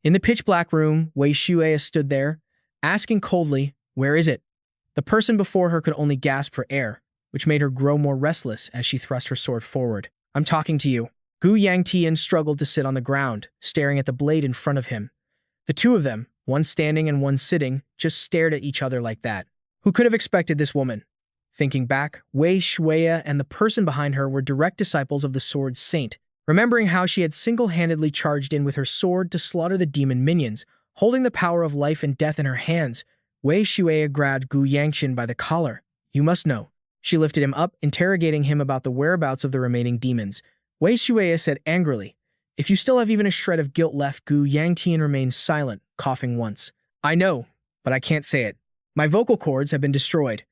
In the pitch-black room, Wei Shuya stood there, asking coldly, "Where is it?" The person before her could only gasp for air, which made her grow more restless as she thrust her sword forward. "I'm talking to you." Gu Yangtian struggled to sit on the ground, staring at the blade in front of him. The two of them, one standing and one sitting, just stared at each other like that. Who could have expected this woman? Thinking back, Wei Shuya and the person behind her were direct disciples of the sword saint. Remembering how she had single-handedly charged in with her sword to slaughter the demon minions, holding the power of life and death in her hands, Wei Shuya grabbed Gu Yangtian by the collar. "You must know." She lifted him up, interrogating him about the whereabouts of the remaining demons. Wei Shuya said angrily, "If you still have even a shred of guilt left," Gu Yangtian remained silent, coughing once. "I know, but I can't say it. My vocal cords have been destroyed."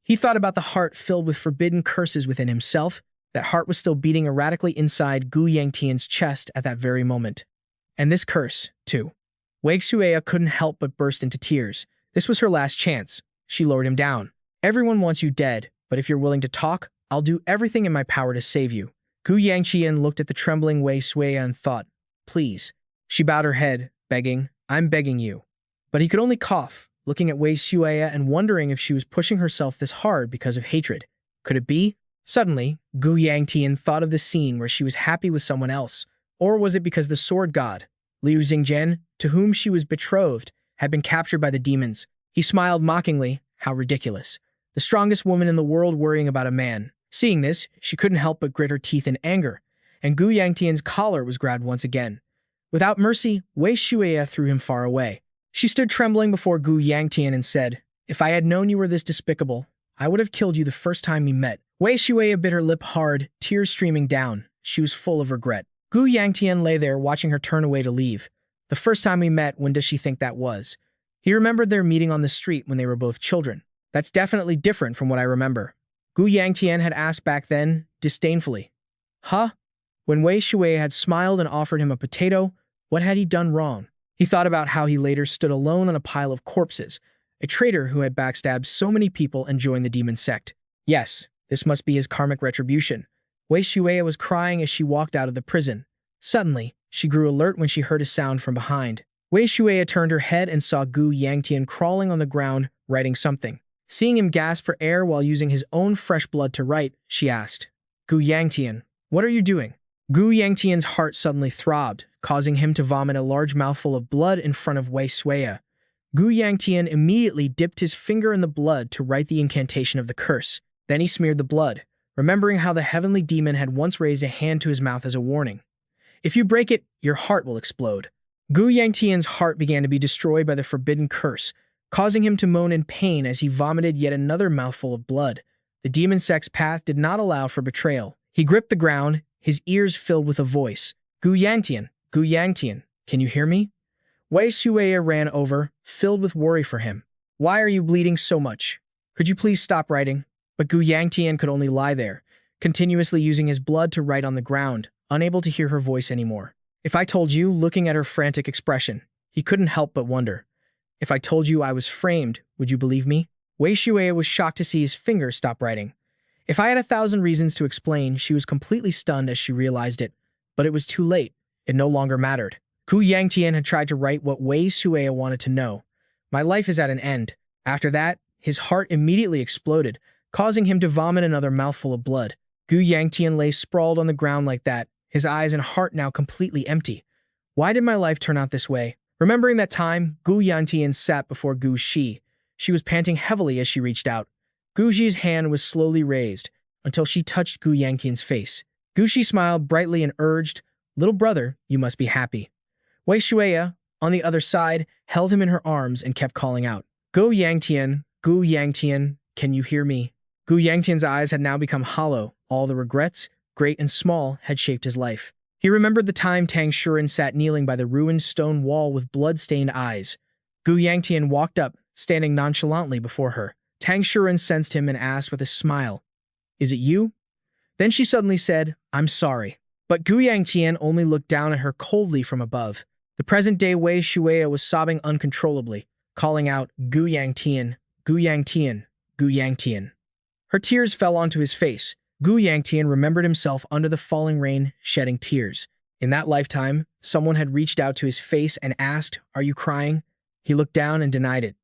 He thought about the heart filled with forbidden curses within himself. That heart was still beating erratically inside Gu Yangtian's chest at that very moment. And this curse, too. Wei Shuya couldn't help but burst into tears. This was her last chance. She lowered him down. "Everyone wants you dead, but if you're willing to talk, I'll do everything in my power to save you." Gu Yangtian looked at the trembling Wei Shuya and thought, "Please." She bowed her head, begging, "I'm begging you." But he could only cough, looking at Wei Shuya and wondering if she was pushing herself this hard because of hatred. Could it be? Suddenly, Gu Yangtian thought of the scene where she was happy with someone else. Or was it because the sword god, Liu Xingjian, to whom she was betrothed, had been captured by the demons? He smiled mockingly. How ridiculous. The strongest woman in the world worrying about a man. Seeing this, she couldn't help but grit her teeth in anger, and Gu Yangtian's collar was grabbed once again. Without mercy, Wei Shuya threw him far away. She stood trembling before Gu Yangtian and said, "If I had known you were this despicable, I would have killed you the first time we met." Wei Shuya bit her lip hard, tears streaming down. She was full of regret. Gu Yangtian lay there watching her turn away to leave. The first time we met, when does she think that was? He remembered their meeting on the street when they were both children. That's definitely different from what I remember. Gu Yangtian had asked back then, disdainfully. Huh? When Wei Shuya had smiled and offered him a potato, what had he done wrong? He thought about how he later stood alone on a pile of corpses, a traitor who had backstabbed so many people and joined the Demon Sect. Yes, this must be his karmic retribution. Wei Shuya was crying as she walked out of the prison. Suddenly, she grew alert when she heard a sound from behind. Wei Shuya turned her head and saw Gu Yangtian crawling on the ground, writing something. Seeing him gasp for air while using his own fresh blood to write, she asked, "Gu Yangtian, what are you doing?" Gu Yangtian's heart suddenly throbbed, causing him to vomit a large mouthful of blood in front of Wei Shuya. Gu Yangtian immediately dipped his finger in the blood to write the incantation of the curse. Then he smeared the blood, remembering how the heavenly demon had once raised a hand to his mouth as a warning. "If you break it, your heart will explode." Gu Yangtian's heart began to be destroyed by the forbidden curse, causing him to moan in pain as he vomited yet another mouthful of blood. The demon sect's path did not allow for betrayal. He gripped the ground, his ears filled with a voice. Gu Yangtian, can you hear me?" Wei Shuya ran over, filled with worry for him. "Why are you bleeding so much? Could you please stop writing?" But Gu Yangtian could only lie there, continuously using his blood to write on the ground, unable to hear her voice anymore. "If I told you," looking at her frantic expression, he couldn't help but wonder. "If I told you I was framed, would you believe me?" Wei Shuya was shocked to see his fingers stop writing. If I had 1,000 reasons to explain, she was completely stunned as she realized it. But it was too late. It no longer mattered. Gu Yangtian had tried to write what Wei Shuya wanted to know. "My life is at an end." After that, his heart immediately exploded, causing him to vomit another mouthful of blood. Gu Yangtian lay sprawled on the ground like that, his eyes and heart now completely empty. Why did my life turn out this way? Remembering that time, Gu Yangtian sat before Gu Shi. She was panting heavily as she reached out. Gu Shi's hand was slowly raised, until she touched Gu Yangtian's face. Gu Shi smiled brightly and urged, "Little brother, you must be happy." Wei Shuya, on the other side, held him in her arms and kept calling out, Gu Yangtian, can you hear me?" Gu Yangtian's eyes had now become hollow. All the regrets, great and small, had shaped his life. He remembered the time Tang Shuren sat kneeling by the ruined stone wall with blood-stained eyes. Gu Yangtian walked up, standing nonchalantly before her. Tang Shuren sensed him and asked with a smile, "Is it you?" Then she suddenly said, "I'm sorry." But Gu Yangtian only looked down at her coldly from above. The present-day Wei Shuya was sobbing uncontrollably, calling out, "Gu Yangtian, Gu Yangtian, Gu Yangtian." Her tears fell onto his face. Gu Yangtian remembered himself under the falling rain, shedding tears. In that lifetime, someone had reached out to his face and asked, "Are you crying?" He looked down and denied it.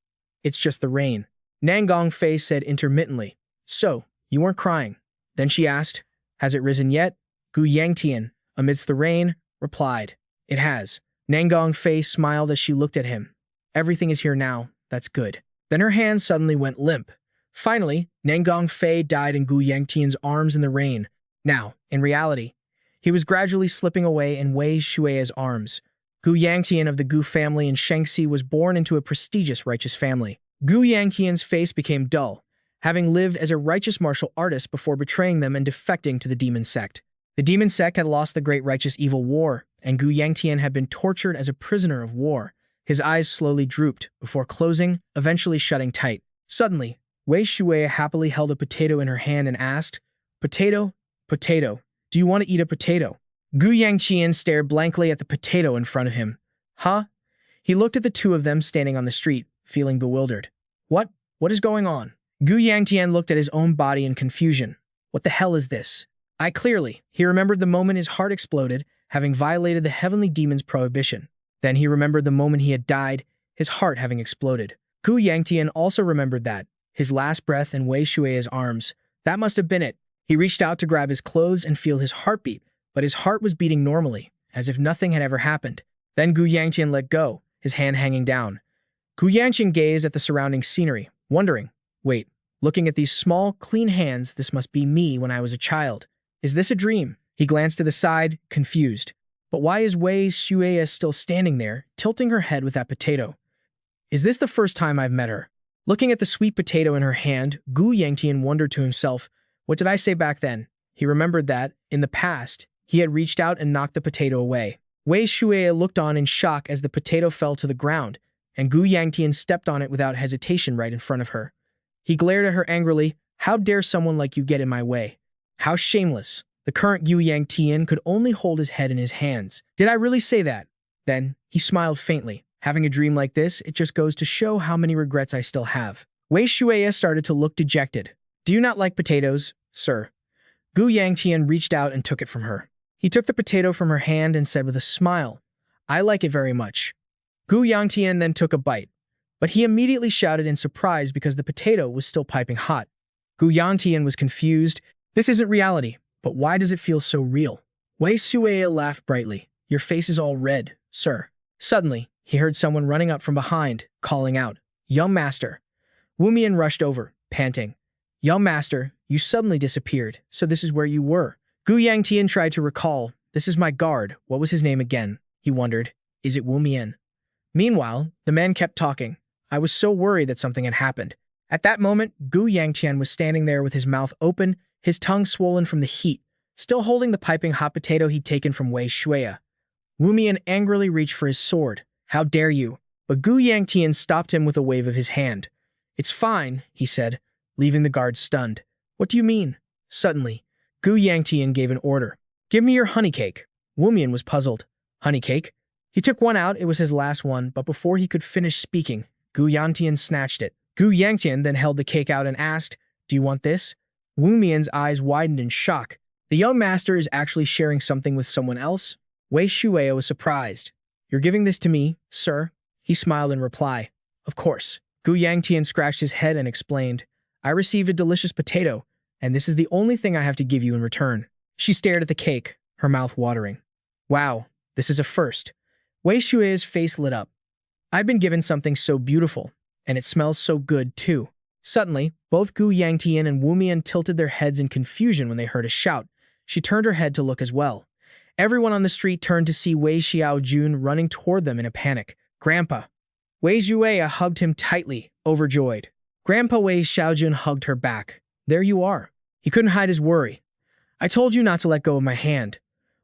"It's just the rain." Nangong Fei said intermittently, "So, you weren't crying." Then she asked, "Has it risen yet?" Gu Yangtian, amidst the rain, replied, "It has." Nangong Fei smiled as she looked at him. "Everything is here now, that's good." Then her hand suddenly went limp. Finally, Nangong Fei died in Gu Yangtian's arms in the rain. Now, in reality, he was gradually slipping away in Wei Shui's arms. Gu Yangtian of the Gu family in Shangxi was born into a prestigious righteous family. Gu Yangtian's face became dull, having lived as a righteous martial artist before betraying them and defecting to the Demon Sect. The Demon Sect had lost the Great Righteous Evil War, and Gu Yangtian had been tortured as a prisoner of war. His eyes slowly drooped, before closing, eventually shutting tight. Suddenly, Wei Shui happily held a potato in her hand and asked, "Potato, potato, do you want to eat a potato?" Gu Yangtian stared blankly at the potato in front of him. "Huh?" He looked at the two of them standing on the street, feeling bewildered. What? What is going on?" Gu Yangtian looked at his own body in confusion. What the hell is this? He remembered the moment his heart exploded, having violated the heavenly demon's prohibition. Then he remembered the moment he had died, his heart having exploded. Gu Yangtian also remembered that, his last breath in Wei Shui's arms. That must have been it. He reached out to grab his clothes and feel his heartbeat, but his heart was beating normally, as if nothing had ever happened. Then Gu Yangtian let go, his hand hanging down. Gu Yangtian gazed at the surrounding scenery, wondering, wait, looking at these small, clean hands, this must be me when I was a child. Is this a dream? He glanced to the side, confused. But why is Wei Shui still standing there, tilting her head with that potato? Is this the first time I've met her? Looking at the sweet potato in her hand, Gu Yangtian wondered to himself, what did I say back then? He remembered that, in the past, he had reached out and knocked the potato away. Wei Shui looked on in shock as the potato fell to the ground, and Gu Yangtian stepped on it without hesitation right in front of her. He glared at her angrily. How dare someone like you get in my way? How shameless. The current Gu Yangtian could only hold his head in his hands. Did I really say that? Then, he smiled faintly. Having a dream like this, it just goes to show how many regrets I still have. Wei Shui started to look dejected. Do you not like potatoes, sir? Gu Yangtian reached out and took it from her. He took the potato from her hand and said with a smile, I like it very much. Gu Yangtian then took a bite, but he immediately shouted in surprise because the potato was still piping hot. Gu Yangtian was confused. This isn't reality, but why does it feel so real? Wei Shui laughed brightly. Your face is all red, sir. Suddenly, he heard someone running up from behind, calling out, Young Master. Wu Mian rushed over, panting. Young Master, you suddenly disappeared, so this is where you were. Gu Yangtian tried to recall. This is my guard. What was his name again? He wondered. Is it Wu Mian? Meanwhile, the man kept talking. I was so worried that something had happened. At that moment, Gu Yangtian was standing there with his mouth open, his tongue swollen from the heat, still holding the piping hot potato he'd taken from Wei Shui. Wu Mian angrily reached for his sword. How dare you? But Gu Yangtian stopped him with a wave of his hand. It's fine, he said, leaving the guard stunned. What do you mean? Suddenly, Gu Yangtian gave an order. Give me your honey cake. Wu Mian was puzzled. Honey cake? He took one out, it was his last one, but before he could finish speaking, Gu Yangtian snatched it. Gu Yangtian then held the cake out and asked, Do you want this? Wu Mian's eyes widened in shock. The young master is actually sharing something with someone else? Wei Shui was surprised. You're giving this to me, sir? He smiled in reply. Of course. Gu Yangtian scratched his head and explained, I received a delicious potato, and this is the only thing I have to give you in return. She stared at the cake, her mouth watering. Wow, this is a first. Wei Shui's face lit up. I've been given something so beautiful, and it smells so good too. Suddenly, both Gu Yangtian and Wu Mian tilted their heads in confusion when they heard a shout. She turned her head to look as well. Everyone on the street turned to see Wei Xiaojun running toward them in a panic. Grandpa. Wei Shui hugged him tightly, overjoyed. Grandpa Wei Xiaojun hugged her back. There you are. He couldn't hide his worry. I told you not to let go of my hand.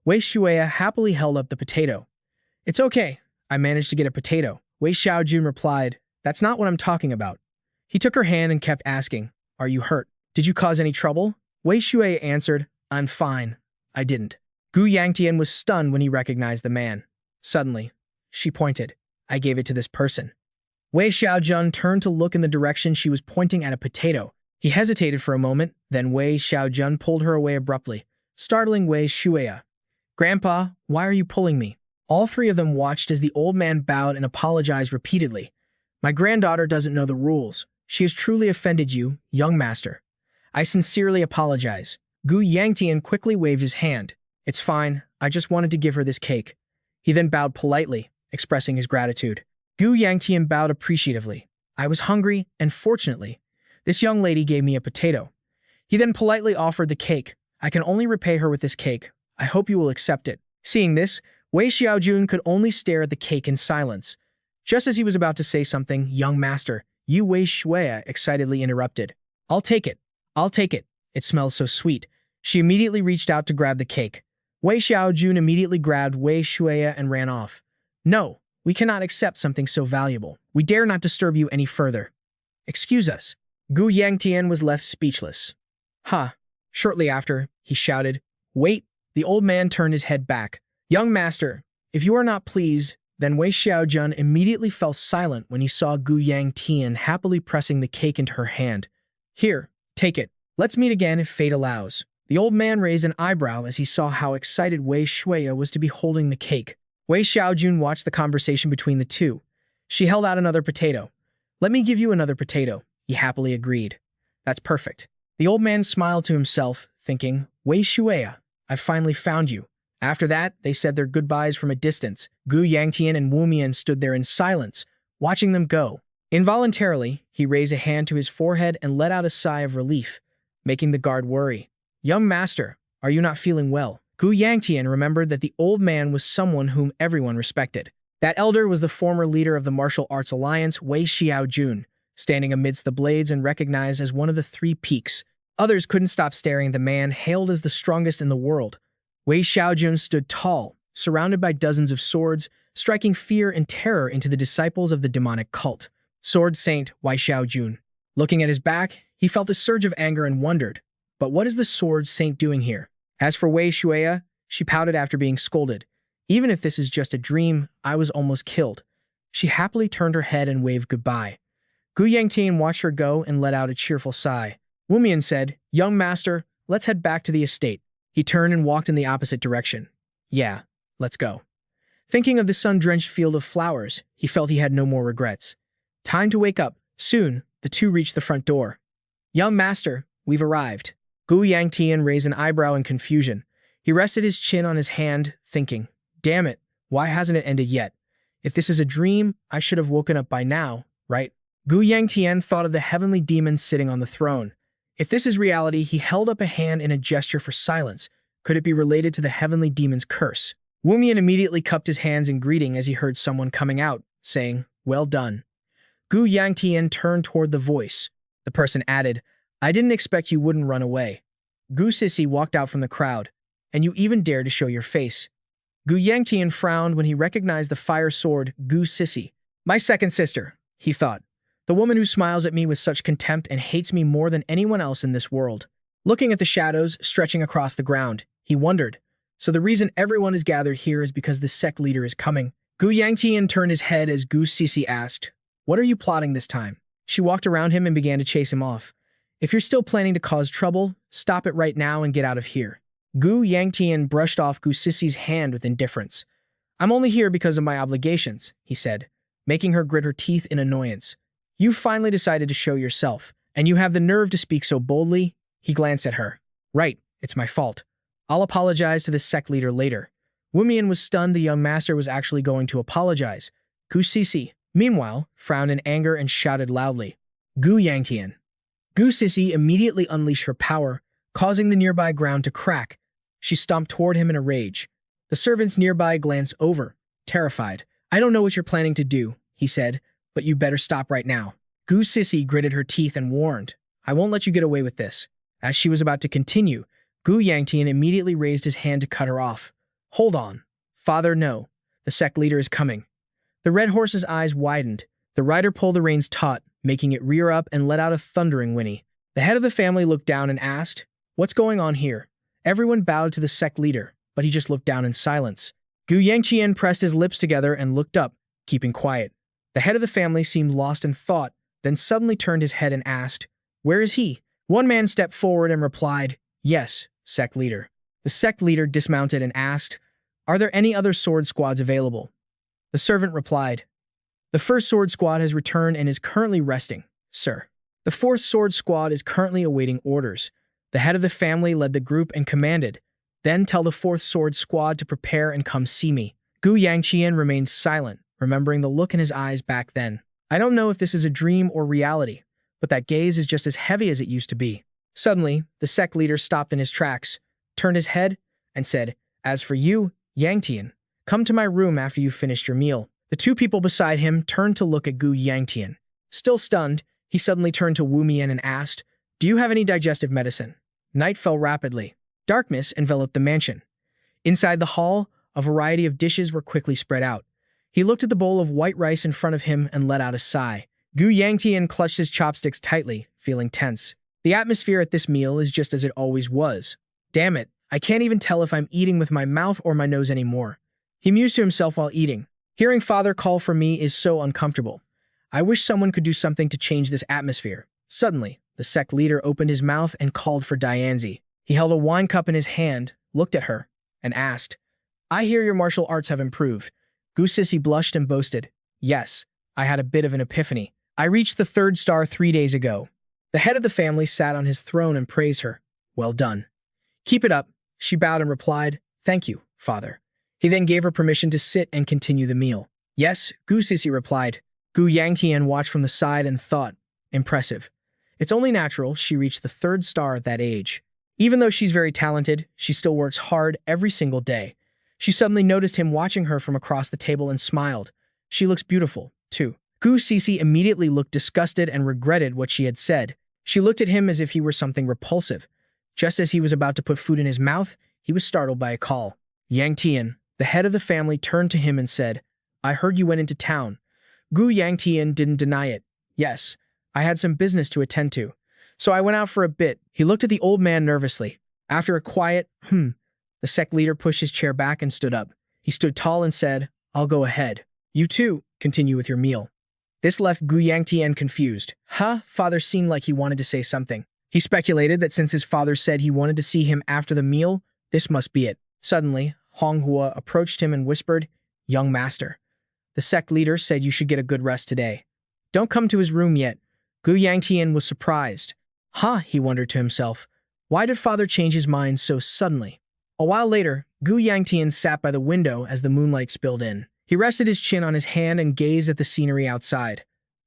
Wei Shui happily held up the potato. It's okay. I managed to get a potato. Wei Xiaojun replied, That's not what I'm talking about. He took her hand and kept asking, Are you hurt? Did you cause any trouble? Wei Shui answered, I'm fine. I didn't. Gu Yangtian was stunned when he recognized the man. Suddenly, she pointed. I gave it to this person. Wei Xiaojun turned to look in the direction she was pointing at a potato. He hesitated for a moment, then Wei Xiaojun pulled her away abruptly, startling Wei Shui. Grandpa, why are you pulling me? All three of them watched as the old man bowed and apologized repeatedly. My granddaughter doesn't know the rules. She has truly offended you, young master. I sincerely apologize. Gu Yangtian quickly waved his hand. It's fine, I just wanted to give her this cake. He then bowed politely, expressing his gratitude. Gu Yangtian bowed appreciatively. I was hungry, and fortunately, this young lady gave me a potato. He then politely offered the cake. I can only repay her with this cake. I hope you will accept it. Seeing this, Wei Xiaojun could only stare at the cake in silence. Just as he was about to say something, young master, Yu Wei Shuya excitedly interrupted. I'll take it. I'll take it. It smells so sweet. She immediately reached out to grab the cake. Wei Xiaojun immediately grabbed Wei Shuya and ran off. No, we cannot accept something so valuable. We dare not disturb you any further. Excuse us. Gu Yangtian was left speechless. Ha! Shortly after, he shouted, Wait! The old man turned his head back. Young master, if you are not pleased, then Wei Xiaojun immediately fell silent when he saw Gu Yangtian happily pressing the cake into her hand. Here, take it. Let's meet again if fate allows. The old man raised an eyebrow as he saw how excited Wei Shuya was to be holding the cake. Wei Xiaojun watched the conversation between the two. She held out another potato. Let me give you another potato, he happily agreed. That's perfect. The old man smiled to himself, thinking, Wei Shuya, I've finally found you. After that, they said their goodbyes from a distance. Gu Yangtian and Wu Mian stood there in silence, watching them go. Involuntarily, he raised a hand to his forehead and let out a sigh of relief, making the guard worry. Young master, are you not feeling well? Gu Yangtian remembered that the old man was someone whom everyone respected. That elder was the former leader of the martial arts alliance, Wei Xiaojun, standing amidst the blades and recognized as one of the three peaks. Others couldn't stop staring at the man hailed as the strongest in the world. Wei Xiaojun stood tall, surrounded by dozens of swords, striking fear and terror into the disciples of the demonic cult. Sword Saint Wei Xiaojun. Looking at his back, he felt a surge of anger and wondered, but what is the Sword Saint doing here? As for Wei Shuya, she pouted after being scolded. Even if this is just a dream, I was almost killed. She happily turned her head and waved goodbye. Gu Yangtian watched her go and let out a cheerful sigh. Wu Mian said, Young master, let's head back to the estate. He turned and walked in the opposite direction. Yeah, let's go. Thinking of the sun-drenched field of flowers, he felt he had no more regrets. Time to wake up. Soon, the two reached the front door. Young master, we've arrived. Gu Yangtian raised an eyebrow in confusion. He rested his chin on his hand, thinking, Damn it, why hasn't it ended yet? If this is a dream, I should have woken up by now, right? Gu Yangtian thought of the heavenly demon sitting on the throne. If this is reality, he held up a hand in a gesture for silence. Could it be related to the heavenly demon's curse? Wu Mian immediately cupped his hands in greeting as he heard someone coming out, saying, Well done. Gu Yangtian turned toward the voice. The person added, I didn't expect you wouldn't run away. Gu Sissy walked out from the crowd. And you even dare to show your face. Gu Yangtian frowned when he recognized the fire sword Gu Sissy. My second sister, he thought. The woman who smiles at me with such contempt and hates me more than anyone else in this world. Looking at the shadows stretching across the ground, he wondered, so the reason everyone is gathered here is because the sect leader is coming. Gu Yangtian turned his head as Gu Sissy asked, What are you plotting this time? She walked around him and began to chase him off. If you're still planning to cause trouble, stop it right now and get out of here. Gu Yangtian brushed off Gu Sissy's hand with indifference. I'm only here because of my obligations, he said, making her grit her teeth in annoyance. You finally decided to show yourself, and you have the nerve to speak so boldly? He glanced at her. Right, it's my fault. I'll apologize to the sect leader later. Wu Mian was stunned the young master was actually going to apologize. Gu Sissy, meanwhile, frowned in anger and shouted loudly. Gu Yangtian. Gu Sissy immediately unleashed her power, causing the nearby ground to crack. She stomped toward him in a rage. The servants nearby glanced over, terrified. I don't know what you're planning to do, he said, but you better stop right now. Gu Sissy gritted her teeth and warned, I won't let you get away with this. As she was about to continue, Gu Yangtian immediately raised his hand to cut her off. Hold on. Father, no. The sect leader is coming. The red horse's eyes widened. The rider pulled the reins taut, making it rear up and let out a thundering whinny. The head of the family looked down and asked, What's going on here? Everyone bowed to the sect leader, but he just looked down in silence. Gu Yangtian pressed his lips together and looked up, keeping quiet. The head of the family seemed lost in thought, then suddenly turned his head and asked, Where is he? One man stepped forward and replied, Yes, sect leader. The sect leader dismounted and asked, Are there any other sword squads available? The servant replied, the first sword squad has returned and is currently resting, sir. The fourth sword squad is currently awaiting orders. The head of the family led the group and commanded, then tell the fourth sword squad to prepare and come see me. Gu Yangtian remained silent, remembering the look in his eyes back then. I don't know if this is a dream or reality, but that gaze is just as heavy as it used to be. Suddenly, the sect leader stopped in his tracks, turned his head, and said, as for you, Yangtian, come to my room after you've finished your meal. The two people beside him turned to look at Gu Yangtian. Still stunned, he suddenly turned to Wu Mian and asked, do you have any digestive medicine? Night fell rapidly. Darkness enveloped the mansion. Inside the hall, a variety of dishes were quickly spread out. He looked at the bowl of white rice in front of him and let out a sigh. Gu Yangtian clutched his chopsticks tightly, feeling tense. The atmosphere at this meal is just as it always was. Damn it, I can't even tell if I'm eating with my mouth or my nose anymore. He mused to himself while eating. Hearing father call for me is so uncomfortable. I wish someone could do something to change this atmosphere. Suddenly, the sect leader opened his mouth and called for Dianzi. He held a wine cup in his hand, looked at her, and asked, I hear your martial arts have improved. Gu Sissy blushed and boasted, yes, I had a bit of an epiphany. I reached the 3rd star 3 days ago. The head of the family sat on his throne and praised her. Well done. Keep it up, she bowed and replied, thank you, father. He then gave her permission to sit and continue the meal. Yes, Gu Sissy replied. Gu Yangtian watched from the side and thought, impressive. It's only natural she reached the 3rd star at that age. Even though she's very talented, she still works hard every single day. She suddenly noticed him watching her from across the table and smiled. She looks beautiful, too. Gu Sissy immediately looked disgusted and regretted what she had said. She looked at him as if he were something repulsive. Just as he was about to put food in his mouth, he was startled by a call. Yangtian, the head of the family, turned to him and said, I heard you went into town. Gu Yangtian didn't deny it. Yes, I had some business to attend to. So I went out for a bit. He looked at the old man nervously. After a quiet, the sect leader pushed his chair back and stood up. He stood tall and said, I'll go ahead. You too, continue with your meal. This left Gu Yangtian confused. Father seemed like he wanted to say something. He speculated that since his father said he wanted to see him after the meal, this must be it. Suddenly, Manhwa approached him and whispered, young master. The sect leader said you should get a good rest today. Don't come to his room yet. Gu Yangtian was surprised. He wondered to himself. Why did father change his mind so suddenly? A while later, Gu Yangtian sat by the window as the moonlight spilled in. He rested his chin on his hand and gazed at the scenery outside.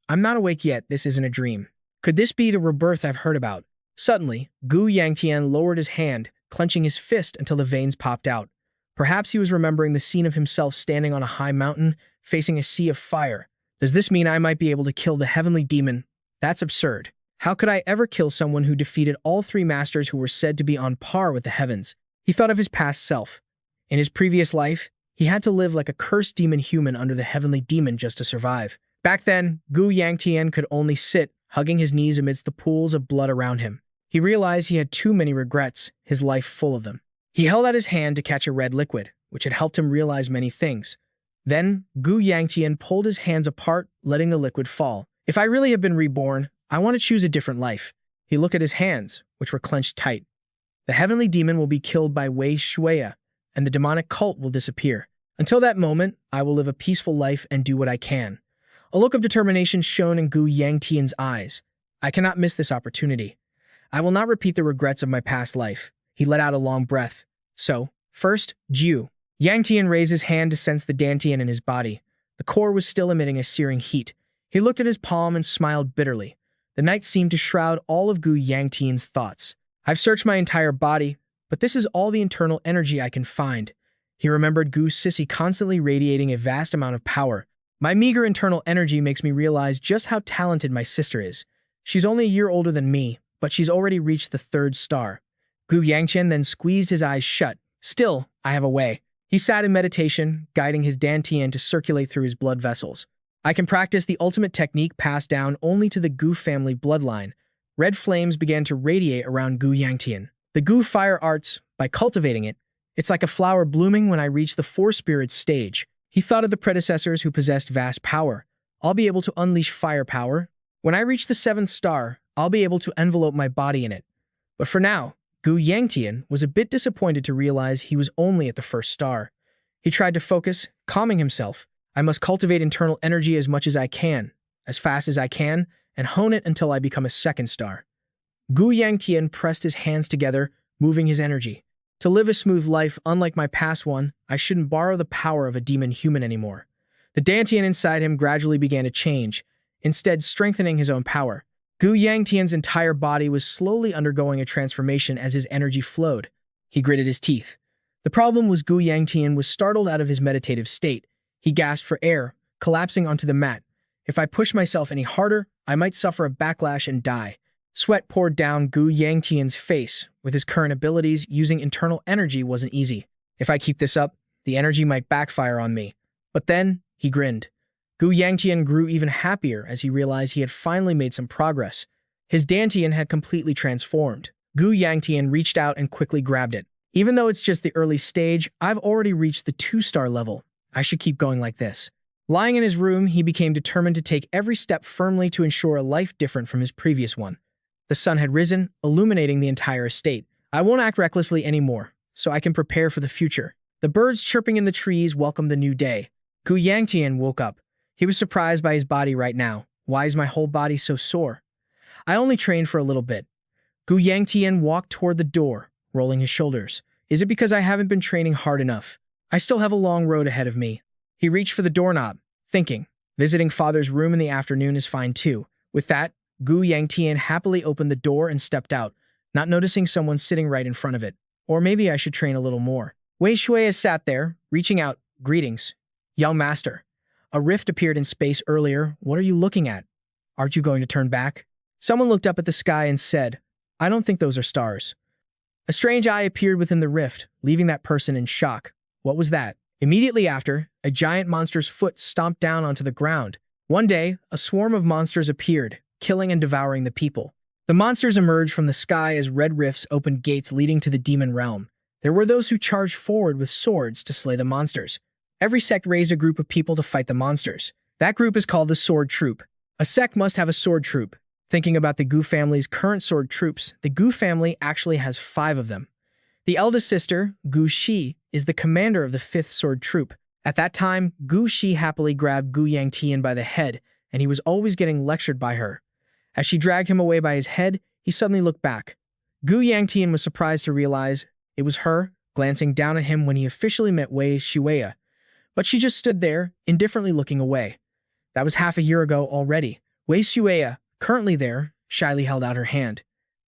I'm not awake yet, this isn't a dream. Could this be the rebirth I've heard about? Suddenly, Gu Yangtian lowered his hand, clenching his fist until the veins popped out. Perhaps he was remembering the scene of himself standing on a high mountain, facing a sea of fire. Does this mean I might be able to kill the heavenly demon? That's absurd. How could I ever kill someone who defeated all 3 masters who were said to be on par with the heavens? He thought of his past self. In his previous life, he had to live like a cursed demon human under the heavenly demon just to survive. Back then, Gu Yangtian could only sit, hugging his knees amidst the pools of blood around him. He realized he had too many regrets, his life full of them. He held out his hand to catch a red liquid, which had helped him realize many things. Then, Gu Yangtian pulled his hands apart, letting the liquid fall. If I really have been reborn, I want to choose a different life. He looked at his hands, which were clenched tight. The heavenly demon will be killed by Wei Shuya, and the demonic cult will disappear. Until that moment, I will live a peaceful life and do what I can. A look of determination shone in Gu Yangtian's eyes. I cannot miss this opportunity. I will not repeat the regrets of my past life. He let out a long breath. So, first, Jiu. Yangtian raised his hand to sense the dantian in his body. The core was still emitting a searing heat. He looked at his palm and smiled bitterly. The night seemed to shroud all of Gu Yangtian's thoughts. I've searched my entire body, but this is all the internal energy I can find. He remembered Gu Sissy constantly radiating a vast amount of power. My meager internal energy makes me realize just how talented my sister is. She's only a year older than me, but she's already reached the 3rd star. Gu Yangtian then squeezed his eyes shut. Still, I have a way. He sat in meditation, guiding his dantian to circulate through his blood vessels. I can practice the ultimate technique passed down only to the Gu family bloodline. Red flames began to radiate around Gu Yangtian. The Gu fire arts, by cultivating it, it's like a flower blooming when I reach the 4 spirits stage. He thought of the predecessors who possessed vast power. I'll be able to unleash firepower. When I reach the 7th star, I'll be able to envelope my body in it. But for now, Gu Yangtian was a bit disappointed to realize he was only at the 1st star. He tried to focus, calming himself. I must cultivate internal energy as much as I can, as fast as I can, and hone it until I become a second star. Gu Yangtian pressed his hands together, moving his energy. To live a smooth life unlike my past one, I shouldn't borrow the power of a demon human anymore. The Dantian inside him gradually began to change, instead strengthening his own power. Gu Yangtian's entire body was slowly undergoing a transformation as his energy flowed. He gritted his teeth. The problem was Gu Yangtian was startled out of his meditative state. He gasped for air, collapsing onto the mat. If I pushed myself any harder, I might suffer a backlash and die. Sweat poured down Gu Yangtian's face. With his current abilities, using internal energy wasn't easy. If I keep this up, the energy might backfire on me. But then, he grinned. Gu Yangtian grew even happier as he realized he had finally made some progress. His Dantian had completely transformed. Gu Yangtian reached out and quickly grabbed it. Even though it's just the early stage, I've already reached the 2-star level. I should keep going like this. Lying in his room, he became determined to take every step firmly to ensure a life different from his previous one. The sun had risen, illuminating the entire estate. I won't act recklessly anymore, so I can prepare for the future. The birds chirping in the trees welcomed the new day. Gu Yangtian woke up. He was surprised by his body right now. Why is my whole body so sore? I only trained for a little bit. Gu Yangtian walked toward the door, rolling his shoulders. Is it because I haven't been training hard enough? I still have a long road ahead of me. He reached for the doorknob, thinking, visiting father's room in the afternoon is fine too. With that, Gu Yangtian happily opened the door and stepped out, not noticing someone sitting right in front of it. Or maybe I should train a little more. Wei Shuai sat there, reaching out. Greetings, young master. A rift appeared in space earlier. What are you looking at? Aren't you going to turn back? Someone looked up at the sky and said, I don't think those are stars. A strange eye appeared within the rift, leaving that person in shock. What was that? Immediately after, a giant monster's foot stomped down onto the ground. One day, a swarm of monsters appeared, killing and devouring the people. The monsters emerged from the sky as red rifts opened gates leading to the demon realm. There were those who charged forward with swords to slay the monsters. Every sect raised a group of people to fight the monsters. That group is called the Sword Troop. A sect must have a sword troop. Thinking about the Gu family's current sword troops, the Gu family actually has 5 of them. The eldest sister, Gu Shi, is the commander of the 5th sword troop. At that time, Gu Shi happily grabbed Gu Yangtian by the head, and he was always getting lectured by her. As she dragged him away by his head, he suddenly looked back. Gu Yangtian was surprised to realize it was her, glancing down at him when he officially met Wei Shuai. But she just stood there, indifferently looking away. That was half a year ago already. Wei Shuai, currently there, shyly held out her hand.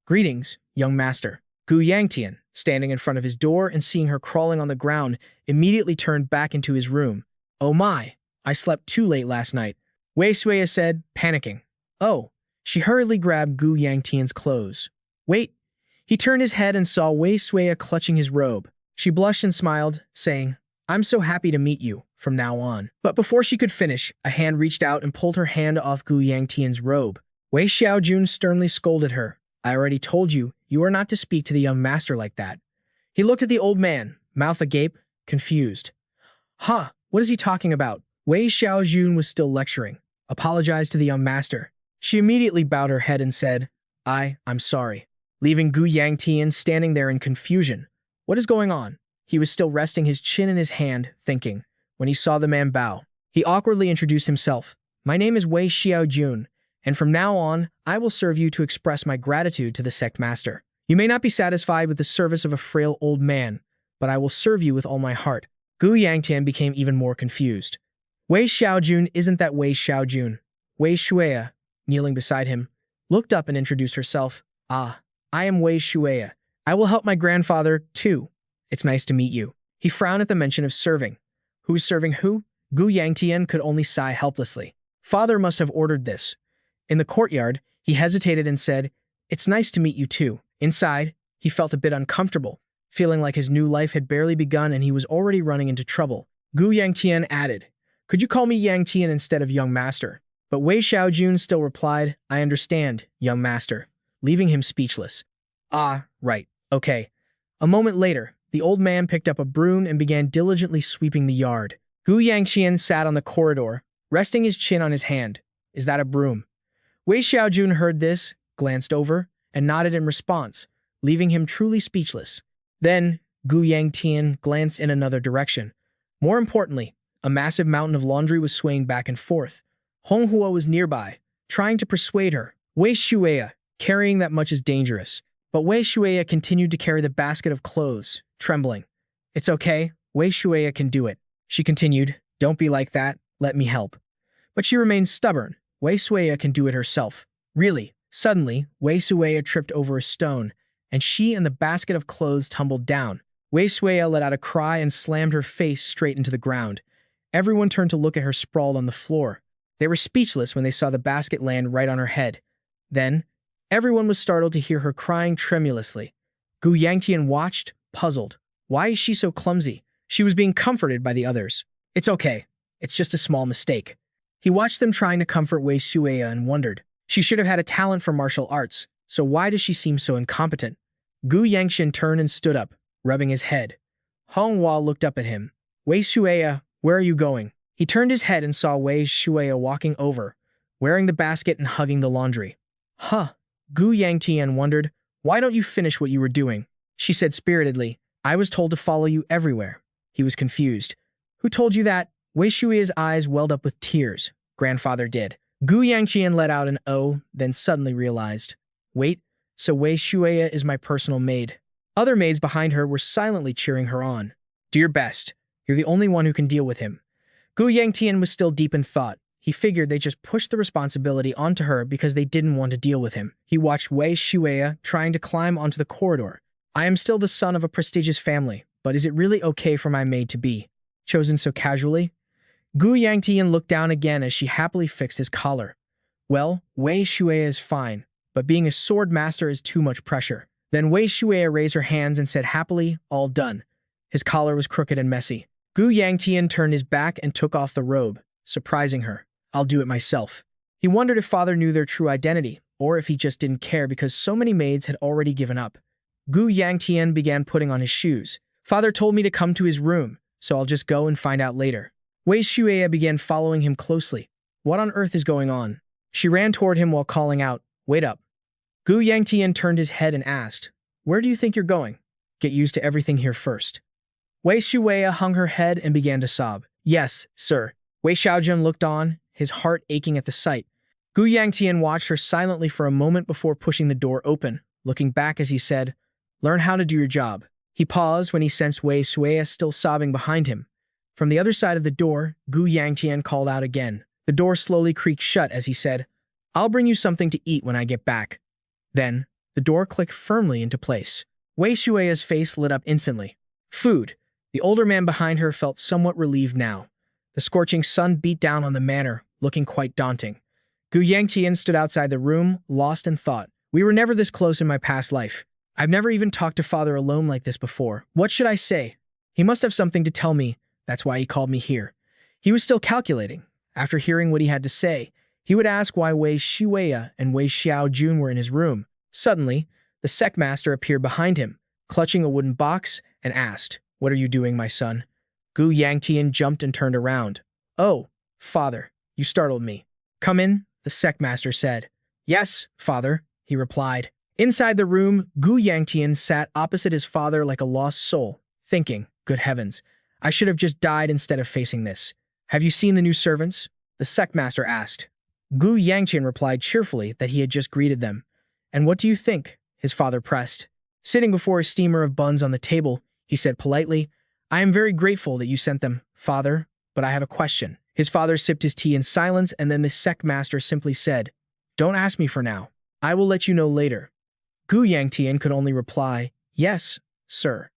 Greetings, young master. Gu Yangtian, standing in front of his door and seeing her crawling on the ground, immediately turned back into his room. Oh my, I slept too late last night. Wei Shuai said, panicking. Oh. She hurriedly grabbed Gu Yangtian's clothes. Wait. He turned his head and saw Wei Shuai clutching his robe. She blushed and smiled, saying, I'm so happy to meet you, from now on. But before she could finish, a hand reached out and pulled her hand off Gu Yangtian's robe. Wei Xiaojun sternly scolded her. I already told you, you are not to speak to the young master like that. He looked at the old man, mouth agape, confused. Huh, what is he talking about? Wei Xiaojun was still lecturing. Apologized to the young master. She immediately bowed her head and said, I'm sorry, leaving Gu Yangtian standing there in confusion. What is going on? He was still resting his chin in his hand, thinking. When he saw the man bow, he awkwardly introduced himself. My name is Wei Xiaojun, and from now on, I will serve you to express my gratitude to the sect master. You may not be satisfied with the service of a frail old man, but I will serve you with all my heart. Gu Yangtian became even more confused. Wei Xiaojun isn't that Wei Xiaojun. Wei Shuai, kneeling beside him, looked up and introduced herself. I am Wei Shuai. I will help my grandfather, too. It's nice to meet you. He frowned at the mention of serving. Who's serving who? Gu Yangtian could only sigh helplessly. Father must have ordered this. In the courtyard, he hesitated and said, It's nice to meet you too. Inside, he felt a bit uncomfortable, feeling like his new life had barely begun and he was already running into trouble. Gu Yangtian added, Could you call me Yangtian instead of young master? But Wei Xiaojun still replied, I understand, young master, leaving him speechless. Right, okay. A moment later, the old man picked up a broom and began diligently sweeping the yard. Gu Yangtian sat on the corridor, resting his chin on his hand. Is that a broom? Wei Xiaojun heard this, glanced over, and nodded in response, leaving him truly speechless. Then, Gu Yangtian glanced in another direction. More importantly, a massive mountain of laundry was swaying back and forth. Honghua was nearby, trying to persuade her. Wei Shueya, carrying that much is dangerous. But Wei Shueya continued to carry the basket of clothes, trembling. It's okay, Wei Shueya can do it. She continued, don't be like that, let me help. But she remained stubborn. Wei Shueya can do it herself. Really? Suddenly, Wei Shueya tripped over a stone, and she and the basket of clothes tumbled down. Wei Shueya let out a cry and slammed her face straight into the ground. Everyone turned to look at her sprawled on the floor. They were speechless when they saw the basket land right on her head. Then, everyone was startled to hear her crying tremulously. Gu Yangtian watched, puzzled. Why is she so clumsy? She was being comforted by the others. It's okay. It's just a small mistake. He watched them trying to comfort Wei Shueya and wondered. She should have had a talent for martial arts, so why does she seem so incompetent? Gu Yangtian turned and stood up, rubbing his head. Honghua looked up at him. Wei Shueya, where are you going? He turned his head and saw Wei Shueya walking over, wearing the basket and hugging the laundry. Huh. Gu Yangtian wondered, why don't you finish what you were doing? She said spiritedly, I was told to follow you everywhere. He was confused. Who told you that? Wei Shueya's eyes welled up with tears. Grandfather did. Gu Yangtian let out an "oh," then suddenly realized. Wait, so Wei Shueya is my personal maid. Other maids behind her were silently cheering her on. Do your best. You're the only one who can deal with him. Gu Yangtian was still deep in thought. He figured they just pushed the responsibility onto her because they didn't want to deal with him. He watched Wei Shueya trying to climb onto the corridor. I am still the son of a prestigious family, but is it really okay for my maid to be chosen so casually? Gu Yangtian looked down again as she happily fixed his collar. Well, Wei Shueya is fine, but being a sword master is too much pressure. Then Wei Shueya raised her hands and said happily, all done. His collar was crooked and messy. Gu Yangtian turned his back and took off the robe, surprising her. I'll do it myself. He wondered if father knew their true identity, or if he just didn't care because so many maids had already given up. Gu Yangtian began putting on his shoes. Father told me to come to his room, so I'll just go and find out later. Wei Shueya began following him closely. What on earth is going on? She ran toward him while calling out, wait up. Gu Yangtian turned his head and asked, where do you think you're going? Get used to everything here first. Wei Shueya hung her head and began to sob. Yes, sir. Wei Xiaojun looked on, his heart aching at the sight. Gu Yangtian watched her silently for a moment before pushing the door open, looking back as he said, learn how to do your job. He paused when he sensed Wei Shueya still sobbing behind him. From the other side of the door, Gu Yangtian called out again. The door slowly creaked shut as he said, I'll bring you something to eat when I get back. Then, the door clicked firmly into place. Wei Shueya's face lit up instantly. Food. The older man behind her felt somewhat relieved now. The scorching sun beat down on the manor, looking quite daunting. Gu Yangtian stood outside the room, lost in thought. We were never this close in my past life. I've never even talked to father alone like this before. What should I say? He must have something to tell me. That's why he called me here. He was still calculating. After hearing what he had to say, he would ask why Wei Shueya and Wei Xiaojun were in his room. Suddenly, the sect master appeared behind him, clutching a wooden box, and asked, What are you doing, my son? Gu Yangtian jumped and turned around. Oh, father, you startled me. Come in, the sect master said. Yes, father, he replied. Inside the room, Gu Yangtian sat opposite his father like a lost soul, thinking, good heavens, I should have just died instead of facing this. Have you seen the new servants? The sect master asked. Gu Yangtian replied cheerfully that he had just greeted them. And what do you think? His father pressed. Sitting before a steamer of buns on the table, he said politely, I am very grateful that you sent them, father, but I have a question. His father sipped his tea in silence, and then the sect master simply said, Don't ask me for now. I will let you know later. Gu Yangtian could only reply, Yes, sir.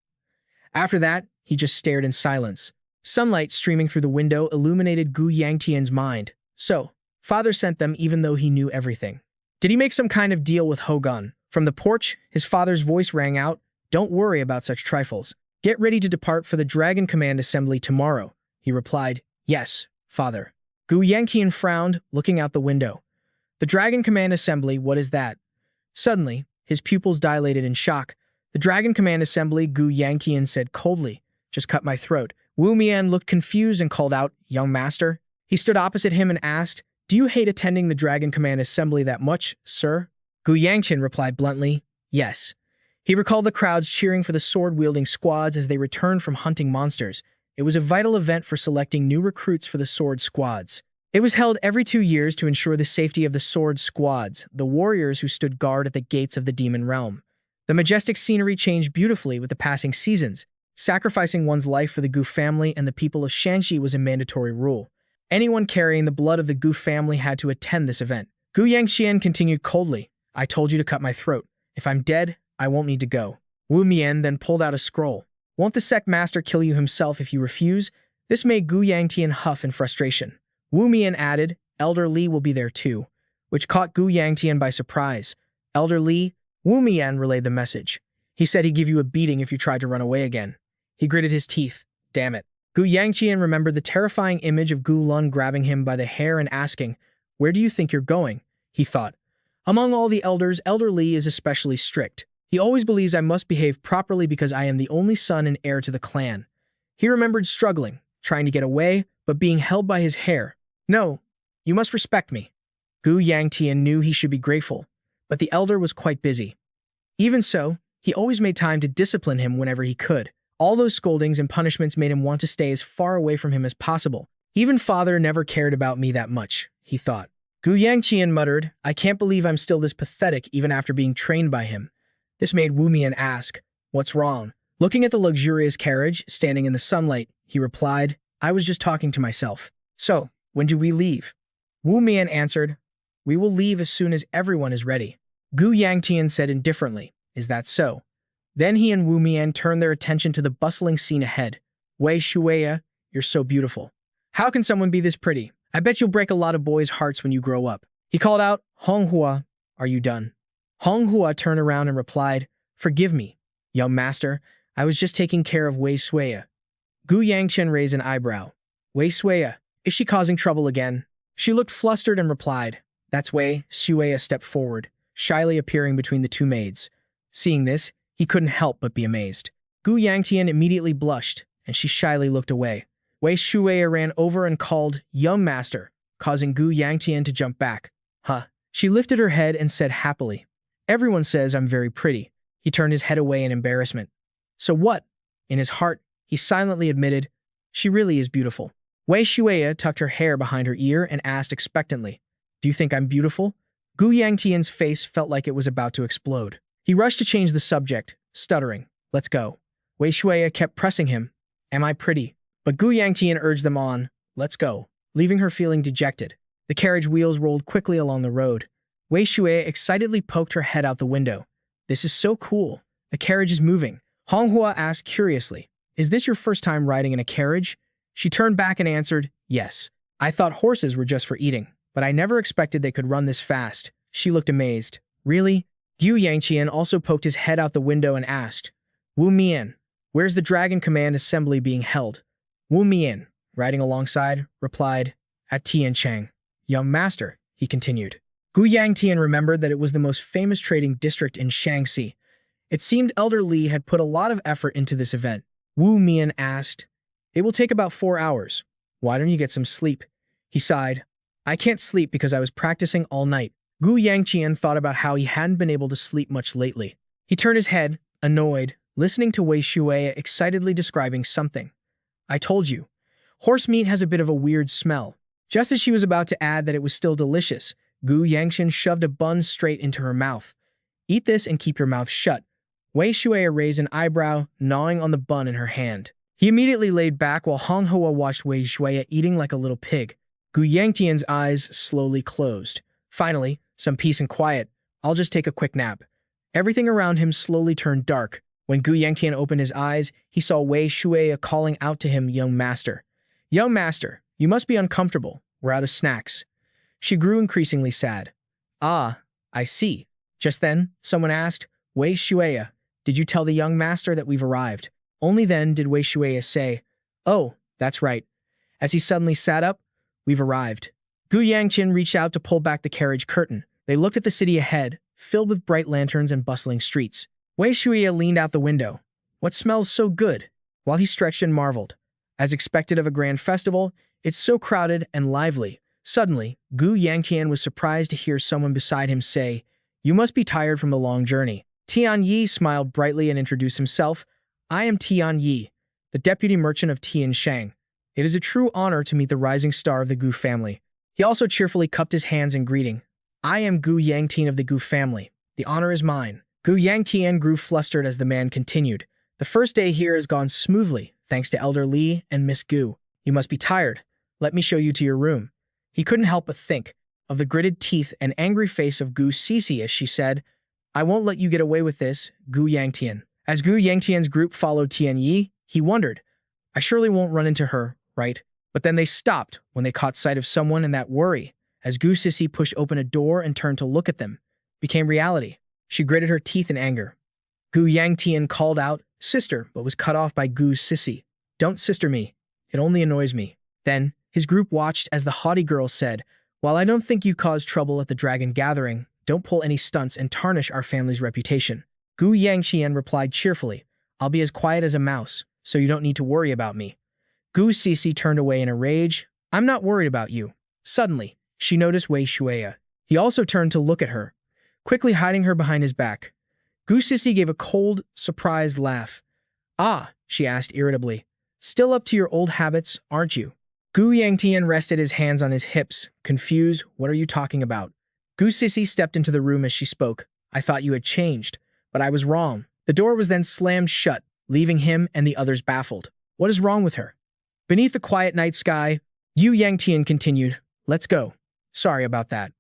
After that, he just stared in silence. Sunlight streaming through the window illuminated Gu Yangtian's mind. So, father sent them even though he knew everything. Did he make some kind of deal with Hogun? From the porch, his father's voice rang out, Don't worry about such trifles. Get ready to depart for the Dragon Command Assembly tomorrow. He replied, Yes, father. Gu Yangtian frowned, looking out the window. The Dragon Command Assembly, what is that? Suddenly, his pupils dilated in shock. The Dragon Command Assembly, Gu Yangtian said coldly, Just cut my throat. Wu Mian looked confused and called out, Young master. He stood opposite him and asked, Do you hate attending the Dragon Command Assembly that much, sir? Gu Yangtian replied bluntly, Yes. He recalled the crowds cheering for the sword-wielding squads as they returned from hunting monsters. It was a vital event for selecting new recruits for the sword squads. It was held every 2 years to ensure the safety of the sword squads, the warriors who stood guard at the gates of the demon realm. The majestic scenery changed beautifully with the passing seasons. Sacrificing one's life for the Gu family and the people of Shanxi was a mandatory rule. Anyone carrying the blood of the Gu family had to attend this event. Gu Yangtian continued coldly, "I told you to cut my throat. If I'm dead, I won't need to go." Wu Mian then pulled out a scroll. "Won't the sect master kill you himself if you refuse?" This made Gu Yangtian huff in frustration. Wu Mian added, "Elder Li will be there too," which caught Gu Yangtian by surprise. "Elder Li?" Wu Mian relayed the message. "He said he'd give you a beating if you tried to run away again." He gritted his teeth. Damn it. Gu Yangtian remembered the terrifying image of Gu Lun grabbing him by the hair and asking, "Where do you think you're going?" He thought. Among all the elders, Elder Li is especially strict. He always believes I must behave properly because I am the only son and heir to the clan. He remembered struggling, trying to get away, but being held by his hair. "No, you must respect me." Gu Yangtian knew he should be grateful, but the elder was quite busy. Even so, he always made time to discipline him whenever he could. All those scoldings and punishments made him want to stay as far away from him as possible. Even father never cared about me that much, he thought. Gu Yangtian muttered, "I can't believe I'm still this pathetic even after being trained by him." This made Wu Mian ask, "What's wrong?" Looking at the luxurious carriage standing in the sunlight, he replied, "I was just talking to myself." "So, when do we leave?" Wu Mian answered, "We will leave as soon as everyone is ready." Gu Yangtian said indifferently, "Is that so?" Then he and Wu Mian turned their attention to the bustling scene ahead. "Wei Shueya, you're so beautiful. How can someone be this pretty? I bet you'll break a lot of boys' hearts when you grow up." He called out, "Honghua, are you done?" Honghua turned around and replied, "Forgive me, young master. I was just taking care of Wei Shueya." Gu Yangtian raised an eyebrow. "Wei Shueya, is she causing trouble again?" She looked flustered and replied, "That's Wei." Shueya stepped forward, shyly appearing between the two maids. Seeing this, he couldn't help but be amazed. Gu Yangtian immediately blushed, and she shyly looked away. Wei Shueya ran over and called, "Young master," causing Gu Yangtian to jump back. "Huh." She lifted her head and said happily, "Everyone says I'm very pretty." He turned his head away in embarrassment. "So what?" In his heart, he silently admitted, "She really is beautiful." Wei Shueya tucked her hair behind her ear and asked expectantly, "Do you think I'm beautiful?" Gu Yangtian's face felt like it was about to explode. He rushed to change the subject, stuttering, "Let's go." Wei Shueya kept pressing him, "Am I pretty?" But Gu Yangtian urged them on, "Let's go," leaving her feeling dejected. The carriage wheels rolled quickly along the road. Wei Shueya excitedly poked her head out the window. "This is so cool. The carriage is moving." Honghua asked curiously, "Is this your first time riding in a carriage?" She turned back and answered, "Yes. I thought horses were just for eating, but I never expected they could run this fast." She looked amazed. "Really?" Gu Yangtian also poked his head out the window and asked, "Wu Mian, where's the Dragon Command Assembly being held?" Wu Mian, riding alongside, replied, "At Tianchang." "Young master," he continued. Gu Yangtian remembered that it was the most famous trading district in Shanxi. It seemed Elder Li had put a lot of effort into this event. Wu Mian asked, "It will take about 4 hours. Why don't you get some sleep?" He sighed, "I can't sleep because I was practicing all night." Gu Yangtian thought about how he hadn't been able to sleep much lately. He turned his head, annoyed, listening to Wei Shueya excitedly describing something. "I told you, horse meat has a bit of a weird smell." Just as she was about to add that it was still delicious, Gu Yangtian shoved a bun straight into her mouth. "Eat this and keep your mouth shut." Wei Shueya raised an eyebrow, gnawing on the bun in her hand. He immediately laid back while Honghua watched Wei Shueya eating like a little pig. Gu Yangtian's eyes slowly closed. Finally, some peace and quiet. "I'll just take a quick nap." Everything around him slowly turned dark. When Gu Yangtian opened his eyes, he saw Wei Shueya calling out to him, "Young master. Young master, you must be uncomfortable. We're out of snacks." She grew increasingly sad. "Ah, I see." Just then, someone asked, "Wei Shueya, did you tell the young master that we've arrived?" Only then did Wei Shueya say, "Oh, that's right." As he suddenly sat up, "We've arrived." Gu Yangtian reached out to pull back the carriage curtain. They looked at the city ahead, filled with bright lanterns and bustling streets. Wei Shueya leaned out the window. "What smells so good?" While he stretched and marveled. As expected of a grand festival, it's so crowded and lively. Suddenly, Gu Yangtian was surprised to hear someone beside him say, "You must be tired from the long journey." Tian Yi smiled brightly and introduced himself. "I am Tian Yi. the deputy merchant of Tianshang. It is a true honor to meet the rising star of the Gu family. He also cheerfully cupped his hands in greeting. I am Gu Yangtian of the Gu family. The honor is mine. Gu Yangtian grew flustered as the man continued. The first day here has gone smoothly, thanks to Elder Li and Miss Gu. You must be tired. Let me show you to your room. He couldn't help but think of the gritted teeth and angry face of Gu Sisi as she said, I won't let you get away with this, Gu Yangtian. As Gu Yangtian's group followed Tian Yi, he wondered, I surely won't run into her, right? But then they stopped when they caught sight of someone, and that worry, as Gu Sisi pushed open a door and turned to look at them, became reality. She gritted her teeth in anger. Gu Yangtian called out, Sister, but was cut off by Gu Sisi. Don't sister me. It only annoys me. Then, his group watched as the haughty girl said, While I don't think you caused trouble at the dragon gathering, don't pull any stunts and tarnish our family's reputation. Gu Yangtian replied cheerfully, I'll be as quiet as a mouse, so you don't need to worry about me. Gu Sisi turned away in a rage. I'm not worried about you. Suddenly, she noticed Wei Shuya. He also turned to look at her, quickly hiding her behind his back. Gu Sisi gave a cold, surprised laugh. Ah, she asked irritably. Still up to your old habits, aren't you? Gu Yangtian rested his hands on his hips, confused. What are you talking about? Gu Sisi stepped into the room as she spoke. I thought you had changed, but I was wrong. The door was then slammed shut, leaving him and the others baffled. What is wrong with her? Beneath the quiet night sky, Yu Yangtian continued, Let's go. Sorry about that.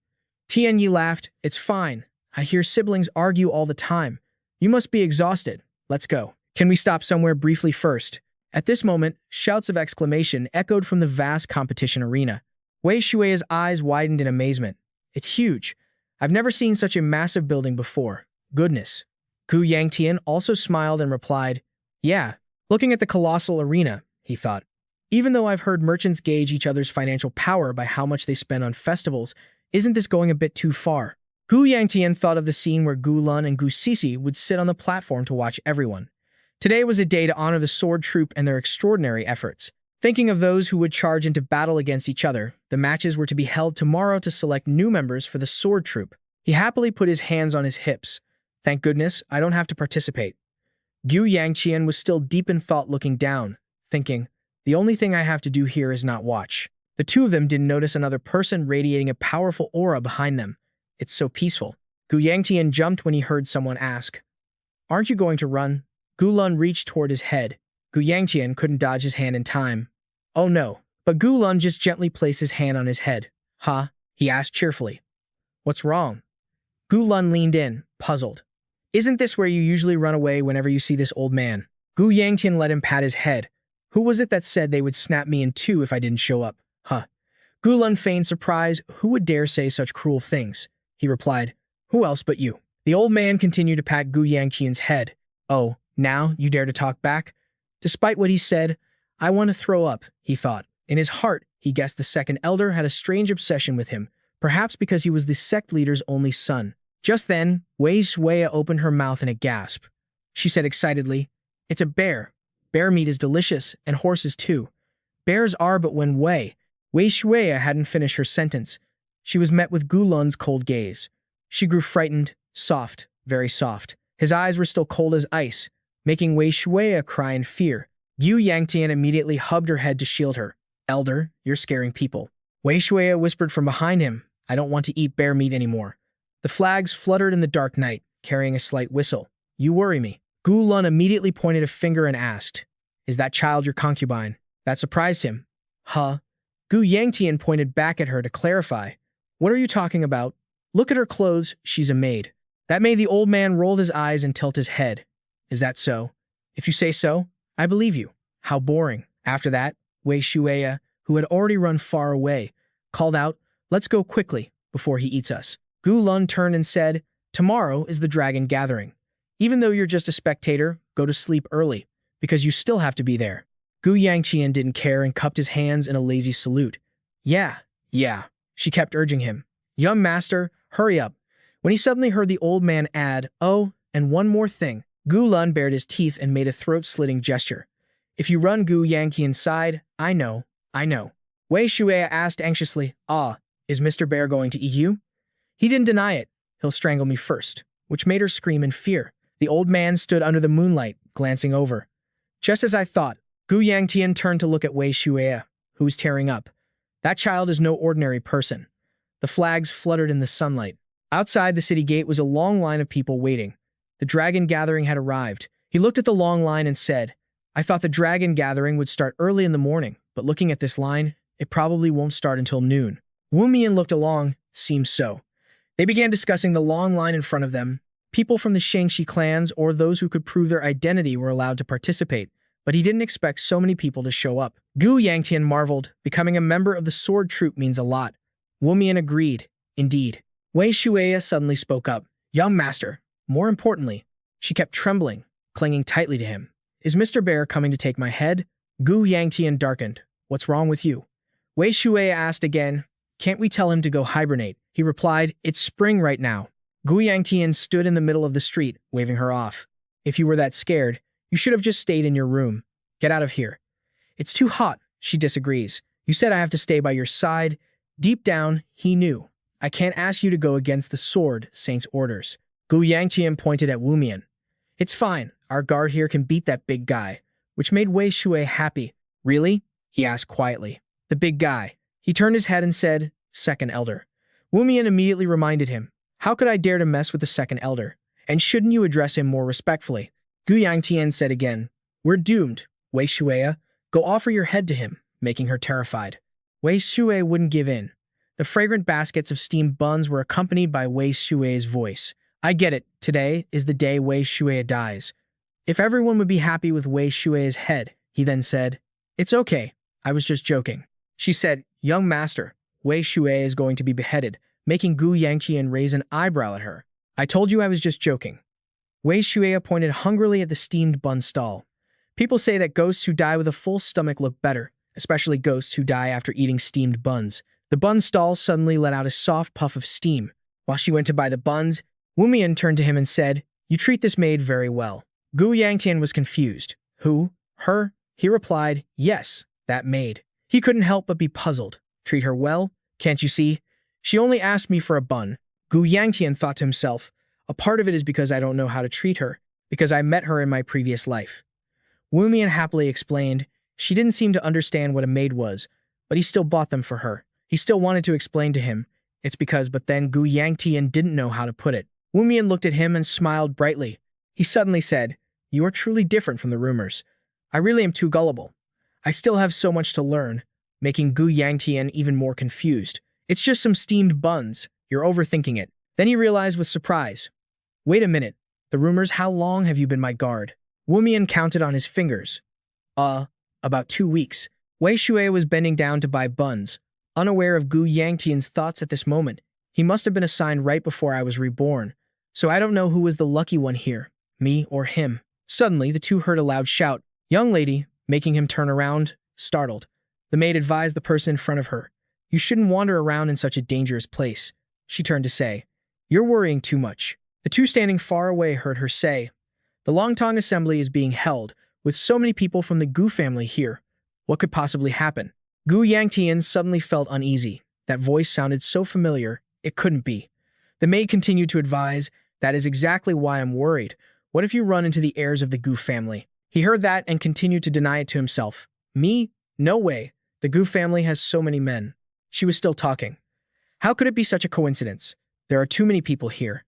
Tian Yi laughed. It's fine. I hear siblings argue all the time. You must be exhausted. Let's go. Can we stop somewhere briefly first? At this moment, shouts of exclamation echoed from the vast competition arena. Wei Shui's eyes widened in amazement. It's huge. I've never seen such a massive building before. Goodness. Gu Yangtian also smiled and replied, Yeah, looking at the colossal arena, he thought. Even though I've heard merchants gauge each other's financial power by how much they spend on festivals, isn't this going a bit too far? Gu Yangtian thought of the scene where Gu Lun and Gu Sisi would sit on the platform to watch everyone. Today was a day to honor the sword troop and their extraordinary efforts. Thinking of those who would charge into battle against each other, the matches were to be held tomorrow to select new members for the sword troop. He happily put his hands on his hips. Thank goodness, I don't have to participate. Gu Yangtian was still deep in thought looking down, thinking, the only thing I have to do here is not watch. The two of them didn't notice another person radiating a powerful aura behind them. It's so peaceful. Gu Yangtian jumped when he heard someone ask, Aren't you going to run? Gu Lun reached toward his head. Gu Yangtian couldn't dodge his hand in time. Oh no, but Gu Lun just gently placed his hand on his head. Huh? He asked cheerfully. What's wrong? Gu Lun leaned in, puzzled. Isn't this where you usually run away whenever you see this old man? Gu Yangtian let him pat his head. Who was it that said they would snap me in two if I didn't show up? Huh. Gu Lun feigned surprise. Who would dare say such cruel things? He replied, Who else but you? The old man continued to pat Gu Yangtian's head. Oh, now you dare to talk back? Despite what he said, I want to throw up, he thought. In his heart, he guessed the second elder had a strange obsession with him, perhaps because he was the sect leader's only son. Just then, Wei Shuya opened her mouth in a gasp. She said excitedly, It's a bear. Bear meat is delicious, and horses too. Bears are, but when Wei Shuya hadn't finished her sentence, she was met with Gu Lun's cold gaze. She grew frightened, soft, very soft. His eyes were still cold as ice, making Wei Shuya cry in fear. Yu Yangtian immediately hugged her head to shield her. Elder, you're scaring people. Wei Shuya whispered from behind him, I don't want to eat bear meat anymore. The flags fluttered in the dark night, carrying a slight whistle. You worry me. Gu Lun immediately pointed a finger and asked, Is that child your concubine? That surprised him. Huh? Gu Yangtian pointed back at her to clarify. What are you talking about? Look at her clothes, she's a maid. That made the old man roll his eyes and tilt his head. Is that so? If you say so, I believe you. How boring. After that, Wei Shuya, who had already run far away, called out, Let's go quickly, before he eats us. Gu Lun turned and said, Tomorrow is the dragon gathering. Even though you're just a spectator, go to sleep early, because you still have to be there. Gu Yangtian didn't care and cupped his hands in a lazy salute. Yeah, she kept urging him. Young master, hurry up. When he suddenly heard the old man add, Oh, and one more thing. Gu Lun bared his teeth and made a throat-slitting gesture. If you run Gu Yangtian's side, I know. Wei Shuya asked anxiously, is Mr. Bear going to eat you? He didn't deny it. He'll strangle me first, which made her scream in fear. The old man stood under the moonlight, glancing over. Just as I thought, Gu Yangtian turned to look at Wei Shuya, who was tearing up. That child is no ordinary person. The flags fluttered in the sunlight. Outside the city gate was a long line of people waiting. The dragon gathering had arrived. He looked at the long line and said, I thought the dragon gathering would start early in the morning, but looking at this line, it probably won't start until noon. Wu Mian looked along, seemed so. They began discussing the long line in front of them. People from the Shangxi clans or those who could prove their identity were allowed to participate, but he didn't expect so many people to show up. Gu Yangtian marveled. Becoming a member of the sword troop means a lot. Wu Mian agreed. Indeed. Wei Shuya suddenly spoke up. Young master. More importantly, she kept trembling, clinging tightly to him. Is Mr. Bear coming to take my head? Gu Yangtian darkened. What's wrong with you? Wei Shuya asked again. Can't we tell him to go hibernate? He replied, It's spring right now. Gu Yangtian stood in the middle of the street, waving her off. If you were that scared, you should have just stayed in your room. Get out of here. It's too hot, she disagrees. You said I have to stay by your side. Deep down, he knew. I can't ask you to go against the sword saint's orders. Gu Yangtian pointed at Wu Mian. It's fine. Our guard here can beat that big guy, which made Wei Shuya happy. Really? He asked quietly. The big guy. He turned his head and said, Second elder. Wu Mian immediately reminded him. How could I dare to mess with the second elder? And shouldn't you address him more respectfully? Gu Yangtian said again, We're doomed, Wei Shuya. Go offer your head to him, making her terrified. Wei Shuya wouldn't give in. The fragrant baskets of steamed buns were accompanied by Wei Shuya's voice. I get it. Today is the day Wei Shuya dies. If everyone would be happy with Wei Shuya's head, he then said, It's okay. I was just joking. She said, Young master, Wei Shuya is going to be beheaded, making Gu Yangtian raise an eyebrow at her. I told you I was just joking. Wei Shuya pointed hungrily at the steamed bun stall. People say that ghosts who die with a full stomach look better, especially ghosts who die after eating steamed buns. The bun stall suddenly let out a soft puff of steam. While she went to buy the buns, Wu Mian turned to him and said, You treat this maid very well. Gu Yangtian was confused. Who? Her? He replied, Yes, that maid. He couldn't help but be puzzled. Treat her well? Can't you see? She only asked me for a bun. Gu Yangtian thought to himself, a part of it is because I don't know how to treat her, because I met her in my previous life. Wu Mian happily explained, she didn't seem to understand what a maid was, but he still bought them for her. He still wanted to explain to him. It's because, but then Gu Yangtian didn't know how to put it. Wu Mian looked at him and smiled brightly. He suddenly said, You are truly different from the rumors. I really am too gullible. I still have so much to learn, making Gu Yangtian even more confused. It's just some steamed buns. You're overthinking it. Then he realized with surprise. Wait a minute. The rumors, how long have you been my guard? Wu Mian counted on his fingers. About 2 weeks. Wei Shuya was bending down to buy buns, unaware of Gu Yangtian's thoughts at this moment. He must have been assigned right before I was reborn. So I don't know who was the lucky one here, me or him. Suddenly, the two heard a loud shout. Young lady, making him turn around, startled. The maid advised the person in front of her. You shouldn't wander around in such a dangerous place. She turned to say, You're worrying too much. The two standing far away heard her say, The Longtong Assembly is being held, with so many people from the Gu family here. What could possibly happen? Gu Yangtian suddenly felt uneasy. That voice sounded so familiar, it couldn't be. The maid continued to advise, That is exactly why I'm worried. What if you run into the heirs of the Gu family? He heard that and continued to deny it to himself. Me? No way. The Gu family has so many men. She was still talking. How could it be such a coincidence? There are too many people here.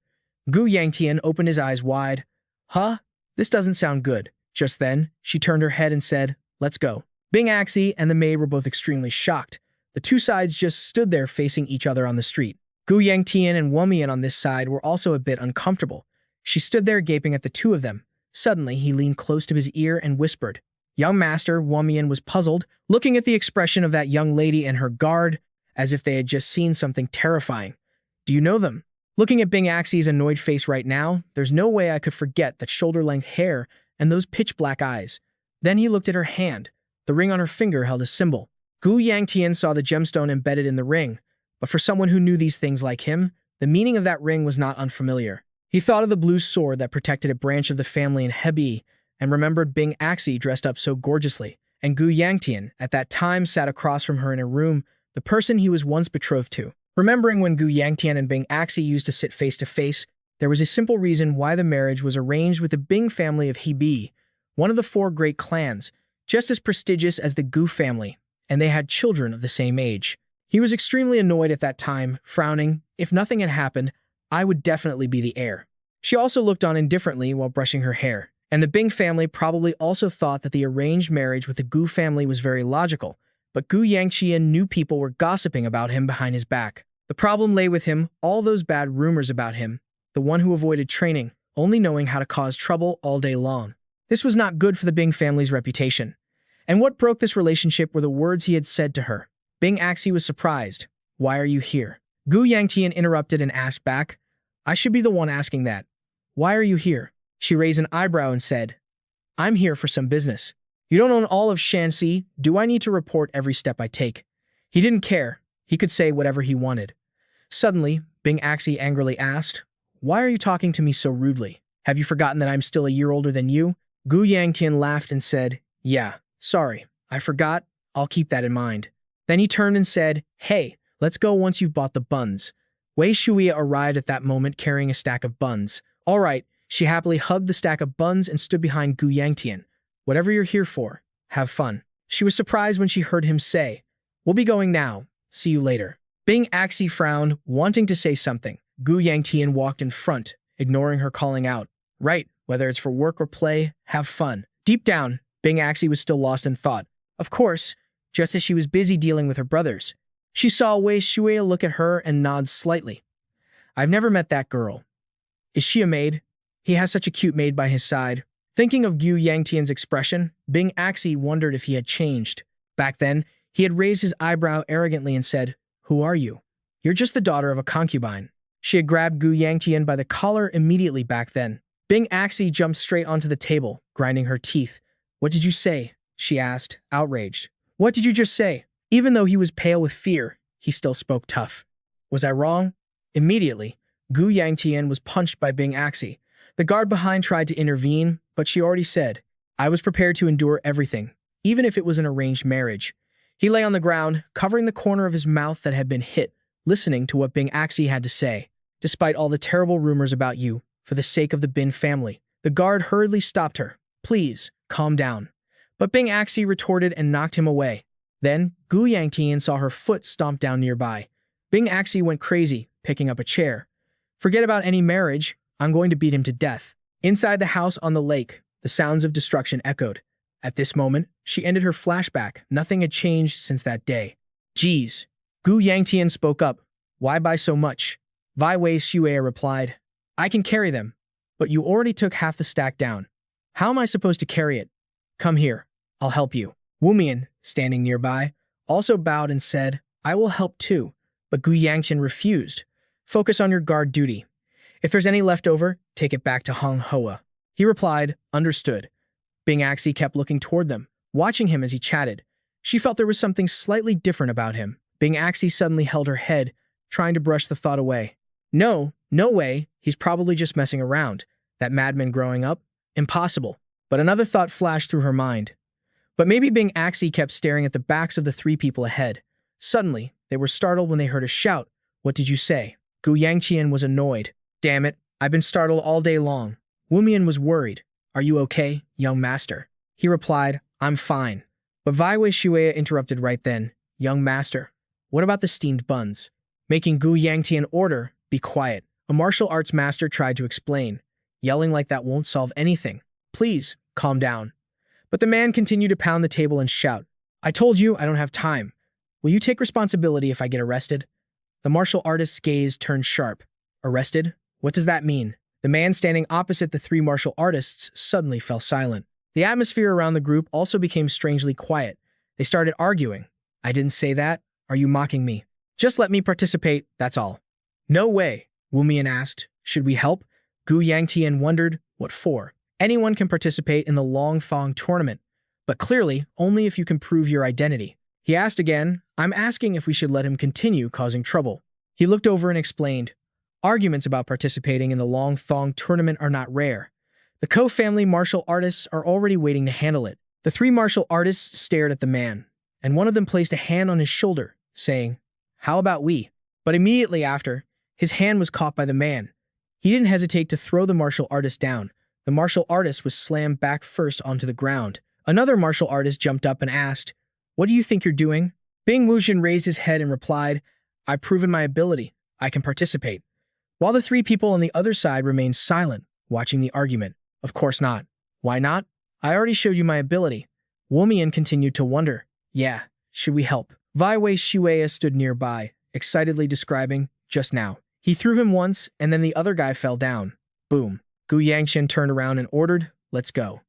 Gu Yangtian opened his eyes wide. Huh? This doesn't sound good. Just then, she turned her head and said, Let's go. Bing Axie and the maid were both extremely shocked. The two sides just stood there facing each other on the street. Gu Yangtian and Wu Mian on this side were also a bit uncomfortable. She stood there gaping at the two of them. Suddenly, he leaned close to his ear and whispered. Young master, Wu Mian was puzzled, looking at the expression of that young lady and her guard, as if they had just seen something terrifying. Do you know them? Looking at Bing Axie's annoyed face right now, there's no way I could forget that shoulder-length hair and those pitch-black eyes. Then he looked at her hand. The ring on her finger held a symbol. Gu Yangtian saw the gemstone embedded in the ring, but for someone who knew these things like him, the meaning of that ring was not unfamiliar. He thought of the blue sword that protected a branch of the family in Hebei, and remembered Bing Axie dressed up so gorgeously, and Gu Yangtian, at that time, sat across from her in a room, the person he was once betrothed to. Remembering when Gu Yangtian and Bing Axie used to sit face to face, there was a simple reason why the marriage was arranged with the Bing family of Hebei, one of the 4 great clans. just as prestigious as the Gu family, and they had children of the same age. He was extremely annoyed at that time, frowning. If nothing had happened, I would definitely be the heir. She also looked on indifferently while brushing her hair, and the Bing family probably also thought that the arranged marriage with the Gu family was very logical, but Gu Yangtian knew people were gossiping about him behind his back. The problem lay with him, all those bad rumors about him, the one who avoided training, only knowing how to cause trouble all day long. This was not good for the Bing family's reputation. And what broke this relationship were the words he had said to her. Bing Axie was surprised. "Why are you here?" Gu Yangtian interrupted and asked back. "I should be the one asking that. Why are you here?" She raised an eyebrow and said, "I'm here for some business. You don't own all of Shanxi. Do I need to report every step I take?" He didn't care. He could say whatever he wanted. Suddenly, Bing Axie angrily asked, "Why are you talking to me so rudely? Have you forgotten that I'm still a year older than you?" Gu Yangtian laughed and said, "Yeah, sorry, I forgot. I'll keep that in mind." Then he turned and said, "Hey, let's go once you've bought the buns." Wei Shuya arrived at that moment carrying a stack of buns. "All right," she happily hugged the stack of buns and stood behind Gu Yangtian. "Whatever you're here for, have fun." She was surprised when she heard him say, "We'll be going now. See you later." Bing Axie frowned, wanting to say something. Gu Yangtian walked in front, ignoring her calling out, "Right, whether it's for work or play, have fun." Deep down, Bing Axie was still lost in thought. Of course, just as she was busy dealing with her brothers. She saw Wei Shuya look at her and nod slightly. "I've never met that girl. Is she a maid?" He has such a cute maid by his side. Thinking of Gu Yangtian's expression, Bing Axie wondered if he had changed. Back then, he had raised his eyebrow arrogantly and said, "Who are you?" "You're just the daughter of a concubine." She had grabbed Gu Yangtian by the collar immediately back then. Bing Axie jumped straight onto the table, grinding her teeth. "What did you say?" she asked, outraged. "What did you just say?" Even though he was pale with fear, he still spoke tough. "Was I wrong?" Immediately, Gu Yangtian was punched by Bing Axie. The guard behind tried to intervene, but she already said, "I was prepared to endure everything, even if it was an arranged marriage." He lay on the ground, covering the corner of his mouth that had been hit, listening to what Bing Axie had to say. "Despite all the terrible rumors about you, for the sake of the Bin family," the guard hurriedly stopped her. "Please, calm down." But Bing Axie retorted and knocked him away. Then, Gu Yangtian saw her foot stomp down nearby. Bing Axie went crazy, picking up a chair. "Forget about any marriage. I'm going to beat him to death." Inside the house on the lake, the sounds of destruction echoed. At this moment, she ended her flashback. Nothing had changed since that day. "Geez." Gu Yangtian spoke up. "Why buy so much?" Wei Shuya replied, "I can carry them, but you already took half the stack down. How am I supposed to carry it? Come here. I'll help you." Wu Mian, standing nearby, also bowed and said, "I will help too," but Gu Yangtian refused. "Focus on your guard duty. If there's any left over, take it back to Hong Hoa." He replied, "Understood." Bing Axie kept looking toward them, watching him as he chatted. She felt there was something slightly different about him. Bing Axie suddenly held her head, trying to brush the thought away. No way, he's probably just messing around. That madman growing up? Impossible. But another thought flashed through her mind. But maybe Bing Axie kept staring at the backs of the three people ahead. Suddenly, they were startled when they heard a shout. "What did you say?" Gu Yangtian was annoyed. "Damn it, I've been startled all day long." Wu Mian was worried. "Are you okay, young master?" He replied, "I'm fine." But Wei Shuya interrupted right then. "Young master, what about the steamed buns?" Making Gu Yangtian order, "Be quiet." A martial arts master tried to explain. Yelling like that won't solve anything. "Please, calm down." But the man continued to pound the table and shout, "I told you I don't have time. Will you take responsibility if I get arrested?" The martial artist's gaze turned sharp. "Arrested? What does that mean?" The man standing opposite the three martial artists suddenly fell silent. The atmosphere around the group also became strangely quiet. They started arguing. "I didn't say that. Are you mocking me? Just let me participate, that's all." "No way," Wu Mian asked. "Should we help?" Gu Yangtian wondered, what for? Anyone can participate in the Long Thong tournament, but clearly only if you can prove your identity. He asked again, "I'm asking if we should let him continue causing trouble." He looked over and explained, "Arguments about participating in the Long Thong tournament are not rare. The Ko family martial artists are already waiting to handle it." The three martial artists stared at the man, and one of them placed a hand on his shoulder, saying, "How about we?" But immediately after, his hand was caught by the man. He didn't hesitate to throw the martial artist down. The martial artist was slammed back first onto the ground. Another martial artist jumped up and asked, "What do you think you're doing?" Bing Wuxian raised his head and replied, "I've proven my ability. I can participate." While the three people on the other side remained silent, watching the argument. "Of course not." "Why not? I already showed you my ability." Wumian continued to wonder. "Yeah, should we help?" Wei Shuya stood nearby, excitedly describing, "Just now. He threw him once, and then the other guy fell down. Boom." Gu Yangtian turned around and ordered, "Let's go."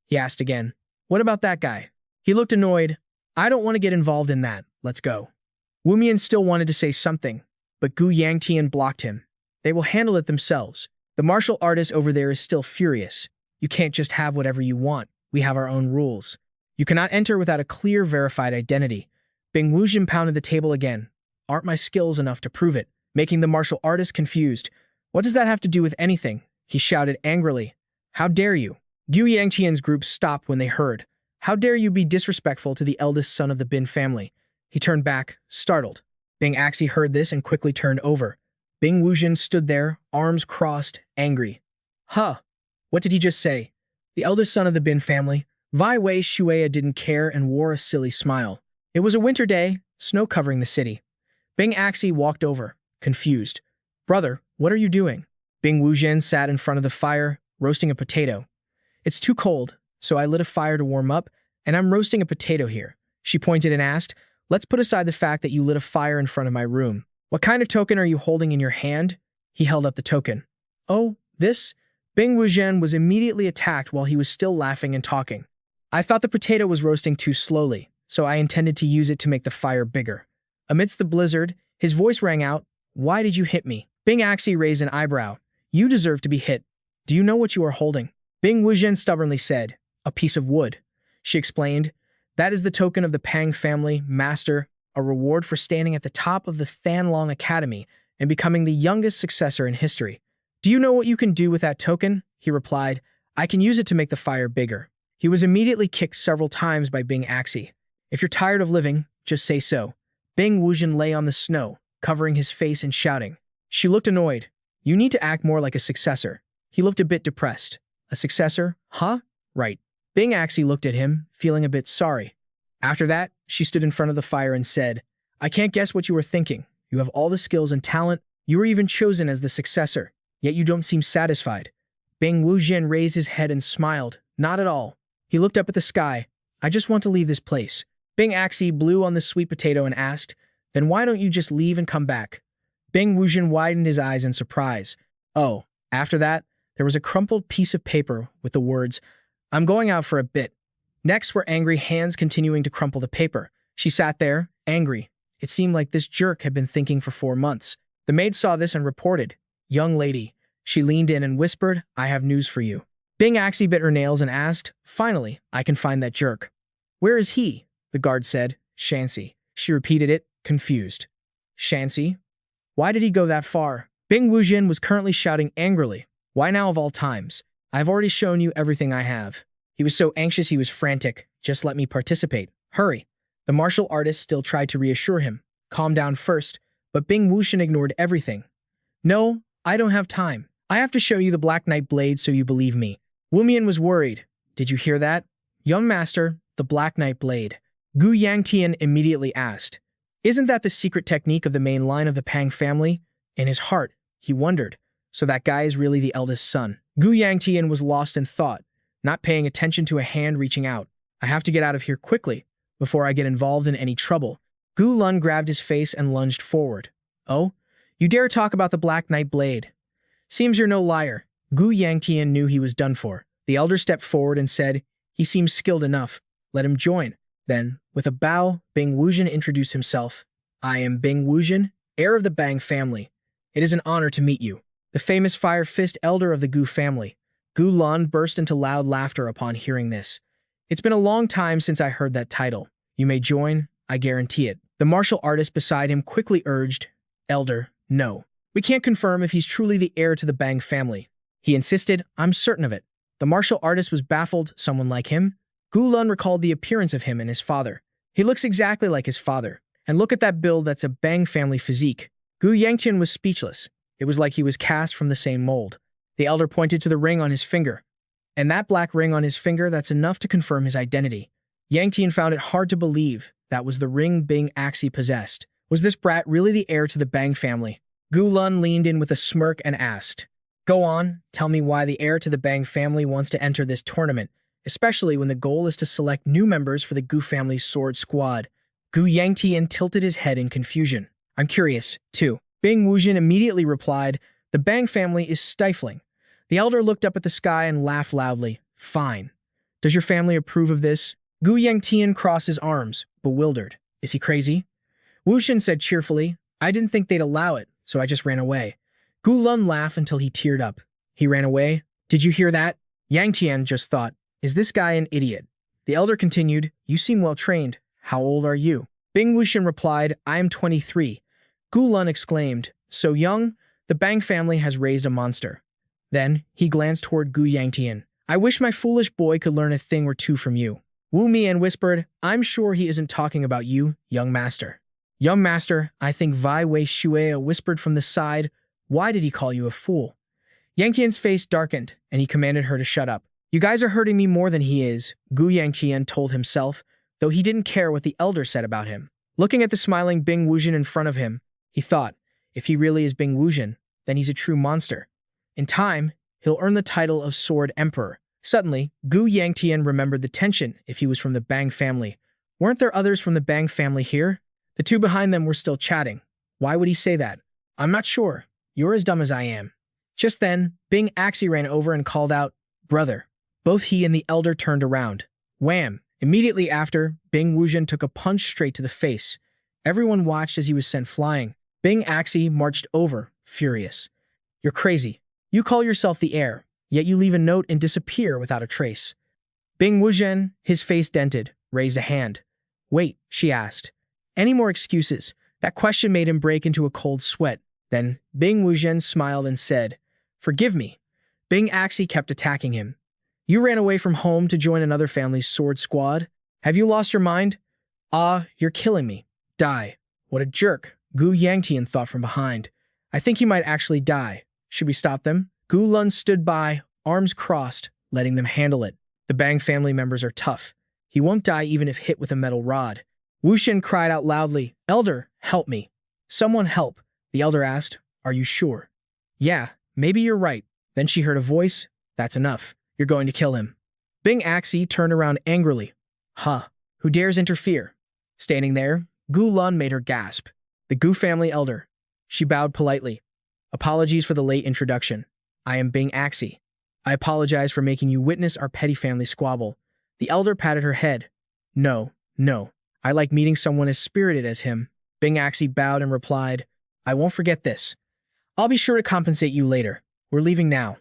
He asked again, "What about that guy?" He looked annoyed. "I don't want to get involved in that. Let's go." Wumian still wanted to say something, but Gu Yangtian blocked him. "They will handle it themselves. The martial artist over there is still furious. You can't just have whatever you want. We have our own rules. You cannot enter without a clear, verified identity." Bing Wuxian pounded the table again. "Aren't my skills enough to prove it?" Making the martial artist confused. "What does that have to do with anything?" He shouted angrily. "How dare you?" Gu Yangtian's group stopped when they heard. "How dare you be disrespectful to the eldest son of the Bin family?" He turned back, startled. Bing Axi heard this and quickly turned over. Bing Wuxian stood there, arms crossed, angry. "Huh? What did he just say? The eldest son of the Bin family?" Wei Shuya didn't care and wore a silly smile. It was a winter day, snow covering the city. Bing Axi walked over, confused. "Brother, what are you doing?" Bing Wuxian sat in front of the fire, roasting a potato. "It's too cold, so I lit a fire to warm up, and I'm roasting a potato here." She pointed and asked, "Let's put aside the fact that you lit a fire in front of my room. What kind of token are you holding in your hand?" He held up the token. "Oh, this?" Bing Wuxian was immediately attacked while he was still laughing and talking. "I thought the potato was roasting too slowly, so I intended to use it to make the fire bigger." Amidst the blizzard, his voice rang out, "Why did you hit me?" Bing Axi raised an eyebrow. "You deserve to be hit. Do you know what you are holding?" Bing Wuxian stubbornly said, "A piece of wood." She explained, "That is the token of the Pang family, master, a reward for standing at the top of the Fanlong Academy and becoming the youngest successor in history." "Do you know what you can do with that token?" He replied, "I can use it to make the fire bigger." He was immediately kicked several times by Bing Axi. "If you're tired of living, just say so." Bing Wuxian lay on the snow, covering his face and shouting. She looked annoyed. "You need to act more like a successor." He looked a bit depressed. "A successor? Huh? Right." Bing Axi looked at him, feeling a bit sorry. After that, she stood in front of the fire and said, "I can't guess what you were thinking. You have all the skills and talent. You were even chosen as the successor, yet you don't seem satisfied." Bing Wuxian raised his head and smiled. "Not at all." He looked up at the sky. "I just want to leave this place." Bing Axi blew on the sweet potato and asked, "Then why don't you just leave and come back?" Bing Wuxian widened his eyes in surprise. "Oh." After that, there was a crumpled piece of paper with the words, "I'm going out for a bit." Next were angry hands continuing to crumple the paper. She sat there, angry. It seemed like this jerk had been thinking for 4 months. The maid saw this and reported, "Young lady." She leaned in and whispered, "I have news for you." Bing Axi bit her nails and asked, "Finally, I can find that jerk." "Where is he?" The guard said, "Shanxi." She repeated it, confused. "Shanxi? Why did he go that far?" Bing Wuxian was currently shouting angrily. "Why now of all times? I've already shown you everything I have." He was so anxious he was frantic. "Just let me participate. Hurry." The martial artist still tried to reassure him. "Calm down first," but Bing Wuxian ignored everything. "No, I don't have time. I have to show you the Black Knight blade so you believe me." Wumian was worried. "Did you hear that? Young master, the Black Knight blade." Gu Yangtian immediately asked, "Isn't that the secret technique of the main line of the Pang family?" In his heart, he wondered, so that guy is really the eldest son. Gu Yangtian was lost in thought, not paying attention to a hand reaching out. "I have to get out of here quickly, before I get involved in any trouble." Gu Lun grabbed his face and lunged forward. "Oh? You dare talk about the Black Knight blade? Seems you're no liar." Gu Yangtian knew he was done for. The elder stepped forward and said, "He seems skilled enough. Let him join." Then, with a bow, Bing Wuxian introduced himself. "I am Bing Wuxian, heir of the Bang family. It is an honor to meet you." The famous Fire Fist elder of the Gu family. Gu Lun burst into loud laughter upon hearing this. "It's been a long time since I heard that title. You may join, I guarantee it." The martial artist beside him quickly urged, "Elder, no. We can't confirm if he's truly the heir to the Bang family." He insisted, "I'm certain of it." The martial artist was baffled. Someone like him? Gu Lun recalled the appearance of him and his father. He looks exactly like his father. And look at that build, that's a Bang family physique. Gu Yangtian was speechless. It was like he was cast from the same mold. The elder pointed to the ring on his finger. And that black ring on his finger, that's enough to confirm his identity. Yangtian found it hard to believe that was the ring Bing Axie possessed. Was this brat really the heir to the Bang family? Gu Lun leaned in with a smirk and asked, "Go on, tell me why the heir to the Bang family wants to enter this tournament, especially when the goal is to select new members for the Gu family's sword squad." Gu Yangtian tilted his head in confusion. "I'm curious, too." Bing Wujin immediately replied, "The Bang family is stifling." The elder looked up at the sky and laughed loudly. "Fine. Does your family approve of this?" Gu Yangtian crossed his arms, bewildered. "Is he crazy?" Wushin said cheerfully, "I didn't think they'd allow it, so I just ran away." Gu Lun laughed until he teared up. "He ran away? Did you hear that?" Yangtian just thought, "Is this guy an idiot?" The elder continued, "You seem well trained. How old are you?" Bing Wushin replied, "I am 23. Gu Lun exclaimed, "So young? The Bang family has raised a monster." Then he glanced toward Gu Yangtian. "I wish my foolish boy could learn a thing or two from you." Wu Mian whispered, "I'm sure he isn't talking about you, young master." "Young master," I think Vi Wei Shuea whispered from the side. "Why did he call you a fool?" Yangtian's face darkened, and he commanded her to shut up. "You guys are hurting me more than he is," Gu Yangtian told himself, though he didn't care what the elder said about him. Looking at the smiling Bing Wujin in front of him, he thought, if he really is Bing Wujin, then he's a true monster. In time, he'll earn the title of Sword Emperor. Suddenly, Gu Yangtian remembered the tension if he was from the Bang family. Weren't there others from the Bang family here? The two behind them were still chatting. Why would he say that? "I'm not sure. You're as dumb as I am." Just then, Bing Axie ran over and called out, "Brother." Both he and the elder turned around. Wham! Immediately after, Bing Wujin took a punch straight to the face. Everyone watched as he was sent flying. Bing Axie marched over, furious. "You're crazy. You call yourself the heir, yet you leave a note and disappear without a trace." Bing Wujin, his face dented, raised a hand. "Wait," she asked. "Any more excuses?" That question made him break into a cold sweat. Then Bing Wujin smiled and said, "Forgive me." Bing Axie kept attacking him. "You ran away from home to join another family's sword squad? Have you lost your mind?" "Ah, you're killing me. Die." "What a jerk," Gu Yangtian thought from behind. "I think he might actually die. Should we stop them?" Gu Lun stood by, arms crossed, letting them handle it. The Bang family members are tough. He won't die even if hit with a metal rod. Wushin cried out loudly, "Elder, help me." "Someone help," the elder asked. "Are you sure?" "Yeah, maybe you're right." Then she heard a voice. "That's enough. You're going to kill him." Bing Axie turned around angrily. "Huh, who dares interfere?" Standing there, Gu Lun made her gasp. "The Gu family elder." She bowed politely. "Apologies for the late introduction. I am Bing Axie. I apologize for making you witness our petty family squabble." The elder patted her head. No. I like meeting someone as spirited as him." Bing Axie bowed and replied, "I won't forget this. I'll be sure to compensate you later. We're leaving now."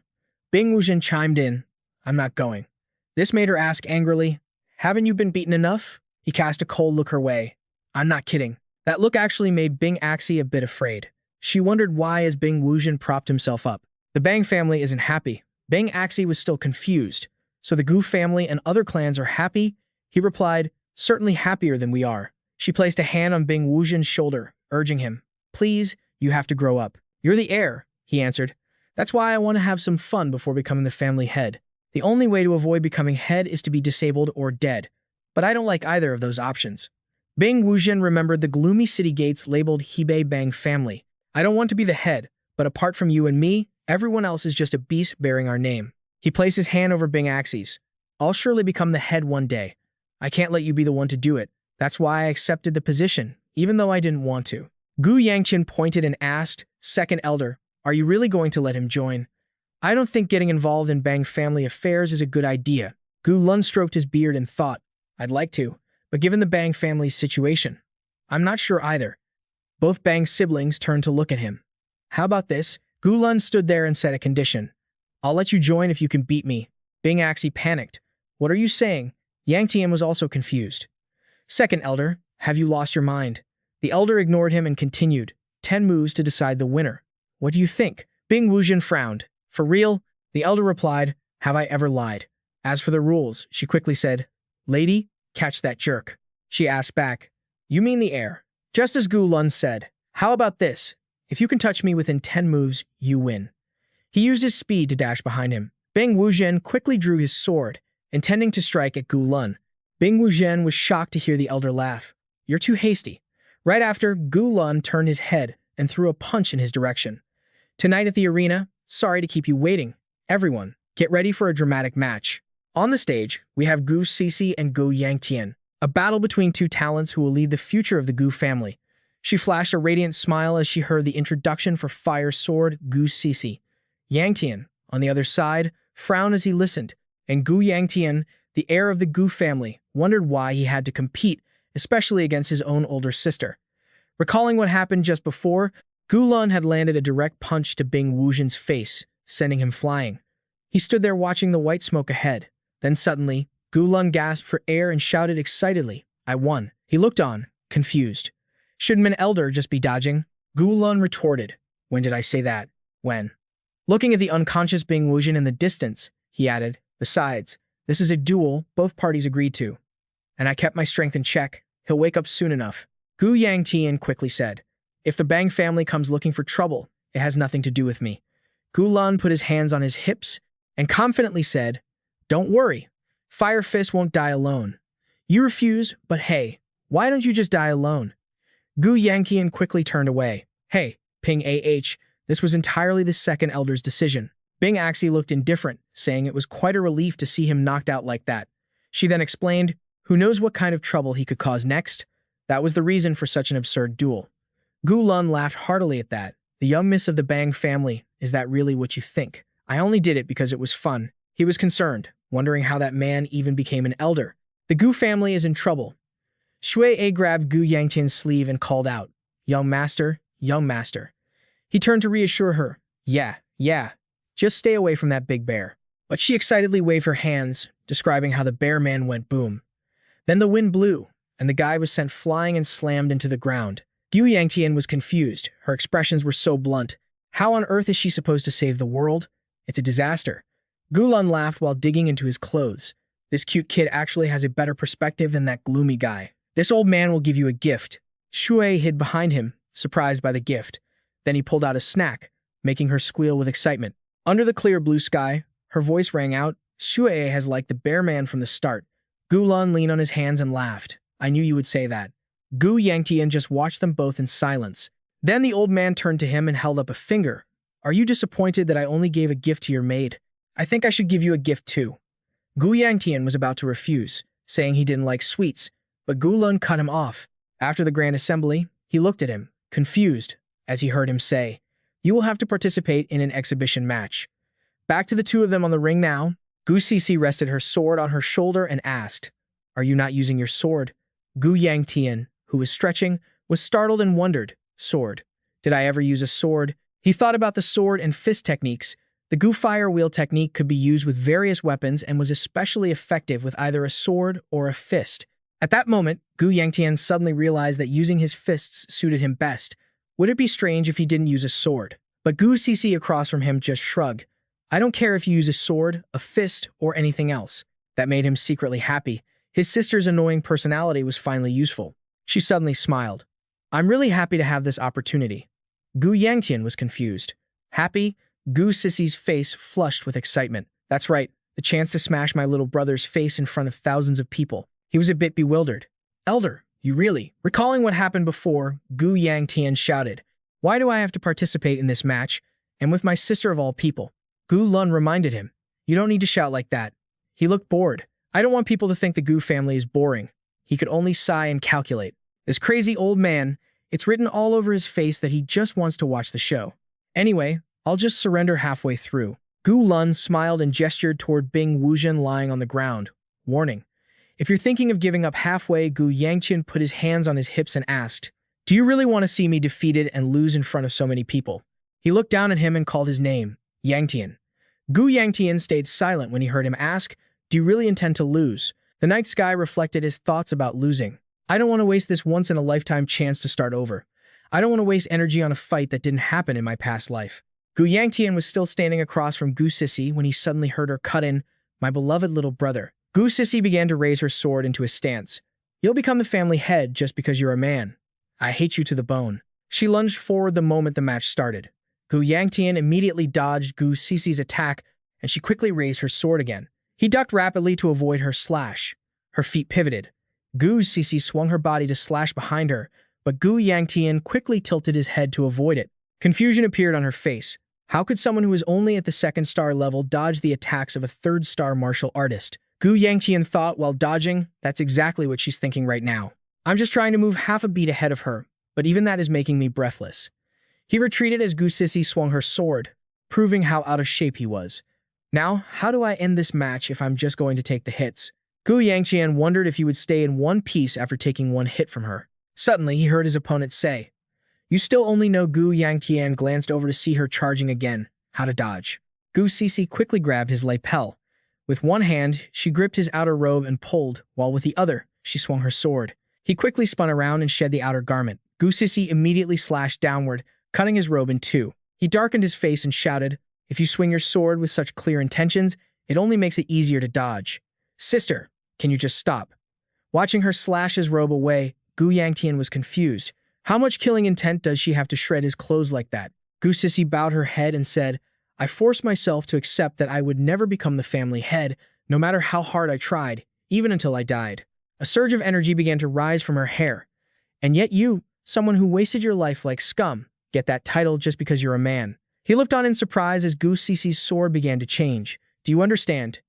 Bing Wujin chimed in, "I'm not going." This made her ask angrily, "Haven't you been beaten enough?" He cast a cold look her way. "I'm not kidding." That look actually made Bing Axie a bit afraid. She wondered why as Bing Wujin propped himself up. The Bang family isn't happy. Bing Axie was still confused. "So the Gu family and other clans are happy?" He replied, "Certainly happier than we are." She placed a hand on Bing Wujin's shoulder, urging him, "Please, you have to grow up." "You're the heir," he answered. "That's why I want to have some fun before becoming the family head. The only way to avoid becoming head is to be disabled or dead. But I don't like either of those options." Bing Wujin remembered the gloomy city gates labeled Hebei Bang family. "I don't want to be the head, but apart from you and me, everyone else is just a beast bearing our name." He placed his hand over Bing Axie's. "I'll surely become the head one day. I can't let you be the one to do it. That's why I accepted the position, even though I didn't want to." Gu Yangtian pointed and asked, "Second elder, are you really going to let him join?" "I don't think getting involved in Bang family affairs is a good idea." Gu Lun stroked his beard and thought, "I'd like to, but given the Bang family's situation, I'm not sure either." Both Bang siblings turned to look at him. "How about this?" Gu Lun stood there and set a condition. "I'll let you join if you can beat me." Bing Axie panicked. "What are you saying?" Yangtian was also confused. "Second elder, have you lost your mind?" The elder ignored him and continued, 10 moves to decide the winner. "What do you think?" Bing Wujin frowned. "For real?" The elder replied, "Have I ever lied?" "As for the rules," she quickly said, "Lady, catch that jerk." She asked back, "You mean the heir?" Just as Gu Lun said, "How about this? If you can touch me within 10 moves, you win." He used his speed to dash behind him. Bing Wuzhen quickly drew his sword, intending to strike at Gu Lun. Bing Wuzhen was shocked to hear the elder laugh. "You're too hasty." Right after, Gu Lun turned his head and threw a punch in his direction. "Tonight at the arena, sorry to keep you waiting. Everyone, get ready for a dramatic match." On the stage, we have Gu Sisi and Gu Yangtian, a battle between two talents who will lead the future of the Gu family. She flashed a radiant smile as she heard the introduction for Fire Sword Gu Sisi. Yangtian, on the other side, frowned as he listened, and Gu Yangtian, the heir of the Gu family, wondered why he had to compete, especially against his own older sister. Recalling what happened just before, Gu Lun had landed a direct punch to Bing Wuzhen's face, sending him flying. He stood there watching the white smoke ahead. Then suddenly, Gu Lun gasped for air and shouted excitedly, "I won." He looked on, confused. Shouldn't an elder just be dodging? Gu Lun retorted, "When did I say that? When?" Looking at the unconscious Bing Wuzhen in the distance, he added, "Besides, this is a duel both parties agreed to. And I kept my strength in check. He'll wake up soon enough." Gu Yangtian quickly said, "If the Bang family comes looking for trouble, it has nothing to do with me." Gu Lun put his hands on his hips and confidently said, "Don't worry, Fire Fist won't die alone. You refuse, but hey, why don't you just die alone?" Gu Yangtian quickly turned away. "Hey, Ping AH, this was entirely the second elder's decision." Bing Axie looked indifferent, saying it was quite a relief to see him knocked out like that. She then explained, "Who knows what kind of trouble he could cause next? That was the reason for such an absurd duel." Gu Lun laughed heartily at that. "The young miss of the Bang family, is that really what you think? I only did it because it was fun." He was concerned, wondering how that man even became an elder. The Gu family is in trouble. Shui A grabbed Gu Yangtian's sleeve and called out, young master. He turned to reassure her, Yeah, just stay away from that big bear." But she excitedly waved her hands, describing how the bear man went boom. Then the wind blew, and the guy was sent flying and slammed into the ground. Gu Yangtian was confused. Her expressions were so blunt. How on earth is she supposed to save the world? It's a disaster. Gu Lun laughed while digging into his clothes. This cute kid actually has a better perspective than that gloomy guy. This old man will give you a gift. Shui hid behind him, surprised by the gift. Then he pulled out a snack, making her squeal with excitement. Under the clear blue sky, her voice rang out, "Shui has liked the bear man from the start." Gu Lun leaned on his hands and laughed. "I knew you would say that." Gu Yangtian just watched them both in silence. Then the old man turned to him and held up a finger. "Are you disappointed that I only gave a gift to your maid? I think I should give you a gift too." Gu Yangtian was about to refuse, saying he didn't like sweets, but Gu Lun cut him off. After the grand assembly, he looked at him, confused, as he heard him say, "You will have to participate in an exhibition match." Back to the two of them on the ring now. Gu Sisi rested her sword on her shoulder and asked, "Are you not using your sword?" Gu Yangtian, who was stretching, was startled and wondered, "Sword? Did I ever use a sword?" He thought about the sword and fist techniques. The Gu fire wheel technique could be used with various weapons and was especially effective with either a sword or a fist. At that moment, Gu Yangtian suddenly realized that using his fists suited him best. Would it be strange if he didn't use a sword? But Gu Sisi across from him just shrugged. "I don't care if you use a sword, a fist, or anything else." That made him secretly happy. His sister's annoying personality was finally useful. She suddenly smiled. "I'm really happy to have this opportunity." Gu Yangtian was confused. Happy? Gu Sisi's face flushed with excitement. "That's right, the chance to smash my little brother's face in front of thousands of people." He was a bit bewildered. "Elder, you really?" Recalling what happened before, Gu Yangtian shouted, "Why do I have to participate in this match? And with my sister of all people?" Gu Lun reminded him, "You don't need to shout like that." He looked bored. "I don't want people to think the Gu family is boring." He could only sigh and calculate. This crazy old man, it's written all over his face that he just wants to watch the show. "Anyway, I'll just surrender halfway through." Gu Lun smiled and gestured toward Bing Wuzhen lying on the ground. Warning. If you're thinking of giving up halfway, Gu Yangtian put his hands on his hips and asked, "Do you really want to see me defeated and lose in front of so many people?" He looked down at him and called his name, Yangtian. Gu Yangtian stayed silent when he heard him ask, "Do you really intend to lose?" The night sky reflected his thoughts about losing. "I don't want to waste this once-in-a-lifetime chance to start over. I don't want to waste energy on a fight that didn't happen in my past life." Gu Yangtian was still standing across from Gu Sisi when he suddenly heard her cut in, "My beloved little brother." Gu Sisi began to raise her sword into a stance. "You'll become the family head just because you're a man. I hate you to the bone." She lunged forward the moment the match started. Gu Yangtian immediately dodged Gu Sisi's attack and she quickly raised her sword again. He ducked rapidly to avoid her slash. Her feet pivoted. Gu Sisi swung her body to slash behind her, but Gu Yangtian quickly tilted his head to avoid it. Confusion appeared on her face. How could someone who was only at the 2nd star level dodge the attacks of a 3rd star martial artist? Gu Yangtian thought while dodging, that's exactly what she's thinking right now. I'm just trying to move half a beat ahead of her, but even that is making me breathless. He retreated as Gu Sisi swung her sword, proving how out of shape he was. Now, how do I end this match if I'm just going to take the hits? Gu Yangtian wondered if he would stay in one piece after taking one hit from her. Suddenly, he heard his opponent say, "You still only know." Gu Yangtian glanced over to see her charging again. How to dodge. Gu Sisi quickly grabbed his lapel. With one hand, she gripped his outer robe and pulled, while with the other, she swung her sword. He quickly spun around and shed the outer garment. Gu Sisi immediately slashed downward, cutting his robe in two. He darkened his face and shouted, "If you swing your sword with such clear intentions, it only makes it easier to dodge. Sister, can you just stop?" Watching her slash his robe away, Gu Yangtian was confused. How much killing intent does she have to shred his clothes like that? Gu Sisi bowed her head and said, "I forced myself to accept that I would never become the family head, no matter how hard I tried, even until I died." A surge of energy began to rise from her hair. "And yet you, someone who wasted your life like scum, get that title just because you're a man." He looked on in surprise as Gu Sisi's sword began to change. "Do you understand?"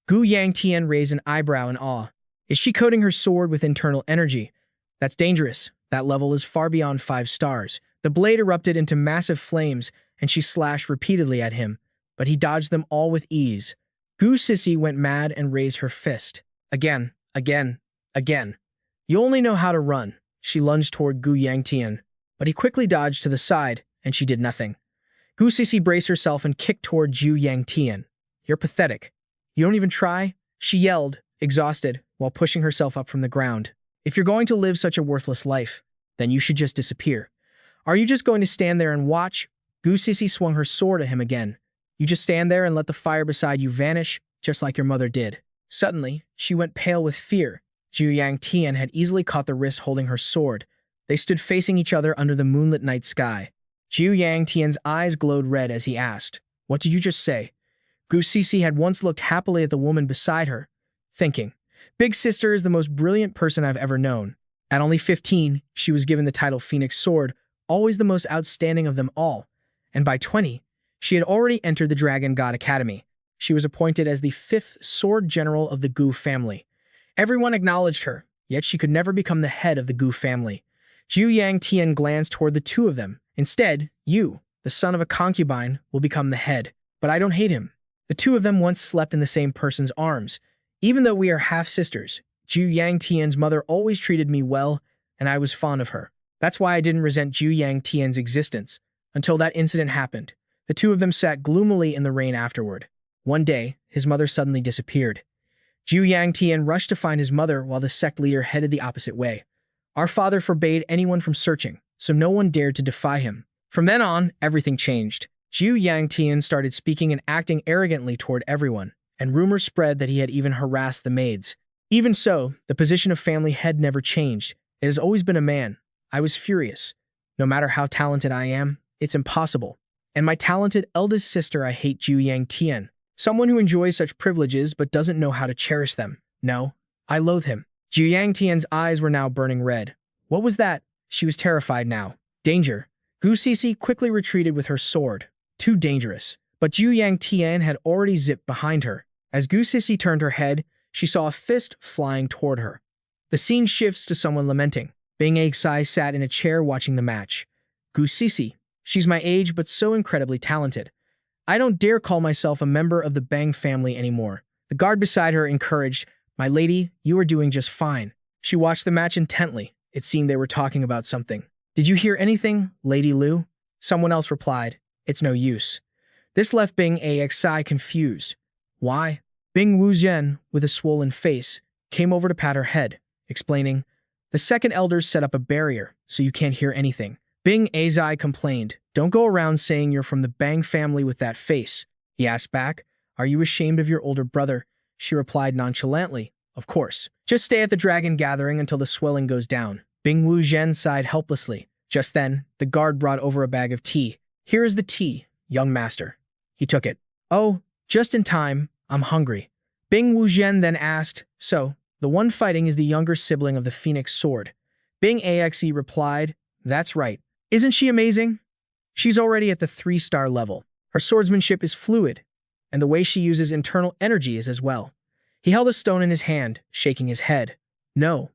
Gu Yangtian raised an eyebrow in awe. Is she coating her sword with internal energy? That's dangerous. That level is far beyond 5 stars. The blade erupted into massive flames, and she slashed repeatedly at him, but he dodged them all with ease. Gu Sisi went mad and raised her fist. Again. "You only know how to run." She lunged toward Gu Yangtian, but he quickly dodged to the side, and she did nothing. Gu Sisi braced herself and kicked toward Gu Yangtian. "You're pathetic. You don't even try?" she yelled, exhausted, while pushing herself up from the ground. "If you're going to live such a worthless life, then you should just disappear. Are you just going to stand there and watch?" Gu Sisi swung her sword at him again. "You just stand there and let the fire beside you vanish, just like your mother did." Suddenly, she went pale with fear. Gu Yangtian had easily caught the wrist holding her sword. They stood facing each other under the moonlit night sky. Gu Yangtian's eyes glowed red as he asked, "What did you just say?" Gu Sisi had once looked happily at the woman beside her, thinking, "Big sister is the most brilliant person I've ever known." At only 15, she was given the title Phoenix Sword, always the most outstanding of them all, and by 20, she had already entered the Dragon God Academy. She was appointed as the 5th Sword General of the Gu family. Everyone acknowledged her, yet she could never become the head of the Gu family. Gu Yangtian glanced toward the two of them. "Instead, you, the son of a concubine, will become the head. But I don't hate him." The two of them once slept in the same person's arms. "Even though we are half-sisters, Gu Yangtian's mother always treated me well, and I was fond of her. That's why I didn't resent Gu Yangtian's existence, until that incident happened." The two of them sat gloomily in the rain afterward. One day, his mother suddenly disappeared. Gu Yangtian rushed to find his mother while the sect leader headed the opposite way. Our father forbade anyone from searching, so no one dared to defy him. From then on, everything changed. Gu Yangtian started speaking and acting arrogantly toward everyone, and rumors spread that he had even harassed the maids. Even so, the position of family head never changed. It has always been a man. I was furious. No matter how talented I am, it's impossible. And my talented eldest sister, I hate Gu Yangtian. Someone who enjoys such privileges but doesn't know how to cherish them. No, I loathe him. Gu Yangtian's eyes were now burning red. What was that? She was terrified now. Danger. Gu Sisi quickly retreated with her sword. Too dangerous. But Gu Yangtian had already zipped behind her. As Gu Sisi turned her head, she saw a fist flying toward her. The scene shifts to someone lamenting. Bing Aixai sat in a chair watching the match. "Gu Sisi. She's my age but so incredibly talented. I don't dare call myself a member of the Bang family anymore." The guard beside her encouraged, "My lady, you are doing just fine." She watched the match intently. It seemed they were talking about something. "Did you hear anything, Lady Lu?" Someone else replied, "It's no use." This left Bing Aixai confused. "Why?" Bing Wuzhen, with a swollen face, came over to pat her head, explaining, "The second elders set up a barrier, so you can't hear anything." Bing Aixai complained, "Don't go around saying you're from the Bang family with that face." He asked back, "Are you ashamed of your older brother?" She replied nonchalantly, "Of course. Just stay at the dragon gathering until the swelling goes down." Bing Wuzhen sighed helplessly. Just then, the guard brought over a bag of tea. "Here is the tea, young master." He took it. "Oh, Just in time, I'm hungry. Bing Wuzhen then asked, so, the one fighting is the younger sibling of the Phoenix Sword. Bing Axe replied, that's right. Isn't she amazing? She's already at the 3-star level. Her swordsmanship is fluid, and the way she uses internal energy is as well. He held a stone in his hand, shaking his head. No.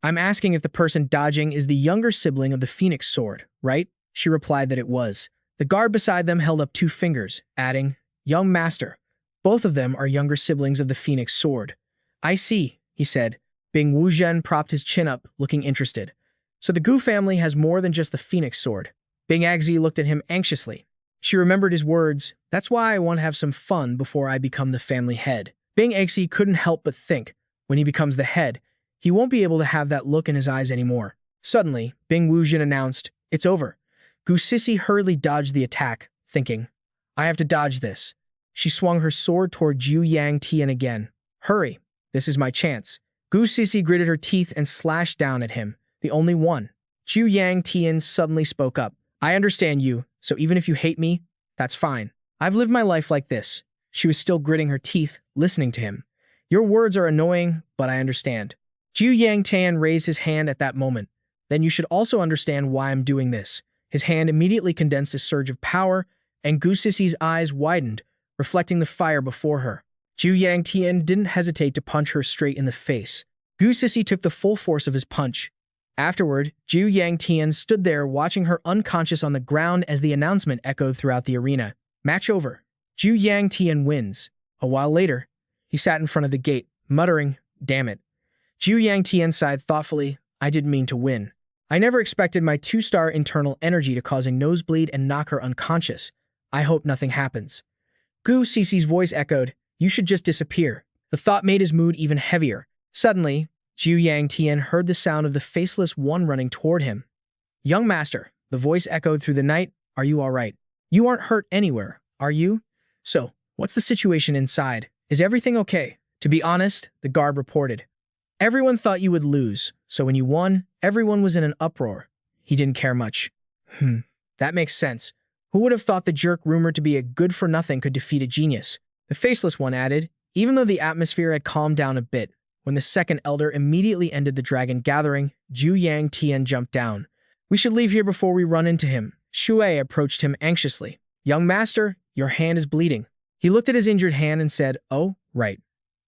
I'm asking if the person dodging is the younger sibling of the Phoenix Sword, right? She replied that it was. The guard beside them held up 2 fingers, adding, young master. Both of them are younger siblings of the Phoenix Sword. I see, he said. Bing Wuzhen propped his chin up, looking interested. So the Gu family has more than just the Phoenix Sword. Bing Agzi looked at him anxiously. She remembered his words, that's why I want to have some fun before I become the family head. Bing Agzi couldn't help but think, when he becomes the head, he won't be able to have that look in his eyes anymore. Suddenly, Bing Wuzhen announced, it's over. Gu Sisi hurriedly dodged the attack, thinking, I have to dodge this. She swung her sword toward Zhu Yangtian again. Hurry, this is my chance. Gu Sisi gritted her teeth and slashed down at him, the only one. Zhu Yangtian suddenly spoke up. I understand you, so even if you hate me, that's fine. I've lived my life like this. She was still gritting her teeth, listening to him. Your words are annoying, but I understand. Zhu Yangtian raised his hand at that moment. Then you should also understand why I'm doing this. His hand immediately condensed a surge of power, and Gu Sisi's eyes widened, reflecting the fire before her. Zhu Yangtian didn't hesitate to punch her straight in the face. Gu Sisi took the full force of his punch. Afterward, Zhu Yangtian stood there watching her unconscious on the ground as the announcement echoed throughout the arena. Match over. Zhu Yangtian wins. A while later, he sat in front of the gate, muttering, damn it. Zhu Yangtian sighed thoughtfully, I didn't mean to win. I never expected my 2-star internal energy to cause a nosebleed and knock her unconscious. I hope nothing happens. Gu Sisi's voice echoed, you should just disappear. The thought made his mood even heavier. Suddenly, Zhu Yangtian heard the sound of the faceless one running toward him. Young master, the voice echoed through the night, are you all right? You aren't hurt anywhere, are you? So, what's the situation inside? Is everything okay? To be honest, the guard reported. Everyone thought you would lose, so when you won, everyone was in an uproar. He didn't care much. That makes sense. Who would have thought the jerk rumored to be a good-for-nothing could defeat a genius? The faceless one added, even though the atmosphere had calmed down a bit. When the second elder immediately ended the dragon gathering, Zhu Yangtian jumped down. We should leave here before we run into him. Shui approached him anxiously. Young master, your hand is bleeding. He looked at his injured hand and said, oh, right.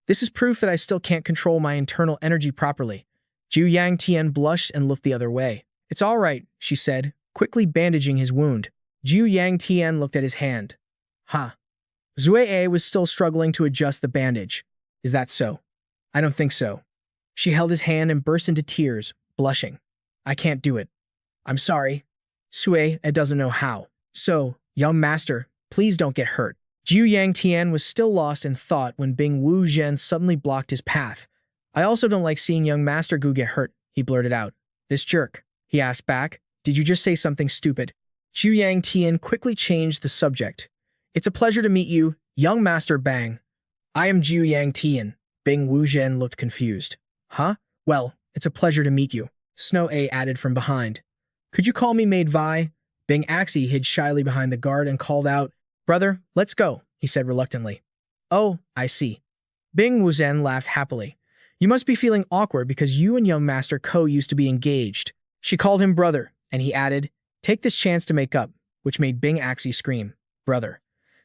This is proof that I still can't control my internal energy properly. Zhu Yangtian blushed and looked the other way. It's all right, she said, quickly bandaging his wound. Zhu Yangtian looked at his hand. Zui was still struggling to adjust the bandage. Is that so? I don't think so. She held his hand and burst into tears, blushing. I can't do it. I'm sorry. Sui doesn't know how. So, young master, please don't get hurt. Zhu Yangtian was still lost in thought when Bing Wuzhen suddenly blocked his path. I also don't like seeing young Master Gu get hurt, he blurted out. This jerk, he asked back. Did you just say something stupid? Zhu Yangtian quickly changed the subject. It's a pleasure to meet you, young Master Bang. I am Zhu Yangtian. Bing Wuzhen looked confused. Huh? Well, it's a pleasure to meet you. Snow A added from behind. Could you call me Maid Vi? Bing Axie hid shyly behind the guard and called out, Brother, let's go, he said reluctantly. Oh, I see. Bing Wuzhen laughed happily. You must be feeling awkward because you and young Master Ko used to be engaged. She called him brother, and he added, take this chance to make up, which made Bing Axie scream, brother.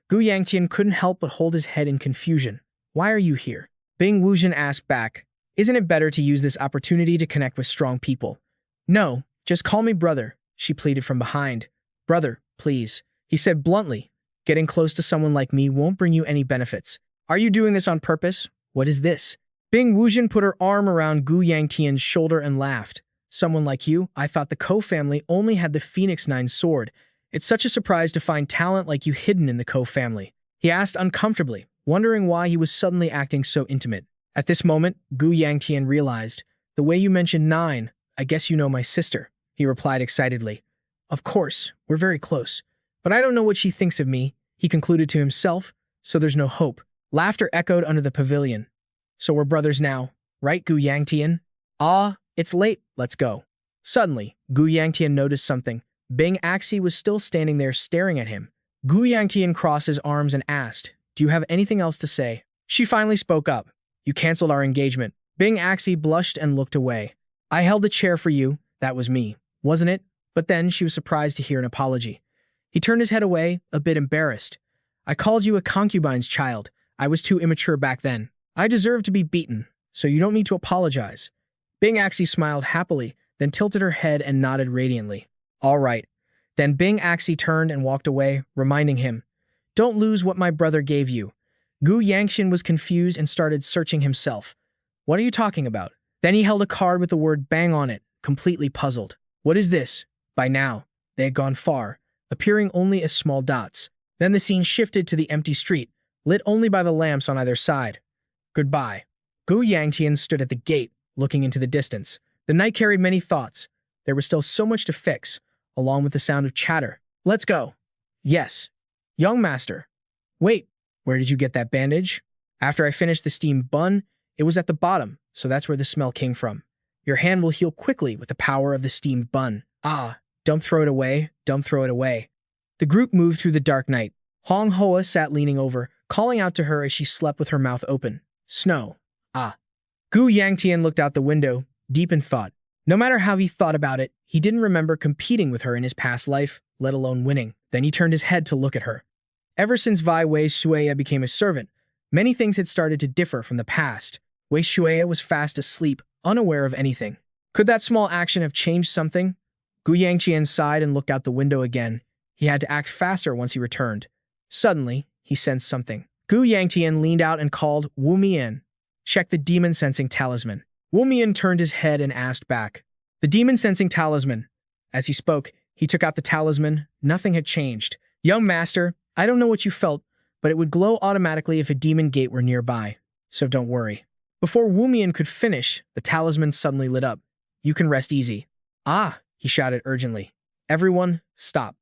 Gu Yangtian couldn't help but hold his head in confusion. Why are you here? Bing Wuzhen asked back, isn't it better to use this opportunity to connect with strong people? No, just call me brother, she pleaded from behind. Brother, please, he said bluntly. Getting close to someone like me won't bring you any benefits. Are you doing this on purpose? What is this? Bing Wuzhen put her arm around Gu Yangtian's shoulder and laughed. Someone like you, I thought the Ko family only had the Phoenix 9 sword. It's such a surprise to find talent like you hidden in the Ko family. He asked uncomfortably, wondering why he was suddenly acting so intimate. At this moment, Gu Yangtian realized, the way you mentioned 9, I guess you know my sister, he replied excitedly. Of course, we're very close. But I don't know what she thinks of me, he concluded to himself, so there's no hope. Laughter echoed under the pavilion. So we're brothers now, right, Gu Yangtian? Ah, it's late, let's go. Suddenly, Gu Yangtian noticed something. Bing Axie was still standing there staring at him. Gu Yangtian crossed his arms and asked, Do you have anything else to say? She finally spoke up. You canceled our engagement. Bing Axie blushed and looked away. I held the chair for you. That was me, wasn't it? But then she was surprised to hear an apology. He turned his head away, a bit embarrassed. I called you a concubine's child. I was too immature back then. I deserve to be beaten, so you don't need to apologize. Bing Axie smiled happily, then tilted her head and nodded radiantly. All right. Then Bing Axie turned and walked away, reminding him, don't lose what my brother gave you. Gu Yangtian was confused and started searching himself. What are you talking about? Then he held a card with the word bang on it, completely puzzled. What is this? By now, they had gone far, appearing only as small dots. Then the scene shifted to the empty street, lit only by the lamps on either side. Goodbye. Gu Yangtian stood at the gate, looking into the distance. The night carried many thoughts. There was still so much to fix, along with the sound of chatter. Let's go. Yes. Young master. Wait, where did you get that bandage? After I finished the steamed bun, it was at the bottom, so that's where the smell came from. Your hand will heal quickly with the power of the steamed bun. Ah, don't throw it away, don't throw it away. The group moved through the dark night. Hong Hoa sat leaning over, calling out to her as she slept with her mouth open. Snow. Ah. Gu Yangtian looked out the window, deep in thought. No matter how he thought about it, he didn't remember competing with her in his past life, let alone winning. Then he turned his head to look at her. Ever since Wei Shueya became his servant, many things had started to differ from the past. Wei Shueya was fast asleep, unaware of anything. Could that small action have changed something? Gu Yangtian sighed and looked out the window again. He had to act faster once he returned. Suddenly, he sensed something. Gu Yangtian leaned out and called, Wu Mian. Check the demon-sensing talisman. Wu Mian turned his head and asked back. The demon-sensing talisman. As he spoke, he took out the talisman. Nothing had changed. Young master, I don't know what you felt, but it would glow automatically if a demon gate were nearby. So don't worry. Before Wu Mian could finish, the talisman suddenly lit up. You can rest easy. Ah, he shouted urgently. Everyone, stop.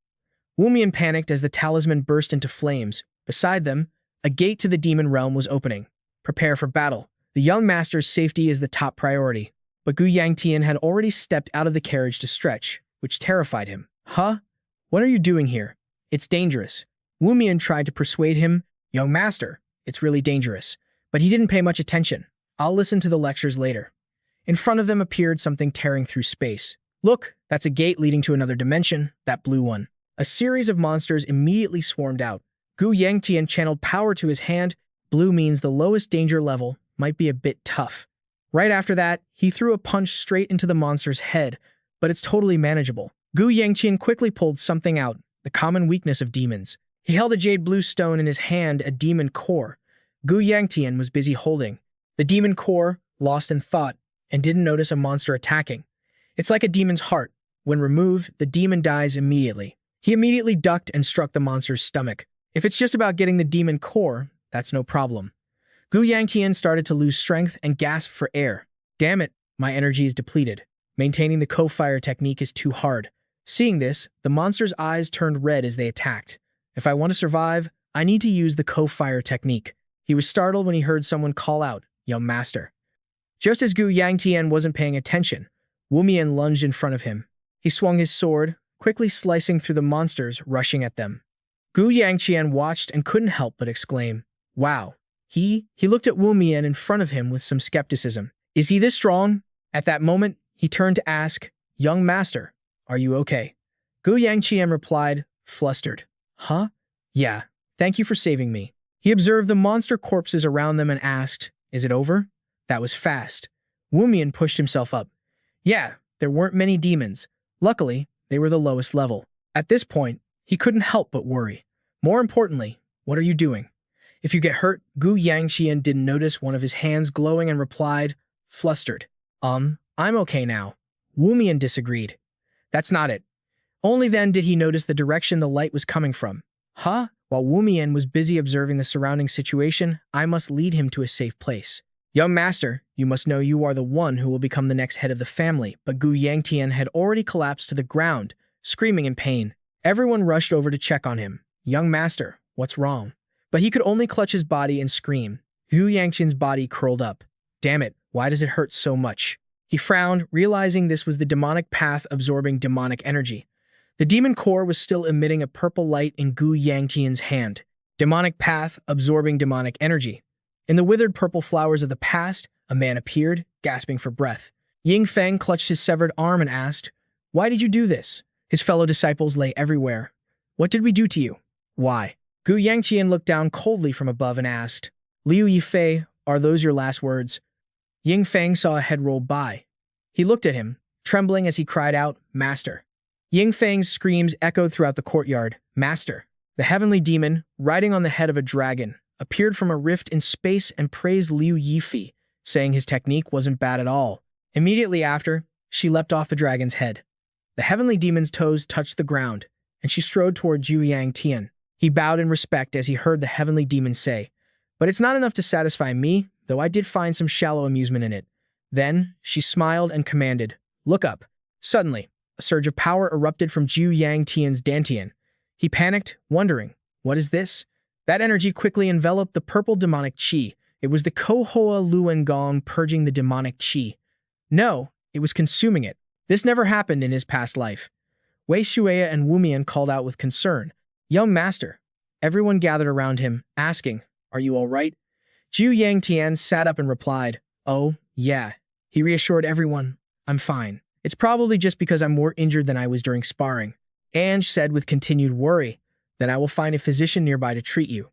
Wu Mian panicked as the talisman burst into flames. Beside them, a gate to the demon realm was opening. Prepare for battle. The young master's safety is the top priority. But Gu Yangtian had already stepped out of the carriage to stretch, which terrified him. Huh? What are you doing here? It's dangerous. Wu Mian tried to persuade him. Young master, it's really dangerous. But he didn't pay much attention. I'll listen to the lectures later. In front of them appeared something tearing through space. Look, that's a gate leading to another dimension, that blue one. A series of monsters immediately swarmed out. Gu Yangtian channeled power to his hand. Blue means the lowest danger level, might be a bit tough. Right after that, he threw a punch straight into the monster's head, but it's totally manageable. Gu Yangtian quickly pulled something out, the common weakness of demons. He held a jade blue stone in his hand, a demon core. Gu Yangtian was busy holding the demon core, lost in thought, and didn't notice a monster attacking. It's like a demon's heart. When removed, the demon dies immediately. He immediately ducked and struck the monster's stomach. If it's just about getting the demon core, that's no problem. Gu Yangtian started to lose strength and gasped for air. Damn it, my energy is depleted. Maintaining the co-fire technique is too hard. Seeing this, the monster's eyes turned red as they attacked. If I want to survive, I need to use the co-fire technique. He was startled when he heard someone call out, Young master. Just as Gu Yangtian wasn't paying attention, Wu Mian lunged in front of him. He swung his sword, quickly slicing through the monsters rushing at them. Gu Yangtian watched and couldn't help but exclaim, wow. He looked at Wu Mian in front of him with some skepticism. Is he this strong? At that moment, he turned to ask, Young master, are you okay? Gu Yangtian replied, flustered. Huh? Yeah, thank you for saving me. He observed the monster corpses around them and asked, is it over? That was fast. Wu Mian pushed himself up. Yeah, there weren't many demons. Luckily, they were the lowest level. At this point, he couldn't help but worry. More importantly, what are you doing? If you get hurt, Gu Yangtian didn't notice one of his hands glowing and replied, flustered. I'm okay now. Wu Mian disagreed. That's not it. Only then did he notice the direction the light was coming from. Huh? While Wu Mian was busy observing the surrounding situation, I must lead him to a safe place. Young master, you must know you are the one who will become the next head of the family. But Gu Yangtian had already collapsed to the ground, screaming in pain. Everyone rushed over to check on him. Young master, what's wrong? But he could only clutch his body and scream. Gu Yangtian's body curled up. Damn it, why does it hurt so much? He frowned, realizing this was the demonic path absorbing demonic energy. The demon core was still emitting a purple light in Gu Yangtian's hand. Demonic path, absorbing demonic energy. In the withered purple flowers of the past, a man appeared, gasping for breath. Ying Feng clutched his severed arm and asked, "Why did you do this?" His fellow disciples lay everywhere. "What did we do to you?" "Why?" Gu Yangtian looked down coldly from above and asked, "Liu Yifei, are those your last words?" Ying Feng saw a head roll by. He looked at him, trembling as he cried out, "Master." Ying Feng's screams echoed throughout the courtyard. "Master!" The heavenly demon, riding on the head of a dragon, appeared from a rift in space and praised Liu Yifei, saying his technique wasn't bad at all. Immediately after, she leapt off the dragon's head. The heavenly demon's toes touched the ground, and she strode toward Zhu Yangtian. He bowed in respect as he heard the heavenly demon say, "But it's not enough to satisfy me, though I did find some shallow amusement in it." Then, she smiled and commanded, "Look up." Suddenly, a surge of power erupted from Zhu Yangtian's dantian. He panicked, wondering, "What is this?" That energy quickly enveloped the purple demonic qi. It was the Kohoa Luan Gong purging the demonic qi. No, it was consuming it. This never happened in his past life. Wei Shuya and Wu Mian called out with concern, "Young master." Everyone gathered around him, asking, "Are you all right?" Zhu Yangtian sat up and replied, "Oh, yeah." He reassured everyone, "I'm fine. It's probably just because I'm more injured than I was during sparring." Ange said with continued worry, "Then I will find a physician nearby to treat you."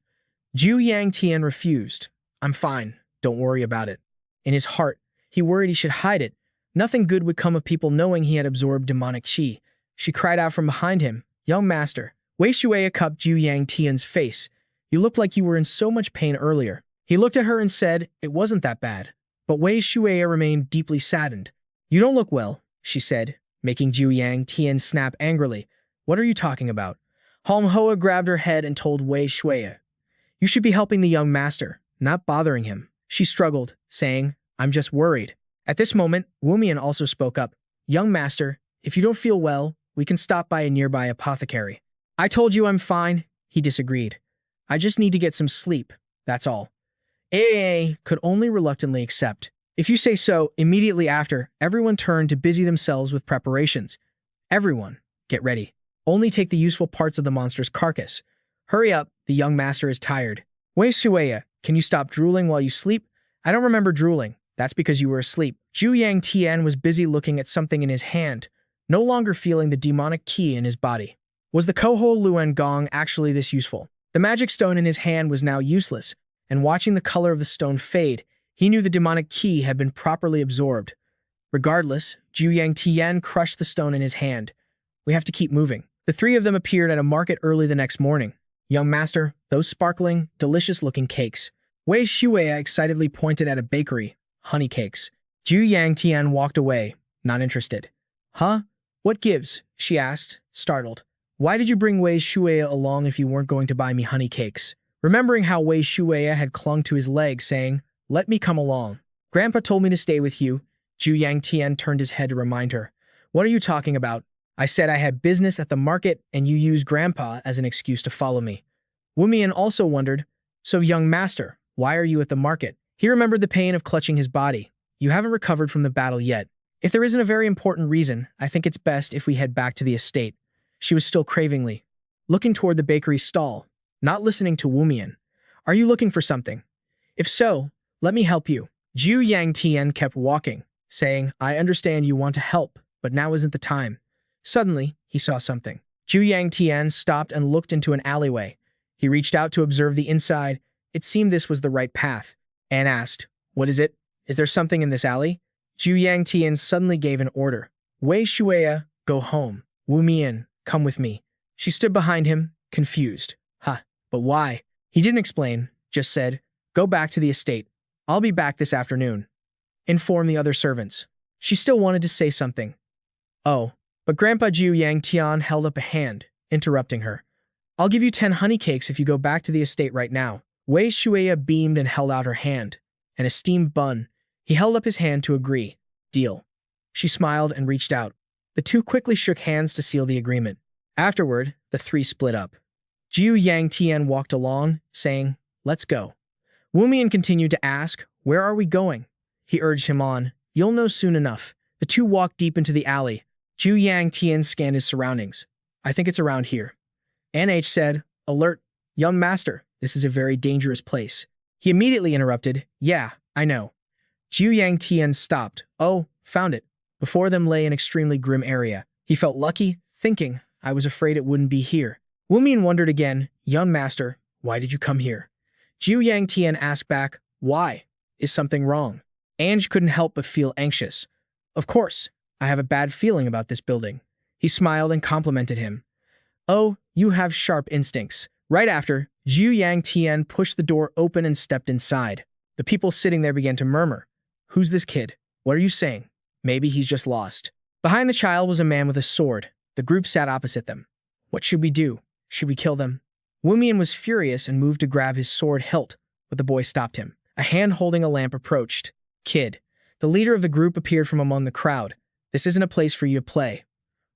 Zhu Yangtian refused. "I'm fine. Don't worry about it." In his heart, he worried he should hide it. Nothing good would come of people knowing he had absorbed demonic qi. She cried out from behind him, "Young master." Wei Shuya cupped Zhu Yangtian's face. "You looked like you were in so much pain earlier." He looked at her and said, "It wasn't that bad." But Wei Shuya remained deeply saddened. "You don't look well," she said, making Zhu Yangtian snap angrily. "What are you talking about?" Hoa grabbed her head and told Wei Shuya, "You should be helping the young master, not bothering him." She struggled, saying, "I'm just worried." At this moment, Wu Mian also spoke up, "Young master, if you don't feel well, we can stop by a nearby apothecary." "I told you I'm fine," he disagreed. "I just need to get some sleep, that's all." AA could only reluctantly accept. "If you say so." Immediately after, everyone turned to busy themselves with preparations. "Everyone, get ready. Only take the useful parts of the monster's carcass. Hurry up, the young master is tired." "Wei Shuya, can you stop drooling while you sleep?" "I don't remember drooling. That's because you were asleep." Zhu Yangtian was busy looking at something in his hand, no longer feeling the demonic qi in his body. Was the Koho Luan Gong actually this useful? The magic stone in his hand was now useless, and watching the color of the stone fade, he knew the demonic qi had been properly absorbed. Regardless, Zhu Yangtian crushed the stone in his hand. "We have to keep moving." The three of them appeared at a market early the next morning. "Young master, those sparkling, delicious-looking cakes." Wei Shuya excitedly pointed at a bakery. "Honey cakes." Zhu Yangtian walked away, not interested. "Huh? What gives?" she asked, startled. "Why did you bring Wei Shuya along if you weren't going to buy me honey cakes?" Remembering how Wei Shuya had clung to his leg, saying, "Let me come along." "Grandpa told me to stay with you." Zhu Yangtian turned his head to remind her. "What are you talking about?" "I said I had business at the market and you used Grandpa as an excuse to follow me." Wu Mian also wondered, "So, young master, why are you at the market?" He remembered the pain of clutching his body. "You haven't recovered from the battle yet. If there isn't a very important reason, I think it's best if we head back to the estate." She was still cravingly looking toward the bakery stall, not listening to Wu Mian. "Are you looking for something? If so, let me help you." Zhu Yangtian kept walking, saying, "I understand you want to help, but now isn't the time." Suddenly, he saw something. Zhu Yangtian stopped and looked into an alleyway. He reached out to observe the inside. It seemed this was the right path. Anne asked, "What is it? Is there something in this alley?" Zhu Yangtian suddenly gave an order. "Wei Shuya, go home. Wu Mian, come with me." She stood behind him, confused. "Huh, but why?" He didn't explain, just said, "Go back to the estate. I'll be back this afternoon." Inform the other servants. She still wanted to say something. "Oh." But Grandpa Zhu Yangtian held up a hand, interrupting her. "I'll give you 10 honey cakes if you go back to the estate right now." Wei Shuya beamed and held out her hand. An esteemed bun. He held up his hand to agree. "Deal." She smiled and reached out. The two quickly shook hands to seal the agreement. Afterward, the three split up. Zhu Yangtian walked along, saying, "Let's go." Wu Mian continued to ask, "Where are we going?" He urged him on. "You'll know soon enough." The two walked deep into the alley. Zhu Yangtian scanned his surroundings. "I think it's around here." NH said, "Alert, young master, This is a very dangerous place. He immediately interrupted, yeah, I know. Yangtian stopped. Oh, found it. Before them lay an extremely grim area. He felt lucky, thinking, I was afraid it wouldn't be here. Wumian wondered again, young master, why did you come here? Yangtian asked back, why? Is something wrong? Ange couldn't help but feel anxious. Of course, I have a bad feeling about this building. He smiled and complimented him. Oh, you have sharp instincts. Right after, Yangtian pushed the door open and stepped inside. The people sitting there began to murmur. Who's this kid? What are you saying? Maybe he's just lost. Behind the child was a man with a sword. The group sat opposite them. What should we do? Should we kill them? Wumian was furious and moved to grab his sword hilt, but the boy stopped him. A hand holding a lamp approached. Kid. The leader of the group appeared from among the crowd. This isn't a place for you to play.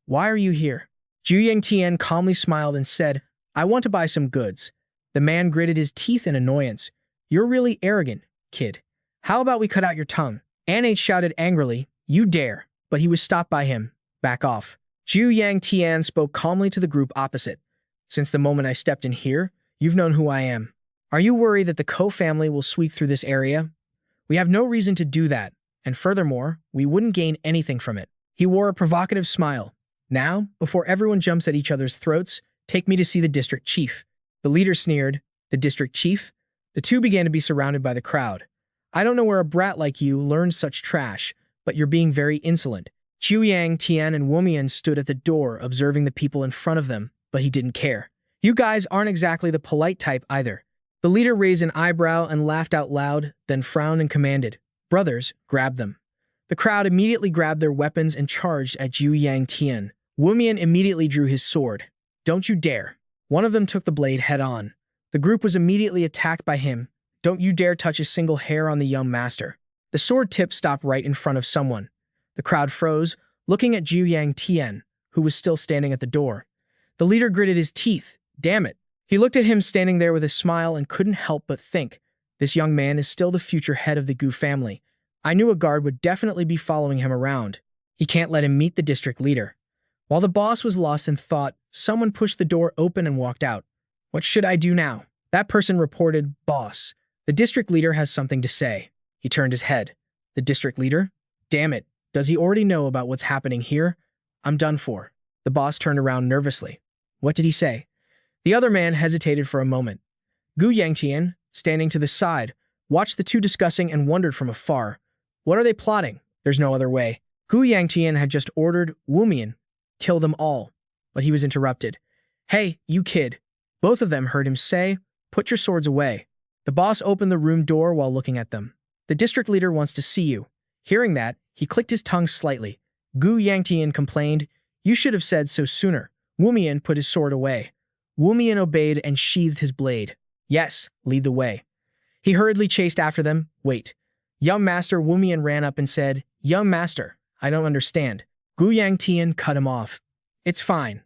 Why are you here? Yangtian calmly smiled and said, I want to buy some goods. The man gritted his teeth in annoyance. You're really arrogant, kid. How about we cut out your tongue? Anne shouted angrily, you dare, but he was stopped by him. Back off. Yangtian spoke calmly to the group opposite. Since the moment I stepped in here, you've known who I am. Are you worried that the Ko family will sweep through this area? We have no reason to do that, and furthermore, we wouldn't gain anything from it. He wore a provocative smile. Now, before everyone jumps at each other's throats, take me to see the district chief. The leader sneered. The district chief? The two began to be surrounded by the crowd. I don't know where a brat like you learned such trash, but you're being very insolent. Yangtian and Wumian stood at the door, observing the people in front of them, but he didn't care. You guys aren't exactly the polite type either. The leader raised an eyebrow and laughed out loud, then frowned and commanded, brothers, grab them. The crowd immediately grabbed their weapons and charged at Yangtian. Wumian immediately drew his sword. Don't you dare. One of them took the blade head-on. The group was immediately attacked by him. Don't you dare touch a single hair on the young master. The sword tip stopped right in front of someone. The crowd froze, looking at Yangtian, who was still standing at the door. The leader gritted his teeth. Damn it. He looked at him standing there with a smile and couldn't help but think, this young man is still the future head of the Gu family. I knew a guard would definitely be following him around. He can't let him meet the district leader. While the boss was lost in thought, someone pushed the door open and walked out. What should I do now? That person reported, Boss. The district leader has something to say. He turned his head. The district leader? Damn it. Does he already know about what's happening here? I'm done for. The boss turned around nervously. What did he say? The other man hesitated for a moment. Yangtian, standing to the side, watched the two discussing and wondered from afar. What are they plotting? There's no other way. Yangtian had just ordered Wumian, kill them all. But he was interrupted. Hey, you kid. Both of them heard him say, put your swords away. The boss opened the room door while looking at them. The district leader wants to see you. Hearing that, he clicked his tongue slightly. Yangtian complained, you should have said so sooner. Wumian put his sword away. Wumian obeyed and sheathed his blade. Yes, lead the way. He hurriedly chased after them. Wait. Young master. Wumian ran up and said, young master, I don't understand. Yangtian cut him off. It's fine.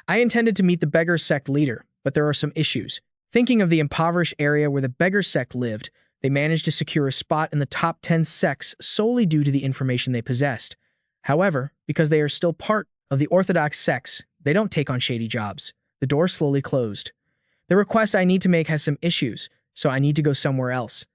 I intended to meet the beggar sect leader, but there are some issues. Thinking of the impoverished area where the beggar sect lived, they managed to secure a spot in the top 10 sects solely due to the information they possessed. However, because they are still part of the orthodox sects, they don't take on shady jobs. The door slowly closed. The request I need to make has some issues, so I need to go somewhere else.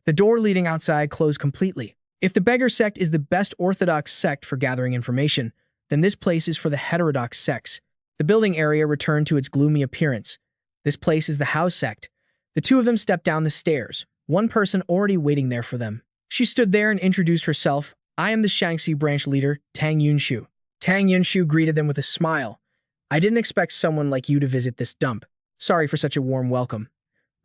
The door leading outside closed completely. If the beggar sect is the best orthodox sect for gathering information, then this place is for the heterodox sects. The building area returned to its gloomy appearance. This place is the house sect. The two of them stepped down the stairs, one person already waiting there for them. She stood there and introduced herself. I am the Shaanxi branch leader, Tang Yunshu. Tang Yunshu greeted them with a smile. I didn't expect someone like you to visit this dump. Sorry for such a warm welcome.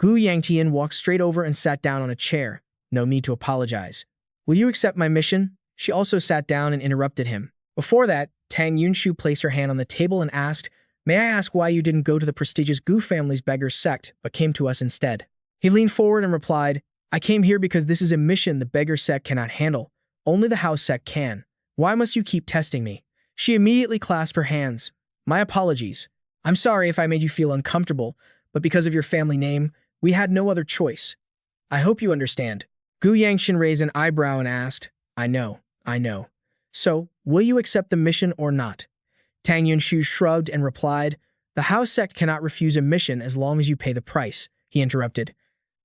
Yangtian walked straight over and sat down on a chair. No need to apologize. Will you accept my mission? She also sat down and interrupted him. Before that, Tang Yunshu placed her hand on the table and asked, May I ask why you didn't go to the prestigious Gu family's beggar sect, but came to us instead? He leaned forward and replied, I came here because this is a mission the beggar sect cannot handle. Only the house sect can. Why must you keep testing me? She immediately clasped her hands. My apologies. I'm sorry if I made you feel uncomfortable, but because of your family name, we had no other choice. I hope you understand. Yangtian raised an eyebrow and asked, I know. So, will you accept the mission or not? Tang Yunshu shrugged and replied, The house sect cannot refuse a mission as long as you pay the price. He he interrupted.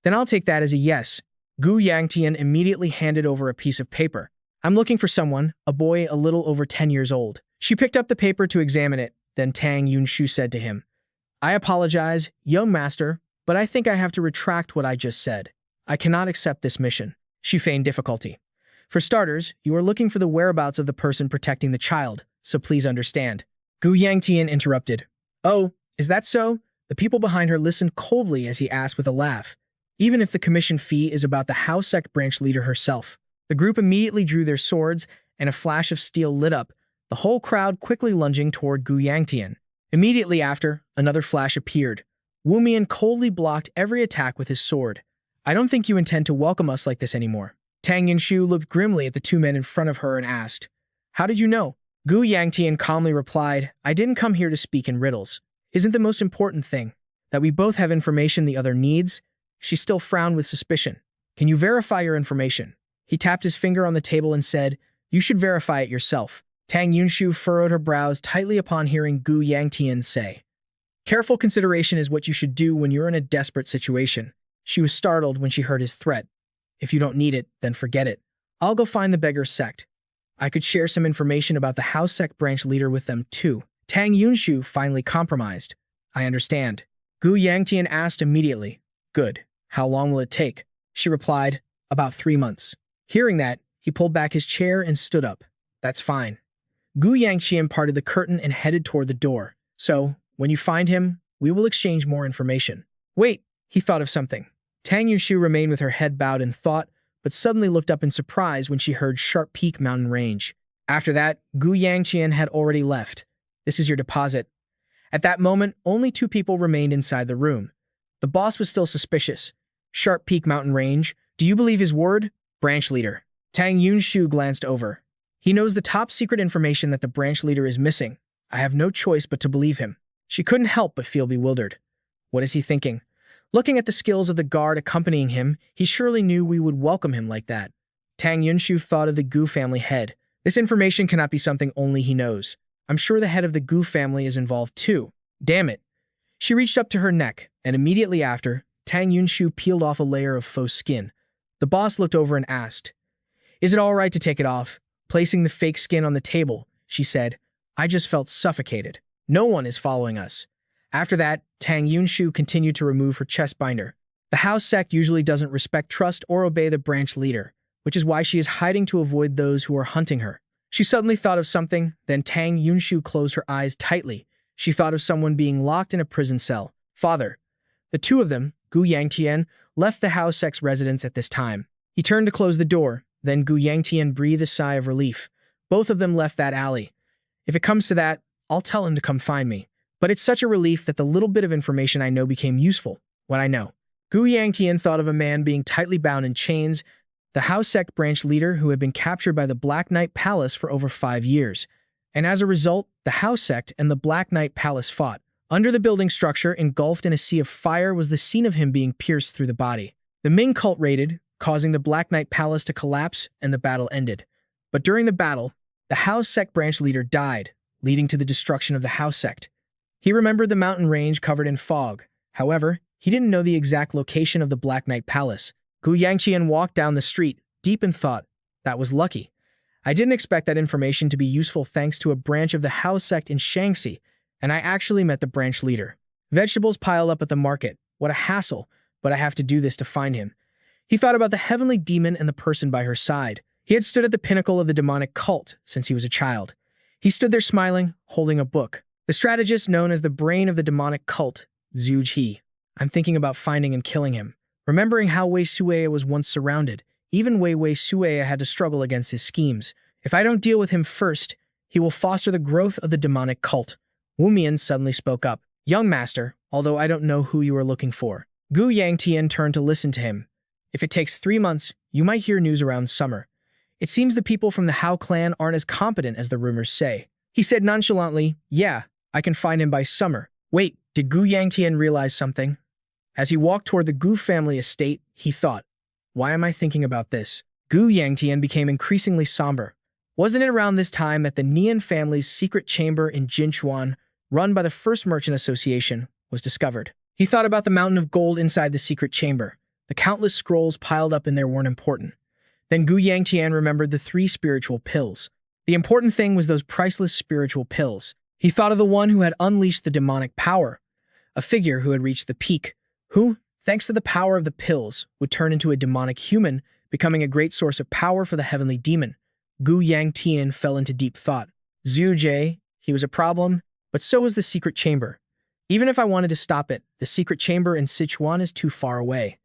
Then I'll take that as a yes. Gu Yangtian immediately handed over a piece of paper. I'm looking for someone, a boy a little over 10 years old. She picked up the paper to examine it, then Tang Yunshu said to him, I apologize, young master, but I think I have to retract what I just said. I cannot accept this mission. She feigned difficulty. For starters, you are looking for the whereabouts of the person protecting the child, so please understand. Gu Yangtian interrupted. Oh, is that so? The people behind her listened coldly as he asked with a laugh. Even if the commission fee is about the house sect branch leader herself. The group immediately drew their swords, and a flash of steel lit up, the whole crowd quickly lunging toward Gu Yangtian. Immediately after, another flash appeared. Wu Mian coldly blocked every attack with his sword. I don't think you intend to welcome us like this anymore. Tang Yunshu looked grimly at the two men in front of her and asked, How did you know? Gu Yangtian calmly replied, I didn't come here to speak in riddles. Isn't the most important thing that we both have information the other needs? She still frowned with suspicion. Can you verify your information? He tapped his finger on the table and said, You should verify it yourself. Tang Yunshu furrowed her brows tightly upon hearing Gu Yangtian say, Careful consideration is what you should do when you're in a desperate situation. She was startled when she heard his threat. If you don't need it, then forget it. I'll go find the beggar sect. I could share some information about the house sect branch leader with them too. Tang Yunshu finally compromised. I understand. Gu Yangtian asked immediately. Good. How long will it take? She replied, About 3 months. Hearing that, he pulled back his chair and stood up. That's fine. Gu Yangtian parted the curtain and headed toward the door. So, when you find him, we will exchange more information. Wait, he thought of something. Tang Yunshu remained with her head bowed in thought, but suddenly looked up in surprise when she heard Sharp Peak Mountain Range. After that, Gu Yangtian had already left. This is your deposit. At that moment, only 2 people remained inside the room. The boss was still suspicious. Sharp Peak Mountain Range, do you believe his word? Branch leader. Tang Yunshu glanced over. He knows the top secret information that the branch leader is missing. I have no choice but to believe him. She couldn't help but feel bewildered. What is he thinking? Looking at the skills of the guard accompanying him, he surely knew we would welcome him like that. Tang Yunshu thought of the Gu family head. This information cannot be something only he knows. I'm sure the head of the Gu family is involved too. Damn it. She reached up to her neck, and immediately after, Tang Yunshu peeled off a layer of faux skin. The boss looked over and asked, Is it all right to take it off? Placing the fake skin on the table, she said, I just felt suffocated. No one is following us. After that, Tang Yunshu continued to remove her chest binder. The house sect usually doesn't respect, trust, or obey the branch leader, which is why she is hiding to avoid those who are hunting her. She suddenly thought of something, then Tang Yunshu closed her eyes tightly. She thought of someone being locked in a prison cell. Father. The 2 of them, Gu Yangtian, left the house sect's residence at this time. He turned to close the door, then Gu Yangtian breathed a sigh of relief. Both of them left that alley. If it comes to that, I'll tell him to come find me. But it's such a relief that the little bit of information I know became useful. What I know. Gu Yangtian thought of a man being tightly bound in chains, the house sect branch leader who had been captured by the Black Knight Palace for over 5 years. And as a result, the house sect and the Black Knight Palace fought. Under the building structure, engulfed in a sea of fire, was the scene of him being pierced through the body. The Ming cult raided, causing the Black Knight Palace to collapse, and the battle ended. But during the battle, the house sect branch leader died, leading to the destruction of the house sect. He remembered the mountain range covered in fog. However, he didn't know the exact location of the Black Knight Palace. Gu Yangtian walked down the street, deep in thought. That was lucky. I didn't expect that information to be useful thanks to a branch of the house sect in Shaanxi, and I actually met the branch leader. Vegetables pile up at the market. What a hassle, but I have to do this to find him. He thought about the heavenly demon and the person by her side. He had stood at the pinnacle of the demonic cult since he was a child. He stood there smiling, holding a book. The strategist known as the brain of the demonic cult, Zhu Ji. I'm thinking about finding and killing him. Remembering how Wei Sueya was once surrounded, even Wei Sueya had to struggle against his schemes. If I don't deal with him first, he will foster the growth of the demonic cult. Wu Mian suddenly spoke up. Young master, although I don't know who you are looking for. Gu Yangtian turned to listen to him. If it takes 3 months, you might hear news around summer. It seems the people from the Hao clan aren't as competent as the rumors say. He said nonchalantly, Yeah, I can find him by summer. Wait, did Gu Yangtian realize something? As he walked toward the Gu family estate, he thought, Why am I thinking about this? Gu Yangtian became increasingly somber. Wasn't it around this time that the Nian family's secret chamber in Jinchuan, run by the First Merchant Association, was discovered? He thought about the mountain of gold inside the secret chamber. The countless scrolls piled up in there weren't important. Then Gu Yangtian remembered the 3 spiritual pills. The important thing was those priceless spiritual pills. He thought of the one who had unleashed the demonic power, a figure who had reached the peak, who, thanks to the power of the pills, would turn into a demonic human, becoming a great source of power for the heavenly demon. Gu Yangtian fell into deep thought. Zhu Jie, he was a problem, but so was the secret chamber. Even if I wanted to stop it, the secret chamber in Sichuan is too far away.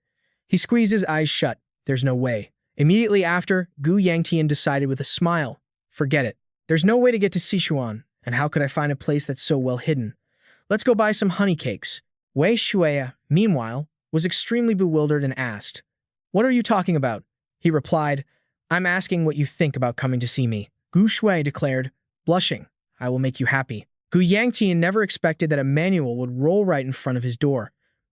He squeezed his eyes shut. There's no way. Immediately after, Gu Yangtian decided with a smile, forget it. There's no way to get to Sichuan, and how could I find a place that's so well hidden? Let's go buy some honey cakes. Wei Shuya, meanwhile, was extremely bewildered and asked, "What are you talking about?" He replied, "I'm asking what you think about coming to see me." Gu Shui declared, blushing, "I will make you happy." Gu Yangtian never expected that a manual would roll right in front of his door.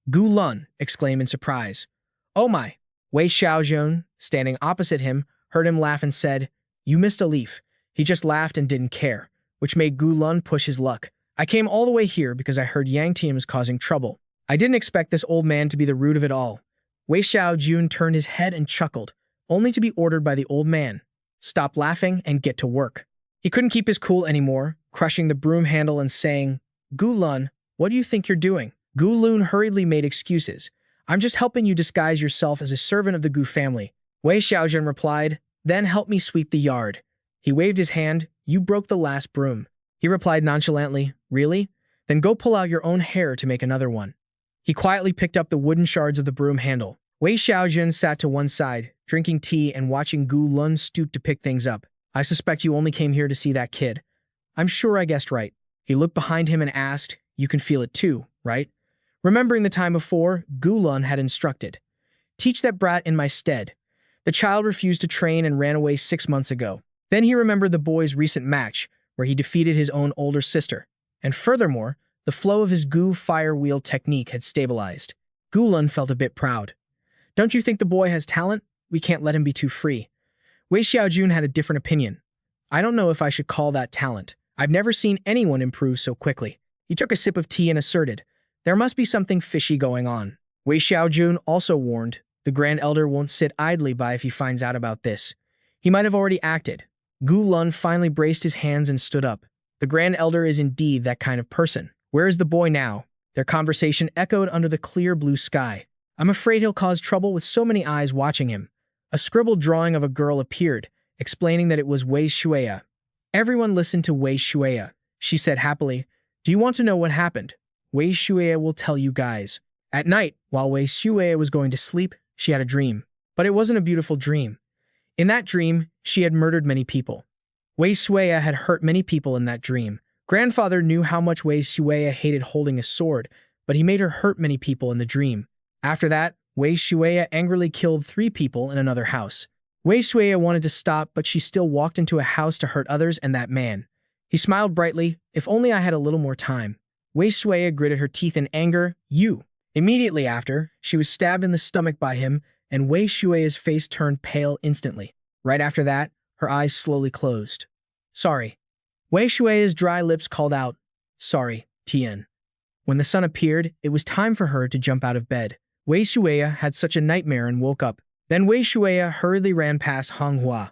Gu Lun exclaimed in surprise, "Oh my!" Wei Xiaojun, standing opposite him, heard him laugh and said, "You missed a leaf." He just laughed and didn't care, which made Gu Lun push his luck. "I came all the way here because I heard Yangtian was causing trouble. I didn't expect this old man to be the root of it all." Wei Xiaojun turned his head and chuckled, only to be ordered by the old man, "Stop laughing and get to work." He couldn't keep his cool anymore, crushing the broom handle and saying, "Gu Lun, what do you think you're doing?" Gu Lun hurriedly made excuses. "I'm just helping you disguise yourself as a servant of the Gu family." Wei Xiaojun replied, "Then help me sweep the yard." He waved his hand. "You broke the last broom." He replied nonchalantly, "Really? Then go pull out your own hair to make another one." He quietly picked up the wooden shards of the broom handle. Wei Xiaojun sat to one side, drinking tea and watching Gu Lun stoop to pick things up. "I suspect you only came here to see that kid." "I'm sure I guessed right." He looked behind him and asked, "You can feel it too, right?" Remembering the time before, Gu Lun had instructed, "Teach that brat in my stead." The child refused to train and ran away 6 months ago. Then he remembered the boy's recent match, where he defeated his own older sister. And furthermore, the flow of his Gu fire wheel technique had stabilized. Gu Lun felt a bit proud. "Don't you think the boy has talent? We can't let him be too free." Wei Xiaojun had a different opinion. "I don't know if I should call that talent. I've never seen anyone improve so quickly." He took a sip of tea and asserted, "There must be something fishy going on." Wei Xiaojun also warned, "The Grand Elder won't sit idly by if he finds out about this. He might have already acted." Gu Lun finally braced his hands and stood up. "The Grand Elder is indeed that kind of person. Where is the boy now?" Their conversation echoed under the clear blue sky. "I'm afraid he'll cause trouble with so many eyes watching him." A scribbled drawing of a girl appeared, explaining that it was Wei Shuya. Everyone listened to Wei Shuya. She said happily, "Do you want to know what happened? Wei Shuya will tell you guys." At night, while Wei Shuya was going to sleep, she had a dream. But it wasn't a beautiful dream. In that dream, she had murdered many people. Wei Shuya had hurt many people in that dream. Grandfather knew how much Wei Shuya hated holding a sword, but he made her hurt many people in the dream. After that, Wei Shuya angrily killed 3 people in another house. Wei Shuya wanted to stop, but she still walked into a house to hurt others and that man. He smiled brightly, "If only I had a little more time." Wei Shuya gritted her teeth in anger, "You." Immediately after, she was stabbed in the stomach by him, and Wei Shuya's face turned pale instantly. Right after that, her eyes slowly closed. "Sorry." Wei Shuya's dry lips called out, "Sorry, Tian." When the sun appeared, it was time for her to jump out of bed. Wei Shuya had such a nightmare and woke up. Then Wei Shuya hurriedly ran past Manhwa.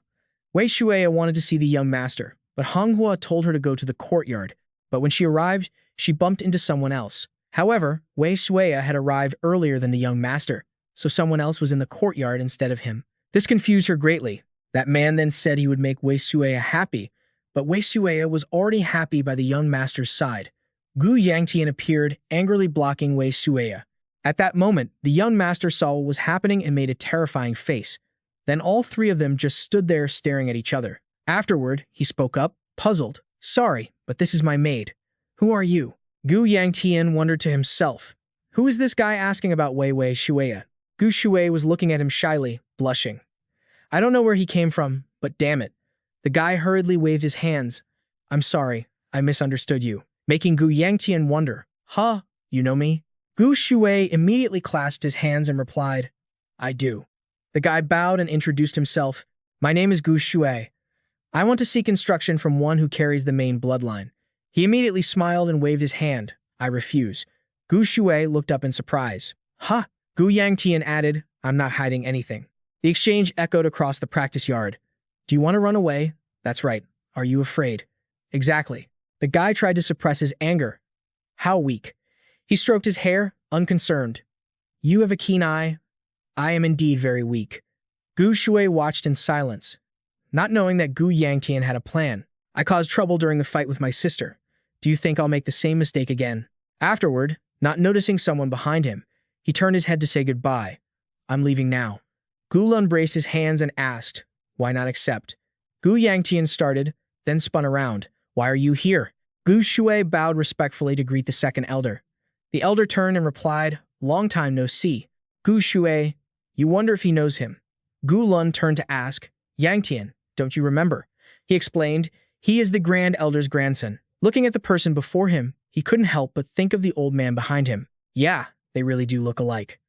Wei Shuya wanted to see the young master, but Manhwa told her to go to the courtyard. But when she arrived, she bumped into someone else. However, Wei Shuya had arrived earlier than the young master, so someone else was in the courtyard instead of him. This confused her greatly. That man then said he would make Wei Shuya happy, but Wei Shuya was already happy by the young master's side. Gu Yangtian appeared, angrily blocking Wei Shuya. At that moment, the young master saw what was happening and made a terrifying face. Then all 3 of them just stood there staring at each other. Afterward, he spoke up, puzzled. "Sorry, but this is my maid." "Who are you?" Gu Yangtian wondered to himself. Who is this guy asking about Wei Shuya? Gu Shuya was looking at him shyly, blushing. "I don't know where he came from, but damn it." The guy hurriedly waved his hands. "I'm sorry, I misunderstood you." Making Gu Yangtian wonder, "Huh, you know me?" Gu Shuya immediately clasped his hands and replied, "I do." The guy bowed and introduced himself. "My name is Gu Shuya. I want to seek instruction from one who carries the main bloodline." He immediately smiled and waved his hand. "I refuse." Gu Shui looked up in surprise. Huh? Gu Yangtian added, I'm not hiding anything. The exchange echoed across the practice yard. Do you want to run away? That's right. Are you afraid? Exactly. The guy tried to suppress his anger. How weak. He stroked his hair, unconcerned. You have a keen eye. I am indeed very weak. Gu Shui watched in silence, not knowing that Gu Yangtian had a plan. I caused trouble during the fight with my sister. Do you think I'll make the same mistake again? Afterward, not noticing someone behind him, he turned his head to say goodbye. I'm leaving now. Gu Lun braced his hands and asked, why not accept? Gu Yangtian started, then spun around. Why are you here? Gu Shui bowed respectfully to greet the second elder. The elder turned and replied, long time no see. Gu Shui, you wonder if he knows him. Gu Lun turned to ask, Yangtian, don't you remember? He explained, he is the Grand Elder's grandson. Looking at the person before him, he couldn't help but think of the old man behind him. Yeah, they really do look alike.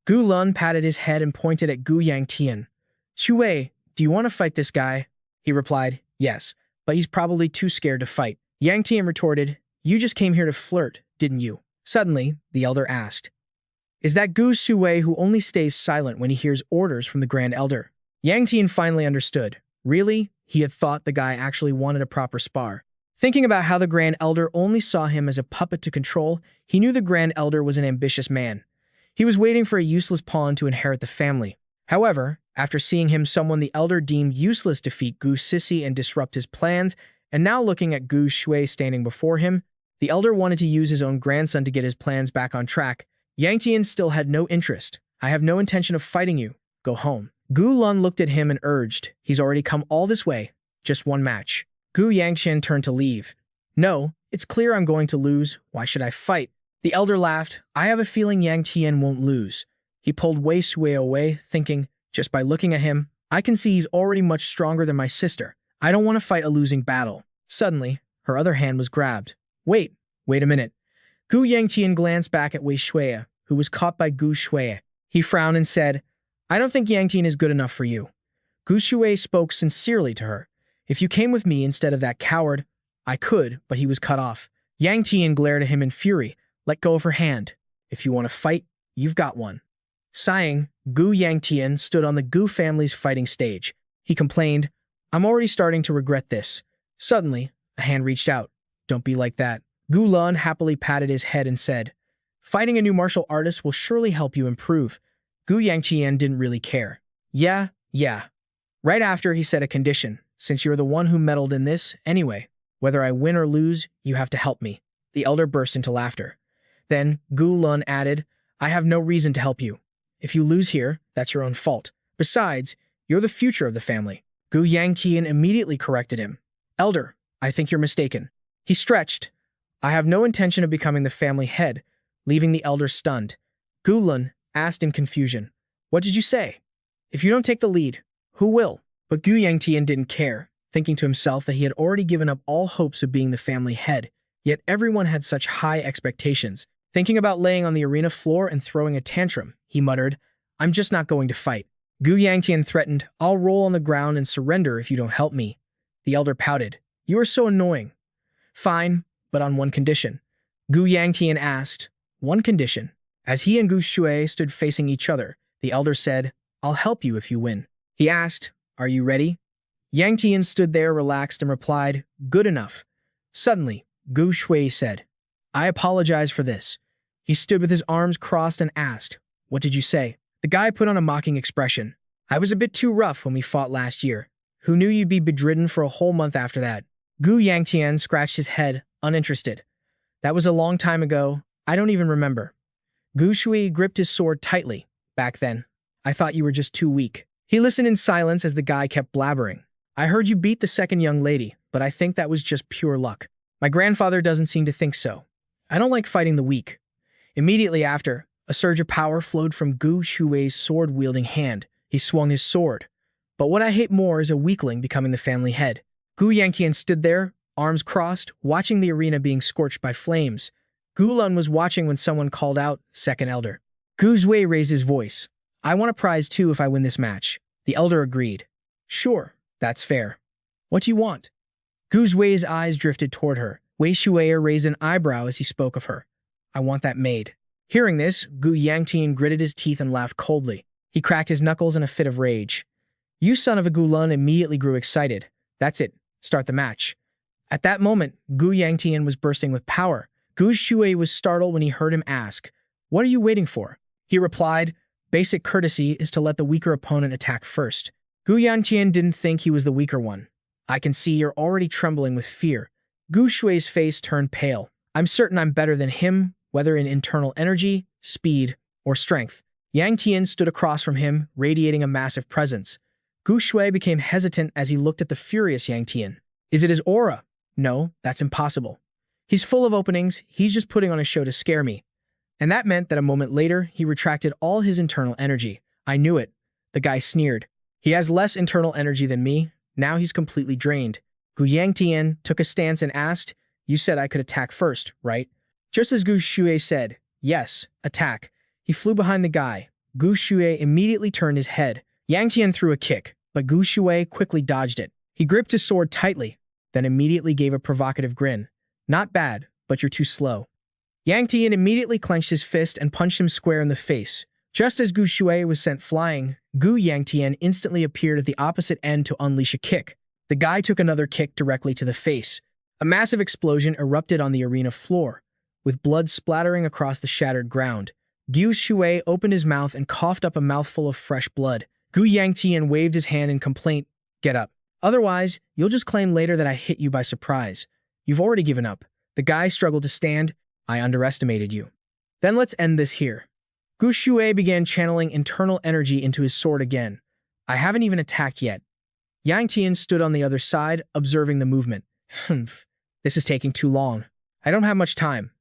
Gu Lun patted his head and pointed at Gu Yangtian. Shui, do you want to fight this guy? He replied, yes, but he's probably too scared to fight. Yangtian retorted, you just came here to flirt, didn't you? Suddenly, the elder asked, is that Gu Shui who only stays silent when he hears orders from the Grand Elder? Yangtian finally understood. Really? He had thought the guy actually wanted a proper spar. Thinking about how the Grand Elder only saw him as a puppet to control, he knew the Grand Elder was an ambitious man. He was waiting for a useless pawn to inherit the family. However, after seeing him someone the Elder deemed useless defeat Gu Sisi and disrupt his plans, and now looking at Gu Shui standing before him, the Elder wanted to use his own grandson to get his plans back on track. Yangtian still had no interest. I have no intention of fighting you. Go home. Gu Lun looked at him and urged, he's already come all this way. Just one match. Gu Yangtian turned to leave. No, it's clear I'm going to lose. Why should I fight? The elder laughed. I have a feeling Yangtian won't lose. He pulled Wei Sui away, thinking, just by looking at him, I can see he's already much stronger than my sister. I don't want to fight a losing battle. Suddenly, her other hand was grabbed. Wait a minute. Gu Yangtian glanced back at Wei Shui, who was caught by Gu Shui. He frowned and said, I don't think Yangtian is good enough for you. Gu Shui spoke sincerely to her. If you came with me instead of that coward, I could, but he was cut off. Yangtian glared at him in fury. Let go of her hand. If you want to fight, you've got one. Sighing, Gu Yangtian stood on the Gu family's fighting stage. He complained, I'm already starting to regret this. Suddenly, a hand reached out. Don't be like that. Gu Lun happily patted his head and said, fighting a new martial artist will surely help you improve. Gu Yangtian didn't really care. Yeah. Right after, he set a condition. Since you're the one who meddled in this, anyway, whether I win or lose, you have to help me. The elder burst into laughter. Then, Gu Lun added, I have no reason to help you. If you lose here, that's your own fault. Besides, you're the future of the family. Gu Yangtian immediately corrected him. Elder, I think you're mistaken. He stretched. I have no intention of becoming the family head, leaving the elder stunned. Gu Lun asked in confusion, what did you say? If you don't take the lead, who will? But Gu Yangtian didn't care, thinking to himself that he had already given up all hopes of being the family head, yet everyone had such high expectations. Thinking about laying on the arena floor and throwing a tantrum, he muttered, I'm just not going to fight. Gu Yangtian threatened, I'll roll on the ground and surrender if you don't help me. The elder pouted, you are so annoying. Fine, but on one condition. Gu Yangtian asked, one condition. As he and Gu Shui stood facing each other, the elder said, I'll help you if you win. He asked, are you ready? Yangtian stood there relaxed and replied, good enough. Suddenly, Gu Shui said, I apologize for this. He stood with his arms crossed and asked, what did you say? The guy put on a mocking expression. I was a bit too rough when we fought last year. Who knew you'd be bedridden for a whole month after that? Gu Yangtian scratched his head, uninterested. That was a long time ago. I don't even remember. Gu Shui gripped his sword tightly. Back then, I thought you were just too weak. He listened in silence as the guy kept blabbering. I heard you beat the second young lady, but I think that was just pure luck. My grandfather doesn't seem to think so. I don't like fighting the weak. Immediately after, a surge of power flowed from Gu Shui's sword-wielding hand. He swung his sword. But what I hate more is a weakling becoming the family head. Gu Yangtian stood there, arms crossed, watching the arena being scorched by flames. Gu Lun was watching when someone called out, second elder. Gu Shui raised his voice. I want a prize too if I win this match. The elder agreed. Sure, that's fair. What do you want? Gu Shui's eyes drifted toward her. Wei Shui raised an eyebrow as he spoke of her. I want that made. Hearing this, Gu Yangtian gritted his teeth and laughed coldly. He cracked his knuckles in a fit of rage. You son of a Gulun immediately grew excited. That's it. Start the match. At that moment, Gu Yangtian was bursting with power. Gu Shui was startled when he heard him ask, "What are you waiting for?" He replied, "Basic courtesy is to let the weaker opponent attack first." Gu Yangtian didn't think he was the weaker one. "I can see you're already trembling with fear." Gu Shui's face turned pale. "I'm certain I'm better than him, whether in internal energy, speed, or strength." Yangtian stood across from him, radiating a massive presence. Gu Shui became hesitant as he looked at the furious Yangtian. Is it his aura? No, that's impossible. He's full of openings, he's just putting on a show to scare me. And that meant that a moment later, he retracted all his internal energy. I knew it. The guy sneered. He has less internal energy than me. Now he's completely drained. Gu Yangtian took a stance and asked, "You said I could attack first, right?" Just as Gu Shui said, "Yes, attack." He flew behind the guy. Gu Shui immediately turned his head. Yangtian threw a kick, but Gu Shui quickly dodged it. He gripped his sword tightly, then immediately gave a provocative grin. "Not bad, but you're too slow." Yangtian immediately clenched his fist and punched him square in the face. Just as Gu Shui was sent flying, Gu Yangtian instantly appeared at the opposite end to unleash a kick. The guy took another kick directly to the face. A massive explosion erupted on the arena floor, with blood splattering across the shattered ground. Gu Shui opened his mouth and coughed up a mouthful of fresh blood. Gu Yangtian waved his hand in complaint. "Get up. Otherwise, you'll just claim later that I hit you by surprise. You've already given up." The guy struggled to stand. "I underestimated you." "Then let's end this here." Gu Shui began channeling internal energy into his sword again. "I haven't even attacked yet." Yangtian stood on the other side, observing the movement. "Humph, this is taking too long. I don't have much time.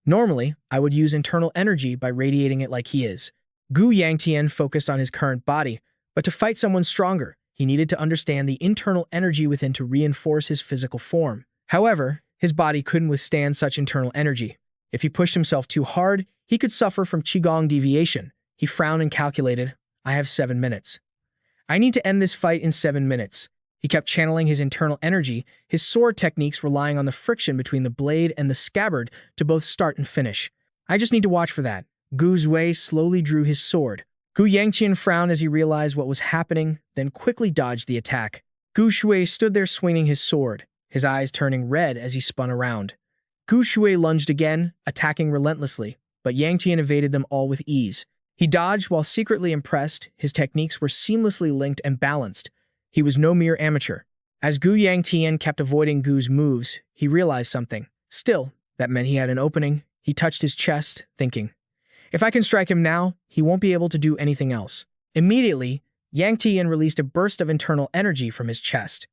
Normally, I would use internal energy by radiating it like he is." Gu Yangtian focused on his current body, but to fight someone stronger, he needed to understand the internal energy within to reinforce his physical form. However, his body couldn't withstand such internal energy. If he pushed himself too hard, he could suffer from Qigong deviation. He frowned and calculated, "I have 7 minutes. I need to end this fight in 7 minutes." He kept channeling his internal energy, his sword techniques relying on the friction between the blade and the scabbard to both start and finish. "I just need to watch for that." Gu Shui slowly drew his sword. Gu Yangtian frowned as he realized what was happening, then quickly dodged the attack. Gu Shui stood there swinging his sword, his eyes turning red as he spun around. Gu Shui lunged again, attacking relentlessly, but Yangtian evaded them all with ease. He dodged while secretly impressed. His techniques were seamlessly linked and balanced. He was no mere amateur. As Gu Yangtian kept avoiding Gu's moves, he realized something. Still, that meant he had an opening. He touched his chest, thinking, "If I can strike him now, he won't be able to do anything else." Immediately, Yangtian released a burst of internal energy from his chest.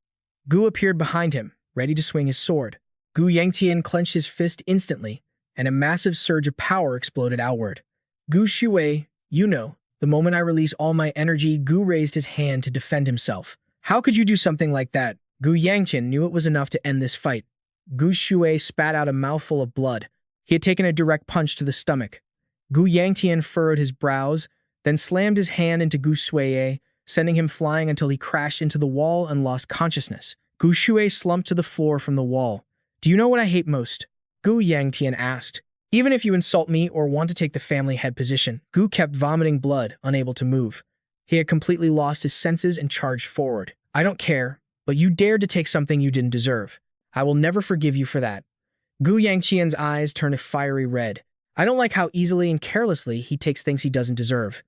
Gu appeared behind him, ready to swing his sword. Gu Yangtian clenched his fist instantly, and a massive surge of power exploded outward. "Gu Shui, you know, the moment I release all my energy," Gu raised his hand to defend himself. "How could you do something like that?" Gu Yangtian knew it was enough to end this fight. Gu Shui spat out a mouthful of blood. He had taken a direct punch to the stomach. Gu Yangtian furrowed his brows, then slammed his hand into Gu Shui, sending him flying until he crashed into the wall and lost consciousness. Gu Shui slumped to the floor from the wall. "Do you know what I hate most?" Gu Yangtian asked. "Even if you insult me or want to take the family head position." Gu kept vomiting blood, unable to move. He had completely lost his senses and charged forward. "I don't care, but you dared to take something you didn't deserve. I will never forgive you for that." Gu Yangtian's eyes turned a fiery red. "I don't like how easily and carelessly he takes things he doesn't deserve."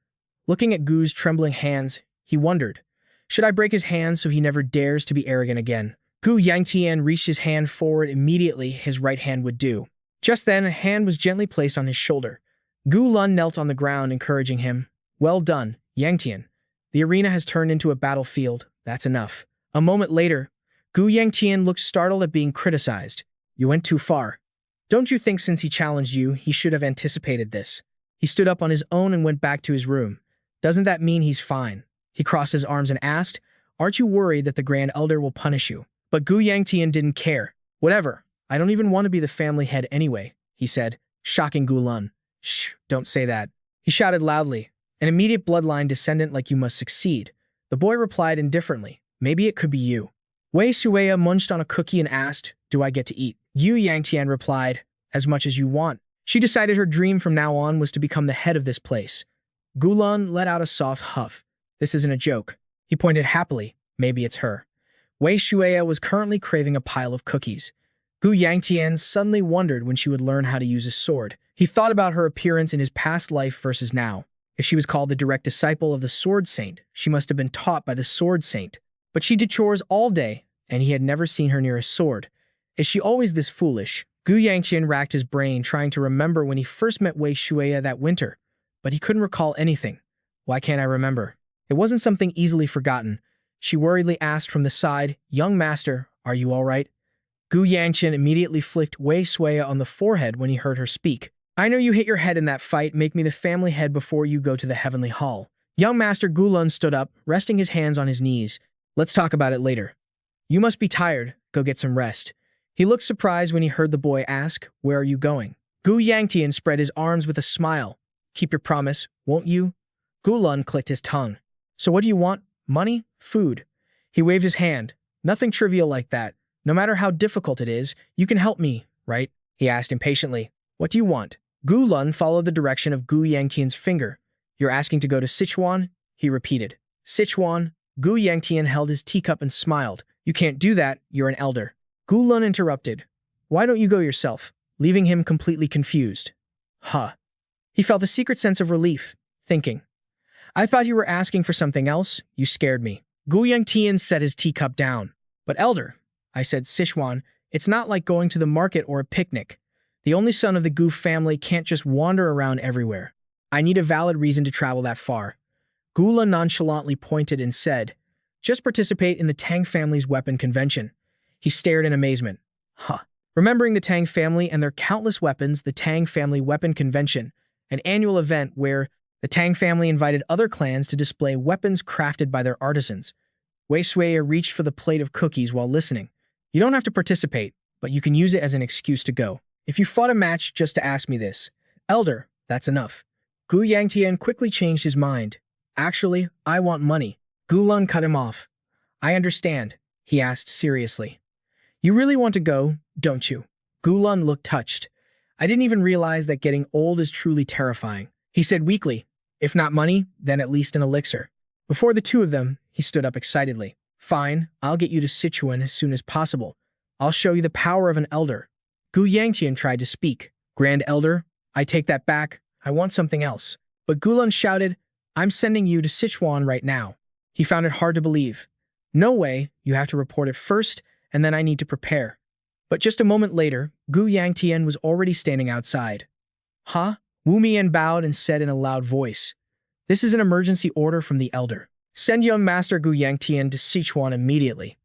Looking at Gu's trembling hands, he wondered, should I break his hands so he never dares to be arrogant again? Gu Yangtian reached his hand forward immediately. His right hand would do. Just then, a hand was gently placed on his shoulder. Gu Lun knelt on the ground, encouraging him. "Well done, Yangtian. The arena has turned into a battlefield. That's enough." A moment later, Gu Yangtian looked startled at being criticized. "You went too far. Don't you think since he challenged you, he should have anticipated this?" He stood up on his own and went back to his room. "Doesn't that mean he's fine?" He crossed his arms and asked, "Aren't you worried that the Grand Elder will punish you?" But Gu Yangtian didn't care. "Whatever. I don't even want to be the family head anyway," he said, shocking Gu Lun. "Shh, don't say that." He shouted loudly, "An immediate bloodline descendant like you must succeed." The boy replied indifferently, "Maybe it could be you." Wei Sueya munched on a cookie and asked, "Do I get to eat?" Yu Yangtian replied, "As much as you want." She decided her dream from now on was to become the head of this place. Gulan let out a soft huff. This isn't a joke. He pointed happily. Maybe it's her. Wei Shuya was currently craving a pile of cookies. Gu Yangtian suddenly wondered when she would learn how to use a sword. He thought about her appearance in his past life versus now. If she was called the direct disciple of the Sword Saint, she must have been taught by the Sword Saint. But she did chores all day, and he had never seen her near a sword. Is she always this foolish? Gu Yangtian racked his brain trying to remember when he first met Wei Shuya that winter, but he couldn't recall anything. Why can't I remember? It wasn't something easily forgotten. She worriedly asked from the side, "Young master, are you all right?" Gu Yangtian immediately flicked Wei Shuya on the forehead when he heard her speak. "I know you hit your head in that fight. Make me the family head before you go to the heavenly hall." Young Master Gulan stood up, resting his hands on his knees. "Let's talk about it later. You must be tired. Go get some rest." He looked surprised when he heard the boy ask, "Where are you going?" Gu Yangtian spread his arms with a smile. "Keep your promise, won't you?" Gulan clicked his tongue. "So what do you want? Money? Food?" He waved his hand. "Nothing trivial like that. No matter how difficult it is, you can help me, right?" He asked impatiently. "What do you want?" Gulan followed the direction of Gu Yangtian's finger. "You're asking to go to Sichuan?" he repeated. "Sichuan?" Gu Yangtian held his teacup and smiled. "You can't do that. You're an elder." Gulan interrupted. "Why don't you go yourself?" leaving him completely confused. Huh. He felt a secret sense of relief, thinking, "I thought you were asking for something else. You scared me." Gu Yangtian set his teacup down. "But elder," I said, "Sichuan, it's not like going to the market or a picnic. The only son of the Gu family can't just wander around everywhere. I need a valid reason to travel that far." Gula nonchalantly pointed and said, "Just participate in the Tang family's weapon convention." He stared in amazement. Huh. Remembering the Tang family and their countless weapons, the Tang Family Weapon Convention, an annual event where the Tang family invited other clans to display weapons crafted by their artisans. Wei Shuya reached for the plate of cookies while listening. "You don't have to participate, but you can use it as an excuse to go. If you fought a match just to ask me this." "Elder, that's enough." Gu Yangtian quickly changed his mind. "Actually, I want money." Gulan cut him off. "I understand," he asked seriously. "You really want to go, don't you?" Gulan looked touched. "I didn't even realize that getting old is truly terrifying," he said weakly. "If not money, then at least an elixir." Before the two of them, he stood up excitedly. "Fine, I'll get you to Sichuan as soon as possible. I'll show you the power of an elder." Gu Yangtian tried to speak. "Grand Elder, I take that back. I want something else." But Gulan shouted, "I'm sending you to Sichuan right now." He found it hard to believe. "No way, you have to report it first, and then I need to prepare." But just a moment later, Gu Yangtian was already standing outside. "Huh?" Wu Mian bowed and said in a loud voice, "This is an emergency order from the Elder. Send young Master Gu Yangtian to Sichuan immediately."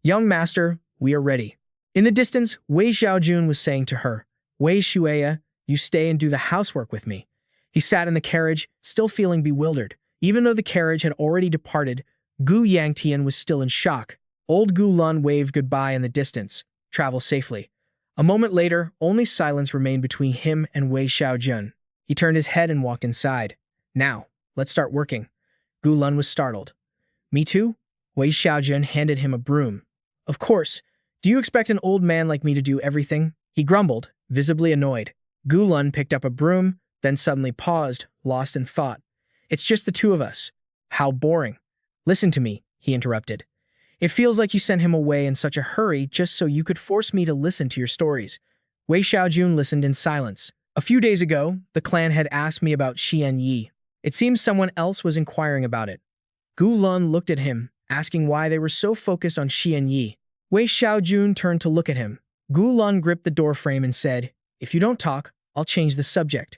"Young Master, we are ready." In the distance, Wei Xiaojun was saying to her, "Wei Shuya, you stay and do the housework with me." He sat in the carriage, still feeling bewildered. Even though the carriage had already departed, Gu Yangtian was still in shock. Old Gu Lun waved goodbye in the distance. "Travel safely." A moment later, only silence remained between him and Wei Xiaojun. He turned his head and walked inside. "Now, let's start working." Gu Lun was startled. "Me too?" Wei Xiaojun handed him a broom. "Of course. Do you expect an old man like me to do everything?" He grumbled, visibly annoyed. Gu Lun picked up a broom, then suddenly paused, lost in thought. "It's just the two of us." "How boring." "Listen to me," he interrupted. "It feels like you sent him away in such a hurry just so you could force me to listen to your stories." Wei Xiaojun listened in silence. "A few days ago, the clan had asked me about Xian Yi. It seems someone else was inquiring about it." Gu Lun looked at him, asking why they were so focused on Xian Yi. Wei Xiaojun turned to look at him. Gu Lun gripped the doorframe and said, "If you don't talk, I'll change the subject.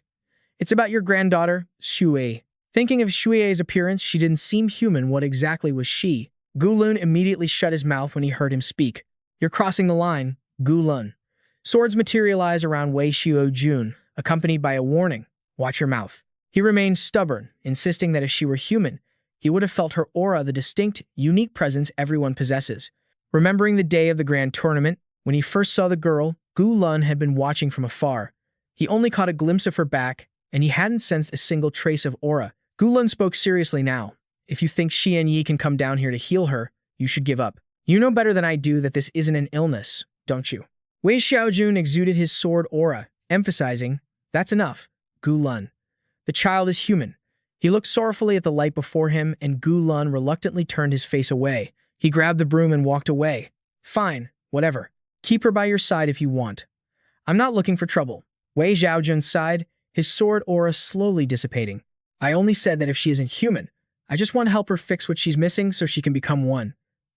It's about your granddaughter, Shui." Thinking of Shui's appearance, she didn't seem human. What exactly was she? Gu Lun immediately shut his mouth when he heard him speak. "You're crossing the line, Gu Lun." Swords materialized around Wei Xiaojun, accompanied by a warning, "Watch your mouth." He remained stubborn, insisting that if she were human, he would have felt her aura, the distinct, unique presence everyone possesses. Remembering the day of the grand tournament, when he first saw the girl, Gu Lun had been watching from afar. He only caught a glimpse of her back, and he hadn't sensed a single trace of aura. Gu Lun spoke seriously now. "If you think Xian Yi can come down here to heal her, you should give up. You know better than I do that this isn't an illness, don't you?" Wei Xiaojun exuded his sword aura, emphasizing, That's enough, Gu Lun. The child is human. He looked sorrowfully at the light before him, and Gu Lun reluctantly turned his face away. He grabbed the broom and walked away. Fine, whatever. Keep her by your side if you want. I'm not looking for trouble. Wei Xiaojun sighed, his sword aura slowly dissipating. I only said that if she isn't human, I just want to help her fix what she's missing so she can become one.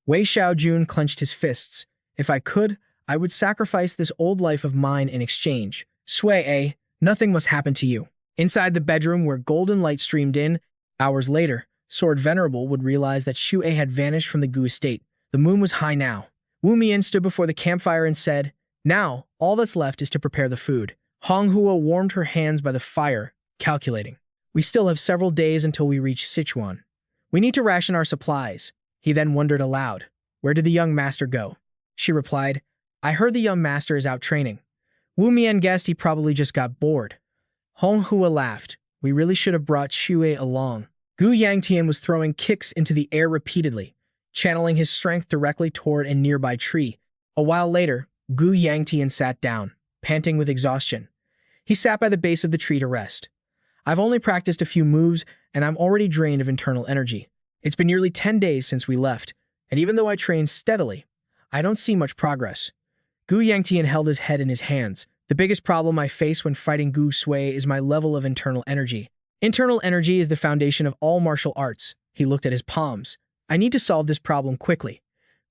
Wei Xiaojun clenched his fists. If I could, I would sacrifice this old life of mine in exchange. Sui, nothing must happen to you. Inside the bedroom where golden light streamed in, hours later, Sword Venerable would realize that Shui had vanished from the Gu estate. The moon was high now. Wu Mian stood before the campfire and said, "Now, all that's left is to prepare the food." Hong Hua warmed her hands by the fire, calculating. We still have several days until we reach Sichuan. We need to ration our supplies. He then wondered aloud, "Where did the young master go?" She replied, "I heard the young master is out training." Wu Mian guessed he probably just got bored. Hong Hua laughed. "We really should have brought Shui along." Gu Yangtian was throwing kicks into the air repeatedly, channeling his strength directly toward a nearby tree. A while later, Gu Yangtian sat down, panting with exhaustion. He sat by the base of the tree to rest. I've only practiced a few moves, and I'm already drained of internal energy. It's been nearly 10 days since we left, and even though I train steadily, I don't see much progress. Gu Yangtian held his head in his hands. The biggest problem I face when fighting Gu Sui is my level of internal energy. Internal energy is the foundation of all martial arts. He looked at his palms. I need to solve this problem quickly.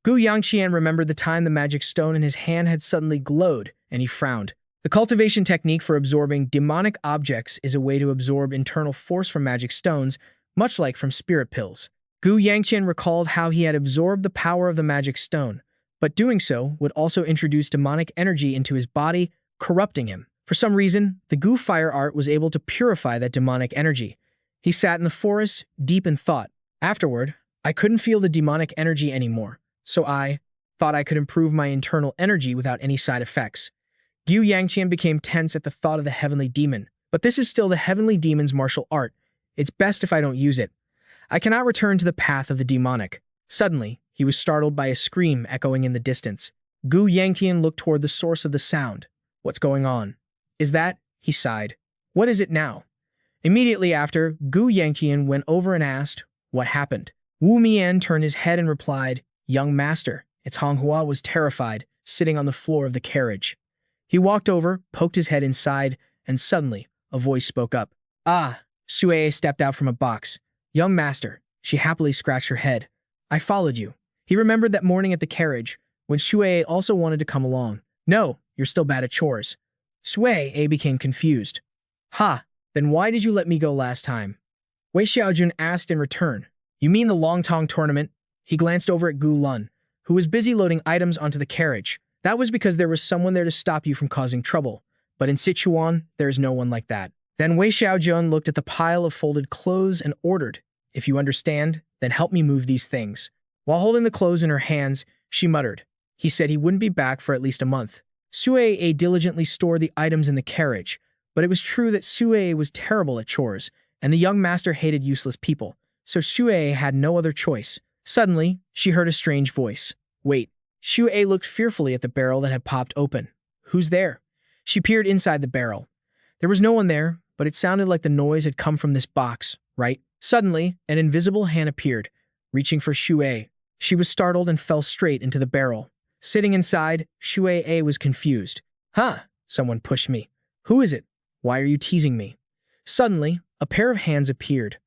Gu Yangtian remembered the time the magic stone in his hand had suddenly glowed, and he frowned. The cultivation technique for absorbing demonic objects is a way to absorb internal force from magic stones, much like from spirit pills. Gu Yangtian recalled how he had absorbed the power of the magic stone, but doing so would also introduce demonic energy into his body, corrupting him. For some reason, the Gu fire art was able to purify that demonic energy. He sat in the forest, deep in thought. Afterward, I couldn't feel the demonic energy anymore, so I thought I could improve my internal energy without any side effects. Gu Yangtian became tense at the thought of the heavenly demon. But this is still the heavenly demon's martial art. It's best if I don't use it. I cannot return to the path of the demonic. Suddenly, he was startled by a scream echoing in the distance. Gu Yangtian looked toward the source of the sound. What's going on? Is that? He sighed. What is it now? Immediately after, Gu Yangtian went over and asked, what happened? Wu Mian turned his head and replied, young master. Its Hong Hua was terrified, sitting on the floor of the carriage. He walked over, poked his head inside, and suddenly, a voice spoke up. Ah! Sui stepped out from a box. Young master. She happily scratched her head. I followed you. He remembered that morning at the carriage, when Sui also wanted to come along. No, you're still bad at chores. Sui became confused. Ha! Then why did you let me go last time? Wei Xiaojun asked in return. You mean the Longtong tournament? He glanced over at Gu Lun, who was busy loading items onto the carriage. That was because there was someone there to stop you from causing trouble. But in Sichuan, there is no one like that. Then Wei Xiaojun looked at the pile of folded clothes and ordered, if you understand, then help me move these things. While holding the clothes in her hands, she muttered. He said he wouldn't be back for at least a month. Sui diligently stored the items in the carriage, but it was true that Sui was terrible at chores, and the young master hated useless people, so Sui had no other choice. Suddenly, she heard a strange voice. Wait. Shui looked fearfully at the barrel that had popped open. Who's there? She peered inside the barrel. There was no one there, but it sounded like the noise had come from this box, right? Suddenly, an invisible hand appeared, reaching for Shui. She was startled and fell straight into the barrel. Sitting inside, Shui was confused. Huh? Someone pushed me. Who is it? Why are you teasing me? Suddenly, a pair of hands appeared.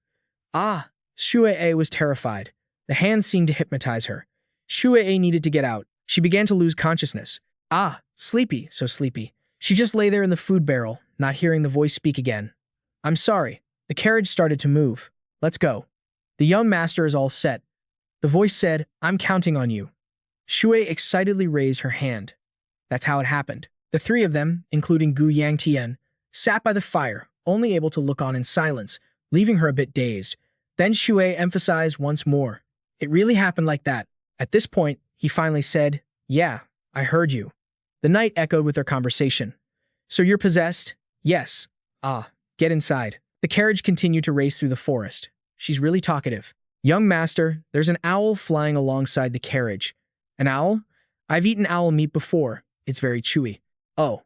Ah! Shui was terrified. The hands seemed to hypnotize her. Shui needed to get out. She began to lose consciousness. Ah, sleepy, so sleepy. She just lay there in the food barrel, not hearing the voice speak again. I'm sorry. The carriage started to move. Let's go. The young master is all set. The voice said, I'm counting on you. Shui excitedly raised her hand. That's how it happened. The three of them, including Gu Yangtian, sat by the fire, only able to look on in silence, leaving her a bit dazed. Then Shui emphasized once more. It really happened like that. At this point, he finally said, yeah, I heard you. The night echoed with their conversation. So you're possessed? Yes. Ah, get inside. The carriage continued to race through the forest. She's really talkative. Young master, there's an owl flying alongside the carriage. An owl? I've eaten owl meat before. It's very chewy. Oh.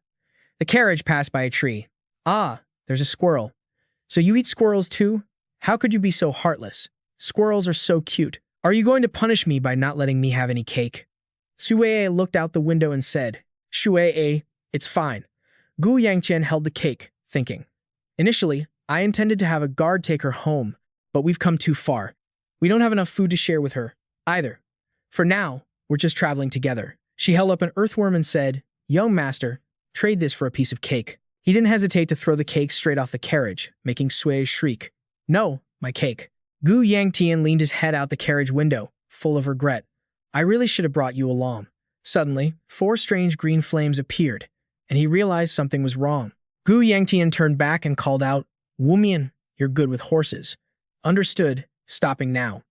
The carriage passed by a tree. Ah, there's a squirrel. So you eat squirrels too? How could you be so heartless? Squirrels are so cute. Are you going to punish me by not letting me have any cake? Sue looked out the window and said, Sue, it's fine. Gu Yangtian held the cake, thinking. Initially, I intended to have a guard take her home, but we've come too far. We don't have enough food to share with her, either. For now, we're just traveling together. She held up an earthworm and said, Young master, trade this for a piece of cake. He didn't hesitate to throw the cake straight off the carriage, making Sui shriek. No, my cake. Gu Yangtian leaned his head out the carriage window, full of regret. I really should have brought you along. Suddenly, 4 strange green flames appeared, and he realized something was wrong. Gu Yangtian turned back and called out, Wumian, you're good with horses. Understood, stopping now.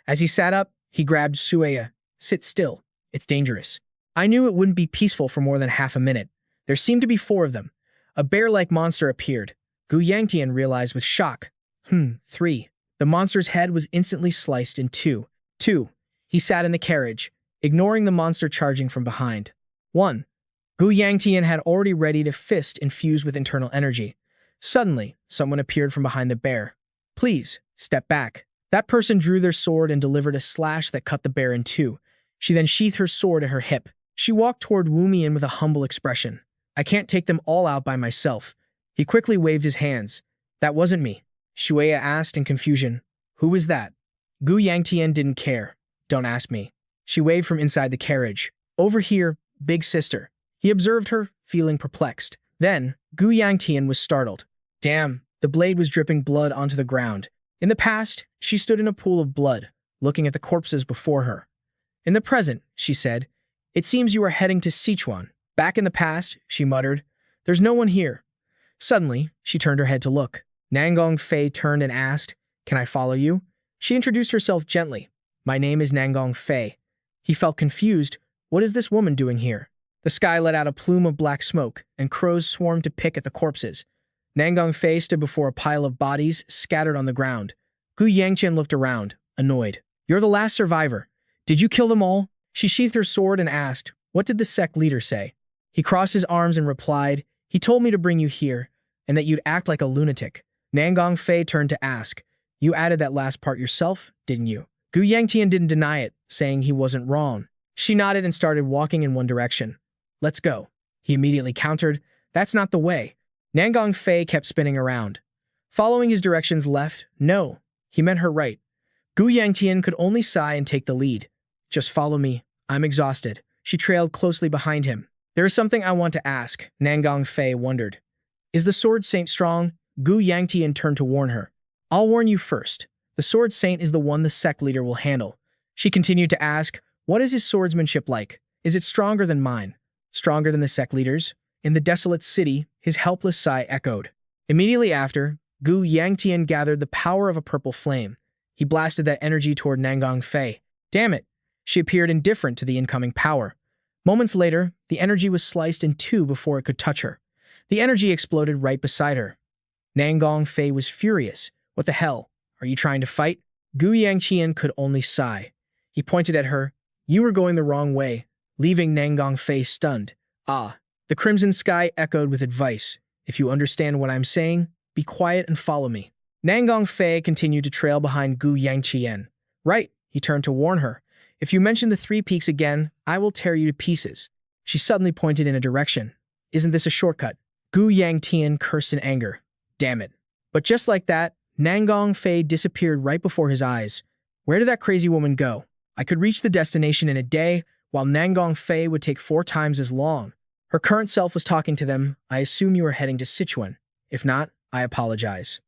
As he sat up, he grabbed Sueya. Sit still. It's dangerous. I knew it wouldn't be peaceful for more than half a minute. There seemed to be 4 of them. A bear-like monster appeared. Gu Yangtian realized with shock. 3. The monster's head was instantly sliced in 2. 2. He sat in the carriage, ignoring the monster charging from behind. 1. Gu Yangtian had already readied a fist infused with internal energy. Suddenly, someone appeared from behind the bear. Please, step back. That person drew their sword and delivered a slash that cut the bear in 2. She then sheathed her sword at her hip. She walked toward Wumian with a humble expression. I can't take them all out by myself. He quickly waved his hands. That wasn't me. Shueya asked in confusion. Who is that? Gu Yangtian didn't care. Don't ask me. She waved from inside the carriage. Over here, big sister. He observed her, feeling perplexed. Then, Gu Yangtian was startled. Damn, the blade was dripping blood onto the ground. In the past, she stood in a pool of blood, looking at the corpses before her. In the present, she said, it seems you are heading to Sichuan. Back in the past, she muttered, there's no one here. Suddenly, she turned her head to look. Nangong Fei turned and asked, Can I follow you? She introduced herself gently. My name is Nangong Fei. He felt confused. What is this woman doing here? The sky let out a plume of black smoke, and crows swarmed to pick at the corpses. Nangong Fei stood before a pile of bodies scattered on the ground. Gu Yangtian looked around, annoyed. You're the last survivor. Did you kill them all? She sheathed her sword and asked, What did the sect leader say? He crossed his arms and replied, He told me to bring you here, and that you'd act like a lunatic. Nangong Fei turned to ask, You added that last part yourself, didn't you? Gu Yangtian didn't deny it, saying he wasn't wrong. She nodded and started walking in one direction. Let's go. He immediately countered, That's not the way. Nangong Fei kept spinning around. Following his directions left, no, he meant her right. Gu Yangtian could only sigh and take the lead. Just follow me. I'm exhausted. She trailed closely behind him. There is something I want to ask, Nangong Fei wondered. Is the Sword Saint strong? Gu Yangtian turned to warn her. I'll warn you first. The Sword Saint is the one the sect leader will handle. She continued to ask, What is his swordsmanship like? Is it stronger than mine? Stronger than the sect leader's? In the desolate city, his helpless sigh echoed. Immediately after, Gu Yangtian gathered the power of a purple flame. He blasted that energy toward Nangong Fei. Damn it! She appeared indifferent to the incoming power. Moments later, the energy was sliced in 2 before it could touch her. The energy exploded right beside her. Nangong Fei was furious. What the hell? Are you trying to fight? Gu Yangtian could only sigh. He pointed at her. You were going the wrong way, leaving Nangong Fei stunned. Ah. The crimson sky echoed with advice. If you understand what I'm saying, be quiet and follow me. Nangong Fei continued to trail behind Gu Yangtian. Right, he turned to warn her. If you mention the 3 peaks again, I will tear you to pieces. She suddenly pointed in a direction. Isn't this a shortcut? Gu Yangtian cursed in anger. Damn it. But just like that, Nangong Fei disappeared right before his eyes. Where did that crazy woman go? I could reach the destination in a day, while Nangong Fei would take 4 times as long. Her current self was talking to them. I assume you are heading to Sichuan. If not, I apologize.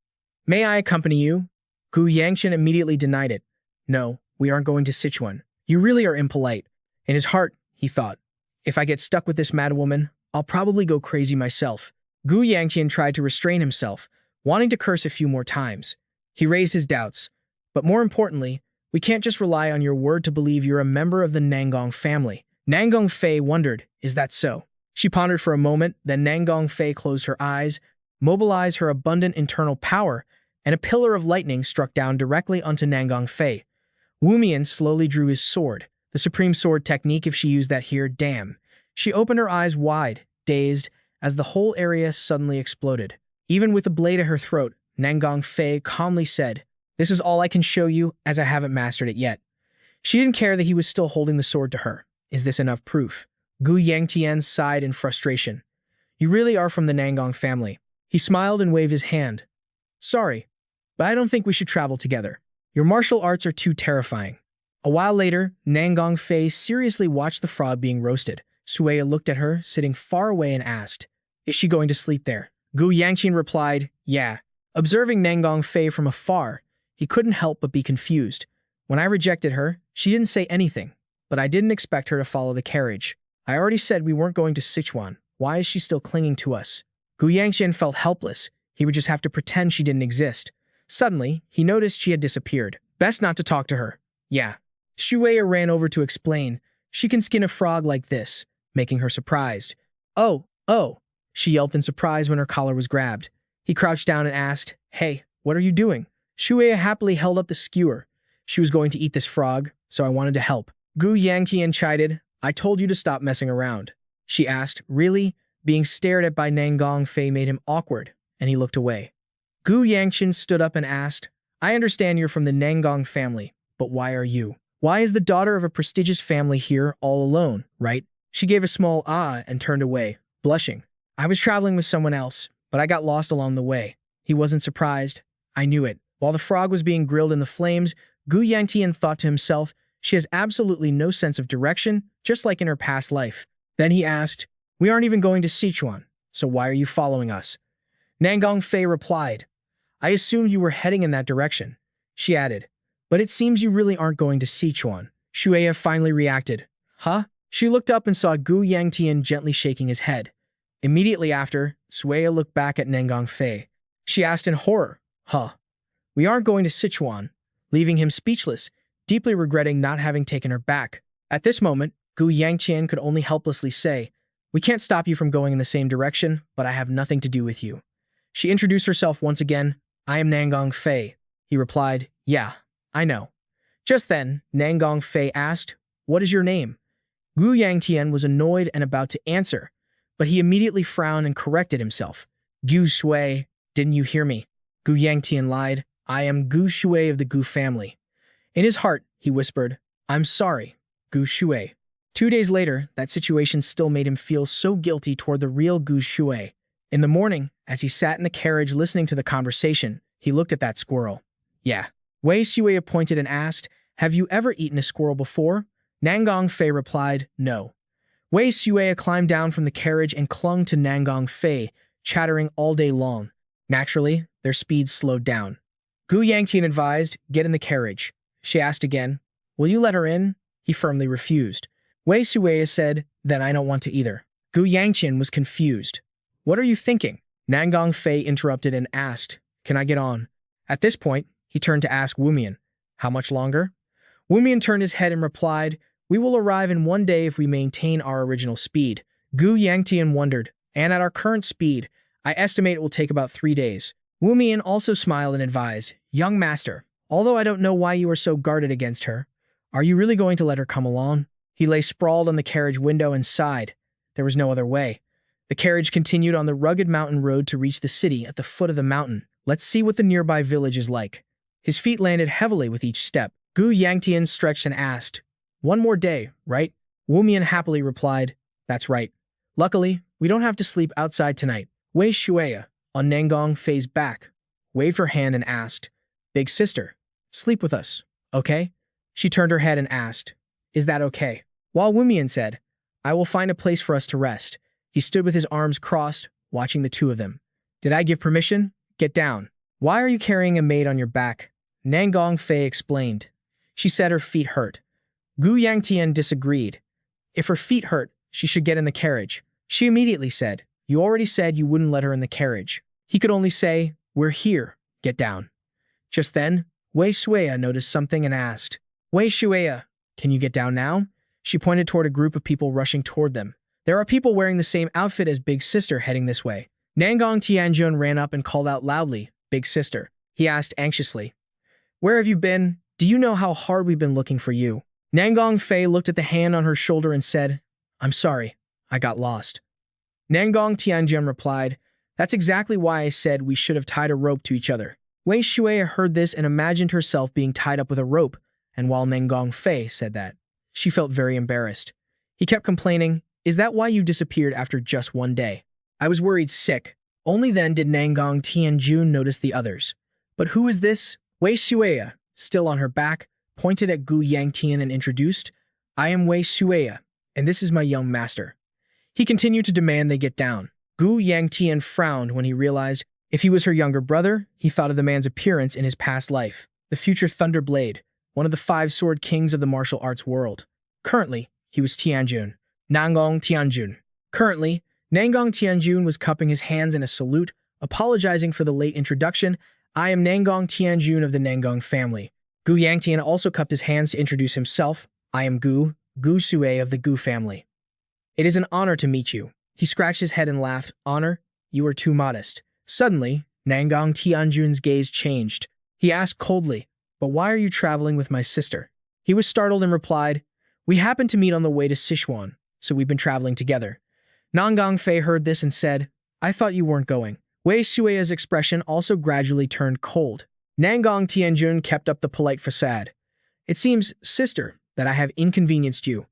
May I accompany you? Gu Yangtian immediately denied it. No, we aren't going to Sichuan. You really are impolite. In his heart, he thought, if I get stuck with this mad woman, I'll probably go crazy myself. Gu Yangtian tried to restrain himself, wanting to curse a few more times. He raised his doubts. But more importantly, we can't just rely on your word to believe you're a member of the Nangong family. Nangong Fei wondered, is that so? She pondered for a moment, then Nangong Fei closed her eyes, mobilized her abundant internal power, and a pillar of lightning struck down directly onto Nangong Fei. Wumian slowly drew his sword, the supreme sword technique if she used that here, damn. She opened her eyes wide, dazed, as the whole area suddenly exploded. Even with a blade at her throat, Nangong Fei calmly said, "This is all I can show you, as I haven't mastered it yet." She didn't care that he was still holding the sword to her. Is this enough proof? Gu Yangtian sighed in frustration. You really are from the Nangong family. He smiled and waved his hand. Sorry, but I don't think we should travel together. Your martial arts are too terrifying. A while later, Nangong Fei seriously watched the frog being roasted. Sueya looked at her, sitting far away, and asked, "Is she going to sleep there?" Gu Yangtian replied, "Yeah." Observing Nangong Fei from afar, he couldn't help but be confused. When I rejected her, she didn't say anything, but I didn't expect her to follow the carriage. I already said we weren't going to Sichuan. Why is she still clinging to us? Gu Yangtian felt helpless. He would just have to pretend she didn't exist. Suddenly, he noticed she had disappeared. Best not to talk to her. Yeah. Shueya ran over to explain. She can skin a frog like this, making her surprised. Oh, oh, she yelped in surprise when her collar was grabbed. He crouched down and asked, "Hey, what are you doing?" Shueya happily held up the skewer. She was going to eat this frog, so I wanted to help. Gu Yangtian chided, "I told you to stop messing around." She asked, "Really?" Being stared at by Nangong Fei made him awkward, and he looked away. Gu Yangtian stood up and asked, "I understand you're from the Nangong family, but why are you? Why is the daughter of a prestigious family here all alone, right?" She gave a small ah and turned away, blushing. "I was traveling with someone else, but I got lost along the way." He wasn't surprised. I knew it. While the frog was being grilled in the flames, Gu Yangtian thought to himself, she has absolutely no sense of direction, just like in her past life. Then he asked, "We aren't even going to Sichuan, so why are you following us?" Nangong Fei replied, "I assumed you were heading in that direction." She added, "But it seems you really aren't going to Sichuan." Shueya finally reacted. Huh? She looked up and saw Gu Yangtian gently shaking his head. Immediately after, Shueya looked back at Nangong Fei. She asked in horror, "Huh? We aren't going to Sichuan," leaving him speechless, deeply regretting not having taken her back. At this moment, Gu Yangtian could only helplessly say, "We can't stop you from going in the same direction, but I have nothing to do with you." She introduced herself once again. "I am Nangong Fei." He replied, "Yeah, I know." Just then, Nangong Fei asked, "What is your name?" Gu Yangtian was annoyed and about to answer, but he immediately frowned and corrected himself. "Gu Shui, didn't you hear me?" Gu Yangtian lied. "I am Gu Shui of the Gu family." In his heart, he whispered, "I'm sorry, Gu Shui." 2 days later, that situation still made him feel so guilty toward the real Gu Shui. In the morning, as he sat in the carriage listening to the conversation, he looked at that squirrel. Yeah. Wei Sui pointed and asked, "Have you ever eaten a squirrel before?" Nangong Fei replied, "No." Wei Sui climbed down from the carriage and clung to Nangong Fei, chattering all day long. Naturally, their speed slowed down. Gu Yangtian advised, "Get in the carriage." She asked again, "Will you let her in?" He firmly refused. Wei Sui said, "Then I don't want to either." Gu Yangtian was confused. "What are you thinking?" Nangong Fei interrupted and asked, "Can I get on?" At this point, he turned to ask Wumian, "How much longer?" Wumian turned his head and replied, "We will arrive in 1 day if we maintain our original speed." Gu Yangtian wondered, "And at our current speed, I estimate it will take about 3 days. Wumian also smiled and advised, "Young master, although I don't know why you are so guarded against her, are you really going to let her come along?" He lay sprawled on the carriage window and sighed. There was no other way. The carriage continued on the rugged mountain road to reach the city at the foot of the mountain. Let's see what the nearby village is like. His feet landed heavily with each step. Gu Yangtian stretched and asked, "1 more day, right?" Wumian happily replied, "That's right. Luckily, we don't have to sleep outside tonight." Wei Shueya, on Nangong Fei's back, waved her hand and asked, "Big sister, sleep with us, okay?" She turned her head and asked, "Is that okay?" While Wumian said, "I will find a place for us to rest," he stood with his arms crossed, watching the two of them. "Did I give permission? Get down." "Why are you carrying a maid on your back?" Nangong Fei explained. She said her feet hurt. Gu Yangtian disagreed. If her feet hurt, she should get in the carriage. She immediately said, "You already said you wouldn't let her in the carriage." He could only say, "We're here. Get down." Just then, Wei Shueya noticed something and asked, "Wei Shueya, can you get down now?" She pointed toward a group of people rushing toward them. "There are people wearing the same outfit as Big Sister heading this way." Nangong Tianjun ran up and called out loudly, "Big Sister." He asked anxiously, "Where have you been? Do you know how hard we've been looking for you?" Nangong Fei looked at the hand on her shoulder and said, "I'm sorry, I got lost." Nangong Tianjun replied, That's exactly why I said we should have tied a rope to each other. Wei Shuai heard this and imagined herself being tied up with a rope, and while Nangong Fei said that, she felt very embarrassed. He kept complaining, "Is that why you disappeared after just one day?" I was worried sick. Only then did Nangong Tianjun notice the others. But who is this? Wei Shuai, still on her back, pointed at Gu Yangtian and introduced, "I am Wei Shuai, and this is my young master." He continued to demand they get down. Gu Yangtian frowned when he realized if he was her younger brother, he thought of the man's appearance in his past life, the future Thunderblade, one of the 5 sword kings of the martial arts world. Currently, he was Tianjun. Nangong Tianjun. Currently, Nangong Tianjun was cupping his hands in a salute, apologizing for the late introduction. "I am Nangong Tianjun of the Nangong family." Gu Yangtian also cupped his hands to introduce himself. "I am Gu Sue of the Gu family. It is an honor to meet you." He scratched his head and laughed. "Honor? You are too modest." Suddenly, Nangong Tianjun's gaze changed. He asked coldly, "But why are you traveling with my sister?" He was startled and replied, "We happened to meet on the way to Sichuan, so we've been traveling together." Nangong Fei heard this and said, "I thought you weren't going." Wei Shuai's expression also gradually turned cold. Nangong Tianjun kept up the polite facade. "It seems, sister, that I have inconvenienced you.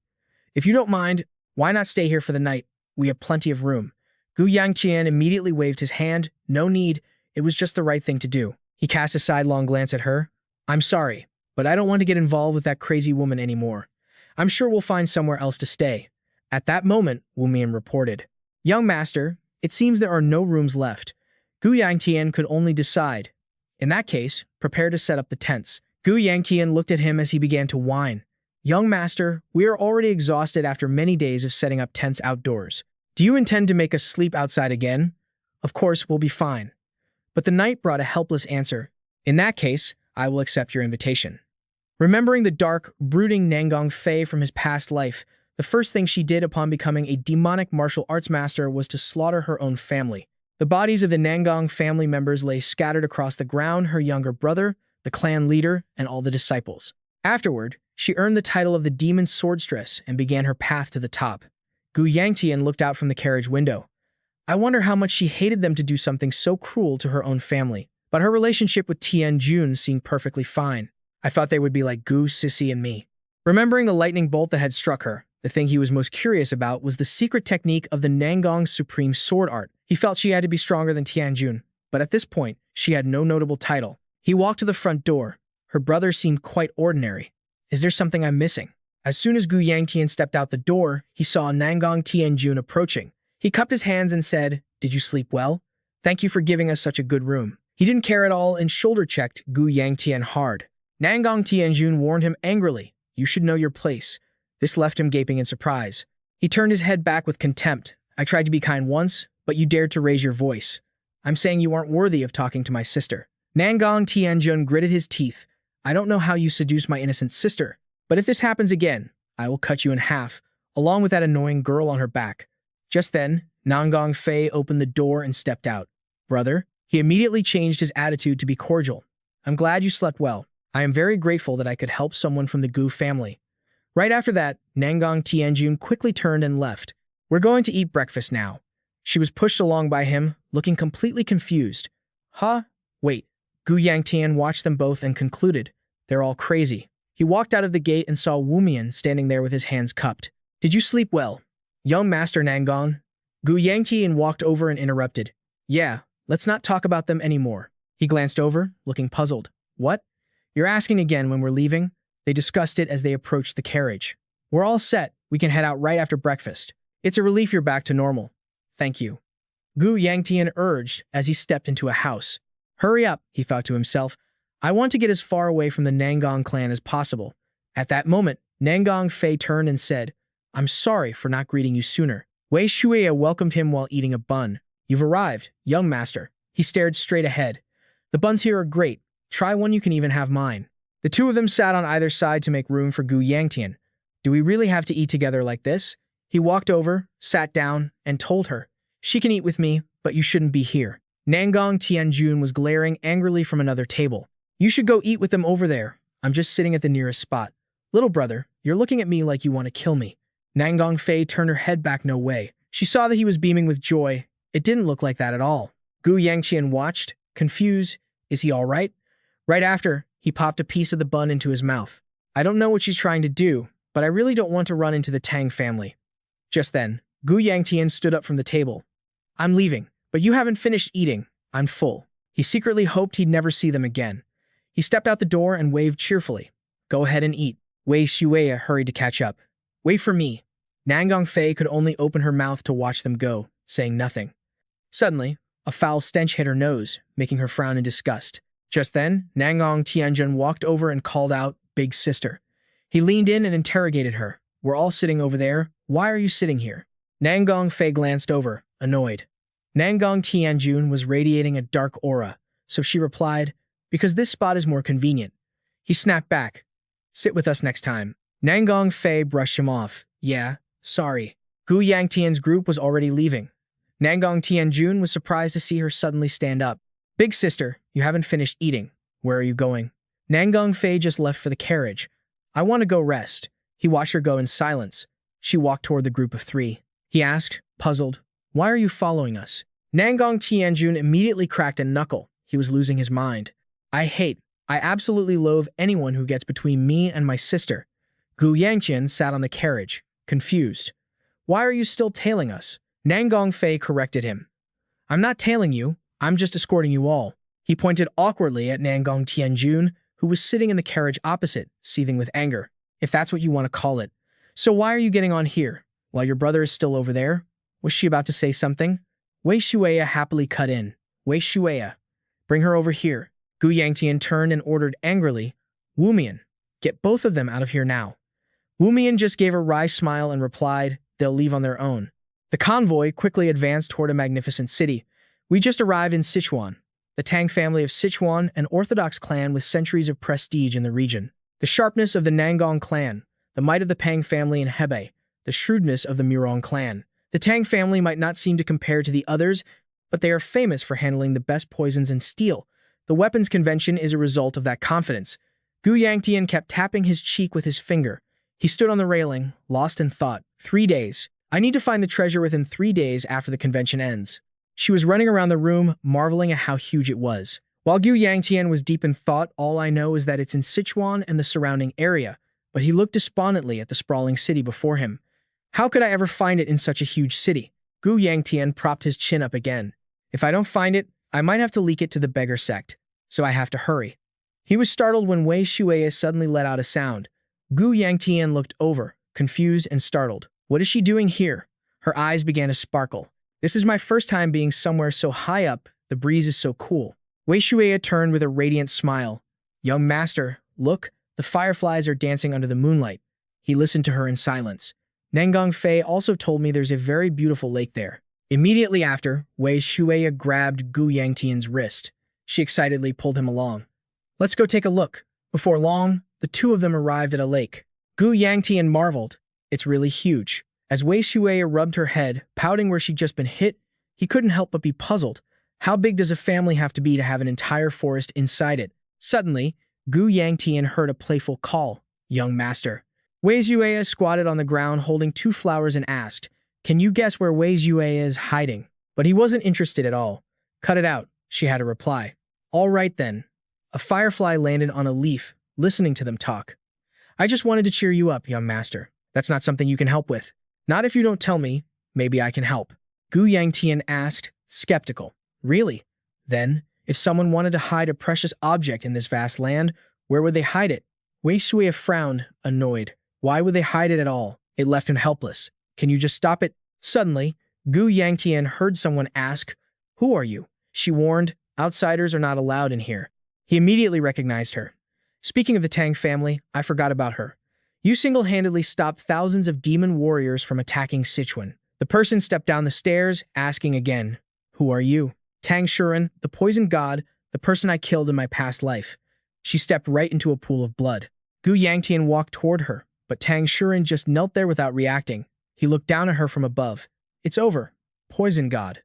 If you don't mind, why not stay here for the night? We have plenty of room." Gu Yangtian immediately waved his hand. "No need, it was just the right thing to do." He cast a sidelong glance at her. "I'm sorry, but I don't want to get involved with that crazy woman anymore. I'm sure we'll find somewhere else to stay." At that moment, Wu Mian reported, "Young master, it seems there are no rooms left." Gu Yangtian could only decide. In that case, prepare to set up the tents. Gu Yangtian looked at him as he began to whine. "Young master, we are already exhausted after many days of setting up tents outdoors. Do you intend to make us sleep outside again? Of course, we'll be fine." But the knight brought a helpless answer. "In that case, I will accept your invitation." Remembering the dark, brooding Nangong Fei from his past life, the first thing she did upon becoming a demonic martial arts master was to slaughter her own family. The bodies of the Nangong family members lay scattered across the ground, her younger brother, the clan leader, and all the disciples. Afterward, she earned the title of the Demon Swordstress and began her path to the top. Gu Yangtian looked out from the carriage window. I wonder how much she hated them to do something so cruel to her own family. But her relationship with Tianjun seemed perfectly fine. I thought they would be like Gu, Sissy, and me. Remembering the lightning bolt that had struck her, the thing he was most curious about was the secret technique of the Nangong's supreme sword art. He felt she had to be stronger than Tianjun, but at this point, she had no notable title. He walked to the front door. Her brother seemed quite ordinary. Is there something I'm missing? As soon as Gu Yangtian stepped out the door, he saw Nangong Tianjun approaching. He cupped his hands and said, "Did you sleep well? Thank you for giving us such a good room." He didn't care at all and shoulder-checked Gu Yangtian hard. Nangong Tianjun warned him angrily, "You should know your place." This left him gaping in surprise. He turned his head back with contempt. "I tried to be kind once, but you dared to raise your voice. I'm saying you aren't worthy of talking to my sister." Nangong Tianjun gritted his teeth. "I don't know how you seduced my innocent sister, but if this happens again, I will cut you in half, along with that annoying girl on her back." Just then, Nangong Fei opened the door and stepped out. "Brother?" He immediately changed his attitude to be cordial. "I'm glad you slept well. I am very grateful that I could help someone from the Gu family." Right after that, Nangong Tianjun quickly turned and left. "We're going to eat breakfast now." She was pushed along by him, looking completely confused. "Huh? Wait." Gu Yangtian watched them both and concluded, "They're all crazy." He walked out of the gate and saw Wu Mian standing there with his hands cupped. "Did you sleep well, young Master Nangong?" Gu Yangtian walked over and interrupted. "Yeah, let's not talk about them anymore." He glanced over, looking puzzled. "What? You're asking again when we're leaving?" They discussed it as they approached the carriage. "We're all set. We can head out right after breakfast. It's a relief you're back to normal." "Thank you," Gu Yangtian urged as he stepped into a house. "Hurry up," he thought to himself. "I want to get as far away from the Nangong clan as possible." At that moment, Nangong Fei turned and said, "I'm sorry for not greeting you sooner." Wei Shuai welcomed him while eating a bun. "You've arrived, young master." He stared straight ahead. "The buns here are great. Try one, you can even have mine." The two of them sat on either side to make room for Gu Yangtian. "Do we really have to eat together like this?" He walked over, sat down, and told her, "She can eat with me, but you shouldn't be here." Nangong Tianjun was glaring angrily from another table. "You should go eat with them over there. I'm just sitting at the nearest spot." "Little brother, you're looking at me like you want to kill me." Nangong Fei turned her head back. No way. She saw that he was beaming with joy. It didn't look like that at all. Gu Yangtian watched, confused. Is he all right? Right after, he popped a piece of the bun into his mouth. I don't know what she's trying to do, but I really don't want to run into the Tang family. Just then, Gu Yangtian stood up from the table. I'm leaving, but you haven't finished eating. I'm full. He secretly hoped he'd never see them again. He stepped out the door and waved cheerfully. Go ahead and eat. Wei Shueya hurried to catch up. Wait for me. Nangong Fei could only open her mouth to watch them go, saying nothing. Suddenly, a foul stench hit her nose, making her frown in disgust. Just then, Nangong Tianjun walked over and called out, Big Sister. He leaned in and interrogated her. We're all sitting over there. Why are you sitting here? Nangong Fei glanced over, annoyed. Nangong Tianjun was radiating a dark aura, so she replied, because this spot is more convenient. He snapped back. Sit with us next time. Nangong Fei brushed him off. Yeah, sorry. Gu Yangtian's group was already leaving. Nangong Tianjun was surprised to see her suddenly stand up. Big sister, you haven't finished eating. Where are you going? Nangong Fei just left for the carriage. I want to go rest. He watched her go in silence. She walked toward the group of three. He asked, puzzled, why are you following us? Nangong Tianjun immediately cracked a knuckle. He was losing his mind. I absolutely loathe anyone who gets between me and my sister. Gu Yangtian sat on the carriage, confused. Why are you still tailing us? Nangong Fei corrected him. I'm not tailing you. I'm just escorting you all. He pointed awkwardly at Nangong Tianjun, who was sitting in the carriage opposite, seething with anger, if that's what you want to call it. So why are you getting on here, while your brother is still over there? Was she about to say something? Wei Shueya happily cut in. Wei Shueya, bring her over here. Gu Yangtian turned and ordered angrily, Wu Mian, get both of them out of here now. Wu Mian just gave a wry smile and replied, they'll leave on their own. The convoy quickly advanced toward a magnificent city. We just arrived in Sichuan. The Tang family of Sichuan, an orthodox clan with centuries of prestige in the region. The sharpness of the Nangong clan, the might of the Pang family in Hebei, the shrewdness of the Murong clan. The Tang family might not seem to compare to the others, but they are famous for handling the best poisons and steel. The weapons convention is a result of that confidence. Gu Yangtian kept tapping his cheek with his finger. He stood on the railing, lost in thought. 3 days. I need to find the treasure within 3 days after the convention ends. She was running around the room, marveling at how huge it was. While Gu Yangtian was deep in thought, all I know is that it's in Sichuan and the surrounding area, but he looked despondently at the sprawling city before him. How could I ever find it in such a huge city? Gu Yangtian propped his chin up again. If I don't find it, I might have to leak it to the beggar sect, so I have to hurry. He was startled when Wei Shueya suddenly let out a sound. Gu Yangtian looked over, confused and startled. What is she doing here? Her eyes began to sparkle. This is my first time being somewhere so high up. The breeze is so cool. Wei Shueya turned with a radiant smile. Young master, look, the fireflies are dancing under the moonlight. He listened to her in silence. Nangong Fei also told me there's a very beautiful lake there. Immediately after, Wei Shueya grabbed Gu Yangtian's wrist. She excitedly pulled him along. Let's go take a look. Before long, the two of them arrived at a lake. Gu Yangtian marveled. It's really huge. As Wei Shueya rubbed her head, pouting where she'd just been hit, he couldn't help but be puzzled. How big does a family have to be to have an entire forest inside it? Suddenly, Gu Yangtian heard a playful call. Young master. Wei Shueya squatted on the ground holding 2 flowers and asked, can you guess where Wei Shueya is hiding? But he wasn't interested at all. Cut it out, she had to reply. All right then. A firefly landed on a leaf, listening to them talk. I just wanted to cheer you up, young master. That's not something you can help with. Not if you don't tell me. Maybe I can help. Gu Yangtian asked, skeptical. Really? Then, if someone wanted to hide a precious object in this vast land, where would they hide it? Wei Shueya frowned, annoyed. Why would they hide it at all? It left him helpless. Can you just stop it? Suddenly, Gu Yangtian heard someone ask, who are you? She warned, outsiders are not allowed in here. He immediately recognized her. Speaking of the Tang family, I forgot about her. You single-handedly stopped thousands of demon warriors from attacking Sichuan. The person stepped down the stairs, asking again, who are you? Tang Shuren, the poison god, the person I killed in my past life. She stepped right into a pool of blood. Gu Yangtian walked toward her, but Tang Shuren just knelt there without reacting. He looked down at her from above. It's over. Poison god.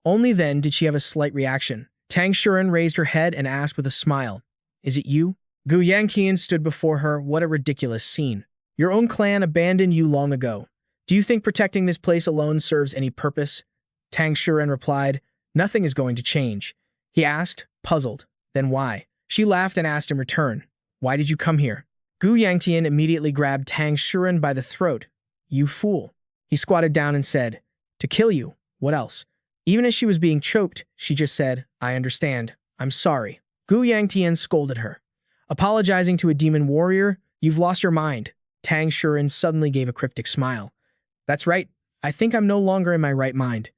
Only then did she have a slight reaction. Tang Shuren raised her head and asked with a smile, is it you? Gu Yangtian stood before her. What a ridiculous scene. Your own clan abandoned you long ago. Do you think protecting this place alone serves any purpose? Tang Shuren replied, Nothing is going to change. He asked, puzzled. Then why? She laughed and asked in return, why did you come here? Gu Yangtian immediately grabbed Tang Shuren by the throat. You fool. He squatted down and said, to kill you. What else? Even as she was being choked, she just said, I understand. I'm sorry. Gu Yangtian scolded her. Apologizing to a demon warrior? You've lost your mind. Tang Shuren suddenly gave a cryptic smile. That's right. I think I'm no longer in my right mind.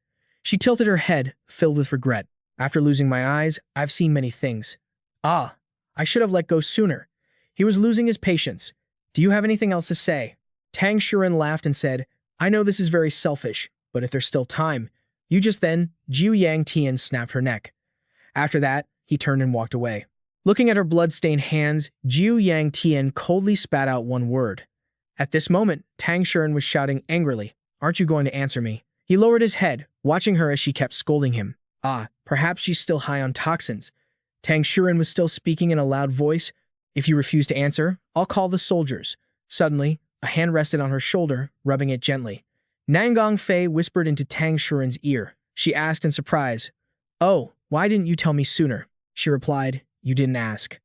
She tilted her head, filled with regret. After losing my eyes, I've seen many things. Ah, I should have let go sooner. He was losing his patience. Do you have anything else to say? Tang Shuren laughed and said, I know this is very selfish, but if there's still time, you just then, Jiu Yangtian snapped her neck. After that, he turned and walked away. Looking at her blood-stained hands, Jiu Yangtian coldly spat out one word. At this moment, Tang Shuren was shouting angrily, aren't you going to answer me? He lowered his head, watching her as she kept scolding him. Ah, perhaps she's still high on toxins. Tang Shuren was still speaking in a loud voice. If you refuse to answer, I'll call the soldiers. Suddenly, a hand rested on her shoulder, rubbing it gently. Nangong Fei whispered into Tang Shuren's ear. She asked in surprise, oh, why didn't you tell me sooner? She replied, you didn't ask.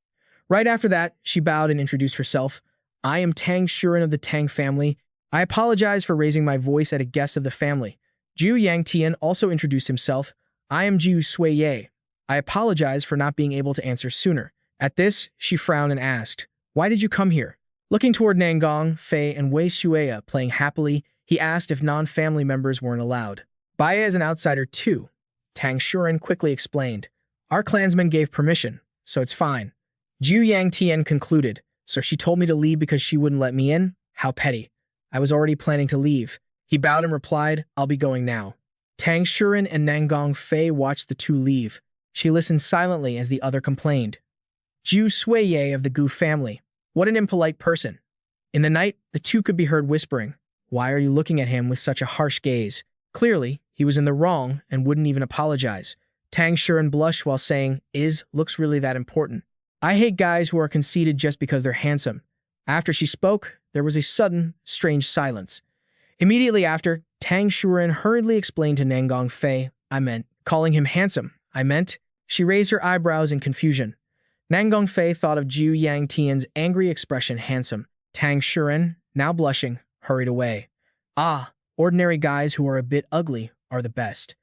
Right after that, she bowed and introduced herself. I am Tang Shuren of the Tang family. I apologize for raising my voice at a guest of the family. Jiu Yangtian also introduced himself. I am Jiu Suiye. I apologize for not being able to answer sooner. At this, she frowned and asked, why did you come here? Looking toward Nangong Fei and Wei Xueya playing happily, he asked if non-family members weren't allowed. Baya is an outsider too. Tang Shuren quickly explained. Our clansmen gave permission, so it's fine. Jiu Yangtian concluded, so she told me to leave because she wouldn't let me in? How petty. I was already planning to leave. He bowed and replied, I'll be going now. Tang Shuren and Nangong Fei watched the two leave. She listened silently as the other complained. Jiu Suiye of the Gu family. What an impolite person. In the night, the two could be heard whispering. Why are you looking at him with such a harsh gaze? Clearly, he was in the wrong and wouldn't even apologize. Tang Shuren blushed while saying, looks really that important. I hate guys who are conceited just because they're handsome. After she spoke, there was a sudden, strange silence. Immediately after, Tang Shuren hurriedly explained to Nangong Fei, calling him handsome. She raised her eyebrows in confusion. Nangong Fei thought of Jiu Yangtian's angry expression handsome. Tang Shuren, now blushing, hurried away. Ah, ordinary guys who are a bit ugly are the best.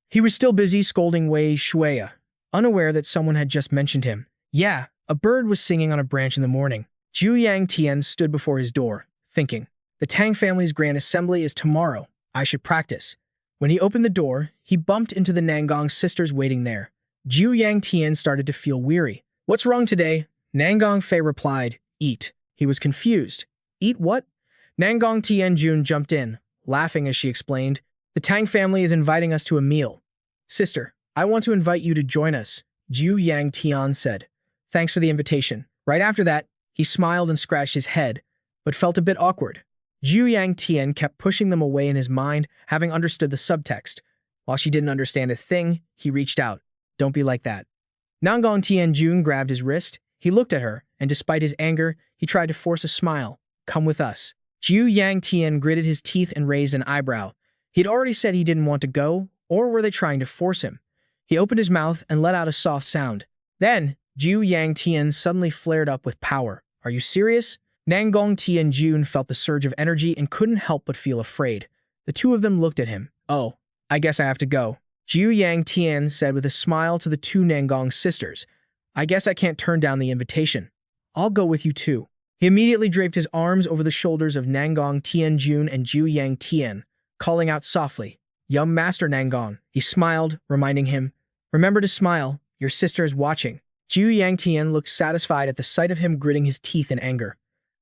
He was still busy scolding Wei Xueya, unaware that someone had just mentioned him. Yeah, a bird was singing on a branch in the morning. Jiu Yangtian stood before his door, thinking, the Tang family's grand assembly is tomorrow. I should practice. When he opened the door, he bumped into the Nangong sisters waiting there. Jiu Yangtian started to feel weary. What's wrong today? Nangong Fei replied, eat. He was confused. Eat what? Nangong Tianjun jumped in, laughing as she explained, the Tang family is inviting us to a meal. Sister, I want to invite you to join us, Jiu Yangtian said. Thanks for the invitation. Right after that, he smiled and scratched his head, but felt a bit awkward. Jiu Yangtian kept pushing them away in his mind, having understood the subtext. While she didn't understand a thing, he reached out. Don't be like that. Nangong Tianjun grabbed his wrist. He looked at her, and despite his anger, he tried to force a smile. Come with us. Jiu Yangtian gritted his teeth and raised an eyebrow. He'd already said he didn't want to go, or were they trying to force him? He opened his mouth and let out a soft sound. Then, Jiu Yangtian suddenly flared up with power. Are you serious? Nangong Tianjun felt the surge of energy and couldn't help but feel afraid. The two of them looked at him. Oh, I guess I have to go. Jiu Yangtian said with a smile to the two Nangong sisters. I guess I can't turn down the invitation. I'll go with you too. He immediately draped his arms over the shoulders of Nangong Tianjun and Jiu Yangtian, calling out softly, Young Master Nangong. He smiled, reminding him, remember to smile, your sister is watching. Jiu Yangtian looked satisfied at the sight of him gritting his teeth in anger.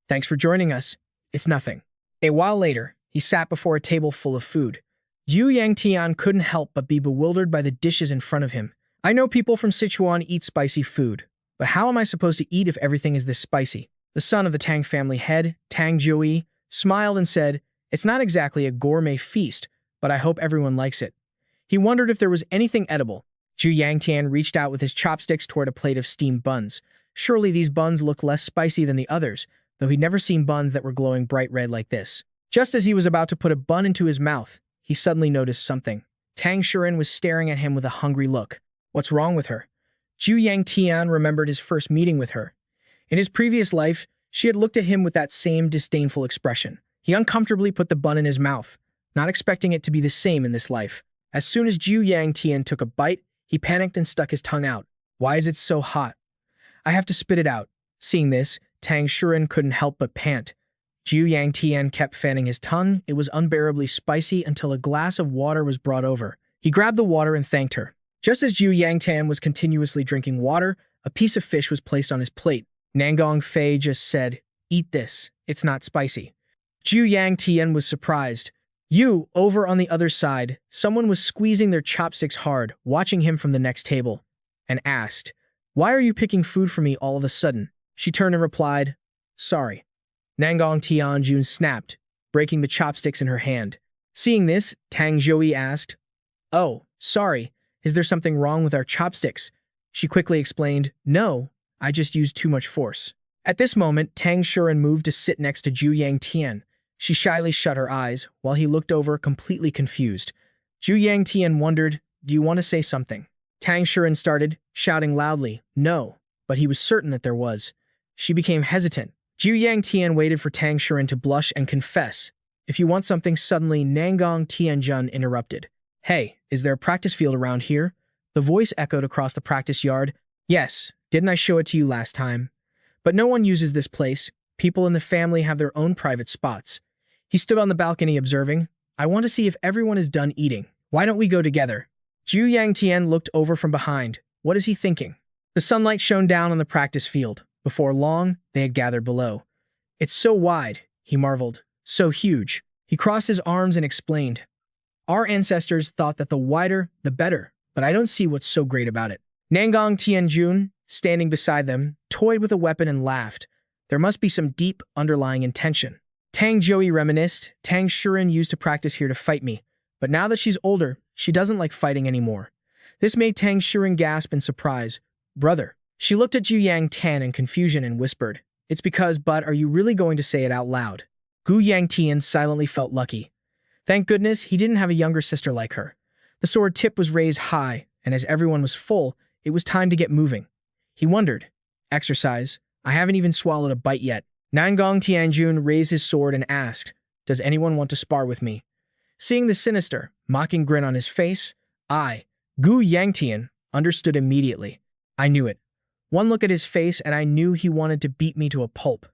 Thanks for joining us. It's nothing. A while later, he sat before a table full of food. Jiu Yangtian couldn't help but be bewildered by the dishes in front of him. I know people from Sichuan eat spicy food, but how am I supposed to eat if everything is this spicy? The son of the Tang family head, Tang Jiui, smiled and said, It's not exactly a gourmet feast, but I hope everyone likes it. He wondered if there was anything edible. Jiu Yangtian reached out with his chopsticks toward a plate of steamed buns. Surely these buns look less spicy than the others, though he'd never seen buns that were glowing bright red like this. Just as he was about to put a bun into his mouth, he suddenly noticed something. Tang Shuren was staring at him with a hungry look. What's wrong with her? Yangtian remembered his first meeting with her. In his previous life, she had looked at him with that same disdainful expression. He uncomfortably put the bun in his mouth, not expecting it to be the same in this life. As soon as Yangtian took a bite, he panicked and stuck his tongue out. Why is it so hot? I have to spit it out. Seeing this, Tang Shuren couldn't help but pant. Yangtian kept fanning his tongue. It was unbearably spicy until a glass of water was brought over. He grabbed the water and thanked her. Just as Yangtian was continuously drinking water, a piece of fish was placed on his plate. Nangong Fei just said, "Eat this. It's not spicy." Yangtian was surprised. Over on the other side, someone was squeezing their chopsticks hard, watching him from the next table, and asked, "Why are you picking food for me all of a sudden?" She turned and replied, "Sorry." Nangong Tianjun snapped, breaking the chopsticks in her hand. Seeing this, Tang Zhouyi asked, "Oh, sorry. Is there something wrong with our chopsticks?" She quickly explained, "No, I just used too much force." At this moment, Tang Shuren moved to sit next to Yangtian. She shyly shut her eyes, while he looked over, completely confused. Yangtian wondered, "Do you want to say something?" Tang Shuren started, shouting loudly, "No," but he was certain that there was. She became hesitant. Yangtian waited for Tang Shuren to blush and confess. "If you want something," suddenly Nangong Tianjun interrupted. "Hey, is there a practice field around here?" The voice echoed across the practice yard. "Yes, didn't I show it to you last time? But no one uses this place. People in the family have their own private spots." He stood on the balcony observing. "I want to see if everyone is done eating. Why don't we go together?" Yangtian looked over from behind. What is he thinking? The sunlight shone down on the practice field. Before long, they had gathered below. "It's so wide," he marveled. "So huge." He crossed his arms and explained, "Our ancestors thought that the wider, the better, but I don't see what's so great about it." Nangong Tianjun, standing beside them, toyed with a weapon and laughed. There must be some deep, underlying intention. Tang Zhouyi reminisced, "Tang Shuren used to practice here to fight me, but now that she's older, she doesn't like fighting anymore." This made Tang Shuren gasp in surprise. "Brother." She looked at Yangtian in confusion and whispered, "It's because, but are you really going to say it out loud?" Yangtian silently felt lucky. Thank goodness he didn't have a younger sister like her. The sword tip was raised high, and as everyone was full, it was time to get moving. He wondered, "Exercise? I haven't even swallowed a bite yet." Nangong Tianjun raised his sword and asked, "Does anyone want to spar with me?" Seeing the sinister, mocking grin on his face, Yangtian, understood immediately. I knew it. One look at his face and I knew he wanted to beat me to a pulp.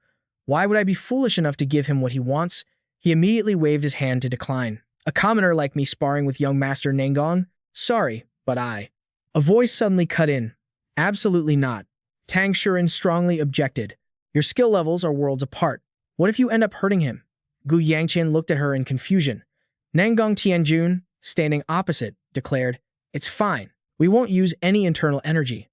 Why would I be foolish enough to give him what he wants? He immediately waved his hand to decline. "A commoner like me sparring with young Master Nangong? Sorry, but I..." A voice suddenly cut in. "Absolutely not." Tang Shuren strongly objected. "Your skill levels are worlds apart. What if you end up hurting him?" Yangtian looked at her in confusion. Nangong Tianjun, standing opposite, declared, "It's fine. We won't use any internal energy.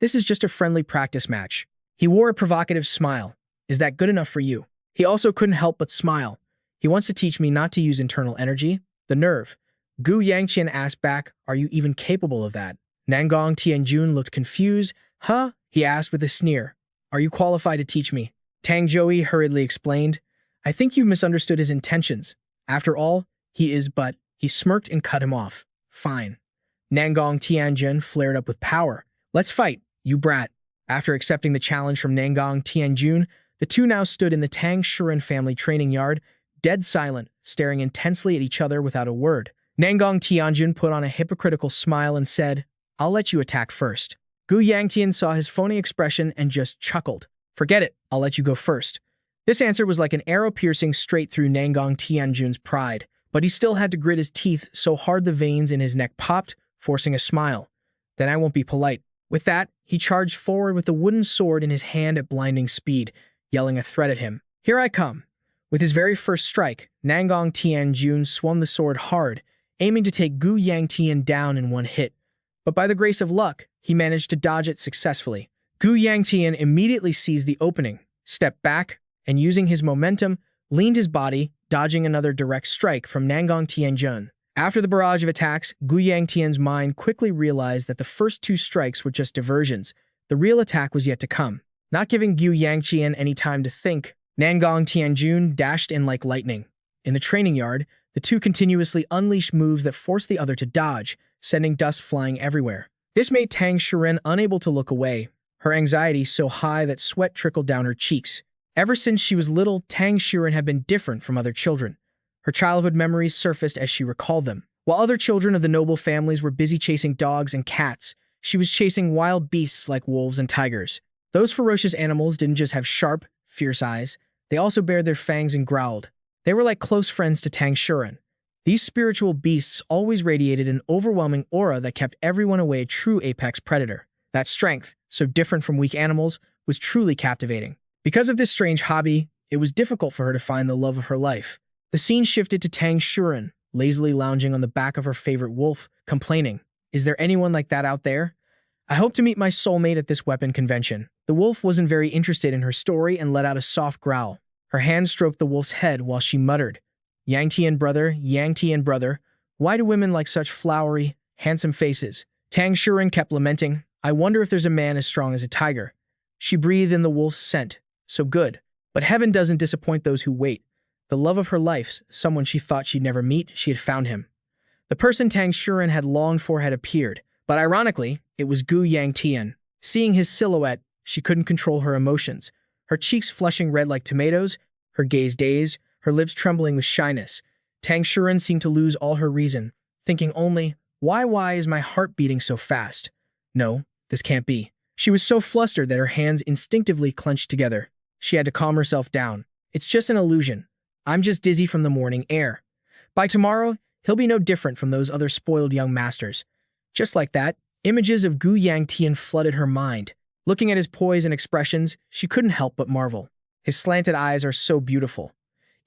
This is just a friendly practice match." He wore a provocative smile. "Is that good enough for you?" He also couldn't help but smile. "He wants to teach me not to use internal energy? The nerve." Yangtian asked back, "Are you even capable of that?" Nangong Tianjun looked confused. "Huh?" he asked with a sneer. "Are you qualified to teach me?" Tang Zhouyi hurriedly explained, "I think you misunderstood his intentions. After all, he is but..." He smirked and cut him off. "Fine." Nangong Tianjun flared up with power. "Let's fight, you brat." After accepting the challenge from Nangong Tianjun, the two now stood in the Tang Shuren family training yard, dead silent, staring intensely at each other without a word. Nangong Tianjun put on a hypocritical smile and said, "I'll let you attack first." Yangtian saw his phony expression and just chuckled. "Forget it, I'll let you go first." This answer was like an arrow piercing straight through Nangong Tianjun's pride, but he still had to grit his teeth so hard the veins in his neck popped, forcing a smile. "Then I won't be polite." With that, he charged forward with the wooden sword in his hand at blinding speed, yelling a threat at him. "Here I come." With his very first strike, Nangong Tianjun swung the sword hard, aiming to take Yangtian down in one hit. But by the grace of luck, he managed to dodge it successfully. Yangtian immediately seized the opening, stepped back, and using his momentum, leaned his body, dodging another direct strike from Nangong Tianjun. After the barrage of attacks, Yangtian's mind quickly realized that the first two strikes were just diversions. The real attack was yet to come. Not giving Yangtian any time to think, Nangong Tianjun dashed in like lightning. In the training yard, The two continuously unleashed moves that forced the other to dodge, sending dust flying everywhere. This made Tang Shiren unable to look away, her anxiety so high that sweat trickled down her cheeks. Ever since she was little, Tang Shiren had been different from other children. Her childhood memories surfaced as she recalled them. While other children of the noble families were busy chasing dogs and cats, she was chasing wild beasts like wolves and tigers. Those ferocious animals didn't just have sharp, fierce eyes, they also bared their fangs and growled. They were like close friends to Tang Shiren. These spiritual beasts always radiated an overwhelming aura that kept everyone away, a true apex predator. That strength, so different from weak animals, was truly captivating. Because of this strange hobby, it was difficult for her to find the love of her life. The scene shifted to Tang Shiren, lazily lounging on the back of her favorite wolf, complaining, "Is there anyone like that out there? I hope to meet my soulmate at this weapon convention." The wolf wasn't very interested in her story and let out a soft growl. Her hand stroked the wolf's head while she muttered, Yangtian brother, why do women like such flowery, handsome faces?" Tang Shiren kept lamenting, "I wonder if there's a man as strong as a tiger." She breathed in the wolf's scent. So good. But heaven doesn't disappoint those who wait. The love of her life, someone she thought she'd never meet, she had found him. The person Tang Shiren had longed for had appeared, but ironically, it was Gu Yangtian. Seeing his silhouette, she couldn't control her emotions. Her cheeks flushing red like tomatoes, her gaze dazed, her lips trembling with shyness. Tang Shiren seemed to lose all her reason, thinking only, why is my heart beating so fast? No, this can't be. She was so flustered that her hands instinctively clenched together. She had to calm herself down. It's just an illusion. I'm just dizzy from the morning air. By tomorrow, he'll be no different from those other spoiled young masters. Just like that, images of Gu Yangtian flooded her mind. Looking at his poise and expressions, she couldn't help but marvel. His slanted eyes are so beautiful.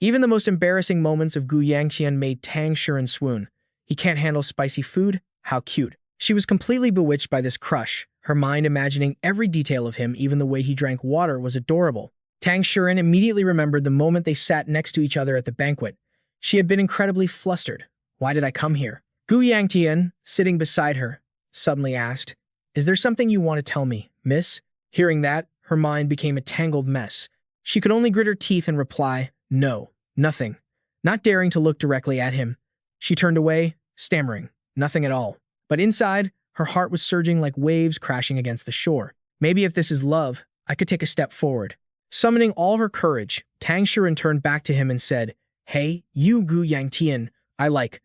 Even the most embarrassing moments of Gu Yangtian made Tang Shiren swoon. He can't handle spicy food? How cute. She was completely bewitched by this crush, her mind imagining every detail of him. Even the way he drank water was adorable. Tang Shiren immediately remembered the moment they sat next to each other at the banquet. She had been incredibly flustered. Why did I come here? Gu Yangtian, sitting beside her, suddenly asked, "Is there something you want to tell me, miss?" Hearing that, her mind became a tangled mess. She could only grit her teeth and reply, "No, nothing." Not daring to look directly at him, she turned away, stammering, "Nothing at all." But inside, her heart was surging like waves crashing against the shore. Maybe if this is love, I could take a step forward. Summoning all her courage, Tang Shiren turned back to him and said, "Hey, you Gu Yangtian, I like."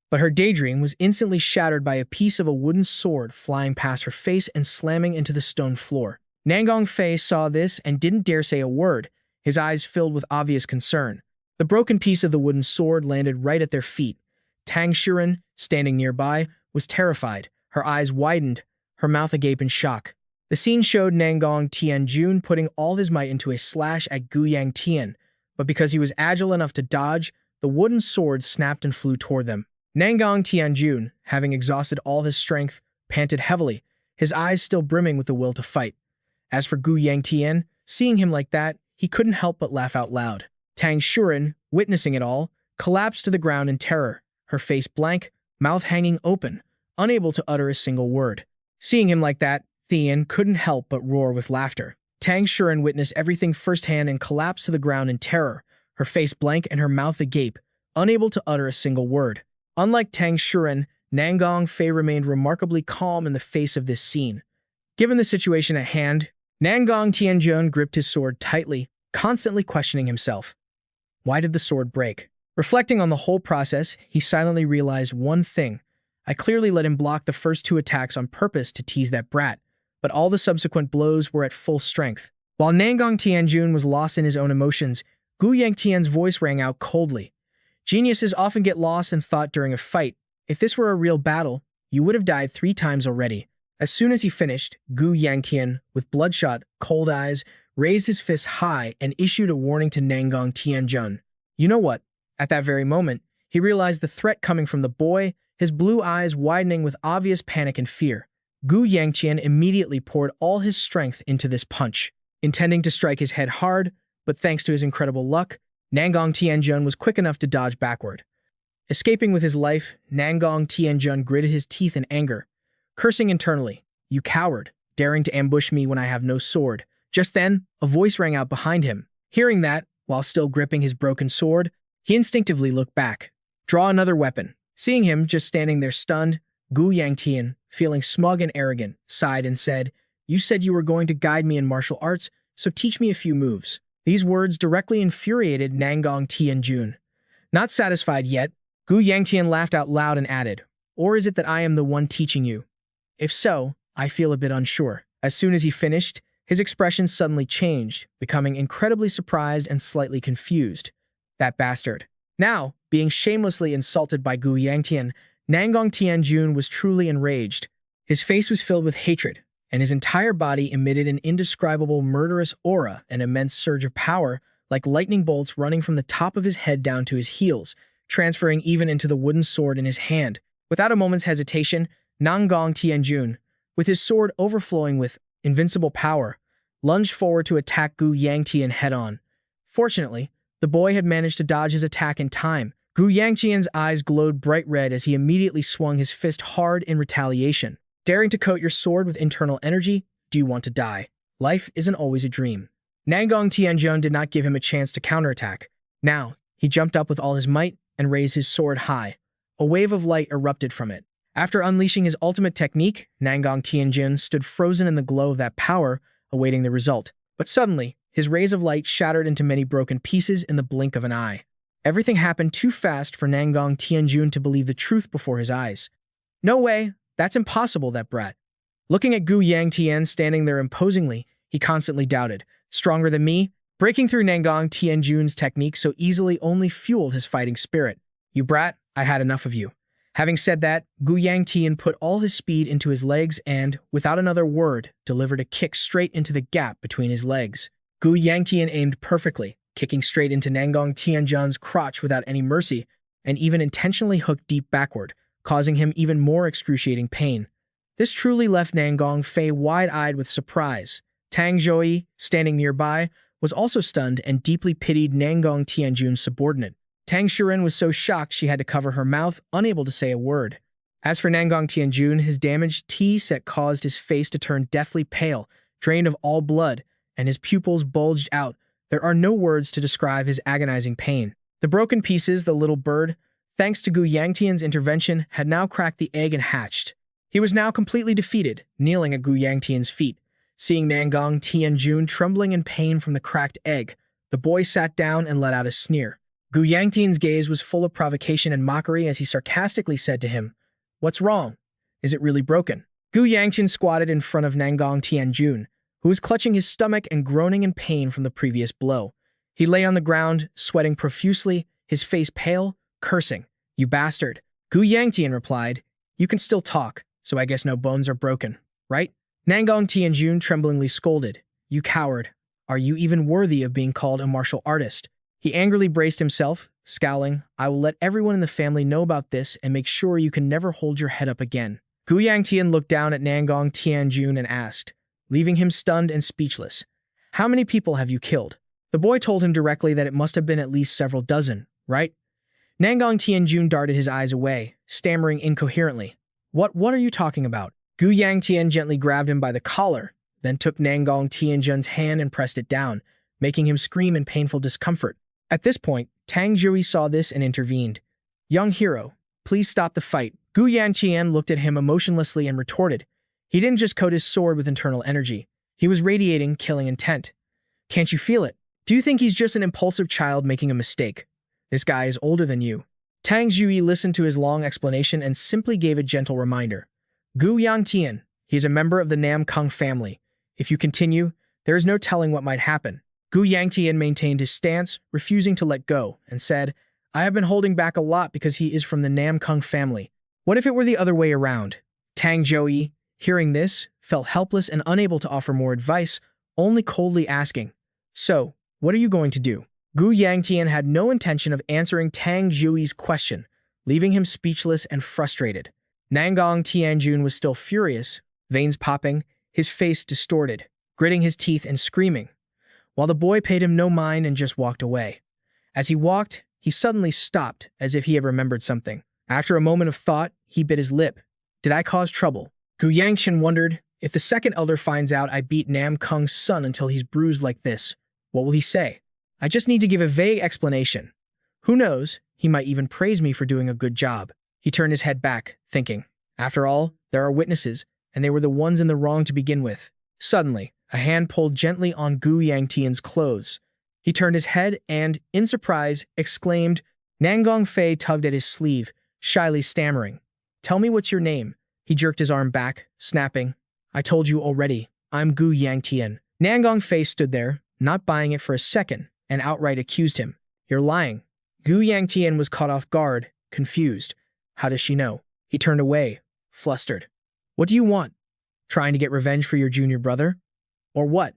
But her daydream was instantly shattered by a piece of a wooden sword flying past her face and slamming into the stone floor. Nangong Fei saw this and didn't dare say a word, his eyes filled with obvious concern. The broken piece of the wooden sword landed right at their feet. Tang Shiren, standing nearby, was terrified. Her eyes widened, her mouth agape in shock. The scene showed Nangong Tianjun putting all his might into a slash at Gu Yangtian, but because he was agile enough to dodge, the wooden sword snapped and flew toward them. Nangong Tianjun, having exhausted all his strength, panted heavily, his eyes still brimming with the will to fight. As for Gu Yangtian, seeing him like that, he couldn't help but laugh out loud. Tang Shiren, witnessing it all, collapsed to the ground in terror, her face blank, mouth hanging open, unable to utter a single word. Seeing him like that, Thian couldn't help but roar with laughter. Tang Shiren witnessed everything firsthand and collapsed to the ground in terror, her face blank and her mouth agape, unable to utter a single word. Unlike Tang Shiren, Nangong Fei remained remarkably calm in the face of this scene. Given the situation at hand, Nangong Tianjun gripped his sword tightly, constantly questioning himself. Why did the sword break? Reflecting on the whole process, he silently realized one thing. I clearly let him block the first two attacks on purpose to tease that brat, but all the subsequent blows were at full strength. While Nangong Tianjun was lost in his own emotions, Gu Yangtian's voice rang out coldly. Geniuses often get lost in thought during a fight. If this were a real battle, you would have died 3 times already. As soon as he finished, Gu Yangtian, with bloodshot, cold eyes, raised his fist high and issued a warning to Nangong Tianjun. You know what? At that very moment, he realized the threat coming from the boy, his blue eyes widening with obvious panic and fear. Gu Yangtian immediately poured all his strength into this punch, intending to strike his head hard, but thanks to his incredible luck, Nangong Tianjun was quick enough to dodge backward. Escaping with his life, Nangong Tianjun gritted his teeth in anger, cursing internally, "You coward, daring to ambush me when I have no sword." Just then, a voice rang out behind him. Hearing that, while still gripping his broken sword, he instinctively looked back. Draw another weapon. Seeing him just standing there stunned, Gu Yangtian, feeling smug and arrogant, sighed and said, "You said you were going to guide me in martial arts, so teach me a few moves." These words directly infuriated Nangong Tianjun. Not satisfied yet, Gu Yangtian laughed out loud and added, "Or is it that I am the one teaching you? If so, I feel a bit unsure." As soon as he finished, his expression suddenly changed, becoming incredibly surprised and slightly confused. That bastard. Now, being shamelessly insulted by Gu Yangtian, Nangong Tianjun was truly enraged. His face was filled with hatred, and his entire body emitted an indescribable murderous aura, an immense surge of power, like lightning bolts running from the top of his head down to his heels, transferring even into the wooden sword in his hand. Without a moment's hesitation, Nangong Tianjun, with his sword overflowing with invincible power, lunged forward to attack Gu Yangtian head-on. Fortunately, the boy had managed to dodge his attack in time. Gu Yangtian's eyes glowed bright red as he immediately swung his fist hard in retaliation. "Daring to coat your sword with internal energy? Do you want to die? Life isn't always a dream." Nangong Tianjun did not give him a chance to counterattack. Now, he jumped up with all his might and raised his sword high. A wave of light erupted from it. After unleashing his ultimate technique, Nangong Tianjun stood frozen in the glow of that power, awaiting the result. But suddenly, his rays of light shattered into many broken pieces in the blink of an eye. Everything happened too fast for Nangong Tianjun to believe the truth before his eyes. "No way! That's impossible, that brat." Looking at Gu Yangtian standing there imposingly, he constantly doubted. Stronger than me? Breaking through Nangong Tianjun's technique so easily only fueled his fighting spirit. "You brat, I had enough of you." Having said that, Gu Yangtian put all his speed into his legs and, without another word, delivered a kick straight into the gap between his legs. Gu Yangtian aimed perfectly, kicking straight into Nangong Tianjun's crotch without any mercy, and even intentionally hooked deep backward, causing him even more excruciating pain. This truly left Nangong Fei wide-eyed with surprise. Tang Zhouyi, standing nearby, was also stunned and deeply pitied Nangong Tianjun's subordinate. Tang Shiren was so shocked she had to cover her mouth, unable to say a word. As for Nangong Tianjun, his damaged T-set caused his face to turn deathly pale, drained of all blood, and his pupils bulged out. There are no words to describe his agonizing pain. The broken pieces, the little bird, thanks to Gu Yangtian's intervention, had now cracked the egg and hatched. He was now completely defeated, kneeling at Gu Yangtian's feet. Seeing Nangong Tianjun trembling in pain from the cracked egg, the boy sat down and let out a sneer. Gu Yangtian's gaze was full of provocation and mockery as he sarcastically said to him, "What's wrong? Is it really broken?" Gu Yangtian squatted in front of Nangong Tianjun, who was clutching his stomach and groaning in pain from the previous blow. He lay on the ground, sweating profusely, his face pale, cursing. "You bastard." Gu Yangtian replied, "You can still talk, so I guess no bones are broken, right?" Nangong Tianjun tremblingly scolded, "You coward. Are you even worthy of being called a martial artist?" He angrily braced himself, scowling, "I will let everyone in the family know about this and make sure you can never hold your head up again." Gu Yangtian looked down at Nangong Tianjun and asked, leaving him stunned and speechless, "How many people have you killed?" The boy told him directly that it must have been at least several dozen, right? Nangong Tianjun darted his eyes away, stammering incoherently. What are you talking about?" Gu Yangtian gently grabbed him by the collar, then took Nangong Tianjun's hand and pressed it down, making him scream in painful discomfort. At this point, Tang Zhouyi saw this and intervened. "Young hero, please stop the fight." Gu Yangtian looked at him emotionlessly and retorted. He didn't just coat his sword with internal energy. He was radiating killing intent. "Can't you feel it? Do you think he's just an impulsive child making a mistake? This guy is older than you." Tang Zhouyi listened to his long explanation and simply gave a gentle reminder. "Gu Yangtian, he is a member of the Nam Kung family. If you continue, there is no telling what might happen." Gu Yangtian maintained his stance, refusing to let go, and said, "I have been holding back a lot because he is from the Nam Kung family. What if it were the other way around?" Tang Zhouyi, hearing this, felt helpless and unable to offer more advice, only coldly asking, "So, what are you going to do?" Gu Yangtian had no intention of answering Tang Zhouyi's question, leaving him speechless and frustrated. Nangong Tianjun was still furious, veins popping, his face distorted, gritting his teeth and screaming, while the boy paid him no mind and just walked away. As he walked, he suddenly stopped, as if he had remembered something. After a moment of thought, he bit his lip. "Did I cause trouble?" Gu Yangtian wondered, if the second elder finds out I beat Nam Kung's son until he's bruised like this, what will he say? I just need to give a vague explanation. Who knows, He might even praise me for doing a good job. He turned his head back, thinking, after all, there are witnesses, and they were the ones in the wrong to begin with. Suddenly, a hand pulled gently on Gu Yangtian's clothes. He turned his head and, in surprise, exclaimed. Nangong Fei tugged at his sleeve, shyly stammering. Tell me what's your name. He jerked his arm back, snapping. I told you already. I'm Gu Yangtian. Nangong Fei stood there, not buying it for a second, and outright accused him. You're lying. Gu Yangtian was caught off guard, confused. How does she know? He turned away, flustered. What do you want? Trying to get revenge for your junior brother? Or what?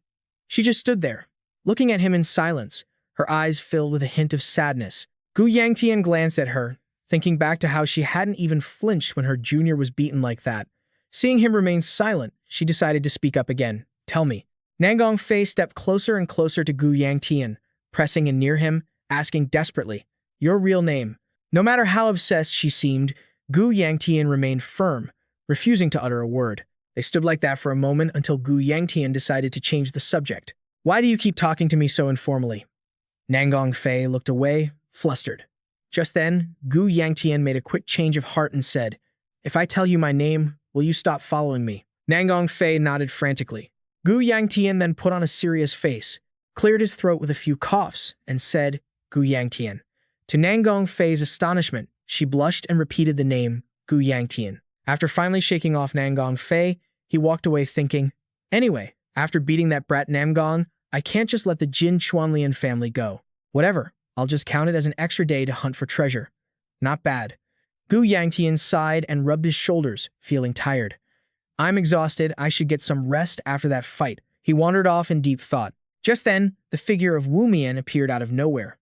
She just stood there, looking at him in silence, her eyes filled with a hint of sadness. Gu Yangtian glanced at her, thinking back to how she hadn't even flinched when her junior was beaten like that. Seeing him remain silent, she decided to speak up again. Tell me. Nangong Fei stepped closer and closer to Gu Yangtian, pressing in near him, asking desperately, Your real name. No matter how obsessed she seemed, Gu Yangtian remained firm, refusing to utter a word. They stood like that for a moment until Gu Yangtian decided to change the subject. Why do you keep talking to me so informally? Nangong Fei looked away, flustered. Just then, Gu Yangtian made a quick change of heart and said, If I tell you my name, will you stop following me? Nangong Fei nodded frantically. Gu Yangtian then put on a serious face, cleared his throat with a few coughs, and said, Gu Yangtian. To Nangong Fei's astonishment, she blushed and repeated the name, Gu Yangtian. After finally shaking off Nangong Fei, he walked away thinking, Anyway, after beating that brat Namgong, I can't just let the Jin Chuanlian family go. Whatever, I'll just count it as an extra day to hunt for treasure. Not bad. Gu Yangtian sighed and rubbed his shoulders, feeling tired. I'm exhausted, I should get some rest after that fight. He wandered off in deep thought. Just then, the figure of Wu Mian appeared out of nowhere.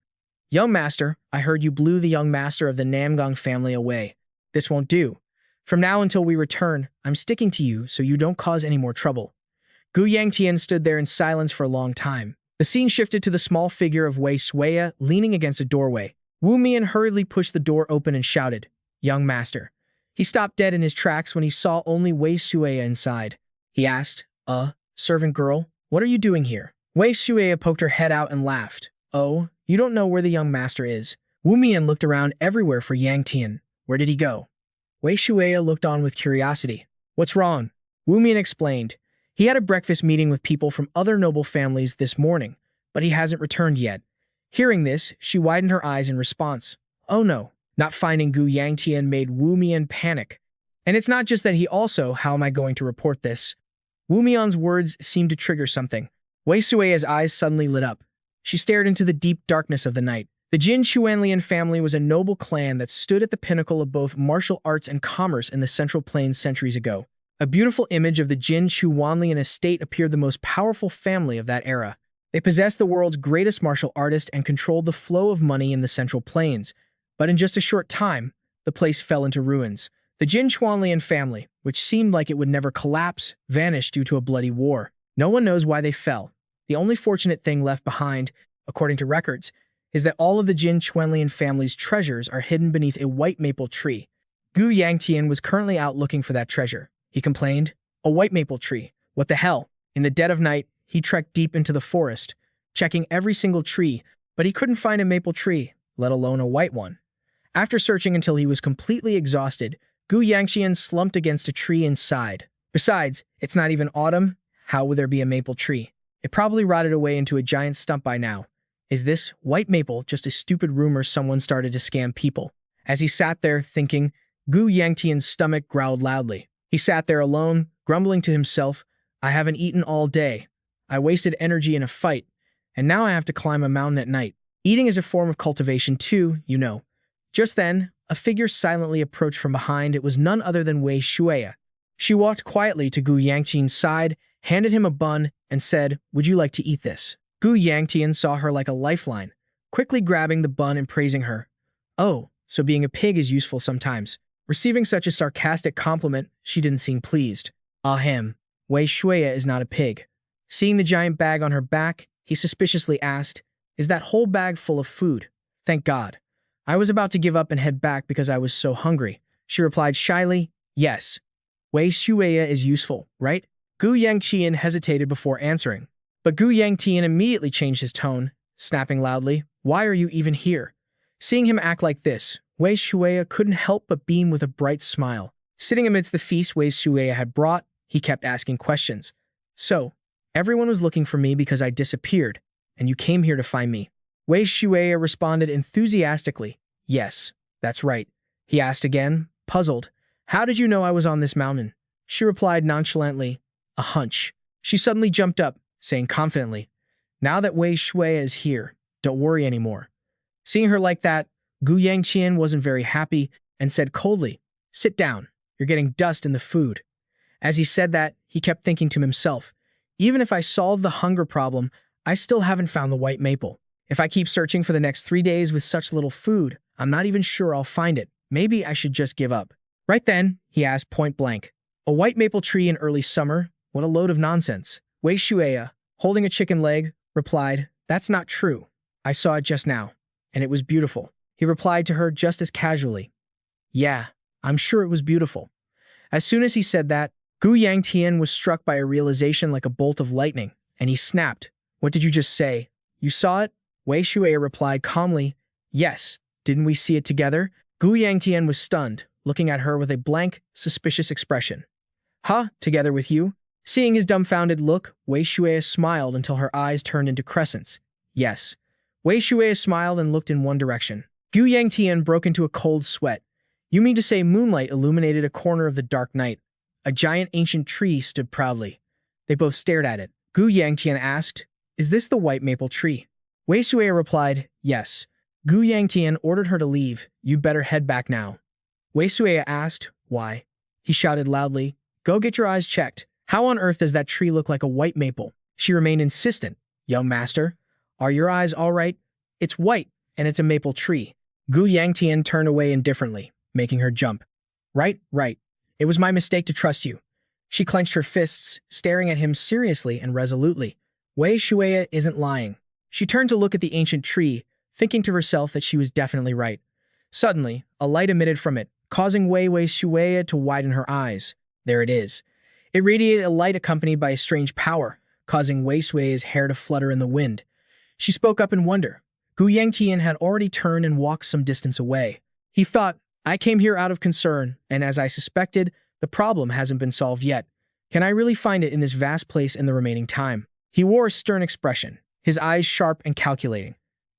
Young master, I heard you blew the young master of the Namgong family away. This won't do. From now until we return, I'm sticking to you so you don't cause any more trouble. Gu Yangtian stood there in silence for a long time. The scene shifted to the small figure of Wei Shuya leaning against a doorway. Wu Mian hurriedly pushed the door open and shouted, Young master. He stopped dead in his tracks when he saw only Wei Shuya inside. He asked, servant girl, what are you doing here? Wei Shuya poked her head out and laughed. Oh, you don't know where the young master is. Wu Mian looked around everywhere for Yangtian. Where did he go? Wei Shuya looked on with curiosity. What's wrong? Wu Mian explained. He had a breakfast meeting with people from other noble families this morning, but he hasn't returned yet. Hearing this, she widened her eyes in response. Oh no. Not finding Gu Yangtian made Wu Mian panic. And it's not just that he also, how am I going to report this? Wu Mian's words seemed to trigger something. Wei Shuya's eyes suddenly lit up. She stared into the deep darkness of the night. The Jin Chuanlian family was a noble clan that stood at the pinnacle of both martial arts and commerce in the Central Plains centuries ago. A beautiful image of the Jin Chuanlian estate appeared the most powerful family of that era. They possessed the world's greatest martial artist and controlled the flow of money in the Central Plains. But in just a short time, the place fell into ruins. The Jin Chuanlian family, which seemed like it would never collapse, vanished due to a bloody war. No one knows why they fell. The only fortunate thing left behind, according to records, is that all of the Jin Chuanlian family's treasures are hidden beneath a white maple tree. Gu Yangtian was currently out looking for that treasure. He complained, A white maple tree? What the hell? In the dead of night, he trekked deep into the forest, checking every single tree, but he couldn't find a maple tree, let alone a white one. After searching until he was completely exhausted, Gu Yangtian slumped against a tree and sighed. Besides, it's not even autumn. How would there be a maple tree? It probably rotted away into a giant stump by now. Is this white maple just a stupid rumor someone started to scam people? As he sat there thinking, Gu Yangtian's stomach growled loudly. He sat there alone, grumbling to himself, I haven't eaten all day. I wasted energy in a fight, and now I have to climb a mountain at night. Eating is a form of cultivation too, you know. Just then, a figure silently approached from behind. It was none other than Wei Shuya. She walked quietly to Gu Yangtian's side, handed him a bun, and said, Would you like to eat this? Gu Yangtian saw her like a lifeline, quickly grabbing the bun and praising her. Oh, so being a pig is useful sometimes. Receiving such a sarcastic compliment, she didn't seem pleased. Ahem, Wei Shuya is not a pig. Seeing the giant bag on her back, he suspiciously asked, Is that whole bag full of food? Thank God. I was about to give up and head back because I was so hungry. She replied shyly, Yes. Wei Shuya is useful, right? Gu Yangtian hesitated before answering. But Gu Yangtian immediately changed his tone, snapping loudly, Why are you even here? Seeing him act like this, Wei Shuya couldn't help but beam with a bright smile. Sitting amidst the feast Wei Shuya had brought, he kept asking questions. So, everyone was looking for me because I disappeared, and you came here to find me. Wei Shuya responded enthusiastically. Yes, that's right. He asked again, puzzled. How did you know I was on this mountain? She replied nonchalantly, a hunch. She suddenly jumped up, saying confidently, now that Wei Shuya is here, don't worry anymore. Seeing her like that, Yangtian wasn't very happy and said coldly, sit down, you're getting dust in the food. As he said that, he kept thinking to himself, even if I solve the hunger problem, I still haven't found the white maple. If I keep searching for the next 3 days with such little food, I'm not even sure I'll find it. Maybe I should just give up. Right then, he asked point blank, a white maple tree in early summer? What a load of nonsense. Wei Shuya, holding a chicken leg, replied, that's not true. I saw it just now, and it was beautiful. He replied to her just as casually, yeah, I'm sure it was beautiful. As soon as he said that, Yangtian was struck by a realization like a bolt of lightning, and he snapped, what did you just say? You saw it? Wei Shuya replied calmly, yes, didn't we see it together? Yangtian was stunned, looking at her with a blank, suspicious expression. Huh, together with you? Seeing his dumbfounded look, Wei Shuya smiled until her eyes turned into crescents. Yes. Wei Shuya smiled and looked in one direction. Yangtian broke into a cold sweat. You mean to say moonlight illuminated a corner of the dark night? A giant ancient tree stood proudly. They both stared at it. Yangtian asked, is this the white maple tree? Wei Shuya replied, yes. Yangtian ordered her to leave. You'd better head back now. Wei Shuya asked, why? He shouted loudly, go get your eyes checked. How on earth does that tree look like a white maple? She remained insistent. Young master, are your eyes all right? It's white, and it's a maple tree. Yangtian turned away indifferently, making her jump. Right. It was my mistake to trust you. She clenched her fists, staring at him seriously and resolutely. Wei Shuya isn't lying. She turned to look at the ancient tree, thinking to herself that she was definitely right. Suddenly, a light emitted from it, causing Wei Shuya to widen her eyes. There it is. It radiated a light accompanied by a strange power, causing Wei Shuya's hair to flutter in the wind. She spoke up in wonder. Yangtian had already turned and walked some distance away. He thought, I came here out of concern, and as I suspected, the problem hasn't been solved yet. Can I really find it in this vast place in the remaining time? He wore a stern expression, his eyes sharp and calculating.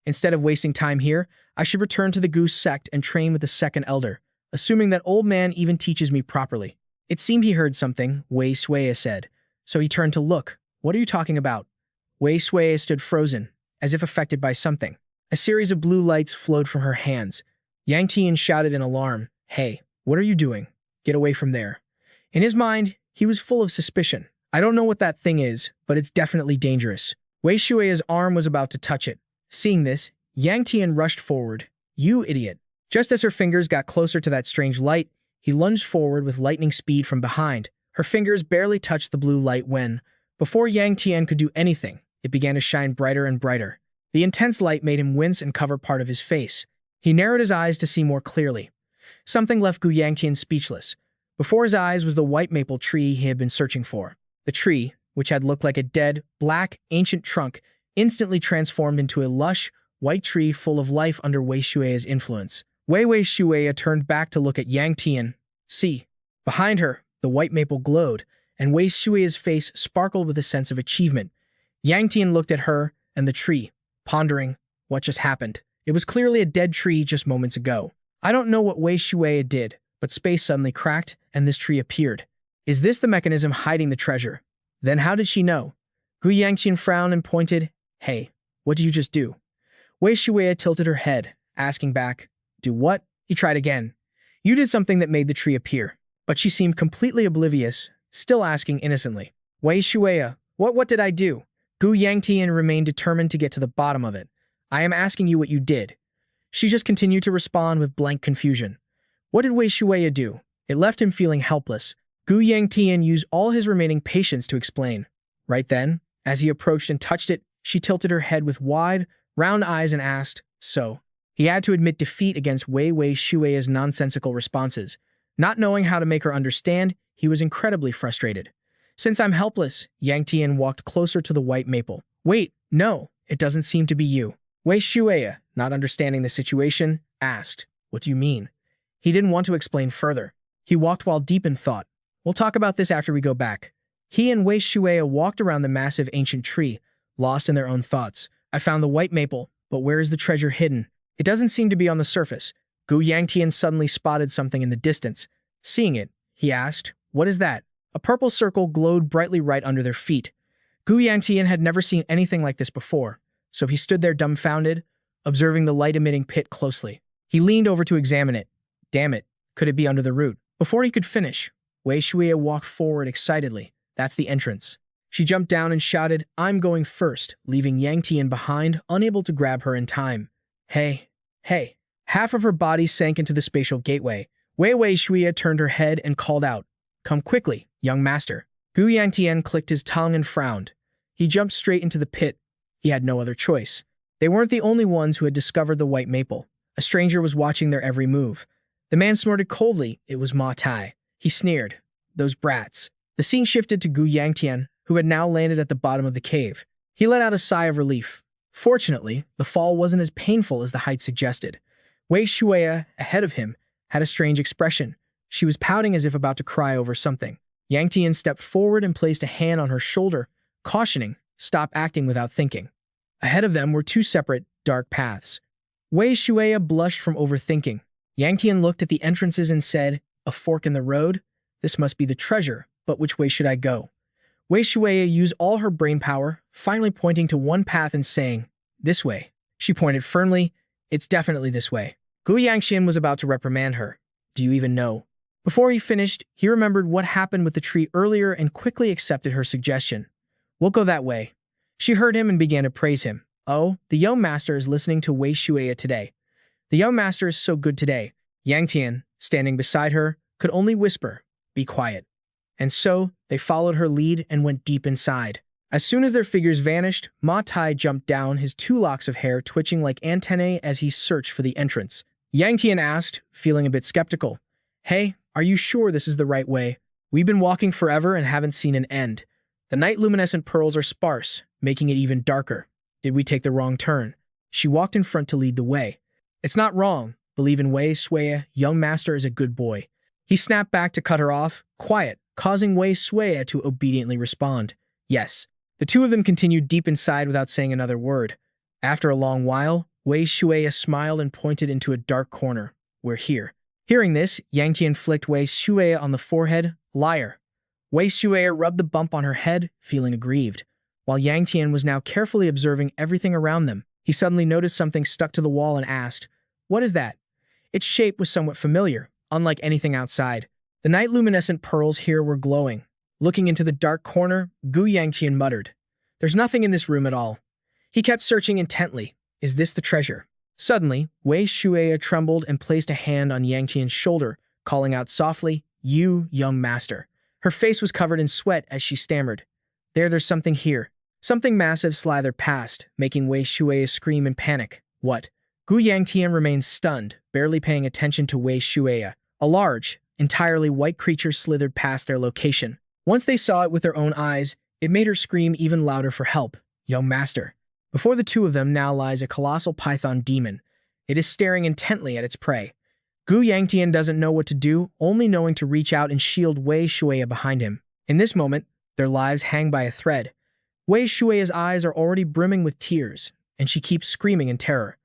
Instead of wasting time here, I should return to the Goose Sect and train with the second elder, assuming that old man even teaches me properly. It seemed he heard something, Wei Shuya said, so he turned to look. What are you talking about? Wei Shuya stood frozen, as if affected by something. A series of blue lights flowed from her hands. Yangtian shouted in alarm, hey, what are you doing? Get away from there. In his mind, he was full of suspicion. I don't know what that thing is, but it's definitely dangerous. Wei Shuya's arm was about to touch it. Seeing this, Yangtian rushed forward. You idiot. Just as her fingers got closer to that strange light, he lunged forward with lightning speed from behind. Her fingers barely touched the blue light when, before Yangtian could do anything, it began to shine brighter and brighter. The intense light made him wince and cover part of his face. He narrowed his eyes to see more clearly. Something left Yangtian speechless. Before his eyes was the white maple tree he had been searching for. The tree, which had looked like a dead, black, ancient trunk, instantly transformed into a lush, white tree full of life under Wei Shuya's influence. Wei Shuya turned back to look at Yangtian. See, behind her, the white maple glowed, and Wei Shuya's face sparkled with a sense of achievement. Yangtian looked at her and the tree, pondering what just happened. It was clearly a dead tree just moments ago. I don't know what Wei Shuya did, but space suddenly cracked and this tree appeared. Is this the mechanism hiding the treasure? Then how did she know? Yangtian frowned and pointed. Hey, what did you just do? Wei Shuya tilted her head, asking back, do what? He tried again. You did something that made the tree appear. But she seemed completely oblivious, still asking innocently. Wei Shuya, what did I do? Yangtian remained determined to get to the bottom of it. I am asking you what you did. She just continued to respond with blank confusion. What did Wei Shuya do? It left him feeling helpless. Yangtian used all his remaining patience to explain. Right then, as he approached and touched it, she tilted her head with wide, round eyes and asked, so? He had to admit defeat against Wei Shuya's nonsensical responses. Not knowing how to make her understand, he was incredibly frustrated. Since I'm helpless, Yangtian walked closer to the white maple. Wait, no, it doesn't seem to be you. Wei Shuya, not understanding the situation, asked, "What do you mean?" He didn't want to explain further. He walked while deep in thought. "We'll talk about this after we go back." He and Wei Shuya walked around the massive ancient tree, lost in their own thoughts. "I found the white maple, but where is the treasure hidden? It doesn't seem to be on the surface." Gu Yangtian suddenly spotted something in the distance. Seeing it, he asked, "What is that?" A purple circle glowed brightly right under their feet. Gu Yangtian had never seen anything like this before, so he stood there dumbfounded, observing the light-emitting pit closely. He leaned over to examine it. Damn it, could it be under the root? Before he could finish, Wei Shuya walked forward excitedly. "That's the entrance." She jumped down and shouted, "I'm going first," leaving Yangtian behind, unable to grab her in time. Hey, hey. Half of her body sank into the spatial gateway. Wei Shuya turned her head and called out, "Come quickly, young master." Gu Yangtian clicked his tongue and frowned. He jumped straight into the pit. He had no other choice. They weren't the only ones who had discovered the white maple. A stranger was watching their every move. The man snorted coldly. It was Ma Tai. He sneered. "Those brats." The scene shifted to Gu Yangtian, who had now landed at the bottom of the cave. He let out a sigh of relief. Fortunately, the fall wasn't as painful as the height suggested. Wei Shuya, ahead of him, had a strange expression. She was pouting as if about to cry over something. Yangtian stepped forward and placed a hand on her shoulder, cautioning, "Stop acting without thinking." Ahead of them were two separate, dark paths. Wei Shuya blushed from overthinking. Yangtian looked at the entrances and said, "A fork in the road? This must be the treasure, but which way should I go?" Wei Shuya used all her brain power, finally pointing to one path and saying, "This way." She pointed firmly, "It's definitely this way." Gu Yangtian was about to reprimand her. "Do you even know?" Before he finished, he remembered what happened with the tree earlier and quickly accepted her suggestion. "We'll go that way." She heard him and began to praise him. "Oh, the young master is listening to Wei Shuya today. The young master is so good today." Yangtian, standing beside her, could only whisper, "Be quiet." And so, they followed her lead and went deep inside. As soon as their figures vanished, Ma Tai jumped down, his two locks of hair twitching like antennae as he searched for the entrance. Yangtian asked, feeling a bit skeptical, "Hey, are you sure this is the right way? We've been walking forever and haven't seen an end. The night-luminescent pearls are sparse, making it even darker. Did we take the wrong turn?" She walked in front to lead the way. "It's not wrong. Believe in Wei Shuya, young master is a good boy." He snapped back to cut her off, quiet, causing Wei Shuya to obediently respond, "Yes." The two of them continued deep inside without saying another word. After a long while, Wei Shuya smiled and pointed into a dark corner. "We're here." Hearing this, Yangtian flicked Wei Shuya on the forehead. "Liar." Wei Shuya rubbed the bump on her head, feeling aggrieved. While Yangtian was now carefully observing everything around them, he suddenly noticed something stuck to the wall and asked, "What is that?" Its shape was somewhat familiar, unlike anything outside. The night-luminescent pearls here were glowing. Looking into the dark corner, Gu Yangtian muttered, "There's nothing in this room at all." He kept searching intently. Is this the treasure? Suddenly, Wei Shuya trembled and placed a hand on Yangtian's shoulder, calling out softly, "You, young master." Her face was covered in sweat as she stammered, There's something here." Something massive slithered past, making Wei Shuya scream in panic. "What?" Gu Yangtian remained stunned, barely paying attention to Wei Shuya. A large, entirely white creature slithered past their location. Once they saw it with their own eyes, it made her scream even louder for help. "Young master." Before the two of them now lies a colossal python demon. It is staring intently at its prey. Gu Yangtian doesn't know what to do, only knowing to reach out and shield Wei Shuya behind him. In this moment, their lives hang by a thread. Wei Shuya's eyes are already brimming with tears, and she keeps screaming in terror.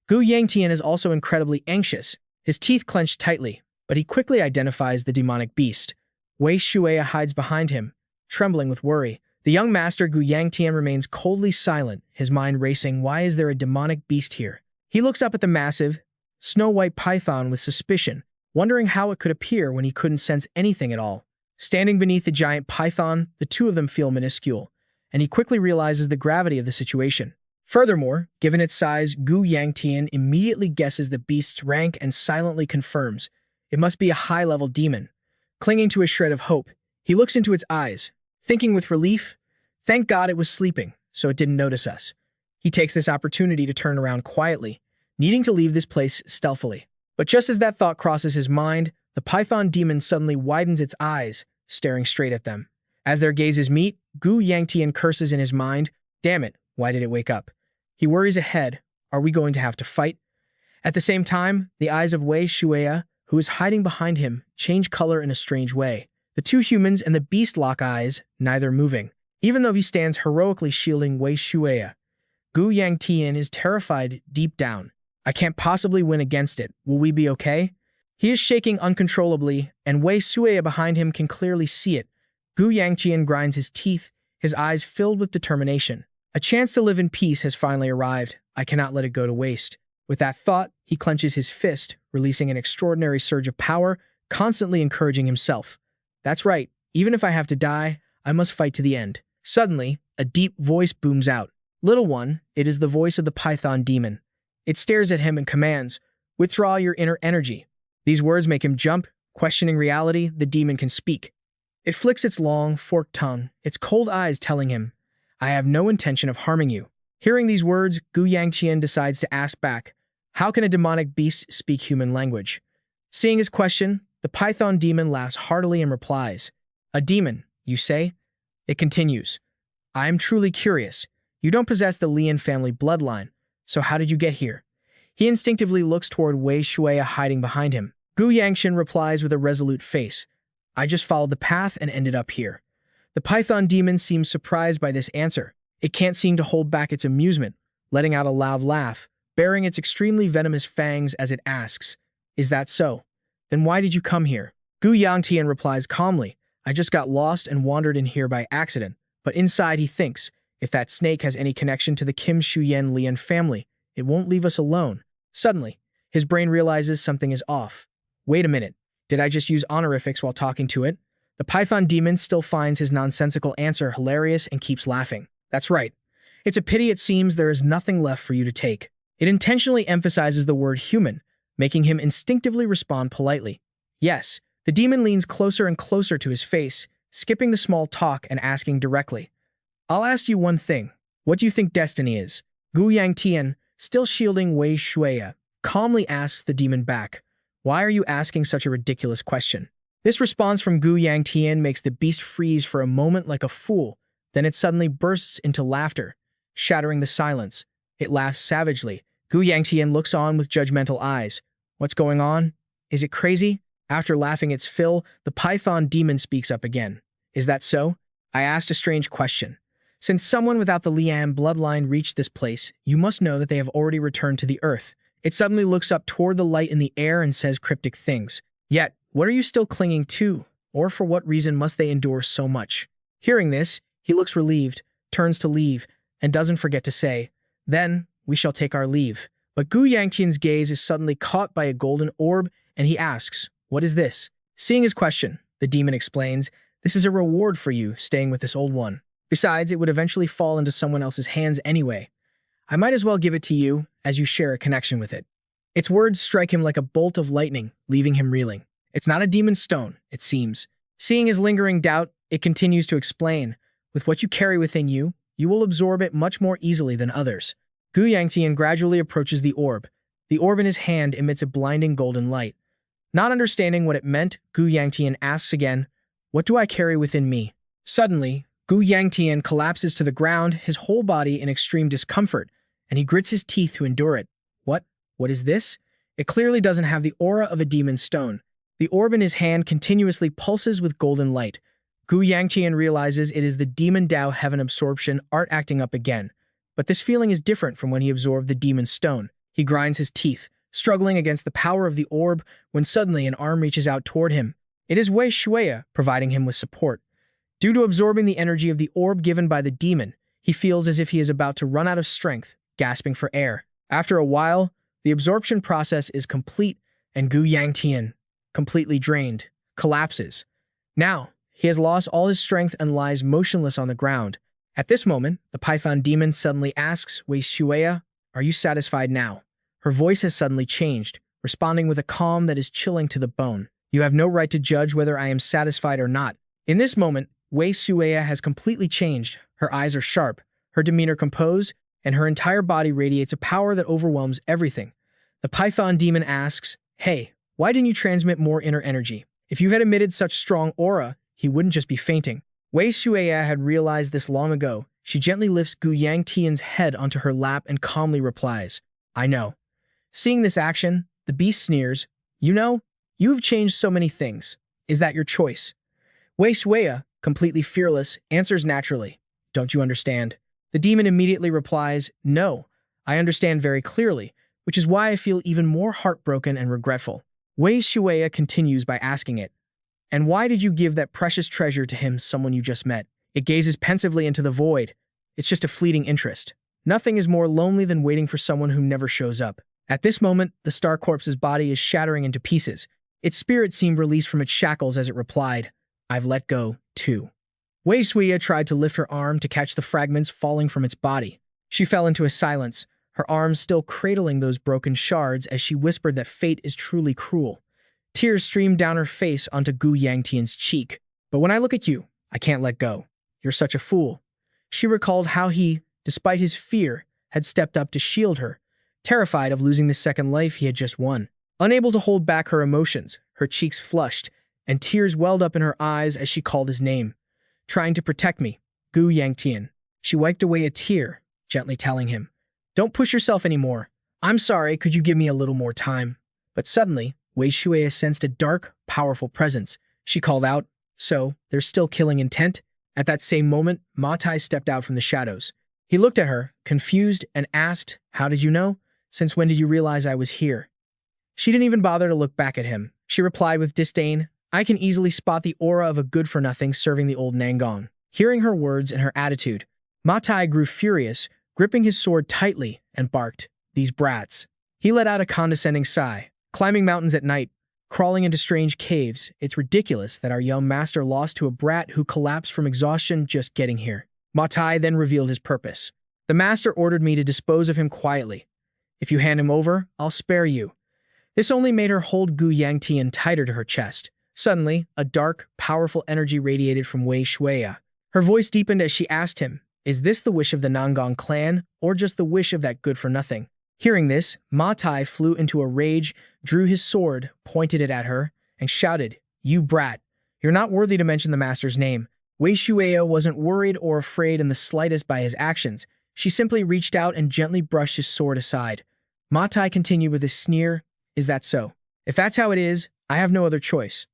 Gu Yangtian is also incredibly anxious, his teeth clenched tightly, but he quickly identifies the demonic beast. Wei Shuya hides behind him, trembling with worry. The young master Gu Yangtian remains coldly silent, his mind racing. Why is there a demonic beast here? He looks up at the massive, snow-white python with suspicion, wondering how it could appear when he couldn't sense anything at all. Standing beneath the giant python, the two of them feel minuscule, and he quickly realizes the gravity of the situation. Furthermore, given its size, Gu Yangtian immediately guesses the beast's rank and silently confirms it must be a high-level demon. Clinging to a shred of hope, he looks into its eyes, thinking with relief, "Thank God it was sleeping, so it didn't notice us." He takes this opportunity to turn around quietly, needing to leave this place stealthily. But just as that thought crosses his mind, the python demon suddenly widens its eyes, staring straight at them. As their gazes meet, Gu Yangtian curses in his mind, "Damn it, why did it wake up?" He worries ahead, Are we going to have to fight? At the same time, the eyes of Wei Shuya, who is hiding behind him, change color in a strange way. The two humans and the beast lock eyes, neither moving. Even though he stands heroically shielding Wei Shuya, Gu Yangtian is terrified deep down. I can't possibly win against it. Will we be okay? He is shaking uncontrollably, and Wei Shuya behind him can clearly see it. Gu Yangtian grinds his teeth, his eyes filled with determination. A chance to live in peace has finally arrived. I cannot let it go to waste. With that thought, he clenches his fist, releasing an extraordinary surge of power, constantly encouraging himself. That's right, even if I have to die, I must fight to the end. Suddenly, a deep voice booms out. Little one, it is the voice of the python demon. It stares at him and commands, withdraw your inner energy. These words make him jump, questioning reality. The demon can speak. It flicks its long, forked tongue, its cold eyes telling him, I have no intention of harming you. Hearing these words, Gu Yangtian decides to ask back, how can a demonic beast speak human language? Seeing his question, the python demon laughs heartily and replies, a demon, you say? It continues, I am truly curious. You don't possess the Lian family bloodline, so how did you get here? He instinctively looks toward Wei Shuya hiding behind him. Gu Yangtian replies with a resolute face, I just followed the path and ended up here. The python demon seems surprised by this answer. It can't seem to hold back its amusement, letting out a loud laugh, baring its extremely venomous fangs as it asks, is that so? Then why did you come here? Gu Yangtian replies calmly, I just got lost and wandered in here by accident. But inside he thinks, if that snake has any connection to the Kim Shuyan Lian family, it won't leave us alone. Suddenly, his brain realizes something is off. Wait a minute, did I just use honorifics while talking to it? The python demon still finds his nonsensical answer hilarious and keeps laughing. That's right. It's a pity it seems there is nothing left for you to take. It intentionally emphasizes the word human, making him instinctively respond politely. Yes, the demon leans closer and closer to his face, skipping the small talk and asking directly, I'll ask you one thing. What do you think destiny is? Gu Yangtian, still shielding Wei Shuya, calmly asks the demon back, why are you asking such a ridiculous question? This response from Gu Yangtian makes the beast freeze for a moment like a fool, then it suddenly bursts into laughter, shattering the silence. It laughs savagely. Gu Yangtian looks on with judgmental eyes. What's going on? Is it crazy? After laughing its fill, the python demon speaks up again. Is that so? I asked a strange question. Since someone without the Lian bloodline reached this place, you must know that they have already returned to the earth. It suddenly looks up toward the light in the air and says cryptic things. Yet, what are you still clinging to? Or for what reason must they endure so much? Hearing this, he looks relieved, turns to leave, and doesn't forget to say, then, we shall take our leave. But Gu Yangtian's gaze is suddenly caught by a golden orb, and he asks, what is this? Seeing his question, the demon explains, this is a reward for you staying with this old one. Besides, it would eventually fall into someone else's hands anyway. I might as well give it to you, as you share a connection with it. Its words strike him like a bolt of lightning, leaving him reeling. It's not a demon stone, it seems. Seeing his lingering doubt, it continues to explain, with what you carry within you, you will absorb it much more easily than others. Gu Yangtian gradually approaches the orb. The orb in his hand emits a blinding golden light. Not understanding what it meant, Gu Yangtian asks again, what do I carry within me? Suddenly, Gu Yangtian collapses to the ground, his whole body in extreme discomfort, and he grits his teeth to endure it. What is this? It clearly doesn't have the aura of a demon stone. The orb in his hand continuously pulses with golden light. Gu Yangtian realizes it is the demon Dao heaven absorption art acting up again. But this feeling is different from when he absorbed the demon stone. He grinds his teeth, struggling against the power of the orb, when suddenly an arm reaches out toward him. It is Wei Shuya providing him with support. Due to absorbing the energy of the orb given by the demon, he feels as if he is about to run out of strength, gasping for air. After a while, the absorption process is complete, and Gu Yangtian, completely drained, collapses. Now, he has lost all his strength and lies motionless on the ground. At this moment, the python demon suddenly asks Wei Shuya, are you satisfied now? Her voice has suddenly changed, responding with a calm that is chilling to the bone. You have no right to judge whether I am satisfied or not. In this moment, Wei Shuya has completely changed. Her eyes are sharp, her demeanor composed, and her entire body radiates a power that overwhelms everything. The python demon asks, hey, why didn't you transmit more inner energy? If you had emitted such strong aura, he wouldn't just be fainting. Wei Shuya had realized this long ago. She gently lifts Gu Yangtian's head onto her lap and calmly replies, I know. Seeing this action, the beast sneers. You know, you have changed so many things. Is that your choice? Wei Shuya, completely fearless, answers naturally. Don't you understand? The demon immediately replies, no, I understand very clearly, which is why I feel even more heartbroken and regretful. Wei Shuya continues by asking it, and why did you give that precious treasure to him, someone you just met? It gazes pensively into the void. It's just a fleeting interest. Nothing is more lonely than waiting for someone who never shows up. At this moment, the star corpse's body is shattering into pieces. Its spirit seemed released from its shackles as it replied, I've let go, too. Wei Shuya tried to lift her arm to catch the fragments falling from its body. She fell into a silence, her arms still cradling those broken shards as she whispered that fate is truly cruel. Tears streamed down her face onto Gu Yangtian's cheek. But when I look at you, I can't let go. You're such a fool. She recalled how he, despite his fear, had stepped up to shield her, terrified of losing the second life he had just won. Unable to hold back her emotions, her cheeks flushed, and tears welled up in her eyes as she called his name. Trying to protect me, Gu Yangtian. She wiped away a tear, gently telling him, Don't push yourself anymore. I'm sorry, could you give me a little more time? But suddenly, Wei Shuya sensed a dark, powerful presence. She called out, So, there's still killing intent? At that same moment, Ma Tai stepped out from the shadows. He looked at her, confused, and asked, How did you know? Since when did you realize I was here? She didn't even bother to look back at him. She replied with disdain, I can easily spot the aura of a good-for-nothing serving the old Nangong. Hearing her words and her attitude, Ma Tai grew furious, gripping his sword tightly, and barked, These brats. He let out a condescending sigh. Climbing mountains at night, crawling into strange caves, it's ridiculous that our young master lost to a brat who collapsed from exhaustion just getting here. Ma Tai then revealed his purpose. The master ordered me to dispose of him quietly. If you hand him over, I'll spare you. This only made her hold Gu Yangtian tighter to her chest. Suddenly, a dark, powerful energy radiated from Wei Shuya. Her voice deepened as she asked him, Is this the wish of the Nangong clan, or just the wish of that good-for-nothing? Hearing this, Ma Tai flew into a rage, drew his sword, pointed it at her, and shouted, You brat! You're not worthy to mention the master's name. Wei Shuya wasn't worried or afraid in the slightest by his actions. She simply reached out and gently brushed his sword aside. Ma Tai continued with a sneer, Is that so? If that's how it is, I have no other choice.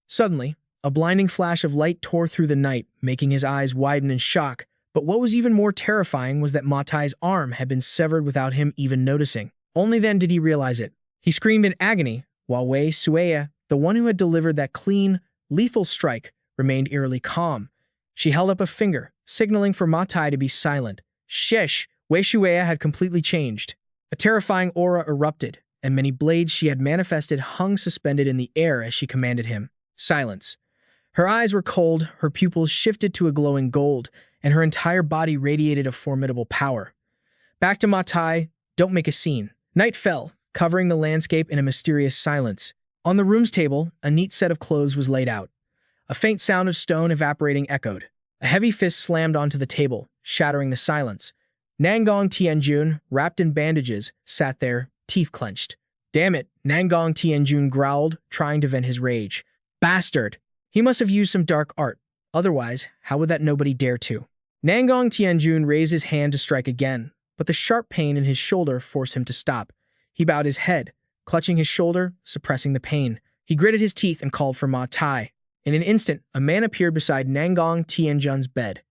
Suddenly, a blinding flash of light tore through the night, making his eyes widen in shock. But what was even more terrifying was that Ma Tai's arm had been severed without him even noticing. Only then did he realize it. He screamed in agony, while Wei Shuya, the one who had delivered that clean, lethal strike, remained eerily calm. She held up a finger, signaling for Ma Tai to be silent. Sheesh! Wei Shuya had completely changed. A terrifying aura erupted, and many blades she had manifested hung suspended in the air as she commanded him. Silence. Her eyes were cold, her pupils shifted to a glowing gold, and her entire body radiated a formidable power. Back to Ma Tai, don't make a scene. Night fell, covering the landscape in a mysterious silence. On the room's table, a neat set of clothes was laid out. A faint sound of stone evaporating echoed. A heavy fist slammed onto the table, shattering the silence. Nangong Tianjun, wrapped in bandages, sat there, teeth clenched. Damn it, Nangong Tianjun growled, trying to vent his rage. Bastard! He must have used some dark art. Otherwise, how would that nobody dare to? Nangong Tianjun raised his hand to strike again, but the sharp pain in his shoulder forced him to stop. He bowed his head, clutching his shoulder, suppressing the pain. He gritted his teeth and called for Ma Tai. In an instant, a man appeared beside Nangong Tianjun's bed.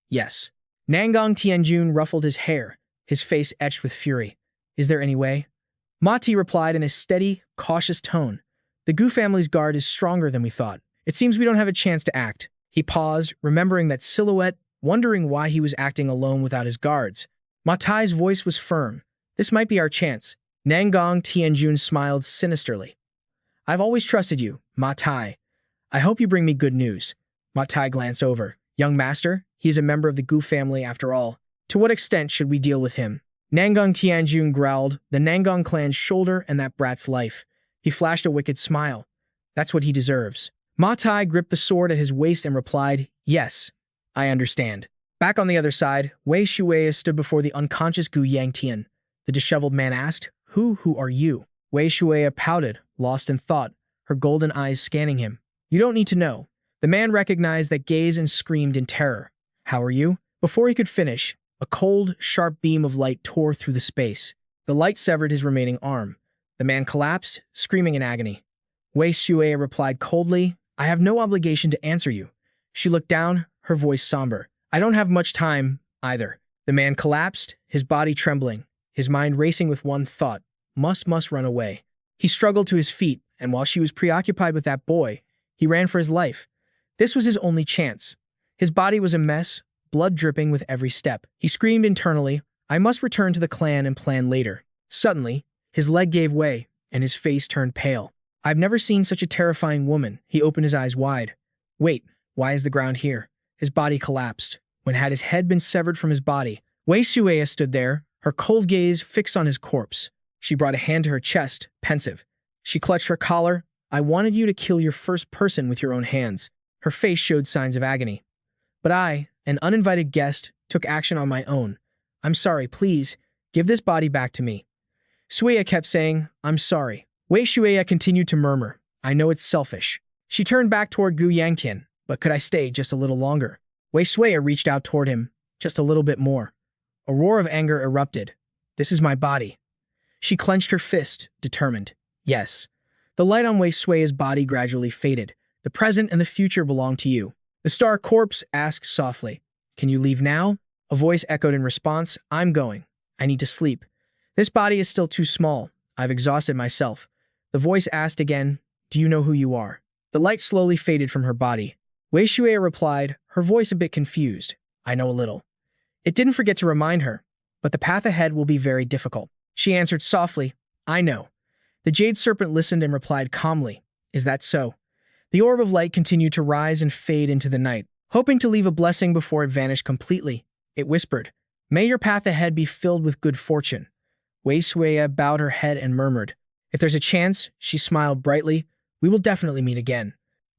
Yes. Nangong Tianjun ruffled his hair, his face etched with fury. Is there any way? Ma Tai replied in a steady, cautious tone. The Gu family's guard is stronger than we thought. It seems we don't have a chance to act. He paused, remembering that silhouette, wondering why he was acting alone without his guards. Ma Tai's voice was firm. This might be our chance. Nangong Tianjun smiled sinisterly. I've always trusted you, Ma Tai. I hope you bring me good news. Ma Tai glanced over. Young master, he is a member of the Gu family after all. To what extent should we deal with him? Nangong Tianjun growled, the Nangong clan's shoulder and that brat's life. He flashed a wicked smile. That's what he deserves. Ma Tai gripped the sword at his waist and replied, Yes, I understand. Back on the other side, Wei Shuya stood before the unconscious Gu Yangtian. The disheveled man asked, Who are you? Wei Shuya pouted, lost in thought, her golden eyes scanning him. You don't need to know. The man recognized that gaze and screamed in terror. How are you? Before he could finish, a cold, sharp beam of light tore through the space. The light severed his remaining arm. The man collapsed, screaming in agony. Wei Shuei replied coldly, I have no obligation to answer you. She looked down, her voice somber. I don't have much time, either. The man collapsed, his body trembling, his mind racing with one thought, must run away. He struggled to his feet, and while she was preoccupied with that boy, he ran for his life. This was his only chance. His body was a mess, blood dripping with every step. He screamed internally, I must return to the clan and plan later. Suddenly, his leg gave way, and his face turned pale. I've never seen such a terrifying woman. He opened his eyes wide. Wait, why is the ground here? His body collapsed. When had his head been severed from his body, Wei Shuei stood there, her cold gaze fixed on his corpse. She brought a hand to her chest, pensive. She clutched her collar. I wanted you to kill your first person with your own hands. Her face showed signs of agony. But I, an uninvited guest, took action on my own. I'm sorry, please, give this body back to me. Shuei kept saying, I'm sorry. Wei Shuei continued to murmur, I know it's selfish. She turned back toward Gu Yangtian, but could I stay just a little longer? Wei Shuei reached out toward him, just a little bit more. A roar of anger erupted. This is my body. She clenched her fist, determined. Yes. The light on Wei Shui's body gradually faded. The present and the future belong to you. The star corpse asked softly, Can you leave now? A voice echoed in response, I'm going. I need to sleep. This body is still too small. I've exhausted myself. The voice asked again, Do you know who you are? The light slowly faded from her body. Wei Shuei replied, her voice a bit confused. I know a little. It didn't forget to remind her, but the path ahead will be very difficult. She answered softly, I know. The jade serpent listened and replied calmly, Is that so? The orb of light continued to rise and fade into the night, hoping to leave a blessing before it vanished completely. It whispered, May your path ahead be filled with good fortune. Wei Shuei bowed her head and murmured, If there's a chance, she smiled brightly, we will definitely meet again.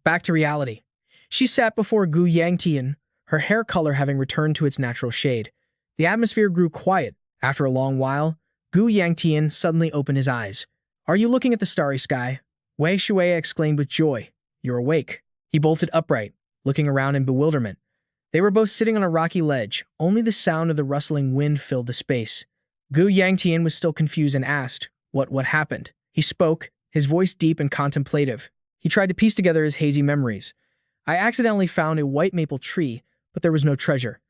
Back to reality. She sat before Gu Yangtian, her hair color having returned to its natural shade. The atmosphere grew quiet. After a long while, Gu Yangtian suddenly opened his eyes. Are you looking at the starry sky? Wei Shuei exclaimed with joy. You're awake. He bolted upright, looking around in bewilderment. They were both sitting on a rocky ledge. Only the sound of the rustling wind filled the space. Gu Yangtian was still confused and asked, What happened? He spoke, his voice deep and contemplative. He tried to piece together his hazy memories. I accidentally found a white maple tree, but there was no treasure.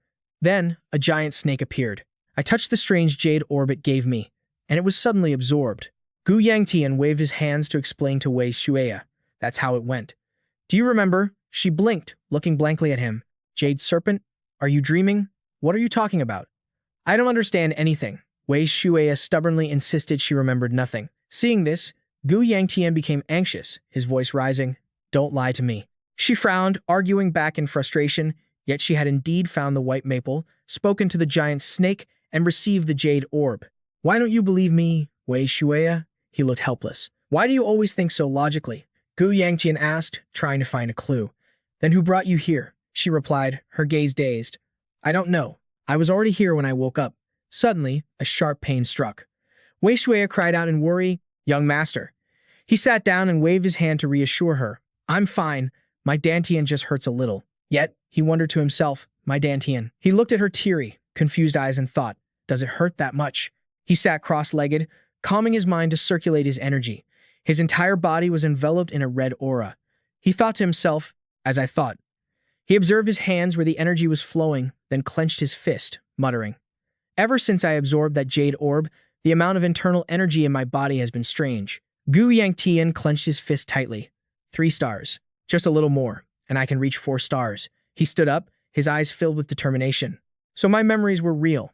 Then, a giant snake appeared. I touched the strange jade orb it gave me, and it was suddenly absorbed. Gu Yangtian waved his hands to explain to Wei Shuei. That's how it went. Do you remember? She blinked, looking blankly at him. Jade serpent? Are you dreaming? What are you talking about? I don't understand anything. Wei Shuei stubbornly insisted she remembered nothing. Seeing this, Gu Yangtian became anxious, his voice rising. Don't lie to me. She frowned, arguing back in frustration, yet she had indeed found the white maple, spoken to the giant snake, and received the jade orb. Why don't you believe me, Wei Shuei? He looked helpless. Why do you always think so logically? Gu Yangtian asked, trying to find a clue. Then who brought you here? She replied, her gaze dazed. I don't know. I was already here when I woke up. Suddenly, a sharp pain struck. Wei Shuei cried out in worry, Young master. He sat down and waved his hand to reassure her. I'm fine. My dantian just hurts a little. Yet, he wondered to himself, my dantian. He looked at her teary, confused eyes and thought, does it hurt that much? He sat cross-legged, calming his mind to circulate his energy. His entire body was enveloped in a red aura. He thought to himself, as I thought. He observed his hands where the energy was flowing, then clenched his fist, muttering. Ever since I absorbed that jade orb, the amount of internal energy in my body has been strange. Gu Yangtian clenched his fist tightly. 3 stars. Just a little more, and I can reach 4 stars. He stood up, his eyes filled with determination. So my memories were real.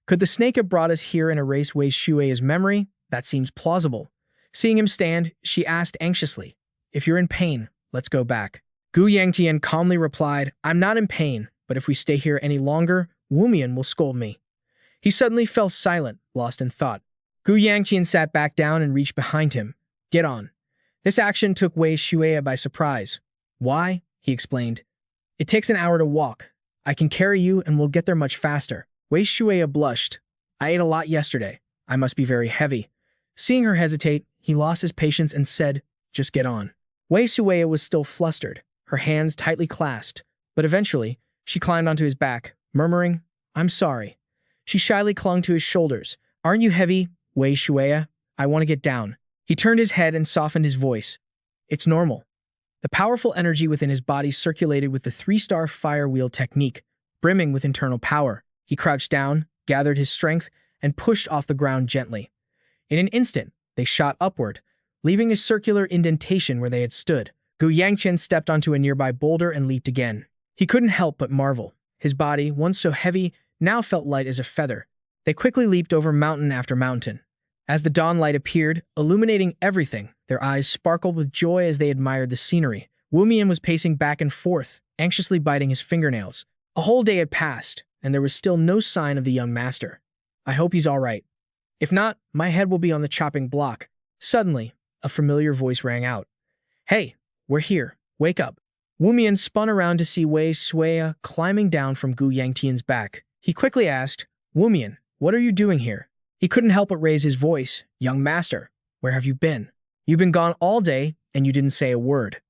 Could the snake have brought us here and erased Wei Shuei's memory? That seems plausible. Seeing him stand, she asked anxiously, If you're in pain, let's go back. Gu Yangtian calmly replied, I'm not in pain, but if we stay here any longer, Wumian will scold me. He suddenly fell silent, lost in thought. Gu Yangtian sat back down and reached behind him. Get on. This action took Wei Shuei by surprise. Why? He explained. It takes an hour to walk. I can carry you and we'll get there much faster. Wei Shuei blushed. I ate a lot yesterday. I must be very heavy. Seeing her hesitate, he lost his patience and said, Just get on. Wei Shuei was still flustered, her hands tightly clasped, but eventually, she climbed onto his back, murmuring, I'm sorry. She shyly clung to his shoulders. Aren't you heavy? Wei Shuya, I want to get down. He turned his head and softened his voice. It's normal. The powerful energy within his body circulated with the 3-star fire wheel technique, brimming with internal power. He crouched down, gathered his strength, and pushed off the ground gently. In an instant, they shot upward, leaving a circular indentation where they had stood. Yangtian stepped onto a nearby boulder and leaped again. He couldn't help but marvel. His body, once so heavy, now felt light as a feather. They quickly leaped over mountain after mountain. As the dawn light appeared, illuminating everything, their eyes sparkled with joy as they admired the scenery. Wumian was pacing back and forth, anxiously biting his fingernails. A whole day had passed, and there was still no sign of the young master. I hope he's all right. If not, my head will be on the chopping block. Suddenly, a familiar voice rang out. Hey, we're here. Wake up. Wumian spun around to see Wei Shuya climbing down from Yangtian's back. He quickly asked, Wumian, what are you doing here? He couldn't help but raise his voice. Young master, where have you been? You've been gone all day, and you didn't say a word.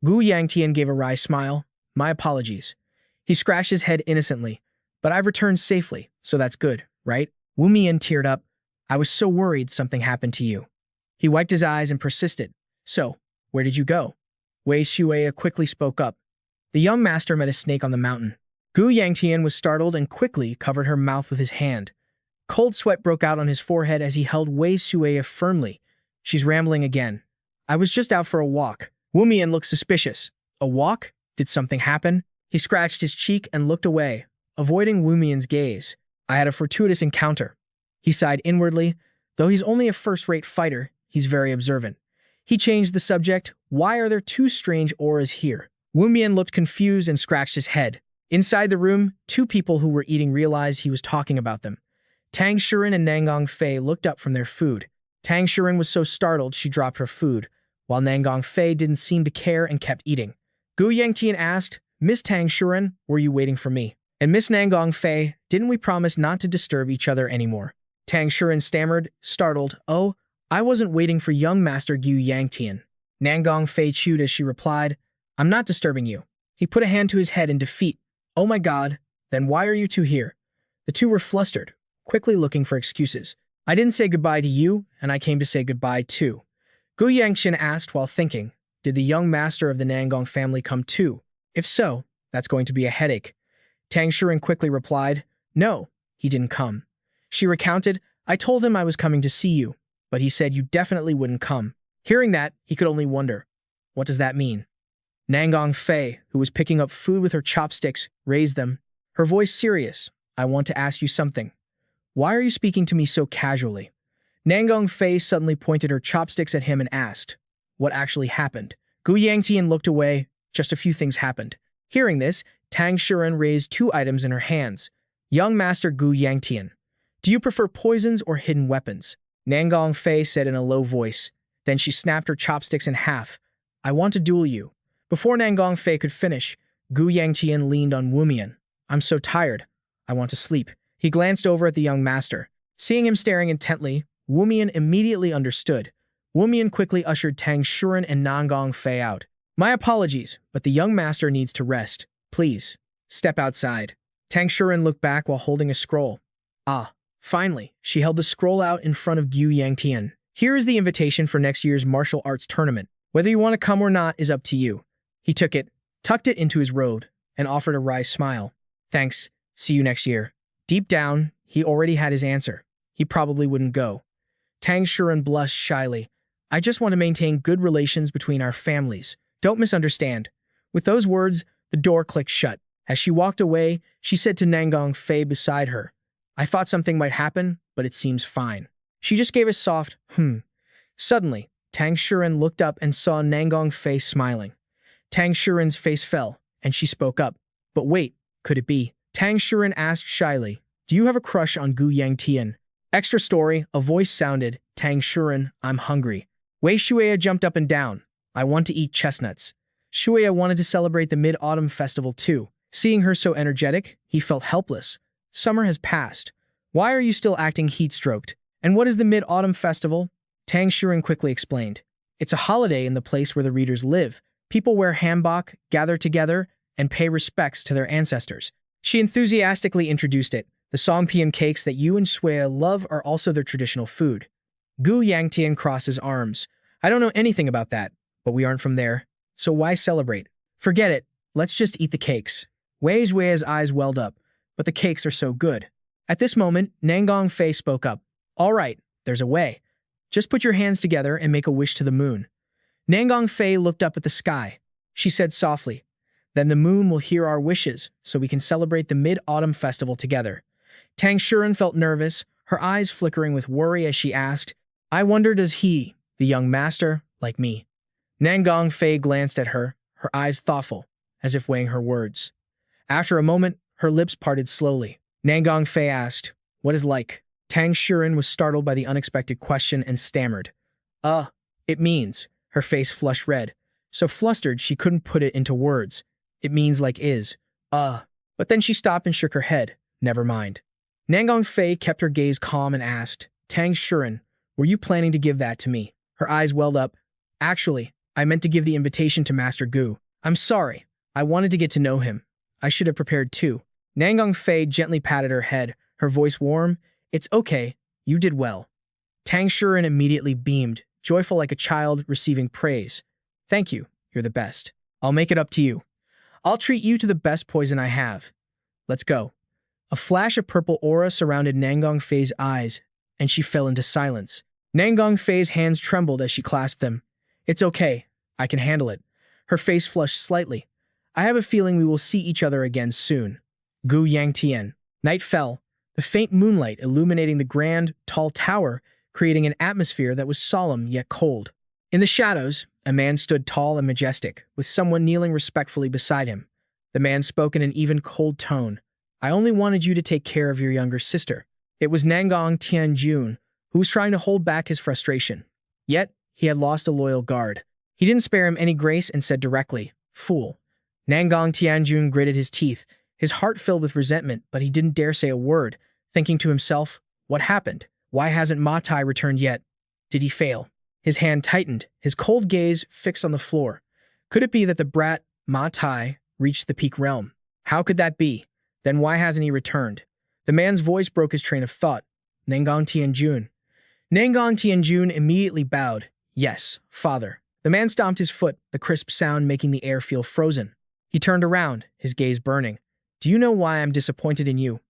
Yangtian gave a wry smile. My apologies. He scratched his head innocently. But I've returned safely, so that's good, right? Wumian teared up. I was so worried something happened to you. He wiped his eyes and persisted. So, where did you go? Wei Shuya quickly spoke up. The young master met a snake on the mountain. Yangtian was startled and quickly covered her mouth with his hand. Cold sweat broke out on his forehead as he held Wei Shuya firmly. She's rambling again. I was just out for a walk. Wumian looked suspicious. A walk? Did something happen? He scratched his cheek and looked away, avoiding Wumian's gaze. I had a fortuitous encounter. He sighed inwardly. Though he's only a first-rate fighter, he's very observant. He changed the subject. Why are there 2 strange auras here? Wumian looked confused and scratched his head. Inside the room, 2 people who were eating realized he was talking about them. Tang Shiren and Nangong Fei looked up from their food. Tang Shiren was so startled she dropped her food, while Nangong Fei didn't seem to care and kept eating. Yangtian asked, Miss Tang Shiren, were you waiting for me? And Miss Nangong Fei, didn't we promise not to disturb each other anymore? Tang Shiren stammered, startled, Oh, I wasn't waiting for young Master Yangtian. Nangong Fei chewed as she replied, I'm not disturbing you. He put a hand to his head in defeat. Oh my god, then why are you 2 here? The 2 were flustered, quickly looking for excuses. I didn't say goodbye to you, and I came to say goodbye too. Yangtian asked while thinking, did the young master of the Nangong family come too? If so, that's going to be a headache. Tang Shiren quickly replied, No, he didn't come. She recounted, I told him I was coming to see you, but he said you definitely wouldn't come. Hearing that, he could only wonder, what does that mean? Nangong Fei, who was picking up food with her chopsticks, raised them, her voice serious. I want to ask you something. Why are you speaking to me so casually? Nangong Fei suddenly pointed her chopsticks at him and asked, what actually happened? Yangtian looked away. Just a few things happened. Hearing this, Tang Shiren raised 2 items in her hands. Young Master Yangtian, do you prefer poisons or hidden weapons? Nangong Fei said in a low voice. Then she snapped her chopsticks in half. I want to duel you. Before Nangong Fei could finish, Yangtian leaned on Wumian. I'm so tired. I want to sleep. He glanced over at the young master. Seeing him staring intently, Wumian immediately understood. Wumian quickly ushered Tang Shiren and Nangong Fei out. My apologies, but the young master needs to rest. Please, step outside. Tang Shiren looked back while holding a scroll. Ah, finally, she held the scroll out in front of Yangtian. Here is the invitation for next year's martial arts tournament. Whether you want to come or not is up to you. He took it, tucked it into his robe, and offered a wry smile. Thanks, see you next year. Deep down, he already had his answer. He probably wouldn't go. Tang Shiren blushed shyly. I just want to maintain good relations between our families. Don't misunderstand. With those words, the door clicked shut. As she walked away, she said to Nangong Fei beside her, I thought something might happen, but it seems fine. She just gave a soft, Suddenly, Tang Shiren looked up and saw Nangong Fei smiling. Tang Shiren's face fell, and she spoke up. But wait, could it be? Tang Shiren asked shyly, do you have a crush on Yangtian? Extra story, a voice sounded, Tang Shiren, I'm hungry. Wei Shuya jumped up and down. I want to eat chestnuts. Shuya wanted to celebrate the Mid-Autumn Festival too. Seeing her so energetic, he felt helpless. Summer has passed. Why are you still acting heat-stroked? And what is the Mid-Autumn Festival? Tang Shiren quickly explained. It's a holiday in the place where the readers live. People wear hanbok, gather together, and pay respects to their ancestors. She enthusiastically introduced it. The songpian cakes that you and Sui love are also their traditional food. Gu Yangtian crossed his arms. I don't know anything about that, but we aren't from there. So why celebrate? Forget it. Let's just eat the cakes. Wei Zui's eyes welled up, but the cakes are so good. At this moment, Nangong Fei spoke up. All right, there's a way. Just put your hands together and make a wish to the moon. Nangong Fei looked up at the sky. She said softly, then the moon will hear our wishes so we can celebrate the Mid-Autumn Festival together. Tang Shuren felt nervous, her eyes flickering with worry as she asked, I wonder does he, the young master, like me? Nangong Fei glanced at her, her eyes thoughtful, as if weighing her words. After a moment, her lips parted slowly. Nangong Fei asked, what is like? Tang Shuren was startled by the unexpected question and stammered. It means, her face flushed red, so flustered she couldn't put it into words. It means like is. But then she stopped and shook her head. Never mind. Nangong Fei kept her gaze calm and asked, Tang Shuren, were you planning to give that to me? Her eyes welled up. Actually, I meant to give the invitation to Master Gu. I'm sorry. I wanted to get to know him. I should have prepared too. Nangong Fei gently patted her head, her voice warm. It's okay. You did well. Tang Shuren immediately beamed, joyful like a child receiving praise. Thank you. You're the best. I'll make it up to you. I'll treat you to the best poison I have. Let's go. A flash of purple aura surrounded Nangong Fei's eyes, and she fell into silence. Nangong Fei's hands trembled as she clasped them. It's okay. I can handle it. Her face flushed slightly. I have a feeling we will see each other again soon. Gu Yangtian. Night fell, the faint moonlight illuminating the grand, tall tower, creating an atmosphere that was solemn yet cold. In the shadows, a man stood tall and majestic, with someone kneeling respectfully beside him. The man spoke in an even, cold tone. I only wanted you to take care of your younger sister. It was Nangong Tianjun, who was trying to hold back his frustration. Yet, he had lost a loyal guard. He didn't spare him any grace and said directly, Fool. Nangong Tianjun gritted his teeth, his heart filled with resentment, but he didn't dare say a word, thinking to himself, what happened? Why hasn't Ma Tai returned yet? Did he fail? His hand tightened, his cold gaze fixed on the floor. Could it be that the brat, Ma Tai, reached the peak realm? How could that be? Then why hasn't he returned? The man's voice broke his train of thought. Nangong Tianjun. Nangong Tianjun immediately bowed. Yes, father. The man stomped his foot, the crisp sound making the air feel frozen. He turned around, his gaze burning. Do you know why I'm disappointed in you?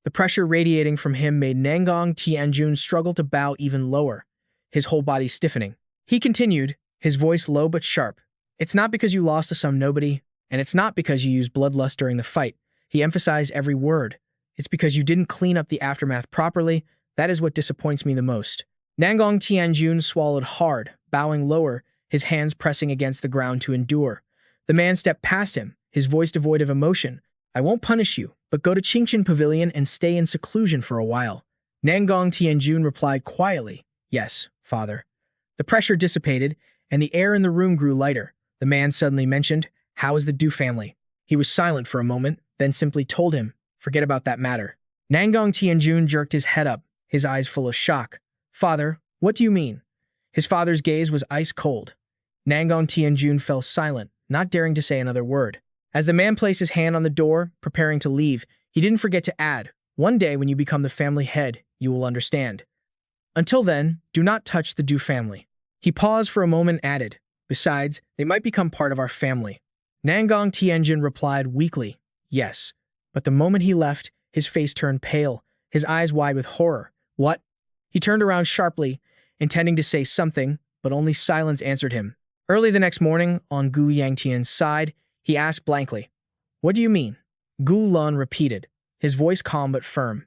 The pressure radiating from him made Nangong Tianjun struggle to bow even lower, his whole body stiffening. He continued, his voice low but sharp. It's not because you lost to some nobody, and it's not because you used bloodlust during the fight. He emphasized every word. It's because you didn't clean up the aftermath properly. That is what disappoints me the most. Nangong Tianjun swallowed hard, bowing lower, his hands pressing against the ground to endure. The man stepped past him, his voice devoid of emotion. I won't punish you, but go to Qingqin Pavilion and stay in seclusion for a while. Nangong Tianjun replied quietly, Yes, father. The pressure dissipated, and the air in the room grew lighter. The man suddenly mentioned, How is the Du family? He was silent for a moment, then simply told him, Forget about that matter. Nangong Tianjun jerked his head up, his eyes full of shock. Father, what do you mean? His father's gaze was ice cold. Nangong Tianjun fell silent, not daring to say another word. As the man placed his hand on the door, preparing to leave, he didn't forget to add, One day when you become the family head, you will understand. Until then, do not touch the Du family. He paused for a moment and added, Besides, they might become part of our family. Nangong Tianjun replied weakly, Yes. But the moment he left, his face turned pale, his eyes wide with horror. What? He turned around sharply, intending to say something, but only silence answered him. Early the next morning, on Gu Yangtian's side, he asked blankly, What do you mean? Gu Lun repeated, his voice calm but firm.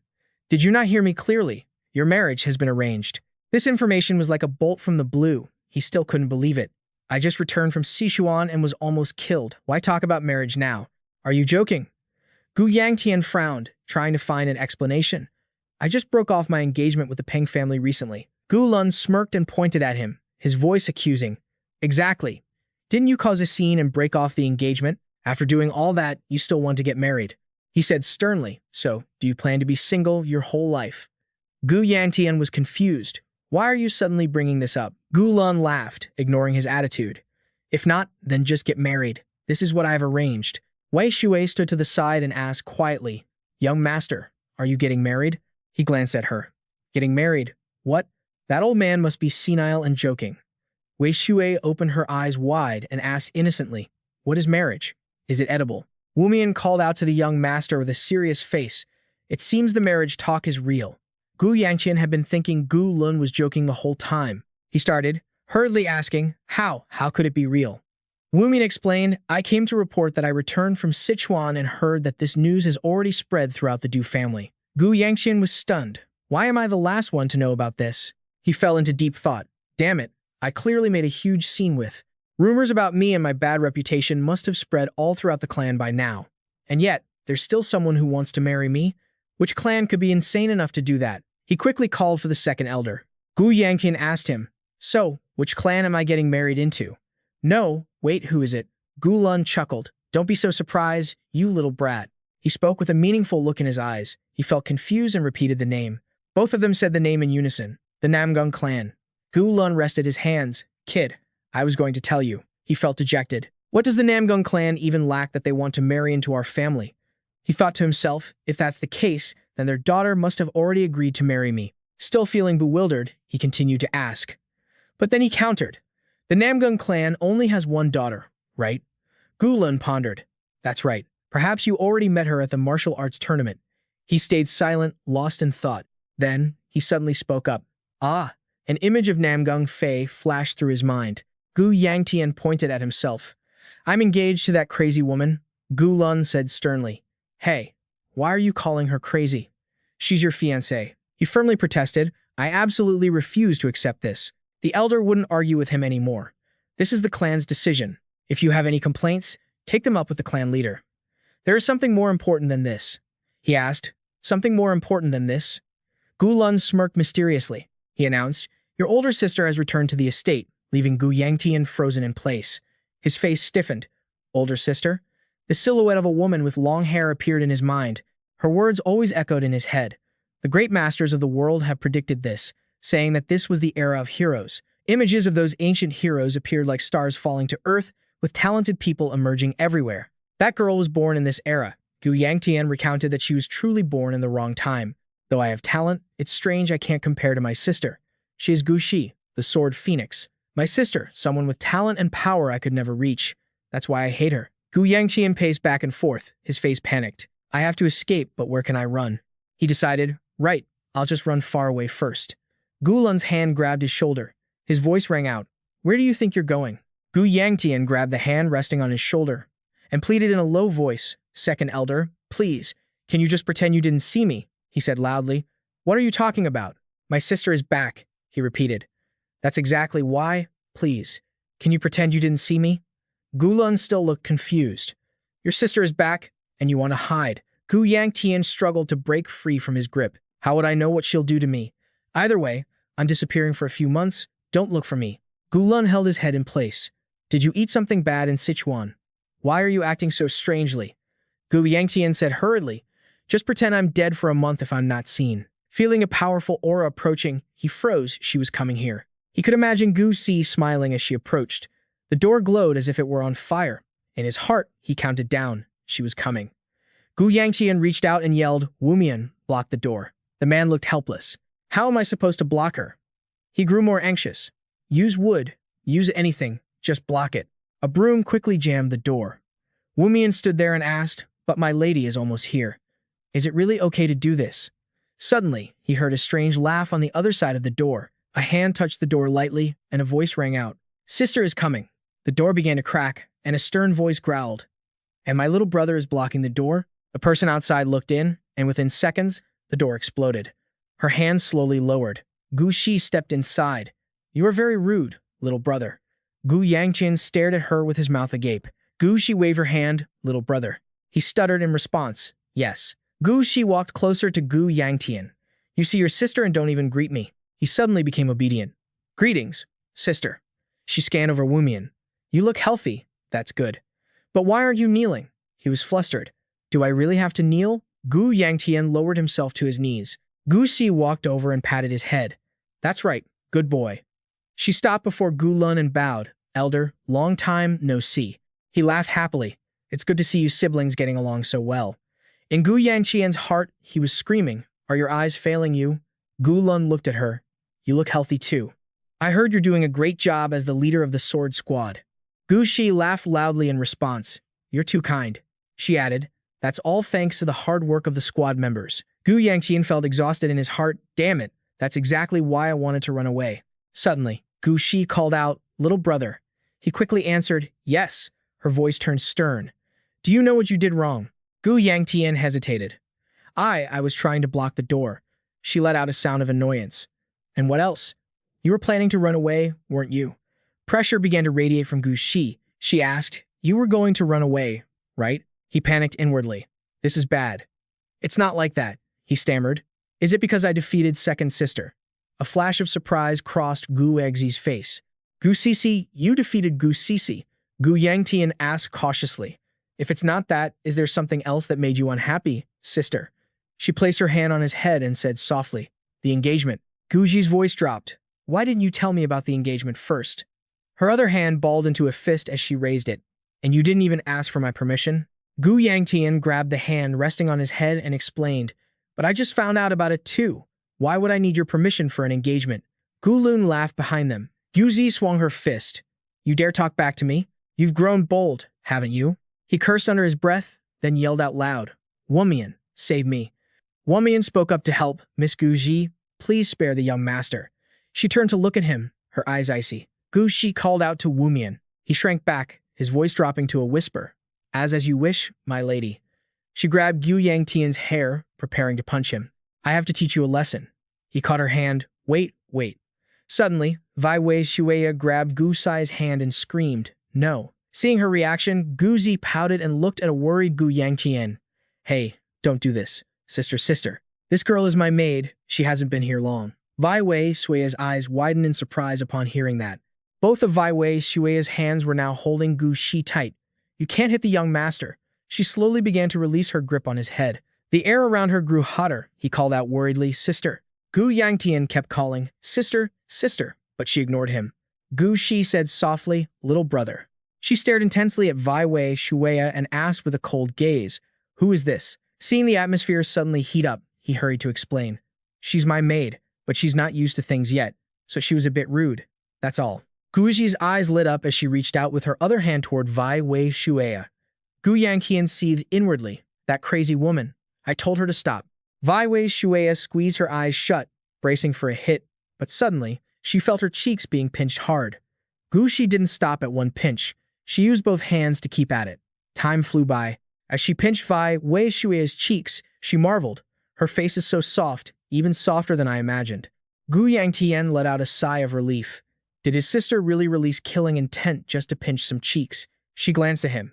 Did you not hear me clearly? Your marriage has been arranged. This information was like a bolt from the blue. He still couldn't believe it. I just returned from Sichuan and was almost killed. Why talk about marriage now? Are you joking? Gu Yangtian frowned, trying to find an explanation. I just broke off my engagement with the Peng family recently. Gu Lun smirked and pointed at him, his voice accusing. Exactly. Didn't you cause a scene and break off the engagement? After doing all that, you still want to get married. He said sternly, So, do you plan to be single your whole life? Gu Yangtian was confused. Why are you suddenly bringing this up? Gu Lun laughed, ignoring his attitude. If not, then just get married. This is what I have arranged. Wei Shui stood to the side and asked quietly, Young master, are you getting married? He glanced at her. Getting married? What? That old man must be senile and joking. Wei Shui opened her eyes wide and asked innocently, what is marriage? Is it edible? Wu Mian called out to the young master with a serious face. It seems the marriage talk is real. Gu Yangtian had been thinking Gu Lun was joking the whole time. He started, hurriedly asking, how? How could it be real? Wu Mian explained, I came to report that I returned from Sichuan and heard that this news has already spread throughout the Du family. Gu Yangtian was stunned. Why am I the last one to know about this? He fell into deep thought. Damn it, I clearly made a huge scene with. Rumors about me and my bad reputation must have spread all throughout the clan by now. And yet, there's still someone who wants to marry me? Which clan could be insane enough to do that? He quickly called for the second elder. Gu Yangtian asked him, so, which clan am I getting married into? No, wait, who is it? Gu Lun chuckled. Don't be so surprised, you little brat. He spoke with a meaningful look in his eyes. He felt confused and repeated the name. Both of them said the name in unison. The Namgung clan. Gu Lun rested his hands. Kid, I was going to tell you. He felt dejected. What does the Namgung clan even lack that they want to marry into our family? He thought to himself, if that's the case, then their daughter must have already agreed to marry me. Still feeling bewildered, he continued to ask. But then he countered. The Namgung clan only has one daughter, right? Gu Lun pondered. That's right. Perhaps you already met her at the martial arts tournament. He stayed silent, lost in thought. Then, he suddenly spoke up. Ah, an image of Namgung Fei flashed through his mind. Gu Yangtian pointed at himself. I'm engaged to that crazy woman, Gu Lun said sternly. Hey, why are you calling her crazy? She's your fiancée. He firmly protested. I absolutely refuse to accept this. The elder wouldn't argue with him anymore. This is the clan's decision. If you have any complaints, take them up with the clan leader. There is something more important than this. He asked. Something more important than this? Gu Lun smirked mysteriously. He announced, your older sister has returned to the estate, leaving Gu Yangtian frozen in place. His face stiffened. Older sister? The silhouette of a woman with long hair appeared in his mind. Her words always echoed in his head. The great masters of the world have predicted this, saying that this was the era of heroes. Images of those ancient heroes appeared like stars falling to earth, with talented people emerging everywhere. That girl was born in this era. Gu Yangtian recounted that she was truly born in the wrong time. Though I have talent, it's strange I can't compare to my sister. She is Gu Shi, the sword phoenix. My sister, someone with talent and power I could never reach. That's why I hate her. Gu Yangtian paced back and forth, his face panicked. I have to escape, but where can I run? He decided, right, I'll just run far away first. Gu Lun's hand grabbed his shoulder. His voice rang out. Where do you think you're going? Gu Yangtian grabbed the hand resting on his shoulder and pleaded in a low voice, Second elder, please, can you just pretend you didn't see me? He said loudly. What are you talking about? My sister is back, he repeated. That's exactly why. Please, can you pretend you didn't see me? Gu Lun still looked confused. Your sister is back, and you want to hide. Gu Yangtian struggled to break free from his grip. How would I know what she'll do to me? Either way, I'm disappearing for a few months. Don't look for me. Gu Lun held his head in place. Did you eat something bad in Sichuan? Why are you acting so strangely? Gu Yangtian said hurriedly. Just pretend I'm dead for a month if I'm not seen. Feeling a powerful aura approaching, he froze. She was coming here. He could imagine Gu Si smiling as she approached. The door glowed as if it were on fire. In his heart, he counted down. She was coming. Gu Yangtian reached out and yelled, Wu Mian, block the door. The man looked helpless. How am I supposed to block her? He grew more anxious. Use wood. Use anything. Just block it. A broom quickly jammed the door. Wu Mian stood there and asked, but my lady is almost here. Is it really okay to do this? Suddenly, he heard a strange laugh on the other side of the door. A hand touched the door lightly, and a voice rang out. Sister is coming. The door began to crack, and a stern voice growled. And my little brother is blocking the door? The person outside looked in, and within seconds, the door exploded. Her hand slowly lowered. Gu Shi stepped inside. You are very rude, little brother. Gu Yangtian stared at her with his mouth agape. Gu Shi waved her hand, little brother. He stuttered in response. Yes. Gu Shi walked closer to Gu Yangtian. You see your sister and don't even greet me. He suddenly became obedient. Greetings, sister. She scanned over Wu Mian. You look healthy. That's good. But why aren't you kneeling? He was flustered. Do I really have to kneel? Gu Yangtian lowered himself to his knees. Gu Si walked over and patted his head. That's right. Good boy. She stopped before Gu Lun and bowed. Elder, long time no see. He laughed happily. It's good to see you siblings getting along so well. In Gu Yangtian's heart, he was screaming, "Are your eyes failing you?" Gu Lun looked at her. "You look healthy too. I heard you're doing a great job as the leader of the sword squad." Gu Shi laughed loudly in response. "You're too kind." She added, "That's all thanks to the hard work of the squad members." Gu Yangtian felt exhausted in his heart. Damn it, that's exactly why I wanted to run away. Suddenly, Gu Shi called out, "Little brother." He quickly answered, "Yes." Her voice turned stern. "Do you know what you did wrong?" Gu Yangtian hesitated. I was trying to block the door." She let out a sound of annoyance. "And what else? You were planning to run away, weren't you?" Pressure began to radiate from Gu Shi. She asked, "You were going to run away, right?" He panicked inwardly. "This is bad." "It's not like that," he stammered. "Is it because I defeated second sister?" A flash of surprise crossed Gu Exi's face. "Gu Sisi, you defeated Gu Sisi?" Gu Yangtian asked cautiously. "If it's not that, is there something else that made you unhappy, sister?" She placed her hand on his head and said softly, "The engagement." Gu Ji's voice dropped. "Why didn't you tell me about the engagement first?" Her other hand balled into a fist as she raised it. "And you didn't even ask for my permission?" Gu Yangtian grabbed the hand resting on his head and explained, "But I just found out about it too. Why would I need your permission for an engagement?" Gu Lun laughed behind them. Gu Zi swung her fist. "You dare talk back to me? You've grown bold, haven't you?" He cursed under his breath, then yelled out loud, "Womian, save me." Womian spoke up to help. "Miss Gu Ji, please spare the young master." She turned to look at him, her eyes icy. Gu Shi called out to Wumian. He shrank back, his voice dropping to a whisper. As you wish, my lady." She grabbed Gu Yangtian's hair, preparing to punch him. "I have to teach you a lesson." He caught her hand. Wait. Suddenly, Wei Shueya grabbed Gu Sai's hand and screamed, "No." Seeing her reaction, Gu Zi pouted and looked at a worried Gu Yangtian. "Hey, don't do this. Sister. This girl is my maid. She hasn't been here long." Wei Shueya's eyes widened in surprise upon hearing that. Both of Wei Shueya's hands were now holding Gu Shi tight. "You can't hit the young master." She slowly began to release her grip on his head. The air around her grew hotter. He called out worriedly, "Sister." Gu Yangtian kept calling, "Sister, but she ignored him. Gu Shi said softly, "Little brother." She stared intensely at Wei Shueya and asked with a cold gaze, "Who is this?" Seeing the atmosphere suddenly heat up, he hurried to explain. "She's my maid, but she's not used to things yet, so she was a bit rude. That's all." Gu Shi's eyes lit up as she reached out with her other hand toward Wei Shueya. Gu Yangtian seethed inwardly. "That crazy woman. I told her to stop." Wei Shueya squeezed her eyes shut, bracing for a hit, but suddenly, she felt her cheeks being pinched hard. Gu Shi didn't stop at one pinch. She used both hands to keep at it. Time flew by. As she pinched Wei Shueya's cheeks, she marveled. Her face is so soft, even softer than I imagined. Gu Yangtian let out a sigh of relief. Did his sister really release killing intent just to pinch some cheeks? She glanced at him.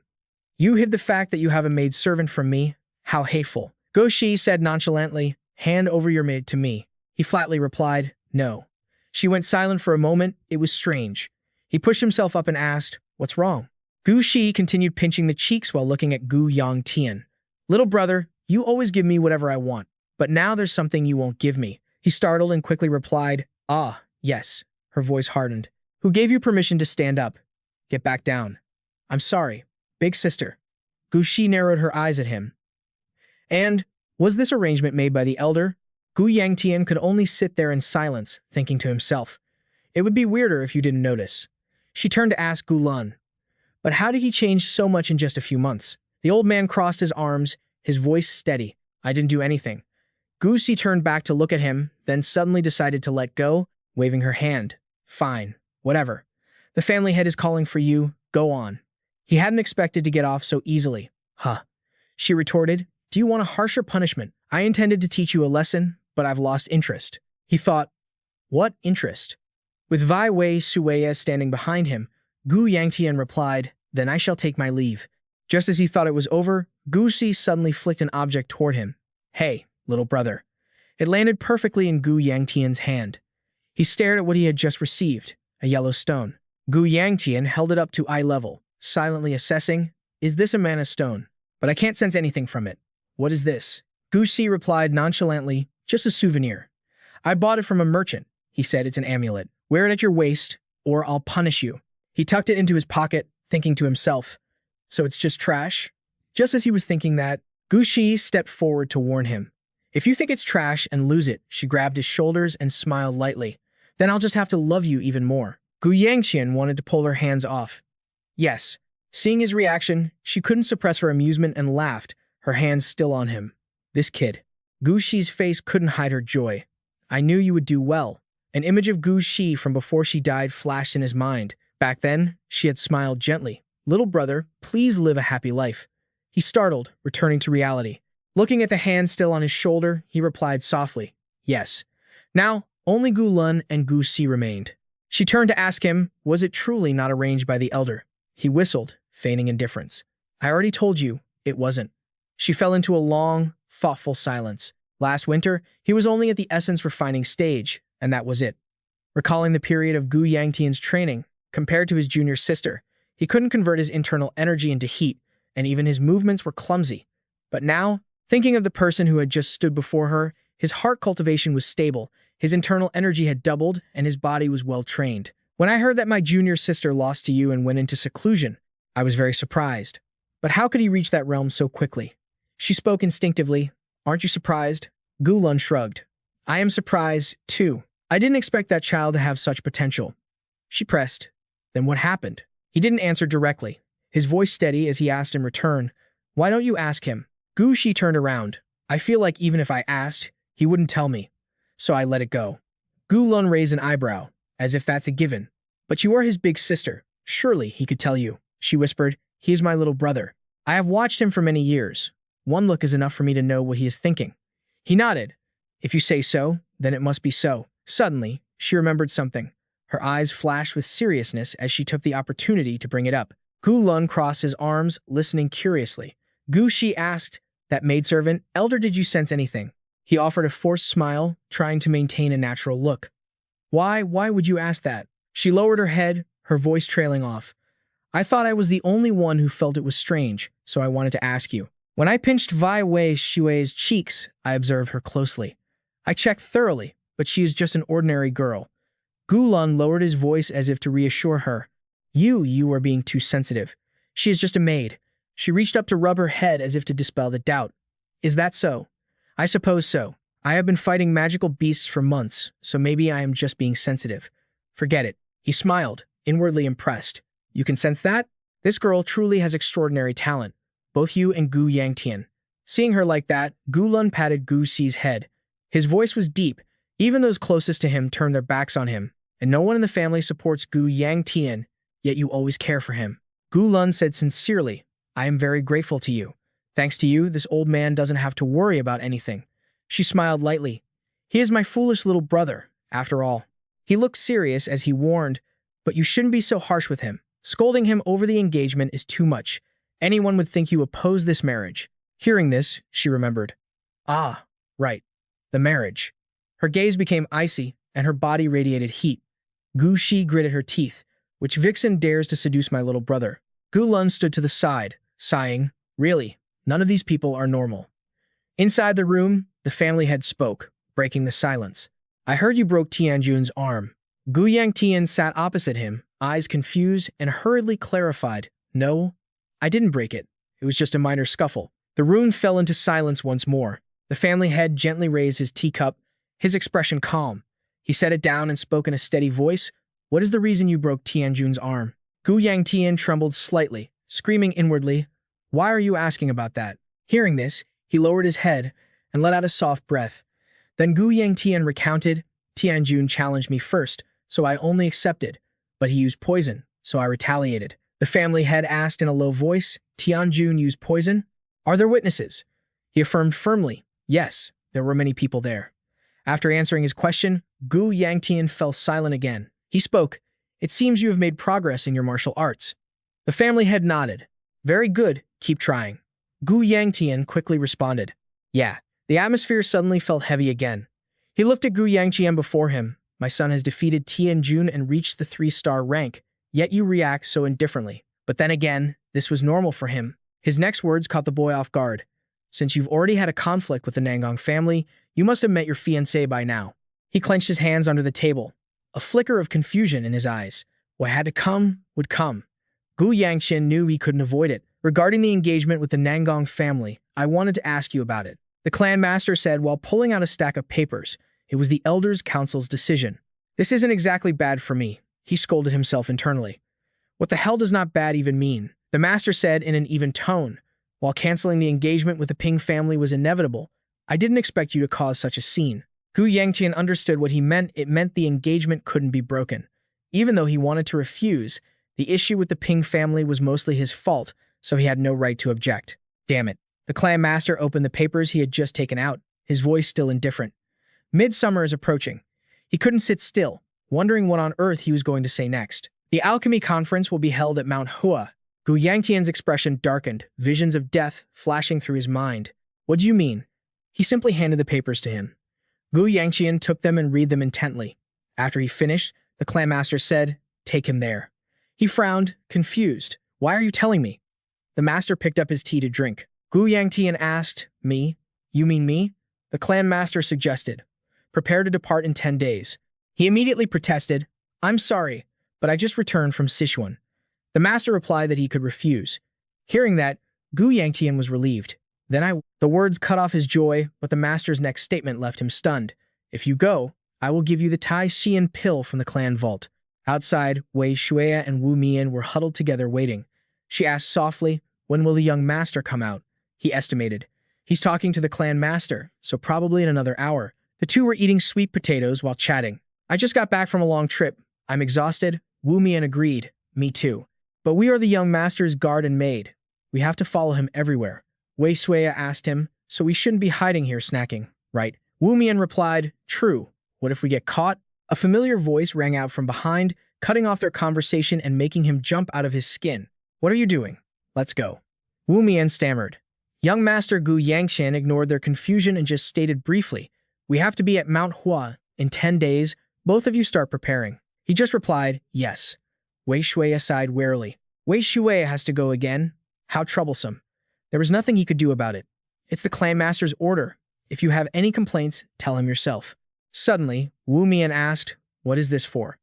"You hid the fact that you have a maidservant from me? How hateful." Gu Shi said nonchalantly, "Hand over your maid to me." He flatly replied, "No." She went silent for a moment. It was strange. He pushed himself up and asked, "What's wrong?" Gu Shi continued pinching the cheeks while looking at Gu Yangtian. "Little brother, you always give me whatever I want, but now there's something you won't give me." He startled and quickly replied, "Ah, yes." Her voice hardened. "Who gave you permission to stand up? Get back down." "I'm sorry, big sister." Gu Shi narrowed her eyes at him. "And was this arrangement made by the elder?" Gu Yangtian could only sit there in silence, thinking to himself, "It would be weirder if you didn't notice." She turned to ask Gu Lun, "But how did he change so much in just a few months?" The old man crossed his arms, his voice steady. "I didn't do anything." Gu Si turned back to look at him, then suddenly decided to let go, waving her hand. "Fine, whatever. The family head is calling for you. Go on." He hadn't expected to get off so easily. "Huh." She retorted, "Do you want a harsher punishment? I intended to teach you a lesson, but I've lost interest." He thought, "What interest?" With Wei Shueya standing behind him, Gu Yangtian replied, "Then I shall take my leave." Just as he thought it was over, Gu Si suddenly flicked an object toward him. "Hey, little brother." It landed perfectly in Gu Yangtian's hand. He stared at what he had just received, a yellow stone. Gu Yangtian held it up to eye level, silently assessing, "Is this a mana stone? But I can't sense anything from it. What is this?" Gu Si replied nonchalantly, "Just a souvenir. I bought it from a merchant." He said, "It's an amulet. Wear it at your waist, or I'll punish you." He tucked it into his pocket, thinking to himself, "So it's just trash?" Just as he was thinking that, Gu Shi stepped forward to warn him. If you think it's trash and lose it, she grabbed his shoulders and smiled lightly. Then I'll just have to love you even more. Gu Yangtian wanted to pull her hands off. Yes. Seeing his reaction, she couldn't suppress her amusement and laughed, her hands still on him. This kid. Gu Shi's face couldn't hide her joy. I knew you would do well. An image of Gu Shi from before she died flashed in his mind. Back then, she had smiled gently. Little brother, please live a happy life. He startled, returning to reality. Looking at the hand still on his shoulder, he replied softly, yes. Now, only Gu Lun and Gu Si remained. She turned to ask him, was it truly not arranged by the elder? He whistled, feigning indifference. I already told you, it wasn't. She fell into a long, thoughtful silence. Last winter, he was only at the essence refining stage, and that was it. Recalling the period of Gu Yangtian's training, compared to his junior sister, he couldn't convert his internal energy into heat, and even his movements were clumsy. But now, thinking of the person who had just stood before her, his heart cultivation was stable, his internal energy had doubled, and his body was well trained. When I heard that my junior sister lost to you and went into seclusion, I was very surprised. But how could he reach that realm so quickly? She spoke instinctively. Aren't you surprised? Gu Lun shrugged. I am surprised, too. I didn't expect that child to have such potential. She pressed. Then what happened? He didn't answer directly, his voice steady as he asked in return, why don't you ask him? Gu Shi turned around. I feel like even if I asked, he wouldn't tell me. So I let it go. Gu Lun raised an eyebrow, as if that's a given. But you are his big sister. Surely he could tell you. She whispered, he is my little brother. I have watched him for many years. One look is enough for me to know what he is thinking. He nodded. If you say so, then it must be so. Suddenly, she remembered something. Her eyes flashed with seriousness as she took the opportunity to bring it up. Gu Lun crossed his arms, listening curiously. Gu Shi asked, that maidservant, elder, did you sense anything? He offered a forced smile, trying to maintain a natural look. Why would you ask that? She lowered her head, her voice trailing off. I thought I was the only one who felt it was strange, so I wanted to ask you. When I pinched Wei Wei Shui's cheeks, I observed her closely. I checked thoroughly, but she is just an ordinary girl. Gu Lun lowered his voice as if to reassure her. You are being too sensitive. She is just a maid. She reached up to rub her head as if to dispel the doubt. Is that so? I suppose so. I have been fighting magical beasts for months, so maybe I am just being sensitive. Forget it. He smiled, inwardly impressed. You can sense that? This girl truly has extraordinary talent. Both you and Gu Yangtian. Seeing her like that, Gu Lun patted Gu Si's head. His voice was deep. Even those closest to him turned their backs on him, and no one in the family supports Gu Yangtian, yet you always care for him. Gu Lun said sincerely, I am very grateful to you. Thanks to you, this old man doesn't have to worry about anything. She smiled lightly. He is my foolish little brother, after all. He looked serious as he warned, but you shouldn't be so harsh with him. Scolding him over the engagement is too much. Anyone would think you oppose this marriage. Hearing this, she remembered. Ah, right. The marriage. Her gaze became icy, and her body radiated heat. Gu Shi gritted her teeth. Which vixen dares to seduce my little brother? Gu Lun stood to the side, sighing. Really, none of these people are normal. Inside the room, the family head spoke, breaking the silence. I heard you broke Tianjun's arm. Gu Yangtian sat opposite him, eyes confused, and hurriedly clarified. No, I didn't break it. It was just a minor scuffle. The room fell into silence once more. The family head gently raised his teacup, his expression calm. He set it down and spoke in a steady voice. What is the reason you broke Tianjun's arm? Gu Yangtian trembled slightly, screaming inwardly, why are you asking about that? Hearing this, he lowered his head and let out a soft breath. Then Gu Yangtian recounted, Tianjun challenged me first, so I only accepted, but he used poison, so I retaliated. The family head asked in a low voice, Tianjun used poison? Are there witnesses? He affirmed firmly, yes, there were many people there. After answering his question, Gu Yangtian fell silent again. He spoke, it seems you have made progress in your martial arts. The family head nodded. Very good, keep trying. Gu Yangtian quickly responded. Yeah. The atmosphere suddenly felt heavy again. He looked at Gu Yangtian before him. My son has defeated Tianjun and reached the 3-star rank, yet you react so indifferently. But then again, this was normal for him. His next words caught the boy off guard. Since you've already had a conflict with the Nangong family, you must have met your fiancé by now. He clenched his hands under the table, a flicker of confusion in his eyes. What had to come would come. Gu Yangtian knew he couldn't avoid it. Regarding the engagement with the Nangong family, I wanted to ask you about it. The clan master said while pulling out a stack of papers. It was the Elders' Council's decision. This isn't exactly bad for me, he scolded himself internally. What the hell does not bad even mean? The master said in an even tone. While canceling the engagement with the Ping family was inevitable, I didn't expect you to cause such a scene. Gu Yangtian understood what he meant. It meant the engagement couldn't be broken. Even though he wanted to refuse, the issue with the Ping family was mostly his fault, so he had no right to object. Damn it. The clan master opened the papers he had just taken out, his voice still indifferent. Midsummer is approaching. He couldn't sit still, wondering what on earth he was going to say next. The alchemy conference will be held at Manhwa. Gu Yangtian's expression darkened, visions of death flashing through his mind. What do you mean? He simply handed the papers to him. Gu Yangtian took them and read them intently. After he finished, the clan master said, "Take him there." He frowned, confused. "Why are you telling me?" The master picked up his tea to drink. Gu Yangtian asked, "Me? You mean me?" The clan master suggested, "Prepare to depart in 10 days. He immediately protested, "I'm sorry, but I just returned from Sichuan." The master replied that he could refuse. Hearing that, Gu Yangtian was relieved. The words cut off his joy, but the master's next statement left him stunned. "If you go, I will give you the Tai Xian pill from the clan vault." Outside, Wei Shuya and Wu Mian were huddled together waiting. She asked softly, "When will the young master come out?" He estimated. "He's talking to the clan master, so probably in another hour." The two were eating sweet potatoes while chatting. "I just got back from a long trip. I'm exhausted." Wu Mian agreed. "Me too. But we are the young master's guard and maid. We have to follow him everywhere." Wei Shuya asked him, "So we shouldn't be hiding here snacking, right?" Wu Mian replied, "True. What if we get caught?" A familiar voice rang out from behind, cutting off their conversation and making him jump out of his skin. "What are you doing? Let's go." Wu Mian stammered. Young Master Gu Yangtian ignored their confusion and just stated briefly, "We have to be at Mount Hua in 10 days. Both of you start preparing." He just replied, "Yes." Wei Shuya sighed wearily. Wei Shuya has to go again? How troublesome. There was nothing he could do about it. It's the clan master's order. If you have any complaints, tell him yourself. Suddenly, Wu Mian asked, "What is this for?"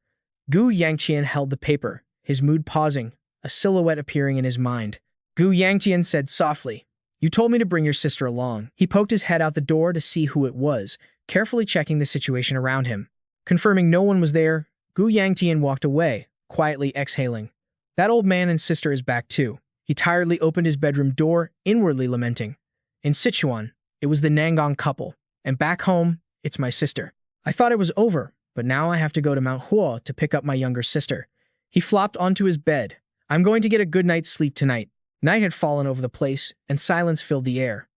Gu Yangtian held the paper, his mood pausing, a silhouette appearing in his mind. Gu Yangtian said softly, "You told me to bring your sister along." He poked his head out the door to see who it was, carefully checking the situation around him. Confirming no one was there, Gu Yangtian walked away, quietly exhaling. That old man and sister is back too. He tiredly opened his bedroom door, inwardly lamenting. In Sichuan, it was the Nangong couple, and back home, it's my sister. I thought it was over, but now I have to go to Mount Hua to pick up my younger sister. He flopped onto his bed. I'm going to get a good night's sleep tonight. Night had fallen over the place, and silence filled the air.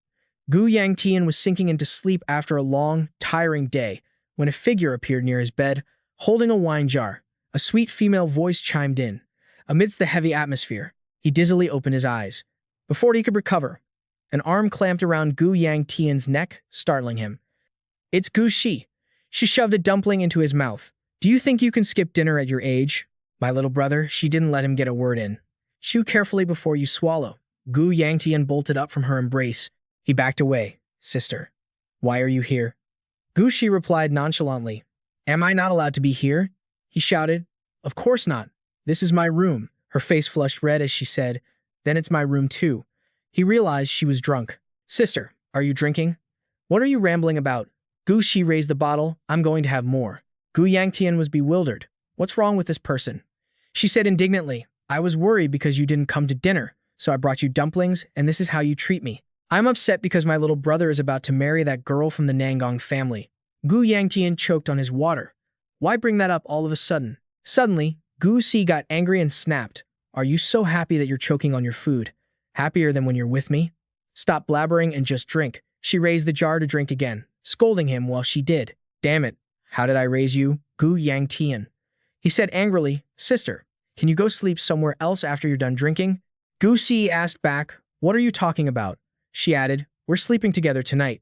Gu Yangtian was sinking into sleep after a long, tiring day, when a figure appeared near his bed, holding a wine jar. A sweet female voice chimed in. Amidst the heavy atmosphere, he dizzily opened his eyes. Before he could recover, an arm clamped around Gu Yangtian's neck, startling him. "It's Gu Shi." She shoved a dumpling into his mouth. "Do you think you can skip dinner at your age?" "My little brother," she didn't let him get a word in. "Chew carefully before you swallow." Gu Yangtian bolted up from her embrace. He backed away. "Sister, why are you here?" Gu Shi replied nonchalantly. "Am I not allowed to be here?" He shouted. "Of course not. This is my room." Her face flushed red as she said, "Then it's my room too." He realized she was drunk. "Sister, are you drinking? What are you rambling about?" Gu Shi raised the bottle. "I'm going to have more." Gu Yangtian was bewildered. "What's wrong with this person?" She said indignantly, "I was worried because you didn't come to dinner, so I brought you dumplings, and this is how you treat me. I'm upset because my little brother is about to marry that girl from the Nangong family." Gu Yangtian choked on his water. Why bring that up all of a sudden? Suddenly, Gu Si got angry and snapped. "Are you so happy that you're choking on your food? Happier than when you're with me? Stop blabbering and just drink." She raised the jar to drink again, scolding him while she did. "Damn it, how did I raise you, Gu Yangtian?" He said angrily, "Sister, can you go sleep somewhere else after you're done drinking?" Gu Si asked back, "What are you talking about?" She added, "We're sleeping together tonight."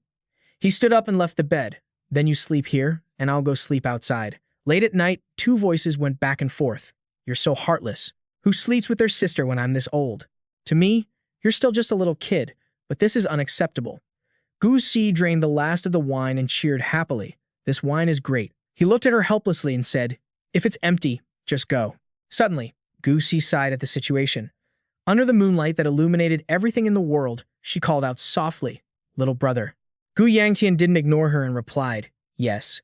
He stood up and left the bed. "Then you sleep here, and I'll go sleep outside." Late at night, two voices went back and forth. "You're so heartless. Who sleeps with their sister when I'm this old? To me, you're still just a little kid, but this is unacceptable." Gu Si drained the last of the wine and cheered happily. "This wine is great." He looked at her helplessly and said, "If it's empty, just go." Suddenly, Gu Si sighed at the situation. Under the moonlight that illuminated everything in the world, she called out softly, "Little brother." Gu Yangtian didn't ignore her and replied, "Yes."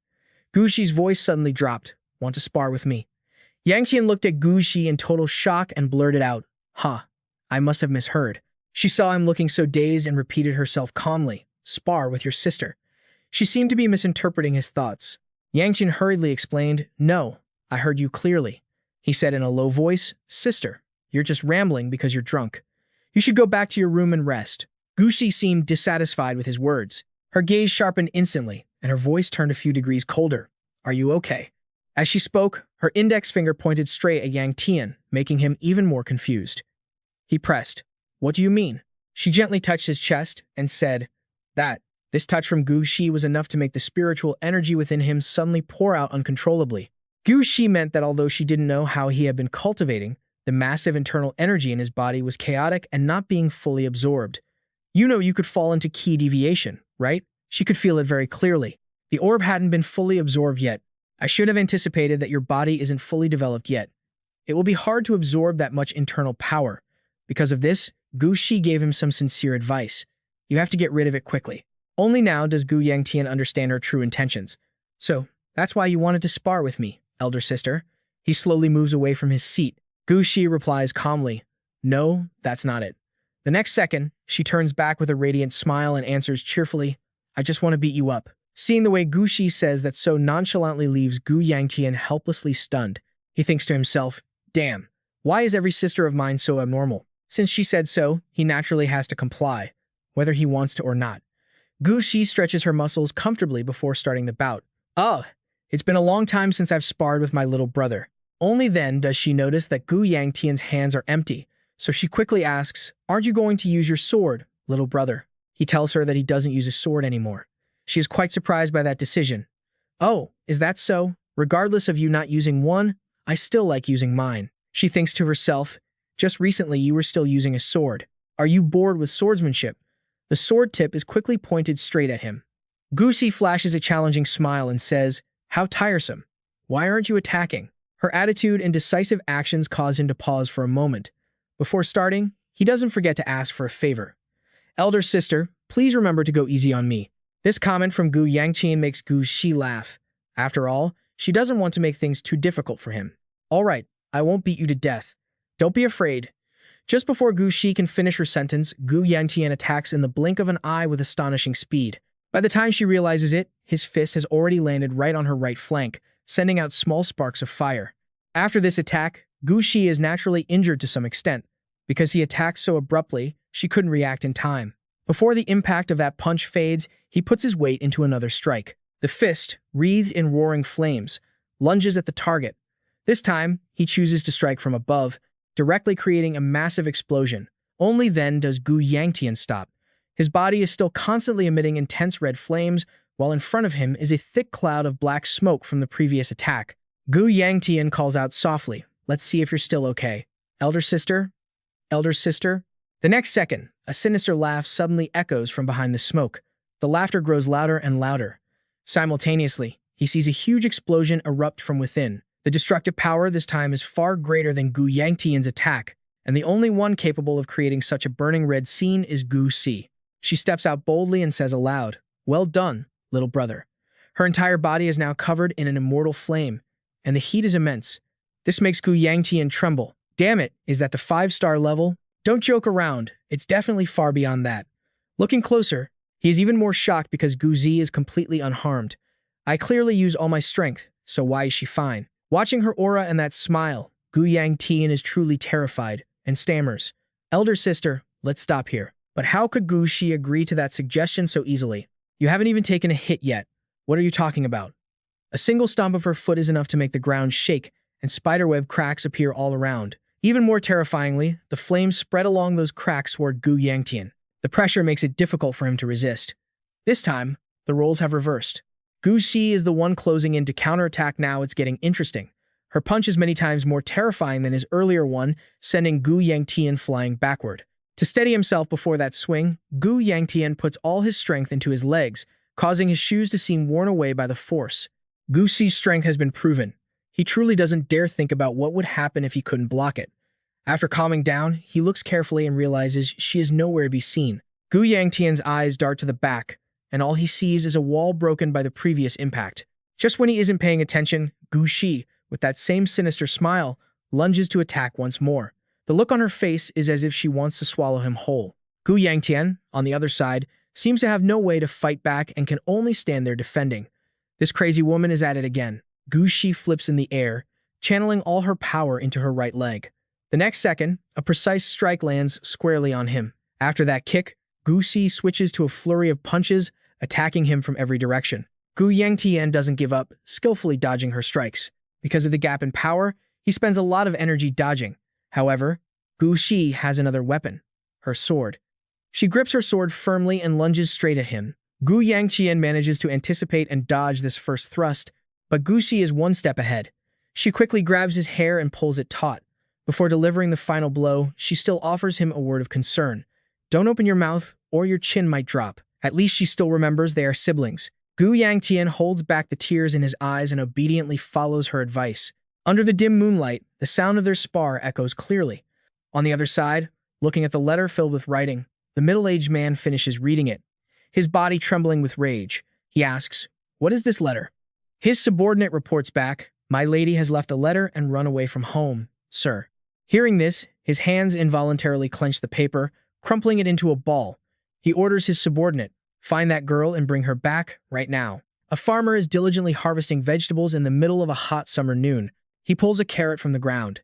Gu Shi's voice suddenly dropped. "Want to spar with me?" Yangtian looked at Gu Shi in total shock and blurted out, "Huh, I must have misheard." She saw him looking so dazed and repeated herself calmly, "Spar with your sister." She seemed to be misinterpreting his thoughts. Yangtian hurriedly explained, "No, I heard you clearly." He said in a low voice, "Sister, you're just rambling because you're drunk. You should go back to your room and rest." Gu Shi seemed dissatisfied with his words. Her gaze sharpened instantly, and her voice turned a few degrees colder. "Are you okay?" As she spoke, her index finger pointed straight at Yangtian, making him even more confused. He pressed, "What do you mean?" She gently touched his chest and said, "That." This touch from Gu Shi was enough to make the spiritual energy within him suddenly pour out uncontrollably. Gu Shi meant that although she didn't know how he had been cultivating, the massive internal energy in his body was chaotic and not being fully absorbed. You know you could fall into key deviation, right? She could feel it very clearly. The orb hadn't been fully absorbed yet. I should have anticipated that your body isn't fully developed yet. It will be hard to absorb that much internal power. Because of this, Gu Shi gave him some sincere advice. You have to get rid of it quickly. Only now does Gu Yangtian understand her true intentions. So, that's why you wanted to spar with me, elder sister. He slowly moves away from his seat. Gu Shi replies calmly, "No, that's not it." The next second, she turns back with a radiant smile and answers cheerfully, "I just want to beat you up." Seeing the way Gu Shi says that so nonchalantly leaves Gu Yangtian helplessly stunned. He thinks to himself, "Damn, why is every sister of mine so abnormal?" Since she said so, he naturally has to comply, whether he wants to or not. Gu Shi stretches her muscles comfortably before starting the bout. "Oh, it's been a long time since I've sparred with my little brother." Only then does she notice that Gu Yangtian's hands are empty, so she quickly asks, "Aren't you going to use your sword, little brother?" He tells her that he doesn't use a sword anymore. She is quite surprised by that decision. "Oh, is that so? Regardless of you not using one, I still like using mine." She thinks to herself, "Just recently you were still using a sword. Are you bored with swordsmanship?" The sword tip is quickly pointed straight at him. Gu Shi flashes a challenging smile and says, "How tiresome. Why aren't you attacking?" Her attitude and decisive actions cause him to pause for a moment. Before starting, he doesn't forget to ask for a favor. "Elder sister, please remember to go easy on me." This comment from Gu Yangtian makes Gu Shi laugh. After all, she doesn't want to make things too difficult for him. "All right, I won't beat you to death. Don't be afraid." Just before Gu Shi can finish her sentence, Gu Yangtian attacks in the blink of an eye with astonishing speed. By the time she realizes it, his fist has already landed right on her right flank, sending out small sparks of fire. After this attack, Gu Shi is naturally injured to some extent. Because he attacked so abruptly, she couldn't react in time. Before the impact of that punch fades, he puts his weight into another strike. The fist, wreathed in roaring flames, lunges at the target. This time, he chooses to strike from above, directly creating a massive explosion. Only then does Gu Yangtian stop. His body is still constantly emitting intense red flames, while in front of him is a thick cloud of black smoke from the previous attack. Gu Yangtian calls out softly, "Let's see if you're still okay. Elder sister? Elder sister?" The next second, a sinister laugh suddenly echoes from behind the smoke. The laughter grows louder and louder. Simultaneously, he sees a huge explosion erupt from within. The destructive power this time is far greater than Gu Yangtian's attack, and the only one capable of creating such a burning red scene is Gu Shi. She steps out boldly and says aloud, "Well done, little brother." Her entire body is now covered in an immortal flame, and the heat is immense. This makes Gu Yangtian tremble. Damn it, is that the 5-star level? Don't joke around, it's definitely far beyond that. Looking closer, he is even more shocked because Gu Shi is completely unharmed. I clearly use all my strength, so why is she fine? Watching her aura and that smile, Gu Yangtian is truly terrified and stammers, "Elder sister, let's stop here." But how could Gu Shi agree to that suggestion so easily? "You haven't even taken a hit yet. What are you talking about?" A single stomp of her foot is enough to make the ground shake, and spiderweb cracks appear all around. Even more terrifyingly, the flames spread along those cracks toward Gu Yangtian. The pressure makes it difficult for him to resist. This time, the roles have reversed. Gu Shi is the one closing in to counterattack. Now it's getting interesting. Her punch is many times more terrifying than his earlier one, sending Gu Yangtian flying backward. To steady himself before that swing, Gu Yangtian puts all his strength into his legs, causing his shoes to seem worn away by the force. Gu Shi's strength has been proven. He truly doesn't dare think about what would happen if he couldn't block it. After calming down, he looks carefully and realizes she is nowhere to be seen. Gu Yangtian's eyes dart to the back, and all he sees is a wall broken by the previous impact. Just when he isn't paying attention, Gu Shi, with that same sinister smile, lunges to attack once more. The look on her face is as if she wants to swallow him whole. Gu Yangtian, on the other side, seems to have no way to fight back and can only stand there defending. This crazy woman is at it again. Gu Shi flips in the air, channeling all her power into her right leg. The next second, a precise strike lands squarely on him. After that kick, Gu Shi switches to a flurry of punches, attacking him from every direction. Gu Yangtian doesn't give up, skillfully dodging her strikes. Because of the gap in power, he spends a lot of energy dodging. However, Gu Shi has another weapon, her sword. She grips her sword firmly and lunges straight at him. Gu Yangtian manages to anticipate and dodge this first thrust, but Gu Shi is one step ahead. She quickly grabs his hair and pulls it taut. Before delivering the final blow, she still offers him a word of concern. Don't open your mouth, or your chin might drop. At least she still remembers they are siblings. Gu Yangtian holds back the tears in his eyes and obediently follows her advice. Under the dim moonlight, the sound of their spar echoes clearly. On the other side, looking at the letter filled with writing, the middle-aged man finishes reading it. His body trembling with rage, he asks, "What is this letter?" His subordinate reports back, "My lady has left a letter and run away from home, sir." Hearing this, his hands involuntarily clench the paper, crumpling it into a ball. He orders his subordinate, "Find that girl and bring her back right now." A farmer is diligently harvesting vegetables in the middle of a hot summer noon. He pulls a carrot from the ground.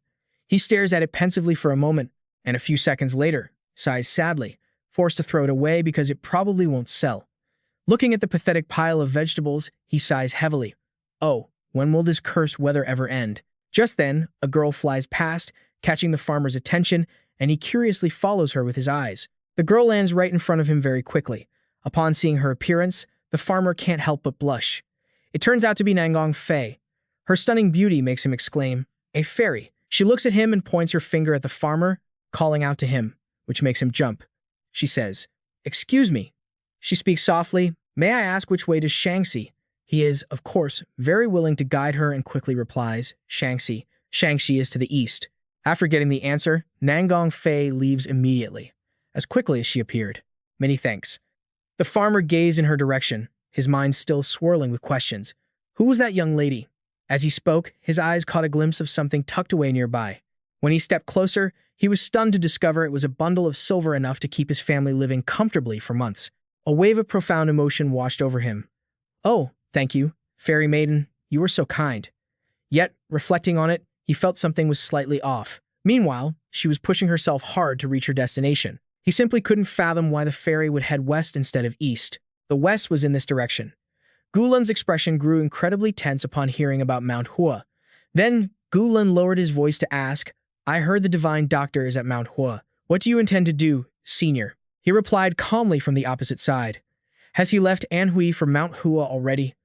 He stares at it pensively for a moment, and a few seconds later, sighs sadly, forced to throw it away because it probably won't sell. Looking at the pathetic pile of vegetables, he sighs heavily. Oh, when will this cursed weather ever end? Just then, a girl flies past, catching the farmer's attention, and he curiously follows her with his eyes. The girl lands right in front of him very quickly. Upon seeing her appearance, the farmer can't help but blush. It turns out to be Nangong Fei. Her stunning beauty makes him exclaim, "A fairy." She looks at him and points her finger at the farmer, calling out to him, which makes him jump. She says, "Excuse me." She speaks softly, "May I ask which way to Shaanxi?" He is, of course, very willing to guide her and quickly replies, "Shaanxi. Shaanxi is to the east." After getting the answer, Nangong Fei leaves immediately, as quickly as she appeared. "Many thanks." The farmer gazed in her direction, his mind still swirling with questions. Who was that young lady? As he spoke, his eyes caught a glimpse of something tucked away nearby. When he stepped closer, he was stunned to discover it was a bundle of silver enough to keep his family living comfortably for months. A wave of profound emotion washed over him. "Oh, thank you, fairy maiden, you were so kind." Yet, reflecting on it, he felt something was slightly off. Meanwhile, she was pushing herself hard to reach her destination. He simply couldn't fathom why the fairy would head west instead of east. The west was in this direction. Gulan's expression grew incredibly tense upon hearing about Mount Hua. Then, Gulan lowered his voice to ask, "I heard the divine doctor is at Mount Hua. What do you intend to do, senior?" He replied calmly from the opposite side. "Has he left Anhui for Mount Hua already?"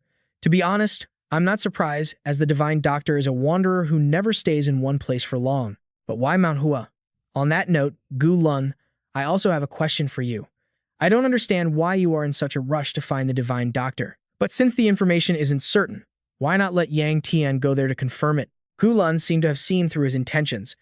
To be honest, I'm not surprised, as the divine doctor is a wanderer who never stays in one place for long. But why Mount Hua? On that note, Gulan, I also have a question for you. I don't understand why you are in such a rush to find the divine doctor. But since the information isn't certain, why not let Yangtian go there to confirm it? Gulan seemed to have seen through his intentions.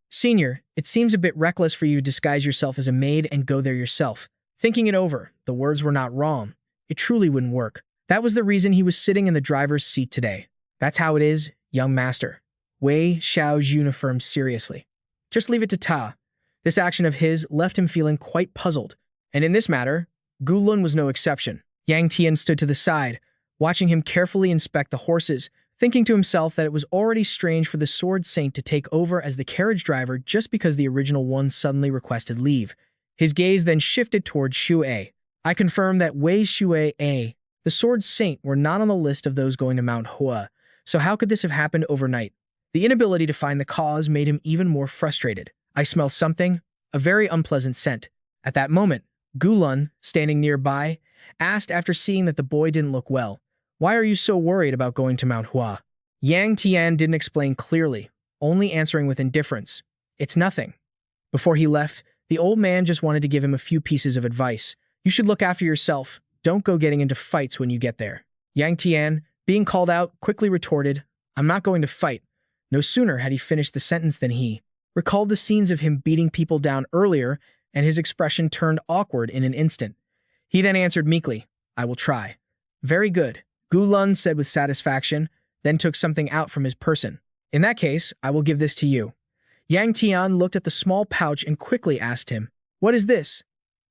"Senior, it seems a bit reckless for you to disguise yourself as a maid and go there yourself." Thinking it over, the words were not wrong. It truly wouldn't work. That was the reason he was sitting in the driver's seat today. "That's how it is, young master." Wei Xiao's uniform seriously. "Just leave it to Ta." This action of his left him feeling quite puzzled. And in this matter, Gulan was no exception. Yangtian stood to the side, watching him carefully inspect the horses, thinking to himself that it was already strange for the Sword Saint to take over as the carriage driver just because the original one suddenly requested leave. His gaze then shifted towards Xue. I confirmed that Wei Xue, the Sword Saint, were not on the list of those going to Mount Hua, so how could this have happened overnight? The inability to find the cause made him even more frustrated. I smell something, a very unpleasant scent. At that moment, Gulan, standing nearby, asked after seeing that the boy didn't look well, "Why are you so worried about going to Mount Hua?" Yangtian didn't explain clearly, only answering with indifference, "It's nothing." Before he left, the old man just wanted to give him a few pieces of advice. "You should look after yourself. Don't go getting into fights when you get there." Yangtian, being called out, quickly retorted, "I'm not going to fight." No sooner had he finished the sentence than he recalled the scenes of him beating people down earlier, and his expression turned awkward in an instant. He then answered meekly, "I will try." "Very good," Gu Lun said with satisfaction, then took something out from his person. "In that case, I will give this to you." Yangtian looked at the small pouch and quickly asked him, "What is this?"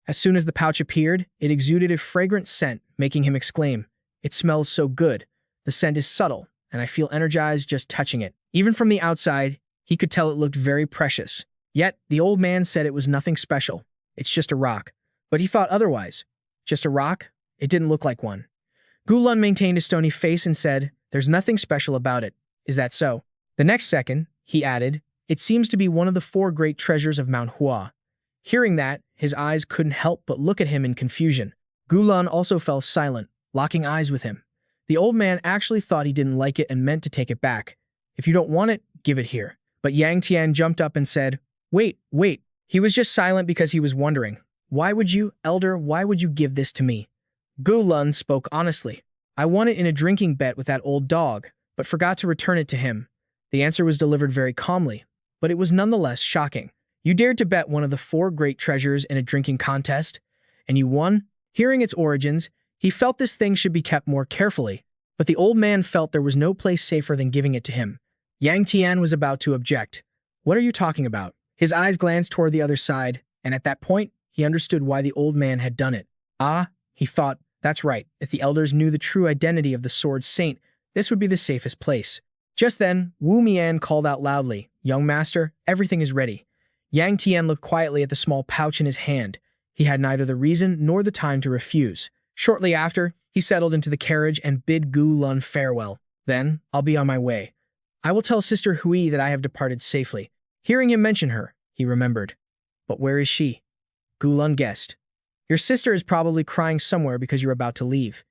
As soon as the pouch appeared, it exuded a fragrant scent, making him exclaim, "It smells so good. The scent is subtle, and I feel energized just touching it." Even from the outside, he could tell it looked very precious. Yet, the old man said it was nothing special. "It's just a rock." But he thought otherwise. Just a rock? It didn't look like one. Gu Lun maintained a stony face and said, "There's nothing special about it. Is that so?" The next second, he added, "It seems to be one of the 4 great treasures of Manhwa." Hearing that, his eyes couldn't help but look at him in confusion. Gu Lun also fell silent, locking eyes with him. The old man actually thought he didn't like it and meant to take it back. "If you don't want it, give it here." But Yangtian jumped up and said, Wait. He was just silent because he was wondering, "Why would you, elder, why would you give this to me?" Gu Lun spoke honestly. "I won it in a drinking bet with that old dog, but forgot to return it to him." The answer was delivered very calmly, but it was nonetheless shocking. "You dared to bet one of the 4 great treasures in a drinking contest, and you won?" Hearing its origins, he felt this thing should be kept more carefully, but the old man felt there was no place safer than giving it to him. Yangtian was about to object. "What are you talking about?" His eyes glanced toward the other side, and at that point, he understood why the old man had done it. Ah, he thought, that's right, if the elders knew the true identity of the sword saint, this would be the safest place. Just then, Wu Mian called out loudly, "Young master, everything is ready." Yangtian looked quietly at the small pouch in his hand. He had neither the reason nor the time to refuse. Shortly after, he settled into the carriage and bid Gu Lun farewell. "Then, I'll be on my way. I will tell Sister Hui that I have departed safely." Hearing him mention her, he remembered. "But where is she?" Gu Lun guessed. "Your sister is probably crying somewhere because you're about to leave."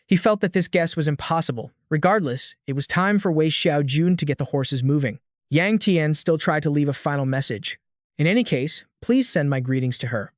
He felt that this guess was impossible. Regardless, it was time for Wei Xiaojun to get the horses moving. Yang Tian still tried to leave a final message. "In any case, please send my greetings to her."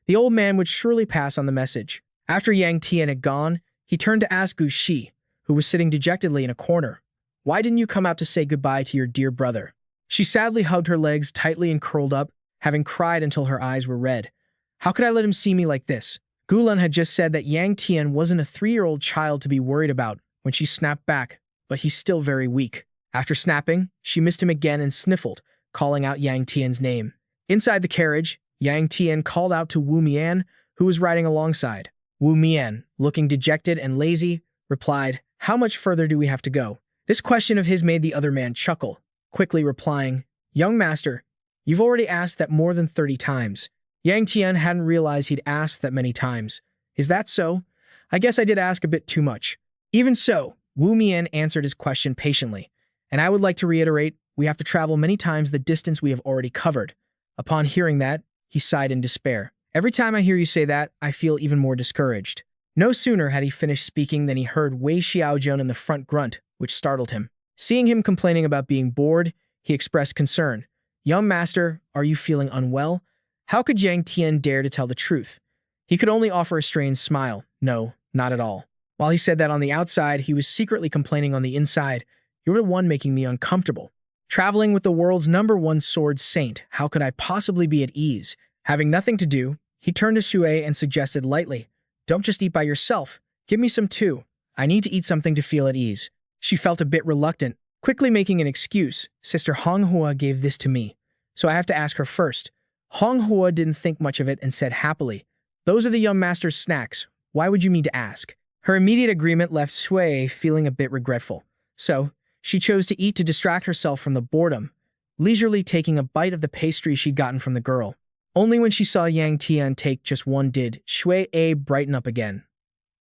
The old man would surely pass on the message. After Yang Tian had gone, he turned to ask Gu Shi, who was sitting dejectedly in a corner, "Why didn't you come out to say goodbye to your dear brother?" She sadly hugged her legs tightly and curled up, having cried until her eyes were red. "How could I let him see me like this?" Gu Lun had just said that Yang Tian wasn't a 3-year-old child to be worried about when she snapped back, but he's still very weak. After snapping, she missed him again and sniffled, calling out Yang Tian's name. Inside the carriage, Yang Tian called out to Wu Mian, who was riding alongside. Wu Mian, looking dejected and lazy, replied, "How much further do we have to go?" This question of his made the other man chuckle, quickly replying, "Young master, you've already asked that more than 30 times. Yang Tian hadn't realized he'd asked that many times. "Is that so? I guess I did ask a bit too much." Even so, Wu Mian answered his question patiently. "And I would like to reiterate, we have to travel many times the distance we have already covered." Upon hearing that, he sighed in despair. "Every time I hear you say that, I feel even more discouraged." No sooner had he finished speaking than he heard Wei Xiaojun in the front grunt, which startled him. Seeing him complaining about being bored, he expressed concern. "Young master, are you feeling unwell?" How could Yang Tian dare to tell the truth? He could only offer a strained smile. "No, not at all." While he said that on the outside, he was secretly complaining on the inside. "You're the one making me uncomfortable. Traveling with the world's #1 sword saint, how could I possibly be at ease?" Having nothing to do, he turned to Shui and suggested lightly, "Don't just eat by yourself. Give me some too. I need to eat something to feel at ease." She felt a bit reluctant, quickly making an excuse. "Sister Honghua gave this to me, so I have to ask her first." Honghua didn't think much of it and said happily, "Those are the young master's snacks. Why would you mean to ask?" Her immediate agreement left Shui feeling a bit regretful. So, she chose to eat to distract herself from the boredom, leisurely taking a bite of the pastry she'd gotten from the girl. Only when she saw Yang Tian take just one did Shui brighten up again.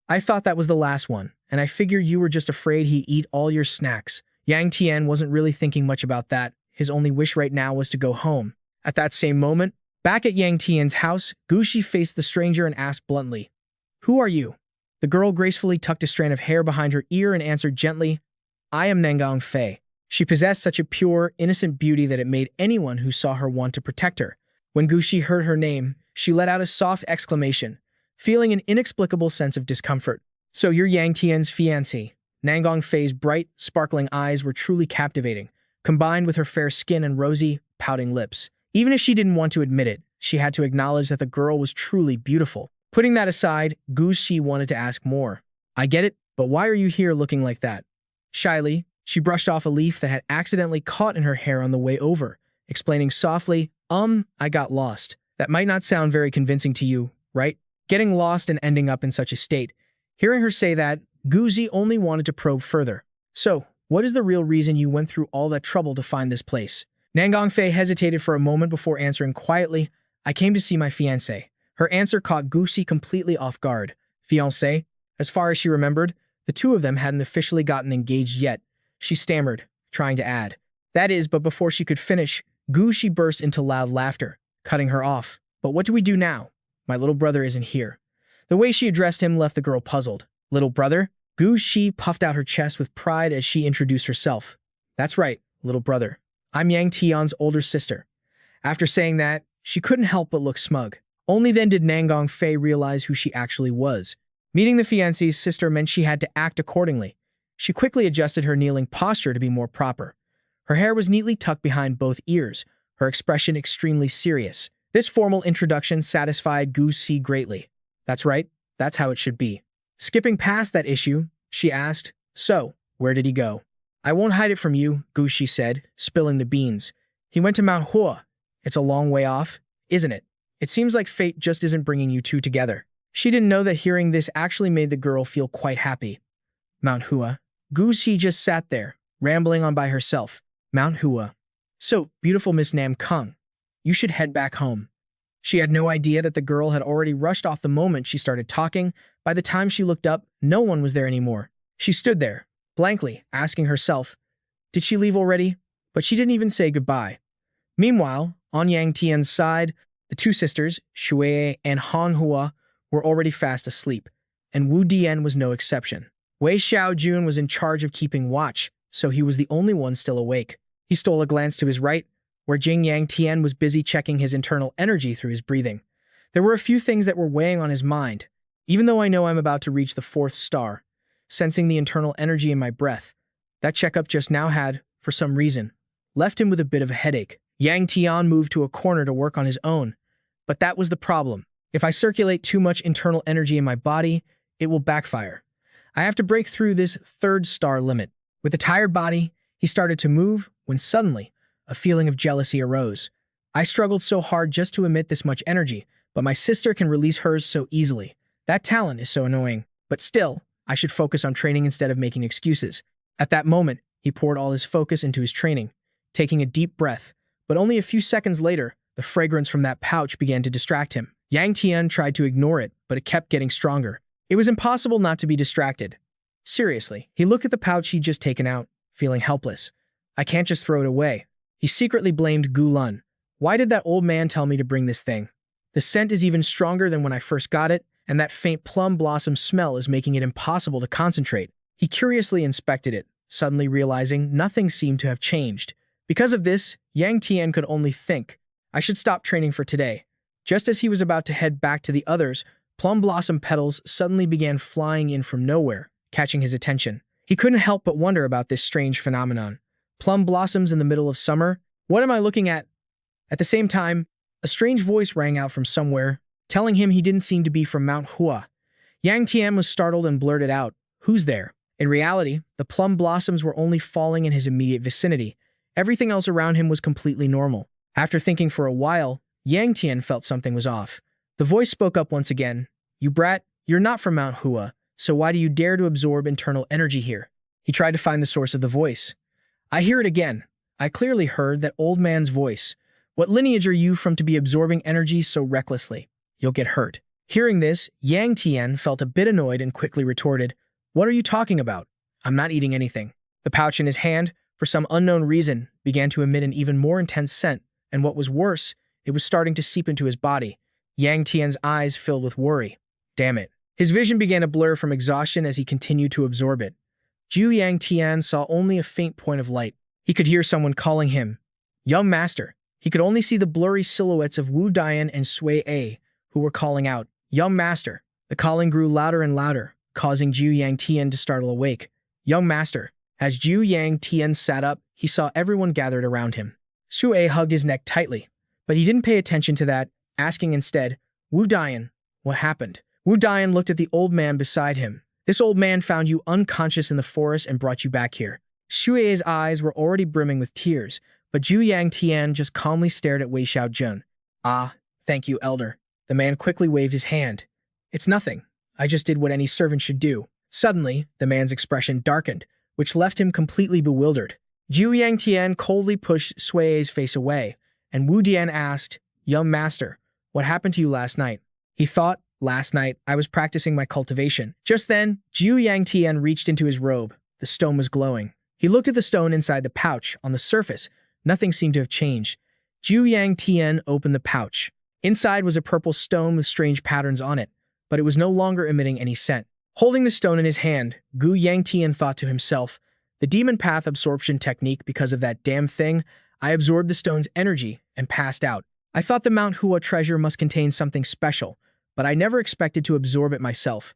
"I thought that was the last one, and I figured you were just afraid he'd eat all your snacks." Yang Tian wasn't really thinking much about that. His only wish right now was to go home. At that same moment, back at Yang Tian's house, Gu Shi faced the stranger and asked bluntly, "Who are you?" The girl gracefully tucked a strand of hair behind her ear and answered gently, "I am Nangang Fei." She possessed such a pure, innocent beauty that it made anyone who saw her want to protect her. When Gu Shi heard her name, she let out a soft exclamation, feeling an inexplicable sense of discomfort. "So you're Yang Tian's fiancé." Nangang Fei's bright, sparkling eyes were truly captivating. Combined with her fair skin and rosy, pouting lips. Even if she didn't want to admit it, she had to acknowledge that the girl was truly beautiful. Putting that aside, Gu Shi wanted to ask more. I get it, but why are you here looking like that? Shyly, she brushed off a leaf that had accidentally caught in her hair on the way over, explaining softly, I got lost. That might not sound very convincing to you, right? Getting lost and ending up in such a state. Hearing her say that, Guzi only wanted to probe further. So, what is the real reason you went through all that trouble to find this place? Nangongfei hesitated for a moment before answering quietly, I came to see my fiancé. Her answer caught Guzi completely off guard. Fiancé? As far as she remembered, the two of them hadn't officially gotten engaged yet. She stammered, trying to add. That is, but before she could finish, Guzi burst into loud laughter, cutting her off. But what do we do now? My little brother isn't here. The way she addressed him left the girl puzzled. Little brother? Guzi puffed out her chest with pride as she introduced herself. That's right, little brother. I'm Yangtian's older sister. After saying that, she couldn't help but look smug. Only then did Nangongfei realize who she actually was. Meeting the fiancé's sister meant she had to act accordingly. She quickly adjusted her kneeling posture to be more proper. Her hair was neatly tucked behind both ears, her expression extremely serious. This formal introduction satisfied Guzi greatly. That's right, that's how it should be. Skipping past that issue, she asked, So, where did he go? I won't hide it from you, Guzi said, spilling the beans. He went to Manhwa. It's a long way off, isn't it? It seems like fate just isn't bringing you two together. She didn't know that hearing this actually made the girl feel quite happy. Manhwa. Guzi just sat there, rambling on by herself. Manhwa. So, beautiful Miss Nam Kung. You should head back home. She had no idea that the girl had already rushed off the moment she started talking. By the time she looked up, no one was there anymore. She stood there, blankly, asking herself, did she leave already? But she didn't even say goodbye. Meanwhile, on Yangtian's side, the two sisters, Shui and Hanhua, were already fast asleep, and Wu Dian was no exception. Wei Xiaojun was in charge of keeping watch, so he was the only one still awake. He stole a glance to his right, where Jing Yangtian was busy checking his internal energy through his breathing. There were a few things that were weighing on his mind. Even though I know I'm about to reach the 4th star, sensing the internal energy in my breath, that checkup just now had, for some reason, left him with a bit of a headache. Yangtian moved to a corner to work on his own, but that was the problem. If I circulate too much internal energy in my body, it will backfire. I have to break through this 3rd star limit. With a tired body, he started to move when suddenly, a feeling of jealousy arose. I struggled so hard just to emit this much energy, but my sister can release hers so easily. That talent is so annoying. But still, I should focus on training instead of making excuses. At that moment, he poured all his focus into his training, taking a deep breath. But only a few seconds later, the fragrance from that pouch began to distract him. Yangtian tried to ignore it, but it kept getting stronger. It was impossible not to be distracted. Seriously, he looked at the pouch he'd just taken out, feeling helpless. I can't just throw it away. He secretly blamed Gulun. Why did that old man tell me to bring this thing? The scent is even stronger than when I first got it, and that faint plum blossom smell is making it impossible to concentrate. He curiously inspected it, suddenly realizing nothing seemed to have changed. Because of this, Yangtian could only think, I should stop training for today. Just as he was about to head back to the others, plum blossom petals suddenly began flying in from nowhere, catching his attention. He couldn't help but wonder about this strange phenomenon. Plum blossoms in the middle of summer? What am I looking at? At the same time, a strange voice rang out from somewhere, telling him he didn't seem to be from Mount Hua. Yangtian was startled and blurted out, Who's there? In reality, the plum blossoms were only falling in his immediate vicinity. Everything else around him was completely normal. After thinking for a while, Yangtian felt something was off. The voice spoke up once again, You brat, you're not from Mount Hua, so why do you dare to absorb internal energy here? He tried to find the source of the voice. I hear it again. I clearly heard that old man's voice. What lineage are you from to be absorbing energy so recklessly? You'll get hurt. Hearing this, Yangtian felt a bit annoyed and quickly retorted, What are you talking about? I'm not eating anything. The pouch in his hand, for some unknown reason, began to emit an even more intense scent, and what was worse, it was starting to seep into his body. Yangtian's eyes filled with worry. Damn it. His vision began to blur from exhaustion as he continued to absorb it. Zhu Yangtian saw only a faint point of light. He could hear someone calling him, Young Master. He could only see the blurry silhouettes of Wu Dian and Sui A, who were calling out, Young Master. The calling grew louder and louder, causing Zhu Yangtian to startle awake. Young Master. As Zhu Yangtian sat up, he saw everyone gathered around him. Sue hugged his neck tightly, but he didn't pay attention to that, asking instead, Wu Dian, what happened? Wu Dian looked at the old man beside him. This old man found you unconscious in the forest and brought you back here. Shue's eyes were already brimming with tears, but Zhu Yangtian just calmly stared at Wei Xiaojun. Ah, thank you, elder. The man quickly waved his hand. It's nothing. I just did what any servant should do. Suddenly, the man's expression darkened, which left him completely bewildered. Zhu Yangtian coldly pushed Sui's face away, and Wu Dian asked, Young master, what happened to you last night? He thought, last night, I was practicing my cultivation. Just then, Zhu Yangtian reached into his robe. The stone was glowing. He looked at the stone inside the pouch. On the surface, nothing seemed to have changed. Zhu Yangtian opened the pouch. Inside was a purple stone with strange patterns on it, but it was no longer emitting any scent. Holding the stone in his hand, Gu Yangtian thought to himself, the demon path absorption technique, because of that damn thing, I absorbed the stone's energy and passed out. I thought the Mount Hua treasure must contain something special, but I never expected to absorb it myself.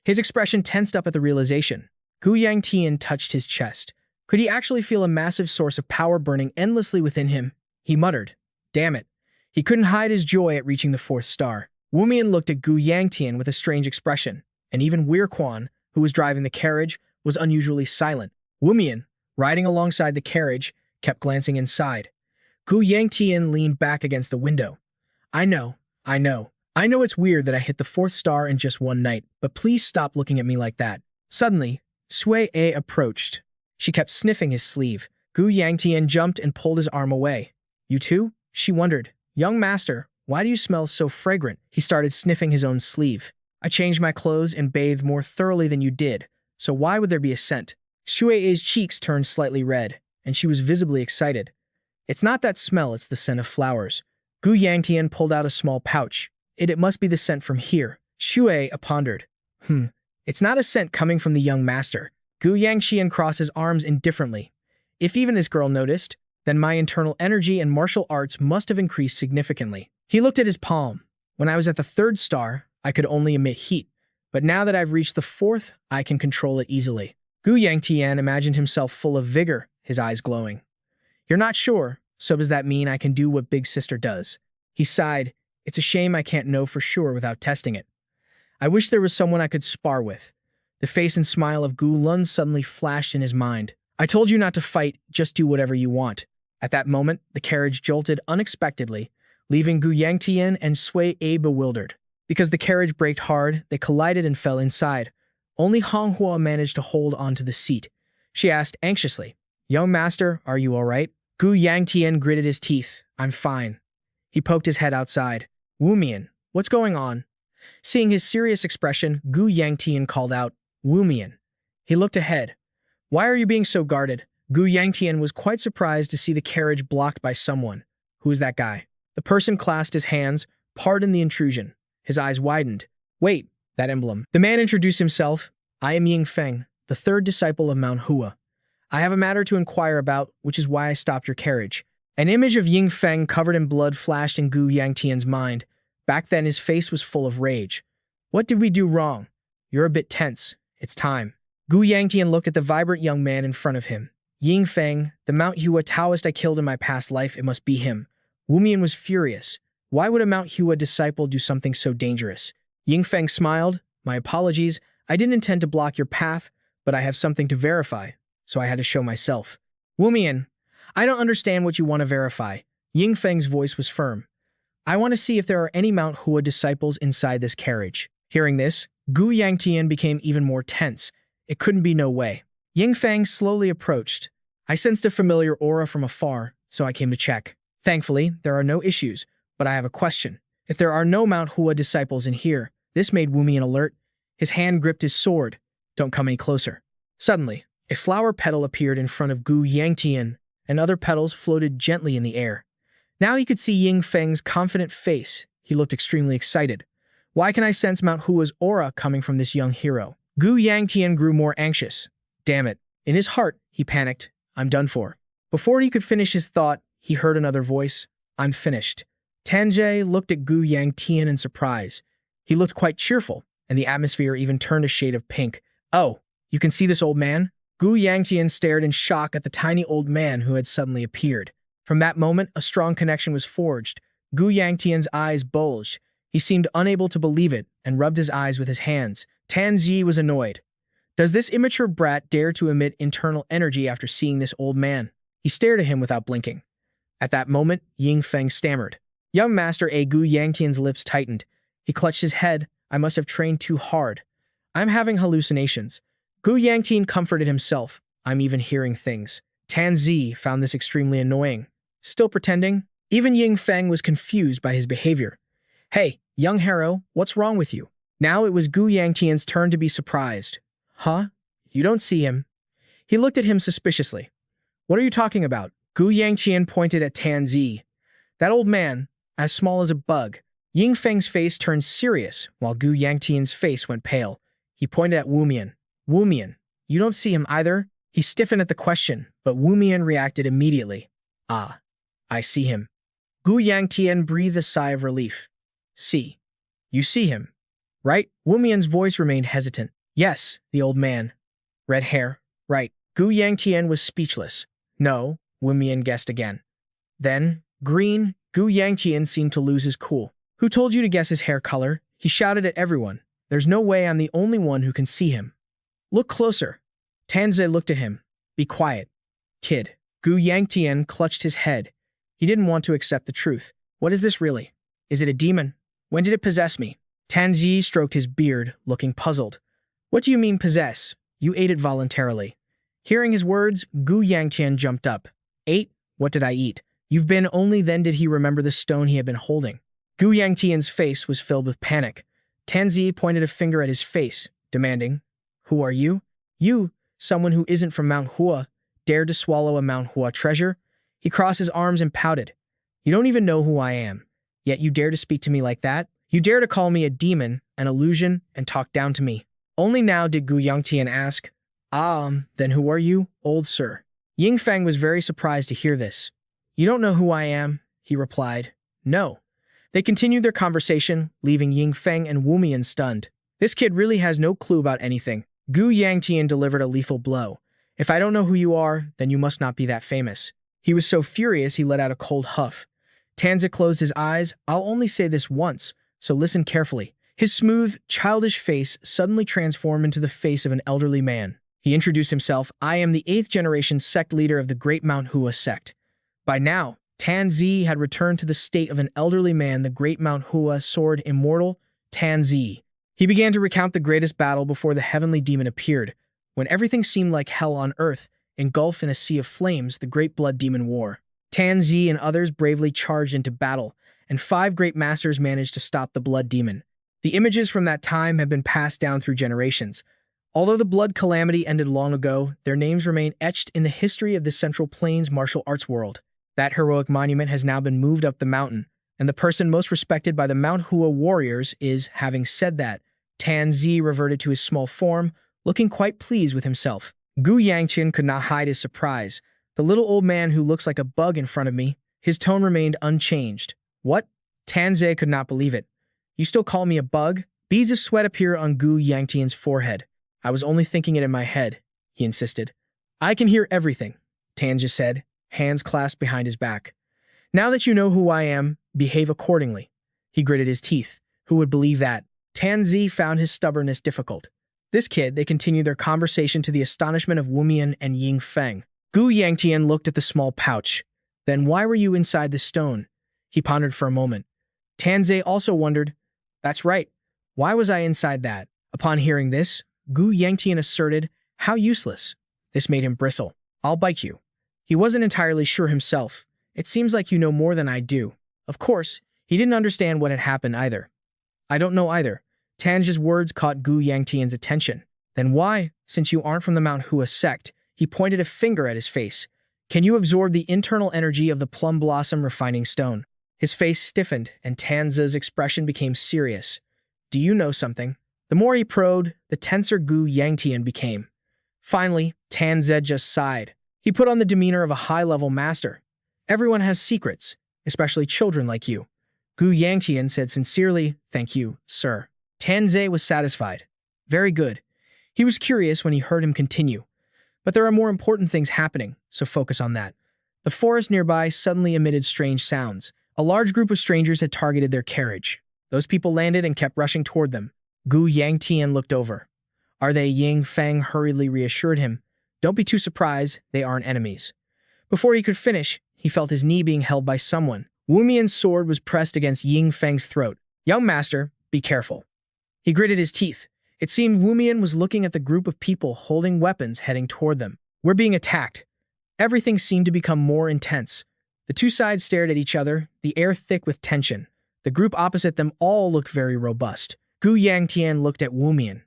His expression tensed up at the realization. Gu Yangtian touched his chest. Could he actually feel a massive source of power burning endlessly within him? He muttered, damn it. He couldn't hide his joy at reaching the 4th star. Wu Mian looked at Gu Yangtian with a strange expression, and even Weir Quan, who was driving the carriage, was unusually silent. Wu Mian, riding alongside the carriage, kept glancing inside. Gu Yangtian leaned back against the window. I know it's weird that I hit the 4th star in just one night, but please stop looking at me like that. Suddenly, Sui approached. She kept sniffing his sleeve. Gu Yangtian jumped and pulled his arm away. You too? She wondered. Young master, why do you smell so fragrant? He started sniffing his own sleeve. I changed my clothes and bathed more thoroughly than you did, so why would there be a scent? Shui's cheeks turned slightly red, and she was visibly excited. It's not that smell, it's the scent of flowers. Gu Yangtian pulled out a small pouch. It must be the scent from here. Shui pondered. It's not a scent coming from the young master. Gu Yangtian crossed his arms indifferently. If even this girl noticed, then my internal energy and martial arts must have increased significantly. He looked at his palm. When I was at the 3rd star, I could only emit heat, but now that I've reached the 4th, I can control it easily. Gu Yangtian imagined himself full of vigor, his eyes glowing. You're not sure, so does that mean I can do what Big Sister does? He sighed. It's a shame I can't know for sure without testing it. I wish there was someone I could spar with. The face and smile of Gu Lun suddenly flashed in his mind. I told you not to fight, just do whatever you want. At that moment, the carriage jolted unexpectedly, leaving Gu Yangtian and Sui bewildered. Because the carriage braked hard, they collided and fell inside. Only Hong Hua managed to hold onto the seat. She asked anxiously, Young master, are you all right? Gu Yangtian gritted his teeth. I'm fine. He poked his head outside. Wu Mian, what's going on? Seeing his serious expression, Gu Yangtian called out, Wu Mian. He looked ahead. Why are you being so guarded? Gu Yangtian was quite surprised to see the carriage blocked by someone. Who is that guy? The person clasped his hands. Pardon the intrusion. His eyes widened. Wait, that emblem. The man introduced himself. I am Ying Feng, the 3rd disciple of Mount Hua. I have a matter to inquire about, which is why I stopped your carriage. An image of Ying Feng covered in blood flashed in Gu Yangtian's mind. Back then, his face was full of rage. What did we do wrong? You're a bit tense. It's time. Gu Yangtian looked at the vibrant young man in front of him. Ying Feng, the Mount Hua Taoist I killed in my past life, it must be him. Wu Mian was furious. Why would a Mount Hua disciple do something so dangerous? Ying Feng smiled. My apologies. I didn't intend to block your path, but I have something to verify, so I had to show myself. Wu Mian, I don't understand what you want to verify. Ying Feng's voice was firm. I want to see if there are any Mount Hua disciples inside this carriage. Hearing this, Gu Yangtian became even more tense. It couldn't be no way. Ying Feng slowly approached. I sensed a familiar aura from afar, so I came to check. Thankfully, there are no issues, but I have a question. If there are no Mount Hua disciples in here, this made Wu Mian alert. His hand gripped his sword. Don't come any closer. Suddenly, a flower petal appeared in front of Gu Yangtian, and other petals floated gently in the air. Now he could see Ying Feng's confident face. He looked extremely excited. Why can I sense Mount Hua's aura coming from this young hero? Gu Yangtian grew more anxious. Damn it. In his heart, he panicked. I'm done for. Before he could finish his thought, he heard another voice. I'm finished. Tanjie looked at Gu Yangtian in surprise. He looked quite cheerful, and the atmosphere even turned a shade of pink. Oh, you can see this old man? Gu Yangtian stared in shock at the tiny old man who had suddenly appeared. From that moment, a strong connection was forged. Gu Yangtian's eyes bulged. He seemed unable to believe it and rubbed his eyes with his hands. Tan Zi was annoyed. Does this immature brat dare to emit internal energy after seeing this old man? He stared at him without blinking. At that moment, Ying Feng stammered. Young Master A. Gu Yangtian's lips tightened. He clutched his head. I must have trained too hard. I'm having hallucinations. Gu Yangtian comforted himself. I'm even hearing things. Tan Zi found this extremely annoying. Still pretending? Even Ying Feng was confused by his behavior. Hey, young hero, what's wrong with you? Now it was Gu Yangtian's turn to be surprised. Huh? You don't see him? He looked at him suspiciously. What are you talking about? Gu Yangtian pointed at Tan Zi. That old man, as small as a bug. Ying Feng's face turned serious, while Gu Yangtian's face went pale. He pointed at Wu Mian. Wu Mian, you don't see him either? He stiffened at the question, but Wu Mian reacted immediately. Ah, I see him. Gu Yangtian breathed a sigh of relief. See. You see him, right? Wu Mian's voice remained hesitant. Yes, the old man. Red hair, right. Gu Yangtian was speechless. No, Wu Mian guessed again. Then, green. Gu Yangtian seemed to lose his cool. Who told you to guess his hair color? He shouted at everyone. There's no way I'm the only one who can see him. Look closer. Tanze looked at him. Be quiet. Kid. Gu Yangtian clutched his head. He didn't want to accept the truth. What is this really? Is it a demon? When did it possess me? Tanzi stroked his beard, looking puzzled. What do you mean possess? You ate it voluntarily. Hearing his words, Gu Yangtian jumped up. Ate? What did I eat? You've been. Only then did he remember the stone he had been holding. Gu Yangtian's face was filled with panic. Tanzi pointed a finger at his face, demanding, Who are you? You, someone who isn't from Mount Hua, dared to swallow a Mount Hua treasure? He crossed his arms and pouted. You don't even know who I am, yet you dare to speak to me like that? You dare to call me a demon, an illusion, and talk down to me. Only now did Gu Yangtian ask, then who are you, old sir? Ying Feng was very surprised to hear this. You don't know who I am, he replied. No. They continued their conversation, leaving Ying Feng and Wu Mian stunned. This kid really has no clue about anything. Gu Yangtian delivered a lethal blow. If I don't know who you are, then you must not be that famous. He was so furious he let out a cold huff. Tanza closed his eyes. I'll only say this once, so listen carefully. His smooth, childish face suddenly transformed into the face of an elderly man. He introduced himself. I am the 8th generation sect leader of the Great Mount Hua sect. By now, Tan Zi had returned to the state of an elderly man, the Great Mount Hua sword immortal, Tan Zi. He began to recount the greatest battle before the heavenly demon appeared, when everything seemed like hell on earth, engulfed in a sea of flames, the great blood demon war. Tan Zi and others bravely charged into battle, and 5 great masters managed to stop the blood demon. The images from that time have been passed down through generations. Although the blood calamity ended long ago, their names remain etched in the history of the Central Plains martial arts world. That heroic monument has now been moved up the mountain, and the person most respected by the Mount Hua warriors is, having said that, Tan Zi reverted to his small form, looking quite pleased with himself. Gu Yangtian could not hide his surprise. The little old man who looks like a bug in front of me, his tone remained unchanged. What? Tan Zi could not believe it. You still call me a bug? Beads of sweat appeared on Gu Yangtian's forehead. I was only thinking it in my head, he insisted. I can hear everything, Tanja said, hands clasped behind his back. Now that you know who I am, behave accordingly. He gritted his teeth. Who would believe that? Tan Zi found his stubbornness difficult. This kid, they continued their conversation to the astonishment of Wu Mian and Ying Feng. Gu Yangtian looked at the small pouch. Then why were you inside the stone? He pondered for a moment. Tan Zi also wondered. That's right. Why was I inside that? Upon hearing this, Gu Yangtian asserted, how useless. This made him bristle. I'll bite you. He wasn't entirely sure himself. It seems like you know more than I do. Of course, he didn't understand what had happened either. I don't know either. Tanja's words caught Gu Yangtian's attention. Then why, since you aren't from the Mount Hua sect, he pointed a finger at his face. Can you absorb the internal energy of the plum blossom refining stone? His face stiffened, and Tanza's expression became serious. Do you know something? The more he probed, the tenser Gu Yangtian became. Finally, Tanze just sighed. He put on the demeanor of a high-level master. Everyone has secrets, especially children like you. Gu Yangtian said sincerely, thank you, sir. Tanze was satisfied. Very good. He was curious when he heard him continue. But there are more important things happening, so focus on that. The forest nearby suddenly emitted strange sounds. A large group of strangers had targeted their carriage. Those people landed and kept rushing toward them. Gu Yangtian looked over. "Are they?" Ying Feng hurriedly reassured him. "Don't be too surprised, they aren't enemies." Before he could finish, he felt his knee being held by someone. Wu Mian's sword was pressed against Ying Feng's throat. "Young master, be careful." He gritted his teeth. It seemed Wu Mian was looking at the group of people holding weapons heading toward them. "We're being attacked." Everything seemed to become more intense. The two sides stared at each other, the air thick with tension. The group opposite them all looked very robust. Gu Yangtian looked at Wu Mian.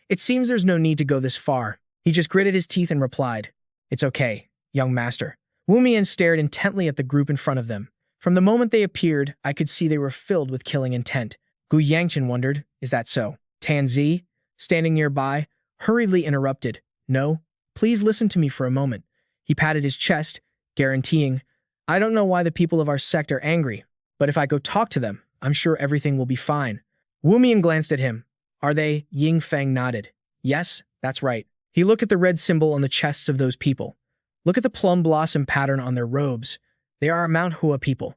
"It seems there's no need to go this far." He just gritted his teeth and replied, "It's okay, young master." Wu Mian stared intently at the group in front of them. From the moment they appeared, I could see they were filled with killing intent. Gu Yangtian wondered, "Is that so?" Tan Zi, standing nearby, hurriedly interrupted, "No, please listen to me for a moment." He patted his chest, guaranteeing, "I don't know why the people of our sect are angry, but if I go talk to them, I'm sure everything will be fine." Wu Mian glanced at him. "Are they?" Ying Feng nodded. "Yes, that's right." He looked at the red symbol on the chests of those people. "Look at the plum blossom pattern on their robes. They are Mount Hua people."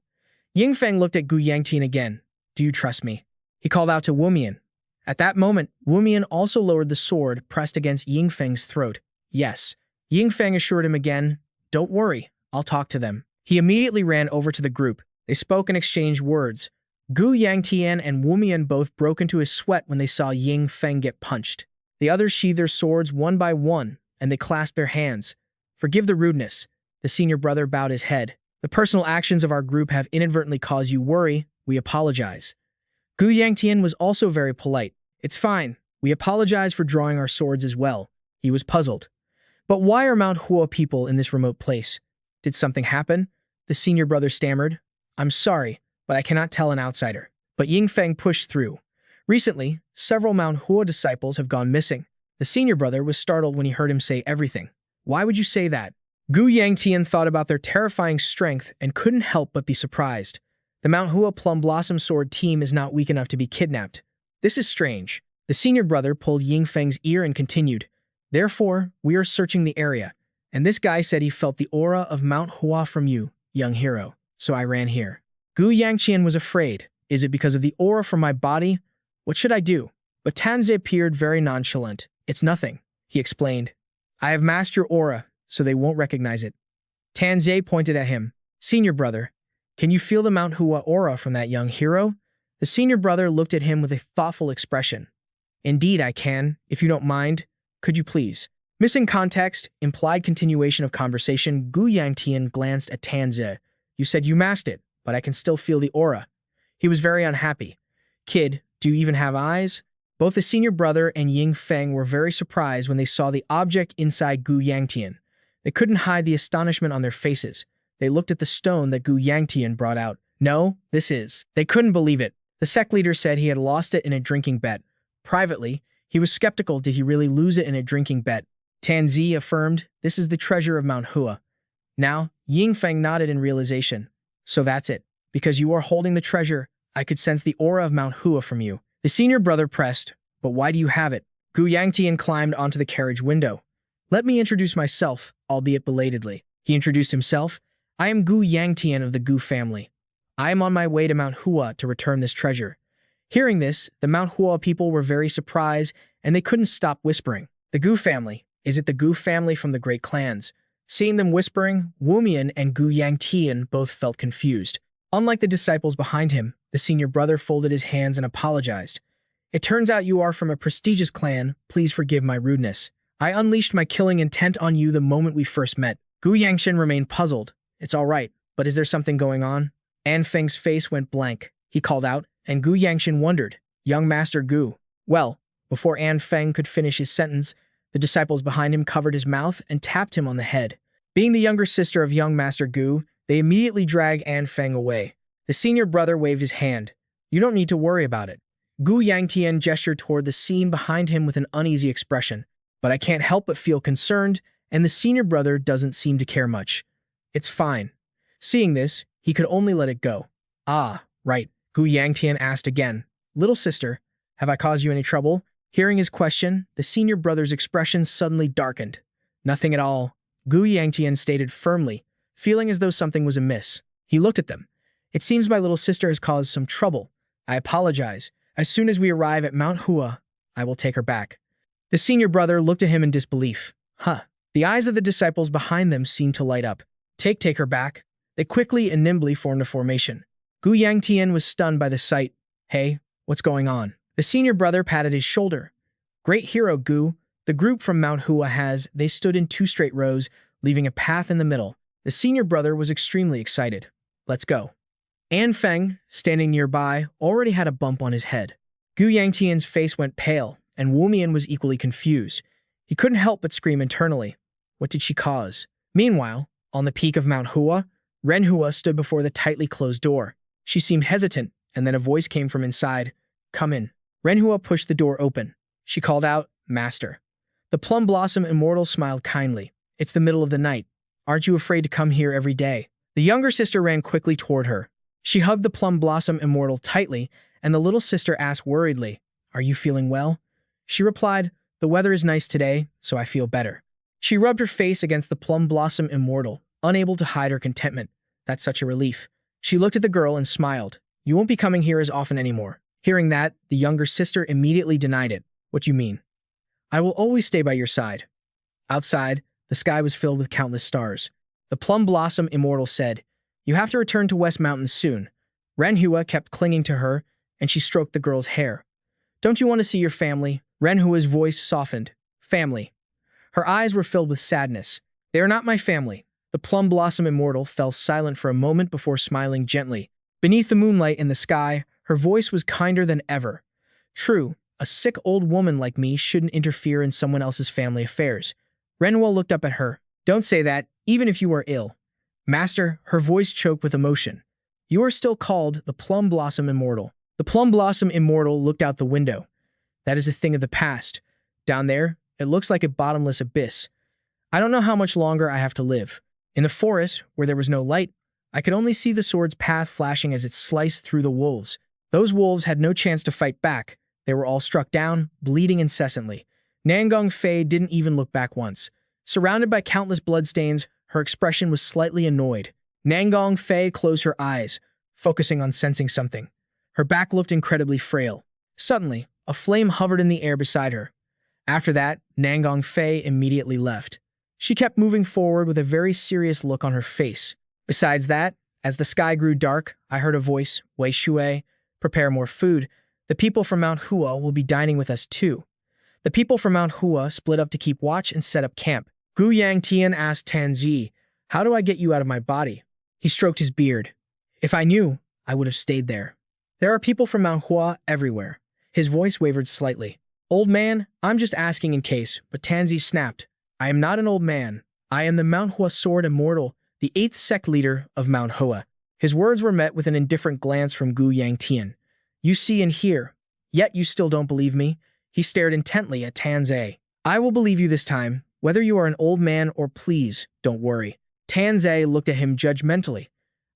Ying Feng looked at Gu Yangtian again. "Do you trust me?" He called out to Wu Mian. At that moment, Wu Mian also lowered the sword pressed against Ying Feng's throat. "Yes." Ying Feng assured him again, "Don't worry, I'll talk to them." He immediately ran over to the group. They spoke and exchanged words. Gu Yangtian and Wu Mian both broke into a sweat when they saw Ying Feng get punched. The others sheathed their swords one by one, and they clasped their hands. "Forgive the rudeness." The senior brother bowed his head. "The personal actions of our group have inadvertently caused you worry. We apologize." Gu Yangtian was also very polite. "It's fine. We apologize for drawing our swords as well." He was puzzled. "But why are Mount Hua people in this remote place? Did something happen?" The senior brother stammered. "I'm sorry, but I cannot tell an outsider." But Ying Feng pushed through. "Recently, several Mount Hua disciples have gone missing." The senior brother was startled when he heard him say everything. "Why would you say that?" Gu Yangtian thought about their terrifying strength and couldn't help but be surprised. The Mount Hua Plum Blossom Sword team is not weak enough to be kidnapped. This is strange. The senior brother pulled Ying Feng's ear and continued, "Therefore, we are searching the area, and this guy said he felt the aura of Mount Hua from you, young hero, so I ran here." Gu Yangtian was afraid. "Is it because of the aura from my body? What should I do?" But Tanze appeared very nonchalant. "It's nothing," he explained. "I have mastered your aura, so they won't recognize it." Tanze pointed at him. "Senior brother, can you feel the Mount Hua aura from that young hero?" The senior brother looked at him with a thoughtful expression. "Indeed I can, if you don't mind. Could you please?" Missing context, implied continuation of conversation, Gu Yangtian glanced at Tanze. "You said you masked it, but I can still feel the aura." He was very unhappy. "Kid, do you even have eyes?" Both the senior brother and Ying Feng were very surprised when they saw the object inside Gu Yangtian. They couldn't hide the astonishment on their faces. They looked at the stone that Gu Yangtian brought out. "No, this is." They couldn't believe it. The sect leader said he had lost it in a drinking bet. Privately, he was skeptical, did he really lose it in a drinking bet? Tanzi affirmed, "This is the treasure of Mount Hua." Now, Ying Feng nodded in realization. "So that's it. Because you are holding the treasure, I could sense the aura of Mount Hua from you." The senior brother pressed, "But why do you have it?" Gu Yangtian climbed onto the carriage window. "Let me introduce myself, albeit belatedly." He introduced himself. "I am Gu Yangtian of the Gu family. I am on my way to Mount Hua to return this treasure." Hearing this, the Mount Hua people were very surprised, and they couldn't stop whispering. "The Gu family? Is it the Gu family from the great clans?" Seeing them whispering, Wu Mian and Gu Yangtian both felt confused. Unlike the disciples behind him, the senior brother folded his hands and apologized. "It turns out you are from a prestigious clan. Please forgive my rudeness. I unleashed my killing intent on you the moment we first met." Gu Yangshan remained puzzled. "It's all right, but is there something going on?" An Feng's face went blank. He called out, and Gu Yangshan wondered, "Young Master Gu." Well, before An Feng could finish his sentence, the disciples behind him covered his mouth and tapped him on the head. Being the younger sister of young Master Gu, they immediately dragged An Feng away. The senior brother waved his hand. "You don't need to worry about it." Gu Yangtian gestured toward the scene behind him with an uneasy expression. "But I can't help but feel concerned, and the senior brother doesn't seem to care much." "It's fine." Seeing this, he could only let it go. "Ah, right," Gu Yangtian asked again. "Little sister, have I caused you any trouble?" Hearing his question, the senior brother's expression suddenly darkened. "Nothing at all," Gu Yangtian stated firmly. feeling as though something was amiss. He looked at them. It seems my little sister has caused some trouble. I apologize. As soon as we arrive at Mount Hua, I will take her back. The senior brother looked at him in disbelief. Huh. The eyes of the disciples behind them seemed to light up. Take her back. They quickly and nimbly formed a formation. Gu Yangtian was stunned by the sight. Hey, what's going on? The senior brother patted his shoulder. Great hero, Gu. The group from Mount Hua has. They stood in 2 straight rows, leaving a path in the middle. The senior brother was extremely excited. Let's go. An Feng, standing nearby, already had a bump on his head. Gu Yangtian's face went pale, and Wu Mian was equally confused. He couldn't help but scream internally. What did she cause? Meanwhile, on the peak of Mount Hua, Ren Hua stood before the tightly closed door. She seemed hesitant, and then a voice came from inside. Come in. Ren Hua pushed the door open. She called out, Master. The Plum Blossom Immortal smiled kindly. It's the middle of the night. Aren't you afraid to come here every day? The younger sister ran quickly toward her. She hugged the Plum Blossom Immortal tightly, and the little sister asked worriedly, Are you feeling well? She replied, The weather is nice today, so I feel better. She rubbed her face against the Plum Blossom Immortal, unable to hide her contentment. That's such a relief. She looked at the girl and smiled. You won't be coming here as often anymore. Hearing that, the younger sister immediately denied it. What do you mean? I will always stay by your side. Outside, the sky was filled with countless stars. The Plum Blossom Immortal said, You have to return to West Mountains soon. Ren Hua kept clinging to her, and she stroked the girl's hair. Don't you want to see your family? Ren Hua's voice softened. Family. Her eyes were filled with sadness. They are not my family. The Plum Blossom Immortal fell silent for a moment before smiling gently. Beneath the moonlight in the sky, her voice was kinder than ever. True, a sick old woman like me shouldn't interfere in someone else's family affairs. Ren Hua looked up at her. Don't say that, even if you are ill. Master, her voice choked with emotion. You are still called the Plum Blossom Immortal. The Plum Blossom Immortal looked out the window. That is a thing of the past. Down there, it looks like a bottomless abyss. I don't know how much longer I have to live. In the forest, where there was no light, I could only see the sword's path flashing as it sliced through the wolves. Those wolves had no chance to fight back. They were all struck down, bleeding incessantly. Nangong Fei didn't even look back once. Surrounded by countless bloodstains, her expression was slightly annoyed. Nangong Fei closed her eyes, focusing on sensing something. Her back looked incredibly frail. Suddenly, a flame hovered in the air beside her. After that, Nangong Fei immediately left. She kept moving forward with a very serious look on her face. Besides that, as the sky grew dark, I heard a voice, Wei Shui, prepare more food. The people from Mount Hua will be dining with us too. The people from Mount Hua split up to keep watch and set up camp. Gu Yangtian asked Tanzi, How do I get you out of my body? He stroked his beard. If I knew, I would have stayed there. There are people from Mount Hua everywhere. His voice wavered slightly. Old man, I'm just asking in case, but Tanzi snapped. I am not an old man. I am the Mount Hua Sword Immortal, the 8th sect leader of Mount Hua. His words were met with an indifferent glance from Gu Yangtian. You see and hear, yet you still don't believe me? He stared intently at Tanzi. I will believe you this time, whether you are an old man or please, don't worry. Tanzi looked at him judgmentally.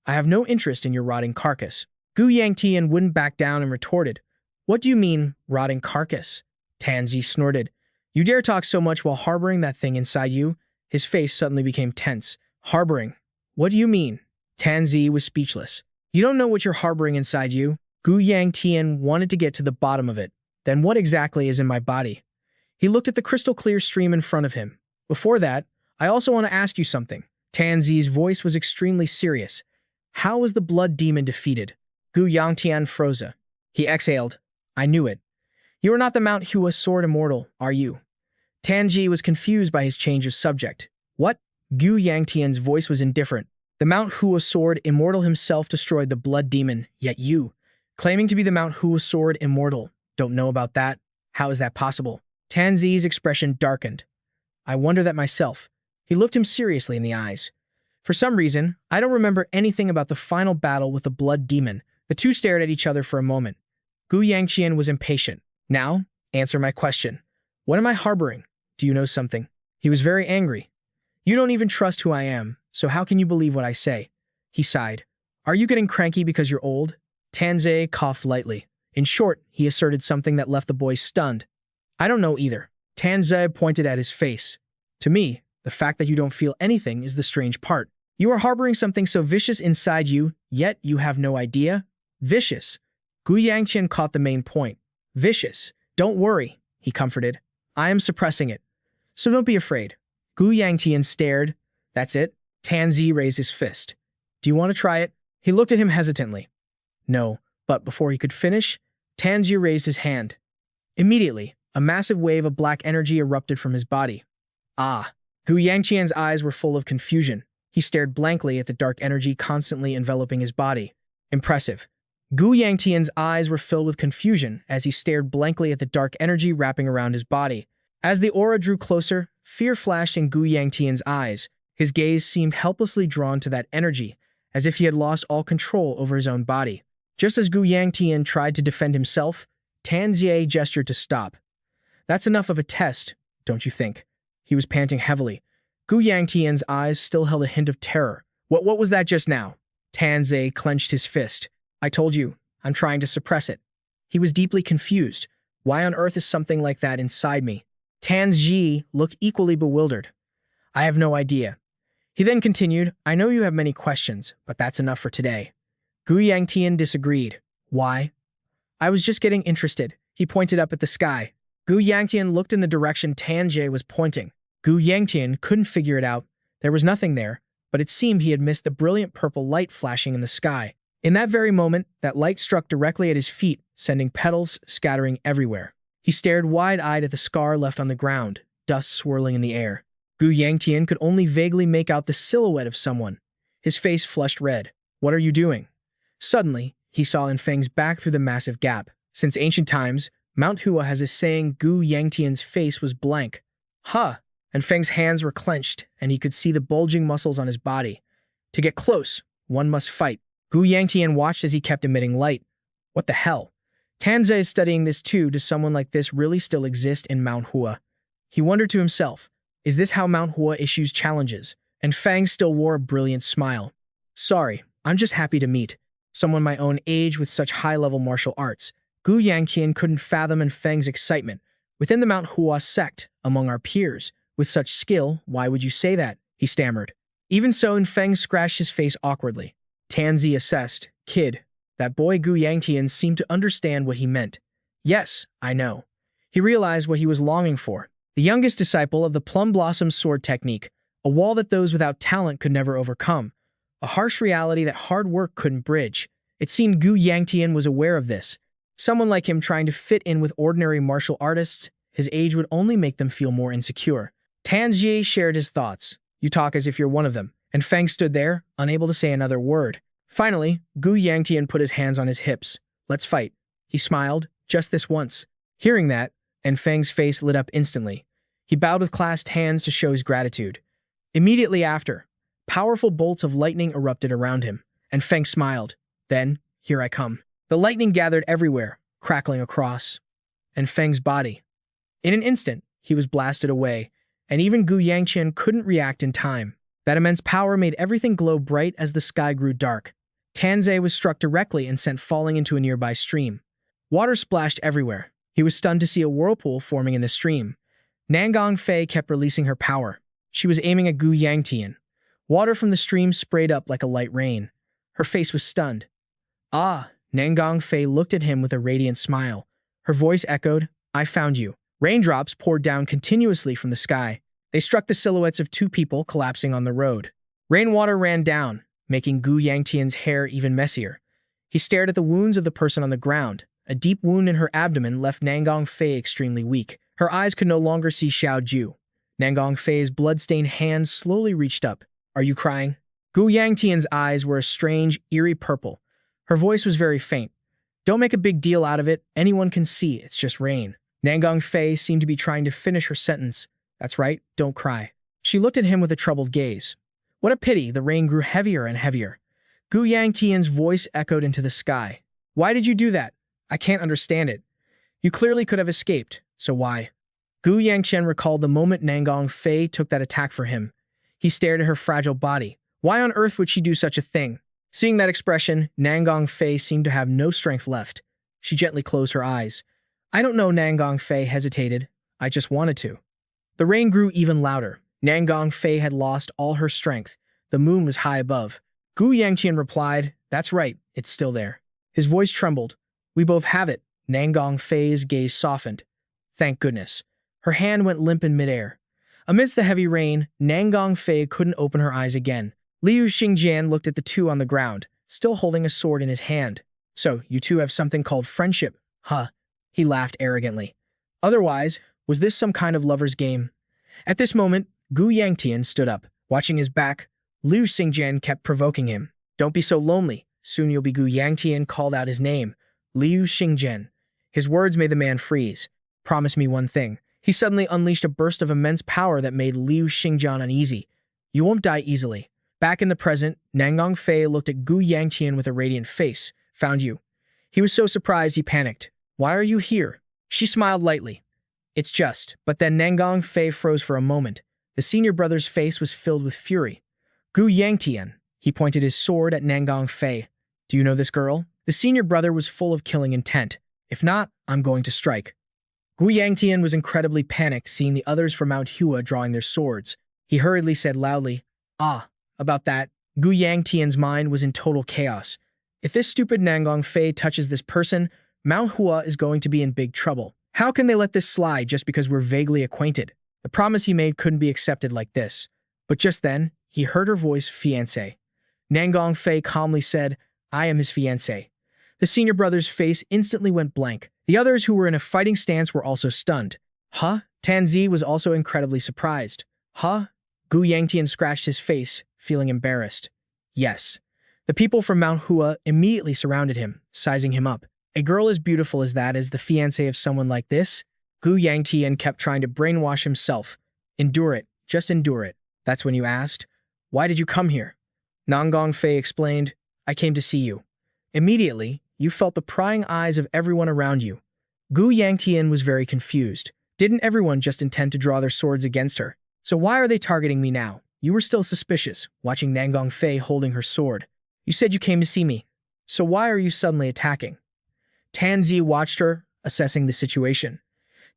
I have no interest in your rotting carcass. Gu Yangtian wouldn't back down and retorted. What do you mean, rotting carcass? Tanzi snorted. You dare talk so much while harboring that thing inside you? His face suddenly became tense. Harboring? What do you mean? Tanzi was speechless. You don't know what you're harboring inside you? Gu Yangtian wanted to get to the bottom of it. Then what exactly is in my body? He looked at the crystal clear stream in front of him. Before that, I also want to ask you something. Tanzi's voice was extremely serious. How was the blood demon defeated? Gu Yangtian froze. He exhaled. I knew it. You are not the Mount Hua Sword Immortal, are you? Tanji was confused by his change of subject. What? Gu Yangtian's voice was indifferent. The Mount Hua Sword Immortal himself destroyed the blood demon, yet you, claiming to be the Mount Hua Sword Immortal, don't know about that? How is that possible? Tanzi's expression darkened. I wonder that myself. He looked him seriously in the eyes. For some reason, I don't remember anything about the final battle with the blood demon. The two stared at each other for a moment. Gu Yangtian was impatient. Now, answer my question. What am I harboring? Do you know something? He was very angry. You don't even trust who I am, so how can you believe what I say? He sighed. Are you getting cranky because you're old? Tanzi coughed lightly. In short, he asserted something that left the boy stunned. I don't know either. Tanzi pointed at his face. To me, the fact that you don't feel anything is the strange part. You are harboring something so vicious inside you, yet you have no idea? Vicious. Yangtian caught the main point. Vicious. Don't worry, he comforted. I am suppressing it. So don't be afraid. Yangtian stared. That's it. Tanzi raised his fist. Do you want to try it? He looked at him hesitantly. No, but before he could finish, Tanzi raised his hand. Immediately, a massive wave of black energy erupted from his body. Ah! Yangtian's eyes were full of confusion. He stared blankly at the dark energy constantly enveloping his body. Impressive. Yangtian's eyes were filled with confusion as he stared blankly at the dark energy wrapping around his body. As the aura drew closer, fear flashed in Yangtian's eyes. His gaze seemed helplessly drawn to that energy, as if he had lost all control over his own body. Just as Yangtian tried to defend himself, Tanzi gestured to stop. That's enough of a test, don't you think? He was panting heavily. Yangtian's eyes still held a hint of terror. What was that just now? Tanzi clenched his fist. I told you, I'm trying to suppress it. He was deeply confused. Why on earth is something like that inside me? Tanzi looked equally bewildered. I have no idea. He then continued, I know you have many questions, but that's enough for today. Yangtian disagreed. Why? I was just getting interested. He pointed up at the sky. Yangtian looked in the direction Tanzi was pointing. Yangtian couldn't figure it out. There was nothing there, but it seemed he had missed the brilliant purple light flashing in the sky. In that very moment, that light struck directly at his feet, sending petals scattering everywhere. He stared wide-eyed at the scar left on the ground, dust swirling in the air. Yangtian could only vaguely make out the silhouette of someone. His face flushed red. What are you doing? Suddenly, he saw Infeng's back through the massive gap. Since ancient times, Mount Hua has a saying Yangtian's face was blank. Huh! Infeng's hands were clenched, and he could see the bulging muscles on his body. To get close, one must fight. Yangtian watched as he kept emitting light. What the hell? Tanzi is studying this too. Does someone like this really still exist in Mount Hua? He wondered to himself, is this how Mount Hua issues challenges? And Feng still wore a brilliant smile. Sorry, I'm just happy to meet someone my own age with such high-level martial arts. Yangtian couldn't fathom Feng's excitement. Within the Mount Hua sect, among our peers, with such skill, why would you say that? He stammered. Even so, Feng scratched his face awkwardly. Tanzi assessed. Kid, that boy Yangtian seemed to understand what he meant. Yes, I know. He realized what he was longing for. The youngest disciple of the Plum Blossom sword technique, a wall that those without talent could never overcome. A harsh reality that hard work couldn't bridge. It seemed Yangtian was aware of this. Someone like him trying to fit in with ordinary martial artists, his age would only make them feel more insecure. Tanzi shared his thoughts. You talk as if you're one of them. And Feng stood there, unable to say another word. Finally, Yangtian put his hands on his hips. Let's fight. He smiled, just this once. Hearing that, and Feng's face lit up instantly. He bowed with clasped hands to show his gratitude. Immediately after, powerful bolts of lightning erupted around him, and Feng smiled. Then, here I come. The lightning gathered everywhere, crackling across and Feng's body. In an instant, he was blasted away, and even Yangtian couldn't react in time. That immense power made everything glow bright as the sky grew dark. Tanzi was struck directly and sent falling into a nearby stream. Water splashed everywhere. He was stunned to see a whirlpool forming in the stream. Nangong Fei kept releasing her power. She was aiming at Yangtian. Water from the stream sprayed up like a light rain. Her face was stunned. Ah! Nangong Fei looked at him with a radiant smile. Her voice echoed, I found you. Raindrops poured down continuously from the sky. They struck the silhouettes of two people collapsing on the road. Rainwater ran down, making Yangtian's hair even messier. He stared at the wounds of the person on the ground. A deep wound in her abdomen left Nangong Fei extremely weak. Her eyes could no longer see Xiao Ju. Nangong Fei's blood-stained hands slowly reached up. Are you crying? Yangtian's eyes were a strange, eerie purple. Her voice was very faint. Don't make a big deal out of it. Anyone can see it's just rain. Nangong Fei seemed to be trying to finish her sentence. That's right, don't cry. She looked at him with a troubled gaze. What a pity, the rain grew heavier and heavier. Yangtian's voice echoed into the sky. Why did you do that? I can't understand it. You clearly could have escaped, so why? Yangtian recalled the moment Nangong Fei took that attack for him. He stared at her fragile body. Why on earth would she do such a thing? Seeing that expression, Nangong Fei seemed to have no strength left. She gently closed her eyes. I don't know, Nangong Fei hesitated. I just wanted to. The rain grew even louder. Nangong Fei had lost all her strength. The moon was high above. Gu Yangtian replied, "That's right, it's still there." His voice trembled. "We both have it." Nangong Fei's gaze softened. Thank goodness. Her hand went limp in midair. Amidst the heavy rain, Nangong Fei couldn't open her eyes again. Liu Xingjian looked at the two on the ground, still holding a sword in his hand. "So, you two have something called friendship, huh?" He laughed arrogantly. "Otherwise, was this some kind of lover's game?" At this moment, Gu Yangtian stood up. Watching his back, Liu Xingjian kept provoking him. "Don't be so lonely. Soon you'll be." Gu Yangtian called out his name. Liu Xingjian. His words made the man freeze. "Promise me one thing." He suddenly unleashed a burst of immense power that made Liu Xingjian uneasy. "You won't die easily." Back in the present, Nangong Fei looked at Gu Yangtian with a radiant face. "Found you." He was so surprised he panicked. "Why are you here?" She smiled lightly. "It's just." But then Nangong Fei froze for a moment. The senior brother's face was filled with fury. "Gu Yangtian." He pointed his sword at Nangong Fei. "Do you know this girl?" The senior brother was full of killing intent. "If not, I'm going to strike." Gu Yangtian was incredibly panicked seeing the others from Mount Hua drawing their swords. He hurriedly said loudly, "Ah, about that." Gu Yangtian's mind was in total chaos. If this stupid Nangong Fei touches this person, Mount Hua is going to be in big trouble. How can they let this slide just because we're vaguely acquainted? The promise he made couldn't be accepted like this. But just then, he heard her voice, "Fiancé." Nangong Fei calmly said, "I am his fiancé." The senior brother's face instantly went blank. The others who were in a fighting stance were also stunned. "Huh?" Tanzi was also incredibly surprised. "Huh?" Gu Yangtian scratched his face, feeling embarrassed. "Yes." The people from Mount Hua immediately surrounded him, sizing him up. "A girl as beautiful as that is the fiancé of someone like this?" Gu Yangtian kept trying to brainwash himself. "Endure it. Just endure it." "That's when you asked, 'Why did you come here?'" Nangong Fei explained, "I came to see you." Immediately, you felt the prying eyes of everyone around you. Gu Yangtian was very confused. Didn't everyone just intend to draw their swords against her? So why are they targeting me now? You were still suspicious, watching Nangong Fei holding her sword. "You said you came to see me. So why are you suddenly attacking?" Tanzi watched her, assessing the situation.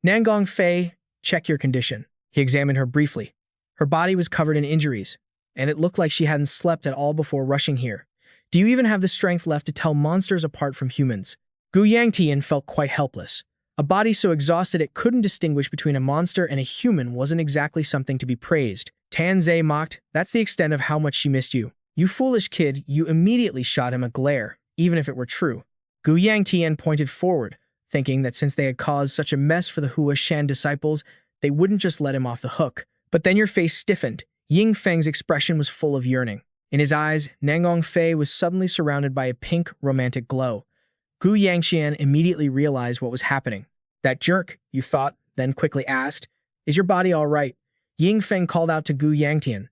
"Nangong Fei, check your condition." He examined her briefly. Her body was covered in injuries, and it looked like she hadn't slept at all before rushing here. "Do you even have the strength left to tell monsters apart from humans?" Gu Yangtian felt quite helpless. A body so exhausted it couldn't distinguish between a monster and a human wasn't exactly something to be praised. Tanzi mocked, "That's the extent of how much she missed you. You foolish kid." You immediately shot him a glare, even if it were true. Gu Yangtian pointed forward, thinking that since they had caused such a mess for the Hua Shan disciples, they wouldn't just let him off the hook. But then your face stiffened. Ying Feng's expression was full of yearning. In his eyes, Nangong Fei was suddenly surrounded by a pink, romantic glow. Gu Yangtian immediately realized what was happening. "That jerk," you thought, then quickly asked, "Is your body all right?" Ying Feng called out to Gu Yangtian.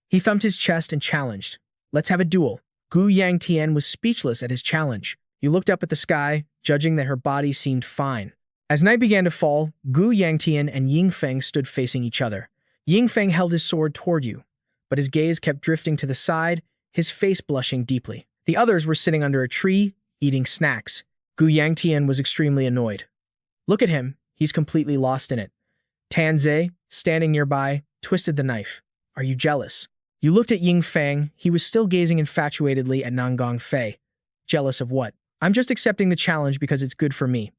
He thumped his chest and challenged, "Let's have a duel." Gu Yangtian was speechless at his challenge. He looked up at the sky, judging that her body seemed fine. As night began to fall, Gu Yangtian and Ying Feng stood facing each other. Ying Feng held his sword toward you, but his gaze kept drifting to the side, his face blushing deeply. The others were sitting under a tree, eating snacks. Gu Yangtian was extremely annoyed. "Look at him, he's completely lost in it." Tanzi, standing nearby, twisted the knife. "Are you jealous?" You looked at Ying Feng, he was still gazing infatuatedly at Nangong Fei. "Jealous of what?" "I'm just accepting the challenge because it's good for me.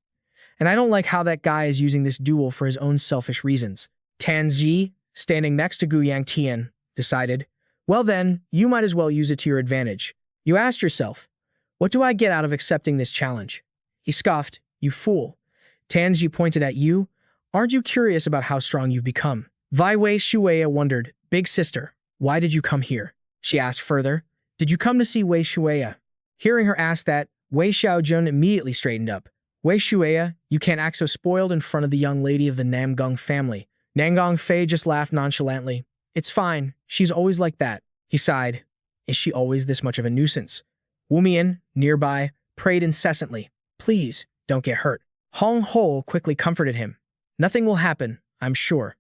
And I don't like how that guy is using this duel for his own selfish reasons." Tanzi, standing next to Gu Yangtian, decided, "Well then, you might as well use it to your advantage." You asked yourself, "What do I get out of accepting this challenge?" He scoffed, "You fool." Tanzi pointed at you, "Aren't you curious about how strong you've become?" Wei Shueya wondered, "Big sister, why did you come here?" She asked further, "Did you come to see Wei Shueya?" Hearing her ask that, Wei Xiaojun immediately straightened up. "Wei Shueya, you can't act so spoiled in front of the young lady of the Namgong family." Nangong Fei just laughed nonchalantly. "It's fine, she's always like that." He sighed. "Is she always this much of a nuisance?" Wumian, nearby, prayed incessantly, "Please, don't get hurt." Hong Ho quickly comforted him. "Nothing will happen, I'm sure."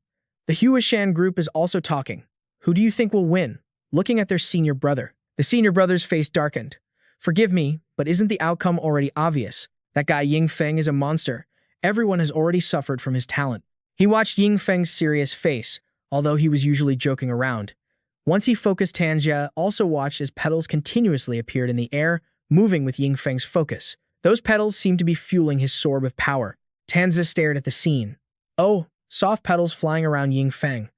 The Hua Shan group is also talking. Who do you think will win? Looking at their senior brother. The senior brother's face darkened. "Forgive me, but isn't the outcome already obvious? That guy Ying Feng is a monster. Everyone has already suffered from his talent." He watched Ying Feng's serious face, although he was usually joking around. Once he focused, Tanjia also watched as petals continuously appeared in the air, moving with Yingfeng's focus. Those petals seemed to be fueling his sword with power. Tanjia stared at the scene. Oh, soft petals flying around Yingfeng.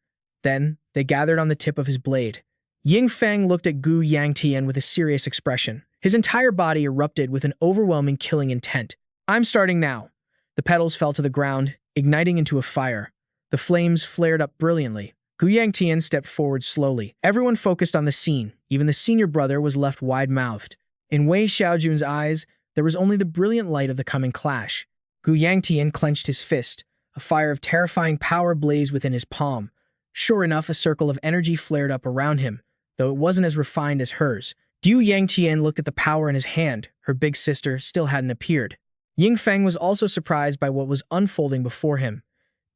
Then, they gathered on the tip of his blade. Yingfeng looked at Gu Yangtian with a serious expression. His entire body erupted with an overwhelming killing intent. I'm starting now. The petals fell to the ground, igniting into a fire. The flames flared up brilliantly. Gu Yangtian stepped forward slowly. Everyone focused on the scene. Even the senior brother was left wide-mouthed. In Wei Xiaojun's eyes, there was only the brilliant light of the coming clash. Gu Yangtian clenched his fist. A fire of terrifying power blazed within his palm. Sure enough, a circle of energy flared up around him, though it wasn't as refined as hers. Gu Yangtian looked at the power in his hand. Her big sister still hadn't appeared. Yingfeng was also surprised by what was unfolding before him.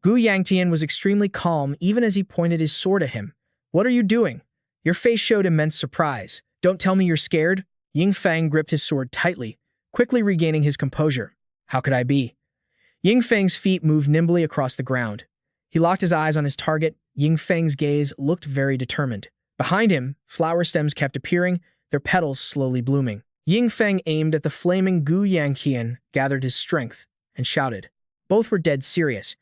Gu Yangtian was extremely calm even as he pointed his sword at him. What are you doing? Your face showed immense surprise. Don't tell me you're scared? Yingfeng gripped his sword tightly, quickly regaining his composure. How could I be? Yingfeng's feet moved nimbly across the ground. He locked his eyes on his target. Yingfeng's gaze looked very determined. Behind him, flower stems kept appearing, their petals slowly blooming. Yingfeng aimed at the flaming Gu Yangtian, gathered his strength, and shouted. Both were dead serious.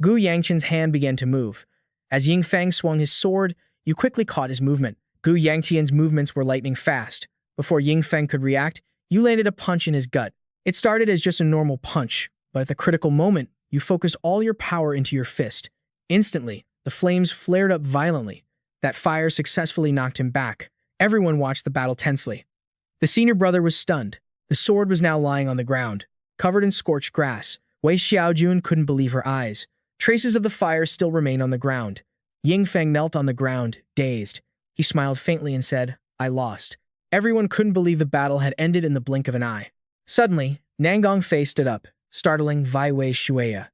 Gu Yangtian's hand began to move. As Yingfeng swung his sword, you quickly caught his movement. Gu Yangtian's movements were lightning fast. Before Yingfeng could react, you landed a punch in his gut. It started as just a normal punch, but at the critical moment, you focused all your power into your fist. Instantly, the flames flared up violently. That fire successfully knocked him back. Everyone watched the battle tensely. The senior brother was stunned. The sword was now lying on the ground, covered in scorched grass. Wei Xiaojun couldn't believe her eyes. Traces of the fire still remained on the ground. Yingfeng knelt on the ground, dazed. He smiled faintly and said, I lost. Everyone couldn't believe the battle had ended in the blink of an eye. Suddenly, Nangong Fei stood up, startling Wei Shueya.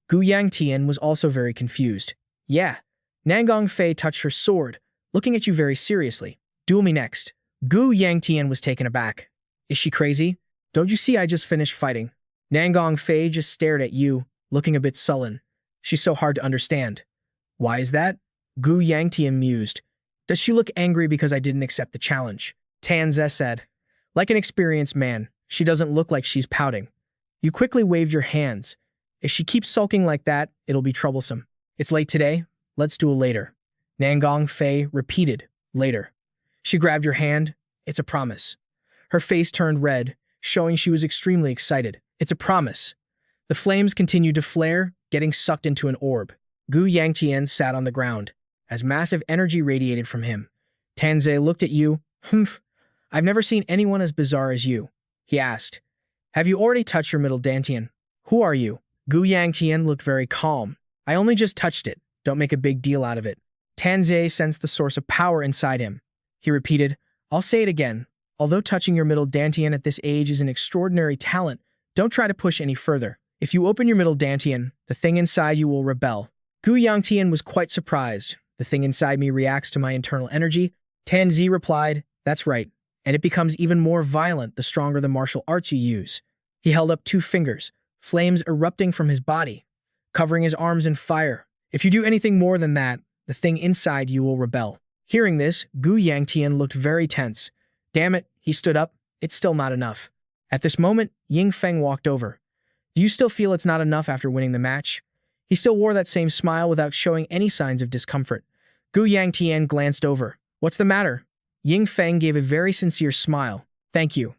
Gu Yangtian was also very confused. Yeah. Nangong Fei touched her sword, looking at you very seriously. Duel me next. Gu Yangtian was taken aback. Is she crazy? Don't you see I just finished fighting? Nangong Fei just stared at you, looking a bit sullen. She's so hard to understand. Why is that? Gu Yangtian mused. Does she look angry because I didn't accept the challenge? Tanze said. Like an experienced man, she doesn't look like she's pouting. You quickly waved your hands. If she keeps sulking like that, it'll be troublesome. It's late today. Let's duel later. Nangong Fei repeated, later. She grabbed your hand. It's a promise. Her face turned red, showing she was extremely excited. It's a promise. The flames continued to flare, getting sucked into an orb. Gu Yangtian sat on the ground, as massive energy radiated from him. Tanze looked at you. Humph. I've never seen anyone as bizarre as you. He asked. Have you already touched your middle dantian? Who are you? Gu Yangtian looked very calm. I only just touched it. Don't make a big deal out of it. Tanze sensed the source of power inside him. He repeated, I'll say it again. Although touching your middle dantian at this age is an extraordinary talent, don't try to push any further. If you open your middle dantian, the thing inside you will rebel. Gu Yangtian was quite surprised. The thing inside me reacts to my internal energy. Tanzi replied, That's right. And it becomes even more violent the stronger the martial arts you use. He held up 2 fingers, flames erupting from his body, covering his arms in fire. If you do anything more than that, the thing inside you will rebel. Hearing this, Gu Yangtian looked very tense. Damn it, he stood up. It's still not enough. At this moment, Yingfeng walked over. Do you still feel it's not enough after winning the match? He still wore that same smile without showing any signs of discomfort. Gu Yangtian glanced over. What's the matter? Yingfeng gave a very sincere smile. Thank you.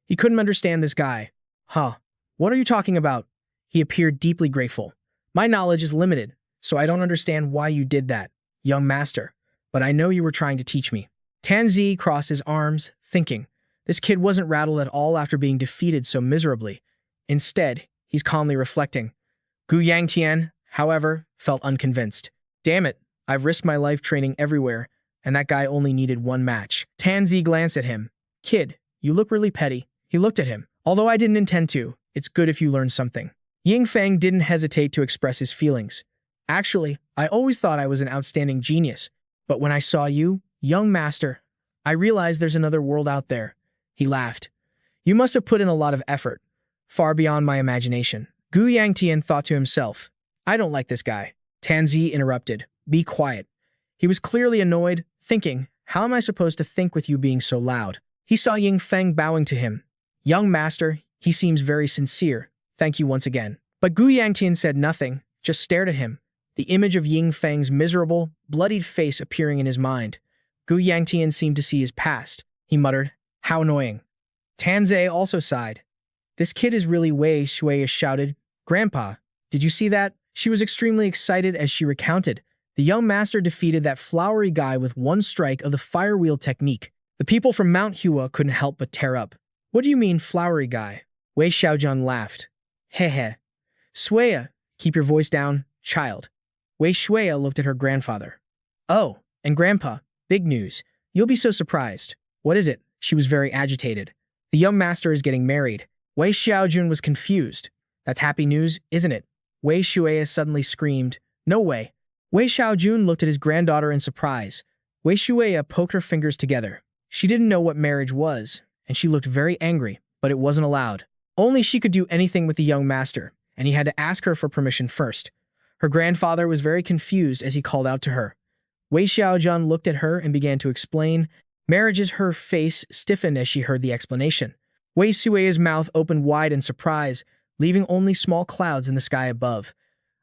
He couldn't understand this guy. Huh. What are you talking about? He appeared deeply grateful. My knowledge is limited, so I don't understand why you did that, young master. But I know you were trying to teach me. Tanzi crossed his arms, thinking, this kid wasn't rattled at all after being defeated so miserably. Instead, he's calmly reflecting. Gu Yangtian, however, felt unconvinced. Damn it, I've risked my life training everywhere, and that guy only needed 1 match. Tanzi glanced at him. Kid, you look really petty. He looked at him. Although I didn't intend to, it's good if you learn something. Yingfeng didn't hesitate to express his feelings. Actually, I always thought I was an outstanding genius. But when I saw you, young master, I realized there's another world out there. He laughed. You must have put in a lot of effort, far beyond my imagination. Gu Yangtian thought to himself, I don't like this guy. Tanzi interrupted. Be quiet. He was clearly annoyed, thinking, How am I supposed to think with you being so loud? He saw Ying Feng bowing to him. Young master, he seems very sincere. Thank you once again. But Gu Yangtian said nothing, just stared at him, the image of Ying Feng's miserable, bloodied face appearing in his mind. Gu Yangtian seemed to see his past. He muttered, how annoying. Tanzei also sighed. This kid is really Wei Shui shouted. Grandpa, did you see that? She was extremely excited as she recounted. The young master defeated that flowery guy with one strike of the fire wheel technique. The people from Mount Hua couldn't help but tear up. What do you mean, flowery guy? Wei Xiaojun laughed. Heh. Shuya, keep your voice down, child. Wei Shuya looked at her grandfather. Oh, and grandpa, big news. You'll be so surprised. What is it? She was very agitated. The young master is getting married. Wei Xiaojun was confused. That's happy news, isn't it? Wei Shuya suddenly screamed. No way. Wei Xiaojun looked at his granddaughter in surprise. Wei Shuya poked her fingers together. She didn't know what marriage was, and she looked very angry, but it wasn't allowed. Only she could do anything with the young master, and he had to ask her for permission first. Her grandfather was very confused as he called out to her. Wei Xiaojun looked at her and began to explain. Her face stiffened as she heard the explanation. Wei Sui's mouth opened wide in surprise, leaving only small clouds in the sky above.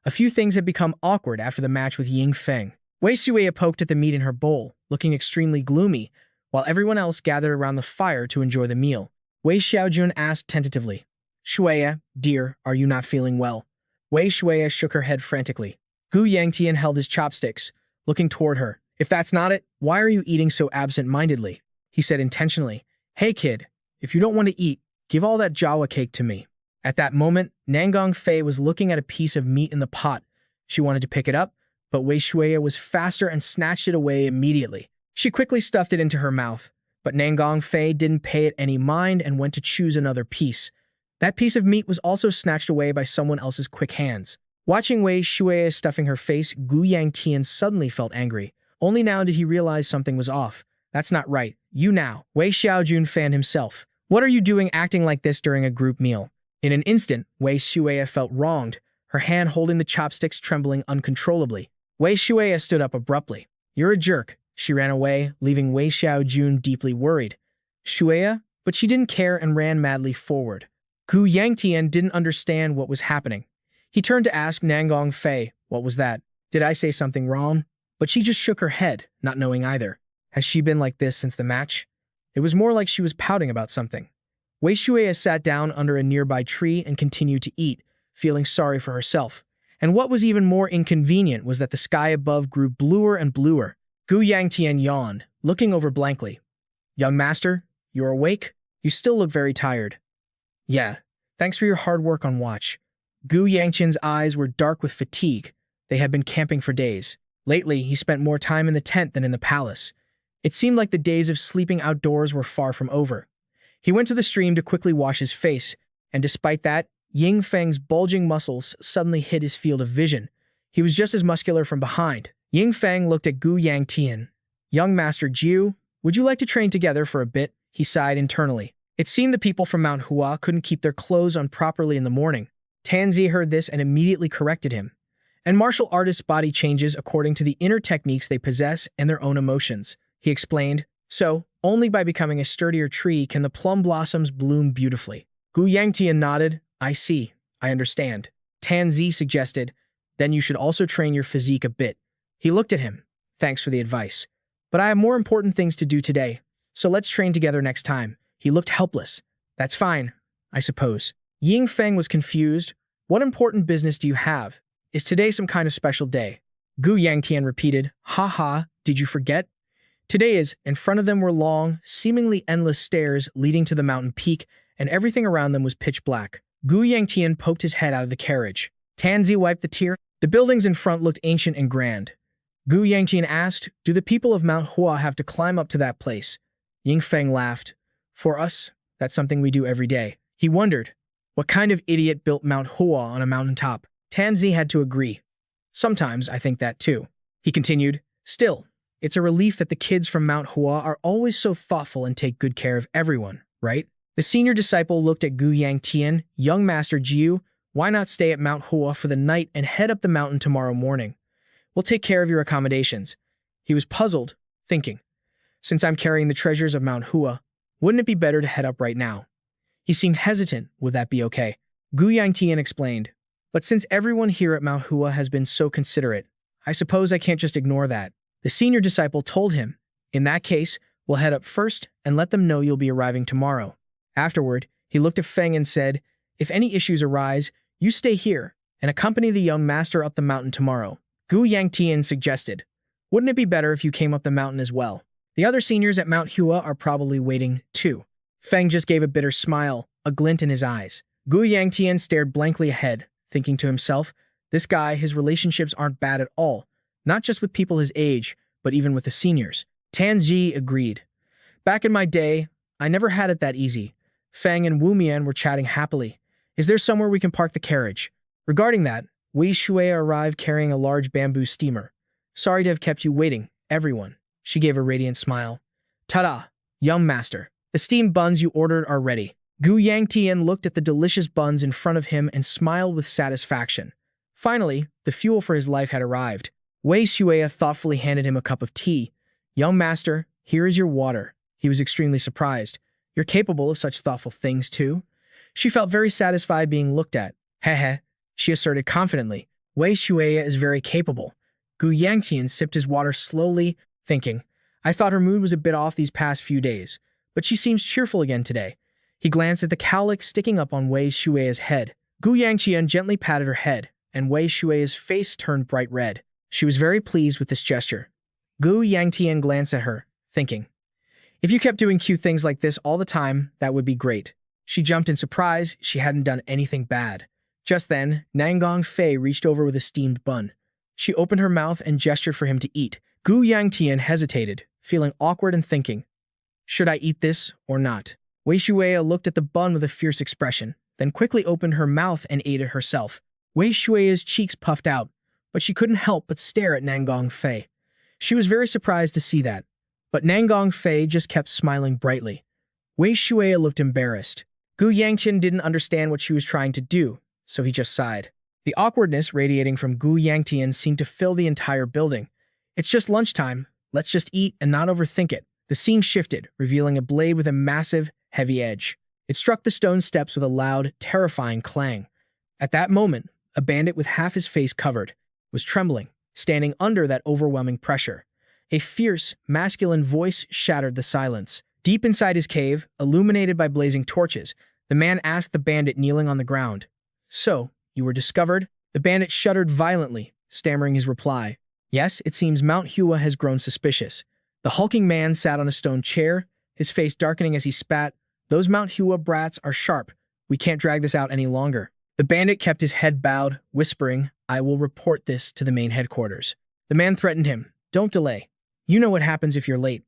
A few things had become awkward after the match with Ying Feng. Wei Sui poked at the meat in her bowl, looking extremely gloomy, while everyone else gathered around the fire to enjoy the meal. Wei Xiaojun asked tentatively, Shuya, dear, are you not feeling well? Wei Shuya shook her head frantically. Gu Yangtian held his chopsticks, looking toward her. If that's not it, why are you eating so absent-mindedly? He said intentionally. Hey kid, if you don't want to eat, give all that Jawa cake to me. At that moment, Nangong Fei was looking at a piece of meat in the pot. She wanted to pick it up, but Wei Shuya was faster and snatched it away immediately. She quickly stuffed it into her mouth, but Nangong Fei didn't pay it any mind and went to choose another piece. That piece of meat was also snatched away by someone else's quick hands. Watching Wei Shuya stuffing her face, Gu Yangtian suddenly felt angry. Only now did he realize something was off. That's not right. You now. Wei Xiaojun fanned himself. What are you doing acting like this during a group meal? In an instant, Wei Shuya felt wronged, her hand holding the chopsticks trembling uncontrollably. Wei Shuya stood up abruptly. You're a jerk. She ran away, leaving Wei Xiaojun deeply worried. Shuya? But she didn't care and ran madly forward. Gu Yangtian didn't understand what was happening. He turned to ask Nangong Fei, what was that? Did I say something wrong? But she just shook her head, not knowing either. Has she been like this since the match? It was more like she was pouting about something. Wei Shuya sat down under a nearby tree and continued to eat, feeling sorry for herself. And what was even more inconvenient was that the sky above grew bluer and bluer. Gu Yangtian yawned, looking over blankly. Young master, you're awake? You still look very tired. Yeah, thanks for your hard work on watch. Gu Yangtian's eyes were dark with fatigue. They had been camping for days. Lately, he spent more time in the tent than in the palace. It seemed like the days of sleeping outdoors were far from over. He went to the stream to quickly wash his face, and despite that, Ying Feng's bulging muscles suddenly hid his field of vision. He was just as muscular from behind. Ying Feng looked at Gu Yangtian. Young Master Jiu, would you like to train together for a bit? He sighed internally. It seemed the people from Mount Hua couldn't keep their clothes on properly in the morning. Tanzi heard this and immediately corrected him. And martial artists' body changes according to the inner techniques they possess and their own emotions. He explained, so, only by becoming a sturdier tree can the plum blossoms bloom beautifully. Gu Yangtian nodded. I see. I understand. Tanzi suggested, then you should also train your physique a bit. He looked at him. Thanks for the advice. But I have more important things to do today, so let's train together next time. He looked helpless. That's fine, I suppose. Ying Feng was confused. What important business do you have? Is today some kind of special day? Gu Yangtian repeated. Ha ha, did you forget? Today is, in front of them were long, seemingly endless stairs leading to the mountain peak, and everything around them was pitch black. Gu Yangtian poked his head out of the carriage. Tanzi wiped the tear. The buildings in front looked ancient and grand. Gu Yangtian asked, do the people of Mount Hua have to climb up to that place? Ying Feng laughed. For us, that's something we do every day. He wondered, what kind of idiot built Mount Hua on a mountaintop? Tanzi had to agree. Sometimes I think that too. He continued, still, it's a relief that the kids from Mount Hua are always so thoughtful and take good care of everyone, right? The senior disciple looked at Gu Yangtian. Young Master Jiu, why not stay at Mount Hua for the night and head up the mountain tomorrow morning? We'll take care of your accommodations. He was puzzled, thinking, Since I'm carrying the treasures of Mount Hua, wouldn't it be better to head up right now? He seemed hesitant. Would that be okay? Gu Yangtian explained. But since everyone here at Mount Hua has been so considerate, I suppose I can't just ignore that. The senior disciple told him, in that case, we'll head up first and let them know you'll be arriving tomorrow. Afterward, he looked at Feng and said, if any issues arise, you stay here and accompany the young master up the mountain tomorrow. Gu Yangtian suggested, wouldn't it be better if you came up the mountain as well? The other seniors at Mount Hua are probably waiting, too. Feng just gave a bitter smile, a glint in his eyes. Gu Yangtian stared blankly ahead, thinking to himself, this guy, his relationships aren't bad at all, not just with people his age, but even with the seniors. Tanzi agreed. Back in my day, I never had it that easy. Feng and Wu Mian were chatting happily. Is there somewhere we can park the carriage? Regarding that, Wei Shui arrived carrying a large bamboo steamer. Sorry to have kept you waiting, everyone. She gave a radiant smile. Ta-da, young master. The steamed buns you ordered are ready. Gu Yangtian looked at the delicious buns in front of him and smiled with satisfaction. Finally, the fuel for his life had arrived. Wei Shui thoughtfully handed him a cup of tea. Young master, here is your water. He was extremely surprised. You're capable of such thoughtful things, too? She felt very satisfied being looked at. Heh, she asserted confidently. Wei Shui is very capable. Gu Yangtian sipped his water slowly, thinking, I thought her mood was a bit off these past few days, but she seems cheerful again today. He glanced at the cowlick sticking up on Wei Shui's head. Gu Yangtian gently patted her head, and Wei Shui's face turned bright red. She was very pleased with this gesture. Gu Yangtian glanced at her, thinking, if you kept doing cute things like this all the time, that would be great. She jumped in surprise. She hadn't done anything bad. Just then, Nangang Fei reached over with a steamed bun. She opened her mouth and gestured for him to eat. Gu Yangtian hesitated, feeling awkward and thinking, should I eat this or not? Wei Shui looked at the bun with a fierce expression, then quickly opened her mouth and ate it herself. Wei Shui's cheeks puffed out, but she couldn't help but stare at Nangang Fei. She was very surprised to see that, but Nangang Fei just kept smiling brightly. Wei Shui looked embarrassed. Gu Yangtian didn't understand what she was trying to do, so he just sighed. The awkwardness radiating from Gu Yangtian seemed to fill the entire building. It's just lunchtime. Let's just eat and not overthink it. The scene shifted, revealing a blade with a massive, heavy edge. It struck the stone steps with a loud, terrifying clang. At that moment, a bandit with half his face covered was trembling, standing under that overwhelming pressure. A fierce, masculine voice shattered the silence. Deep inside his cave, illuminated by blazing torches, the man asked the bandit kneeling on the ground, so, you were discovered? The bandit shuddered violently, stammering his reply. Yes, it seems Mount Hua has grown suspicious. The hulking man sat on a stone chair, his face darkening as he spat. Those Mount Hua brats are sharp. We can't drag this out any longer. The bandit kept his head bowed, whispering, I will report this to the main headquarters. The man threatened him. Don't delay. You know what happens if you're late.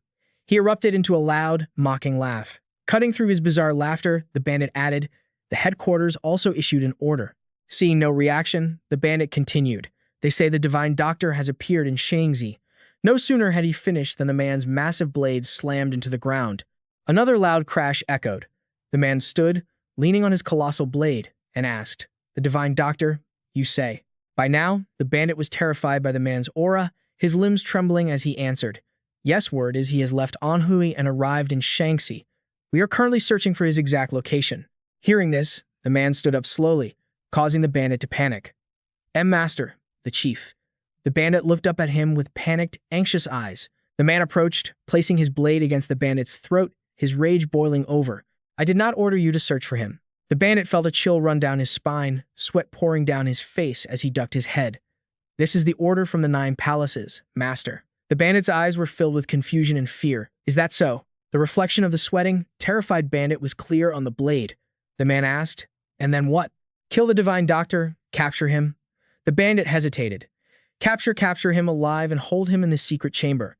He erupted into a loud, mocking laugh. Cutting through his bizarre laughter, the bandit added, the headquarters also issued an order. Seeing no reaction, the bandit continued. They say the divine doctor has appeared in Shangzi. No sooner had he finished than the man's massive blade slammed into the ground. Another loud crash echoed. The man stood, leaning on his colossal blade, and asked, the divine doctor, you say? By now, the bandit was terrified by the man's aura, his limbs trembling as he answered. Yes, word is he has left Anhui and arrived in Shangxi. We are currently searching for his exact location. Hearing this, the man stood up slowly, causing the bandit to panic. Master, the chief. The bandit looked up at him with panicked, anxious eyes. The man approached, placing his blade against the bandit's throat, his rage boiling over. I did not order you to search for him. The bandit felt a chill run down his spine, sweat pouring down his face as he ducked his head. This is the order from the 9 palaces, master. The bandit's eyes were filled with confusion and fear. Is that so? The reflection of the sweating, terrified bandit was clear on the blade. The man asked, and then what? Kill the divine doctor, capture him. The bandit hesitated. Capture him alive and hold him in the secret chamber.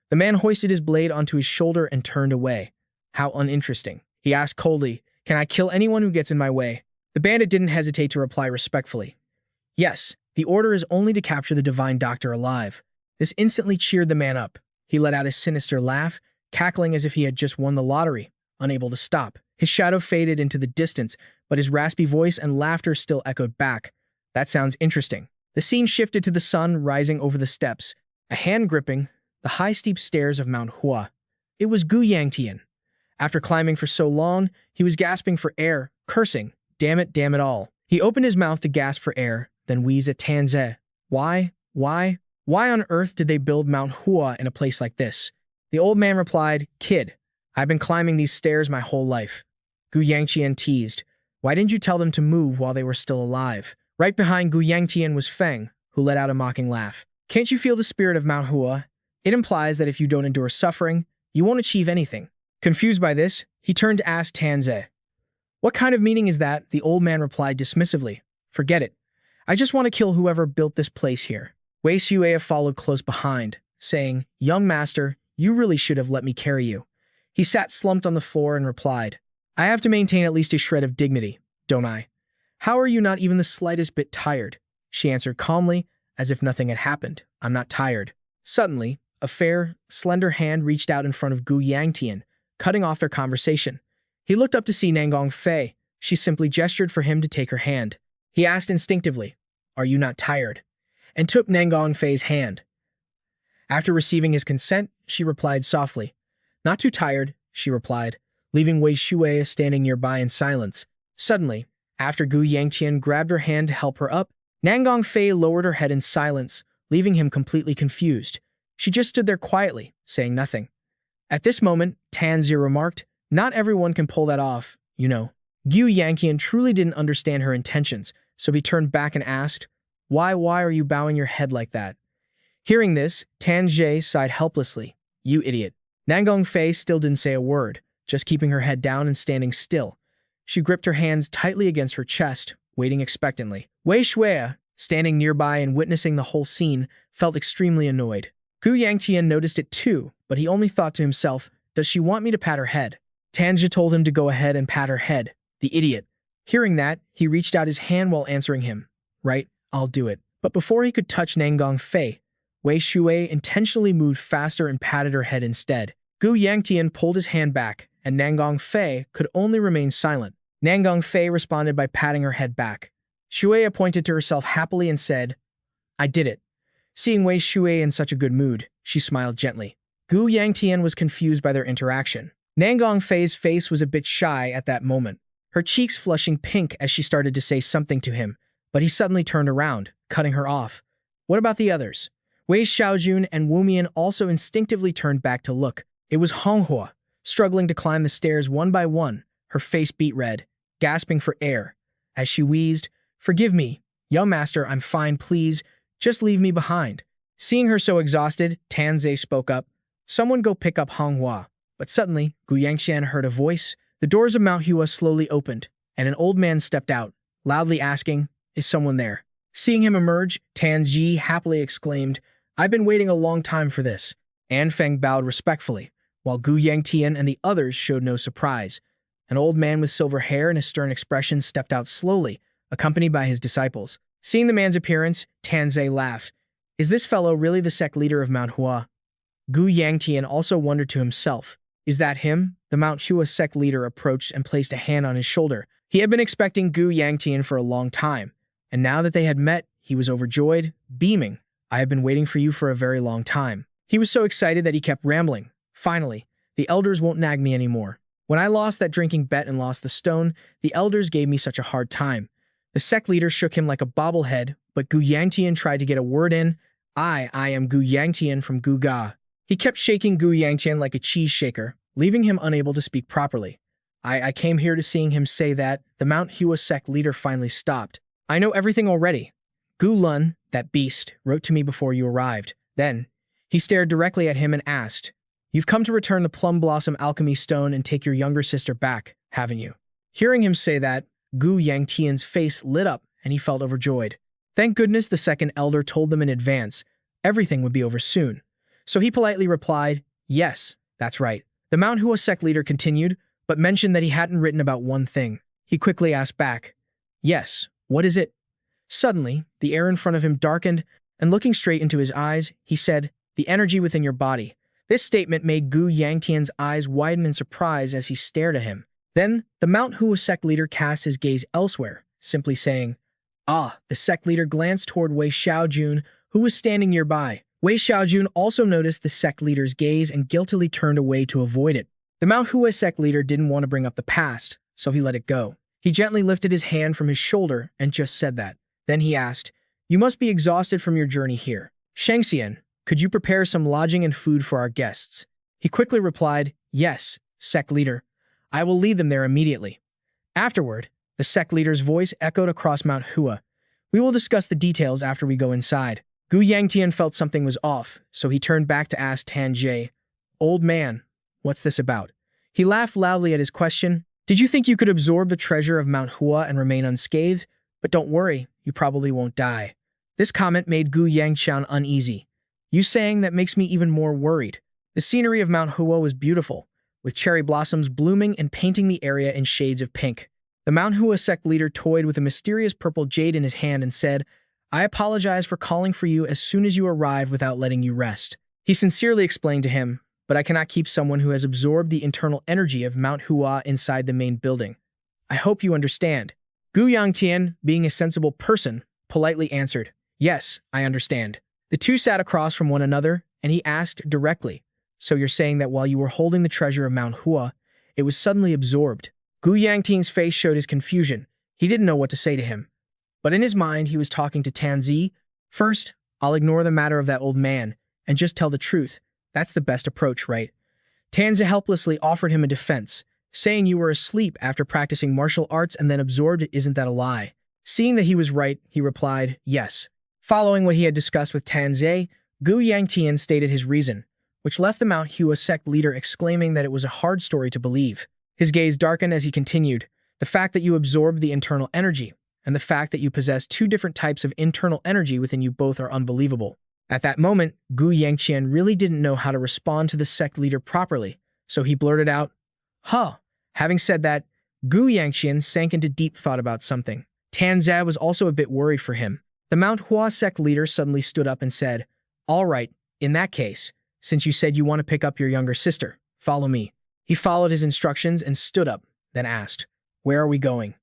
The man hoisted his blade onto his shoulder and turned away. How uninteresting. He asked coldly, can I kill anyone who gets in my way? The bandit didn't hesitate to reply respectfully. Yes, the order is only to capture the divine doctor alive. This instantly cheered the man up. He let out a sinister laugh, cackling as if he had just won the lottery, unable to stop. His shadow faded into the distance, but his raspy voice and laughter still echoed back. That sounds interesting. The scene shifted to the sun rising over the steps, a hand gripping the high steep stairs of Mount Hua. It was Gu Yangtian. After climbing for so long, he was gasping for air, cursing, damn it all. He opened his mouth to gasp for air, then wheezed at Tanze. Why on earth did they build Mount Hua in a place like this? The old man replied, Kid, I've been climbing these stairs my whole life. Gu Yangtian teased, why didn't you tell them to move while they were still alive? Right behind Gu Yangtian was Feng, who let out a mocking laugh. Can't you feel the spirit of Mount Hua? It implies that if you don't endure suffering, you won't achieve anything. Confused by this, he turned to ask Tanze. What kind of meaning is that? The old man replied dismissively. Forget it. I just want to kill whoever built this place here. Wei Xueya followed close behind, saying, Young master, you really should have let me carry you. He sat slumped on the floor and replied, I have to maintain at least a shred of dignity, don't I? How are you not even the slightest bit tired? She answered calmly, as if nothing had happened. I'm not tired. Suddenly, a fair, slender hand reached out in front of Gu Yangtian, cutting off their conversation. He looked up to see Nangong Fei. She simply gestured for him to take her hand. He asked instinctively, Are you not tired? And took Nangong Fei's hand. After receiving his consent, she replied softly. Not too tired, she replied, leaving Wei Xueya standing nearby in silence. Suddenly, after Gu Yangtian grabbed her hand to help her up, Nangong Fei lowered her head in silence, leaving him completely confused. She just stood there quietly, saying nothing. At this moment, Tanzi remarked, Not everyone can pull that off, you know. Gu Yangtian truly didn't understand her intentions, so he turned back and asked, Why are you bowing your head like that? Hearing this, Tanzhe sighed helplessly. You idiot. Nangong Fei still didn't say a word, just keeping her head down and standing still. She gripped her hands tightly against her chest, waiting expectantly. Wei Xueya, standing nearby and witnessing the whole scene, felt extremely annoyed. Gu Yangtian noticed it too, but he only thought to himself, Does she want me to pat her head? Tanzhe told him to go ahead and pat her head. The idiot. Hearing that, he reached out his hand while answering him. Right, I'll do it. But before he could touch Nangong Fei, Wei Xueya intentionally moved faster and patted her head instead. Gu Yangtian pulled his hand back, and Nangong Fei could only remain silent. Nangong Fei responded by patting her head back. Xueya pointed to herself happily and said, I did it. Seeing Wei Xueya in such a good mood, she smiled gently. Gu Yangtian was confused by their interaction. Nangong Fei's face was a bit shy at that moment, her cheeks flushing pink as she started to say something to him, but he suddenly turned around, cutting her off. What about the others? Wei Xiaojun and Wu Mian also instinctively turned back to look. It was Honghua, struggling to climb the stairs one by one, her face beet red, gasping for air. As she wheezed, Forgive me, young master, I'm fine, please, just leave me behind. Seeing her so exhausted, Tanzhe spoke up, Someone go pick up Honghua. But suddenly, Gu Yangtian heard a voice. The doors of Mount Hua slowly opened, and an old man stepped out, loudly asking, Is someone there? Seeing him emerge, Tanzhe happily exclaimed, I've been waiting a long time for this. An Feng bowed respectfully, while Gu Yangtian and the others showed no surprise. An old man with silver hair and a stern expression stepped out slowly, accompanied by his disciples. Seeing the man's appearance, Tanzhe laughed. Is this fellow really the sect leader of Mount Hua? Gu Yangtian also wondered to himself, Is that him? The Mount Hua sect leader approached and placed a hand on his shoulder. He had been expecting Gu Yangtian for a long time, and now that they had met, he was overjoyed, beaming. I have been waiting for you for a very long time. He was so excited that he kept rambling. Finally, the elders won't nag me anymore. When I lost that drinking bet and lost the stone, the elders gave me such a hard time. The sect leader shook him like a bobblehead, but Gu Yangtian tried to get a word in. I am Gu Yangtian from Gu Ga. He kept shaking Gu Yangtian like a cheese shaker, leaving him unable to speak properly. I came here to seeing him say that. The Mount Hua sect leader finally stopped. I know everything already. Gu Lun, that beast, wrote to me before you arrived. Then, he stared directly at him and asked, You've come to return the Plum Blossom Alchemy Stone and take your younger sister back, haven't you? Hearing him say that, Gu Yangtian's face lit up and he felt overjoyed. Thank goodness the second elder told them in advance. Everything would be over soon. So he politely replied, Yes, that's right. The Mount Hua sect leader continued, but mentioned that he hadn't written about one thing. He quickly asked back, Yes, what is it? Suddenly, the air in front of him darkened, and looking straight into his eyes, he said, The energy within your body. This statement made Gu Yangtian's eyes widen in surprise as he stared at him. Then, the Mount Hua sect leader cast his gaze elsewhere, simply saying, The sect leader glanced toward Wei Xiaojun, who was standing nearby. Wei Xiaojun also noticed the sect leader's gaze and guiltily turned away to avoid it. The Mount Hua sect leader didn't want to bring up the past, so he let it go. He gently lifted his hand from his shoulder and just said that. Then he asked, "You must be exhausted from your journey here. Shangxian, could you prepare some lodging and food for our guests?" He quickly replied, "Yes, sect leader. I will lead them there immediately." Afterward, the sect leader's voice echoed across Mount Hua. "We will discuss the details after we go inside." Gu Yangtian felt something was off, so he turned back to ask Tan Jie, "Old man, what's this about?" He laughed loudly at his question. "Did you think you could absorb the treasure of Mount Hua and remain unscathed? But don't worry, you probably won't die." This comment made Gu Yangtian uneasy. "You saying that makes me even more worried." The scenery of Mount Hua was beautiful, with cherry blossoms blooming and painting the area in shades of pink. The Mount Hua sect leader toyed with a mysterious purple jade in his hand and said, "I apologize for calling for you as soon as you arrived without letting you rest." He sincerely explained to him, "But I cannot keep someone who has absorbed the internal energy of Mount Hua inside the main building. I hope you understand." Gu Yangtian, being a sensible person, politely answered, "Yes, I understand." The two sat across from one another, and he asked directly, "So you're saying that while you were holding the treasure of Mount Hua, it was suddenly absorbed?" Gu Yangtian's face showed his confusion. He didn't know what to say to him. But in his mind, he was talking to Tanzi. "First, I'll ignore the matter of that old man and just tell the truth. That's the best approach, right?" Tanzi helplessly offered him a defense, saying you were asleep after practicing martial arts and then absorbed it. Isn't that a lie? Seeing that he was right, he replied, "Yes." Following what he had discussed with Tanzi, Gu Yangtian stated his reason, which left the Mount Hua sect leader exclaiming that it was a hard story to believe. His gaze darkened as he continued, "The fact that you absorbed the internal energy, and the fact that you possess two different types of internal energy within you both are unbelievable." At that moment, Gu Yangtian really didn't know how to respond to the sect leader properly, so he blurted out, "Huh." Having said that, Gu Yangtian sank into deep thought about something. Tanzi was also a bit worried for him. The Mount Hua sect leader suddenly stood up and said, "All right, in that case, since you said you want to pick up your younger sister, follow me." He followed his instructions and stood up, then asked, "Where are we going?"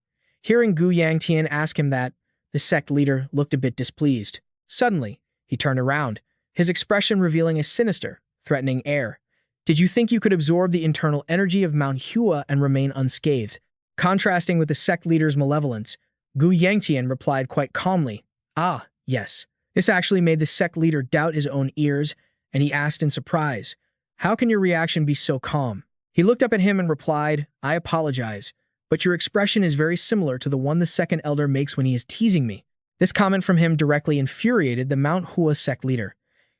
Hearing Gu Yangtian ask him that, the sect leader looked a bit displeased. Suddenly, he turned around, his expression revealing a sinister, threatening air. "Did you think you could absorb the internal energy of Mount Hua and remain unscathed?" Contrasting with the sect leader's malevolence, Gu Yangtian replied quite calmly, "Ah, yes." This actually made the sect leader doubt his own ears, and he asked in surprise, "How can your reaction be so calm?" He looked up at him and replied, "I apologize, but your expression is very similar to the one the second elder makes when he is teasing me." This comment from him directly infuriated the Mount Hua sect leader.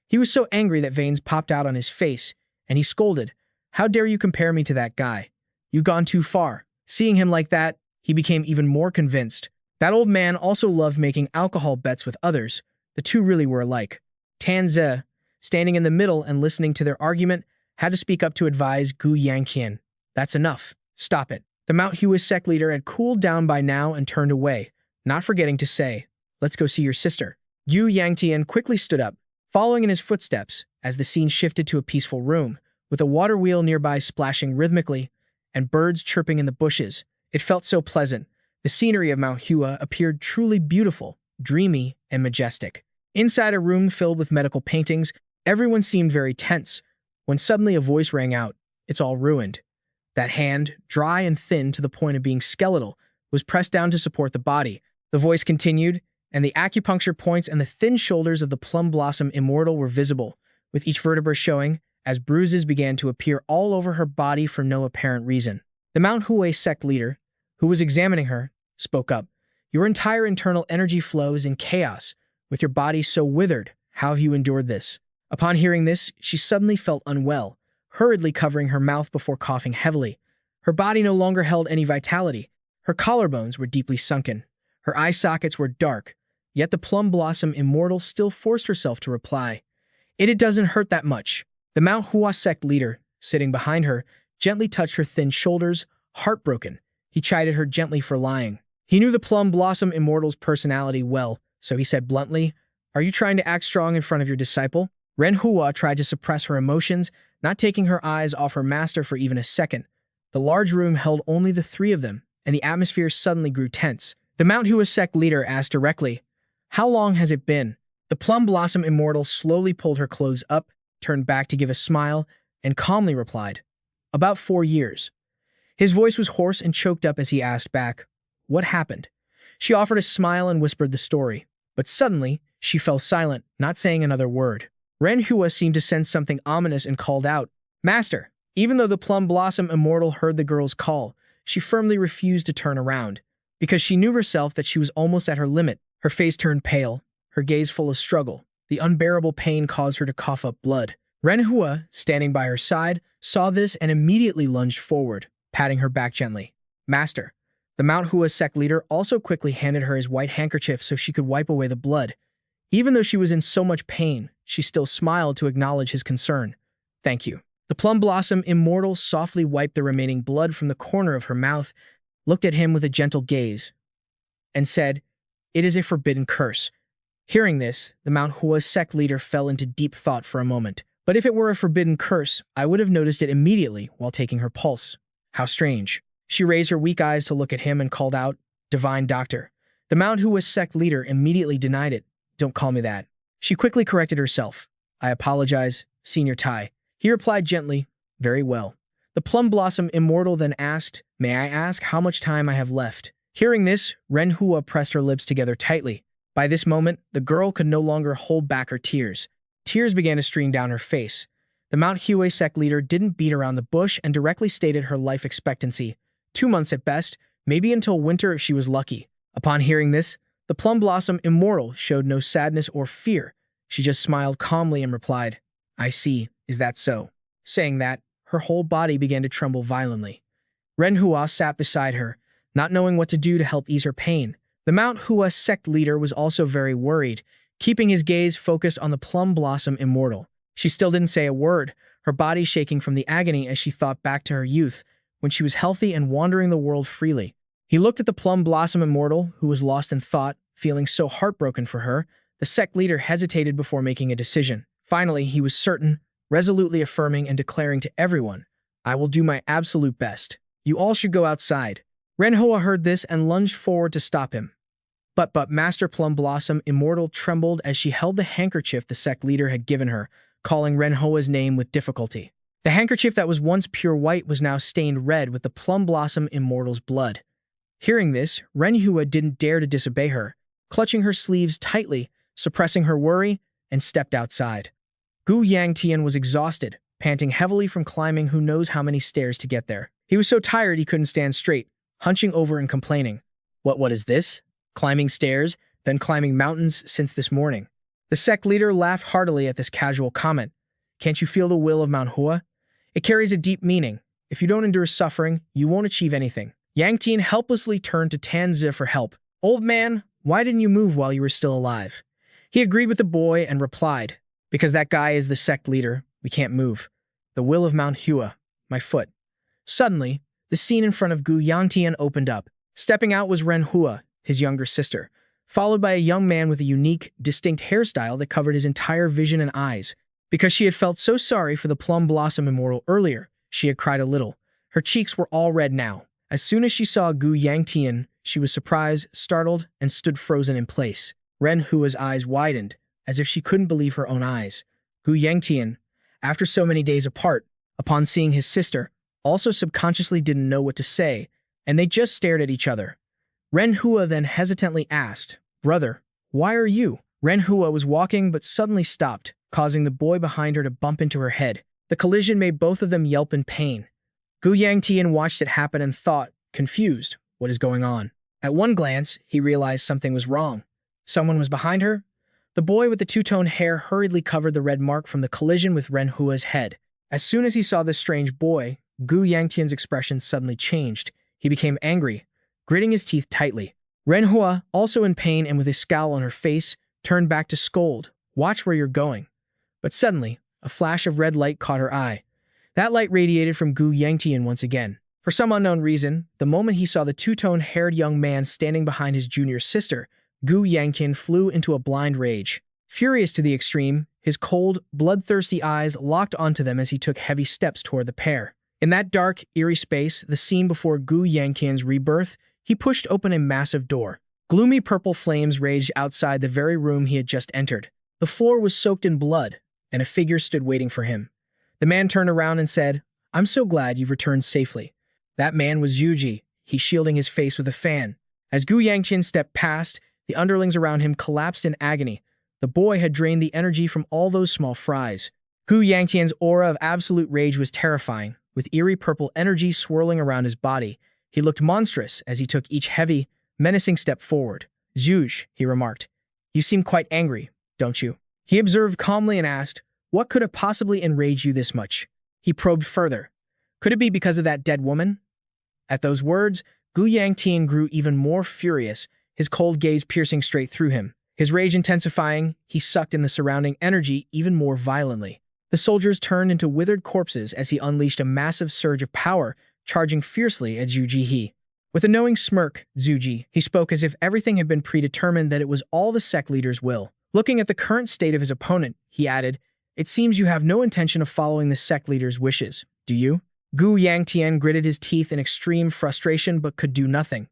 He was so angry that veins popped out on his face, and he scolded, "How dare you compare me to that guy? You've gone too far." Seeing him like that, he became even more convinced. That old man also loved making alcohol bets with others. The two really were alike. Tanzi, standing in the middle and listening to their argument, had to speak up to advise Gu Yangtian. "That's enough. Stop it." The Mount Hua sect leader had cooled down by now and turned away, not forgetting to say, "Let's go see your sister." Gu Yangtian quickly stood up, following in his footsteps as the scene shifted to a peaceful room, with a water wheel nearby splashing rhythmically and birds chirping in the bushes. It felt so pleasant. The scenery of Mount Hua appeared truly beautiful, dreamy, and majestic. Inside a room filled with medical paintings, everyone seemed very tense, when suddenly a voice rang out, "It's all ruined." That hand, dry and thin to the point of being skeletal, was pressed down to support the body. The voice continued, and the acupuncture points and the thin shoulders of the plum blossom immortal were visible, with each vertebra showing, as bruises began to appear all over her body for no apparent reason. The Mount Hua sect leader, who was examining her, spoke up, "Your entire internal energy flows in chaos, with your body so withered. How have you endured this?" Upon hearing this, she suddenly felt unwell, hurriedly covering her mouth before coughing heavily. Her body no longer held any vitality. Her collarbones were deeply sunken. Her eye sockets were dark, yet the plum blossom immortal still forced herself to reply, It doesn't hurt that much." The Mount Hua sect leader, sitting behind her, gently touched her thin shoulders, heartbroken. He chided her gently for lying. He knew the plum blossom immortal's personality well, so he said bluntly, "Are you trying to act strong in front of your disciple?" Ren Hua tried to suppress her emotions, not taking her eyes off her master for even a second. The large room held only the three of them, and the atmosphere suddenly grew tense. The Mount Hua sect leader asked directly, "How long has it been?" The Plum Blossom Immortal slowly pulled her clothes up, turned back to give a smile, and calmly replied, "About 4 years." His voice was hoarse and choked up as he asked back, "What happened?" She offered a smile and whispered the story, but suddenly she fell silent, not saying another word. Ren Hua seemed to sense something ominous and called out, "Master!" Even though the Plum Blossom Immortal heard the girl's call, she firmly refused to turn around, because she knew herself that she was almost at her limit. Her face turned pale, her gaze full of struggle. The unbearable pain caused her to cough up blood. Ren Hua, standing by her side, saw this and immediately lunged forward, patting her back gently. "Master." The Mount Hua sect leader also quickly handed her his white handkerchief so she could wipe away the blood. Even though she was in so much pain, she still smiled to acknowledge his concern. "Thank you." The Plum Blossom Immortal softly wiped the remaining blood from the corner of her mouth, looked at him with a gentle gaze, and said, "It is a forbidden curse." Hearing this, the Mount Hua sect leader fell into deep thought for a moment. "But if it were a forbidden curse, I would have noticed it immediately while taking her pulse. How strange." She raised her weak eyes to look at him and called out, "Divine Doctor." The Mount Hua sect leader immediately denied it. "Don't call me that." She quickly corrected herself. "I apologize, Senior Tai." He replied gently, "Very well." The Plum Blossom Immortal then asked, "May I ask how much time I have left?" Hearing this, Ren Hua pressed her lips together tightly. By this moment, the girl could no longer hold back her tears. Tears began to stream down her face. The Mount Hua sect leader didn't beat around the bush and directly stated her life expectancy. 2 months at best, maybe until winter if she was lucky. Upon hearing this, the Plum Blossom Immortal showed no sadness or fear. She just smiled calmly and replied, "I see. Is that so?" Saying that, her whole body began to tremble violently. Ren Hua sat beside her, not knowing what to do to help ease her pain. The Mount Hua sect leader was also very worried, keeping his gaze focused on the Plum Blossom Immortal. She still didn't say a word, her body shaking from the agony as she thought back to her youth, when she was healthy and wandering the world freely. He looked at the Plum Blossom Immortal, who was lost in thought, feeling so heartbroken for her. The sect leader hesitated before making a decision. Finally, he was certain, resolutely affirming and declaring to everyone, "I will do my absolute best. You all should go outside." Ren Hua heard this and lunged forward to stop him. But Master Plum Blossom Immortal trembled as she held the handkerchief the sect leader had given her, calling Ren Hua's name with difficulty. The handkerchief that was once pure white was now stained red with the Plum Blossom Immortal's blood. Hearing this, Ren Hua didn't dare to disobey her, clutching her sleeves tightly, suppressing her worry, and stepped outside. Gu Yangtian was exhausted, panting heavily from climbing who knows how many stairs to get there. He was so tired he couldn't stand straight, hunching over and complaining. What is this? Climbing stairs, then climbing mountains since this morning." The sect leader laughed heartily at this casual comment. "Can't you feel the will of Mount Hua? It carries a deep meaning. If you don't endure suffering, you won't achieve anything." Yangtian helplessly turned to Tanzi for help. "Old man, why didn't you move while you were still alive?" He agreed with the boy and replied, "Because that guy is the sect leader, we can't move. The will of Mount Hua, my foot." Suddenly, the scene in front of Gu Yangtian opened up. Stepping out was Ren Hua, his younger sister, followed by a young man with a unique, distinct hairstyle that covered his entire vision and eyes. Because she had felt so sorry for the Plum Blossom Immortal earlier, she had cried a little. Her cheeks were all red now. As soon as she saw Gu Yangtian, she was surprised, startled, and stood frozen in place. Ren Hua's eyes widened, as if she couldn't believe her own eyes. Gu Yangtian, after so many days apart, upon seeing his sister, also subconsciously didn't know what to say, and they just stared at each other. Ren Hua then hesitantly asked, "Brother, why are you?" Ren Hua was walking but suddenly stopped, causing the boy behind her to bump into her head. The collision made both of them yelp in pain. Gu Yangtian watched it happen and thought, confused, what is going on? At one glance, he realized something was wrong. Someone was behind her. The boy with the two-tone hair hurriedly covered the red mark from the collision with Ren Hua's head. As soon as he saw this strange boy, Gu Yangtian's expression suddenly changed. He became angry, gritting his teeth tightly. Ren Hua, also in pain and with a scowl on her face, turned back to scold, "Watch where you're going." But suddenly, a flash of red light caught her eye. That light radiated from Gu Yangtian once again. For some unknown reason, the moment he saw the two-tone-haired young man standing behind his junior sister, Gu Yangtian flew into a blind rage. Furious to the extreme, his cold, bloodthirsty eyes locked onto them as he took heavy steps toward the pair. In that dark, eerie space, the scene before Gu Yangtian's rebirth, he pushed open a massive door. Gloomy purple flames raged outside the very room he had just entered. The floor was soaked in blood, and a figure stood waiting for him. The man turned around and said, "I'm so glad you've returned safely." That man was Yuji, he shielding his face with a fan. As Gu Yangtian stepped past, the underlings around him collapsed in agony. The boy had drained the energy from all those small fries. Gu Yangtian's aura of absolute rage was terrifying, with eerie purple energy swirling around his body. He looked monstrous as he took each heavy, menacing step forward. "Zhuge," he remarked, "you seem quite angry, don't you?" He observed calmly and asked, "What could have possibly enraged you this much?" He probed further. "Could it be because of that dead woman?" At those words, Gu Yangtian grew even more furious, his cold gaze piercing straight through him. His rage intensifying, he sucked in the surrounding energy even more violently. The soldiers turned into withered corpses as he unleashed a massive surge of power, charging fiercely at Zhu Ji. With a knowing smirk, he spoke as if everything had been predetermined, that it was all the sect leader's will. Looking at the current state of his opponent, he added, "It seems you have no intention of following the sect leader's wishes, do you?" Gu Yangtian gritted his teeth in extreme frustration but could do nothing.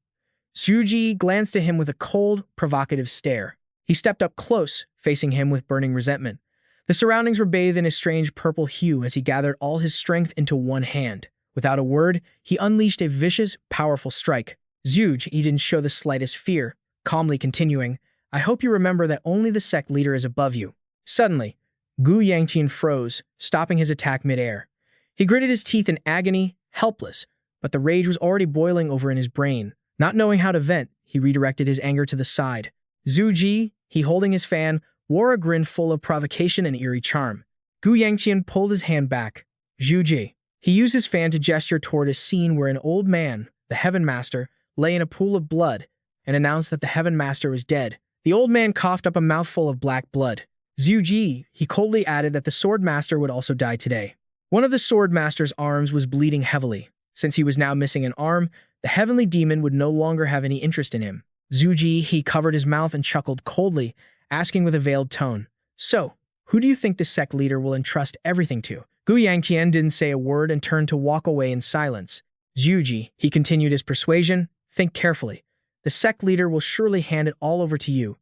Zhu Ji glanced at him with a cold, provocative stare. He stepped up close, facing him with burning resentment. The surroundings were bathed in a strange purple hue as he gathered all his strength into one hand. Without a word, he unleashed a vicious, powerful strike. Zhuge, he didn't show the slightest fear, calmly continuing, "I hope you remember that only the sect leader is above you." Suddenly, Gu Yangtian froze, stopping his attack mid-air. He gritted his teeth in agony, helpless, but the rage was already boiling over in his brain. Not knowing how to vent, he redirected his anger to the side. Zhu Ji, he holding his fan, wore a grin full of provocation and eerie charm. Gu Yangtian pulled his hand back. "Zhu Ji." He used his fan to gesture toward a scene where an old man, the Heaven Master, lay in a pool of blood and announced that the Heaven Master was dead. The old man coughed up a mouthful of black blood. Zhu Ji, he coldly added that the Sword Master would also die today. One of the Sword Master's arms was bleeding heavily. Since he was now missing an arm, the heavenly demon would no longer have any interest in him. Zhu Ji, he covered his mouth and chuckled coldly, asking with a veiled tone, "So, who do you think the sect leader will entrust everything to?" Gu Yangtian didn't say a word and turned to walk away in silence. "Zhu Ji," he continued his persuasion, "think carefully. The sect leader will surely hand it all over to you."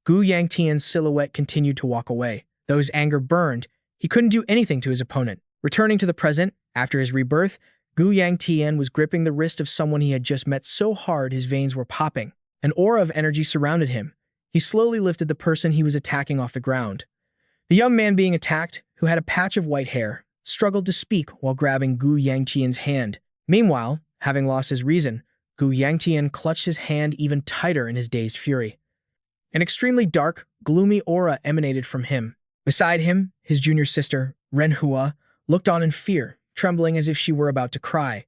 Gu Yangtian's silhouette continued to walk away. Though his anger burned, he couldn't do anything to his opponent. Returning to the present, after his rebirth, Gu Yangtian was gripping the wrist of someone he had just met so hard his veins were popping. An aura of energy surrounded him. He slowly lifted the person he was attacking off the ground. The young man being attacked, who had a patch of white hair, struggled to speak while grabbing Gu Yangtian's hand. Meanwhile, having lost his reason, Gu Yangtian clutched his hand even tighter in his dazed fury. An extremely dark, gloomy aura emanated from him. Beside him, his junior sister, Renhua, looked on in fear, trembling as if she were about to cry.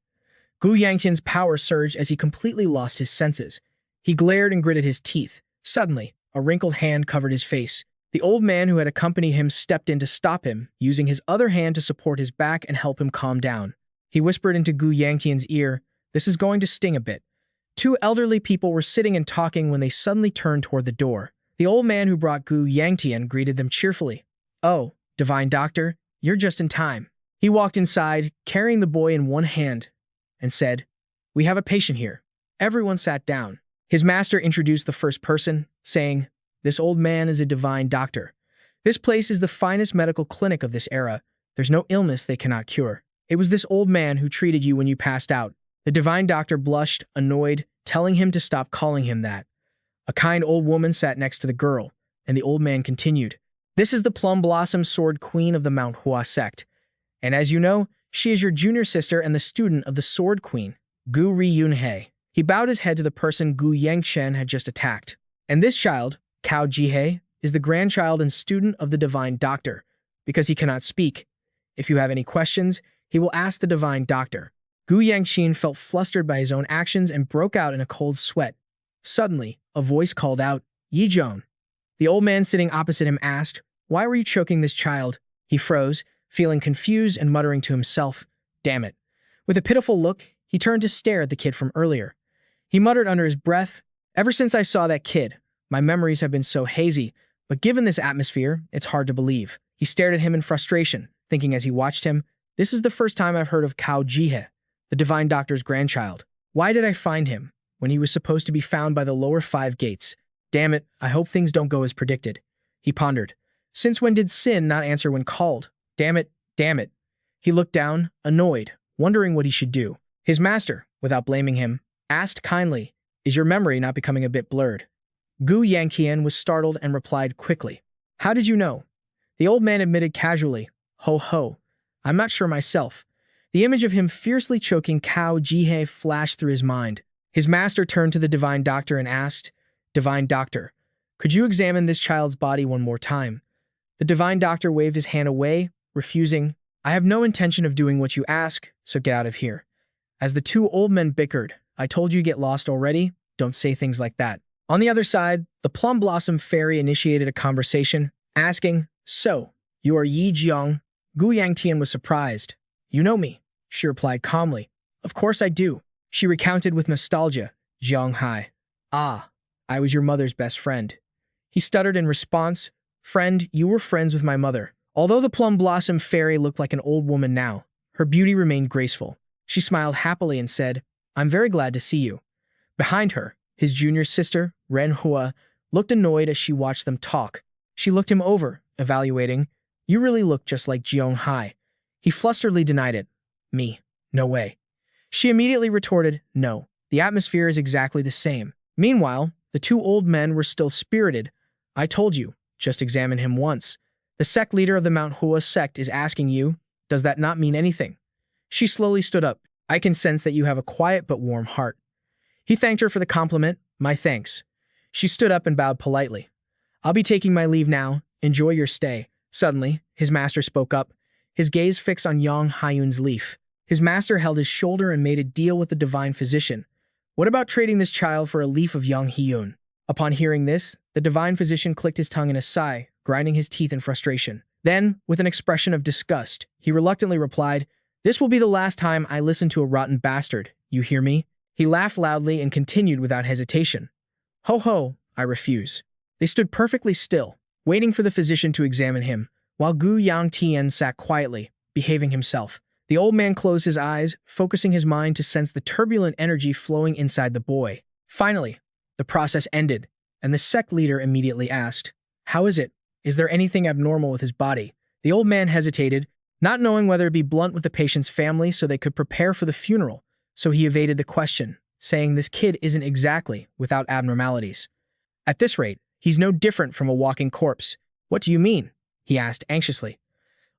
Gu Yangtian's power surged as he completely lost his senses. He glared and gritted his teeth. Suddenly, a wrinkled hand covered his face. The old man who had accompanied him stepped in to stop him, using his other hand to support his back and help him calm down. He whispered into Gu Yangtian's ear, "This is going to sting a bit." Two elderly people were sitting and talking when they suddenly turned toward the door. The old man who brought Gu Yangtian greeted them cheerfully. "Oh, Divine Doctor, you're just in time." He walked inside, carrying the boy in one hand, and said, "We have a patient here." Everyone sat down. His master introduced the first person, saying, "This old man is a divine doctor. This place is the finest medical clinic of this era. There's no illness they cannot cure. It was this old man who treated you when you passed out." The divine doctor blushed, annoyed, telling him to stop calling him that. A kind old woman sat next to the girl, and the old man continued, "This is the Plum Blossom Sword Queen of the Manhwa sect. And as you know, she is your junior sister and the student of the Sword Queen, Gu Ryunhei." He bowed his head to the person Gu Yangtian had just attacked. "And this child, Cao Jihei, is the grandchild and student of the divine doctor, because he cannot speak. If you have any questions, he will ask the divine doctor." Gu Yangtian felt flustered by his own actions and broke out in a cold sweat. Suddenly, a voice called out, "Yi Zhong." The old man sitting opposite him asked, "Why were you choking this child?" He froze, feeling confused and muttering to himself, "Damn it." With a pitiful look, he turned to stare at the kid from earlier. He muttered under his breath, "Ever since I saw that kid, my memories have been so hazy, but given this atmosphere, it's hard to believe." He stared at him in frustration, thinking as he watched him, "This is the first time I've heard of Cao Jihei, the divine doctor's grandchild. Why did I find him, when he was supposed to be found by the lower 5 gates? Damn it, I hope things don't go as predicted." He pondered. Since when did Sin not answer when called? Damn it, damn it. He looked down, annoyed, wondering what he should do. His master, without blaming him, asked kindly, "Is your memory not becoming a bit blurred?" Gu Yangtian was startled and replied quickly, "How did you know?" The old man admitted casually, "Ho ho, I'm not sure myself." The image of him fiercely choking Cao Jihei flashed through his mind. His master turned to the divine doctor and asked, "Divine doctor, could you examine this child's body one more time?" The divine doctor waved his hand away, refusing, "I have no intention of doing what you ask, so get out of here." As the two old men bickered, "I told you get lost already, don't say things like that." On the other side, the Plum Blossom Fairy initiated a conversation, asking, "So, you are Yi Jiang?" Gu Yangtian was surprised. "You know me," she replied calmly. "Of course I do." She recounted with nostalgia, "Jiang Hai. Ah, I was your mother's best friend." He stuttered in response, "Friend, you were friends with my mother." Although the Plum Blossom Fairy looked like an old woman now, her beauty remained graceful. She smiled happily and said, "I'm very glad to see you." Behind her, his junior sister, Manhwa, looked annoyed as she watched them talk. She looked him over, evaluating, "You really look just like Jiang Hai." He flusteredly denied it. "Me? No way." She immediately retorted, "No, the atmosphere is exactly the same." Meanwhile, the two old men were still spirited. "I told you, just examine him once. The sect leader of the Manhwa sect is asking you, does that not mean anything?" She slowly stood up. "I can sense that you have a quiet but warm heart." He thanked her for the compliment. "My thanks." She stood up and bowed politely. "I'll be taking my leave now. Enjoy your stay." Suddenly, his master spoke up, his gaze fixed on Yang Haiyun's leaf. His master held his shoulder and made a deal with the divine physician. "What about trading this child for a leaf of Yang Haiyun?" Upon hearing this, the divine physician clicked his tongue in a sigh, grinding his teeth in frustration. Then, with an expression of disgust, he reluctantly replied, "This will be the last time I listen to a rotten bastard, you hear me?" He laughed loudly and continued without hesitation, "Ho ho, I refuse." They stood perfectly still, waiting for the physician to examine him, while Gu Yangtian sat quietly, behaving himself. The old man closed his eyes, focusing his mind to sense the turbulent energy flowing inside the boy. Finally, the process ended, and the sect leader immediately asked, "How is it? Is there anything abnormal with his body?" The old man hesitated, not knowing whether to be blunt with the patient's family so they could prepare for the funeral, so he evaded the question, saying this kid isn't exactly without abnormalities. "At this rate, he's no different from a walking corpse." "What do you mean?" he asked anxiously.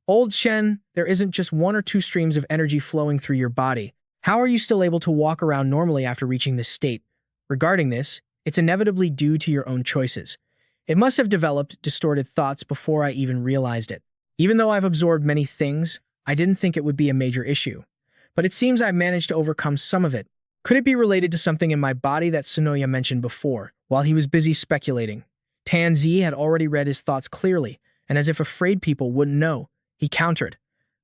"Old Shen, there isn't just one or two streams of energy flowing through your body. How are you still able to walk around normally after reaching this state? Regarding this, it's inevitably due to your own choices. It must have developed distorted thoughts before I even realized it. Even though I've absorbed many things, I didn't think it would be a major issue. But it seems I've managed to overcome some of it. Could it be related to something in my body that Sonoya mentioned before?" While he was busy speculating, Tanzi had already read his thoughts clearly, and as if afraid people wouldn't know, he countered,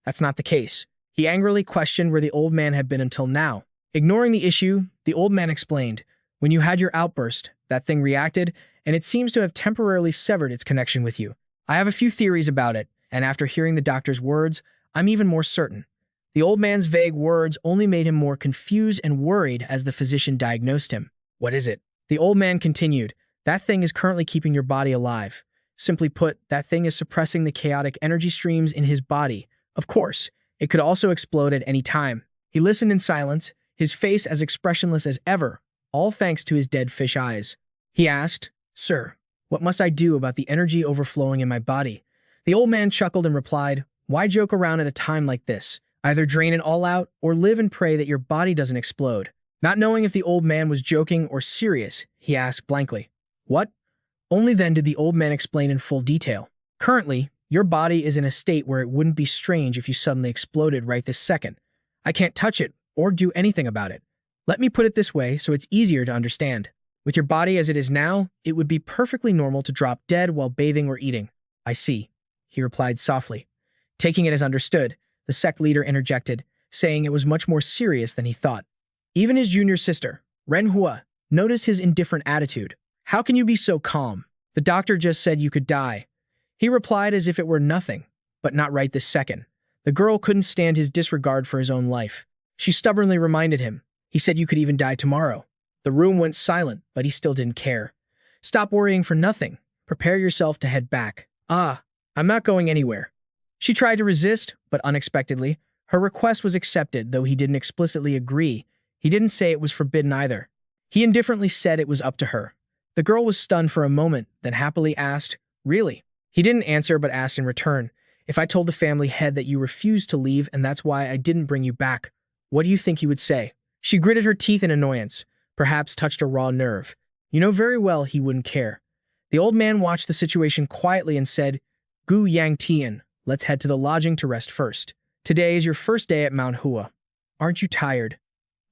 "That's not the case." He angrily questioned where the old man had been until now. Ignoring the issue, the old man explained, "When you had your outburst, that thing reacted, and it seems to have temporarily severed its connection with you. I have a few theories about it, and after hearing the doctor's words, I'm even more certain." The old man's vague words only made him more confused and worried as the physician diagnosed him. "What is it?" The old man continued, "That thing is currently keeping your body alive. Simply put, that thing is suppressing the chaotic energy streams in his body. Of course, it could also explode at any time." He listened in silence, his face as expressionless as ever, all thanks to his dead fish eyes. He asked, "Sir, what must I do about the energy overflowing in my body?" The old man chuckled and replied, "Why joke around at a time like this? Either drain it all out or live and pray that your body doesn't explode." Not knowing if the old man was joking or serious, he asked blankly, "What?" Only then did the old man explain in full detail. "Currently, your body is in a state where it wouldn't be strange if you suddenly exploded right this second. I can't touch it or do anything about it. Let me put it this way so it's easier to understand. With your body as it is now, it would be perfectly normal to drop dead while bathing or eating." "I see," he replied softly. Taking it as understood, the sect leader interjected, saying it was much more serious than he thought. Even his junior sister, Renhua, noticed his indifferent attitude. "How can you be so calm? The doctor just said you could die." He replied as if it were nothing, but not right this second. The girl couldn't stand his disregard for his own life. She stubbornly reminded him, "He said you could even die tomorrow." The room went silent, but he still didn't care. "Stop worrying for nothing. Prepare yourself to head back." "Ah, I'm not going anywhere. She tried to resist, but unexpectedly, her request was accepted, though he didn't explicitly agree. He didn't say it was forbidden either. He indifferently said it was up to her. The girl was stunned for a moment, then happily asked, "Really?" He didn't answer but asked in return, "If I told the family head that you refused to leave and that's why I didn't bring you back, what do you think he would say?" She gritted her teeth in annoyance, perhaps touched a raw nerve. You know very well he wouldn't care. The old man watched the situation quietly and said, "Gu Yangtian, let's head to the lodging to rest first. Today is your first day at Manhwa. Aren't you tired?"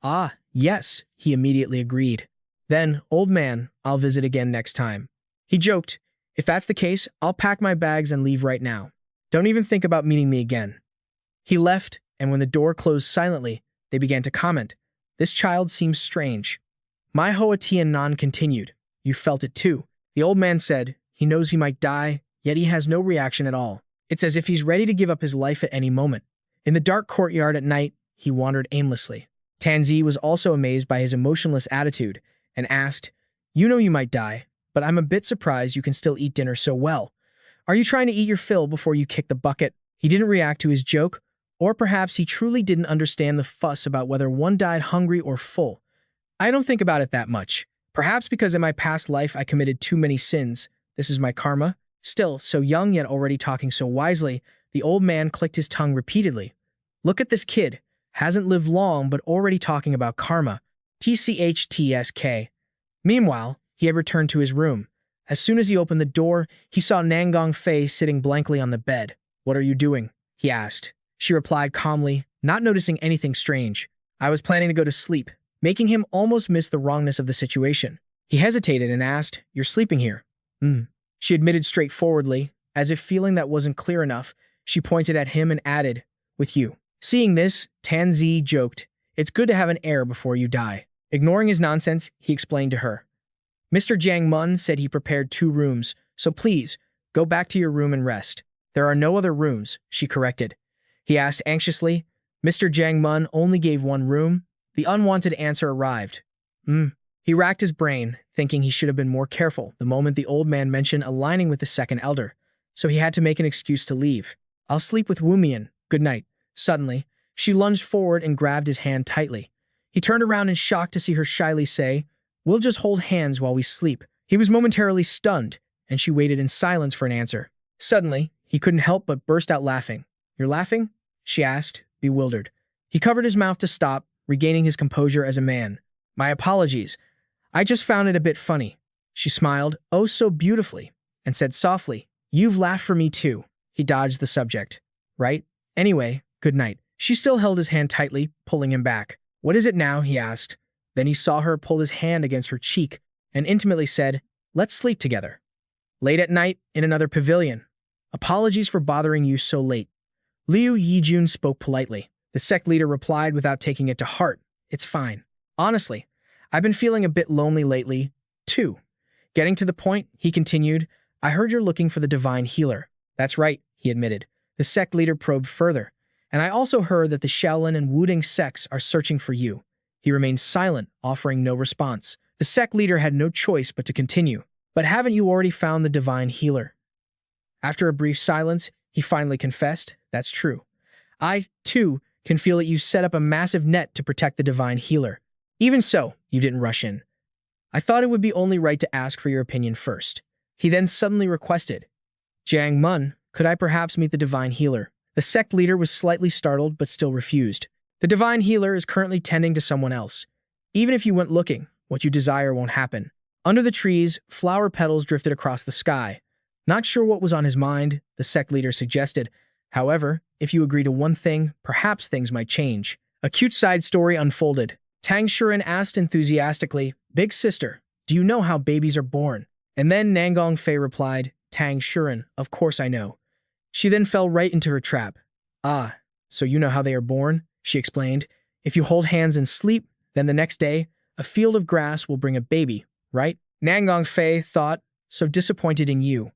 "Ah, yes," he immediately agreed. "Then, old man, I'll visit again next time." He joked, "If that's the case, I'll pack my bags and leave right now. Don't even think about meeting me again." He left, and when the door closed silently, they began to comment. "This child seems strange." My Hoa Tian Nan continued, "You felt it too." The old man said, "He knows he might die, yet he has no reaction at all. It's as if he's ready to give up his life at any moment." In the dark courtyard at night, he wandered aimlessly. Tanzi was also amazed by his emotionless attitude and asked, "You know you might die, but I'm a bit surprised you can still eat dinner so well. Are you trying to eat your fill before you kick the bucket?" He didn't react to his joke, or perhaps he truly didn't understand the fuss about whether one died hungry or full. "I don't think about it that much. Perhaps because in my past life I committed too many sins. This is my karma." Still, so young yet already talking so wisely, the old man clicked his tongue repeatedly. "Look at this kid. Hasn't lived long but already talking about karma. TCHTSK. Meanwhile, he had returned to his room. As soon as he opened the door, he saw Nangong Fei sitting blankly on the bed. "What are you doing?" he asked. She replied calmly, not noticing anything strange. "I was planning to go to sleep," making him almost miss the wrongness of the situation. He hesitated and asked, "You're sleeping here?" She admitted straightforwardly, as if feeling that wasn't clear enough. She pointed at him and added, "With you." Seeing this, Tanzi joked, "It's good to have an heir before you die." Ignoring his nonsense, he explained to her. "Mr. Jiang Mun said he prepared 2 rooms, so please, go back to your room and rest." "There are no other rooms," she corrected. He asked anxiously. Mr. Jiang Mun only gave 1 room. The unwanted answer arrived. He racked his brain, thinking he should have been more careful the moment the old man mentioned aligning with the second elder, so he had to make an excuse to leave. "I'll sleep with Wumian. Good night." Suddenly, she lunged forward and grabbed his hand tightly. He turned around in shock to see her shyly say, "We'll just hold hands while we sleep." He was momentarily stunned, and she waited in silence for an answer. Suddenly, he couldn't help but burst out laughing. "You're laughing?" she asked, bewildered. He covered his mouth to stop, regaining his composure as a man. "My apologies. I just found it a bit funny." She smiled, oh so beautifully, and said softly, "You've laughed for me too." He dodged the subject. "Right? Anyway, good night." She still held his hand tightly, pulling him back. "What is it now?" he asked. Then he saw her pull his hand against her cheek and intimately said, "Let's sleep together." Late at night, in another pavilion. "Apologies for bothering you so late." Liu Yijun spoke politely. The sect leader replied without taking it to heart, "It's fine. Honestly, I've been feeling a bit lonely lately, too." Getting to the point, he continued, "I heard you're looking for the divine healer." "That's right," he admitted. The sect leader probed further. "And I also heard that the Shaolin and Wuding sects are searching for you." He remained silent, offering no response. The sect leader had no choice but to continue. "But haven't you already found the divine healer?" After a brief silence, he finally confessed, "That's true. I, too, can feel that you set up a massive net to protect the divine healer. Even so, you didn't rush in. I thought it would be only right to ask for your opinion first." He then suddenly requested, "Jiang Mun, could I perhaps meet the divine healer?" The sect leader was slightly startled but still refused. "The divine healer is currently tending to someone else. Even if you went looking, what you desire won't happen." Under the trees, flower petals drifted across the sky. Not sure what was on his mind, the sect leader suggested. "However, if you agree to one thing, perhaps things might change." A cute side story unfolded. Tang Shuren asked enthusiastically, "Big sister, do you know how babies are born?" And then Nangong Fei replied, "Tang Shuren, of course I know." She then fell right into her trap. "Ah, so you know how they are born?" she explained. "If you hold hands and sleep, then the next day, a field of grass will bring a baby, right?" Nangong Fei thought, "So disappointed in you.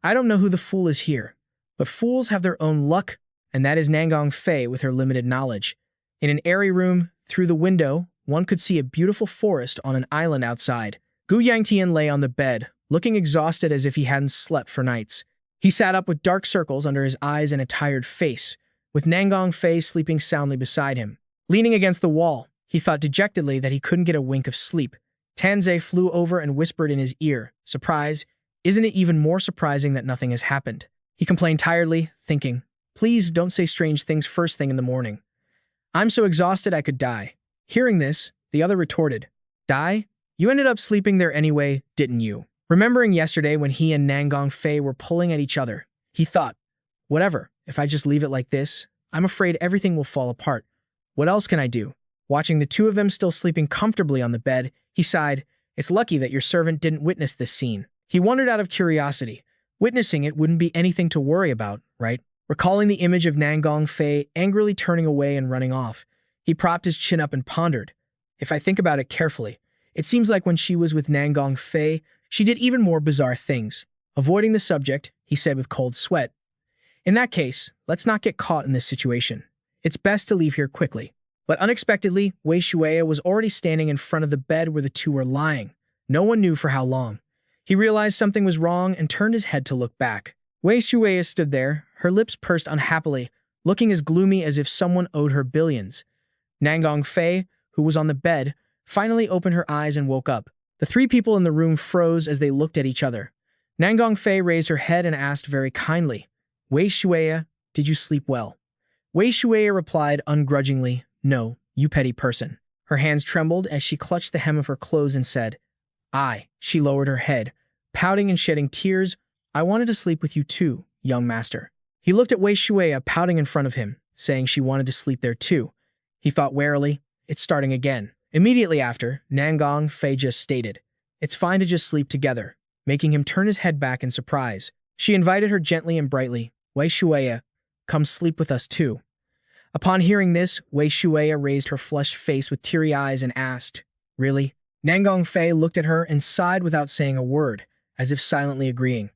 I don't know who the fool is here, but fools have their own luck," and that is Nangong Fei with her limited knowledge. In an airy room, through the window, one could see a beautiful forest on an island outside. Gu Yangtian lay on the bed, looking exhausted as if he hadn't slept for nights. He sat up with dark circles under his eyes and a tired face, with Nangong Fei sleeping soundly beside him. Leaning against the wall, he thought dejectedly that he couldn't get a wink of sleep. Tanzei flew over and whispered in his ear, "Surprise? Isn't it even more surprising that nothing has happened?" He complained tiredly, thinking, "Please don't say strange things first thing in the morning. I'm so exhausted I could die." Hearing this, the other retorted, "Die? You ended up sleeping there anyway, didn't you?" Remembering yesterday when he and Nangong Fei were pulling at each other, he thought, "Whatever, if I just leave it like this, I'm afraid everything will fall apart. What else can I do?" Watching the two of them still sleeping comfortably on the bed, he sighed, "It's lucky that your servant didn't witness this scene." He wondered out of curiosity. Witnessing it wouldn't be anything to worry about, right? Recalling the image of Nangong Fei angrily turning away and running off, he propped his chin up and pondered. If I think about it carefully, it seems like when she was with Nangong Fei, she did even more bizarre things. Avoiding the subject, he said with cold sweat, "In that case, let's not get caught in this situation. It's best to leave here quickly." But unexpectedly, Wei Shuya was already standing in front of the bed where the two were lying. No one knew for how long. He realized something was wrong and turned his head to look back. Wei Shuya stood there, her lips pursed unhappily, looking as gloomy as if someone owed her billions. Nangong Fei, who was on the bed, finally opened her eyes and woke up. The three people in the room froze as they looked at each other. Nangong Fei raised her head and asked very kindly, "Wei Shuya, did you sleep well?" Wei Shuya replied ungrudgingly, "No, you petty person." Her hands trembled as she clutched the hem of her clothes and said, "I." She lowered her head, pouting and shedding tears. "I wanted to sleep with you too, young master." He looked at Wei Shuya pouting in front of him, saying she wanted to sleep there too. He thought warily, "It's starting again." Immediately after, Nangong Fei just stated, "It's fine to just sleep together," making him turn his head back in surprise. She invited her gently and brightly, "Wei Shuya, come sleep with us too." Upon hearing this, Wei Shuya raised her flushed face with teary eyes and asked, "Really?" Nangong Fei looked at her and sighed without saying a word, as if silently agreeing.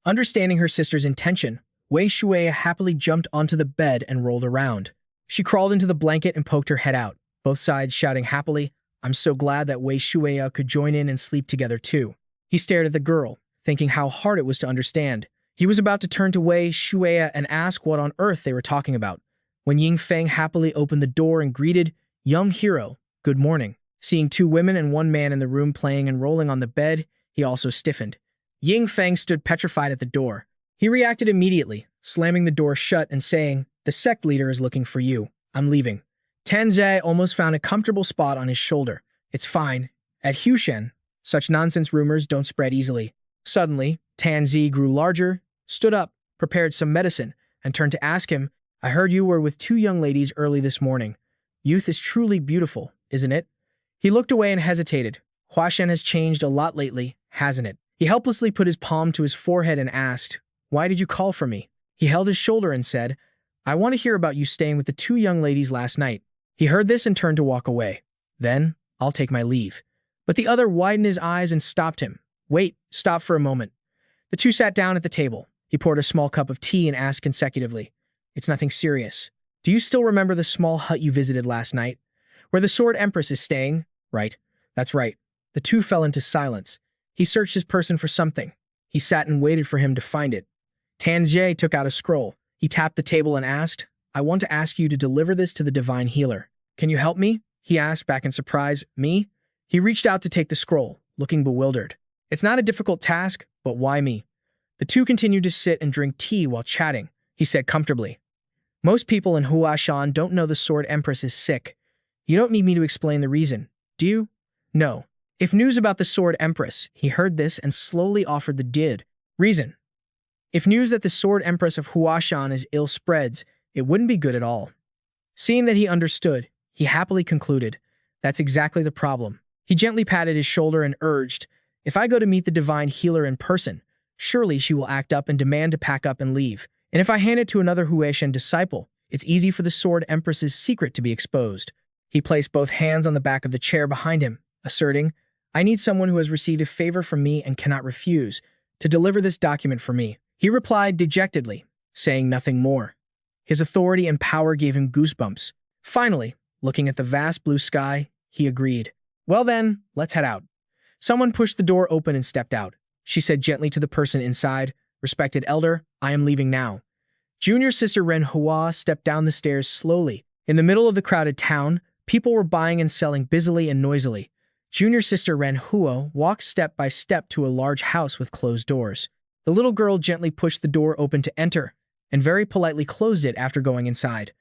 Understanding her sister's intention, Wei Shuya happily jumped onto the bed and rolled around. She crawled into the blanket and poked her head out, both sides shouting happily, "I'm so glad that Wei Shuya could join in and sleep together too." He stared at the girl, thinking how hard it was to understand. He was about to turn to Wei Shuya and ask what on earth they were talking about, when Ying Feng happily opened the door and greeted, "Young hero, good morning." Seeing two women and one man in the room playing and rolling on the bed, he also stiffened. Ying Feng stood petrified at the door. He reacted immediately, slamming the door shut and saying, "The sect leader is looking for you. I'm leaving." Tanzei almost found a comfortable spot on his shoulder. "It's fine. At Hushen, such nonsense rumors don't spread easily." Suddenly, Tanzei grew larger, stood up, prepared some medicine, and turned to ask him, "I heard you were with two young ladies early this morning. Youth is truly beautiful, isn't it?" He looked away and hesitated. Huashen has changed a lot lately, hasn't it? He helplessly put his palm to his forehead and asked, "Why did you call for me?" He held his shoulder and said, "I want to hear about you staying with the two young ladies last night." He heard this and turned to walk away. "Then, I'll take my leave." But the other widened his eyes and stopped him. "Wait, stop for a moment." The two sat down at the table. He poured a small cup of tea and asked consecutively, "It's nothing serious. Do you still remember the small hut you visited last night? Where the Sword Empress is staying?" "Right. That's right." The two fell into silence. He searched his person for something. He sat and waited for him to find it. Tanzei took out a scroll. He tapped the table and asked, "I want to ask you to deliver this to the divine healer." "Can you help me?" he asked back in surprise. "Me?" He reached out to take the scroll, looking bewildered. "It's not a difficult task, but why me?" The two continued to sit and drink tea while chatting. He said comfortably, "Most people in Huashan don't know the Sword Empress is sick. You don't need me to explain the reason, do you?" "No." If news about the Sword Empress, he heard this and slowly offered the reason. If news that the Sword Empress of Huashan is ill spreads, it wouldn't be good at all. Seeing that he understood, he happily concluded, "That's exactly the problem." He gently patted his shoulder and urged, "If I go to meet the divine healer in person, surely she will act up and demand to pack up and leave. And if I hand it to another Huashan disciple, it's easy for the Sword Empress's secret to be exposed." He placed both hands on the back of the chair behind him, asserting, "I need someone who has received a favor from me and cannot refuse, to deliver this document for me." He replied dejectedly, saying nothing more. His authority and power gave him goosebumps. Finally, looking at the vast blue sky, he agreed. "Well then, let's head out." Someone pushed the door open and stepped out. She said gently to the person inside, "Respected elder, I am leaving now. Junior sister Renhua stepped down the stairs slowly. In the middle of the crowded town, people were buying and selling busily and noisily. Junior sister Renhua walked step by step to a large house with closed doors. The little girl gently pushed the door open to enter, and very politely closed it after going inside.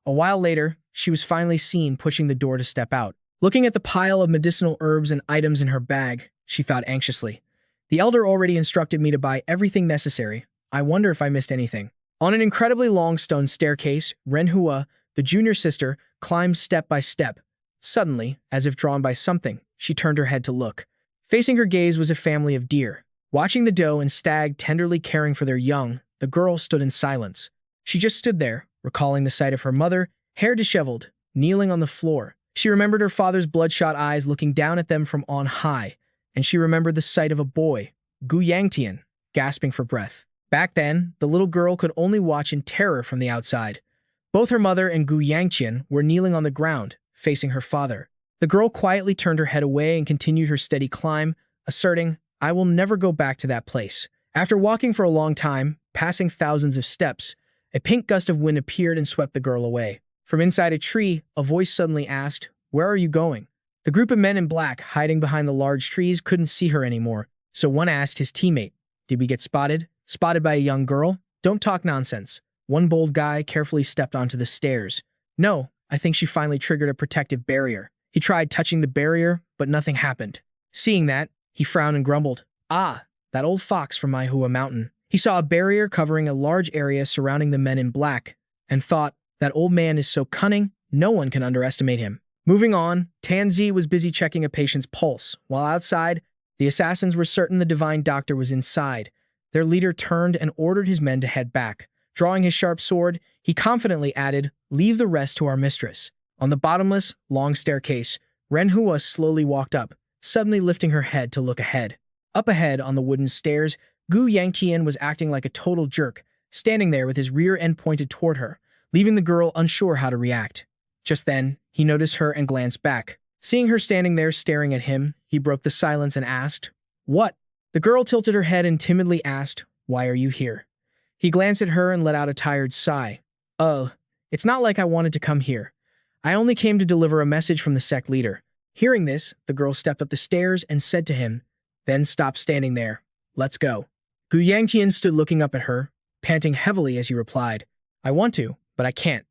A while later, she was finally seen pushing the door to step out. Looking at the pile of medicinal herbs and items in her bag, she thought anxiously. The elder already instructed me to buy everything necessary. I wonder if I missed anything. On an incredibly long stone staircase, Renhua, the junior sister, climbed step by step. Suddenly, as if drawn by something, she turned her head to look. Facing her gaze was a family of deer. Watching the doe and stag tenderly caring for their young, the girl stood in silence. She just stood there, recalling the sight of her mother, hair disheveled, kneeling on the floor. She remembered her father's bloodshot eyes looking down at them from on high, and she remembered the sight of a boy, Yangtian, gasping for breath. Back then, the little girl could only watch in terror from the outside. Both her mother and Yangtian were kneeling on the ground, facing her father. The girl quietly turned her head away and continued her steady climb, asserting, I will never go back to that place. After walking for a long time, passing thousands of steps, a pink gust of wind appeared and swept the girl away. From inside a tree, a voice suddenly asked, Where are you going? The group of men in black hiding behind the large trees couldn't see her anymore, so one asked his teammate, Did we get spotted? Spotted by a young girl? Don't talk nonsense. One bold guy carefully stepped onto the stairs. No, I think she finally triggered a protective barrier. He tried touching the barrier, but nothing happened. Seeing that, he frowned and grumbled, Ah, that old fox from Manhwa Mountain. He saw a barrier covering a large area surrounding the men in black, and thought, that old man is so cunning, no one can underestimate him. Moving on, Tanzi was busy checking a patient's pulse, while outside, the assassins were certain the divine doctor was inside. Their leader turned and ordered his men to head back. Drawing his sharp sword, he confidently added, Leave the rest to our mistress. On the bottomless, long staircase, Renhua slowly walked up, suddenly lifting her head to look ahead. Up ahead on the wooden stairs, Yangtian was acting like a total jerk, standing there with his rear end pointed toward her, leaving the girl unsure how to react. Just then, he noticed her and glanced back. Seeing her standing there staring at him, he broke the silence and asked, What? The girl tilted her head and timidly asked, Why are you here? He glanced at her and let out a tired sigh. Oh, it's not like I wanted to come here. I only came to deliver a message from the sect leader. Hearing this, the girl stepped up the stairs and said to him, Then stop standing there. Let's go. Yangtian stood looking up at her, panting heavily as he replied, I want to, but I can't.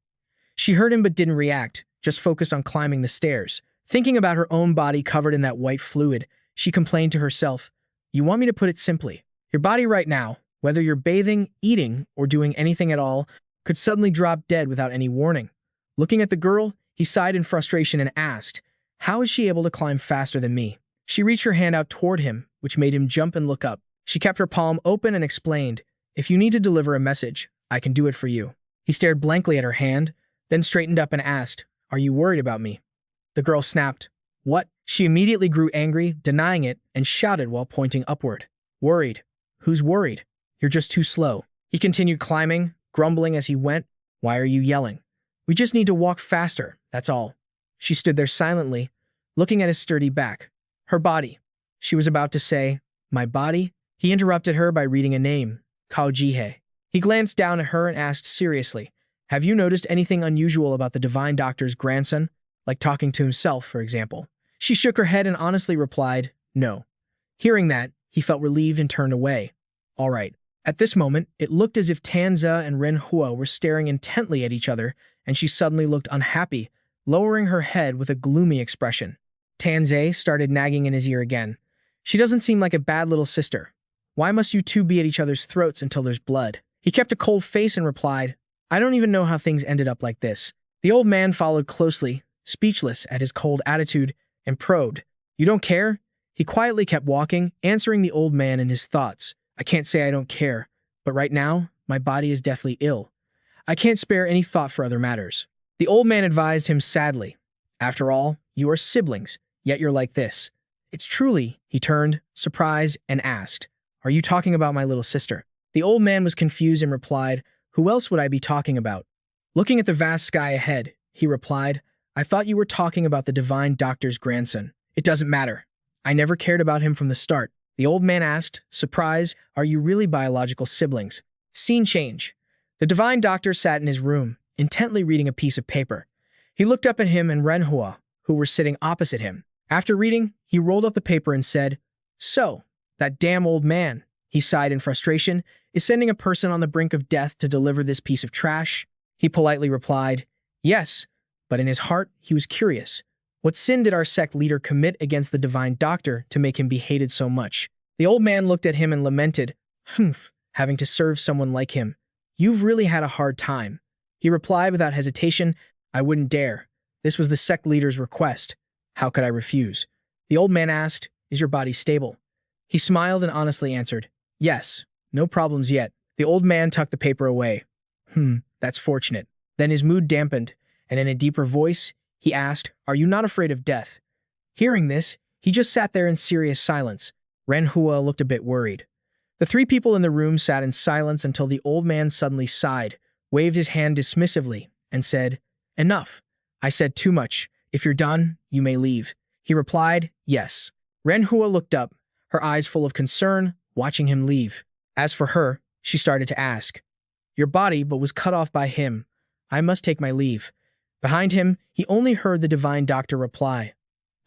She heard him but didn't react, just focused on climbing the stairs. Thinking about her own body covered in that white fluid, she complained to herself, You want me to put it simply? Your body right now, whether you're bathing, eating, or doing anything at all, could suddenly drop dead without any warning. Looking at the girl, he sighed in frustration and asked, How is she able to climb faster than me? She reached her hand out toward him, which made him jump and look up. She kept her palm open and explained, If you need to deliver a message, I can do it for you. He stared blankly at her hand, then straightened up and asked, Are you worried about me? The girl snapped, What? She immediately grew angry, denying it, and shouted while pointing upward. Worried? Who's worried? You're just too slow. He continued climbing, grumbling as he went. Why are you yelling? We just need to walk faster, that's all. She stood there silently, looking at his sturdy back. Her body. She was about to say, My body? He interrupted her by reading a name, Kao Jihei. He glanced down at her and asked seriously, Have you noticed anything unusual about the divine doctor's grandson? Like talking to himself, for example. She shook her head and honestly replied, No. Hearing that, he felt relieved and turned away. All right. At this moment, it looked as if Tanza and Renhua were staring intently at each other, and she suddenly looked unhappy, lowering her head with a gloomy expression. Tanze started nagging in his ear again. She doesn't seem like a bad little sister. Why must you two be at each other's throats until there's blood? He kept a cold face and replied, I don't even know how things ended up like this. The old man followed closely, speechless at his cold attitude, and probed, You don't care? He quietly kept walking, answering the old man in his thoughts. I can't say I don't care, but right now, my body is deathly ill. I can't spare any thought for other matters. The old man advised him sadly. After all, you are siblings, yet you're like this. It's truly, he turned, surprised, and asked, Are you talking about my little sister? The old man was confused and replied, Who else would I be talking about? Looking at the vast sky ahead, he replied, I thought you were talking about the divine doctor's grandson. It doesn't matter. I never cared about him from the start. The old man asked, surprised, Are you really biological siblings? Scene change. The divine doctor sat in his room, intently reading a piece of paper. He looked up at him and Renhua, who were sitting opposite him. After reading, he rolled up the paper and said, "So, that damn old man," he sighed in frustration, "is sending a person on the brink of death to deliver this piece of trash?" He politely replied, "Yes," but in his heart, he was curious. What sin did our sect leader commit against the divine doctor to make him be hated so much? The old man looked at him and lamented, "Humph, having to serve someone like him. You've really had a hard time." He replied without hesitation, "I wouldn't dare. This was the sect leader's request. How could I refuse?" The old man asked, "Is your body stable?" He smiled and honestly answered, "Yes, no problems yet." The old man tucked the paper away. That's fortunate." Then his mood dampened, and in a deeper voice, he asked, "Are you not afraid of death?" Hearing this, he just sat there in serious silence. Renhua looked a bit worried. The three people in the room sat in silence until the old man suddenly sighed, waved his hand dismissively, and said, "Enough. I said too much. If you're done, you may leave." He replied, "Yes." Renhua looked up, her eyes full of concern, watching him leave. As for her, she started to ask, "Your body but was cut off by him. I must take my leave." Behind him, he only heard the divine doctor reply,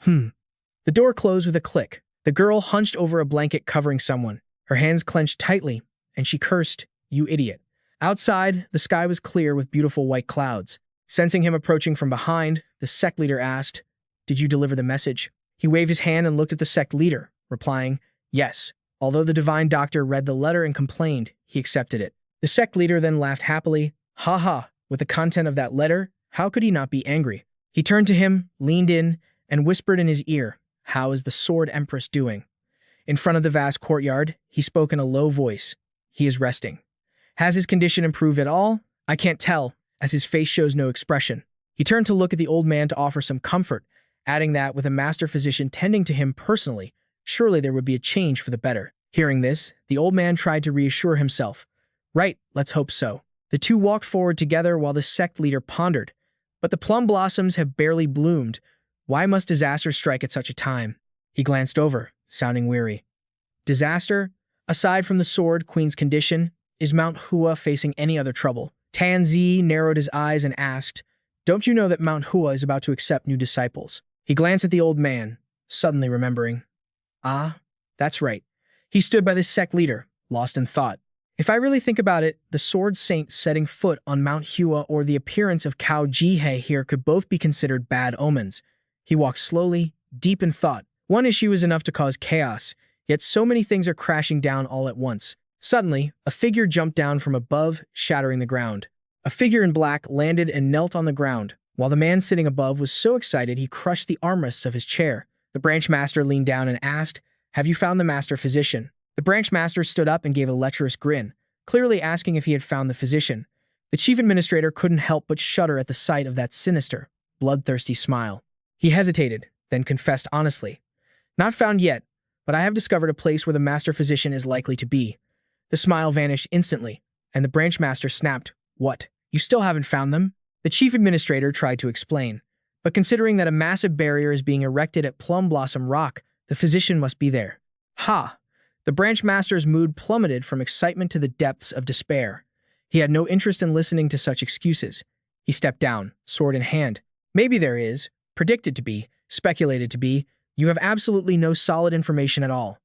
The door closed with a click. The girl hunched over a blanket covering someone, her hands clenched tightly, and she cursed, "You idiot." Outside, the sky was clear with beautiful white clouds. Sensing him approaching from behind, the sect leader asked, "Did you deliver the message?" He waved his hand and looked at the sect leader, replying, "Yes." Although the divine doctor read the letter and complained, he accepted it. The sect leader then laughed happily. "Ha ha, with the content of that letter, how could he not be angry?" He turned to him, leaned in, and whispered in his ear, "How is the Sword Empress doing?" In front of the vast courtyard, he spoke in a low voice. "He is resting." "Has his condition improved at all?" "I can't tell, as his face shows no expression." He turned to look at the old man to offer some comfort, adding that with a master physician tending to him personally, surely there would be a change for the better. Hearing this, the old man tried to reassure himself. "Right, let's hope so." The two walked forward together while the sect leader pondered. "But the plum blossoms have barely bloomed. Why must disaster strike at such a time?" He glanced over, sounding weary. "Disaster? Aside from the Sword Queen's condition, is Mount Hua facing any other trouble?" Tanzi narrowed his eyes and asked, "Don't you know that Mount Hua is about to accept new disciples?" He glanced at the old man, suddenly remembering. Ah, that's right. He stood by the sect leader, lost in thought. If I really think about it, the Sword Saint setting foot on Mount Hua or the appearance of Cao Jihei here could both be considered bad omens. He walked slowly, deep in thought. One issue is enough to cause chaos, yet so many things are crashing down all at once. Suddenly, a figure jumped down from above, shattering the ground. A figure in black landed and knelt on the ground, while the man sitting above was so excited he crushed the armrests of his chair. The branch master leaned down and asked, "Have you found the master physician?" The branch master stood up and gave a lecherous grin, clearly asking if he had found the physician. The chief administrator couldn't help but shudder at the sight of that sinister, bloodthirsty smile. He hesitated, then confessed honestly, "Not found yet, but I have discovered a place where the master physician is likely to be." The smile vanished instantly, and the branch master snapped, "What? You still haven't found them?" The chief administrator tried to explain, but considering that a massive barrier is being erected at Plum Blossom Rock, the physician must be there. Ha! The branch master's mood plummeted from excitement to the depths of despair. He had no interest in listening to such excuses. He stepped down, sword in hand. "Maybe there is, predicted to be, speculated to be. You have absolutely no solid information at all.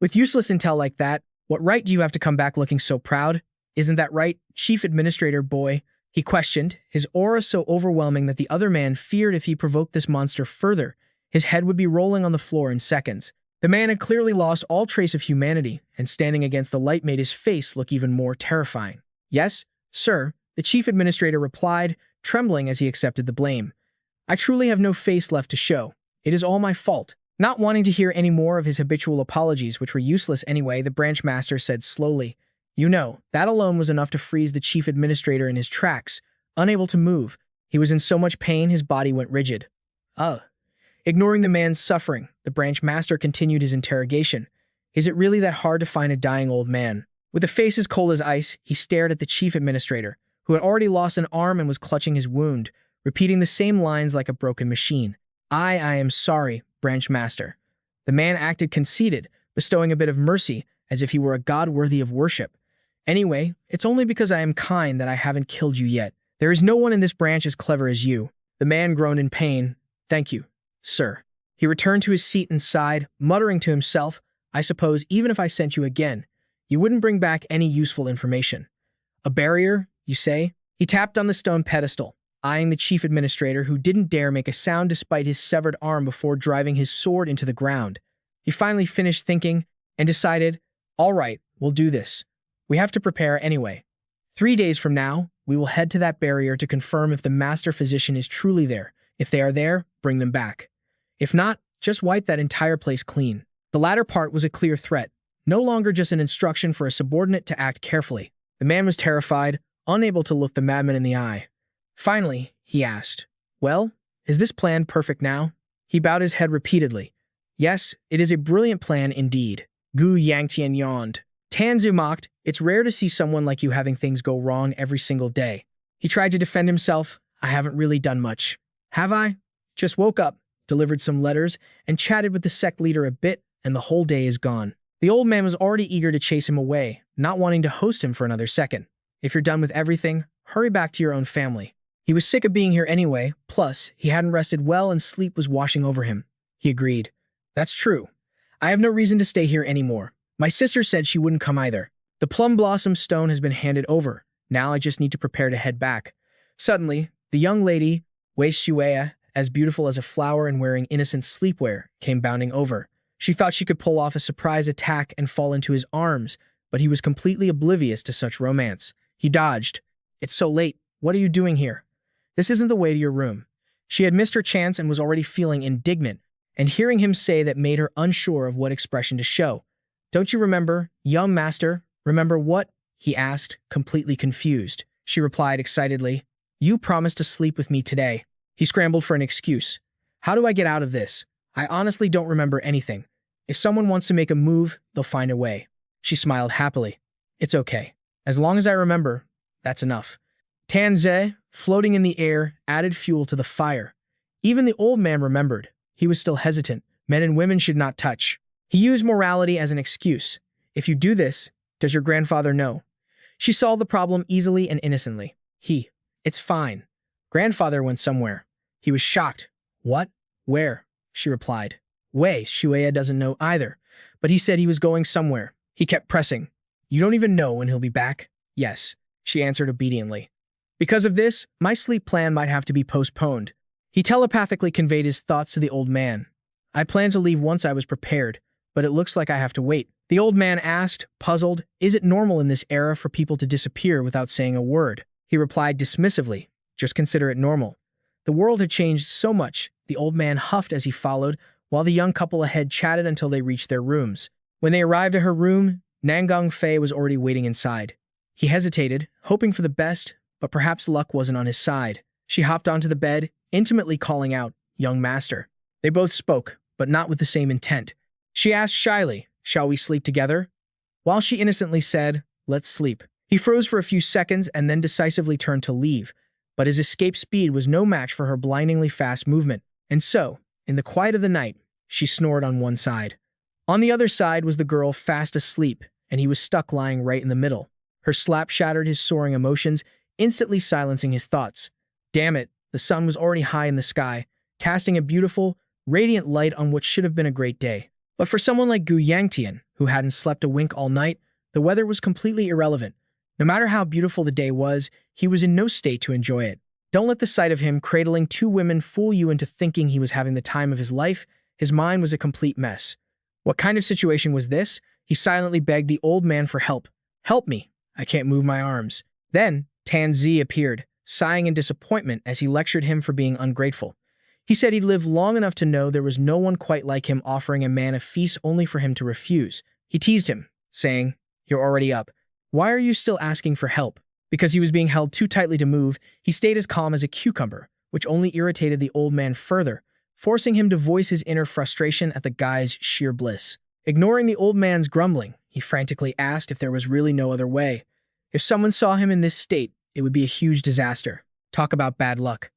With useless intel like that, what right do you have to come back looking so proud? Isn't that right, Chief Administrator boy?" He questioned, his aura so overwhelming that the other man feared if he provoked this monster further, his head would be rolling on the floor in seconds. The man had clearly lost all trace of humanity, and standing against the light made his face look even more terrifying. "Yes, sir," the chief administrator replied, trembling as he accepted the blame. "I truly have no face left to show. It is all my fault." Not wanting to hear any more of his habitual apologies, which were useless anyway, the branch master said slowly, "You know, that alone was enough to freeze the chief administrator in his tracks, unable to move. He was in so much pain his body went rigid." Ugh. Ignoring the man's suffering, the branch master continued his interrogation. "Is it really that hard to find a dying old man?" With a face as cold as ice, he stared at the chief administrator, who had already lost an arm and was clutching his wound, repeating the same lines like a broken machine. I am sorry, branch master." The man acted conceited, bestowing a bit of mercy, as if he were a god worthy of worship. Anyway, it's only because I am kind that I haven't killed you yet. There is no one in this branch as clever as you." The man groaned in pain. "Thank you, sir." He returned to his seat and sighed, muttering to himself, "I suppose even if I sent you again, you wouldn't bring back any useful information. A barrier, you say?" He tapped on the stone pedestal, eyeing the chief administrator who didn't dare make a sound despite his severed arm before driving his sword into the ground. He finally finished thinking and decided, "All right, we'll do this. We have to prepare anyway. 3 days from now, we will head to that barrier to confirm if the master physician is truly there. If they are there, bring them back. If not, just wipe that entire place clean." The latter part was a clear threat, no longer just an instruction for a subordinate to act carefully. The man was terrified, unable to look the madman in the eye. Finally, he asked, "Well, is this plan perfect now?" He bowed his head repeatedly. "Yes, it is a brilliant plan indeed." Gu Yangtian yawned. Tanzu mocked, "It's rare to see someone like you having things go wrong every single day." He tried to defend himself. "I haven't really done much. Have I? Just woke up, delivered some letters, and chatted with the sect leader a bit, and the whole day is gone." The old man was already eager to chase him away, not wanting to host him for another second. "If you're done with everything, hurry back to your own family." He was sick of being here anyway, plus, he hadn't rested well and sleep was washing over him. He agreed. "That's true. I have no reason to stay here anymore. My sister said she wouldn't come either. The plum blossom stone has been handed over. Now I just need to prepare to head back." Suddenly, the young lady, Wei Shueya, as beautiful as a flower and wearing innocent sleepwear, came bounding over. She thought she could pull off a surprise attack and fall into his arms, but he was completely oblivious to such romance. He dodged. "It's so late. What are you doing here? This isn't the way to your room." She had missed her chance and was already feeling indignant, and hearing him say that made her unsure of what expression to show. "Don't you remember, young master? Remember what?" he asked, completely confused. She replied excitedly, "You promised to sleep with me today." He scrambled for an excuse. "How do I get out of this? I honestly don't remember anything. If someone wants to make a move, they'll find a way." She smiled happily. "It's okay. As long as I remember, that's enough." Tanze, floating in the air, added fuel to the fire. Even the old man remembered. He was still hesitant. Men and women should not touch. He used morality as an excuse. "If you do this, does your grandfather know?" She solved the problem easily and innocently. "It's fine. Grandfather went somewhere." He was shocked. "What? Where?" She replied. "Wei Shueya doesn't know either, but he said he was going somewhere." He kept pressing. "You don't even know when he'll be back?" "Yes," she answered obediently. "Because of this, my sleep plan might have to be postponed." He telepathically conveyed his thoughts to the old man. "I planned to leave once I was prepared, but it looks like I have to wait." The old man asked, puzzled, "Is it normal in this era for people to disappear without saying a word?" He replied dismissively, "Just consider it normal." The world had changed so much, the old man huffed as he followed, while the young couple ahead chatted until they reached their rooms. When they arrived at her room, Nangang Fei was already waiting inside. He hesitated, hoping for the best, but perhaps luck wasn't on his side. She hopped onto the bed, intimately calling out, "Young master." They both spoke, but not with the same intent. She asked shyly, "Shall we sleep together?" While she innocently said, "Let's sleep." He froze for a few seconds and then decisively turned to leave, but his escape speed was no match for her blindingly fast movement. And so, in the quiet of the night, she snored on one side. On the other side was the girl fast asleep, and he was stuck lying right in the middle. Her slap shattered his soaring emotions, instantly silencing his thoughts. Damn it, the sun was already high in the sky, casting a beautiful, radiant light on what should have been a great day. But for someone like Gu Yangtian, who hadn't slept a wink all night, the weather was completely irrelevant. No matter how beautiful the day was, he was in no state to enjoy it. Don't let the sight of him cradling 2 women fool you into thinking he was having the time of his life. His mind was a complete mess. What kind of situation was this? He silently begged the old man for help. "Help me. I can't move my arms." Then, Tanzi appeared, sighing in disappointment as he lectured him for being ungrateful. He said he'd lived long enough to know there was no one quite like him offering a man a feast only for him to refuse. He teased him, saying, "You're already up. Why are you still asking for help?" Because he was being held too tightly to move, he stayed as calm as a cucumber, which only irritated the old man further, forcing him to voice his inner frustration at the guy's sheer bliss. Ignoring the old man's grumbling, he frantically asked if there was really no other way. If someone saw him in this state, it would be a huge disaster. Talk about bad luck.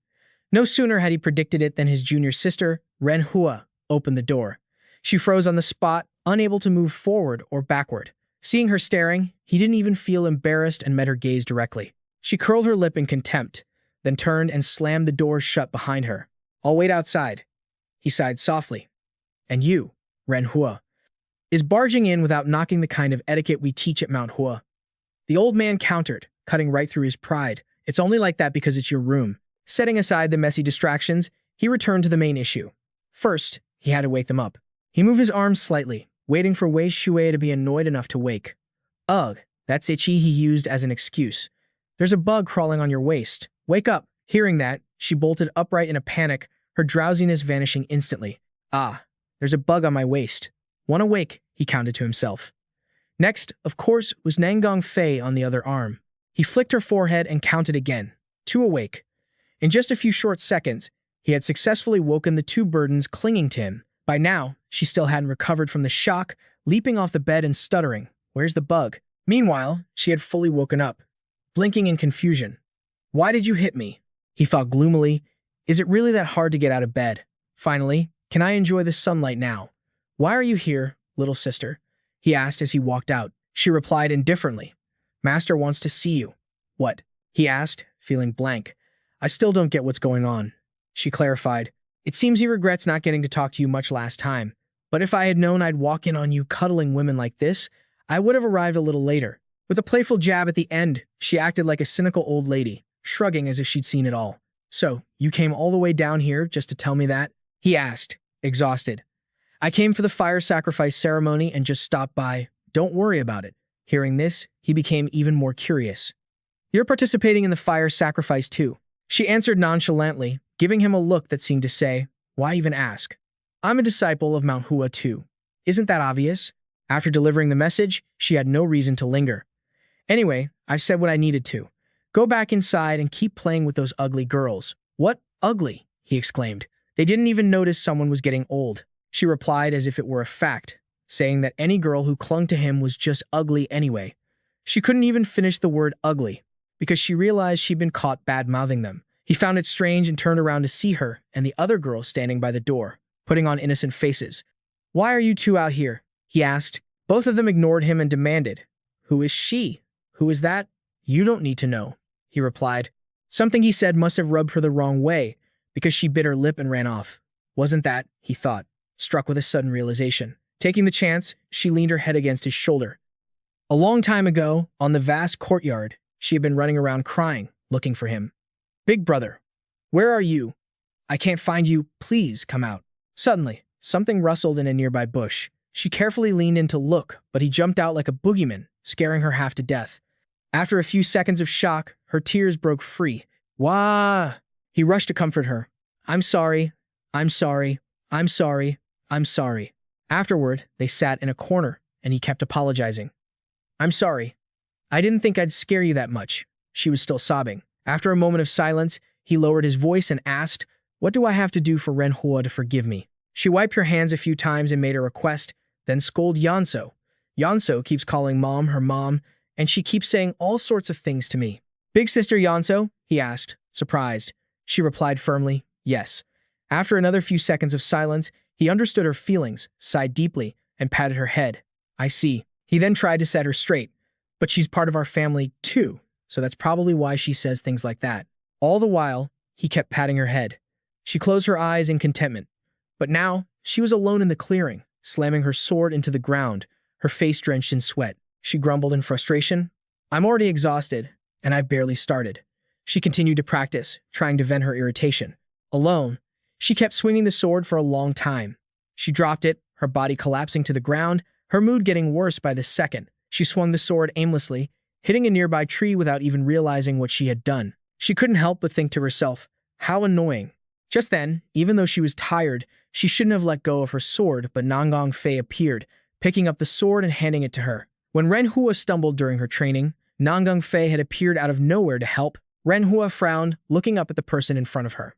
No sooner had he predicted it than his junior sister, Ren Hua, opened the door. She froze on the spot, unable to move forward or backward. Seeing her staring, he didn't even feel embarrassed and met her gaze directly. She curled her lip in contempt, then turned and slammed the door shut behind her. "I'll wait outside," he sighed softly. "And you, Ren Hua, is barging in without knocking the kind of etiquette we teach at Mount Hua." The old man countered, cutting right through his pride. "It's only like that because it's your room." Setting aside the messy distractions, he returned to the main issue. First, he had to wake them up. He moved his arms slightly, waiting for Wei Shui to be annoyed enough to wake. "Ugh, that's itchy," he used as an excuse. "There's a bug crawling on your waist. Wake up." Hearing that, she bolted upright in a panic, her drowsiness vanishing instantly. "Ah, there's a bug on my waist. One awake," he counted to himself. Next, of course, was Nangang Fei on the other arm. He flicked her forehead and counted again. 2 awake. In just a few short seconds, he had successfully woken the 2 burdens clinging to him. By now, she still hadn't recovered from the shock, leaping off the bed and stuttering, "Where's the bug?" Meanwhile, she had fully woken up, blinking in confusion. "Why did you hit me?" he thought gloomily. "Is it really that hard to get out of bed? Finally, can I enjoy the sunlight now?" "Why are you here, little sister?" he asked as he walked out. She replied indifferently. "Master wants to see you." "What?" he asked, feeling blank. "I still don't get what's going on," she clarified. "It seems he regrets not getting to talk to you much last time, but if I had known I'd walk in on you cuddling women like this, I would have arrived a little later." With a playful jab at the end, she acted like a cynical old lady, shrugging as if she'd seen it all. "So, you came all the way down here just to tell me that?" he asked, exhausted. "I came for the fire sacrifice ceremony and just stopped by. Don't worry about it." Hearing this, he became even more curious. "You're participating in the fire sacrifice too?" She answered nonchalantly, giving him a look that seemed to say, "Why even ask?" "I'm a disciple of Mount Hua too. Isn't that obvious?" After delivering the message, she had no reason to linger. "Anyway, I've said what I needed to. Go back inside and keep playing with those ugly girls." "What? Ugly?" he exclaimed. "They didn't even notice someone was getting old." She replied as if it were a fact, saying that any girl who clung to him was just ugly anyway. She couldn't even finish the word ugly, because she realized she'd been caught bad-mouthing them. He found it strange and turned around to see her and the other girls standing by the door, putting on innocent faces. "Why are you 2 out here?" he asked. Both of them ignored him and demanded, "Who is she? Who is that?" "You don't need to know," he replied. Something he said must have rubbed her the wrong way, because she bit her lip and ran off. Wasn't that, he thought, struck with a sudden realization. Taking the chance, she leaned her head against his shoulder. A long time ago, on the vast courtyard, she had been running around crying, looking for him. "Big brother, where are you? I can't find you. Please come out." Suddenly, something rustled in a nearby bush. She carefully leaned in to look, but he jumped out like a boogeyman, scaring her half to death. After a few seconds of shock, her tears broke free. "Wah!" He rushed to comfort her. "I'm sorry. I'm sorry. I'm sorry. I'm sorry." Afterward, they sat in a corner, and he kept apologizing. "I'm sorry. I didn't think I'd scare you that much." She was still sobbing. After a moment of silence, he lowered his voice and asked, "What do I have to do for Ren Hua to forgive me?" She wiped her hands a few times and made a request, then scolded Yanso. "Yanso keeps calling Mom her mom, and she keeps saying all sorts of things to me." "Big sister Yanso?" he asked, surprised. She replied firmly, "Yes." After another few seconds of silence, he understood her feelings, sighed deeply, and patted her head. "I see." He then tried to set her straight. "But she's part of our family, too, so that's probably why she says things like that." All the while, he kept patting her head. She closed her eyes in contentment. But now, she was alone in the clearing, slamming her sword into the ground, her face drenched in sweat. She grumbled in frustration, "I'm already exhausted, and I've barely started." She continued to practice, trying to vent her irritation. Alone, she kept swinging the sword for a long time. She dropped it, her body collapsing to the ground, her mood getting worse by the second. She swung the sword aimlessly, hitting a nearby tree without even realizing what she had done. She couldn't help but think to herself, how annoying. Just then, even though she was tired, she shouldn't have let go of her sword, but Nangang Fei appeared, picking up the sword and handing it to her. When Ren Hua stumbled during her training, Nangang Fei had appeared out of nowhere to help. Ren Hua frowned, looking up at the person in front of her.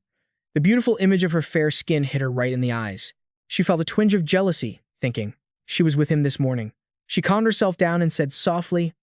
The beautiful image of her fair skin hit her right in the eyes. She felt a twinge of jealousy, thinking, she was with him this morning. She calmed herself down and said softly,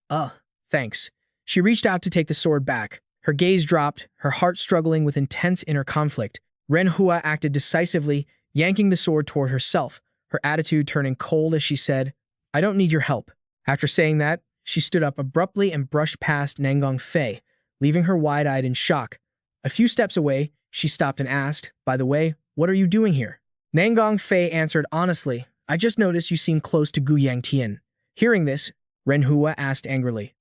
thanks." She reached out to take the sword back. Her gaze dropped, her heart struggling with intense inner conflict. Ren Hua acted decisively, yanking the sword toward herself, her attitude turning cold as she said, "I don't need your help. After saying that, she stood up abruptly and brushed past Nangong Fei, leaving her wide-eyed in shock. A few steps away, she stopped and asked, "By the way, what are you doing here?" Nangong Fei answered honestly, "I just noticed you seem close to Gu Yangtian." Hearing this, Renhua asked angrily,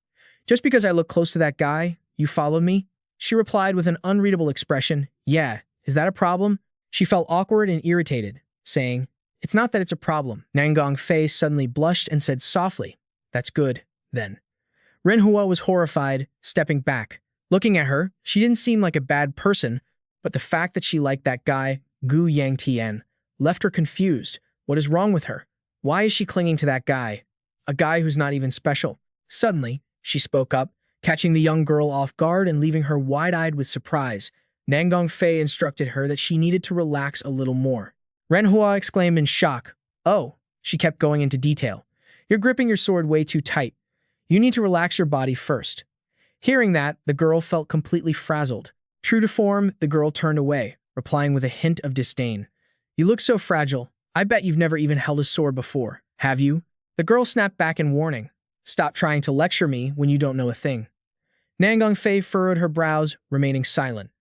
"Just because I look close to that guy, you followed me?" She replied with an unreadable expression, "Yeah, is that a problem?" She felt awkward and irritated, saying, "It's not that it's a problem." Nangong Fei suddenly blushed and said softly, "That's good, then." Renhua was horrified, stepping back. Looking at her, she didn't seem like a bad person, but the fact that she liked that guy, Gu Yangtian, left her confused. What is wrong with her? Why is she clinging to that guy? A guy who's not even special. Suddenly, she spoke up, catching the young girl off guard and leaving her wide-eyed with surprise. Nangong Fei instructed her that she needed to relax a little more. Renhua exclaimed in shock, "Oh," she kept going into detail. "You're gripping your sword way too tight. You need to relax your body first." Hearing that, the girl felt completely frazzled. True to form, the girl turned away, replying with a hint of disdain. "You look so fragile. I bet you've never even held a sword before, have you?" The girl snapped back in warning. "Stop trying to lecture me when you don't know a thing." Nangong Fei furrowed her brows, remaining silent.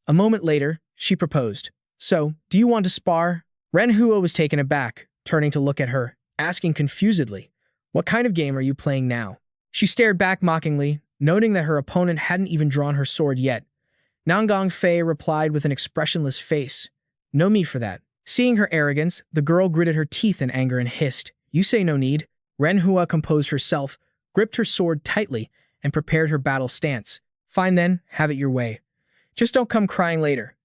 A moment later, she proposed, "So, do you want to spar?" Renhua was taken aback, turning to look at her, asking confusedly, "What kind of game are you playing now?" She stared back mockingly, noting that her opponent hadn't even drawn her sword yet. Nangong Fei replied with an expressionless face, "No need for that." Seeing her arrogance, the girl gritted her teeth in anger and hissed, "You say no need." Renhua composed herself, gripped her sword tightly, and prepared her battle stance. "Fine then, have it your way. Just don't come crying later."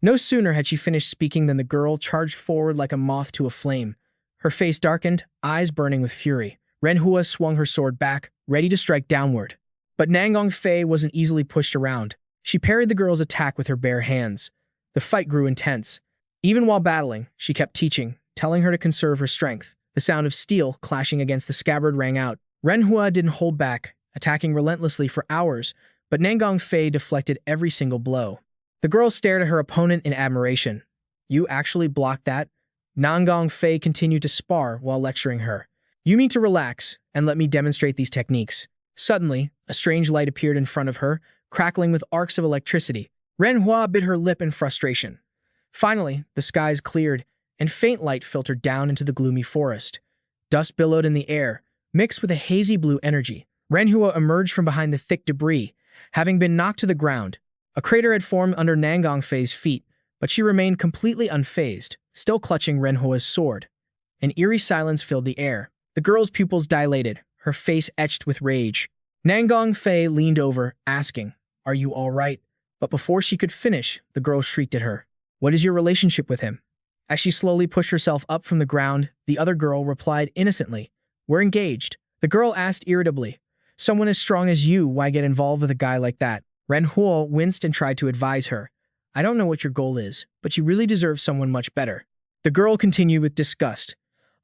No sooner had she finished speaking than the girl charged forward like a moth to a flame. Her face darkened, eyes burning with fury. Renhua swung her sword back, ready to strike downward. But Nangong Fei wasn't easily pushed around. She parried the girl's attack with her bare hands. The fight grew intense. Even while battling, she kept teaching, telling her to conserve her strength. The sound of steel clashing against the scabbard rang out. Renhua didn't hold back, attacking relentlessly for hours, but Nangong Fei deflected every single blow. The girl stared at her opponent in admiration. "You actually blocked that?" Nangong Fei continued to spar while lecturing her. "You need to relax and let me demonstrate these techniques." Suddenly, a strange light appeared in front of her, crackling with arcs of electricity. Renhua bit her lip in frustration. Finally, the skies cleared, and faint light filtered down into the gloomy forest. Dust billowed in the air, mixed with a hazy blue energy. Renhua emerged from behind the thick debris, having been knocked to the ground. A crater had formed under Nangong Fei's feet, but she remained completely unfazed, still clutching Renhua's sword. An eerie silence filled the air. The girl's pupils dilated, her face etched with rage. Nangong Fei leaned over, asking, "Are you all right?" But before she could finish, the girl shrieked at her, "What is your relationship with him?" As she slowly pushed herself up from the ground, the other girl replied innocently, "We're engaged." The girl asked irritably, "Someone as strong as you, why get involved with a guy like that?" Renhua winced and tried to advise her, "I don't know what your goal is, but you really deserve someone much better." The girl continued with disgust,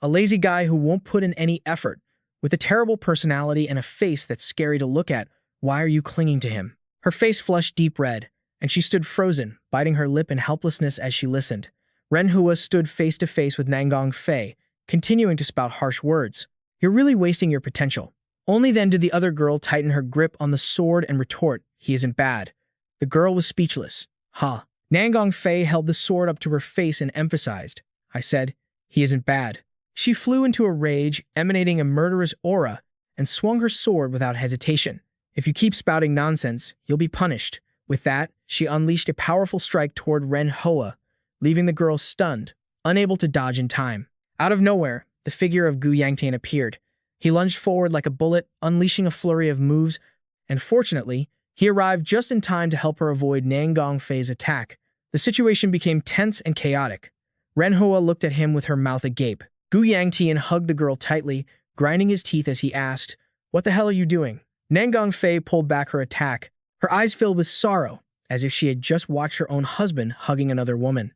"A lazy guy who won't put in any effort, with a terrible personality and a face that's scary to look at. Why are you clinging to him?" Her face flushed deep red, and she stood frozen, biting her lip in helplessness as she listened. Renhua stood face to face with Nangong Fei, continuing to spout harsh words. "You're really wasting your potential." Only then did the other girl tighten her grip on the sword and retort, "He isn't bad." The girl was speechless. "Huh." Nangong Fei held the sword up to her face and emphasized, "I said, he isn't bad." She flew into a rage, emanating a murderous aura, and swung her sword without hesitation. "If you keep spouting nonsense, you'll be punished." With that, she unleashed a powerful strike toward Renhua, leaving the girl stunned, unable to dodge in time. Out of nowhere, the figure of Gu Yangtian appeared. He lunged forward like a bullet, unleashing a flurry of moves, and fortunately, he arrived just in time to help her avoid Nangong Fei's attack. The situation became tense and chaotic. Renhua looked at him with her mouth agape. Gu Yangtian hugged the girl tightly, grinding his teeth as he asked, "What the hell are you doing?" Nangong Fei pulled back her attack, her eyes filled with sorrow, as if she had just watched her own husband hugging another woman.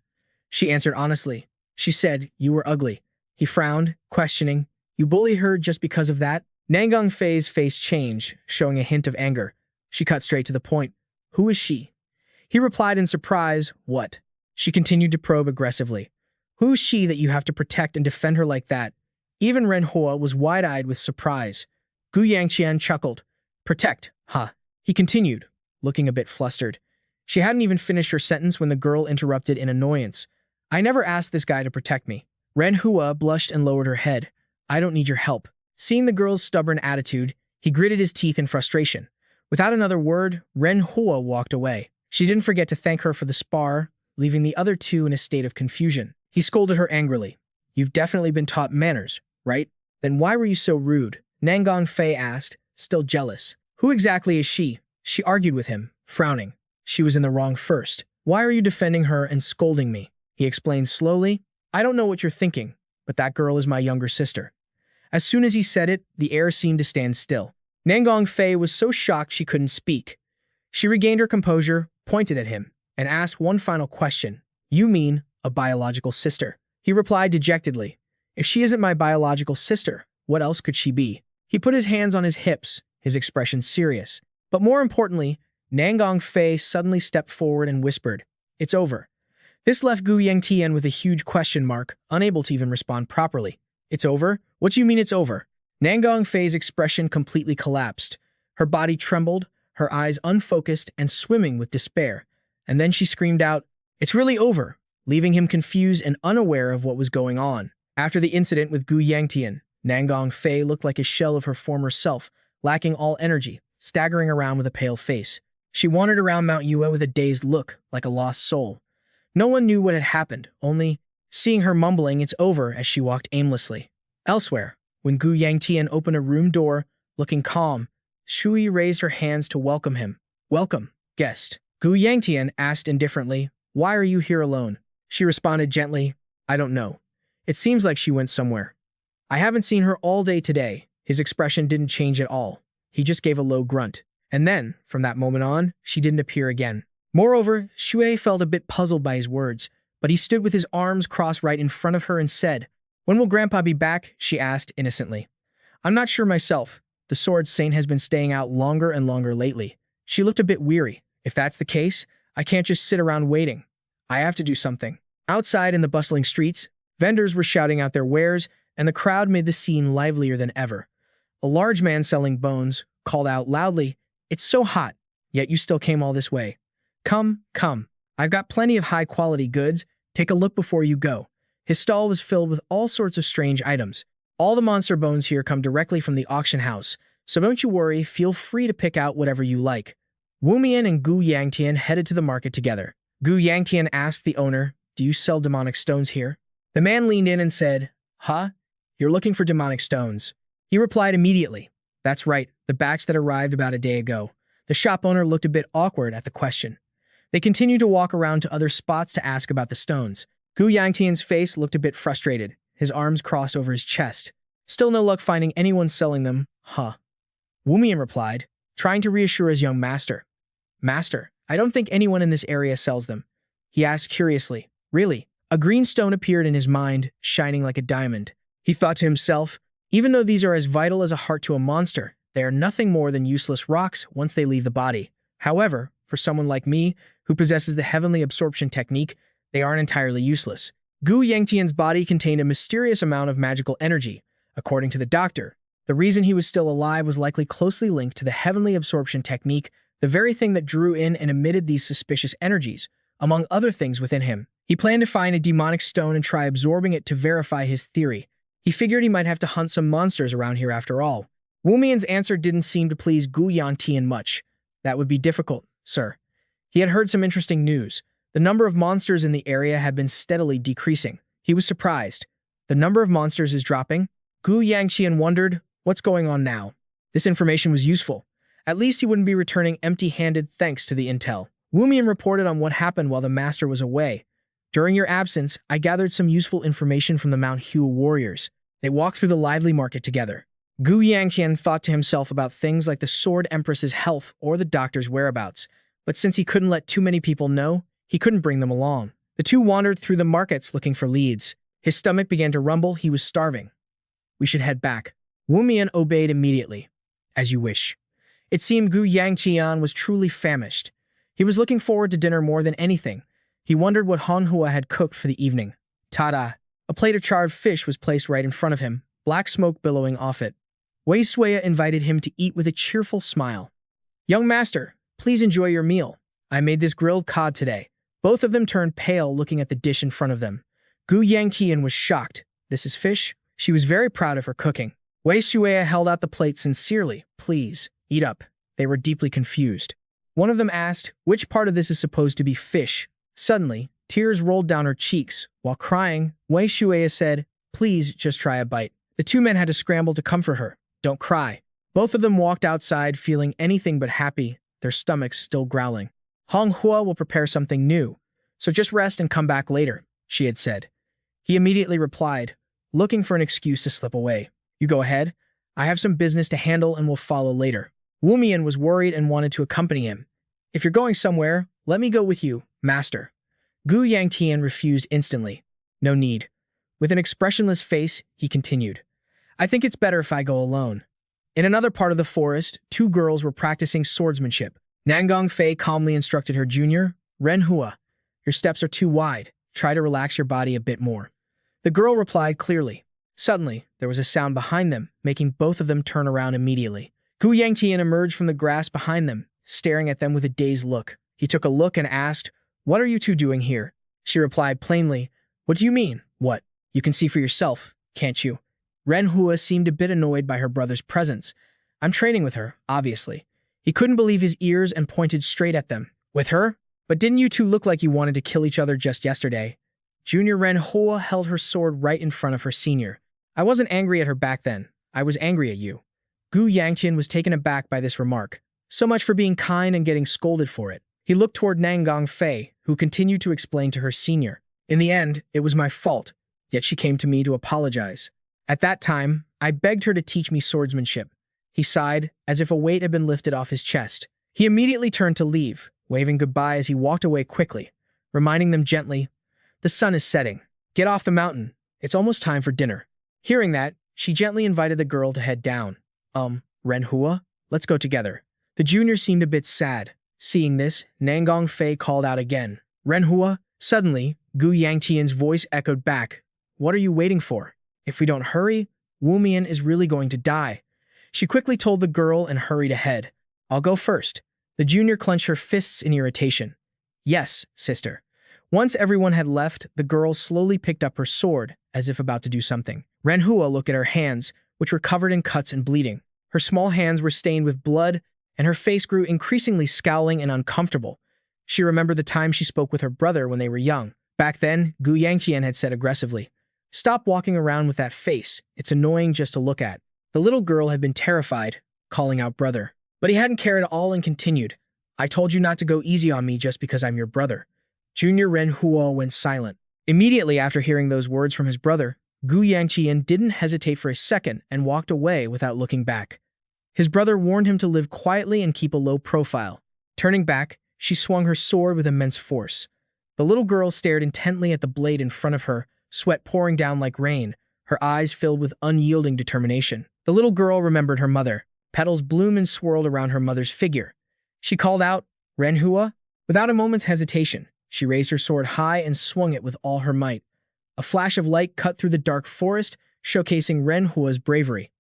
She answered honestly. She said, "You were ugly." He frowned, questioning, "You bully her just because of that?" Nangong Fei's face changed, showing a hint of anger. She cut straight to the point. "Who is she?" He replied in surprise, "What?" She continued to probe aggressively. "Who is she that you have to protect and defend her like that?" Even Renhua was wide-eyed with surprise. Gu Yangtian chuckled. Protect, huh? He continued, looking a bit flustered. She hadn't even finished her sentence when the girl interrupted in annoyance. I never asked this guy to protect me. Ren Hua blushed and lowered her head. I don't need your help. Seeing the girl's stubborn attitude, he gritted his teeth in frustration. Without another word, Ren Hua walked away. She didn't forget to thank her for the spar, leaving the other two in a state of confusion. He scolded her angrily. You've definitely been taught manners, right? Then why were you so rude? Nangang Fei asked, still jealous. Who exactly is she? She argued with him, frowning. She was in the wrong first. Why are you defending her and scolding me? He explained slowly. I don't know what you're thinking, but that girl is my younger sister. As soon as he said it, the air seemed to stand still. Nangang Fei was so shocked she couldn't speak. She regained her composure, pointed at him, and asked one final question. You mean a biological sister? He replied dejectedly. If she isn't my biological sister, what else could she be? He put his hands on his hips, his expression serious. But more importantly, Nangang Fei suddenly stepped forward and whispered, It's over. This left Gu Yangtian with a huge question mark, unable to even respond properly. It's over? What do you mean it's over? Nangang Fei's expression completely collapsed. Her body trembled, her eyes unfocused and swimming with despair. And then she screamed out, It's really over, leaving him confused and unaware of what was going on. After the incident with Gu Yangtian, Nangang Fei looked like a shell of her former self, lacking all energy, staggering around with a pale face. She wandered around Mount Yue with a dazed look, like a lost soul. No one knew what had happened, only seeing her mumbling it's over as she walked aimlessly. Elsewhere, when Gu Yangtian opened a room door, looking calm, Shui raised her hands to welcome him. Welcome, guest. Gu Yangtian asked indifferently, Why are you here alone? She responded gently, I don't know. It seems like she went somewhere. I haven't seen her all day today. His expression didn't change at all. He just gave a low grunt. And then, from that moment on, she didn't appear again. Moreover, Shui felt a bit puzzled by his words, but he stood with his arms crossed right in front of her and said, When will Grandpa be back? She asked innocently. I'm not sure myself. The Sword Saint has been staying out longer and longer lately. She looked a bit weary. If that's the case, I can't just sit around waiting. I have to do something. Outside in the bustling streets, vendors were shouting out their wares, and the crowd made the scene livelier than ever. A large man selling bones called out loudly, It's so hot, yet you still came all this way. Come, come. I've got plenty of high-quality goods. Take a look before you go. His stall was filled with all sorts of strange items. All the monster bones here come directly from the auction house, so don't you worry, feel free to pick out whatever you like. Wu Mian and Gu Yangtian headed to the market together. Gu Yangtian asked the owner, Do you sell demonic stones here? The man leaned in and said, Huh? You're looking for demonic stones. He replied immediately, That's right, the batch that arrived about a day ago. The shop owner looked a bit awkward at the question. They continued to walk around to other spots to ask about the stones. Gu Yangtian's face looked a bit frustrated, his arms crossed over his chest. Still no luck finding anyone selling them, huh? Wu Mian replied, trying to reassure his young master. Master, I don't think anyone in this area sells them. He asked curiously. Really? A green stone appeared in his mind, shining like a diamond. He thought to himself, even though these are as vital as a heart to a monster, they are nothing more than useless rocks once they leave the body. However, for someone like me, who possesses the heavenly absorption technique, they aren't entirely useless. Gu Yangtian's body contained a mysterious amount of magical energy. According to the doctor, the reason he was still alive was likely closely linked to the heavenly absorption technique, the very thing that drew in and emitted these suspicious energies, among other things within him. He planned to find a demonic stone and try absorbing it to verify his theory. He figured he might have to hunt some monsters around here after all. Wu Mian's answer didn't seem to please Gu Yangtian much. That would be difficult, sir. He had heard some interesting news. The number of monsters in the area had been steadily decreasing. He was surprised. The number of monsters is dropping? Gu Yangtian wondered, what's going on now? This information was useful. At least he wouldn't be returning empty-handed thanks to the intel. Wu Mian reported on what happened while the master was away. During your absence, I gathered some useful information from the Mount Hua warriors. They walked through the lively market together. Gu Yangtian thought to himself about things like the Sword Empress's health or the doctor's whereabouts, but since he couldn't let too many people know, he couldn't bring them along. The two wandered through the markets looking for leads. His stomach began to rumble, he was starving. We should head back. Wu Mian obeyed immediately. As you wish. It seemed Gu Yangtian was truly famished. He was looking forward to dinner more than anything. He wondered what Manhwa had cooked for the evening. Ta-da! A plate of charred fish was placed right in front of him, black smoke billowing off it. Wei Sui invited him to eat with a cheerful smile. Young master, please enjoy your meal. I made this grilled cod today. Both of them turned pale looking at the dish in front of them. Gu Yangtian was shocked. This is fish? She was very proud of her cooking. Wei Sui held out the plate sincerely. Please, eat up. They were deeply confused. One of them asked, which part of this is supposed to be fish? Suddenly, tears rolled down her cheeks. While crying, Wei Sui said, please just try a bite. The two men had to scramble to comfort her. Don't cry. Both of them walked outside feeling anything but happy, their stomachs still growling. Hong Hua will prepare something new, so just rest and come back later, she had said. He immediately replied, looking for an excuse to slip away. You go ahead. I have some business to handle and will follow later. Wu Mian was worried and wanted to accompany him. If you're going somewhere, let me go with you, master. Gu Yangtian refused instantly. No need. With an expressionless face, he continued. I think it's better if I go alone. In another part of the forest, two girls were practicing swordsmanship. Nangong Fei calmly instructed her junior, Ren Hua, your steps are too wide. Try to relax your body a bit more. The girl replied clearly. Suddenly, there was a sound behind them, making both of them turn around immediately. Gu Yangtian emerged from the grass behind them, staring at them with a dazed look. He took a look and asked, What are you two doing here? She replied plainly, What do you mean? What? You can see for yourself, can't you? Ren Hua seemed a bit annoyed by her brother's presence. I'm training with her, obviously. He couldn't believe his ears and pointed straight at them. With her? But didn't you two look like you wanted to kill each other just yesterday? Junior Ren Hua held her sword right in front of her senior. I wasn't angry at her back then. I was angry at you. Gu Yangtian was taken aback by this remark. So much for being kind and getting scolded for it. He looked toward Nangong Fei, who continued to explain to her senior. In the end, it was my fault, yet she came to me to apologize. At that time, I begged her to teach me swordsmanship. He sighed, as if a weight had been lifted off his chest. He immediately turned to leave, waving goodbye as he walked away quickly, reminding them gently, The sun is setting. Get off the mountain. It's almost time for dinner. Hearing that, she gently invited the girl to head down. Ren Hua, let's go together. The junior seemed a bit sad. Seeing this, Nangong Fei called out again. Ren Hua? Suddenly, Gu Yangtian's voice echoed back. What are you waiting for? If we don't hurry, Wu Mian is really going to die. She quickly told the girl and hurried ahead. I'll go first. The junior clenched her fists in irritation. Yes, sister. Once everyone had left, the girl slowly picked up her sword, as if about to do something. Ren Hua looked at her hands, which were covered in cuts and bleeding. Her small hands were stained with blood, and her face grew increasingly scowling and uncomfortable. She remembered the time she spoke with her brother when they were young. Back then, Gu Yangtian had said aggressively, Stop walking around with that face. It's annoying just to look at. The little girl had been terrified, calling out brother. But he hadn't cared at all and continued, I told you not to go easy on me just because I'm your brother. Junior Ren Hua went silent. Immediately after hearing those words from his brother, Gu Yangtian didn't hesitate for a second and walked away without looking back. His brother warned him to live quietly and keep a low profile. Turning back, she swung her sword with immense force. The little girl stared intently at the blade in front of her, sweat pouring down like rain, her eyes filled with unyielding determination. The little girl remembered her mother. Petals bloomed and swirled around her mother's figure. She called out, Ren Hua? Without a moment's hesitation, she raised her sword high and swung it with all her might. A flash of light cut through the dark forest, showcasing Ren Hua's bravery.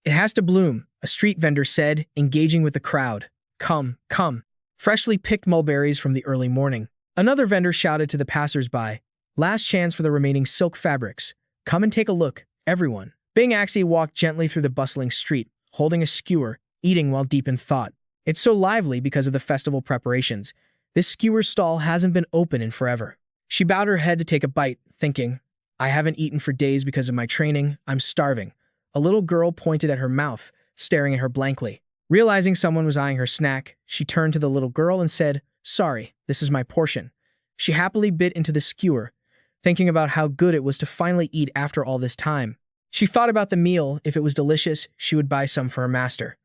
It has to bloom, a street vendor said, engaging with the crowd. Come, come. Freshly picked mulberries from the early morning. Another vendor shouted to the passers-by, Last chance for the remaining silk fabrics. Come and take a look, everyone. Bing Axie walked gently through the bustling street, holding a skewer, eating while deep in thought. It's so lively because of the festival preparations. This skewer stall hasn't been open in forever. She bowed her head to take a bite, thinking, I haven't eaten for days because of my training. I'm starving. A little girl pointed at her mouth, staring at her blankly. Realizing someone was eyeing her snack, she turned to the little girl and said, Sorry, this is my portion. She happily bit into the skewer, thinking about how good it was to finally eat after all this time. She thought about the meal. If it was delicious, she would buy some for her master.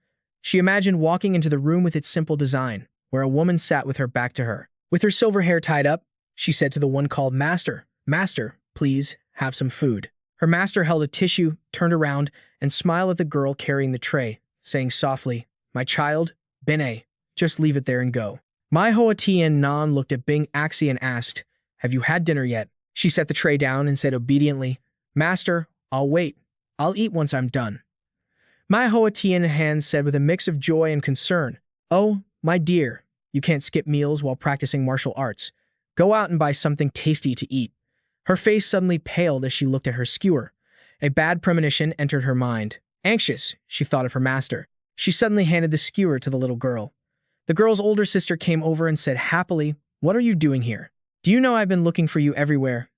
She imagined walking into the room with its simple design, where a woman sat with her back to her. With her silver hair tied up, she said to the one called Master, Master, please, have some food. Her master held a tissue, turned around, and smiled at the girl carrying the tray, saying softly, My child, Bene, just leave it there and go. Mai Hoa Tien Nan looked at Bing Axie and asked, Have you had dinner yet? She set the tray down and said obediently, Master, I'll wait. I'll eat once I'm done. Manhwa Tian said with a mix of joy and concern. Oh, my dear, you can't skip meals while practicing martial arts. Go out and buy something tasty to eat. Her face suddenly paled as she looked at her skewer. A bad premonition entered her mind. Anxious, she thought of her master. She suddenly handed the skewer to the little girl. The girl's older sister came over and said happily, "What are you doing here? Do you know I've been looking for you everywhere?"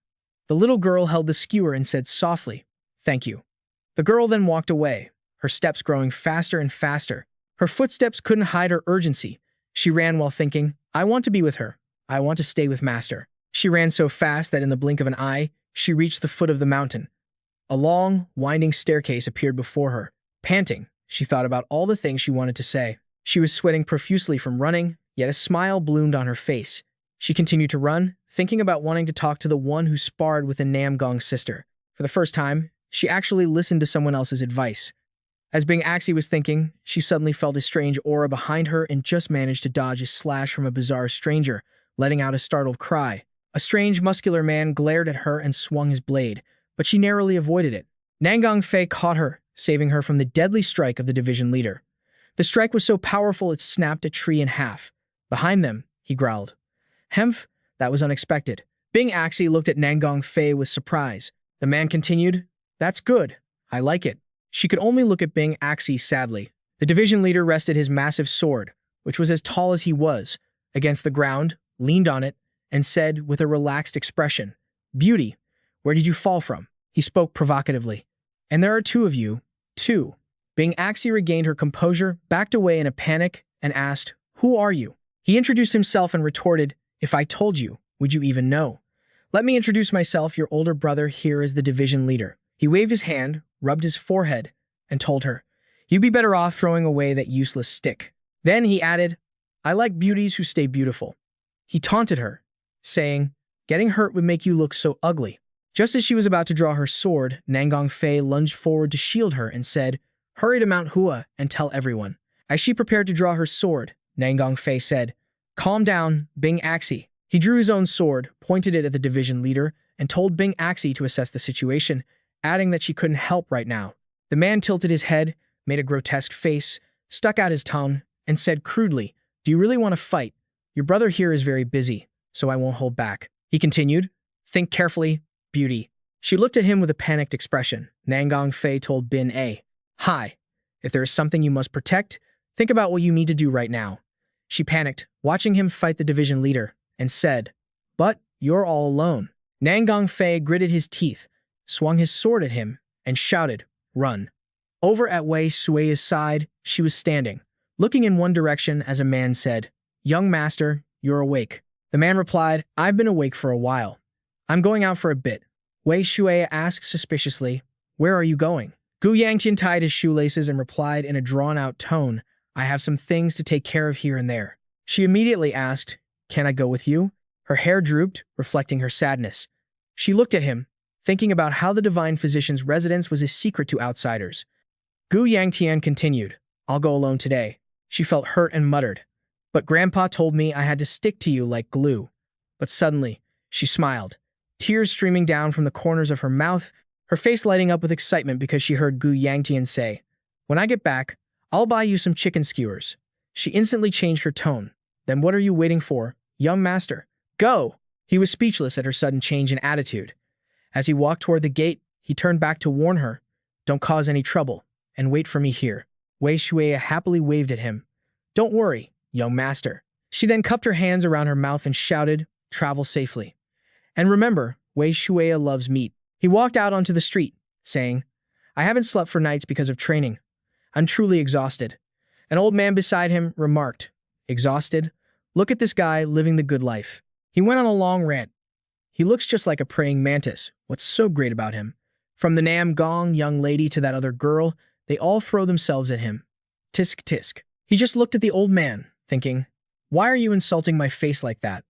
The little girl held the skewer and said softly, "Thank you." The girl then walked away, her steps growing faster and faster. Her footsteps couldn't hide her urgency. She ran while thinking, "I want to be with her. I want to stay with Master." She ran so fast that in the blink of an eye, she reached the foot of the mountain. A long, winding staircase appeared before her. Panting, she thought about all the things she wanted to say. She was sweating profusely from running, yet a smile bloomed on her face. She continued to run, thinking about wanting to talk to the one who sparred with the Namgong's sister. For the first time, she actually listened to someone else's advice. As Bing Axie was thinking, she suddenly felt a strange aura behind her and just managed to dodge a slash from a bizarre stranger, letting out a startled cry. A strange, muscular man glared at her and swung his blade, but she narrowly avoided it. Nangong Fei caught her, saving her from the deadly strike of the division leader. The strike was so powerful it snapped a tree in half. "Behind them," he growled. "Hemph, that was unexpected." Bing Axie looked at Nangong Fei with surprise. The man continued, "That's good. I like it." She could only look at Bing Axie sadly. The division leader rested his massive sword, which was as tall as he was, against the ground, leaned on it, and said with a relaxed expression, "Beauty, where did you fall from?" He spoke provocatively. "And there are two of you, too." Bing Axie regained her composure, backed away in a panic, and asked, "Who are you?" He introduced himself and retorted, "If I told you, would you even know? Let me introduce myself. Your older brother here is the division leader." He waved his hand, rubbed his forehead, and told her, "You'd be better off throwing away that useless stick." Then he added, "I like beauties who stay beautiful." He taunted her, saying, "Getting hurt would make you look so ugly." Just as she was about to draw her sword, Nangong Fei lunged forward to shield her and said, "Hurry to Mount Hua and tell everyone." As she prepared to draw her sword, Nangong Fei said, "Calm down, Bing Axie." He drew his own sword, pointed it at the division leader, and told Bing Axie to assess the situation, adding that she couldn't help right now. The man tilted his head, made a grotesque face, stuck out his tongue, and said crudely, "Do you really want to fight? Your brother here is very busy, so I won't hold back." He continued, "Think carefully, beauty." She looked at him with a panicked expression. Nangong Fei told Bin A, "Hi, if there is something you must protect, think about what you need to do right now." She panicked, watching him fight the division leader, and said, "But you're all alone." Nangong Fei gritted his teeth, swung his sword at him, and shouted, "Run." Over at Wei Sui's side, she was standing, looking in one direction as a man said, "Young master, you're awake." The man replied, "I've been awake for a while. I'm going out for a bit." Wei Shui asked suspiciously, "Where are you going?" Gu Yangtian tied his shoelaces and replied in a drawn-out tone, "I have some things to take care of here and there." She immediately asked, "Can I go with you?" Her hair drooped, reflecting her sadness. She looked at him, thinking about how the divine physician's residence was a secret to outsiders. Gu Yangtian continued, "I'll go alone today." She felt hurt and muttered, "But Grandpa told me I had to stick to you like glue." But suddenly, she smiled, tears streaming down from the corners of her mouth, her face lighting up with excitement because she heard Gu Yangtian say, "When I get back, I'll buy you some chicken skewers." She instantly changed her tone. "Then what are you waiting for, young master? Go!" He was speechless at her sudden change in attitude. As he walked toward the gate, he turned back to warn her, "Don't cause any trouble, and wait for me here." Wei Shui happily waved at him. "Don't worry, young master." She then cupped her hands around her mouth and shouted, "Travel safely. And remember, Wei Shui loves meat." He walked out onto the street, saying, "I haven't slept for nights because of training. I'm truly exhausted." An old man beside him remarked, "Exhausted? Look at this guy living the good life." He went on a long rant. "He looks just like a praying mantis. What's so great about him? From the Nam Gong young lady to that other girl, they all throw themselves at him. Tisk tisk." He just looked at the old man, thinking, "Why are you insulting my face like that?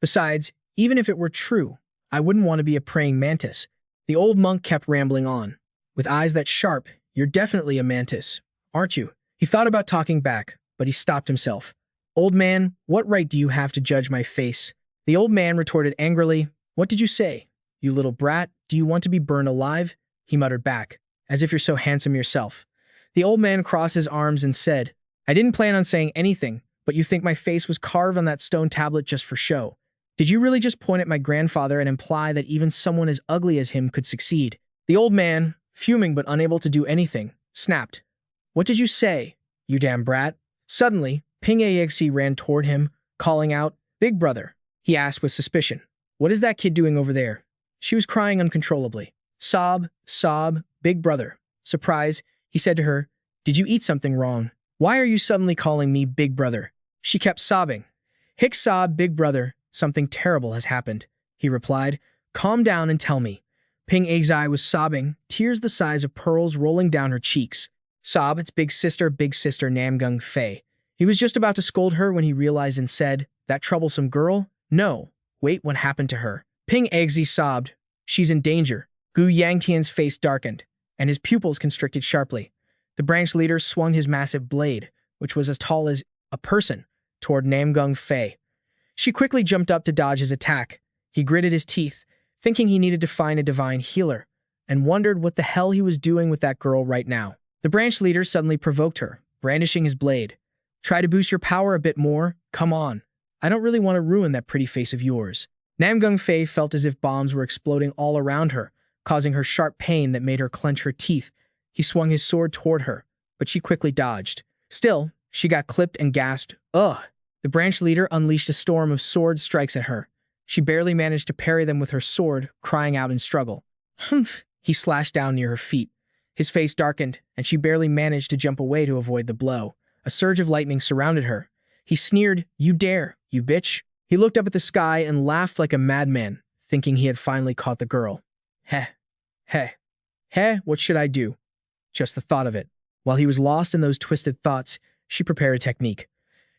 Besides, even if it were true, I wouldn't want to be a praying mantis." The old monk kept rambling on. "With eyes that sharp, you're definitely a mantis, aren't you?" He thought about talking back, but he stopped himself. "Old man, what right do you have to judge my face?" The old man retorted angrily, "What did you say? You little brat, do you want to be burned alive?" He muttered back, "As if you're so handsome yourself." The old man crossed his arms and said, I didn't plan on saying anything, but you think my face was carved on that stone tablet just for show. Did you really just point at my grandfather and imply that even someone as ugly as him could succeed? The old man, fuming but unable to do anything, snapped. What did you say, you damn brat? Suddenly, Ping Axi ran toward him, calling out, Big brother. He asked with suspicion. What is that kid doing over there? She was crying uncontrollably. Sob, sob, big brother. Surprise, he said to her, Did you eat something wrong? Why are you suddenly calling me big brother? She kept sobbing. Hick sob, big brother, something terrible has happened, he replied. Calm down and tell me. Ping Axi was sobbing, tears the size of pearls rolling down her cheeks. Sob, it's big sister Namgung Fei. He was just about to scold her when he realized and said, That troublesome girl? No. Wait, what happened to her? Ping Axi sobbed. She's in danger. Gu Yangtian's face darkened, and his pupils constricted sharply. The branch leader swung his massive blade, which was as tall as a person, toward Namgung Fei. She quickly jumped up to dodge his attack. He gritted his teeth, thinking he needed to find a divine healer, and wondered what the hell he was doing with that girl right now. The branch leader suddenly provoked her, brandishing his blade. Try to boost your power a bit more? Come on. I don't really want to ruin that pretty face of yours. Namgung Fei felt as if bombs were exploding all around her, causing her sharp pain that made her clench her teeth. He swung his sword toward her, but she quickly dodged. Still, she got clipped and gasped, Ugh! The branch leader unleashed a storm of sword strikes at her. She barely managed to parry them with her sword, crying out in struggle. Humph! He slashed down near her feet. His face darkened, and she barely managed to jump away to avoid the blow. A surge of lightning surrounded her. He sneered, You dare, you bitch. He looked up at the sky and laughed like a madman, thinking he had finally caught the girl. Heh. Heh. Heh, what should I do? Just the thought of it. While he was lost in those twisted thoughts, she prepared a technique.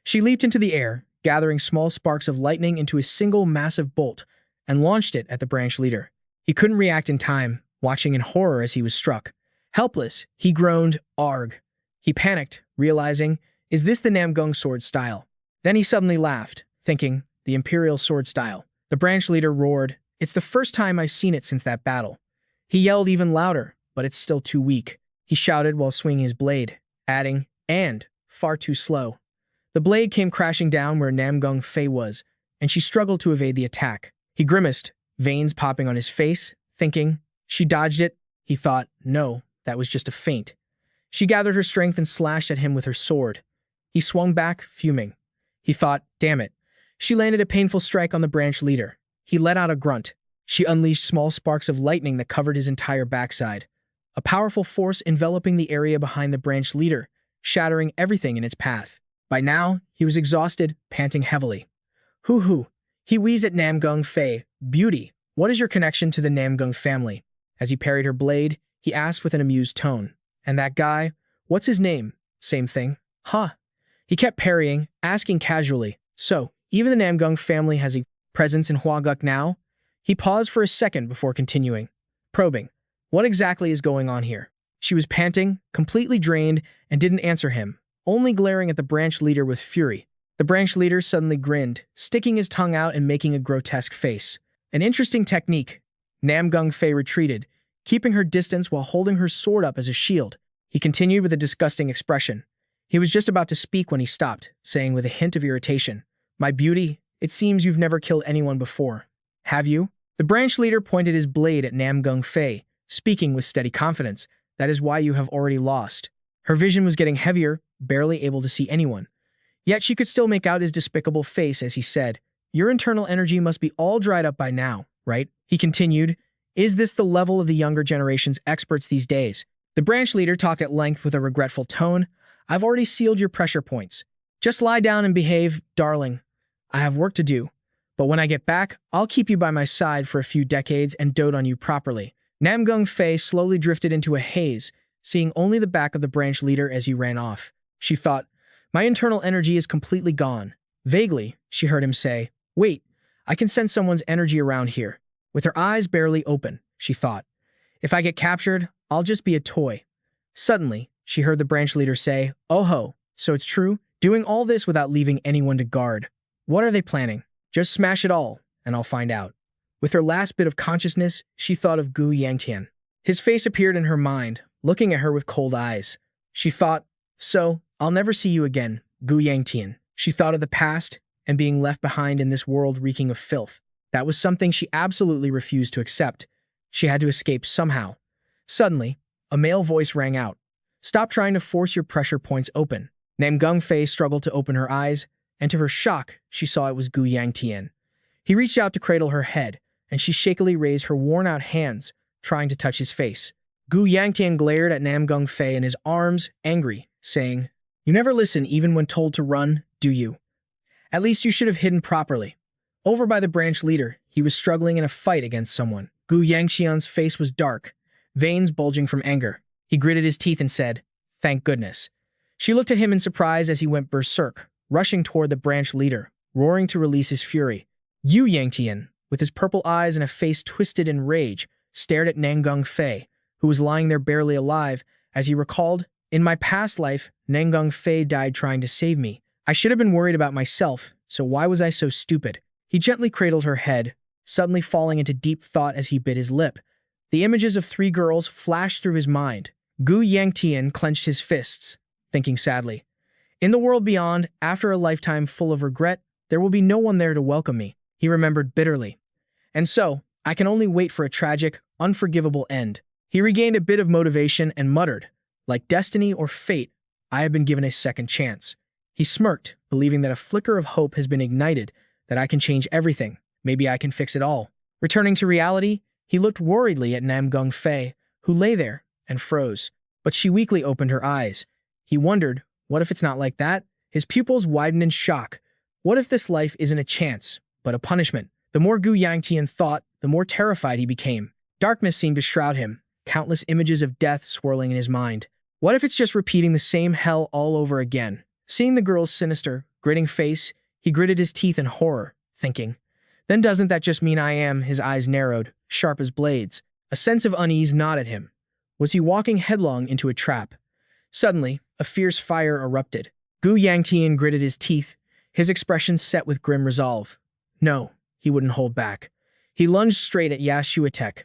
She leaped into the air, gathering small sparks of lightning into a single massive bolt, and launched it at the branch leader. He couldn't react in time, watching in horror as he was struck. Helpless, he groaned, Arg. He panicked, realizing, Is this the Namgung sword style? Then he suddenly laughed, thinking, The Imperial sword style. The branch leader roared, It's the first time I've seen it since that battle. He yelled even louder, but it's still too weak. He shouted while swinging his blade, adding, And, far too slow. The blade came crashing down where Namgung Fei was, and she struggled to evade the attack. He grimaced, veins popping on his face, thinking, She dodged it. He thought, No, that was just a feint. She gathered her strength and slashed at him with her sword. He swung back, fuming. He thought, Damn it. She landed a painful strike on the branch leader. He let out a grunt. She unleashed small sparks of lightning that covered his entire backside. A powerful force enveloping the area behind the branch leader, shattering everything in its path. By now, he was exhausted, panting heavily. Hoo-hoo. He wheezed at Namgung Fei. Beauty, what is your connection to the Namgung family? As he parried her blade, he asked with an amused tone. And that guy, what's his name? Same thing. Huh. He kept parrying, asking casually, So, even the Namgung family has a presence in Huaguk now? He paused for a second before continuing, probing. What exactly is going on here? She was panting, completely drained, and didn't answer him, only glaring at the branch leader with fury. The branch leader suddenly grinned, sticking his tongue out and making a grotesque face. An interesting technique. Namgung Fei retreated, keeping her distance while holding her sword up as a shield. He continued with a disgusting expression. He was just about to speak when he stopped, saying with a hint of irritation, My beauty, it seems you've never killed anyone before. Have you? The branch leader pointed his blade at Namgung Fei, speaking with steady confidence. That is why you have already lost. Her vision was getting heavier, barely able to see anyone. Yet she could still make out his despicable face as he said, Your internal energy must be all dried up by now, right? He continued, Is this the level of the younger generation's experts these days? The branch leader talked at length with a regretful tone. I've already sealed your pressure points. Just lie down and behave, darling. I have work to do. But when I get back, I'll keep you by my side for a few decades and dote on you properly. Namgung Fei slowly drifted into a haze, seeing only the back of the branch leader as he ran off. She thought, My internal energy is completely gone. Vaguely, she heard him say, Wait, I can sense someone's energy around here. With her eyes barely open, she thought, If I get captured, I'll just be a toy. Suddenly, she heard the branch leader say, Oh ho, so it's true? Doing all this without leaving anyone to guard. What are they planning? Just smash it all, and I'll find out. With her last bit of consciousness, she thought of Gu Yangtian. His face appeared in her mind, looking at her with cold eyes. She thought, so, I'll never see you again, Gu Yangtian. She thought of the past and being left behind in this world reeking of filth. That was something she absolutely refused to accept. She had to escape somehow. Suddenly, a male voice rang out. Stop trying to force your pressure points open. Nam Gungfei struggled to open her eyes, and to her shock, she saw it was Gu Yangtian. He reached out to cradle her head, and she shakily raised her worn-out hands, trying to touch his face. Gu Yangtian glared at Nam Gungfei in his arms, angry, saying, You never listen even when told to run, do you? At least you should have hidden properly. Over by the branch leader, he was struggling in a fight against someone. Gu Yangtian's face was dark, veins bulging from anger. He gritted his teeth and said, Thank goodness. She looked at him in surprise as he went berserk, rushing toward the branch leader, roaring to release his fury. Yu Yangtian, with his purple eyes and a face twisted in rage, stared at Nam Gungfei, who was lying there barely alive, as he recalled, In my past life, Nam Gungfei died trying to save me. I should have been worried about myself, so why was I so stupid? He gently cradled her head, suddenly falling into deep thought as he bit his lip. The images of 3 girls flashed through his mind. Gu Yangtian clenched his fists, thinking sadly. In the world beyond, after a lifetime full of regret, there will be no one there to welcome me, he remembered bitterly. And so, I can only wait for a tragic, unforgivable end. He regained a bit of motivation and muttered, Like destiny or fate, I have been given a second chance. He smirked, believing that a flicker of hope has been ignited, that I can change everything. Maybe I can fix it all. Returning to reality, he looked worriedly at Nam Gungfei, who lay there and froze. But she weakly opened her eyes. He wondered, what if it's not like that? His pupils widened in shock. What if this life isn't a chance, but a punishment? The more Gu Yangtian thought, the more terrified he became. Darkness seemed to shroud him, countless images of death swirling in his mind. What if it's just repeating the same hell all over again? Seeing the girl's sinister, gritting face, he gritted his teeth in horror, thinking, Then doesn't that just mean I am? His eyes narrowed, sharp as blades. A sense of unease gnawed at him. Was he walking headlong into a trap? Suddenly, a fierce fire erupted. Gu Yangtian gritted his teeth, his expression set with grim resolve. No, he wouldn't hold back. He lunged straight at Yashuatek.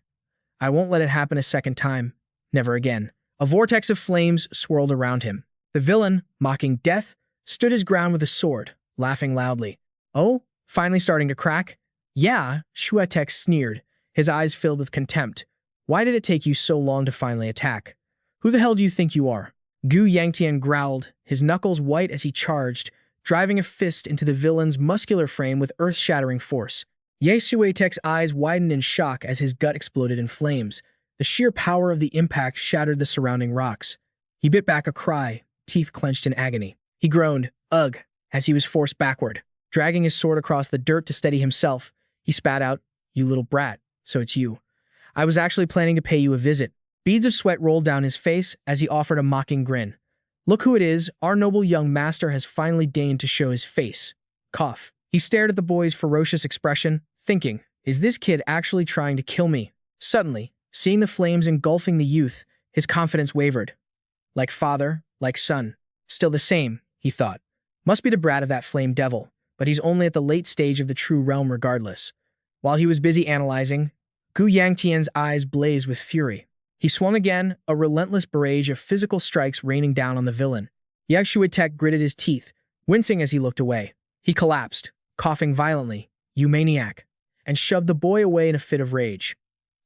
I won't let it happen a second time. Never again. A vortex of flames swirled around him. The villain, mocking death, stood his ground with a sword, laughing loudly. Oh, finally starting to crack? Yeah, Shuatek sneered, his eyes filled with contempt. Why did it take you so long to finally attack? Who the hell do you think you are? Gu Yangtian growled, his knuckles white as he charged, driving a fist into the villain's muscular frame with earth-shattering force. Yasuatek's eyes widened in shock as his gut exploded in flames. The sheer power of the impact shattered the surrounding rocks. He bit back a cry, teeth clenched in agony. He groaned, ugh, as he was forced backward. Dragging his sword across the dirt to steady himself, he spat out, You little brat, so it's you. I was actually planning to pay you a visit. Beads of sweat rolled down his face as he offered a mocking grin. Look who it is, our noble young master has finally deigned to show his face. Cough. He stared at the boy's ferocious expression, thinking, Is this kid actually trying to kill me? Suddenly, seeing the flames engulfing the youth, his confidence wavered. Like father, like son. Still the same, he thought. Must be the brat of that flame devil, but he's only at the late stage of the true realm regardless. While he was busy analyzing, Gu Yangtian's eyes blazed with fury. He swung again, a relentless barrage of physical strikes raining down on the villain. Yagshuatek gritted his teeth, wincing as he looked away. He collapsed, coughing violently, You maniac, and shoved the boy away in a fit of rage.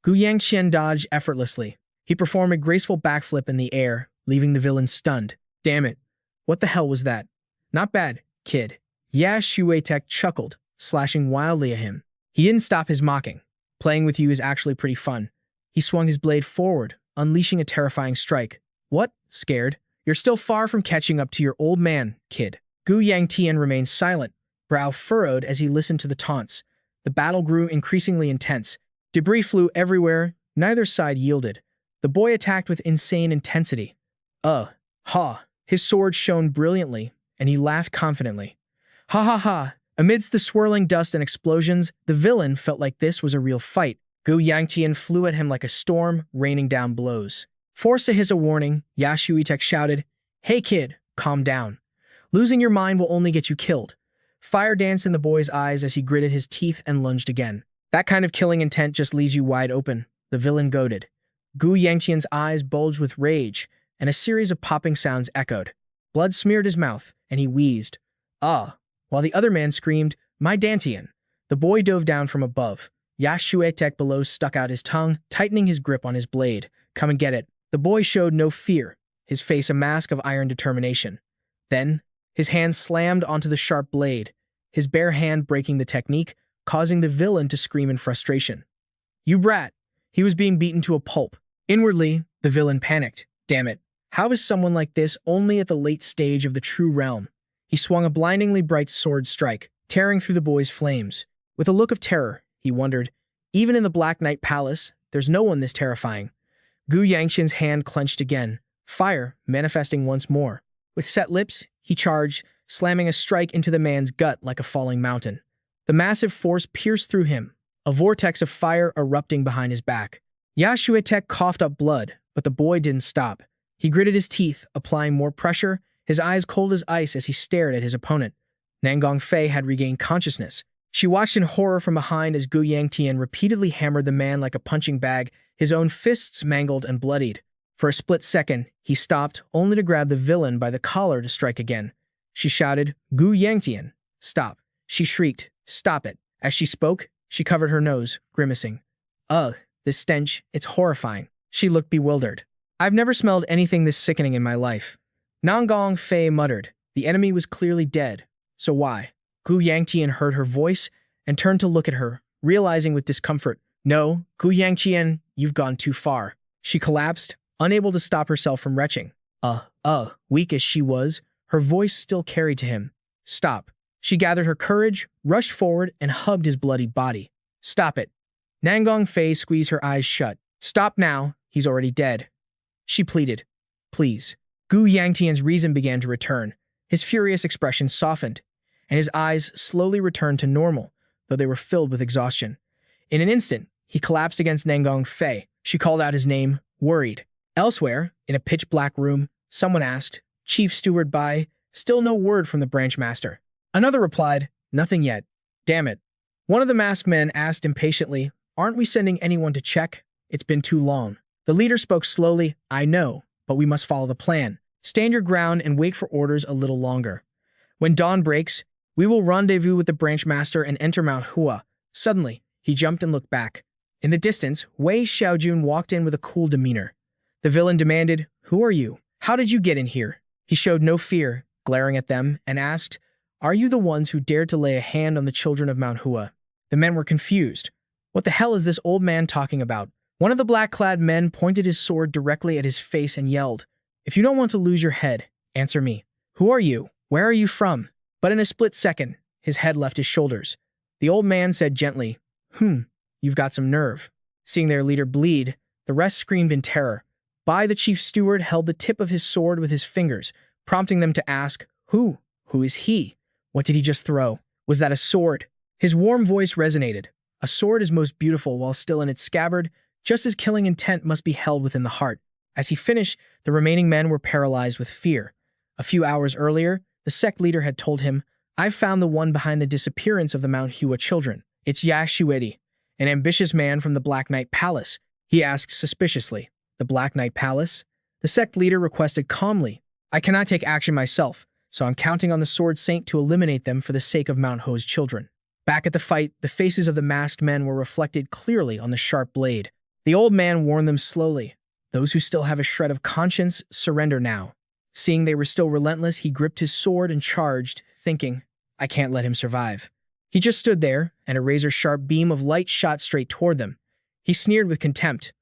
Gu Yangtian dodged effortlessly. He performed a graceful backflip in the air, leaving the villain stunned. Damn it. What the hell was that? Not bad, kid. Yashuatek chuckled, slashing wildly at him. He didn't stop his mocking. Playing with you is actually pretty fun. He swung his blade forward, unleashing a terrifying strike. What? Scared? You're still far from catching up to your old man, kid. Gu Yangtian remained silent, brow furrowed as he listened to the taunts. The battle grew increasingly intense. Debris flew everywhere, neither side yielded. The boy attacked with insane intensity. Ha. His sword shone brilliantly, and he laughed confidently. Ha ha ha. Amidst the swirling dust and explosions, the villain felt like this was a real fight. Gu Yangtian flew at him like a storm, raining down blows. Forced to hiss a warning, Yashuatek shouted, Hey kid, calm down. Losing your mind will only get you killed. Fire danced in the boy's eyes as he gritted his teeth and lunged again. That kind of killing intent just leaves you wide open, the villain goaded. Gu Yangtian's eyes bulged with rage, and a series of popping sounds echoed. Blood smeared his mouth, and he wheezed. Ah! While the other man screamed, "My Dantian!" The boy dove down from above. Yashuetek below stuck out his tongue, tightening his grip on his blade. "Come and get it." The boy showed no fear, his face a mask of iron determination. Then, his hand slammed onto the sharp blade, his bare hand breaking the technique, causing the villain to scream in frustration. "You brat!" He was being beaten to a pulp. Inwardly, the villain panicked. Damn it. How is someone like this only at the late stage of the true realm? He swung a blindingly bright sword strike, tearing through the boy's flames. With a look of terror, he wondered, even in the Black Knight Palace, there's no one this terrifying. Gu Yangtian's hand clenched again, fire manifesting once more. With set lips, he charged, slamming a strike into the man's gut like a falling mountain. The massive force pierced through him, a vortex of fire erupting behind his back. Yashuetek coughed up blood, but the boy didn't stop. He gritted his teeth, applying more pressure, his eyes cold as ice as he stared at his opponent. Nangong Fei had regained consciousness. She watched in horror from behind as Gu Yangtian repeatedly hammered the man like a punching bag, his own fists mangled and bloodied. For a split second, he stopped, only to grab the villain by the collar to strike again. She shouted, "Gu Yangtian, stop." She shrieked, "Stop it." As she spoke, she covered her nose, grimacing. Ugh, this stench, it's horrifying. She looked bewildered. "I've never smelled anything this sickening in my life." Nangong Fei muttered. The enemy was clearly dead. So why? Gu Yangtian heard her voice and turned to look at her, realizing with discomfort, "No, Gu Yangtian, you've gone too far." She collapsed, unable to stop herself from retching. Weak as she was, her voice still carried to him. "Stop." She gathered her courage, rushed forward, and hugged his bloodied body. "Stop it." Nangong Fei squeezed her eyes shut. "Stop now, he's already dead." She pleaded. "Please." Gu Yangtian's reason began to return. His furious expression softened, and his eyes slowly returned to normal, though they were filled with exhaustion. In an instant, he collapsed against Nangong Fei. She called out his name, worried. Elsewhere, in a pitch-black room, someone asked, "Chief Steward Bai?" Still no word from the branch master. Another replied, "Nothing yet." "Damn it." One of the masked men asked impatiently, "Aren't we sending anyone to check? It's been too long." The leader spoke slowly, "I know, but we must follow the plan. Stand your ground and wait for orders a little longer. When dawn breaks, we will rendezvous with the branch master and enter Mount Hua." Suddenly, he jumped and looked back. In the distance, Wei Xiaojun walked in with a cool demeanor. The villain demanded, "Who are you? How did you get in here?" He showed no fear, glaring at them, and asked, "Are you the ones who dared to lay a hand on the children of Mount Hua?" The men were confused. What the hell is this old man talking about? One of the black-clad men pointed his sword directly at his face and yelled, "If you don't want to lose your head, answer me. Who are you? Where are you from?" But in a split second, his head left his shoulders. The old man said gently, "You've got some nerve." Seeing their leader bleed, the rest screamed in terror. Bai, the chief steward, held the tip of his sword with his fingers, prompting them to ask, Who? Who is he? What did he just throw? Was that a sword?" His warm voice resonated. A sword is most beautiful while still in its scabbard, just as killing intent must be held within the heart. As he finished, the remaining men were paralyzed with fear. A few hours earlier, the sect leader had told him, "I've found the one behind the disappearance of the Mount Hua children. It's Yashuedi, an ambitious man from the Black Knight Palace." He asked suspiciously, "The Black Knight Palace?" The sect leader requested calmly, "I cannot take action myself, so I'm counting on the Sword Saint to eliminate them for the sake of Mount Hua's children." Back at the fight, the faces of the masked men were reflected clearly on the sharp blade. The old man warned them slowly, "Those who still have a shred of conscience, surrender now." Seeing they were still relentless, he gripped his sword and charged, thinking, "I can't let him survive." He just stood there, and a razor-sharp beam of light shot straight toward them. He sneered with contempt.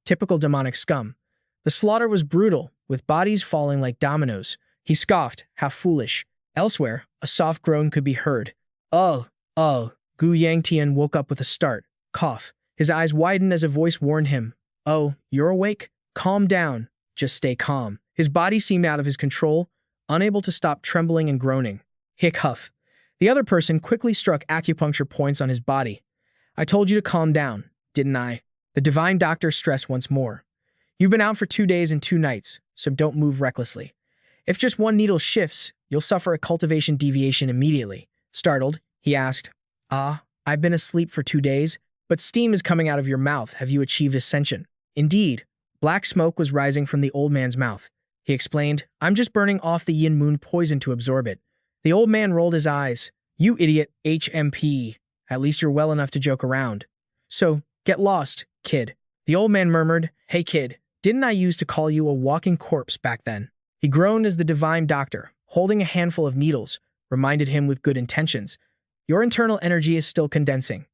Typical demonic scum. The slaughter was brutal, with bodies falling like dominoes. He scoffed, half foolish. Elsewhere, a soft groan could be heard. Ugh. Gu Yangtian woke up with a start. Cough. His eyes widened as a voice warned him. "Oh, you're awake? Calm down. Just stay calm." His body seemed out of his control, unable to stop trembling and groaning. Hic huff. The other person quickly struck acupuncture points on his body. "I told you to calm down, didn't I?" The divine doctor stressed once more. "You've been out for 2 days and 2 nights, so don't move recklessly. If just one needle shifts, you'll suffer a cultivation deviation immediately." Startled, he asked, I've been asleep for 2 days, but steam is coming out of your mouth. Have you achieved ascension?" "Indeed, Black smoke was rising from the old man's mouth. He explained, I'm just burning off the yin moon poison to absorb it. The old man rolled his eyes. You idiot, HMP. At least you're well enough to joke around. So, get lost, kid. The old man murmured, Hey kid, didn't I used to call you a walking corpse back then? He groaned as the divine doctor, holding a handful of needles, reminded him with good intentions. Your internal energy is still condensing.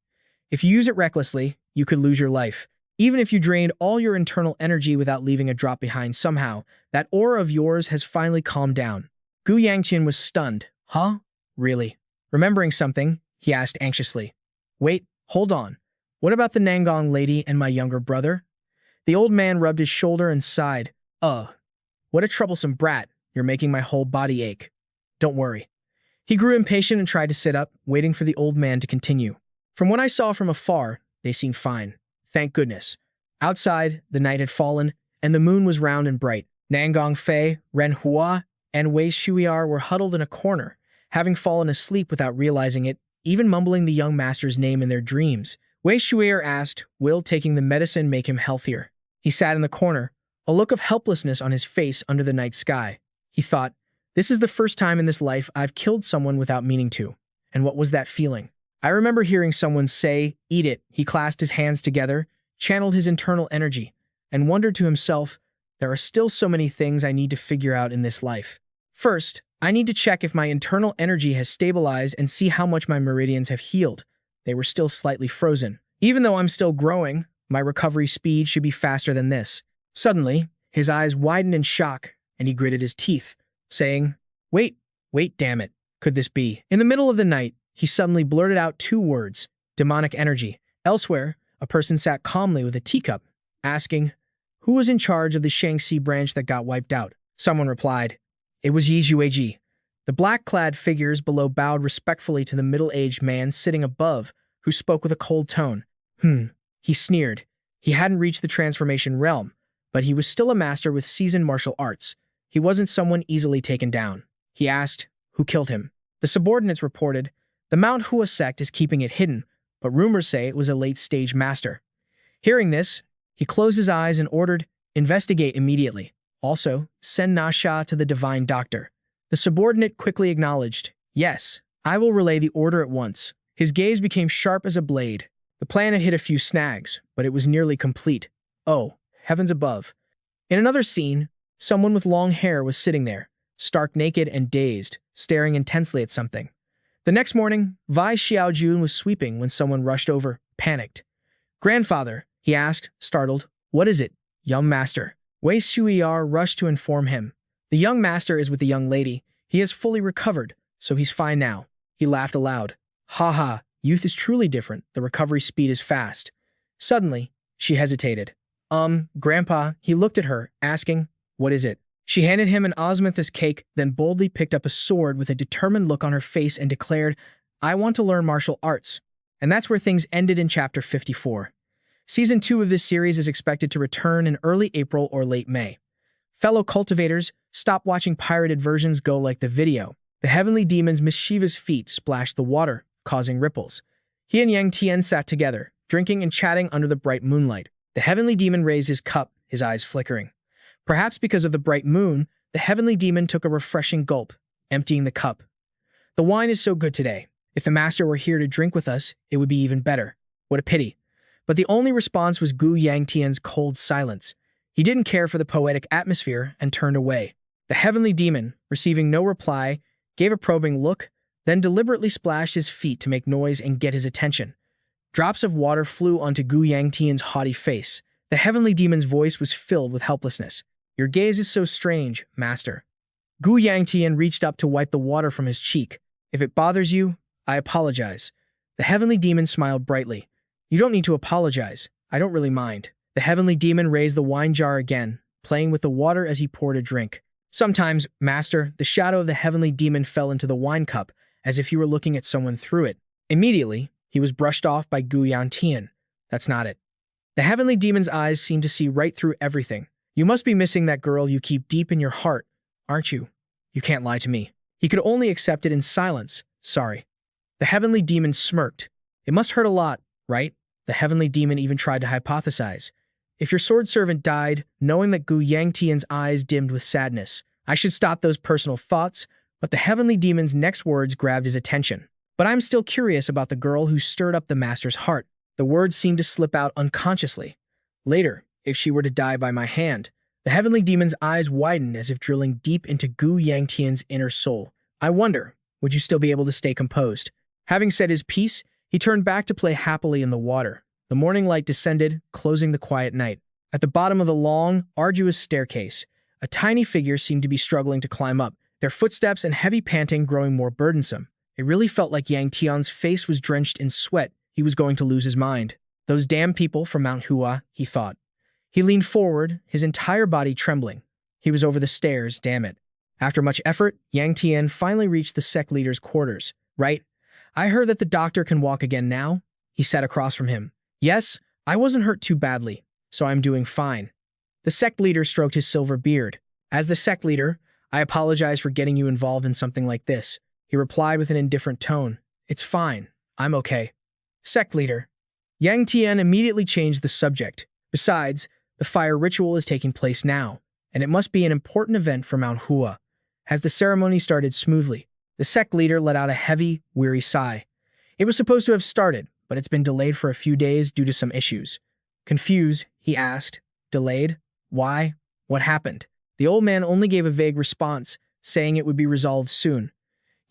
If you use it recklessly, you could lose your life. Even if you drained all your internal energy without leaving a drop behind somehow, that aura of yours has finally calmed down. Gu Yangtian was stunned. Huh? Really? Remembering something, he asked anxiously. Wait, hold on. What about the Nangong lady and my younger brother? The old man rubbed his shoulder and sighed. What a troublesome brat. You're making my whole body ache. Don't worry. He grew impatient and tried to sit up, waiting for the old man to continue. From what I saw from afar, they seemed fine. Thank goodness. Outside, the night had fallen, and the moon was round and bright. Nangong Fei, Ren Hua, and Wei Shui'er were huddled in a corner, having fallen asleep without realizing it, even mumbling the young master's name in their dreams. Wei Shui'er asked, Will taking the medicine make him healthier? He sat in the corner, a look of helplessness on his face under the night sky. He thought, this is the first time in this life I've killed someone without meaning to. And what was that feeling? I remember hearing someone say, eat it. He clasped his hands together, channeled his internal energy, and wondered to himself, there are still so many things I need to figure out in this life. First, I need to check if my internal energy has stabilized and see how much my meridians have healed. They were still slightly frozen. Even though I'm still growing, my recovery speed should be faster than this. Suddenly, his eyes widened in shock, and he gritted his teeth, saying, Wait, damn it. Could this be? In the middle of the night, he suddenly blurted out two words, demonic energy. Elsewhere, a person sat calmly with a teacup, asking, Who was in charge of the Shaanxi branch that got wiped out? Someone replied, It was Yi Xueji. The black-clad figures below bowed respectfully to the middle-aged man sitting above, who spoke with a cold tone. He sneered. He hadn't reached the transformation realm, but he was still a master with seasoned martial arts. He wasn't someone easily taken down. He asked, Who killed him? The subordinates reported, The Manhwa sect is keeping it hidden, but rumors say it was a late-stage master. Hearing this, he closed his eyes and ordered, Investigate immediately. Also, send Nasha to the divine doctor. The subordinate quickly acknowledged, Yes, I will relay the order at once. His gaze became sharp as a blade. The plan had hit a few snags, but it was nearly complete. Oh, heavens above. In another scene, someone with long hair was sitting there, stark naked and dazed, staring intensely at something. The next morning, Vai Xiaojun was sweeping when someone rushed over, panicked. Grandfather, he asked, startled, What is it? Young master. Wei Shui'er rushed to inform him. The young master is with the young lady. He has fully recovered, so he's fine now. He laughed aloud. Ha ha, youth is truly different. The recovery speed is fast. Suddenly, she hesitated. Grandpa, he looked at her, asking, What is it? She handed him an osmanthus cake, then boldly picked up a sword with a determined look on her face and declared, I want to learn martial arts. And that's where things ended in Chapter 54. Season 2 of this series is expected to return in early April or late May. Fellow cultivators, stop watching pirated versions, go like the video. The heavenly demon's mischievous feet splashed the water, causing ripples. He and Yangtian sat together, drinking and chatting under the bright moonlight. The heavenly demon raised his cup, his eyes flickering. Perhaps because of the bright moon, the heavenly demon took a refreshing gulp, emptying the cup. The wine is so good today. If the master were here to drink with us, it would be even better. What a pity. But the only response was Gu Yangtian's cold silence. He didn't care for the poetic atmosphere and turned away. The heavenly demon, receiving no reply, gave a probing look, then deliberately splashed his feet to make noise and get his attention. Drops of water flew onto Gu Yangtian's haughty face. The heavenly demon's voice was filled with helplessness. Your gaze is so strange, master. Gu Yangtian reached up to wipe the water from his cheek. If it bothers you, I apologize. The heavenly demon smiled brightly. You don't need to apologize. I don't really mind. The heavenly demon raised the wine jar again, playing with the water as he poured a drink. Sometimes, master, the shadow of the heavenly demon fell into the wine cup, as if he were looking at someone through it. Immediately, he was brushed off by Gu Yangtian. That's not it. The heavenly demon's eyes seemed to see right through everything. You must be missing that girl you keep deep in your heart, aren't you? You can't lie to me. He could only accept it in silence. Sorry. The heavenly demon smirked. It must hurt a lot, right? The heavenly demon even tried to hypothesize. If your sword servant died, knowing that Gu Yangtian's eyes dimmed with sadness. I should stop those personal thoughts, but the heavenly demon's next words grabbed his attention. But I'm still curious about the girl who stirred up the master's heart. The words seemed to slip out unconsciously. Later, if she were to die by my hand. The heavenly demon's eyes widened as if drilling deep into Gu Yangtian's inner soul. I wonder, would you still be able to stay composed? Having said his piece, he turned back to play happily in the water. The morning light descended, closing the quiet night. At the bottom of the long, arduous staircase, a tiny figure seemed to be struggling to climb up, their footsteps and heavy panting growing more burdensome. It really felt like Yangtian's face was drenched in sweat. He was going to lose his mind. Those damn people from Manhwa, he thought. He leaned forward, his entire body trembling. He was over the stairs, damn it. After much effort, Yangtian finally reached the sect leader's quarters. Right? I heard that the doctor can walk again now. He sat across from him. Yes, I wasn't hurt too badly, so I'm doing fine. The sect leader stroked his silver beard. As the sect leader, I apologize for getting you involved in something like this. He replied with an indifferent tone. It's fine. I'm okay. Sect leader. Yangtian immediately changed the subject. Besides, the fire ritual is taking place now, and it must be an important event for Manhwa. Has the ceremony started smoothly? The sect leader let out a heavy, weary sigh. It was supposed to have started, but it's been delayed for a few days due to some issues. Confused, he asked, Delayed? Why? What happened? The old man only gave a vague response, saying it would be resolved soon.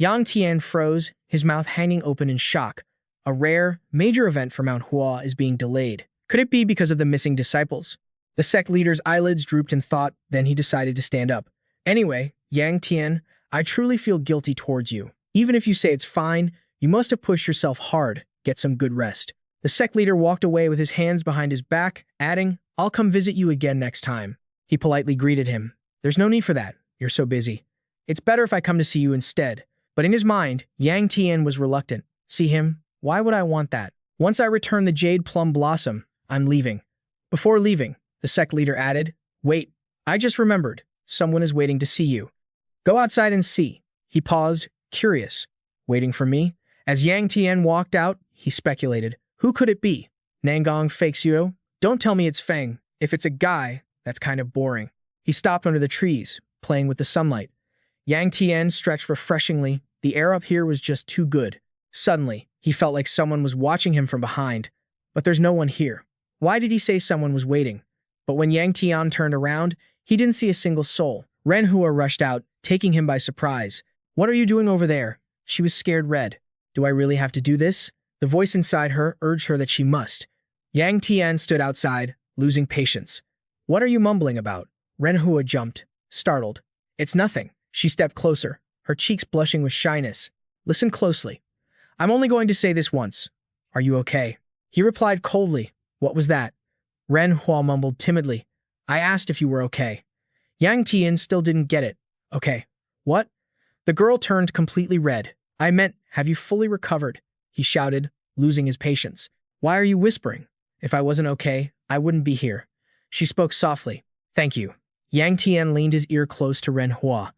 Yangtian froze, his mouth hanging open in shock. A rare, major event for Manhwa is being delayed. Could it be because of the missing disciples? The sect leader's eyelids drooped in thought, then he decided to stand up. Anyway, Yangtian, I truly feel guilty towards you. Even if you say it's fine, you must have pushed yourself hard. Get some good rest. The sect leader walked away with his hands behind his back, adding, I'll come visit you again next time. He politely greeted him. There's no need for that. You're so busy. It's better if I come to see you instead. But in his mind, Yangtian was reluctant. See him? Why would I want that? Once I return the jade plum blossom, I'm leaving. Before leaving, the sect leader added, Wait, I just remembered. Someone is waiting to see you. Go outside and see. He paused, curious. Waiting for me? As Yangtian walked out, he speculated. Who could it be? Nangong fakes you? Don't tell me it's Feng. If it's a guy, that's kind of boring. He stopped under the trees, playing with the sunlight. Yangtian stretched refreshingly. The air up here was just too good. Suddenly, he felt like someone was watching him from behind. But there's no one here. Why did he say someone was waiting? But when Yangtian turned around, he didn't see a single soul. Renhua rushed out, taking him by surprise. What are you doing over there? She was scared red. Do I really have to do this? The voice inside her urged her that she must. Yangtian stood outside, losing patience. What are you mumbling about? Renhua jumped, startled. It's nothing. She stepped closer, her cheeks blushing with shyness. Listen closely. I'm only going to say this once. Are you okay? He replied coldly. What was that? Renhua mumbled timidly. I asked if you were okay. Yangtian still didn't get it. Okay. What? The girl turned completely red. I meant, have you fully recovered? He shouted, losing his patience. Why are you whispering? If I wasn't okay, I wouldn't be here. She spoke softly. Thank you. Yangtian leaned his ear close to Renhua.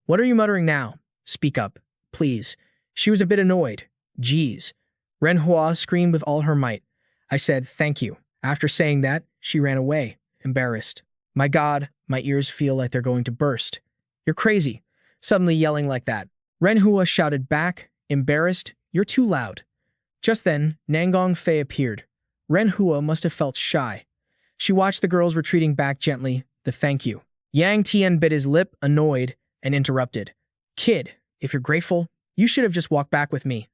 What are you muttering now? Speak up, please. She was a bit annoyed. Geez. Renhua screamed with all her might. I said, thank you. After saying that, she ran away, embarrassed. My God, my ears feel like they're going to burst. You're crazy. Suddenly yelling like that. Renhua shouted back, embarrassed, you're too loud. Just then, Nangong Fei appeared. Renhua must have felt shy. She watched the girls retreating back gently, the thank you. Yangtian bit his lip, annoyed, and interrupted. Kid, if you're grateful, you should have just walked back with me.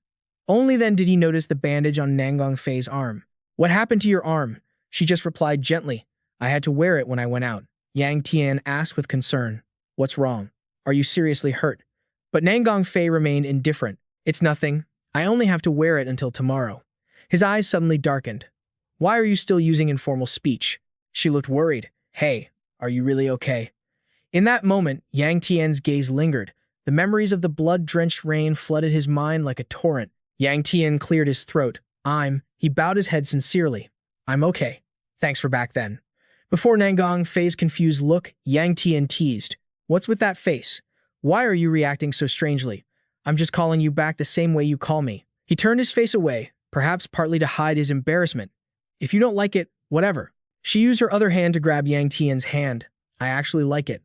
Only then did he notice the bandage on Nangong Fei's arm. What happened to your arm? She just replied gently. I had to wear it when I went out. Yangtian asked with concern. What's wrong? Are you seriously hurt? But Nangong Fei remained indifferent. It's nothing. I only have to wear it until tomorrow. His eyes suddenly darkened. Why are you still using informal speech? She looked worried. Hey, are you really okay? In that moment, Yangtian's gaze lingered. The memories of the blood-drenched rain flooded his mind like a torrent. Yangtian cleared his throat. He bowed his head sincerely. I'm okay. Thanks for back then. Before Nangong Fei's confused look, Yangtian teased. What's with that face? Why are you reacting so strangely? I'm just calling you back the same way you call me. He turned his face away, perhaps partly to hide his embarrassment. If you don't like it, whatever. She used her other hand to grab Yang Tian's hand. I actually like it.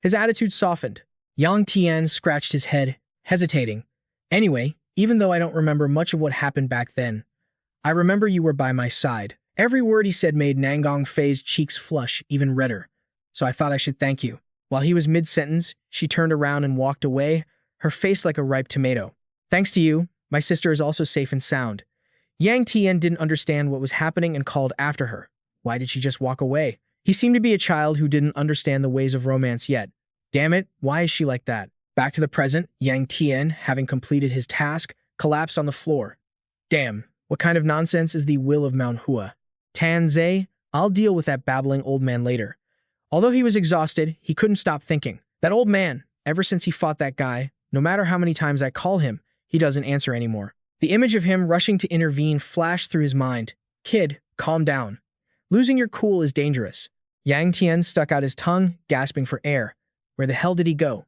His attitude softened. Yang Tian scratched his head, hesitating. Anyway, even though I don't remember much of what happened back then, I remember you were by my side. Every word he said made Nangong Fei's cheeks flush even redder, so I thought I should thank you. While he was mid-sentence, she turned around and walked away, her face like a ripe tomato. Thanks to you, my sister is also safe and sound. Yang Tian didn't understand what was happening and called after her. Why did she just walk away? He seemed to be a child who didn't understand the ways of romance yet. Damn it, why is she like that? Back to the present, Yang Tian, having completed his task, collapsed on the floor. Damn, what kind of nonsense is the will of Manhwa? Tanzei, I'll deal with that babbling old man later. Although he was exhausted, he couldn't stop thinking. That old man, ever since he fought that guy, no matter how many times I call him, he doesn't answer anymore. The image of him rushing to intervene flashed through his mind. Kid, calm down. Losing your cool is dangerous. Yang Tian stuck out his tongue, gasping for air. Where the hell did he go?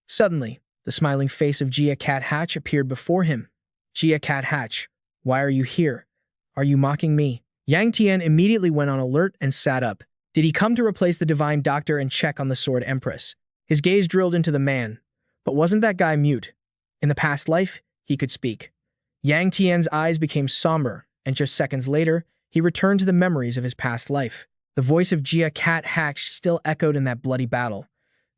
Suddenly, the smiling face of Jia Cat Hatch appeared before him. Jia Cat Hatch, why are you here? Are you mocking me? Yang Tian immediately went on alert and sat up. Did he come to replace the divine doctor and check on the Sword Empress? His gaze drilled into the man. But wasn't that guy mute? In the past life, he could speak. Yang Tian's eyes became somber, and just seconds later, he returned to the memories of his past life. The voice of Jia Cat Hatch still echoed in that bloody battle.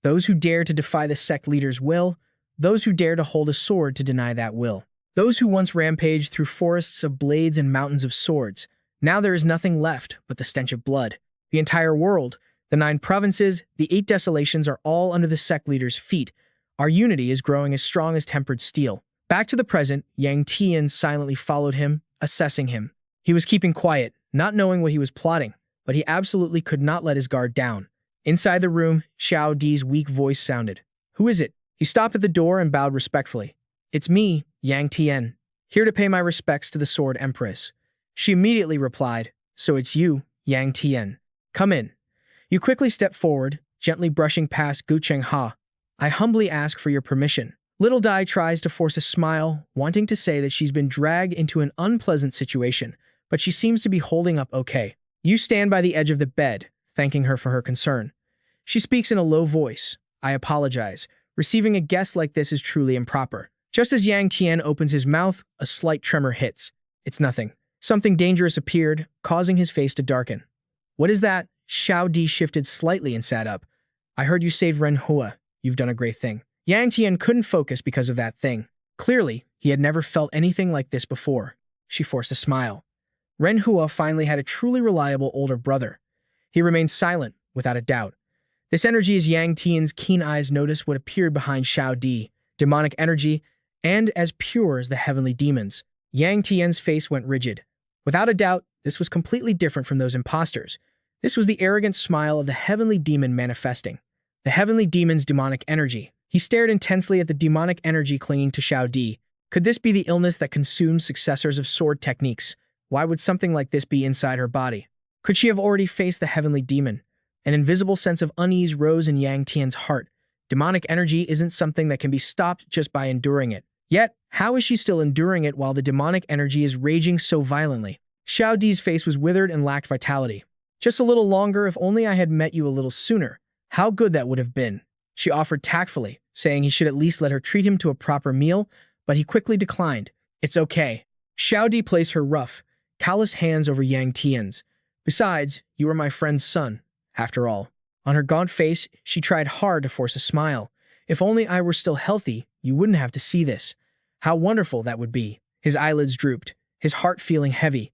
Those who dare to defy the sect leader's will, those who dare to hold a sword to deny that will. Those who once rampaged through forests of blades and mountains of swords. Now there is nothing left but the stench of blood. The entire world, the 9 provinces, the 8 desolations are all under the sect leader's feet. Our unity is growing as strong as tempered steel. Back to the present, Yang Tian silently followed him, assessing him. He was keeping quiet, not knowing what he was plotting, but he absolutely could not let his guard down. Inside the room, Xiao Di's weak voice sounded. Who is it? He stopped at the door and bowed respectfully. It's me, Yang Tian, here to pay my respects to the Sword Empress. She immediately replied, so it's you, Yang Tian. Come in. You quickly stepped forward, gently brushing past Gu Chengha. I humbly ask for your permission. Little Dai tries to force a smile, wanting to say that she's been dragged into an unpleasant situation, but she seems to be holding up okay. You stand by the edge of the bed, thanking her for her concern. She speaks in a low voice. I apologize. Receiving a guest like this is truly improper. Just as Yang Tian opens his mouth, a slight tremor hits. It's nothing. Something dangerous appeared, causing his face to darken. What is that? Xiao Di shifted slightly and sat up. I heard you saved Ren Hua. You've done a great thing. Yang Tian couldn't focus because of that thing. Clearly, he had never felt anything like this before. She forced a smile. Ren Hua finally had a truly reliable older brother. He remained silent, without a doubt. This energy as Yang Tian's keen eyes noticed what appeared behind Xiao Di, demonic energy, and as pure as the heavenly demons. Yang Tian's face went rigid. Without a doubt, this was completely different from those imposters. This was the arrogant smile of the heavenly demon manifesting. The heavenly demon's demonic energy. He stared intensely at the demonic energy clinging to Xiao Di. Could this be the illness that consumes successors of sword techniques? Why would something like this be inside her body? Could she have already faced the heavenly demon? An invisible sense of unease rose in Yang Tian's heart. Demonic energy isn't something that can be stopped just by enduring it. Yet, how is she still enduring it while the demonic energy is raging so violently? Xiao Di's face was withered and lacked vitality. Just a little longer, if only I had met you a little sooner. How good that would have been. She offered tactfully, saying he should at least let her treat him to a proper meal, but he quickly declined. It's okay. Xiao Di placed her rough, callous hands over Yang Tian's. Besides, you are my friend's son, after all. On her gaunt face, she tried hard to force a smile. If only I were still healthy, you wouldn't have to see this. How wonderful that would be. His eyelids drooped, his heart feeling heavy.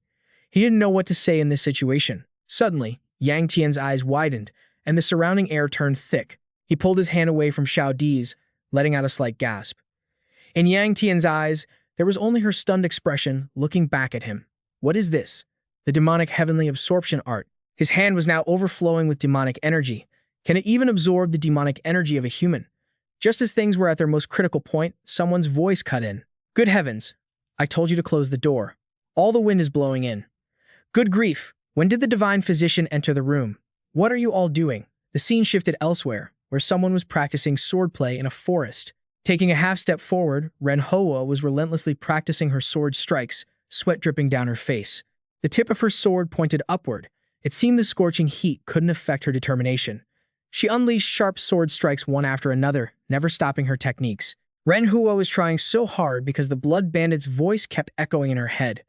He didn't know what to say in this situation. Suddenly, Yang Tian's eyes widened, and the surrounding air turned thick. He pulled his hand away from Xiao Di's, letting out a slight gasp. In Yang Tian's eyes, there was only her stunned expression, looking back at him. What is this? The demonic heavenly absorption art. His hand was now overflowing with demonic energy. Can it even absorb the demonic energy of a human? Just as things were at their most critical point, someone's voice cut in. Good heavens! I told you to close the door. All the wind is blowing in. Good grief! When did the divine physician enter the room? What are you all doing? The scene shifted elsewhere, where someone was practicing swordplay in a forest. Taking a half-step forward, Ren Hua was relentlessly practicing her sword strikes, sweat dripping down her face. The tip of her sword pointed upward, It seemed the scorching heat couldn't affect her determination. She unleashed sharp sword strikes one after another, never stopping her techniques. Renhua was trying so hard because the blood bandit's voice kept echoing in her head.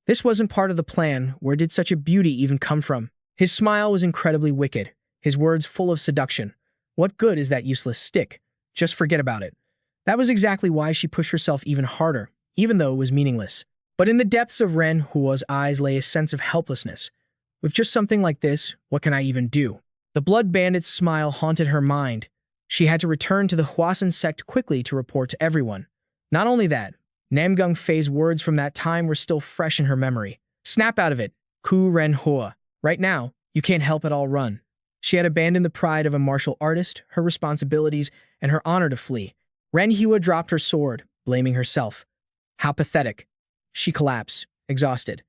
This wasn't part of the plan. Where did such a beauty even come from? His smile was incredibly wicked, his words full of seduction. What good is that useless stick? Just forget about it. That was exactly why she pushed herself even harder, even though it was meaningless. But in the depths of Renhua's eyes lay a sense of helplessness. With just something like this, what can I even do? The blood bandit's smile haunted her mind. She had to return to the Huasan sect quickly to report to everyone. Not only that, Namgung Fei's words from that time were still fresh in her memory. Snap out of it, Ku Renhua. Right now, you can't help it all run. She had abandoned the pride of a martial artist, her responsibilities, and her honor to flee. Renhua dropped her sword, blaming herself. How pathetic. She collapsed, exhausted.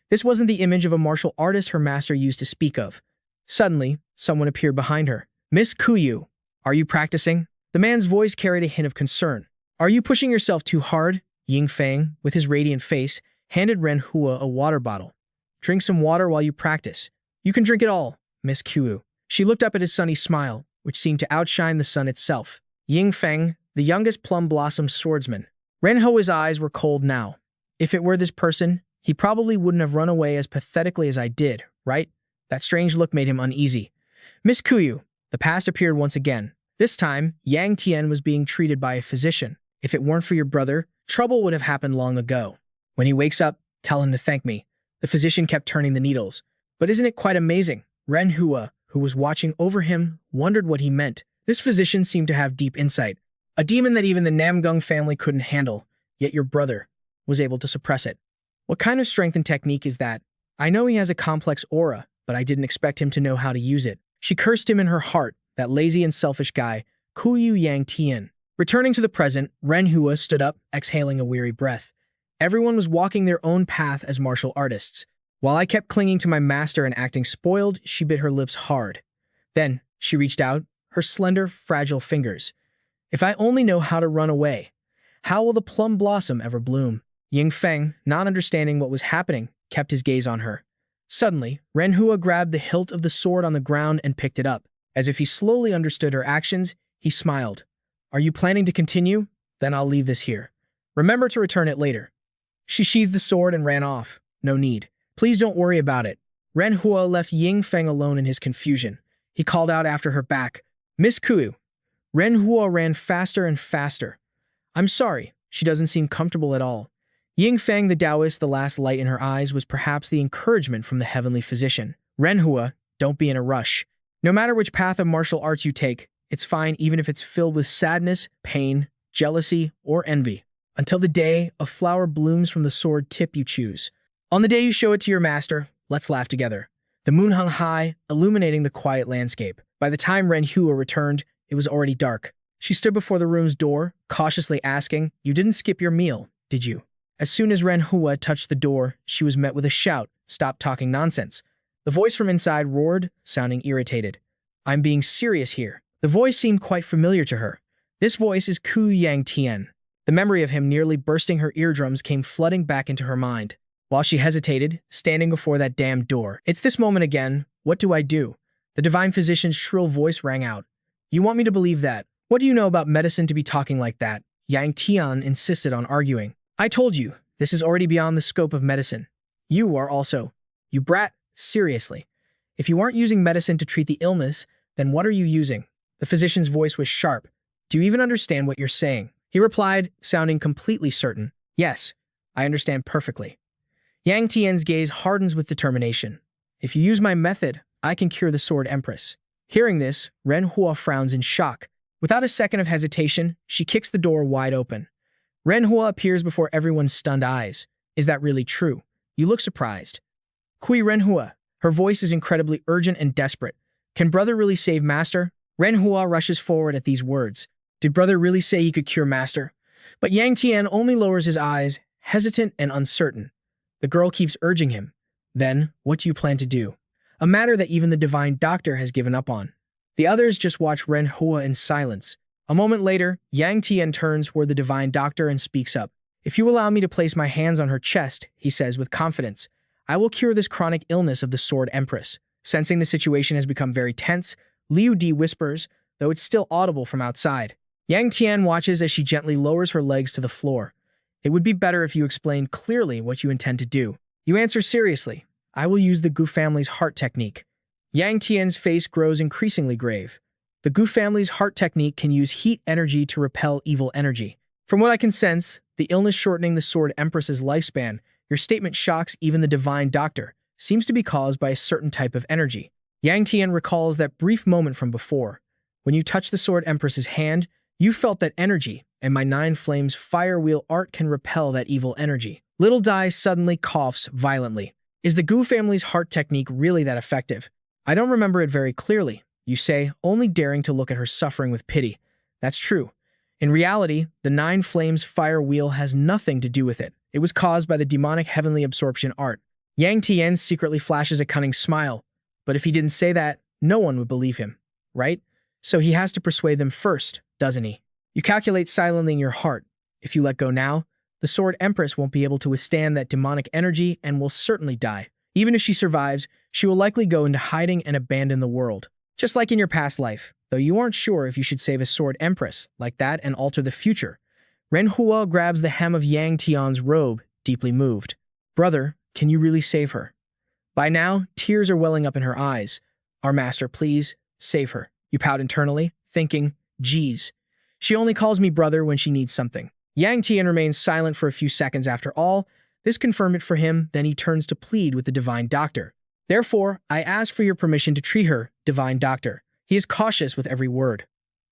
This wasn't the image of a martial artist her master used to speak of. Suddenly, someone appeared behind her. Miss Kuyu, are you practicing? The man's voice carried a hint of concern. Are you pushing yourself too hard? Ying Feng, with his radiant face, handed Renhua a water bottle. Drink some water while you practice. You can drink it all, Miss Kuyu. She looked up at his sunny smile, which seemed to outshine the sun itself. Ying Feng, the youngest plum blossom swordsman. Renhua's eyes were cold now. If it were this person, he probably wouldn't have run away as pathetically as I did, right? That strange look made him uneasy. Miss Kuyu, the past appeared once again. This time, Yangtian was being treated by a physician. If it weren't for your brother, trouble would have happened long ago. When he wakes up, tell him to thank me. The physician kept turning the needles. But isn't it quite amazing? Renhua, who was watching over him, wondered what he meant. This physician seemed to have deep insight. A demon that even the Namgung family couldn't handle, yet your brother was able to suppress it. What kind of strength and technique is that? I know he has a complex aura, but I didn't expect him to know how to use it. She cursed him in her heart, that lazy and selfish guy, Kuyu Yangtian. Returning to the present, Renhua stood up, exhaling a weary breath. Everyone was walking their own path as martial artists. While I kept clinging to my master and acting spoiled, she bit her lips hard. Then, she reached out, her slender, fragile fingers. If I only know how to run away, how will the plum blossom ever bloom? Ying Feng, not understanding what was happening, kept his gaze on her. Suddenly, Renhua grabbed the hilt of the sword on the ground and picked it up. As if he slowly understood her actions, he smiled. Are you planning to continue? Then I'll leave this here. Remember to return it later. She sheathed the sword and ran off. No need. Please don't worry about it. Renhua left Ying Feng alone in his confusion. He called out after her back, Miss Kuyu. Renhua ran faster and faster. I'm sorry, she doesn't seem comfortable at all. Ying Feng, the Taoist, the last light in her eyes, was perhaps the encouragement from the heavenly physician. Renhua, don't be in a rush. No matter which path of martial arts you take, it's fine even if it's filled with sadness, pain, jealousy, or envy. Until the day a flower blooms from the sword tip you choose. On the day you show it to your master, let's laugh together. The moon hung high, illuminating the quiet landscape. By the time Renhua returned, it was already dark. She stood before the room's door, cautiously asking, You didn't skip your meal, did you? As soon as Renhua touched the door, she was met with a shout, Stop talking nonsense. The voice from inside roared, sounding irritated. I'm being serious here. The voice seemed quite familiar to her. This voice is Ku Yangtian. The memory of him nearly bursting her eardrums came flooding back into her mind. While she hesitated, standing before that damned door. It's this moment again. What do I do? The divine physician's shrill voice rang out. You want me to believe that? What do you know about medicine to be talking like that? Yangtian insisted on arguing. I told you, this is already beyond the scope of medicine. You are also. You brat, seriously. If you aren't using medicine to treat the illness, then what are you using? The physician's voice was sharp. Do you even understand what you're saying? He replied, sounding completely certain. Yes, I understand perfectly. Yang Tian's gaze hardens with determination. If you use my method, I can cure the Sword Empress. Hearing this, Renhua frowns in shock. Without a second of hesitation, she kicks the door wide open. Renhua appears before everyone's stunned eyes. Is that really true? You look surprised. Kui Renhua. Her voice is incredibly urgent and desperate. Can brother really save master? Renhua rushes forward at these words. Did brother really say he could cure master? But Yang Tian only lowers his eyes, hesitant and uncertain. The girl keeps urging him. Then, what do you plan to do? A matter that even the divine doctor has given up on. The others just watch Renhua in silence. A moment later, Yang Tian turns toward the divine doctor and speaks up. If you allow me to place my hands on her chest, he says with confidence, I will cure this chronic illness of the Sword Empress. Sensing the situation has become very tense, Liu Di whispers, though it's still audible from outside. Yangtian watches as she gently lowers her legs to the floor. It would be better if you explained clearly what you intend to do. You answer seriously. I will use the Gu family's heart technique. Yangtian's face grows increasingly grave. The Gu family's heart technique can use heat energy to repel evil energy. From what I can sense, the illness shortening the Sword Empress's lifespan, your statement shocks even the Divine Doctor, seems to be caused by a certain type of energy. Yangtian recalls that brief moment from before. When you touched the Sword Empress's hand, you felt that energy, and my 9 flames fire wheel art can repel that evil energy. Little Dai suddenly coughs violently. Is the Gu family's heart technique really that effective? I don't remember it very clearly, you say, only daring to look at her suffering with pity. That's true. In reality, the 9 flames fire wheel has nothing to do with it. It was caused by the demonic heavenly absorption art. Yangtian secretly flashes a cunning smile, but if he didn't say that, no one would believe him, right? So he has to persuade them first, doesn't he? You calculate silently in your heart. If you let go now, the Sword Empress won't be able to withstand that demonic energy and will certainly die. Even if she survives, she will likely go into hiding and abandon the world. Just like in your past life, though you aren't sure if you should save a Sword Empress like that and alter the future. Renhua grabs the hem of Yang Tian's robe, deeply moved. Brother, can you really save her? By now, tears are welling up in her eyes. Our master, please, save her. You pout internally, thinking, geez. She only calls me brother when she needs something. Yang Tian remains silent for a few seconds after all. This confirmed it for him, then he turns to plead with the Divine Doctor. Therefore, I ask for your permission to treat her, Divine Doctor. He is cautious with every word.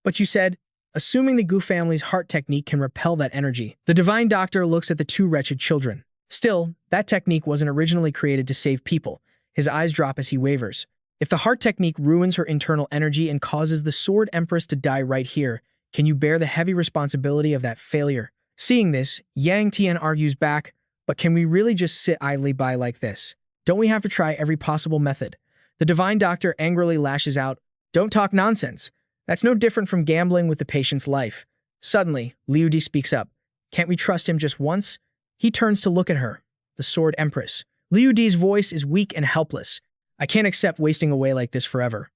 But you said, assuming the Gu family's heart technique can repel that energy. The Divine Doctor looks at the 2 wretched children. Still, that technique wasn't originally created to save people. His eyes drop as he wavers. If the heart technique ruins her internal energy and causes the Sword Empress to die right here, can you bear the heavy responsibility of that failure? Seeing this, Yang Tian argues back, but can we really just sit idly by like this? Don't we have to try every possible method? The Divine Doctor angrily lashes out, don't talk nonsense. That's no different from gambling with the patient's life. Suddenly, Liu Di speaks up. Can't we trust him just once? He turns to look at her, the Sword Empress. Liu Di's voice is weak and helpless. I can't accept wasting away like this forever.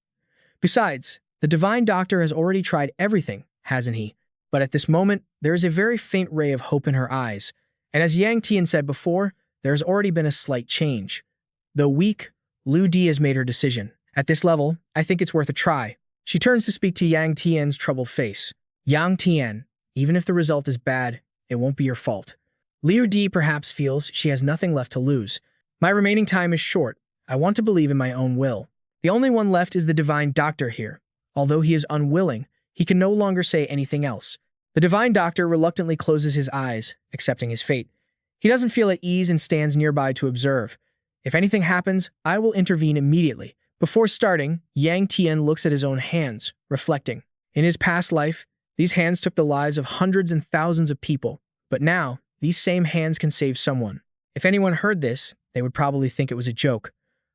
Besides, the Divine Doctor has already tried everything, hasn't he? But at this moment, there is a very faint ray of hope in her eyes. And as Yang Tian said before, there has already been a slight change. Though weak, Liu Di has made her decision. At this level, I think it's worth a try. She turns to speak to Yang Tian's troubled face. Yang Tian, even if the result is bad, it won't be your fault. Liu Di perhaps feels she has nothing left to lose. My remaining time is short. I want to believe in my own will. The only one left is the Divine Doctor here. Although he is unwilling, he can no longer say anything else. The Divine Doctor reluctantly closes his eyes, accepting his fate. He doesn't feel at ease and stands nearby to observe. If anything happens, I will intervene immediately. Before starting, Yang Tian looks at his own hands, reflecting. In his past life, these hands took the lives of hundreds and thousands of people. But now, these same hands can save someone. If anyone heard this, they would probably think it was a joke.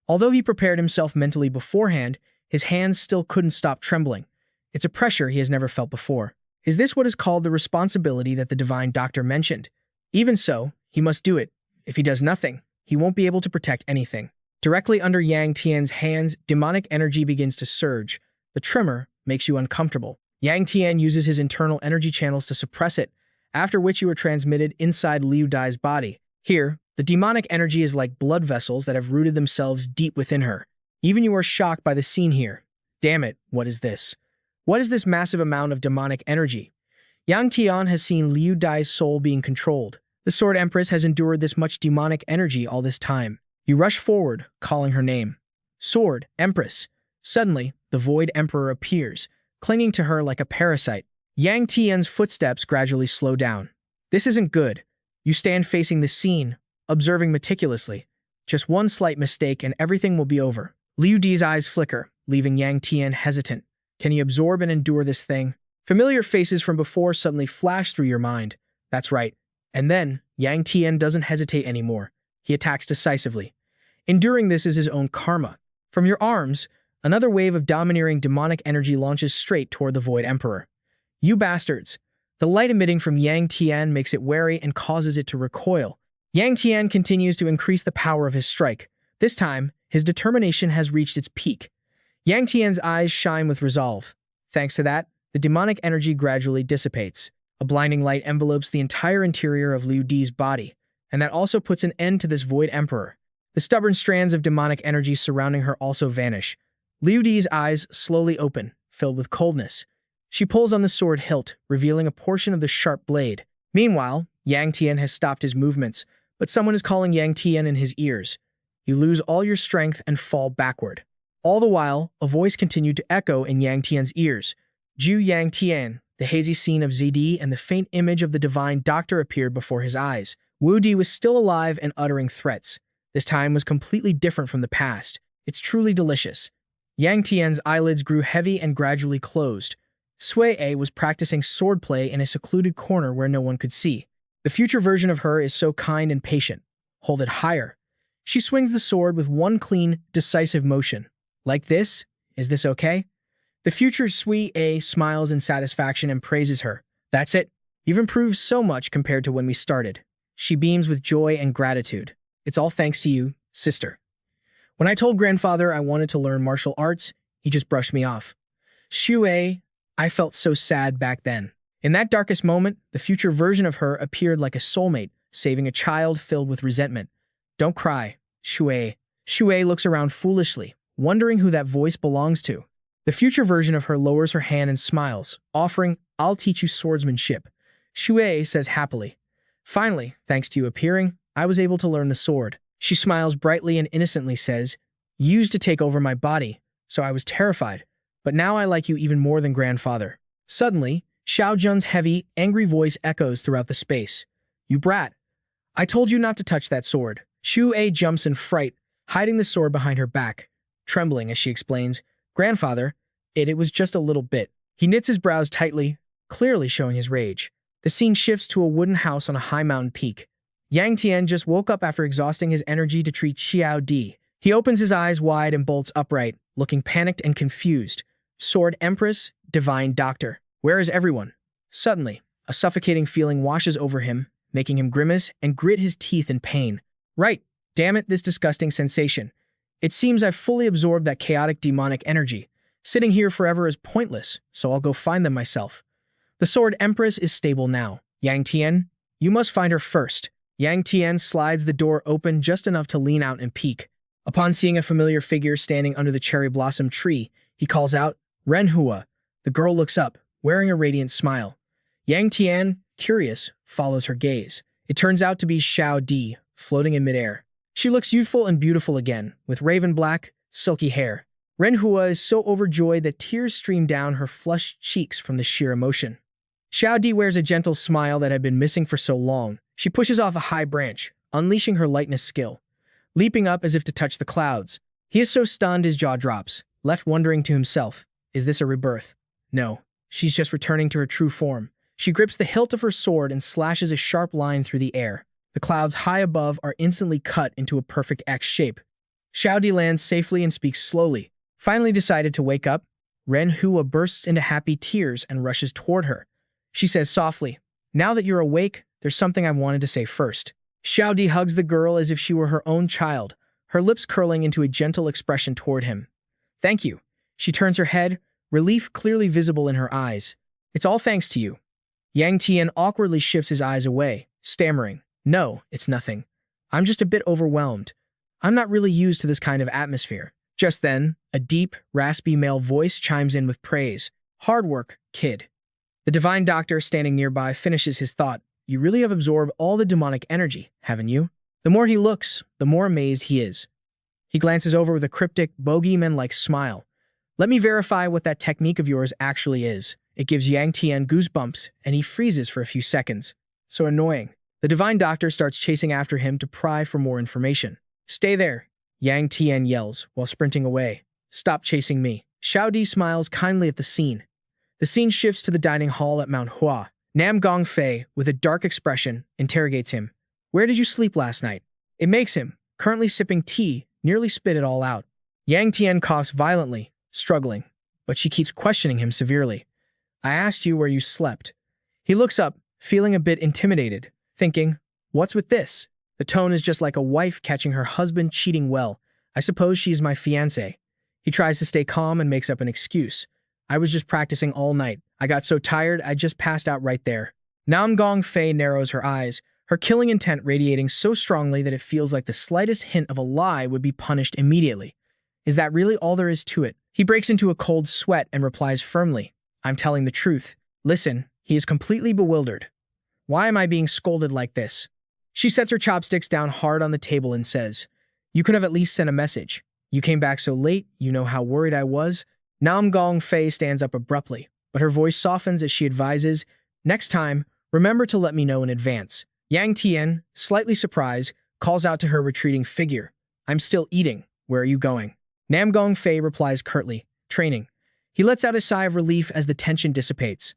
Although he prepared himself mentally beforehand, his hands still couldn't stop trembling. It's a pressure he has never felt before. Is this what is called the responsibility that the Divine Doctor mentioned? Even so, he must do it. If he does nothing, he won't be able to protect anything. Directly under Yang Tian's hands, demonic energy begins to surge. The tremor makes you uncomfortable. Yang Tian uses his internal energy channels to suppress it, after which you are transmitted inside Liu Dai's body. Here, the demonic energy is like blood vessels that have rooted themselves deep within her. Even you are shocked by the scene here. Damn it, what is this? What is this massive amount of demonic energy? Yang Tian has seen Liu Dai's soul being controlled. The Sword Empress has endured this much demonic energy all this time. You rush forward, calling her name. Sword Empress. Suddenly, the Void Emperor appears, clinging to her like a parasite. Yang Tian's footsteps gradually slow down. This isn't good. You stand facing the scene, observing meticulously. Just one slight mistake and everything will be over. Liu Di's eyes flicker, leaving Yang Tian hesitant. Can he absorb and endure this thing? Familiar faces from before suddenly flash through your mind. That's right. And then, Yang Tian doesn't hesitate anymore. He attacks decisively. Enduring this is his own karma. From your arms, another wave of domineering demonic energy launches straight toward the Void Emperor. You bastards! The light emitting from Yang Tian makes it wary and causes it to recoil. Yang Tian continues to increase the power of his strike. This time, His determination has reached its peak. Yangtian's eyes shine with resolve. Thanks to that, the demonic energy gradually dissipates. A blinding light envelopes the entire interior of Liu Di's body, and that also puts an end to this Void Emperor. The stubborn strands of demonic energy surrounding her also vanish. Liu Di's eyes slowly open, filled with coldness. She pulls on the sword hilt, revealing a portion of the sharp blade. Meanwhile, Yangtian has stopped his movements, but someone is calling Yangtian in his ears. You lose all your strength and fall backward. All the while, a voice continued to echo in Yangtian's ears. Zhu Yangtian, the hazy scene of ZD and the faint image of the divine doctor appeared before his eyes. Wu Di was still alive and uttering threats. This time was completely different from the past. It's truly delicious. Yangtian's eyelids grew heavy and gradually closed. Sui A was practicing swordplay in a secluded corner where no one could see. The future version of her is so kind and patient. Hold it higher. She swings the sword with one clean, decisive motion. Like this? Is this okay? The future Sui A smiles in satisfaction and praises her. That's it. You've improved so much compared to when we started. She beams with joy and gratitude. It's all thanks to you, sister. When I told grandfather I wanted to learn martial arts, he just brushed me off. Shui, I felt so sad back then. In that darkest moment, the future version of her appeared like a soulmate, saving a child filled with resentment. Don't cry, Shui. Shui looks around foolishly, wondering who that voice belongs to. The future version of her lowers her hand and smiles, offering, I'll teach you swordsmanship. Shui says happily. Finally, thanks to you appearing, I was able to learn the sword. She smiles brightly and innocently says, You used to take over my body, so I was terrified. But now I like you even more than grandfather. Suddenly, Xiao Jun's heavy, angry voice echoes throughout the space. You brat. I told you not to touch that sword. Shu A jumps in fright, hiding the sword behind her back. Trembling as she explains, Grandfather, it was just a little bit. He knits his brows tightly, clearly showing his rage. The scene shifts to a wooden house on a high mountain peak. Yangtian just woke up after exhausting his energy to treat Xiao Di. He opens his eyes wide and bolts upright, looking panicked and confused. Sword Empress, Divine Doctor. Where is everyone? Suddenly, a suffocating feeling washes over him, making him grimace and grit his teeth in pain. Right, damn it, this disgusting sensation. It seems I've fully absorbed that chaotic demonic energy. Sitting here forever is pointless, so I'll go find them myself. The Sword Empress is stable now. Yangtian, you must find her first. Yangtian slides the door open just enough to lean out and peek. Upon seeing a familiar figure standing under the cherry blossom tree, he calls out, Renhua. The girl looks up, wearing a radiant smile. Yangtian, curious, follows her gaze. It turns out to be Xiao Di, floating in midair. She looks youthful and beautiful again, with raven black, silky hair. Renhua is so overjoyed that tears stream down her flushed cheeks from the sheer emotion. Xiao Di wears a gentle smile that had been missing for so long. She pushes off a high branch, unleashing her lightness skill. Leaping up as if to touch the clouds. He is so stunned his jaw drops, left wondering to himself, is this a rebirth? No, she's just returning to her true form. She grips the hilt of her sword and slashes a sharp line through the air. The clouds high above are instantly cut into a perfect X shape. Xiao Di lands safely and speaks slowly. Finally decided to wake up, Renhua bursts into happy tears and rushes toward her. She says softly, Now that you're awake, there's something I wanted to say first. Xiao Di hugs the girl as if she were her own child, her lips curling into a gentle expression toward him. Thank you. She turns her head, relief clearly visible in her eyes. It's all thanks to you. Yangtian awkwardly shifts his eyes away, stammering, No, it's nothing. I'm just a bit overwhelmed. I'm not really used to this kind of atmosphere. Just then, a deep, raspy male voice chimes in with praise. Hard work, kid. The Divine Doctor standing nearby finishes his thought. You really have absorbed all the demonic energy, haven't you? The more he looks, the more amazed he is. He glances over with a cryptic, bogeyman-like smile. Let me verify what that technique of yours actually is. It gives Yangtian goosebumps, and he freezes for a few seconds. So annoying. The Divine Doctor starts chasing after him to pry for more information. Stay there, Yangtian yells, while sprinting away. Stop chasing me. Xiao Di smiles kindly at the scene. The scene shifts to the dining hall at Manhwa. Nam Gongfei, with a dark expression, interrogates him. Where did you sleep last night? It makes him, currently sipping tea, nearly spit it all out. Yangtian coughs violently, struggling, but she keeps questioning him severely. I asked you where you slept. He looks up, feeling a bit intimidated, thinking, what's with this? The tone is just like a wife catching her husband cheating well. I suppose she's my fiancée. He tries to stay calm and makes up an excuse. I was just practicing all night. I got so tired, I just passed out right there. Nam Gong Fei narrows her eyes, her killing intent radiating so strongly that it feels like the slightest hint of a lie would be punished immediately. Is that really all there is to it? He breaks into a cold sweat and replies firmly, I'm telling the truth. Listen, he is completely bewildered. Why am I being scolded like this? She sets her chopsticks down hard on the table and says, You could have at least sent a message. You came back so late, you know how worried I was. Nam Gong Fei stands up abruptly, but her voice softens as she advises, Next time, remember to let me know in advance. Yangtian, slightly surprised, calls out to her retreating figure, I'm still eating. Where are you going? Nam Gong Fei replies curtly, Training. He lets out a sigh of relief as the tension dissipates.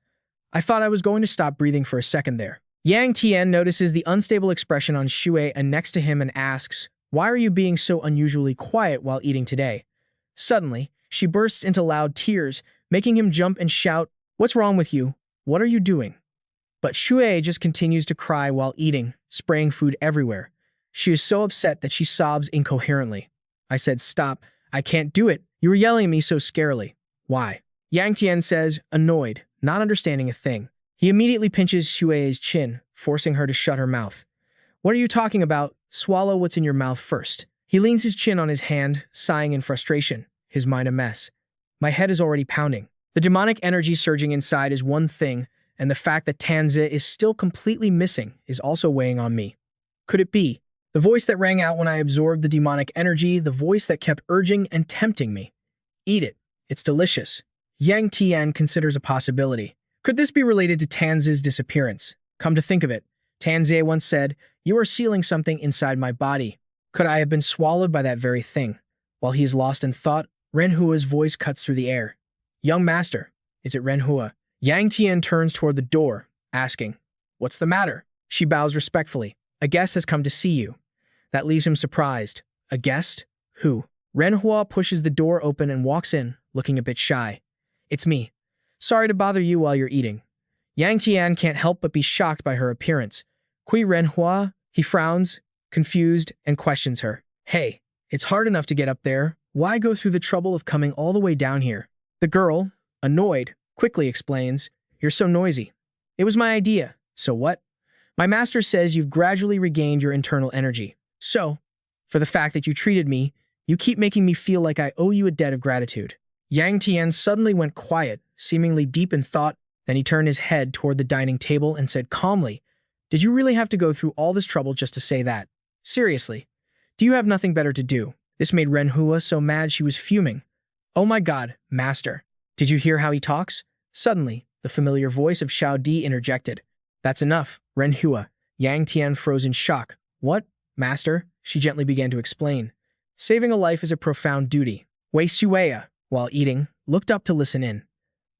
I thought I was going to stop breathing for a second there. Yangtian notices the unstable expression on Xue and next to him and asks, Why are you being so unusually quiet while eating today? Suddenly, she bursts into loud tears, making him jump and shout, What's wrong with you? What are you doing? But Xue just continues to cry while eating, spraying food everywhere. She is so upset that she sobs incoherently. I said, Stop. I can't do it. You were yelling at me so scarily. Why? Yangtian says, annoyed, not understanding a thing. He immediately pinches Xue's chin, forcing her to shut her mouth. What are you talking about? Swallow what's in your mouth first. He leans his chin on his hand, sighing in frustration, his mind a mess. My head is already pounding. The demonic energy surging inside is one thing, and the fact that Tanzi is still completely missing is also weighing on me. Could it be? The voice that rang out when I absorbed the demonic energy, the voice that kept urging and tempting me. Eat it. It's delicious. Yangtian considers a possibility. Could this be related to Tanzi's disappearance? Come to think of it, Tanzi once said, You are sealing something inside my body. Could I have been swallowed by that very thing? While he is lost in thought, Renhua's voice cuts through the air. Young master, is it Renhua? Yangtian turns toward the door, asking, What's the matter? She bows respectfully. A guest has come to see you. That leaves him surprised. A guest? Who? Renhua pushes the door open and walks in, looking a bit shy. It's me. Sorry to bother you while you're eating. Yangtian can't help but be shocked by her appearance. Kui Renhua? He frowns, confused, and questions her. Hey, it's hard enough to get up there. Why go through the trouble of coming all the way down here? The girl, annoyed, quickly explains, You're so noisy. It was my idea. So what? My master says you've gradually regained your internal energy. So, for the fact that you treated me, you keep making me feel like I owe you a debt of gratitude. Yangtian suddenly went quiet, seemingly deep in thought. Then he turned his head toward the dining table and said calmly, Did you really have to go through all this trouble just to say that? Seriously, do you have nothing better to do? This made Renhua so mad she was fuming. Oh my god, master. Did you hear how he talks? Suddenly, the familiar voice of Xiao Di interjected. That's enough, Renhua. Yangtian froze in shock. What, master? She gently began to explain. Saving a life is a profound duty. Wei Xueya, while eating, looked up to listen in.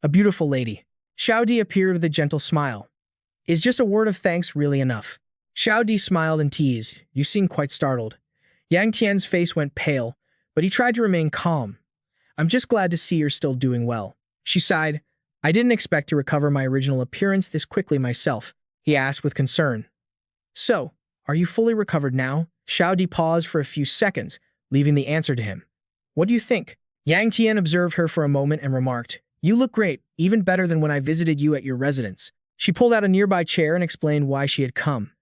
A beautiful lady. Xiao Di appeared with a gentle smile. Is just a word of thanks really enough? Xiao Di smiled and teased. You seem quite startled. Yangtian's face went pale, but he tried to remain calm. I'm just glad to see you're still doing well. She sighed. I didn't expect to recover my original appearance this quickly myself, he asked with concern. So, are you fully recovered now? Xiao Di paused for a few seconds, leaving the answer to him. What do you think? Yangtian observed her for a moment and remarked, You look great, even better than when I visited you at your residence. She pulled out a nearby chair and explained why she had come.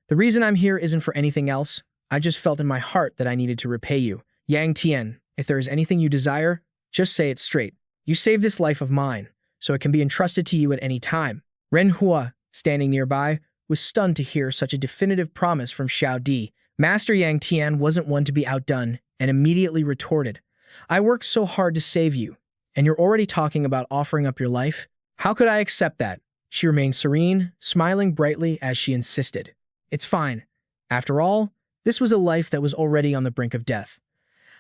The reason I'm here isn't for anything else. I just felt in my heart that I needed to repay you. Yangtian, if there is anything you desire, just say it straight. You saved this life of mine, so it can be entrusted to you at any time. Renhua, standing nearby, was stunned to hear such a definitive promise from Xiao Di. Master Yangtian wasn't one to be outdone, and immediately retorted, I worked so hard to save you, and you're already talking about offering up your life? How could I accept that? She remained serene, smiling brightly as she insisted. It's fine. After all, this was a life that was already on the brink of death.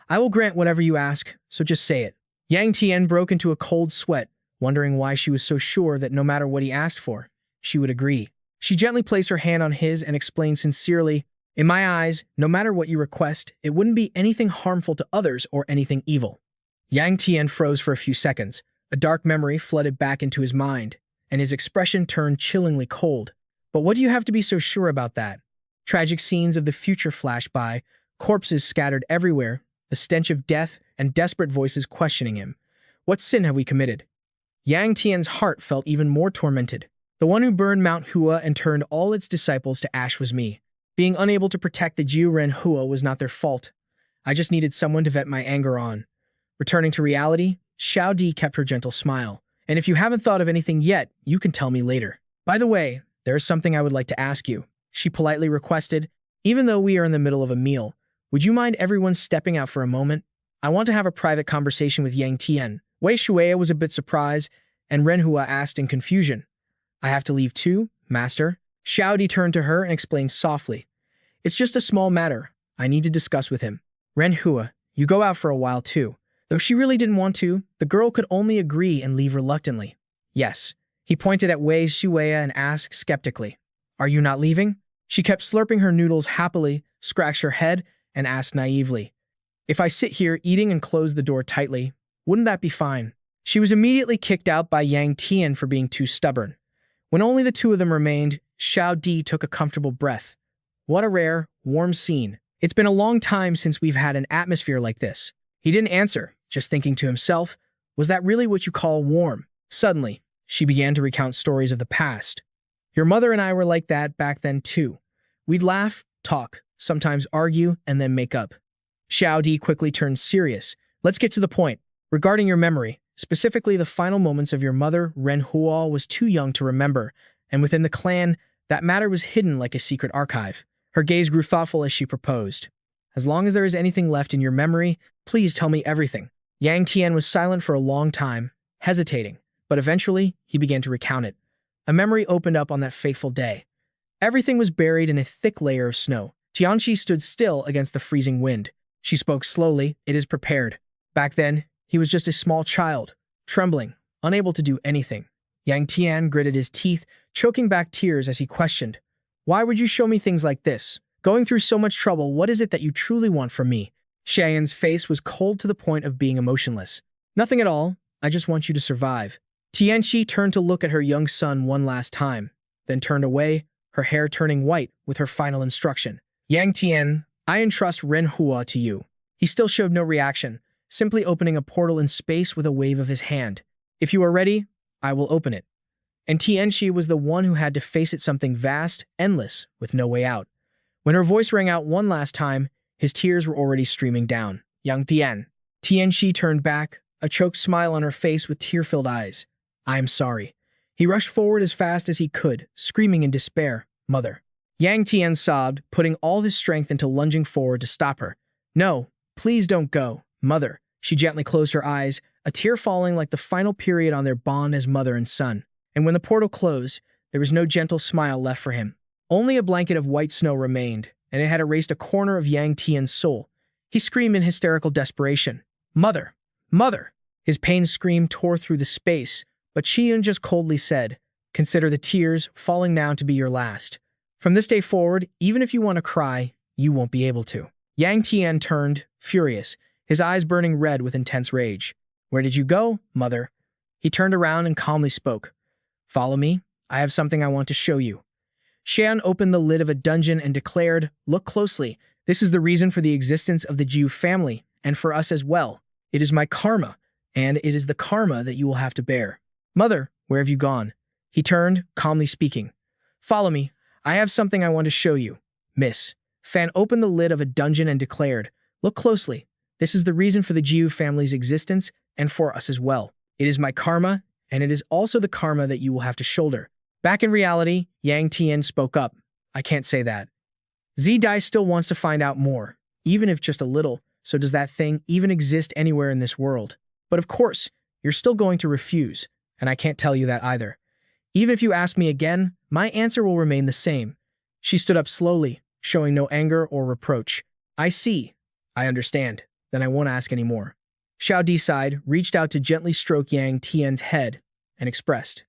I will grant whatever you ask, so just say it. Yangtian broke into a cold sweat, wondering why she was so sure that no matter what he asked for, she would agree. She gently placed her hand on his and explained sincerely, In my eyes, no matter what you request, it wouldn't be anything harmful to others or anything evil. Yangtian froze for a few seconds. A dark memory flooded back into his mind, and his expression turned chillingly cold. But what do you have to be so sure about that? Tragic scenes of the future flashed by, corpses scattered everywhere, the stench of death and desperate voices questioning him. What sin have we committed? Yangtian's heart felt even more tormented. The one who burned Mount Hua and turned all its disciples to ash was me. Being unable to protect the Jiu Ren Hua was not their fault. I just needed someone to vent my anger on. Returning to reality, Xiao Di kept her gentle smile. And if you haven't thought of anything yet, you can tell me later. By the way, there is something I would like to ask you, she politely requested. Even though we are in the middle of a meal, would you mind everyone stepping out for a moment? I want to have a private conversation with Yangtian. Wei Shuya was a bit surprised, and Ren Hua asked in confusion. I have to leave too, master? Xiao Di turned to her and explained softly. It's just a small matter I need to discuss with him. Ren Hua, you go out for a while too. Though she really didn't want to, the girl could only agree and leave reluctantly. Yes. He pointed at Wei Shuya and asked skeptically, Are you not leaving? She kept slurping her noodles happily, scratched her head, and asked naively, If I sit here eating and close the door tightly, wouldn't that be fine? She was immediately kicked out by Yangtian for being too stubborn. When only the two of them remained, Xiao Di took a comfortable breath. What a rare, warm scene. It's been a long time since we've had an atmosphere like this. He didn't answer, just thinking to himself, was that really what you call warm? Suddenly, she began to recount stories of the past. Your mother and I were like that back then too. We'd laugh, talk, sometimes argue, and then make up. Xiao Di quickly turned serious. Let's get to the point. Regarding your memory, specifically the final moments of your mother, Ren Hua was too young to remember, and within the clan, that matter was hidden like a secret archive. Her gaze grew thoughtful as she proposed. As long as there is anything left in your memory, please tell me everything. Yangtian was silent for a long time, hesitating, but eventually he began to recount it. A memory opened up on that fateful day. Everything was buried in a thick layer of snow. Tianxi stood still against the freezing wind. She spoke slowly, It is prepared. Back then, he was just a small child, trembling, unable to do anything. Yangtian gritted his teeth, choking back tears as he questioned, Why would you show me things like this? Going through so much trouble, what is it that you truly want from me? Xian's face was cold to the point of being emotionless. Nothing at all. I just want you to survive. Tianxi turned to look at her young son one last time, then turned away, her hair turning white with her final instruction. Yangtian, I entrust Ren Hua to you. He still showed no reaction, simply opening a portal in space with a wave of his hand. If you are ready, I will open it. And Tianxi was the one who had to face it, something vast, endless, with no way out. When her voice rang out one last time, his tears were already streaming down. Yangtian. Tianxi turned back, a choked smile on her face with tear-filled eyes. I am sorry. He rushed forward as fast as he could, screaming in despair, Mother. Yangtian sobbed, putting all his strength into lunging forward to stop her. No, please don't go, Mother. She gently closed her eyes, a tear falling like the final period on their bond as mother and son. And when the portal closed, there was no gentle smile left for him. Only a blanket of white snow remained, and it had erased a corner of Yangtian's soul. He screamed in hysterical desperation. Mother! Mother! His pain scream tore through the space, but Chiyun just coldly said, Consider the tears falling now to be your last. From this day forward, even if you want to cry, you won't be able to. Yangtian turned, furious, his eyes burning red with intense rage. Where did you go, Mother? He turned around and calmly spoke. Follow me. I have something I want to show you. Xian opened the lid of a dungeon and declared, Look closely. This is the reason for the existence of the Jiu family, and for us as well. It is my karma, and it is the karma that you will have to bear. Mother, where have you gone? He turned, calmly speaking. Follow me. I have something I want to show you. Miss. Fan opened the lid of a dungeon and declared, Look closely. This is the reason for the Jiu family's existence, and for us as well. It is my karma, and it is also the karma that you will have to shoulder. Back in reality, Yangtian spoke up. I can't say that. Z-Dai still wants to find out more, even if just a little, so does that thing even exist anywhere in this world? But of course, you're still going to refuse, and I can't tell you that either. Even if you ask me again, my answer will remain the same. She stood up slowly, showing no anger or reproach. I see. I understand. Then I won't ask any more. Xiao Di sighed, reached out to gently stroke Yang Tian's head, and expressed,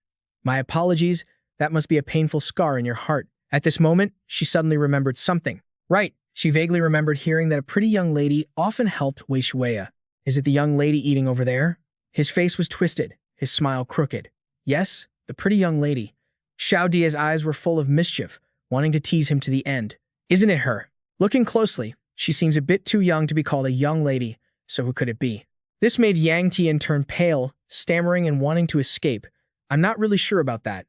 My apologies, that must be a painful scar in your heart. At this moment, she suddenly remembered something. Right, she vaguely remembered hearing that a pretty young lady often helped Wei Shuya. Is it the young lady eating over there? His face was twisted, his smile crooked. Yes, the pretty young lady. Xiao Di's eyes were full of mischief, wanting to tease him to the end. Isn't it her? Looking closely, She seems a bit too young to be called a young lady, so who could it be? This made Yangtian turn pale, stammering and wanting to escape. I'm not really sure about that.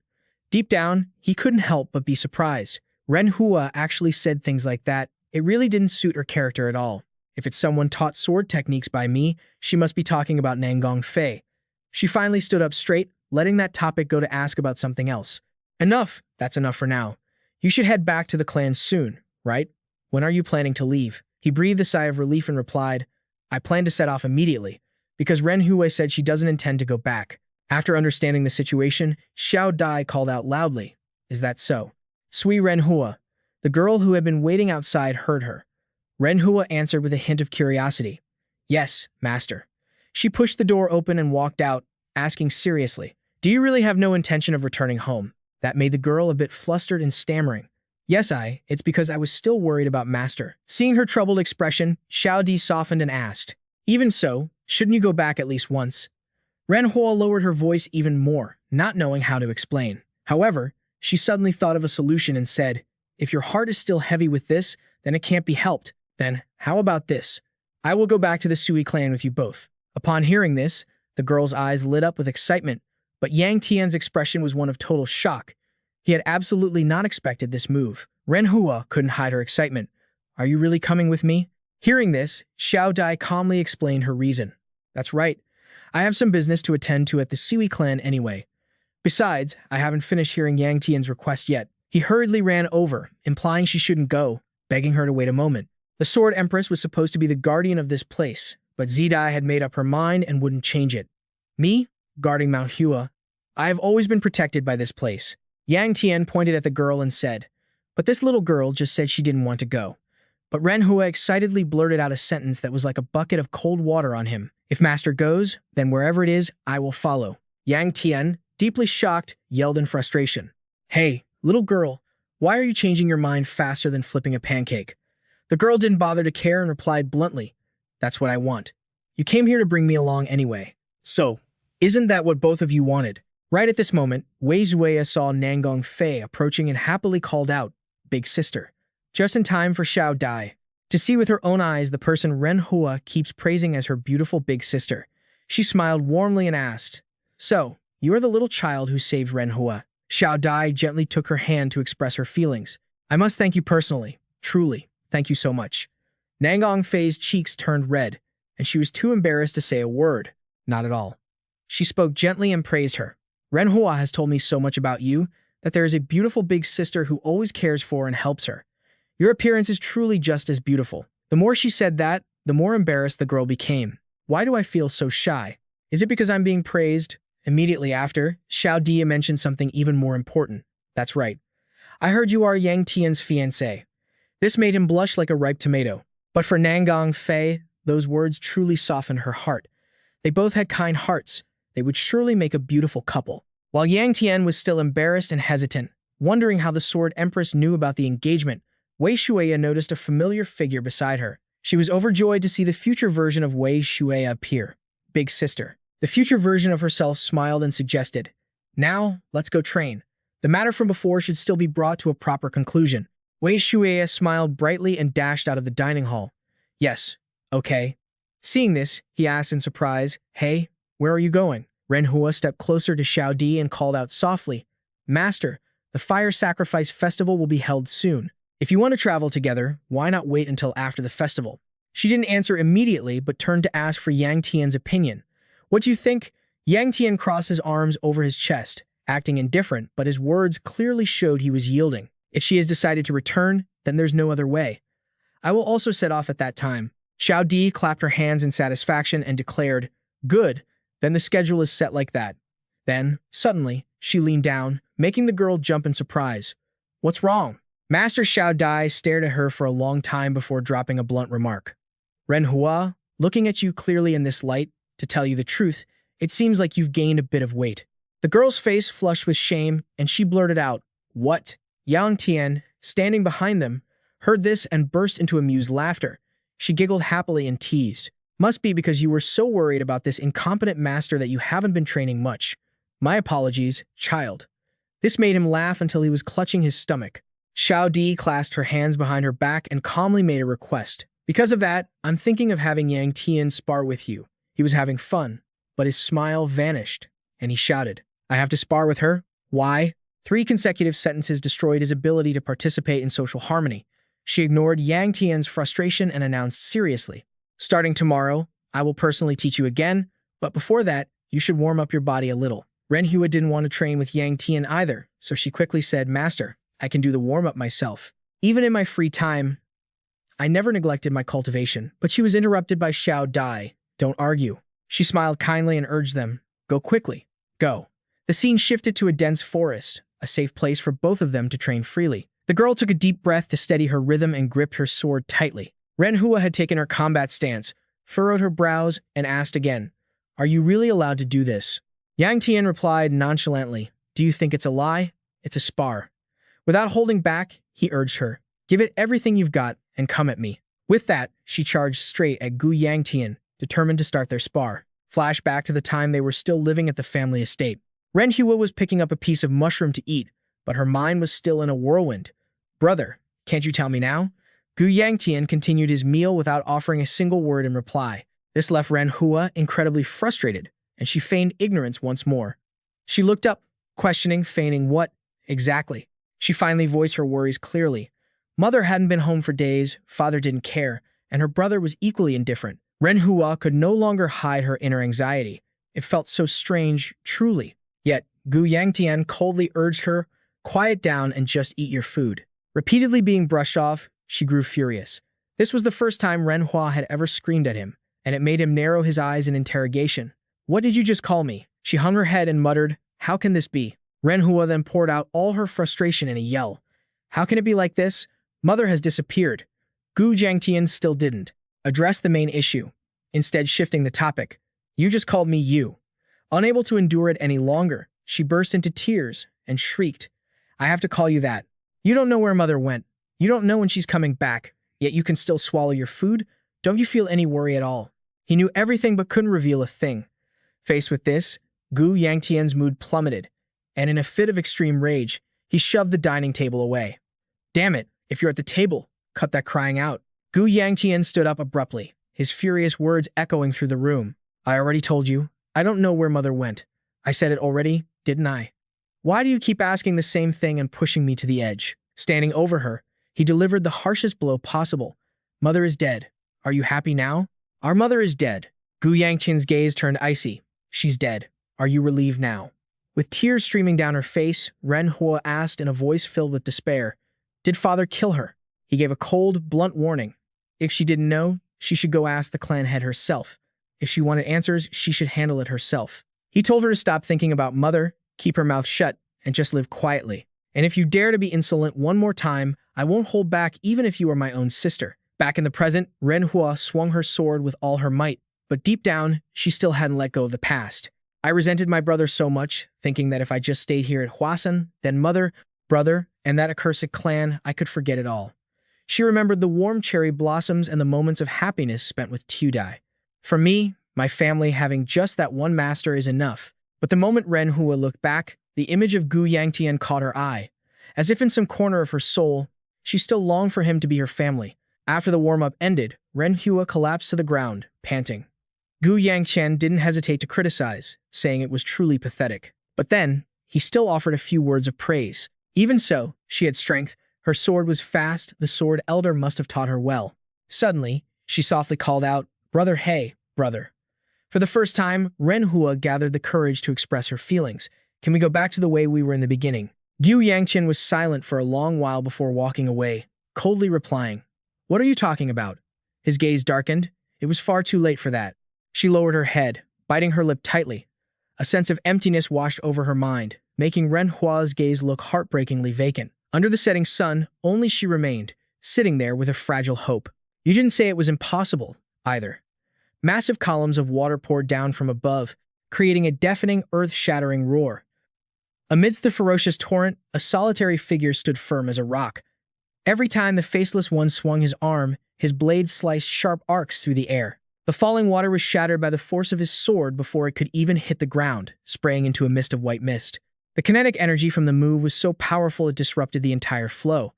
Deep down, he couldn't help but be surprised. Renhua actually said things like that. It really didn't suit her character at all. If it's someone taught sword techniques by me, she must be talking about Nangong Fei. She finally stood up straight, letting that topic go to ask about something else. Enough, that's enough for now. You should head back to the clan soon, right? When are you planning to leave? He breathed a sigh of relief and replied, I plan to set off immediately, because Renhua said she doesn't intend to go back. After understanding the situation, Xiao Dai called out loudly, Is that so? Sui Renhua. The girl who had been waiting outside heard her. Renhua answered with a hint of curiosity. Yes, master. She pushed the door open and walked out, asking seriously, Do you really have no intention of returning home? That made the girl a bit flustered and stammering. Yes, it's because I was still worried about master. Seeing her troubled expression, Xiao Di softened and asked, Even so, shouldn't you go back at least once? Renhua lowered her voice even more, not knowing how to explain. However, she suddenly thought of a solution and said, If your heart is still heavy with this, then it can't be helped. Then, how about this? I will go back to the Sui clan with you both. Upon hearing this, the girl's eyes lit up with excitement, but Yang Tian's expression was one of total shock. He had absolutely not expected this move. Renhua couldn't hide her excitement. Are you really coming with me? Hearing this, Xiao Dai calmly explained her reason. That's right. I have some business to attend to at the Sui clan anyway. Besides, I haven't finished hearing Yang Tian's request yet. He hurriedly ran over, implying she shouldn't go, begging her to wait a moment. The Sword Empress was supposed to be the guardian of this place, but Zidai had made up her mind and wouldn't change it. Me? Guarding Mount Hua? I have always been protected by this place. Yang Tian pointed at the girl and said, But this little girl just said she didn't want to go. But Renhua excitedly blurted out a sentence that was like a bucket of cold water on him. If master goes, then wherever it is, I will follow. Yang Tian, deeply shocked, yelled in frustration. Hey, little girl, why are you changing your mind faster than flipping a pancake? The girl didn't bother to care and replied bluntly, That's what I want. You came here to bring me along anyway. So, isn't that what both of you wanted? Right at this moment, Wei Zueya saw Nangong Fei approaching and happily called out, Big sister. Just in time for Xiao Dai to see with her own eyes the person Renhua keeps praising as her beautiful big sister. She smiled warmly and asked, So, you are the little child who saved Renhua. Xiao Dai gently took her hand to express her feelings. I must thank you personally. Truly, thank you so much. Nangong Fei's cheeks turned red, and she was too embarrassed to say a word. Not at all. She spoke gently and praised her. Renhua has told me so much about you that there is a beautiful big sister who always cares for and helps her. Your appearance is truly just as beautiful. The more she said that, the more embarrassed the girl became. Why do I feel so shy? Is it because I'm being praised? Immediately after, Xiao Di mentioned something even more important. That's right. I heard you are Yang Tian's fiancé. This made him blush like a ripe tomato. But for Nangong Fei, those words truly softened her heart. They both had kind hearts. They would surely make a beautiful couple. While Yang Tian was still embarrassed and hesitant, wondering how the Sword Empress knew about the engagement, Wei Shueya noticed a familiar figure beside her. She was overjoyed to see the future version of Wei Shueya appear. Big sister. The future version of herself smiled and suggested, Now, let's go train. The matter from before should still be brought to a proper conclusion. Wei Shueya smiled brightly and dashed out of the dining hall. Yes, okay. Seeing this, he asked in surprise, Hey, where are you going? Renhua stepped closer to Xiao Di and called out softly, Master, the fire sacrifice festival will be held soon. If you want to travel together, why not wait until after the festival? She didn't answer immediately, but turned to ask for Yang Tian's opinion. What do you think? Yang Tian crossed his arms over his chest, acting indifferent, but his words clearly showed he was yielding. If she has decided to return, then there's no other way. I will also set off at that time. Xiao Di clapped her hands in satisfaction and declared, Good, then the schedule is set like that. Then, suddenly, she leaned down, making the girl jump in surprise. What's wrong? Master Xiao Dai stared at her for a long time before dropping a blunt remark. Renhua, looking at you clearly in this light, to tell you the truth, it seems like you've gained a bit of weight. The girl's face flushed with shame, and she blurted out, What? Yang Tian, standing behind them, heard this and burst into amused laughter. She giggled happily and teased. Must be because you were so worried about this incompetent master that you haven't been training much. My apologies, child. This made him laugh until he was clutching his stomach. Xiao Di clasped her hands behind her back and calmly made a request. Because of that, I'm thinking of having Yangtian spar with you. He was having fun, but his smile vanished, and he shouted, I have to spar with her? Why? 3 consecutive sentences destroyed his ability to participate in social harmony. She ignored Yang Tian's frustration and announced seriously, starting tomorrow, I will personally teach you again, but before that, you should warm up your body a little. Renhua didn't want to train with Yang Tian either, so she quickly said, Master, I can do the warm-up myself. Even in my free time, I never neglected my cultivation, but she was interrupted by Xiao Dai. Don't argue. She smiled kindly and urged them, go quickly. Go. The scene shifted to a dense forest, a safe place for both of them to train freely. The girl took a deep breath to steady her rhythm and gripped her sword tightly. Renhua had taken her combat stance, furrowed her brows, and asked again, Are you really allowed to do this? Yang Tian replied nonchalantly, Do you think it's a lie? It's a spar. Without holding back, he urged her, Give it everything you've got and come at me. With that, she charged straight at Gu Yangtian, determined to start their spar. Flashback to the time they were still living at the family estate. Renhua was picking up a piece of mushroom to eat, but her mind was still in a whirlwind. Brother, can't you tell me now? Gu Yangtian continued his meal without offering a single word in reply. This left Renhua incredibly frustrated, and she feigned ignorance once more. She looked up, questioning, feigning what, exactly. She finally voiced her worries clearly. Mother hadn't been home for days, father didn't care, and her brother was equally indifferent. Renhua could no longer hide her inner anxiety. It felt so strange, truly. Yet, Gu Yangtian coldly urged her, Quiet down and just eat your food. Repeatedly being brushed off, she grew furious. This was the first time Renhua had ever screamed at him, and it made him narrow his eyes in interrogation. What did you just call me? She hung her head and muttered, How can this be? Renhua then poured out all her frustration in a yell. How can it be like this? Mother has disappeared. Gu Yangtian still didn't address the main issue, instead shifting the topic. You just called me you. Unable to endure it any longer, she burst into tears and shrieked, I have to call you that. You don't know where mother went. You don't know when she's coming back, yet you can still swallow your food? Don't you feel any worry at all? He knew everything but couldn't reveal a thing. Faced with this, Gu Yangtian's mood plummeted, and in a fit of extreme rage, he shoved the dining table away. Damn it, if you're at the table, cut that crying out. Gu Yangtian stood up abruptly, his furious words echoing through the room. I already told you. I don't know where mother went. I said it already, didn't I? Why do you keep asking the same thing and pushing me to the edge? Standing over her, he delivered the harshest blow possible. Mother is dead. Are you happy now? Our mother is dead. Gu Yangtian's gaze turned icy. She's dead. Are you relieved now? With tears streaming down her face, Renhua asked in a voice filled with despair, Did father kill her? He gave a cold, blunt warning. If she didn't know, she should go ask the clan head herself. If she wanted answers, she should handle it herself. He told her to stop thinking about mother, keep her mouth shut, and just live quietly. And if you dare to be insolent one more time, I won't hold back even if you are my own sister. Back in the present, Renhua swung her sword with all her might, but deep down, she still hadn't let go of the past. I resented my brother so much, thinking that if I just stayed here at Hwasun, then mother, brother, and that accursed clan, I could forget it all. She remembered the warm cherry blossoms and the moments of happiness spent with Tudai. For me, my family having just that one master is enough. But the moment Renhua looked back, the image of Gu Yangtian caught her eye. As if in some corner of her soul, she still longed for him to be her family. After the warm-up ended, Renhua collapsed to the ground, panting. Gu Yangtian didn't hesitate to criticize, saying it was truly pathetic. But then, he still offered a few words of praise. Even so, she had strength, her sword was fast, the sword elder must have taught her well. Suddenly, she softly called out, Brother, hey, brother. For the first time, Renhua gathered the courage to express her feelings. Can we go back to the way we were in the beginning? Gu Yangtian was silent for a long while before walking away, coldly replying, What are you talking about? His gaze darkened. It was far too late for that. She lowered her head, biting her lip tightly. A sense of emptiness washed over her mind, making Renhua's gaze look heartbreakingly vacant. Under the setting sun, only she remained, sitting there with a fragile hope. You didn't say it was impossible, either. Massive columns of water poured down from above, creating a deafening, earth-shattering roar. Amidst the ferocious torrent, a solitary figure stood firm as a rock. Every time the faceless one swung his arm, his blade sliced sharp arcs through the air. The falling water was shattered by the force of his sword before it could even hit the ground, spraying into a mist of white mist. The kinetic energy from the move was so powerful it disrupted the entire flow.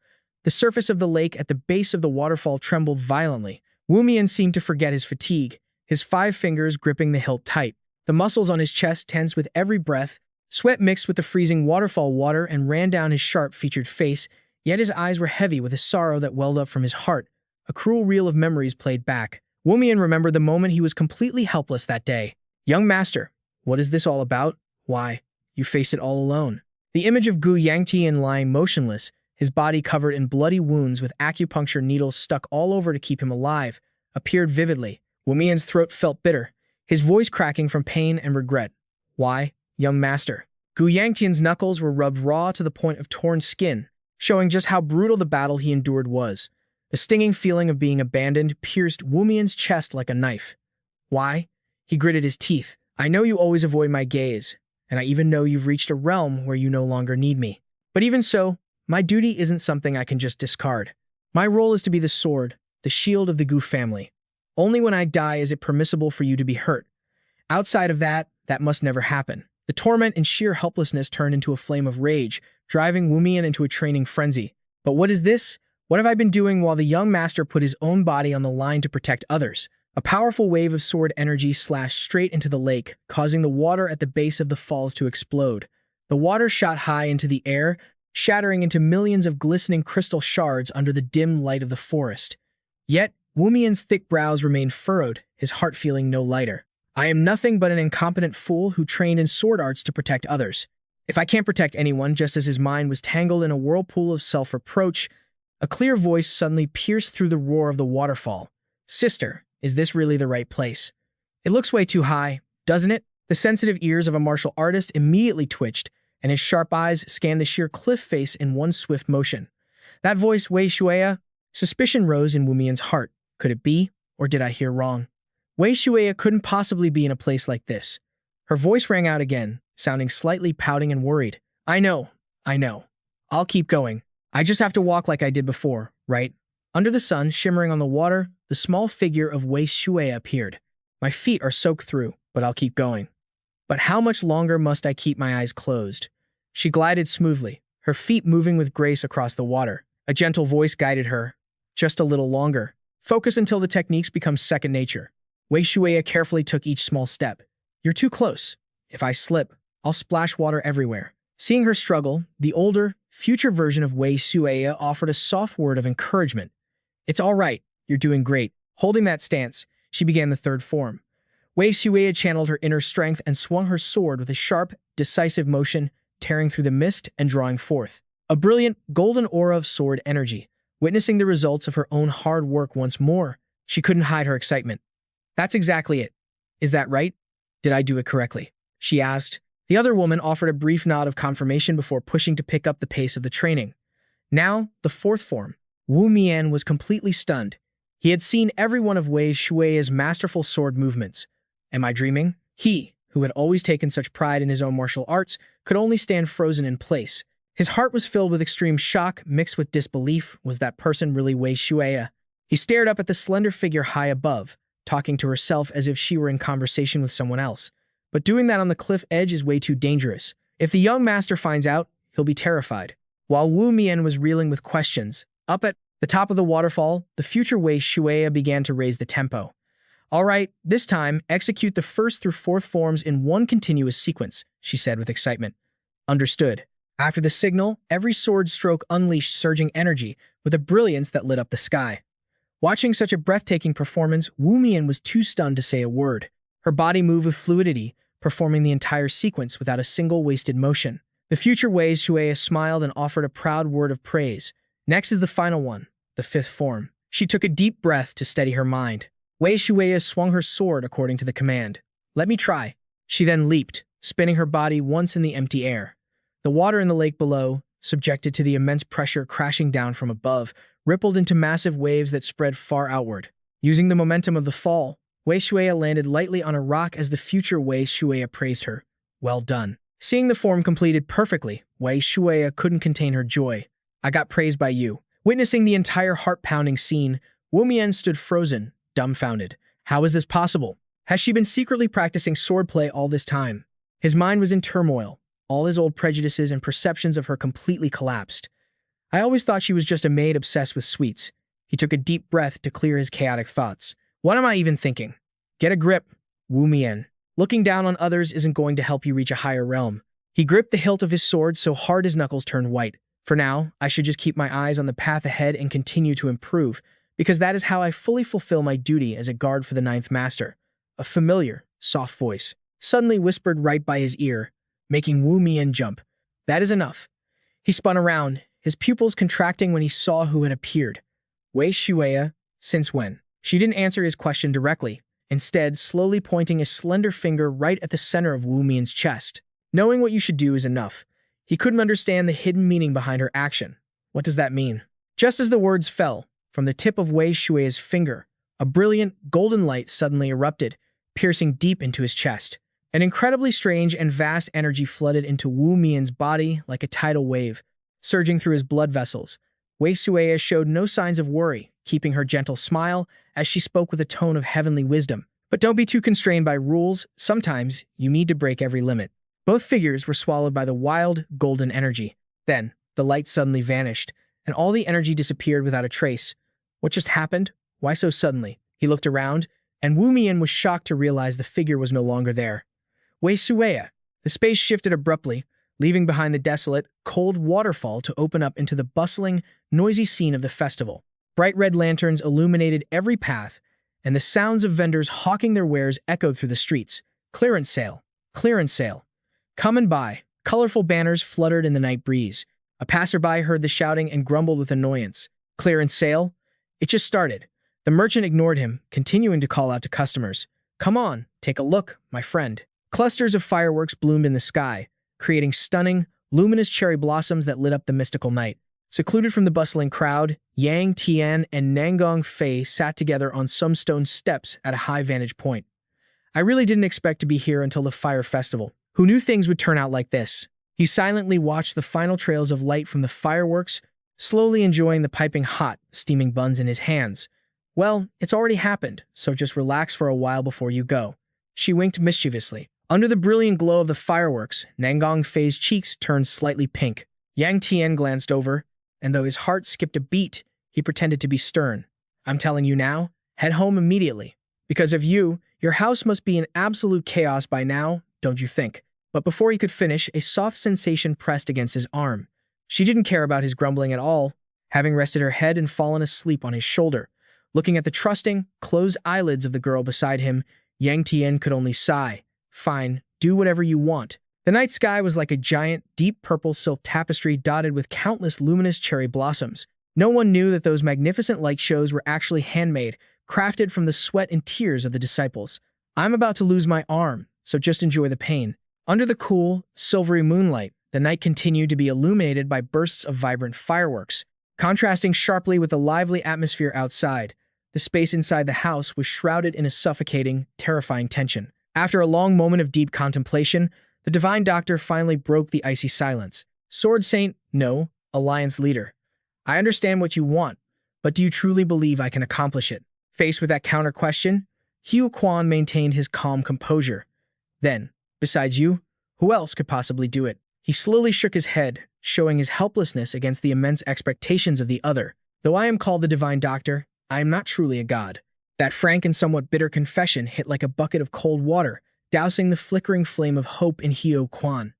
The surface of the lake at the base of the waterfall trembled violently, Wu Mian seemed to forget his fatigue, his 5 fingers gripping the hilt tight. The muscles on his chest tensed with every breath. Sweat mixed with the freezing waterfall water and ran down his sharp-featured face, yet his eyes were heavy with a sorrow that welled up from his heart. A cruel reel of memories played back. Wu Mian remembered the moment he was completely helpless that day. "Young master, what is this all about? Why, you faced it all alone." The image of Yangtian lying motionless, his body covered in bloody wounds with acupuncture needles stuck all over to keep him alive, appeared vividly. Wu Mian's throat felt bitter, his voice cracking from pain and regret. "Why, young master?" Yangtian's knuckles were rubbed raw to the point of torn skin, showing just how brutal the battle he endured was. The stinging feeling of being abandoned pierced Wu Mian's chest like a knife. "Why?" He gritted his teeth. "I know you always avoid my gaze, and I even know you've reached a realm where you no longer need me. But even so, my duty isn't something I can just discard. My role is to be the sword, the shield of the Gu family. Only when I die is it permissible for you to be hurt. Outside of that, that must never happen." The torment and sheer helplessness turned into a flame of rage, driving Wu Mian into a training frenzy. "But what is this? What have I been doing?" While the young master put his own body on the line to protect others, a powerful wave of sword energy slashed straight into the lake, causing the water at the base of the falls to explode. The water shot high into the air, shattering into millions of glistening crystal shards under the dim light of the forest. Yet, Wu Mian's thick brows remained furrowed, his heart feeling no lighter. "I am nothing but an incompetent fool who trained in sword arts to protect others. If I can't protect anyone," just as his mind was tangled in a whirlpool of self-reproach, a clear voice suddenly pierced through the roar of the waterfall. "Sister, is this really the right place? It looks way too high, doesn't it?" The sensitive ears of a martial artist immediately twitched, and his sharp eyes scanned the sheer cliff face in one swift motion. That voice, Wei Shuya? Suspicion rose in Wu Mian's heart. Could it be, or did I hear wrong? Wei Shuya couldn't possibly be in a place like this. Her voice rang out again, sounding slightly pouting and worried. I know. I'll keep going. I just have to walk like I did before, right?" Under the sun, shimmering on the water, the small figure of Wei Shuya appeared. "My feet are soaked through, but I'll keep going. But how much longer must I keep my eyes closed?" She glided smoothly, her feet moving with grace across the water. A gentle voice guided her. "Just a little longer. Focus until the techniques become second nature." Wei Shuya carefully took each small step. "You're too close. If I slip, I'll splash water everywhere." Seeing her struggle, the older, future version of Wei Shuya offered a soft word of encouragement. "It's all right. You're doing great." Holding that stance, she began the third form. Wei Shuya channeled her inner strength and swung her sword with a sharp, decisive motion, tearing through the mist and drawing forth a brilliant, golden aura of sword energy. Witnessing the results of her own hard work once more, she couldn't hide her excitement. "That's exactly it. Is that right? Did I do it correctly?" she asked. The other woman offered a brief nod of confirmation before pushing to pick up the pace of the training. Now, the fourth form. Wu Mian was completely stunned. He had seen every one of Wei Shuya's masterful sword movements. Am I dreaming? He, who had always taken such pride in his own martial arts, could only stand frozen in place. His heart was filled with extreme shock mixed with disbelief. Was that person really Wei Shuya? He stared up at the slender figure high above, talking to herself as if she were in conversation with someone else. But doing that on the cliff edge is way too dangerous. If the young master finds out, he'll be terrified. While Wu Mian was reeling with questions, up at the top of the waterfall, the future Wei Shuya began to raise the tempo. "All right, this time, execute the first through fourth forms in one continuous sequence," she said with excitement. "Understood." After the signal, every sword stroke unleashed surging energy with a brilliance that lit up the sky. Watching such a breathtaking performance, Wu Mian was too stunned to say a word. Her body moved with fluidity, performing the entire sequence without a single wasted motion. The future Wei Shuya smiled and offered a proud word of praise. Next is the final one, the fifth form. She took a deep breath to steady her mind. Wei Shuya swung her sword according to the command. "Let me try." She then leaped, spinning her body once in the empty air. The water in the lake below, subjected to the immense pressure crashing down from above, rippled into massive waves that spread far outward. Using the momentum of the fall, Wei Shuya landed lightly on a rock as the future Wei Shuya praised her. "Well done." Seeing the form completed perfectly, Wei Shuya couldn't contain her joy. "I got praised by you." Witnessing the entire heart-pounding scene, Wu Mian stood frozen, dumbfounded. How is this possible? Has she been secretly practicing swordplay all this time? His mind was in turmoil. All his old prejudices and perceptions of her completely collapsed. "I always thought she was just a maid obsessed with sweets." He took a deep breath to clear his chaotic thoughts. What am I even thinking? Get a grip, Wu Mian. Looking down on others isn't going to help you reach a higher realm. He gripped the hilt of his sword so hard his knuckles turned white. For now, I should just keep my eyes on the path ahead and continue to improve, because that is how I fully fulfill my duty as a guard for the Ninth Master. A familiar, soft voice suddenly whispered right by his ear, making Wu Mian jump. That is enough. He spun around, his pupils contracting when he saw who had appeared. Wei Shuya, since when? She didn't answer his question directly, instead slowly pointing a slender finger right at the center of Wu Mian's chest. Knowing what you should do is enough. He couldn't understand the hidden meaning behind her action. What does that mean? Just as the words fell, from the tip of Wei Shuya's finger, a brilliant, golden light suddenly erupted, piercing deep into his chest. An incredibly strange and vast energy flooded into Wu Mian's body like a tidal wave, surging through his blood vessels. Wei Shuya showed no signs of worry, keeping her gentle smile as she spoke with a tone of heavenly wisdom. But don't be too constrained by rules. Sometimes you need to break every limit. Both figures were swallowed by the wild, golden energy. Then, the light suddenly vanished, and all the energy disappeared without a trace. What just happened? Why so suddenly? He looked around, and Wu Mian was shocked to realize the figure was no longer there. Wei Shuya. The space shifted abruptly, leaving behind the desolate, cold waterfall to open up into the bustling, noisy scene of the festival. Bright red lanterns illuminated every path, and the sounds of vendors hawking their wares echoed through the streets. Clearance sale. Clearance sale. Come and buy. Colorful banners fluttered in the night breeze. A passerby heard the shouting and grumbled with annoyance. Clearance sale? It just started. The merchant ignored him, continuing to call out to customers. Come on, take a look, my friend. Clusters of fireworks bloomed in the sky, creating stunning, luminous cherry blossoms that lit up the mystical night. Secluded from the bustling crowd, Yangtian and Nangong Fei sat together on some stone steps at a high vantage point. I really didn't expect to be here until the fire festival. Who knew things would turn out like this? He silently watched the final trails of light from the fireworks, slowly enjoying the piping hot, steaming buns in his hands. Well, it's already happened, so just relax for a while before you go. She winked mischievously. Under the brilliant glow of the fireworks, Nangong Fei's cheeks turned slightly pink. Yang Tian glanced over, and though his heart skipped a beat, he pretended to be stern. I'm telling you now, head home immediately. Because of you, your house must be in absolute chaos by now, don't you think? But before he could finish, a soft sensation pressed against his arm. She didn't care about his grumbling at all, having rested her head and fallen asleep on his shoulder. Looking at the trusting, closed eyelids of the girl beside him, Yang Tian could only sigh. Fine, do whatever you want. The night sky was like a giant, deep purple silk tapestry dotted with countless luminous cherry blossoms. No one knew that those magnificent light shows were actually handmade, crafted from the sweat and tears of the disciples. I'm about to lose my arm, so just enjoy the pain. Under the cool, silvery moonlight, the night continued to be illuminated by bursts of vibrant fireworks. Contrasting sharply with the lively atmosphere outside, the space inside the house was shrouded in a suffocating, terrifying tension. After a long moment of deep contemplation, the Divine Doctor finally broke the icy silence. Sword Saint, no, Alliance Leader. I understand what you want, but do you truly believe I can accomplish it? Faced with that counter-question, Hugh Quan maintained his calm composure. Then, besides you, who else could possibly do it? He slowly shook his head, showing his helplessness against the immense expectations of the other. Though I am called the Divine Doctor, I am not truly a god. That frank and somewhat bitter confession hit like a bucket of cold water, dousing the flickering flame of hope in Hio Quan.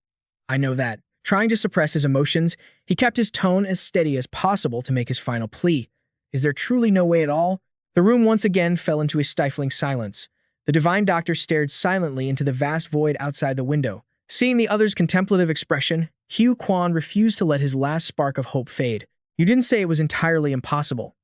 I know that. Trying to suppress his emotions, he kept his tone as steady as possible to make his final plea. Is there truly no way at all? The room once again fell into a stifling silence. The Divine Doctor stared silently into the vast void outside the window. Seeing the other's contemplative expression, Hugh Quan refused to let his last spark of hope fade. You didn't say it was entirely impossible.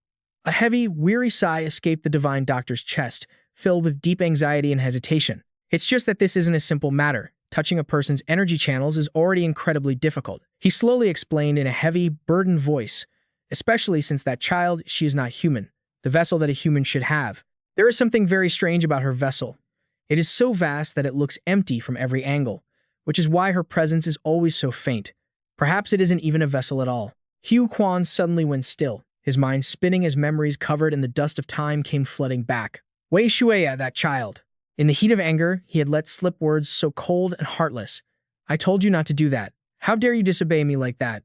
A heavy, weary sigh escaped the Divine Doctor's chest, filled with deep anxiety and hesitation. It's just that this isn't a simple matter. Touching a person's energy channels is already incredibly difficult. He slowly explained in a heavy, burdened voice, especially since that child, she is not human, the vessel that a human should have. There is something very strange about her vessel. It is so vast that it looks empty from every angle, which is why her presence is always so faint. Perhaps it isn't even a vessel at all. Hugh Quan suddenly went still, his mind spinning as memories covered in the dust of time came flooding back. Wei Shuya, that child. In the heat of anger, he had let slip words so cold and heartless. I told you not to do that. How dare you disobey me like that?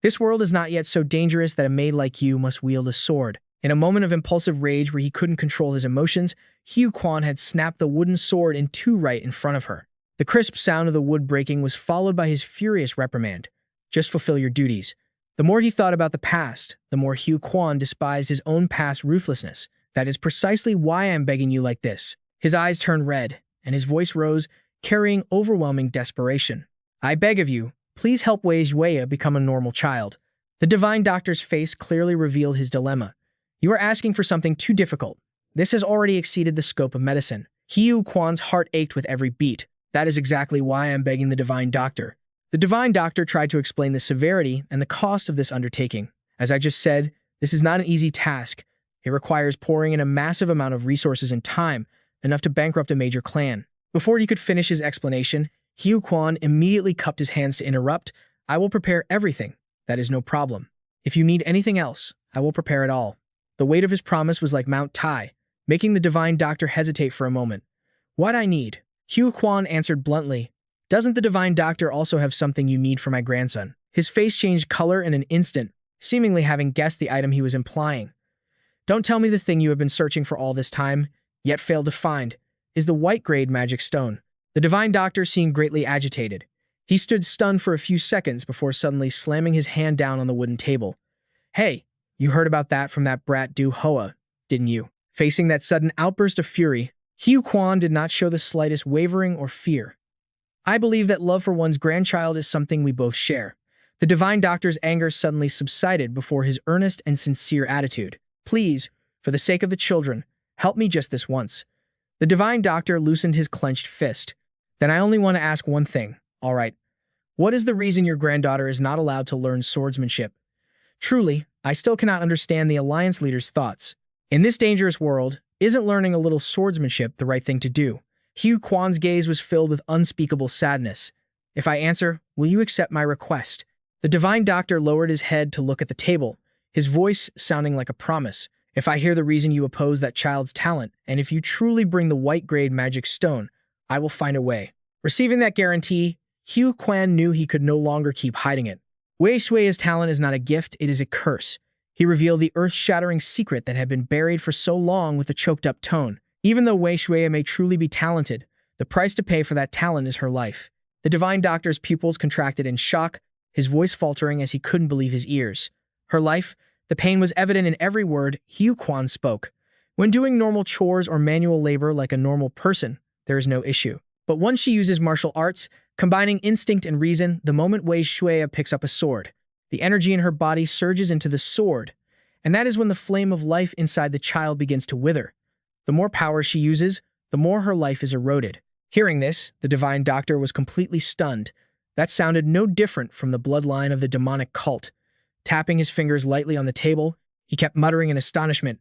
This world is not yet so dangerous that a maid like you must wield a sword. In a moment of impulsive rage where he couldn't control his emotions, Hugh Quan had snapped the wooden sword in two right in front of her. The crisp sound of the wood breaking was followed by his furious reprimand. Just fulfill your duties. The more he thought about the past, the more Hugh Quan despised his own past ruthlessness. That is precisely why I am begging you like this. His eyes turned red, and his voice rose, carrying overwhelming desperation. I beg of you, please help Wei Xueya become a normal child. The divine doctor's face clearly revealed his dilemma. You are asking for something too difficult. This has already exceeded the scope of medicine. Hugh Quan's heart ached with every beat. That is exactly why I am begging the divine doctor. The divine doctor tried to explain the severity and the cost of this undertaking. As I just said, this is not an easy task. It requires pouring in a massive amount of resources and time, enough to bankrupt a major clan. Before he could finish his explanation, Hugh Quan immediately cupped his hands to interrupt. I will prepare everything. That is no problem. If you need anything else, I will prepare it all. The weight of his promise was like Mount Tai, making the divine doctor hesitate for a moment. What I need? Hugh Quan answered bluntly. Doesn't the divine doctor also have something you need for my grandson? His face changed color in an instant, seemingly having guessed the item he was implying. Don't tell me the thing you have been searching for all this time, yet failed to find, is the white-grade magic stone. The divine doctor seemed greatly agitated. He stood stunned for a few seconds before suddenly slamming his hand down on the wooden table. Hey, you heard about that from that brat Du Hoa, didn't you? Facing that sudden outburst of fury, Hugh Quan did not show the slightest wavering or fear. I believe that love for one's grandchild is something we both share. The divine doctor's anger suddenly subsided before his earnest and sincere attitude. Please, for the sake of the children, help me just this once. The divine doctor loosened his clenched fist. Then I only want to ask one thing. All right. What is the reason your granddaughter is not allowed to learn swordsmanship? Truly, I still cannot understand the Alliance leader's thoughts. In this dangerous world, isn't learning a little swordsmanship the right thing to do? Hugh Quan's gaze was filled with unspeakable sadness. If I answer, will you accept my request? The divine doctor lowered his head to look at the table, his voice sounding like a promise. If I hear the reason you oppose that child's talent, and if you truly bring the white-grade magic stone, I will find a way. Receiving that guarantee, Hugh Quan knew he could no longer keep hiding it. Wei Xueya's talent is not a gift, it is a curse. He revealed the earth-shattering secret that had been buried for so long with a choked-up tone. Even though Wei Xueya may truly be talented, the price to pay for that talent is her life. The divine doctor's pupils contracted in shock, his voice faltering as he couldn't believe his ears. Her life? The pain was evident in every word Hugh Quan spoke. When doing normal chores or manual labor like a normal person, there is no issue. But once she uses martial arts, combining instinct and reason, the moment Wei Xueya picks up a sword, the energy in her body surges into the sword, and that is when the flame of life inside the child begins to wither. The more power she uses, the more her life is eroded. Hearing this, the divine doctor was completely stunned. That sounded no different from the bloodline of the demonic cult. Tapping his fingers lightly on the table, he kept muttering in astonishment.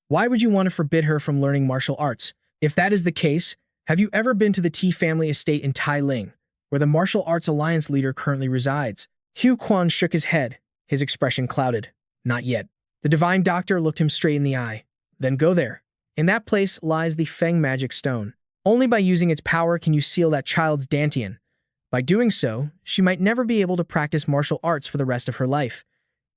Why would you want to forbid her from learning martial arts? If that is the case, have you ever been to the T family estate in Tai Ling, where the Martial Arts Alliance leader currently resides? Hugh Quan shook his head, his expression clouded. Not yet. The divine doctor looked him straight in the eye. Then go there. In that place lies the Feng magic stone. Only by using its power can you seal that child's dantian. By doing so, she might never be able to practice martial arts for the rest of her life.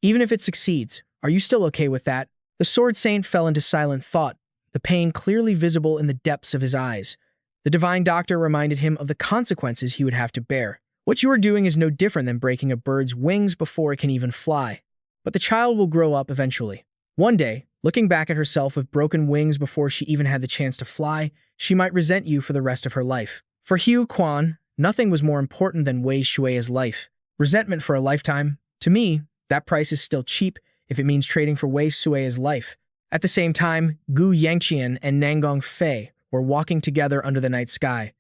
Even if it succeeds, are you still okay with that? The sword saint fell into silent thought, the pain clearly visible in the depths of his eyes. The divine doctor reminded him of the consequences he would have to bear. What you are doing is no different than breaking a bird's wings before it can even fly. But the child will grow up eventually. One day, looking back at herself with broken wings before she even had the chance to fly, she might resent you for the rest of her life. For Hugh Quan, nothing was more important than Wei Xueya's life. Resentment for a lifetime? To me, that price is still cheap if it means trading for Wei Xueya's life. At the same time, Gu Yangtian and Nangong Fei were walking together under the night sky.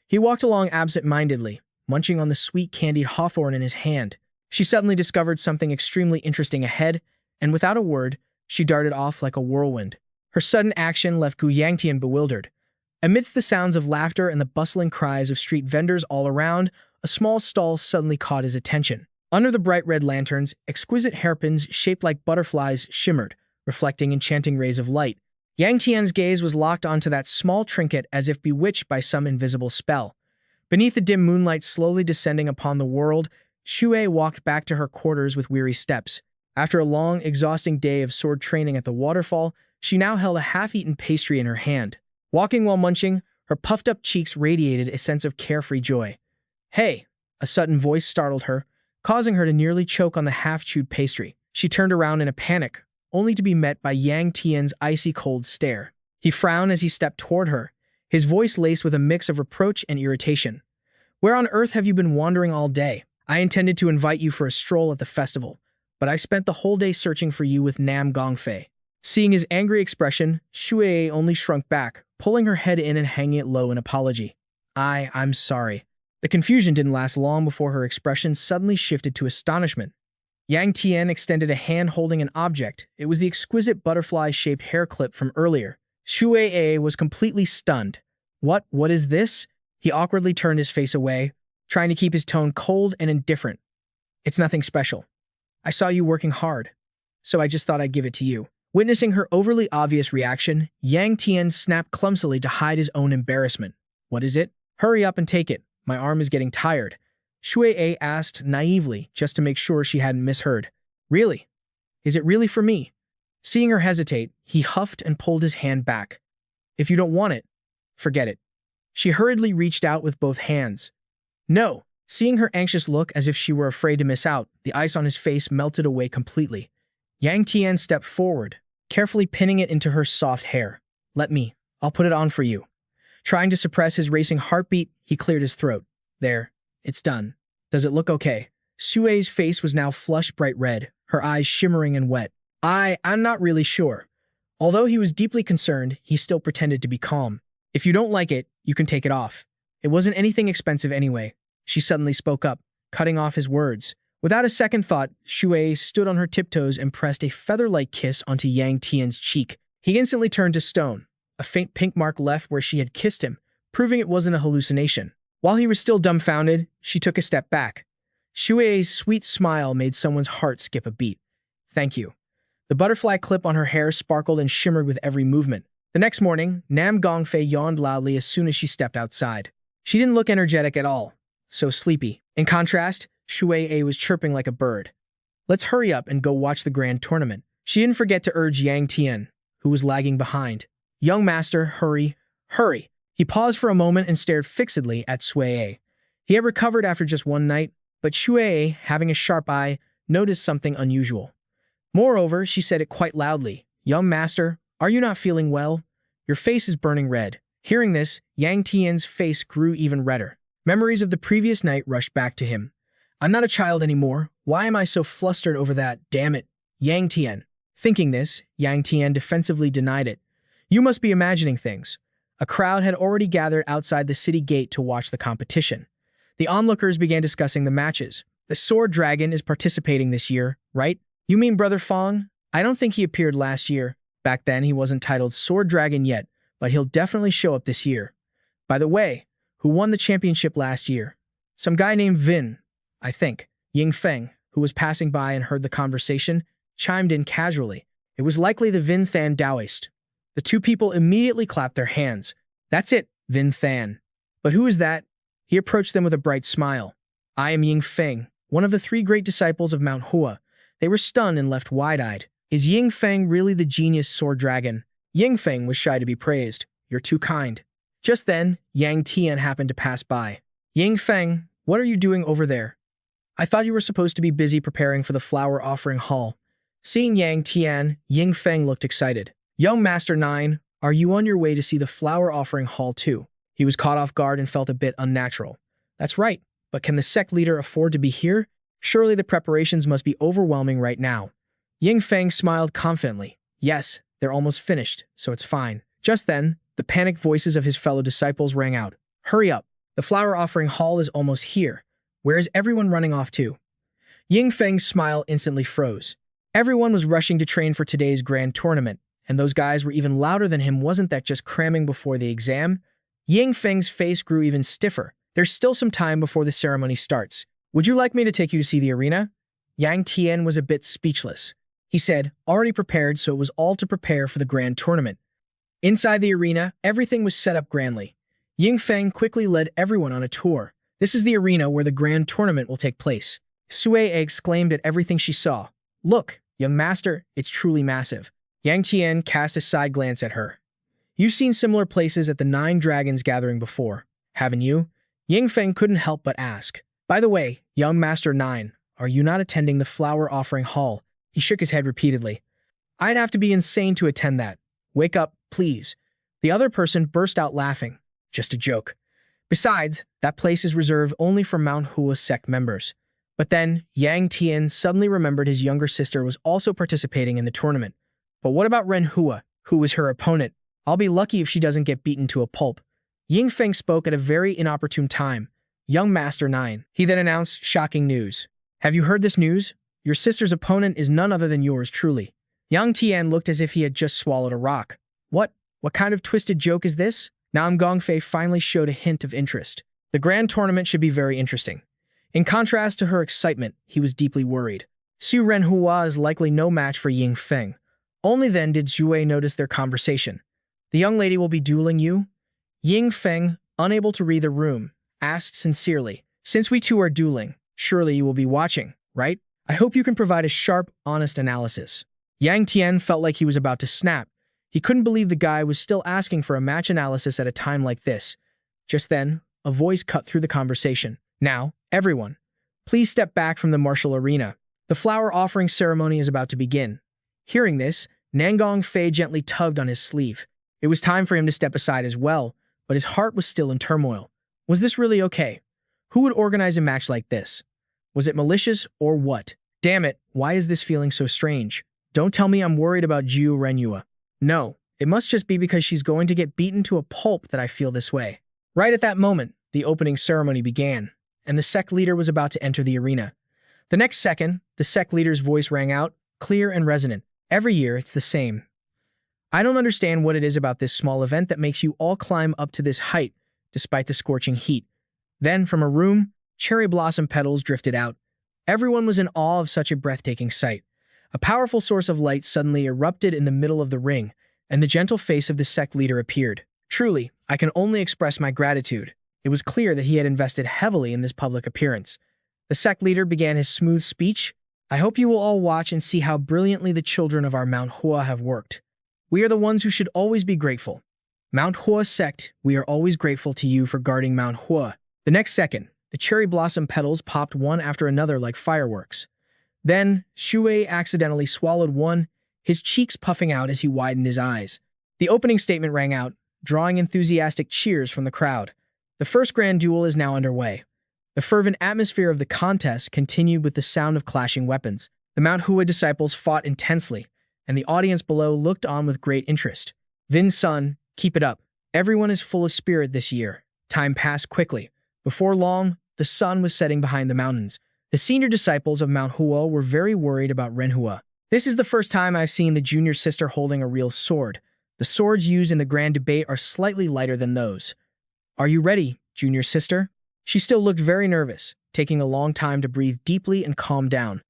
He walked along absent-mindedly, munching on the sweet candied hawthorn in his hand. She suddenly discovered something extremely interesting ahead, and without a word, she darted off like a whirlwind. Her sudden action left Gu Yangtian bewildered. Amidst the sounds of laughter and the bustling cries of street vendors all around, a small stall suddenly caught his attention. Under the bright red lanterns, exquisite hairpins shaped like butterflies shimmered, reflecting enchanting rays of light. Yang Tian's gaze was locked onto that small trinket as if bewitched by some invisible spell. Beneath the dim moonlight slowly descending upon the world, Xue walked back to her quarters with weary steps. After a long, exhausting day of sword training at the waterfall, she now held a half-eaten pastry in her hand. Walking while munching, her puffed-up cheeks radiated a sense of carefree joy. "Hey!" A sudden voice startled her, causing her to nearly choke on the half-chewed pastry. She turned around in a panic, only to be met by Yangtian's icy-cold stare. He frowned as he stepped toward her, his voice laced with a mix of reproach and irritation. "Where on earth have you been wandering all day? I intended to invite you for a stroll at the festival, but I spent the whole day searching for you with Nam Gongfei." Seeing his angry expression, Shui only shrunk back, pulling her head in and hanging it low in apology. I'm sorry." The confusion didn't last long before her expression suddenly shifted to astonishment. Yang Tian extended a hand holding an object. It was the exquisite butterfly-shaped hair clip from earlier. Shui was completely stunned. What is this?" He awkwardly turned his face away, trying to keep his tone cold and indifferent. "It's nothing special. I saw you working hard, so I just thought I'd give it to you." Witnessing her overly obvious reaction, Yang Tian snapped clumsily to hide his own embarrassment. "What is it? Hurry up and take it. My arm is getting tired." Shui asked naively, just to make sure she hadn't misheard. "Really? Is it really for me?" Seeing her hesitate, he huffed and pulled his hand back. "If you don't want it, forget it." She hurriedly reached out with both hands. "No." Seeing her anxious look as if she were afraid to miss out, the ice on his face melted away completely. Yang Tian stepped forward, carefully pinning it into her soft hair. "Let me. I'll put it on for you." Trying to suppress his racing heartbeat, he cleared his throat. "There. It's done. Does it look okay?" Sue's face was now flushed bright red, her eyes shimmering and wet. I'm not really sure." Although he was deeply concerned, he still pretended to be calm. "If you don't like it, you can take it off. It wasn't anything expensive anyway." She suddenly spoke up, cutting off his words. Without a second thought, Shui stood on her tiptoes and pressed a feather-like kiss onto Yang Tian's cheek. He instantly turned to stone. A faint pink mark left where she had kissed him, proving it wasn't a hallucination. While he was still dumbfounded, she took a step back. Shui's sweet smile made someone's heart skip a beat. "Thank you." The butterfly clip on her hair sparkled and shimmered with every movement. The next morning, Nam Gongfei yawned loudly as soon as she stepped outside. She didn't look energetic at all, so sleepy. In contrast, Shui was chirping like a bird. "Let's hurry up and go watch the grand tournament." She didn't forget to urge Yang Tian, who was lagging behind. "Young master, hurry, hurry." He paused for a moment and stared fixedly at Shui. He had recovered after just one night, but Shui, having a sharp eye, noticed something unusual. Moreover, she said it quite loudly. "Young master, are you not feeling well? Your face is burning red." Hearing this, Yang Tian's face grew even redder. Memories of the previous night rushed back to him. "I'm not a child anymore. Why am I so flustered over that? Damn it." Yang Tian. Thinking this, Yang Tian defensively denied it. "You must be imagining things." A crowd had already gathered outside the city gate to watch the competition. The onlookers began discussing the matches. "The Sword Dragon is participating this year, right?" "You mean Brother Fong? I don't think he appeared last year. Back then he wasn't titled Sword Dragon yet, but he'll definitely show up this year. By the way, who won the championship last year?" "Some guy named Vin, I think." Ying Feng, who was passing by and heard the conversation, chimed in casually. It was likely the Vin Than Taoist. The two people immediately clapped their hands. "That's it, Vin Than. But who is that?" He approached them with a bright smile. "I am Ying Feng, one of the 3 great disciples of Manhwa." They were stunned and left wide-eyed. Is Ying Feng really the genius sword dragon? Ying Feng was shy to be praised. "You're too kind." Just then, Yang Tian happened to pass by. "Ying Feng, what are you doing over there? I thought you were supposed to be busy preparing for the flower offering hall." Seeing Yang Tian, Ying Feng looked excited. "Young Master 9, are you on your way to see the flower offering hall too?" He was caught off guard and felt a bit unnatural. "That's right, but can the sect leader afford to be here? Surely the preparations must be overwhelming right now." Ying Feng smiled confidently. "Yes, they're almost finished, so it's fine." Just then, the panicked voices of his fellow disciples rang out. "Hurry up! The flower offering hall is almost here. Where is everyone running off to?" Ying Feng's smile instantly froze. Everyone was rushing to train for today's grand tournament, and those guys were even louder than him. Wasn't that just cramming before the exam? Ying Feng's face grew even stiffer. "There's still some time before the ceremony starts. Would you like me to take you to see the arena?" Yang Tian was a bit speechless. He said, already prepared, so it was all to prepare for the grand tournament. Inside the arena, everything was set up grandly. Ying Feng quickly led everyone on a tour. "This is the arena where the grand tournament will take place." Sui exclaimed at everything she saw. "Look, Young master, it's truly massive. Yangtian cast a side glance at her. You've seen similar places at the 9 Dragons gathering before, haven't you? Yingfeng couldn't help but ask. By the way, young master 9, are you not attending the flower offering hall? He shook his head repeatedly. I'd have to be insane to attend that. Wake up, please. The other person burst out laughing. Just a joke. Besides, that place is reserved only for Manhwa sect members. But then, Yang Tian suddenly remembered his younger sister was also participating in the tournament. But what about Ren Hua, who was her opponent? I'll be lucky if she doesn't get beaten to a pulp. Yingfeng spoke at a very inopportune time. Young Master 9. He then announced shocking news. Have you heard this news? Your sister's opponent is none other than yours truly. Yang Tian looked as if he had just swallowed a rock. What? What kind of twisted joke is this? Now Gongfei finally showed a hint of interest. The grand tournament should be very interesting. In contrast to her excitement, he was deeply worried. Su Renhua is likely no match for Yingfeng. Only then did Zhuwei notice their conversation. The young lady will be dueling you? Yingfeng, unable to read the room, asked sincerely. Since we two are dueling, surely you will be watching, right? I hope you can provide a sharp, honest analysis. Yang Tian felt like he was about to snap. He couldn't believe the guy was still asking for a match analysis at a time like this. Just then, a voice cut through the conversation. Now, everyone, please step back from the martial arena. The flower offering ceremony is about to begin. Hearing this, Nangong Fei gently tugged on his sleeve. It was time for him to step aside as well, but his heart was still in turmoil. Was this really okay? Who would organize a match like this? Was it malicious or what? Damn it, why is this feeling so strange? Don't tell me I'm worried about Jiu Renhua. No, it must just be because she's going to get beaten to a pulp that I feel this way. Right at that moment, the opening ceremony began, and the sect leader was about to enter the arena. The next second, the sect leader's voice rang out, clear and resonant. Every year, it's the same. I don't understand what it is about this small event that makes you all climb up to this height, despite the scorching heat. Then, from a room, cherry blossom petals drifted out. Everyone was in awe of such a breathtaking sight. A powerful source of light suddenly erupted in the middle of the ring, and the gentle face of the sect leader appeared. Truly, I can only express my gratitude. It was clear that he had invested heavily in this public appearance. The sect leader began his smooth speech. I hope you will all watch and see how brilliantly the children of our Mount Hua have worked. We are the ones who should always be grateful. Mount Hua sect, we are always grateful to you for guarding Mount Hua. The next second, the cherry blossom petals popped one after another like fireworks. Then, Shuei accidentally swallowed one, his cheeks puffing out as he widened his eyes. The opening statement rang out, drawing enthusiastic cheers from the crowd. The first grand duel is now underway. The fervent atmosphere of the contest continued with the sound of clashing weapons. The Mount Hua disciples fought intensely, and the audience below looked on with great interest. Vin's son, keep it up. Everyone is full of spirit this year. Time passed quickly. Before long, the sun was setting behind the mountains. The senior disciples of Mount Hua were very worried about Renhua. This is the first time I've seen the junior sister holding a real sword. The swords used in the grand debate are slightly lighter than those. Are you ready, junior sister? She still looked very nervous, taking a long time to breathe deeply and calm down.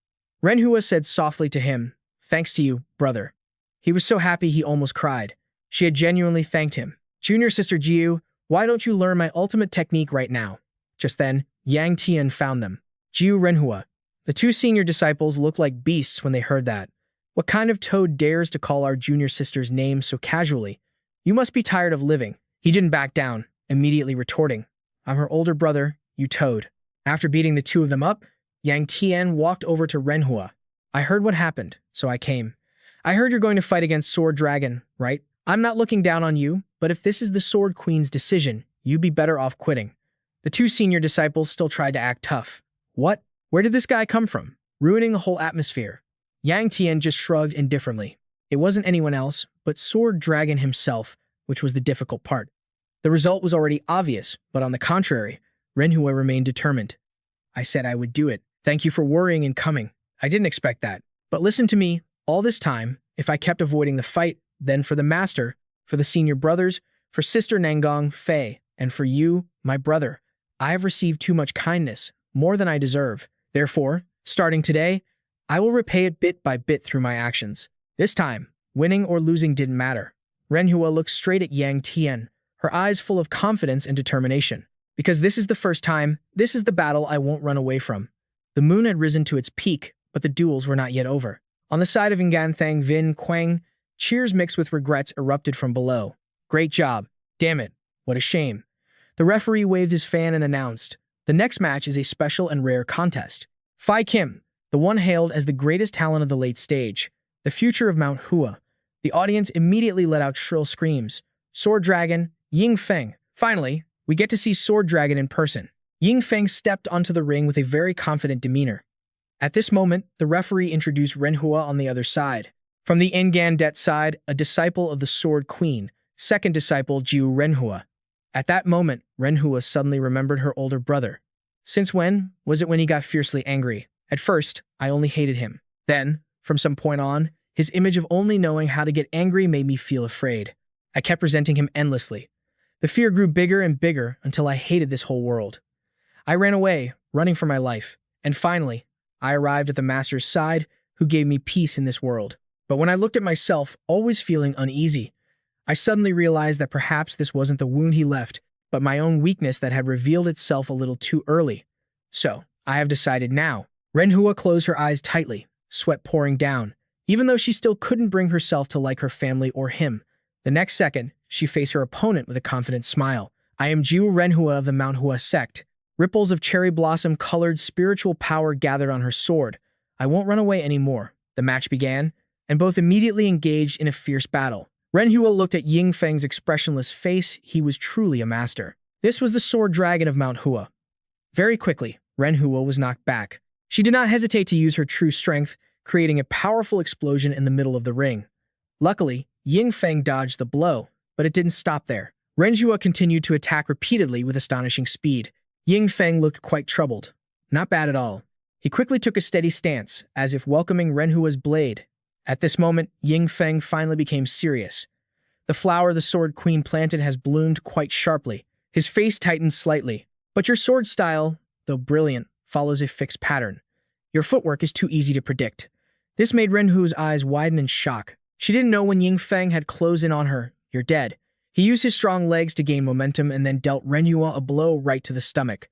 Renhua said softly to him, thanks to you, brother. He was so happy he almost cried. She had genuinely thanked him. Junior sister Jiu, why don't you learn my ultimate technique right now? Just then, Yang Tian found them. Jiu Renhua. The two senior disciples looked like beasts when they heard that. What kind of toad dares to call our junior sister's name so casually? You must be tired of living. He didn't back down, immediately retorting, I'm her older brother, you toad. After beating the two of them up, Yang Tian walked over to Renhua. I heard what happened, so I came. I heard you're going to fight against Sword Dragon, right? I'm not looking down on you, but if this is the Sword Queen's decision, you'd be better off quitting. The two senior disciples still tried to act tough. What? Where did this guy come from? Ruining the whole atmosphere. Yang Tian just shrugged indifferently. It wasn't anyone else, but Sword Dragon himself, which was the difficult part. The result was already obvious, but on the contrary, Renhua remained determined. I said I would do it. Thank you for worrying and coming. I didn't expect that. But listen to me, all this time, if I kept avoiding the fight, then for the master, for the senior brothers, for sister Nangong Fei, and for you, my brother, I have received too much kindness, more than I deserve. Therefore, starting today, I will repay it bit by bit through my actions. This time, winning or losing didn't matter. Renhua looked straight at Yang Tian, her eyes full of confidence and determination. Because this is the first time, this is the battle I won't run away from. The moon had risen to its peak, but the duels were not yet over. On the side of Yangtian Vin Quang, cheers mixed with regrets erupted from below. Great job. Damn it. What a shame. The referee waved his fan and announced, the next match is a special and rare contest. Phi Kim, the one hailed as the greatest talent of the late stage, the future of Mount Hua. The audience immediately let out shrill screams. Sword Dragon, Ying Feng. Finally, we get to see Sword Dragon in person. Ying Feng stepped onto the ring with a very confident demeanor. At this moment, the referee introduced Renhua on the other side. From the Ngandet side, a disciple of the Sword Queen, second disciple Jiu Renhua. At that moment, Renhua suddenly remembered her older brother. Since when? Was it when he got fiercely angry? At first, I only hated him. Then, from some point on, his image of only knowing how to get angry made me feel afraid. I kept resenting him endlessly. The fear grew bigger and bigger until I hated this whole world. I ran away, running for my life, and finally, I arrived at the Master's side, who gave me peace in this world. But when I looked at myself, always feeling uneasy, I suddenly realized that perhaps this wasn't the wound he left, but my own weakness that had revealed itself a little too early. So, I have decided now. Renhua closed her eyes tightly, sweat pouring down, even though she still couldn't bring herself to like her family or him. The next second, she faced her opponent with a confident smile. I am Jiu Renhua of the Manhwa sect. Ripples of cherry blossom-colored spiritual power gathered on her sword. I won't run away anymore. The match began, and both immediately engaged in a fierce battle. Renhua looked at Ying Feng's expressionless face. He was truly a master. This was the Sword Dragon of Mount Hua. Very quickly, Renhua was knocked back. She did not hesitate to use her true strength, creating a powerful explosion in the middle of the ring. Luckily, Ying Feng dodged the blow, but it didn't stop there. Renhua continued to attack repeatedly with astonishing speed. Ying Feng looked quite troubled. Not bad at all. He quickly took a steady stance, as if welcoming Renhua's blade. At this moment, Ying Feng finally became serious. The flower the Sword Queen planted has bloomed quite sharply. His face tightened slightly. But your sword style, though brilliant, follows a fixed pattern. Your footwork is too easy to predict. This made Renhua's eyes widen in shock. She didn't know when Ying Feng had closed in on her. You're dead. He used his strong legs to gain momentum and then dealt Renhua a blow right to the stomach.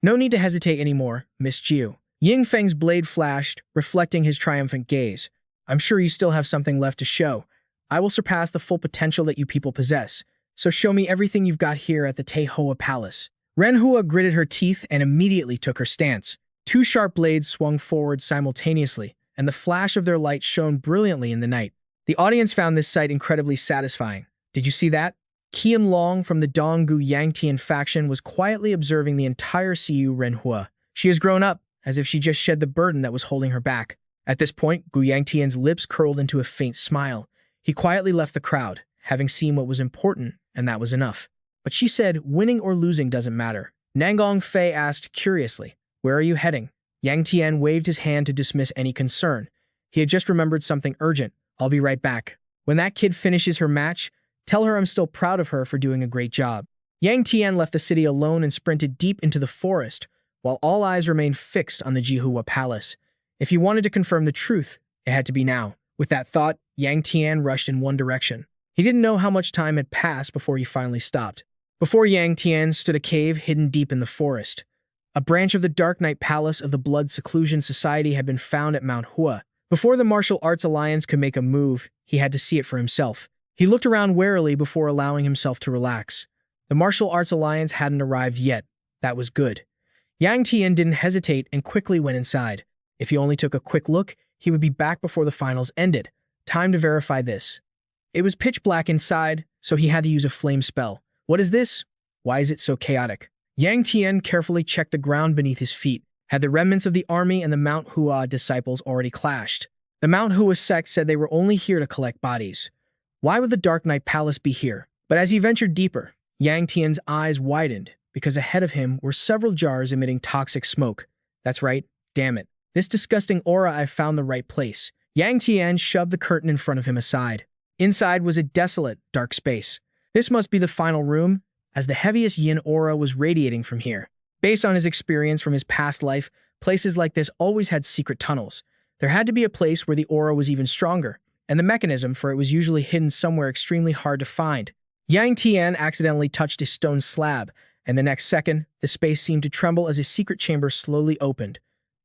No need to hesitate anymore, Miss Jiu. Ying Feng's blade flashed, reflecting his triumphant gaze. I'm sure you still have something left to show. I will surpass the full potential that you people possess. So show me everything you've got here at the Tehoa Palace. Renhua gritted her teeth and immediately took her stance. Two sharp blades swung forward simultaneously, and the flash of their light shone brilliantly in the night. The audience found this sight incredibly satisfying. Did you see that? Qian Long from the Donggu Yangtian faction was quietly observing the entire Siu Renhua. She has grown up, as if she just shed the burden that was holding her back. At this point, Gu Yangtian's lips curled into a faint smile. He quietly left the crowd, having seen what was important, and that was enough. But she said, winning or losing doesn't matter. Nangong Fei asked curiously, where are you heading? Yangtian waved his hand to dismiss any concern. He had just remembered something urgent. I'll be right back. When that kid finishes her match, tell her I'm still proud of her for doing a great job. Yangtian left the city alone and sprinted deep into the forest, while all eyes remained fixed on the Jihua Palace. If he wanted to confirm the truth, it had to be now. With that thought, Yangtian rushed in one direction. He didn't know how much time had passed before he finally stopped. Before Yangtian stood a cave hidden deep in the forest. A branch of the Dark Knight Palace of the Blood Seclusion Society had been found at Mount Hua. Before the Martial Arts Alliance could make a move, he had to see it for himself. He looked around warily before allowing himself to relax. The Martial Arts Alliance hadn't arrived yet. That was good. Yangtian didn't hesitate and quickly went inside. If he only took a quick look, he would be back before the finals ended. Time to verify this. It was pitch black inside, so he had to use a flame spell. What is this? Why is it so chaotic? Yangtian carefully checked the ground beneath his feet. Had the remnants of the army and the Mount Hua disciples already clashed? The Mount Hua sect said they were only here to collect bodies. Why would the Dark Knight Palace be here? But as he ventured deeper, Yangtian's eyes widened, because ahead of him were several jars emitting toxic smoke. That's right, damn it. This disgusting aura, I've found the right place. Yangtian shoved the curtain in front of him aside. Inside was a desolate, dark space. This must be the final room, as the heaviest yin aura was radiating from here. Based on his experience from his past life, places like this always had secret tunnels. There had to be a place where the aura was even stronger, and the mechanism for it was usually hidden somewhere extremely hard to find. Yangtian accidentally touched a stone slab, and the next second, the space seemed to tremble as a secret chamber slowly opened.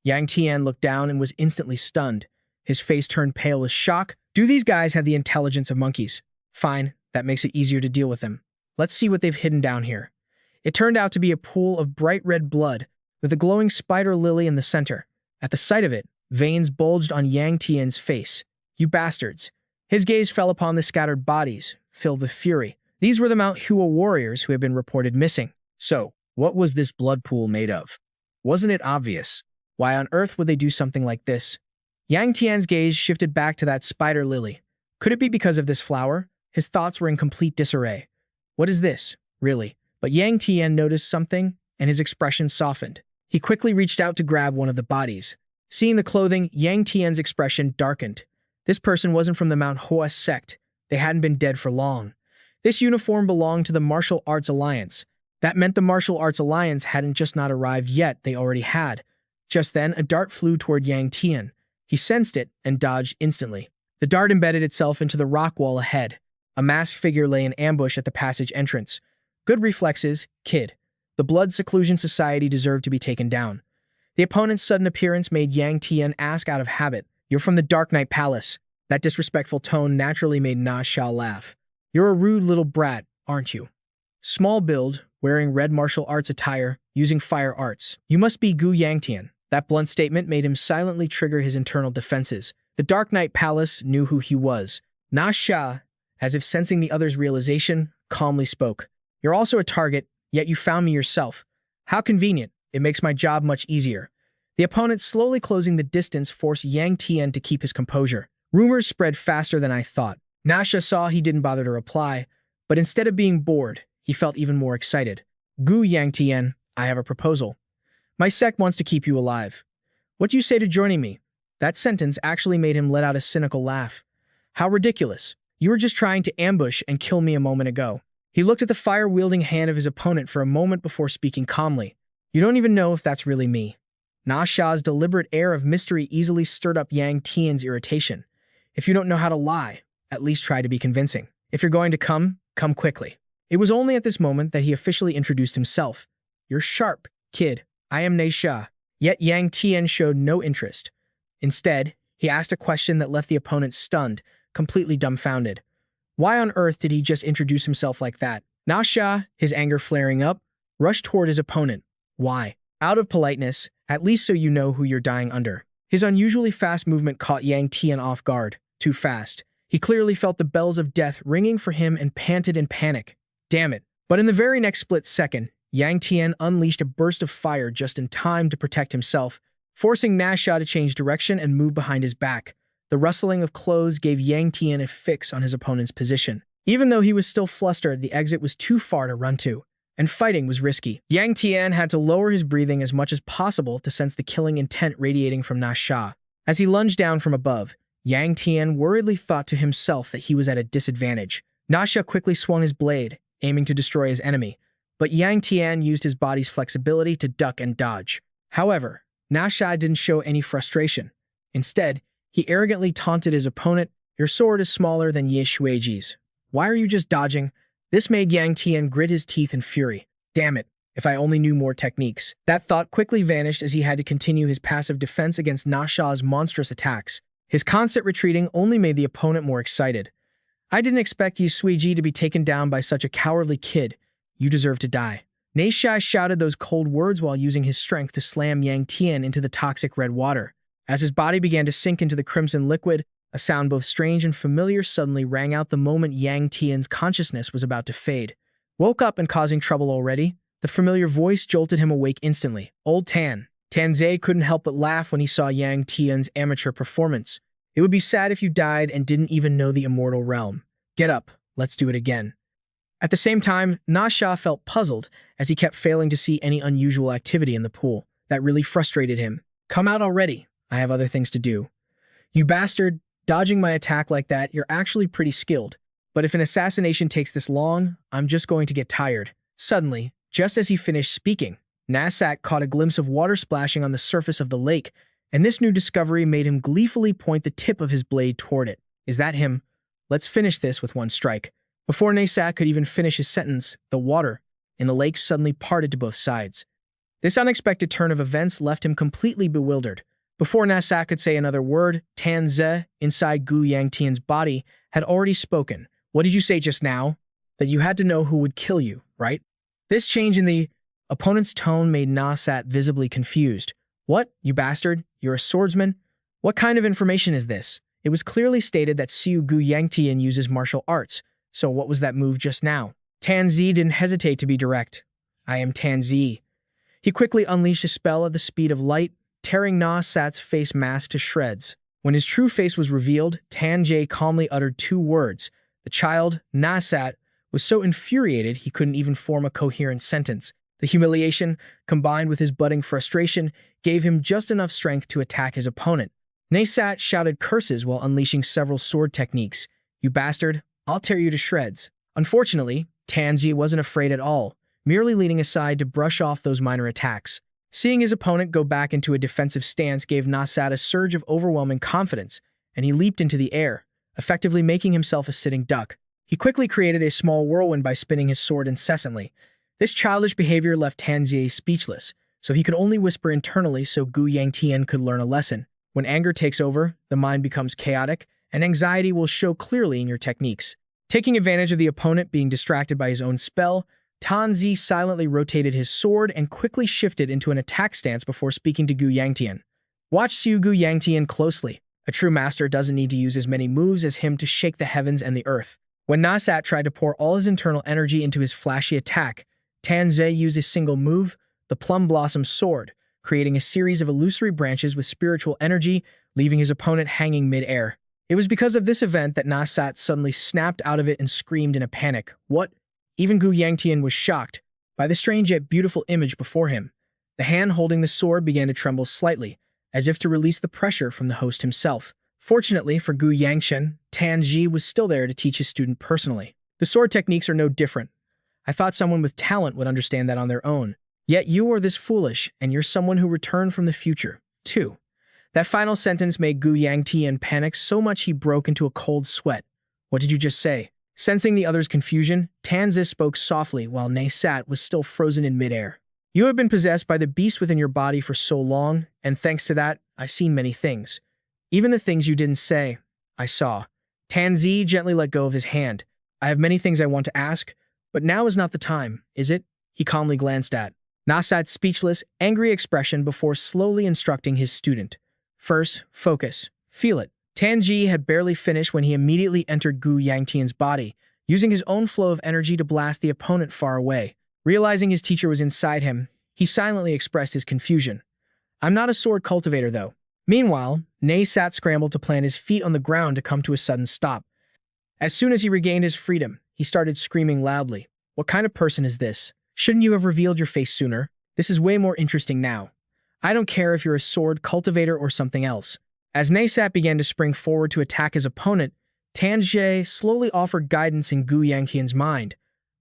Yangtian looked down and was instantly stunned. His face turned pale with shock. Do these guys have the intelligence of monkeys? Fine, that makes it easier to deal with them. Let's see what they've hidden down here. It turned out to be a pool of bright red blood with a glowing spider lily in the center. At the sight of it, veins bulged on Yangtian's face. You bastards. His gaze fell upon the scattered bodies, filled with fury. These were the Mount Hua warriors who had been reported missing. So, what was this blood pool made of? Wasn't it obvious? Why on earth would they do something like this? Yangtian's gaze shifted back to that spider lily. Could it be because of this flower? His thoughts were in complete disarray. What is this, really? But Yangtian noticed something, and his expression softened. He quickly reached out to grab one of the bodies. Seeing the clothing, Yangtian's expression darkened. This person wasn't from the Manhwa sect. They hadn't been dead for long. This uniform belonged to the Martial Arts Alliance. That meant the Martial Arts Alliance hadn't just not arrived yet, they already had. Just then, a dart flew toward Yangtian. He sensed it and dodged instantly. The dart embedded itself into the rock wall ahead. A masked figure lay in ambush at the passage entrance. Good reflexes, kid. The Blood Seclusion Society deserved to be taken down. The opponent's sudden appearance made Yangtian ask out of habit, "You're from the Dark Knight Palace." That disrespectful tone naturally made Na Sha laugh. "You're a rude little brat, aren't you? Small build, wearing red martial arts attire, using fire arts. You must be Gu Yangtian." That blunt statement made him silently trigger his internal defenses. The Dark Knight Palace knew who he was. Na Sha, as if sensing the other's realization, calmly spoke. "You're also a target, yet you found me yourself. How convenient. It makes my job much easier." The opponent slowly closing the distance forced Yangtian to keep his composure. Rumors spread faster than I thought. Na Sha saw he didn't bother to reply, but instead of being bored, he felt even more excited. "Gu Yangtian, I have a proposal. My sect wants to keep you alive. What do you say to joining me?" That sentence actually made him let out a cynical laugh. "How ridiculous. You were just trying to ambush and kill me a moment ago." He looked at the fire-wielding hand of his opponent for a moment before speaking calmly. "You don't even know if that's really me." Na Sha's deliberate air of mystery easily stirred up Yangtian's irritation. "If you don't know how to lie, at least try to be convincing. If you're going to come quickly." It was only at this moment that he officially introduced himself. "You're sharp, kid. I am Na Sha." Yet Yangtian showed no interest. Instead, he asked a question that left the opponent stunned, completely dumbfounded. Why on earth did he just introduce himself like that? Na Sha, his anger flaring up, rushed toward his opponent. "Why?" "Out of politeness, at least so you know who you're dying under." His unusually fast movement caught Yangtian off guard. Too fast. He clearly felt the bells of death ringing for him and panted in panic. Damn it. But in the very next split second, Yangtian unleashed a burst of fire just in time to protect himself, forcing Na Sha to change direction and move behind his back. The rustling of clothes gave Yangtian a fix on his opponent's position. Even though he was still flustered, the exit was too far to run to, and fighting was risky. Yangtian had to lower his breathing as much as possible to sense the killing intent radiating from Na Sha. As he lunged down from above, Yangtian worriedly thought to himself that he was at a disadvantage. Na Sha quickly swung his blade, aiming to destroy his enemy, but Yangtian used his body's flexibility to duck and dodge. However, Na Sha didn't show any frustration. Instead, he arrogantly taunted his opponent, "Your sword is smaller than Ye Shuiji's. Why are you just dodging?" This made Yangtian grit his teeth in fury. Damn it, if I only knew more techniques. That thought quickly vanished as he had to continue his passive defense against Na Sha's monstrous attacks. His constant retreating only made the opponent more excited. "I didn't expect Ye Shuiji to be taken down by such a cowardly kid. You deserve to die." Na Sha shouted those cold words while using his strength to slam Yangtian into the toxic red water. As his body began to sink into the crimson liquid, a sound both strange and familiar suddenly rang out the moment Yangtian's consciousness was about to fade. Woke up and causing trouble already? The familiar voice jolted him awake instantly. Old Tan. Tanzei couldn't help but laugh when he saw Yangtian's amateur performance. "It would be sad if you died and didn't even know the immortal realm. Get up, let's do it again." At the same time, Na Sha felt puzzled as he kept failing to see any unusual activity in the pool. That really frustrated him. "Come out already. I have other things to do." "You bastard, dodging my attack like that, you're actually pretty skilled. But if an assassination takes this long, I'm just going to get tired." Suddenly, just as he finished speaking, Nasak caught a glimpse of water splashing on the surface of the lake, and this new discovery made him gleefully point the tip of his blade toward it. "Is that him? Let's finish this with one strike." Before Nasak could even finish his sentence, the water in the lake suddenly parted to both sides. This unexpected turn of events left him completely bewildered. Before Nasa could say another word, Tan Ze, inside Gu Yangtian's body, had already spoken. What did you say just now? That you had to know who would kill you, right? This change in the opponent's tone made Nasat visibly confused. What, you bastard? You're a swordsman? What kind of information is this? It was clearly stated that Siu Gu Yangtian uses martial arts, so what was that move just now? Tan Zi didn't hesitate to be direct. I am Tan Zi. He quickly unleashed a spell at the speed of light, tearing Na Sat's face mask to shreds. When his true face was revealed, Tan Jie calmly uttered two words. The child, Na Sat, was so infuriated he couldn't even form a coherent sentence. The humiliation, combined with his budding frustration, gave him just enough strength to attack his opponent. Na Sat shouted curses while unleashing several sword techniques. You bastard, I'll tear you to shreds. Unfortunately, Tan Jie wasn't afraid at all, merely leaning aside to brush off those minor attacks. Seeing his opponent go back into a defensive stance gave Nasat a surge of overwhelming confidence, and he leaped into the air, effectively making himself a sitting duck. He quickly created a small whirlwind by spinning his sword incessantly. This childish behavior left Tan Jie speechless, so he could only whisper internally so Gu Yangtian could learn a lesson. When anger takes over, the mind becomes chaotic, and anxiety will show clearly in your techniques. Taking advantage of the opponent being distracted by his own spell, Tan Zi silently rotated his sword and quickly shifted into an attack stance before speaking to Gu Yangtian. Watch Siu Gu Yangtian closely. A true master doesn't need to use as many moves as him to shake the heavens and the earth. When Nasat tried to pour all his internal energy into his flashy attack, Tan Ze used a single move, the Plum Blossom Sword, creating a series of illusory branches with spiritual energy, leaving his opponent hanging mid-air. It was because of this event that Nasat suddenly snapped out of it and screamed in a panic. What? Even Gu Yangtian was shocked by the strange yet beautiful image before him. The hand holding the sword began to tremble slightly, as if to release the pressure from the host himself. Fortunately for Gu Yangtian, Tan Ji was still there to teach his student personally. The sword techniques are no different. I thought someone with talent would understand that on their own. Yet you are this foolish, and you're someone who returned from the future, too. That final sentence made Gu Yangtian panic so much he broke into a cold sweat. What did you just say? Sensing the other's confusion, Tan Zi spoke softly while Na Sat was still frozen in midair. You have been possessed by the beast within your body for so long, and thanks to that, I've seen many things. Even the things you didn't say, I saw. Tan Zi gently let go of his hand. I have many things I want to ask, but now is not the time, is it? He calmly glanced at Nasat's speechless, angry expression before slowly instructing his student. First, focus. Feel it. Tan Ji had barely finished when he immediately entered Gu Yangtian's body, using his own flow of energy to blast the opponent far away. Realizing his teacher was inside him, he silently expressed his confusion. I'm not a sword cultivator, though. Meanwhile, Na Sat scrambled to plant his feet on the ground to come to a sudden stop. As soon as he regained his freedom, he started screaming loudly. What kind of person is this? Shouldn't you have revealed your face sooner? This is way more interesting now. I don't care if you're a sword cultivator or something else. As Na Sat began to spring forward to attack his opponent, Tan Jie slowly offered guidance in Gu Yangtian's mind.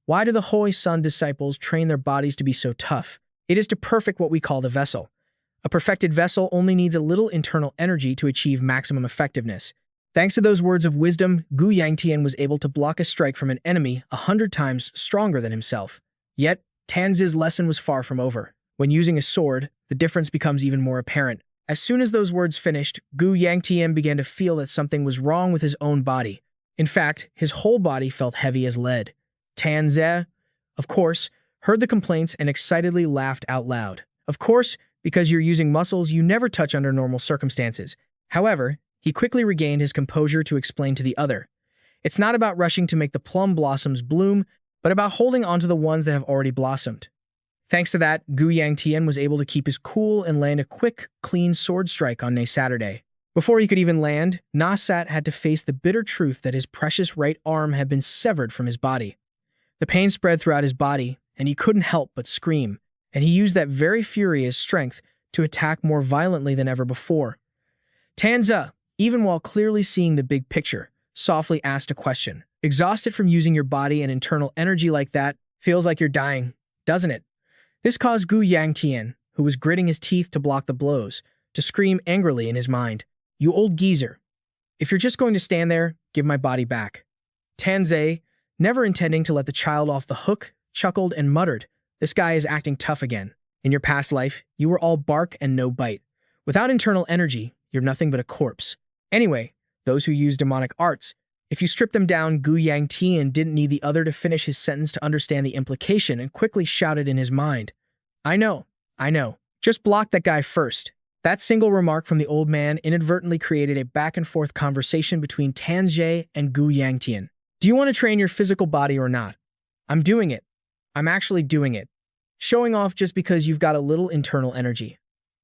Why do the Hoi Sun disciples train their bodies to be so tough? It is to perfect what we call the vessel. A perfected vessel only needs a little internal energy to achieve maximum effectiveness. Thanks to those words of wisdom, Gu Yangtian was able to block a strike from an enemy 100 times stronger than himself. Yet, Tan Zi's lesson was far from over. When using a sword, the difference becomes even more apparent. As soon as those words finished, Gu Yangtian began to feel that something was wrong with his own body. In fact, his whole body felt heavy as lead. Tan Ze, of course, heard the complaints and excitedly laughed out loud. Of course, because you're using muscles you never touch under normal circumstances. However, he quickly regained his composure to explain to the other. It's not about rushing to make the plum blossoms bloom, but about holding onto the ones that have already blossomed. Thanks to that, Gu Yangtian was able to keep his cool and land a quick, clean sword strike on Na Saturday. Before he could even land, Na Sat had to face the bitter truth that his precious right arm had been severed from his body. The pain spread throughout his body, and he couldn't help but scream, and he used that very furious strength to attack more violently than ever before. Tan Ze, even while clearly seeing the big picture, softly asked a question. Exhausted from using your body and internal energy like that, feels like you're dying, doesn't it? This caused Gu Yangtian, who was gritting his teeth to block the blows, to scream angrily in his mind. You old geezer. If you're just going to stand there, give my body back. Tan Ze, never intending to let the child off the hook, chuckled and muttered, this guy is acting tough again. In your past life, you were all bark and no bite. Without internal energy, you're nothing but a corpse. Anyway, those who use demonic arts, if you strip them down, Yangtian didn't need the other to finish his sentence to understand the implication and quickly shouted in his mind, I know. Just block that guy first. That single remark from the old man inadvertently created a back-and-forth conversation between Tanjie and Yangtian. Do you want to train your physical body or not? I'm doing it. I'm actually doing it. Showing off just because you've got a little internal energy.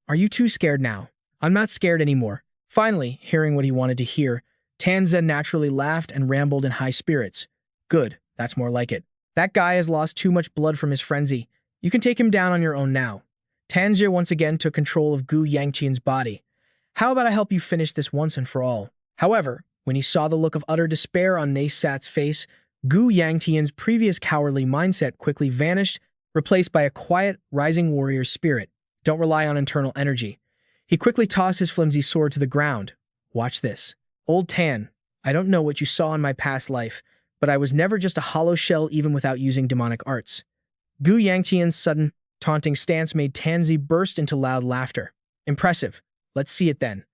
Are you too scared now? I'm not scared anymore. Finally, hearing what he wanted to hear, Tanzhen naturally laughed and rambled in high spirits. Good, that's more like it. That guy has lost too much blood from his frenzy. You can take him down on your own now. Tanjie once again took control of Yangtian's body. How about I help you finish this once and for all? However, when he saw the look of utter despair on Naysat's face, Yangtian's previous cowardly mindset quickly vanished, replaced by a quiet, rising warrior spirit. Don't rely on internal energy. He quickly tossed his flimsy sword to the ground. Watch this. Old Tan, I don't know what you saw in my past life, but I was never just a hollow shell even without using demonic arts. Yangtian's sudden, taunting stance made Tanzi burst into loud laughter. Impressive. Let's see it then.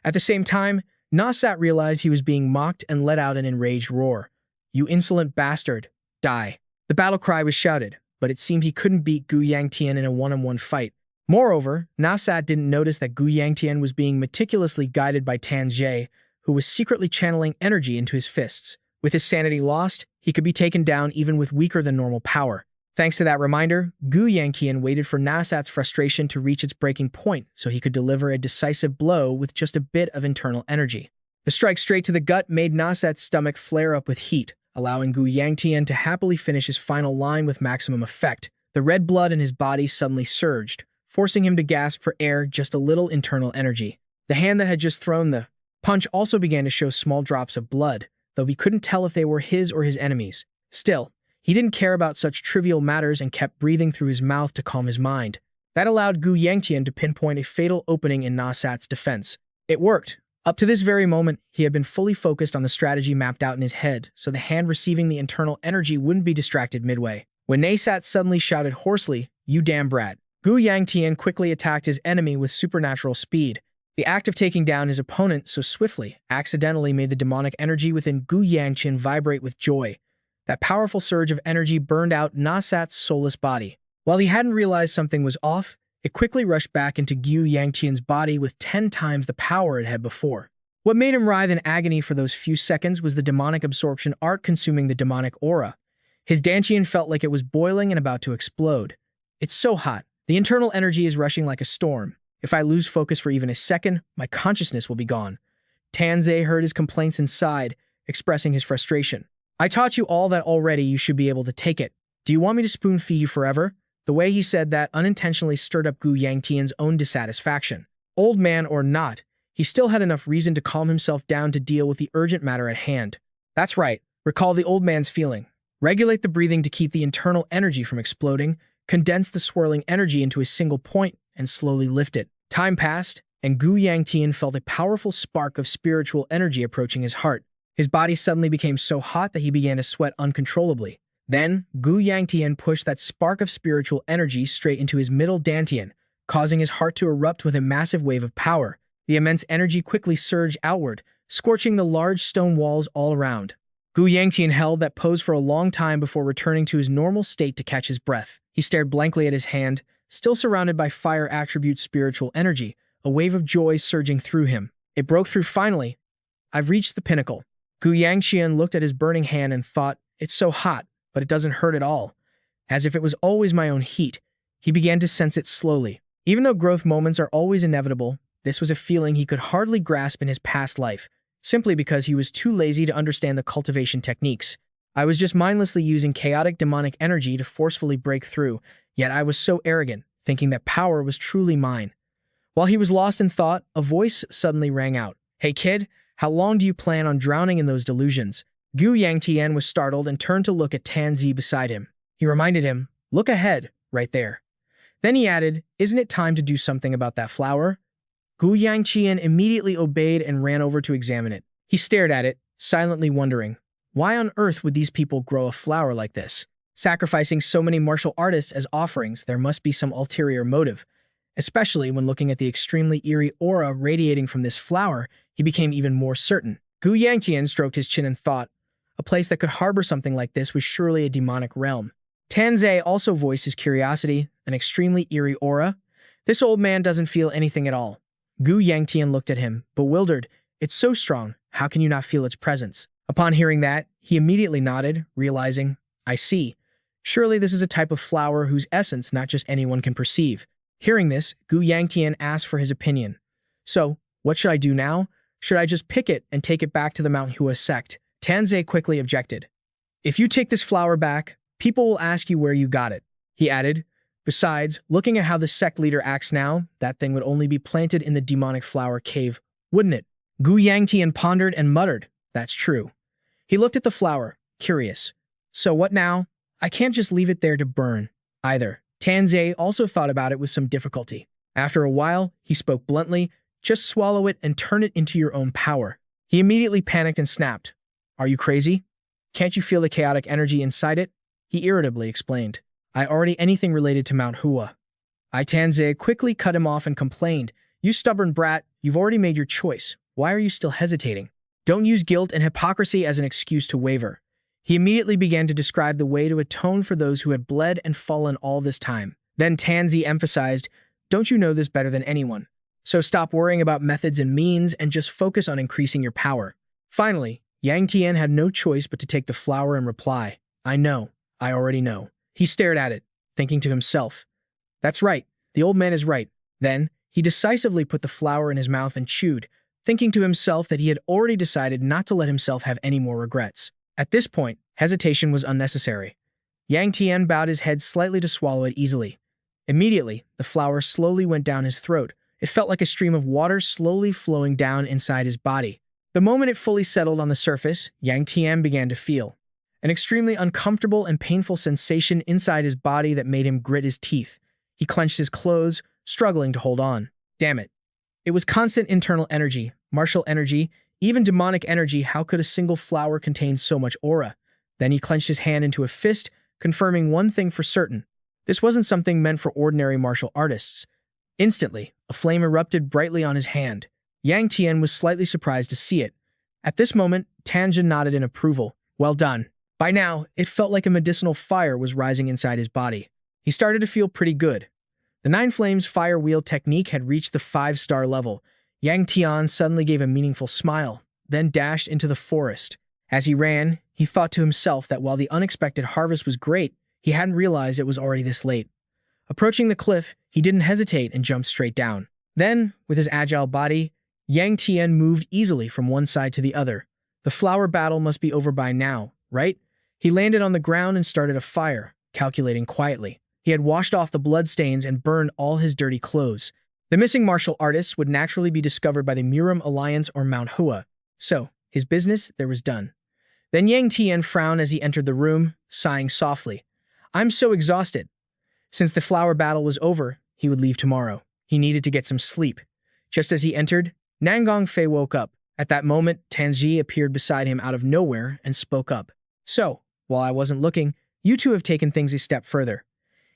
At the same time, Nasat realized he was being mocked and let out an enraged roar. You insolent bastard. Die. The battle cry was shouted, but it seemed he couldn't beat Yangtian in a one-on-one fight. Moreover, Nasat didn't notice that Yangtian was being meticulously guided by Tanjie, who was secretly channeling energy into his fists. With his sanity lost, he could be taken down even with weaker than normal power. Thanks to that reminder, Yangtian waited for Nasat's frustration to reach its breaking point so he could deliver a decisive blow with just a bit of internal energy. The strike straight to the gut made Nasat's stomach flare up with heat, allowing Yangtian to happily finish his final line with maximum effect. The red blood in his body suddenly surged, forcing him to gasp for air, just a little internal energy. The hand that had just thrown the punch also began to show small drops of blood, though he couldn't tell if they were his or his enemies. Still, he didn't care about such trivial matters and kept breathing through his mouth to calm his mind. That allowed Yangtian to pinpoint a fatal opening in Nasat's defense. It worked. Up to this very moment, he had been fully focused on the strategy mapped out in his head, so the hand receiving the internal energy wouldn't be distracted midway. When Nasat suddenly shouted hoarsely, "You damn brat!" Yangtian quickly attacked his enemy with supernatural speed. The act of taking down his opponent so swiftly accidentally made the demonic energy within Yangtian vibrate with joy. That powerful surge of energy burned out Nasat's soulless body. While he hadn't realized something was off, it quickly rushed back into Yangtian's body with 10 times the power it had before. What made him writhe in agony for those few seconds was the demonic absorption art consuming the demonic aura. His Dantian felt like it was boiling and about to explode. It's so hot. The internal energy is rushing like a storm. If I lose focus for even a second, my consciousness will be gone. Tanzei heard his complaints inside, expressing his frustration. I taught you all that already, you should be able to take it. Do you want me to spoon-feed you forever? The way he said that unintentionally stirred up Yangtian's own dissatisfaction. Old man or not, he still had enough reason to calm himself down to deal with the urgent matter at hand. That's right, recall the old man's feeling. Regulate the breathing to keep the internal energy from exploding, condense the swirling energy into a single point, and slowly lift it. Time passed, and Yangtian felt a powerful spark of spiritual energy approaching his heart. His body suddenly became so hot that he began to sweat uncontrollably. Then, Yangtian pushed that spark of spiritual energy straight into his middle dantian, causing his heart to erupt with a massive wave of power. The immense energy quickly surged outward, scorching the large stone walls all around. Yangtian held that pose for a long time before returning to his normal state to catch his breath. He stared blankly at his hand, still surrounded by fire attribute spiritual energy, a wave of joy surging through him. It broke through finally. I've reached the pinnacle. Yangtian looked at his burning hand and thought, it's so hot, but it doesn't hurt at all. As if it was always my own heat, he began to sense it slowly. Even though growth moments are always inevitable, this was a feeling he could hardly grasp in his past life, simply because he was too lazy to understand the cultivation techniques. I was just mindlessly using chaotic demonic energy to forcefully break through, yet I was so arrogant, thinking that power was truly mine. While he was lost in thought, a voice suddenly rang out. Hey kid, how long do you plan on drowning in those delusions? Yangtian was startled and turned to look at Tanzi beside him. He reminded him, look ahead, right there. Then he added, isn't it time to do something about that flower? Yangtian immediately obeyed and ran over to examine it. He stared at it, silently wondering, why on earth would these people grow a flower like this? Sacrificing so many martial artists as offerings, there must be some ulterior motive. Especially when looking at the extremely eerie aura radiating from this flower, he became even more certain. Gu Yangtian stroked his chin and thought, a place that could harbor something like this was surely a demonic realm. Tanzei also voiced his curiosity, an extremely eerie aura. This old man doesn't feel anything at all. Gu Yangtian looked at him, bewildered. It's so strong, how can you not feel its presence? Upon hearing that, he immediately nodded, realizing, I see. Surely this is a type of flower whose essence not just anyone can perceive. Hearing this, Gu Yangtian asked for his opinion. So, what should I do now? Should I just pick it and take it back to the Manhwa sect? Tanzei quickly objected. If you take this flower back, people will ask you where you got it, he added. Besides, looking at how the sect leader acts now, that thing would only be planted in the demonic flower cave, wouldn't it? Gu Yangtian pondered and muttered, that's true. He looked at the flower, curious. So what now? I can't just leave it there to burn, either. Tanzei also thought about it with some difficulty. After a while, he spoke bluntly, just swallow it and turn it into your own power. He immediately panicked and snapped. Are you crazy? Can't you feel the chaotic energy inside it? He irritably explained. I already anything related to Mount Hua. Tanzei quickly cut him off and complained, you stubborn brat, you've already made your choice. Why are you still hesitating? Don't use guilt and hypocrisy as an excuse to waver. He immediately began to describe the way to atone for those who had bled and fallen all this time. Then Tanzei emphasized, don't you know this better than anyone? So stop worrying about methods and means and just focus on increasing your power. Finally, Yangtian had no choice but to take the flower and reply, I know, I already know. He stared at it, thinking to himself, that's right, the old man is right. Then, he decisively put the flower in his mouth and chewed, thinking to himself that he had already decided not to let himself have any more regrets. At this point, hesitation was unnecessary. Yangtian bowed his head slightly to swallow it easily. Immediately, the flower slowly went down his throat. It felt like a stream of water slowly flowing down inside his body. The moment it fully settled on the surface, Yangtian began to feel an extremely uncomfortable and painful sensation inside his body that made him grit his teeth. He clenched his clothes, struggling to hold on. Damn it. It was constant internal energy, martial energy, even demonic energy. How could a single flower contain so much aura? Then he clenched his hand into a fist, confirming one thing for certain. This wasn't something meant for ordinary martial artists. Instantly, a flame erupted brightly on his hand. Yangtian was slightly surprised to see it. At this moment, Tanjin nodded in approval. Well done. By now, it felt like a medicinal fire was rising inside his body. He started to feel pretty good. The 9 Flames fire wheel technique had reached the 5-star level. Yangtian suddenly gave a meaningful smile, then dashed into the forest. As he ran, he thought to himself that while the unexpected harvest was great, he hadn't realized it was already this late. Approaching the cliff, he didn't hesitate and jumped straight down. Then, with his agile body, Yangtian moved easily from one side to the other. The flower battle must be over by now, right? He landed on the ground and started a fire, calculating quietly. He had washed off the bloodstains and burned all his dirty clothes. The missing martial artists would naturally be discovered by the Murim Alliance or Mount Hua. So, his business there was done. Then Yangtian frowned as he entered the room, sighing softly. I'm so exhausted. Since the flower battle was over, he would leave tomorrow. He needed to get some sleep. Just as he entered, Nangong Fei woke up. At that moment, Tanji appeared beside him out of nowhere and spoke up. So, while I wasn't looking, you two have taken things a step further.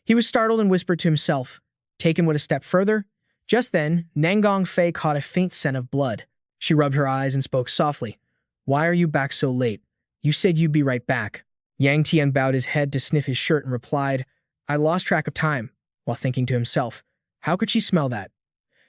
He was startled and whispered to himself, taken what a step further? Just then, Nangong Fei caught a faint scent of blood. She rubbed her eyes and spoke softly. Why are you back so late? You said you'd be right back. Yangtian bowed his head to sniff his shirt and replied, I lost track of time, while thinking to himself, how could she smell that?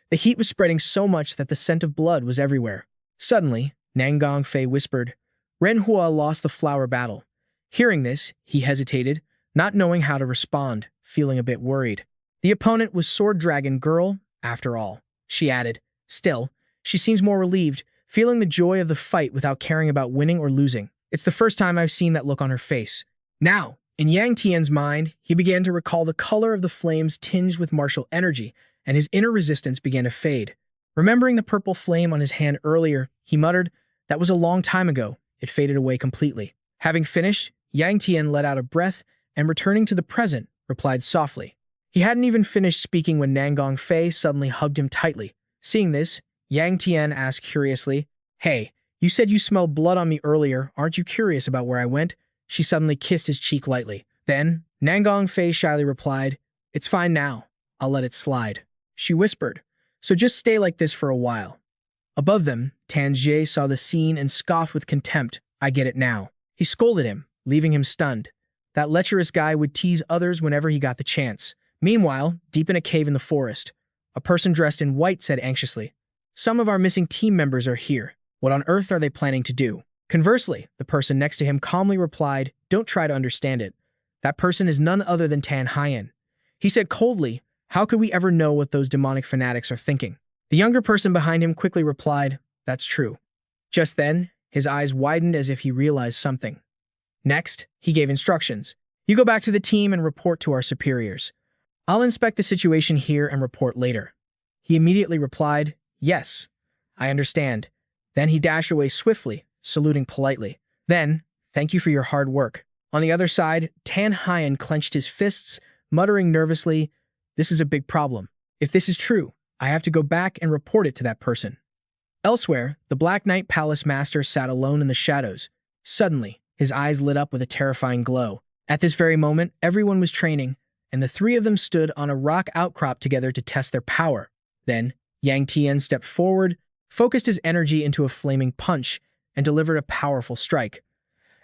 The heat was spreading so much that the scent of blood was everywhere. Suddenly, Nangong Fei whispered, Renhua lost the flower battle. Hearing this, he hesitated, not knowing how to respond, feeling a bit worried. The opponent was Sword Dragon Girl, after all, she added. Still, she seems more relieved, feeling the joy of the fight without caring about winning or losing. It's the first time I've seen that look on her face. Now, in Yangtian's mind, he began to recall the color of the flames tinged with martial energy, and his inner resistance began to fade. Remembering the purple flame on his hand earlier, he muttered, that was a long time ago. It faded away completely. Having finished, Yangtian let out a breath and, returning to the present, replied softly. He hadn't even finished speaking when Nangong Fei suddenly hugged him tightly. Seeing this, Yangtian asked curiously, Hey, you said you smelled blood on me earlier. Aren't you curious about where I went? She suddenly kissed his cheek lightly. Then, Nangong Fei shyly replied, It's fine now. I'll let it slide. she whispered. So just stay like this for a while. Above them, Tanjie saw the scene and scoffed with contempt. I get it now. He scolded him, leaving him stunned. That lecherous guy would tease others whenever he got the chance. Meanwhile, deep in a cave in the forest, a person dressed in white said anxiously, "Some of our missing team members are here. What on earth are they planning to do?" Conversely, the person next to him calmly replied, "Don't try to understand it. That person is none other than Tan Hien." He said coldly, "How could we ever know what those demonic fanatics are thinking?" The younger person behind him quickly replied, "That's true." Just then, his eyes widened as if he realized something. Next, he gave instructions. "You go back to the team and report to our superiors. I'll inspect the situation here and report later." He immediately replied, "Yes, I understand." Then he dashed away swiftly, saluting politely. Then, "Thank you for your hard work." On the other side, Tan Hien clenched his fists, muttering nervously, "This is a big problem. If this is true, I have to go back and report it to that person." Elsewhere, the Black Knight Palace Master sat alone in the shadows. Suddenly, his eyes lit up with a terrifying glow. At this very moment, everyone was training, and the three of them stood on a rock outcrop together to test their power. Then, Yangtian stepped forward, focused his energy into a flaming punch, and delivered a powerful strike.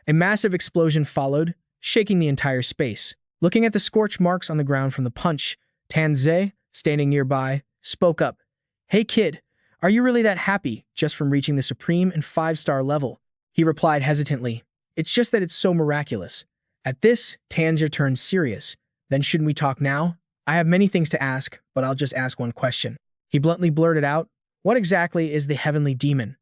A massive explosion followed, shaking the entire space. Looking at the scorch marks on the ground from the punch, Tanze, standing nearby, spoke up. "Hey kid, are you really that happy just from reaching the supreme and 5-star level?" He replied hesitantly, "It's just that it's so miraculous." At this, Tanja turned serious. "Then shouldn't we talk now? I have many things to ask, but I'll just ask one question." He bluntly blurted out, "What exactly is the heavenly demon?"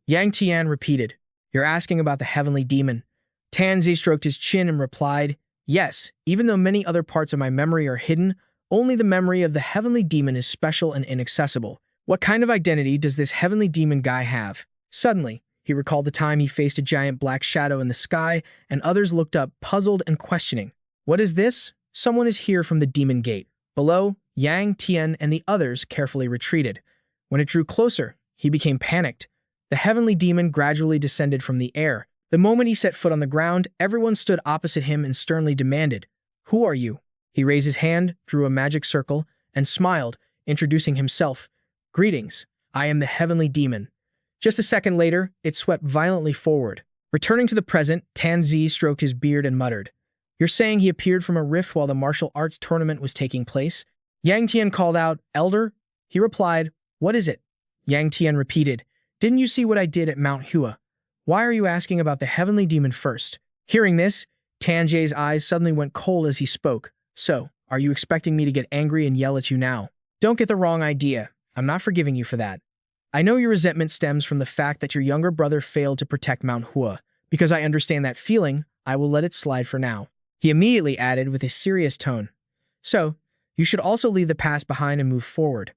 Yang Tian repeated, "You're asking about the heavenly demon." Tanzi stroked his chin and replied, "Yes, even though many other parts of my memory are hidden, only the memory of the heavenly demon is special and inaccessible. What kind of identity does this heavenly demon guy have?" Suddenly, he recalled the time he faced a giant black shadow in the sky, and others looked up, puzzled and questioning. "What is this? Someone is here from the demon gate." Below, Yang Tian and the others carefully retreated. When it drew closer, he became panicked. The heavenly demon gradually descended from the air. The moment he set foot on the ground, everyone stood opposite him and sternly demanded, "Who are you?" He raised his hand, drew a magic circle, and smiled, introducing himself. "Greetings, I am the heavenly demon." Just a second later, it swept violently forward. Returning to the present, Tanzi stroked his beard and muttered, "You're saying he appeared from a rift while the martial arts tournament was taking place?" Yang Tian called out, "Elder?" He replied, "What is it?" Yang Tian repeated, "Didn't you see what I did at Mount Hua? Why are you asking about the heavenly demon first?" Hearing this, Tanjie's eyes suddenly went cold as he spoke. "So, are you expecting me to get angry and yell at you now?" "Don't get the wrong idea. I'm not forgiving you for that. I know your resentment stems from the fact that your younger brother failed to protect Mount Hua. Because I understand that feeling, I will let it slide for now." He immediately added with a serious tone, "So, you should also leave the past behind and move forward.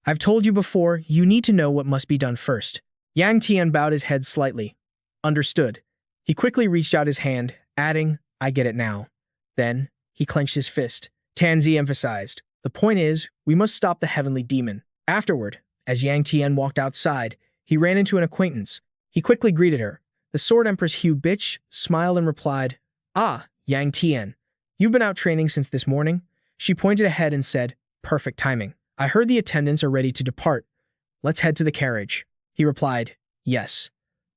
I've told you before, you need to know what must be done first." Yang Tian bowed his head slightly. "Understood." He quickly reached out his hand, adding, "I get it now." Then, he clenched his fist. Tanzi emphasized, "The point is, we must stop the heavenly demon." Afterward, as Yang Tian walked outside, he ran into an acquaintance. He quickly greeted her. The Sword Empress Hugh Bitch smiled and replied, "Ah, Yang Tian, you've been out training since this morning?" She pointed ahead and said, "Perfect timing. I heard the attendants are ready to depart. Let's head to the carriage." He replied, "Yes."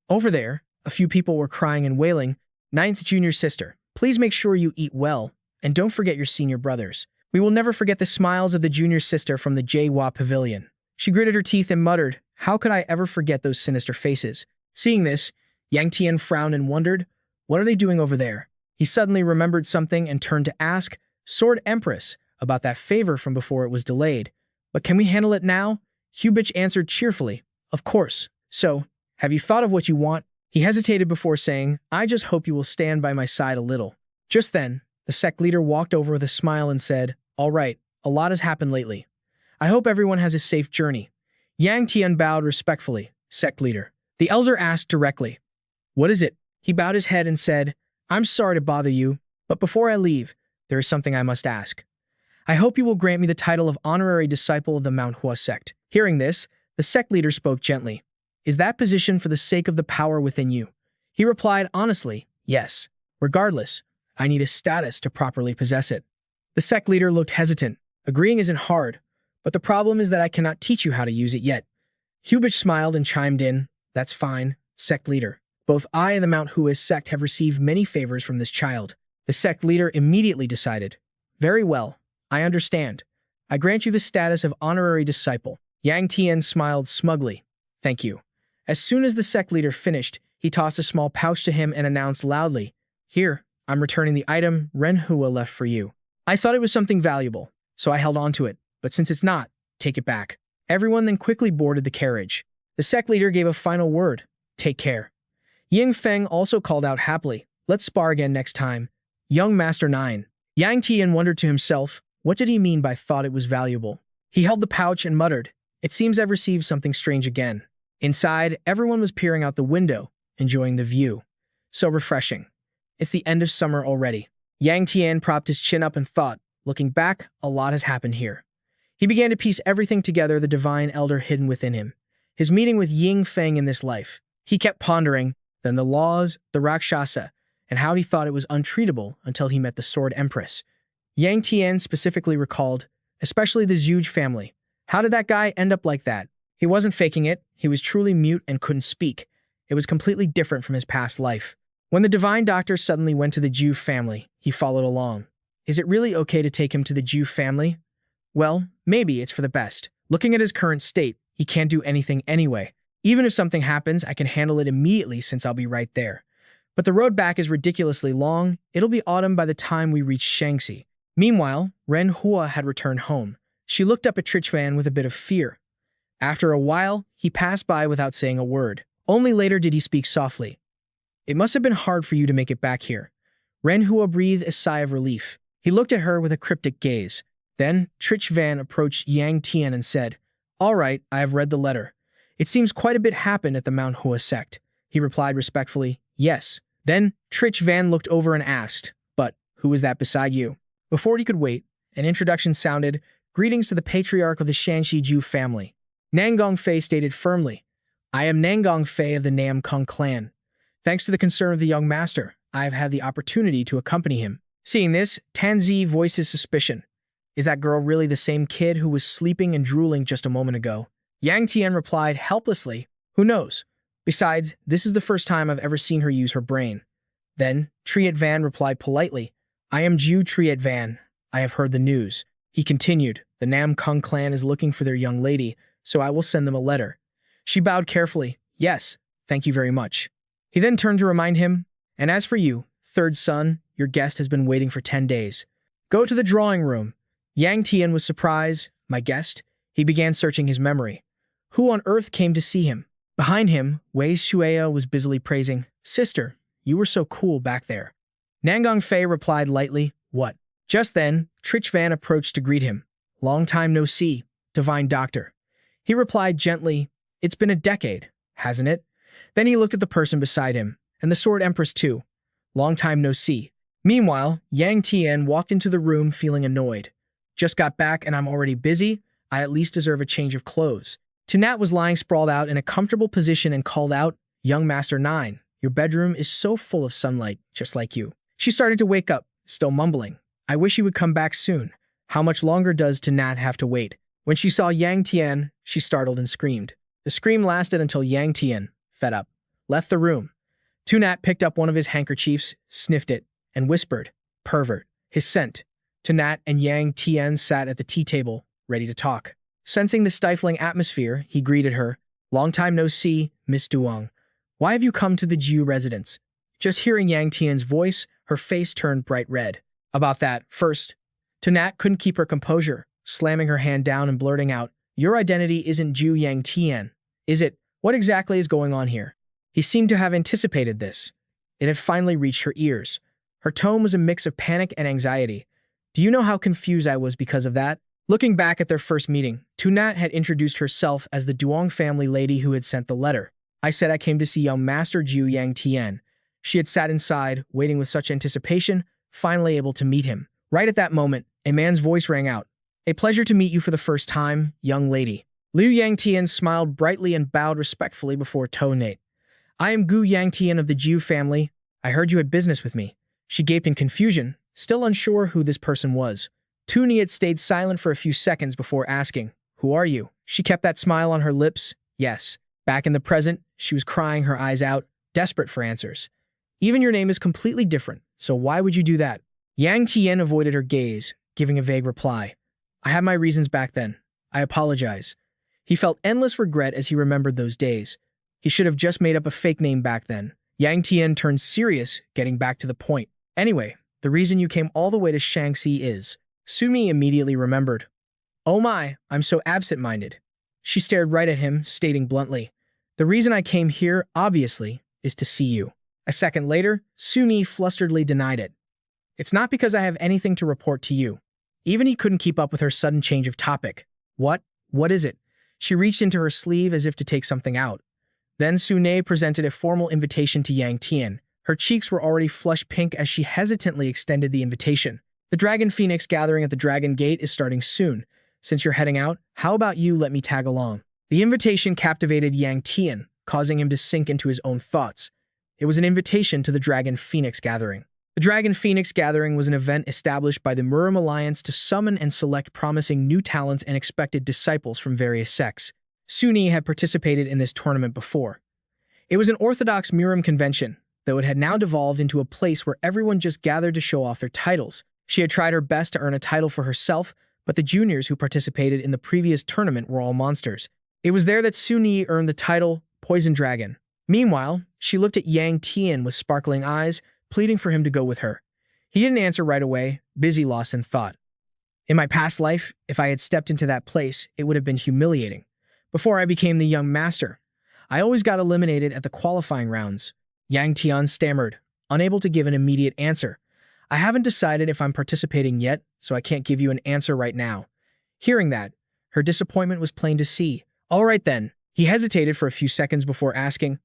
Over there, a few people were crying and wailing, "Ninth junior sister, please make sure you eat well, and don't forget your senior brothers. We will never forget the smiles of the junior sister from the Jaihua Pavilion." She gritted her teeth and muttered, "How could I ever forget those sinister faces?" Seeing this, Yang Tian frowned and wondered, "What are they doing over there?" He suddenly remembered something and turned to ask, "Sword Empress, about that favor from before it was delayed. But can we handle it now?" Hubich answered cheerfully, "Of course. So, have you thought of what you want?" He hesitated before saying, "I just hope you will stand by my side a little." Just then, the sect leader walked over with a smile and said, "All right, a lot has happened lately. I hope everyone has a safe journey." Yang Tian bowed respectfully. "Sect leader." The elder asked directly, "What is it?" He bowed his head and said, "I'm sorry to bother you, but before I leave, there is something I must ask. I hope you will grant me the title of honorary disciple of the Manhwa sect." Hearing this, the sect leader spoke gently. "Is that position for the sake of the power within you?" He replied honestly, "Yes. Regardless, I need a status to properly possess it." The sect leader looked hesitant. Agreeing isn't hard, But the problem is that I cannot teach you how to use it yet. Hubich smiled and chimed in, "That's fine, sect leader. Both I and the Manhwa sect have received many favors from this child." The sect leader immediately decided, "Very well, I understand. I grant you the status of honorary disciple." Yangtian smiled smugly, "Thank you." As soon as the sect leader finished, he tossed a small pouch to him and announced loudly, "Here, I'm returning the item Renhua left for you. I thought it was something valuable, so I held on to it, but since it's not, take it back." Everyone then quickly boarded the carriage. The sect leader gave a final word, "Take care." Ying Feng also called out happily, "Let's spar again next time. Young Master 9. Yang Tian wondered to himself, what did he mean by thought it was valuable? He held the pouch and muttered, "It seems I've received something strange again." Inside, everyone was peering out the window, enjoying the view. So refreshing. It's the end of summer already. Yang Tian propped his chin up and thought, looking back, a lot has happened here. He began to piece everything together, the divine elder hidden within him. His meeting with Ying Feng in this life. He kept pondering, then the laws, the Rakshasa, and how he thought it was untreatable until he met the Sword Empress. Yang Tian specifically recalled, especially the Zhuge family. How did that guy end up like that? He wasn't faking it, he was truly mute and couldn't speak. It was completely different from his past life. When the divine doctor suddenly went to the Zhuge family, he followed along. Is it really okay to take him to the Zhuge family? Well, maybe it's for the best. Looking at his current state, he can't do anything anyway. Even if something happens, I can handle it immediately since I'll be right there. But the road back is ridiculously long. It'll be autumn by the time we reach Shaanxi. Meanwhile, Renhua had returned home. She looked up at Trichvan with a bit of fear. After a while, he passed by without saying a word. Only later did he speak softly. "It must have been hard for you to make it back here." Renhua breathed a sigh of relief. He looked at her with a cryptic gaze. Then, Trichvan approached Yang Tian and said, "All right, I have read the letter. It seems quite a bit happened at the Manhwa sect." He replied respectfully, "Yes." Then, Trichvan looked over and asked, "But, who is that beside you?" Before he could wait, an introduction sounded, "Greetings to the patriarch of the Shanxi Zhu family." Nangong Fei stated firmly, "I am Nangong Fei of the Nam Kung clan. Thanks to the concern of the young master, I have had the opportunity to accompany him." Seeing this, Tanzi voiced his suspicion. Is that girl really the same kid who was sleeping and drooling just a moment ago? Yang Tian replied helplessly, "Who knows? Besides, this is the first time I've ever seen her use her brain." Then, Triet Van replied politely, "I am Ju Triet Van. I have heard the news." He continued, "The Nam Kung clan is looking for their young lady, so I will send them a letter." She bowed carefully, "Yes, thank you very much." He then turned to remind him, "And as for you, third son, your guest has been waiting for 10 days. Go to the drawing room." Yang Tian was surprised. "My guest?" He began searching his memory. Who on earth came to see him? Behind him, Wei Shuya was busily praising, "Sister, you were so cool back there." Nangong Fei replied lightly, "What?" Just then, Trichvan approached to greet him. "Long time no see, divine doctor." He replied gently, "It's been a decade, hasn't it?" Then he looked at the person beside him, and the Sword Empress too. "Long time no see." Meanwhile, Yang Tian walked into the room feeling annoyed. "Just got back and I'm already busy? I at least deserve a change of clothes." Tunat was lying sprawled out in a comfortable position and called out, "Young Master 9, your bedroom is so full of sunlight, just like you." She started to wake up, still mumbling, "I wish you would come back soon. How much longer does Tunat have to wait?" When she saw Yang Tian, she startled and screamed. The scream lasted until Yang Tian, fed up, left the room. Tunat picked up one of his handkerchiefs, sniffed it, and whispered, "Pervert," his scent. Tunat and Yang Tian sat at the tea table, ready to talk. Sensing the stifling atmosphere, he greeted her, "Long time no see, Miss Duong. Why have you come to the Jiu residence?" Just hearing Yang Tian's voice, her face turned bright red. "About that, first." Tunat couldn't keep her composure, slamming her hand down and blurting out, "Your identity isn't Jiu Yang Tian, is it? What exactly is going on here?" He seemed to have anticipated this. It had finally reached her ears. Her tone was a mix of panic and anxiety. "Do you know how confused I was because of that?" Looking back at their first meeting, Tunat had introduced herself as the Duong family lady who had sent the letter. "I said I came to see young Master Jiu Yang Tian." She had sat inside, waiting with such anticipation, finally able to meet him. Right at that moment, a man's voice rang out. "A pleasure to meet you for the first time, young lady." Liu Yang Tian smiled brightly and bowed respectfully before Tunat. "I am Gu Yang Tian of the Jiu family. I heard you had business with me." She gaped in confusion, still unsure who this person was. Tuni had stayed silent for a few seconds before asking, "Who are you?" She kept that smile on her lips. Yes. Back in the present, she was crying her eyes out, desperate for answers. "Even your name is completely different, so why would you do that?" Yangtian avoided her gaze, giving a vague reply. "I had my reasons back then. I apologize." He felt endless regret as he remembered those days. He should have just made up a fake name back then. Yangtian turned serious, getting back to the point. "Anyway, the reason you came all the way to Shaanxi is..." Sumi immediately remembered. "Oh my, I'm so absent-minded." She stared right at him, stating bluntly, "The reason I came here, obviously, is to see you." A second later, Sumi flusteredly denied it. "It's not because I have anything to report to you." Even he couldn't keep up with her sudden change of topic. "What? What is it?" She reached into her sleeve as if to take something out. Then Sune presented a formal invitation to Yangtian. Her cheeks were already flush pink as she hesitantly extended the invitation. "The Dragon Phoenix gathering at the Dragon Gate is starting soon. Since you're heading out, how about you let me tag along?" The invitation captivated Yangtian, causing him to sink into his own thoughts. It was an invitation to the Dragon Phoenix gathering. The Dragon Phoenix gathering was an event established by the Murim Alliance to summon and select promising new talents and expected disciples from various sects. Suni had participated in this tournament before. It was an orthodox Murim convention, though it had now devolved into a place where everyone just gathered to show off their titles. She had tried her best to earn a title for herself, but the juniors who participated in the previous tournament were all monsters. It was there that Suni earned the title Poison Dragon. Meanwhile, she looked at Yang Tian with sparkling eyes, pleading for him to go with her. He didn't answer right away, busy lost in thought. "In my past life, if I had stepped into that place, it would have been humiliating. Before I became the young master, I always got eliminated at the qualifying rounds." Yang Tian stammered, unable to give an immediate answer. "I haven't decided if I'm participating yet, so I can't give you an answer right now." Hearing that, her disappointment was plain to see. "All right then." He hesitated for a few seconds before asking,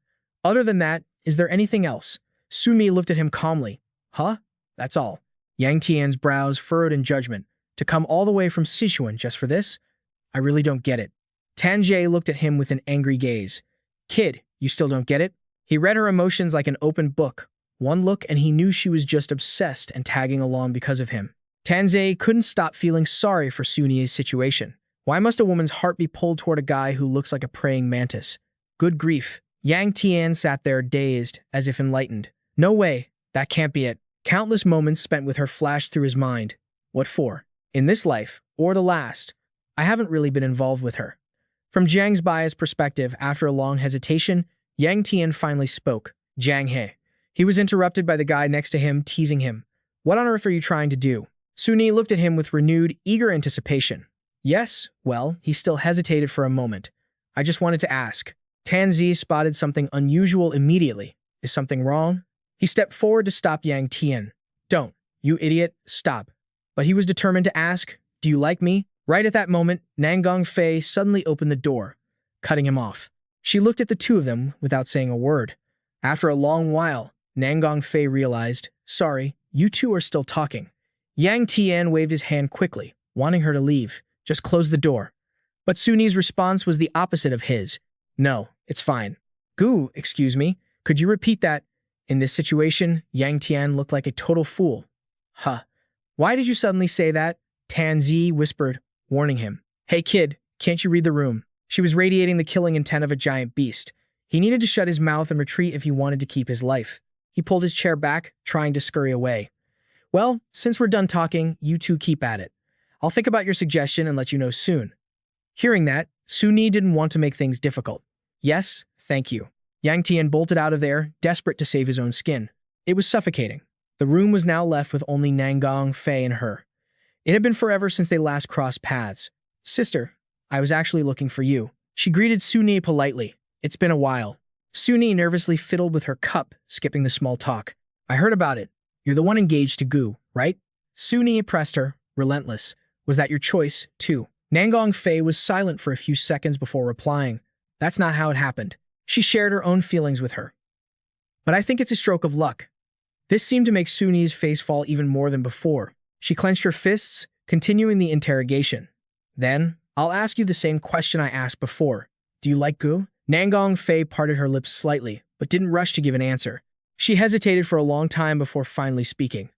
"Other than that, is there anything else?" Sumi looked at him calmly. "Huh? That's all." Yang Tian's brows furrowed in judgment. "To come all the way from Sichuan just for this? I really don't get it." Tanjie looked at him with an angry gaze. "Kid, you still don't get it?" He read her emotions like an open book. One look and he knew she was just obsessed and tagging along because of him. Tanjie couldn't stop feeling sorry for Suni's situation. Why must a woman's heart be pulled toward a guy who looks like a praying mantis? Good grief. Yang Tian sat there dazed, as if enlightened. No way, that can't be it. Countless moments spent with her flashed through his mind. What for? In this life, or the last, I haven't really been involved with her. From Jiang's biased perspective, after a long hesitation, Yang Tian finally spoke. "Jiang He." He was interrupted by the guy next to him, teasing him. "What on earth are you trying to do?" Suni looked at him with renewed, eager anticipation. "Yes, well," he still hesitated for a moment. "I just wanted to ask." Tanzi spotted something unusual immediately. "Is something wrong?" He stepped forward to stop Yang Tian. "Don't. You idiot, stop." But he was determined to ask, "Do you like me?" Right at that moment, Nangong Fei suddenly opened the door, cutting him off. She looked at the two of them without saying a word. After a long while, Nangong Fei realized, "Sorry, you two are still talking." Yang Tian waved his hand quickly, wanting her to leave. "Just close the door." But Suni's response was the opposite of his. "No, it's fine." "Gu, excuse me, could you repeat that?" In this situation, Yang Tian looked like a total fool. "Huh. Why did you suddenly say that?" Tanzi whispered, warning him. "Hey kid, can't you read the room?" She was radiating the killing intent of a giant beast. He needed to shut his mouth and retreat if he wanted to keep his life. He pulled his chair back, trying to scurry away. "Well, since we're done talking, you two keep at it. I'll think about your suggestion and let you know soon." Hearing that, Suni didn't want to make things difficult. "Yes, thank you." Yang Tian bolted out of there, desperate to save his own skin. It was suffocating. The room was now left with only Nangong Fei and her. It had been forever since they last crossed paths. "Sister, I was actually looking for you." She greeted Suni politely. "It's been a while." Suni nervously fiddled with her cup, skipping the small talk. "I heard about it. You're the one engaged to Gu, right?" Suni pressed her, relentless. "Was that your choice, too?" Nangong Fei was silent for a few seconds before replying. "That's not how it happened." She shared her own feelings with her. "But I think it's a stroke of luck." This seemed to make Suni's face fall even more than before. She clenched her fists, continuing the interrogation. "Then, I'll ask you the same question I asked before. Do you like Gu?" Nangong Fei parted her lips slightly, but didn't rush to give an answer. She hesitated for a long time before finally speaking.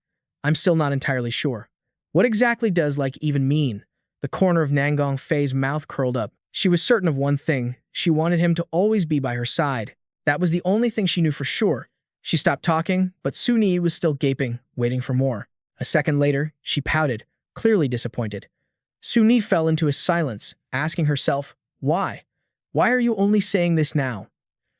"I'm still not entirely sure." What exactly does like even mean? The corner of Nangong Fei's mouth curled up. She was certain of one thing. She wanted him to always be by her side. That was the only thing she knew for sure. She stopped talking, but Suni was still gaping, waiting for more. A second later, she pouted, clearly disappointed. Suni fell into a silence, asking herself, why? Why are you only saying this now?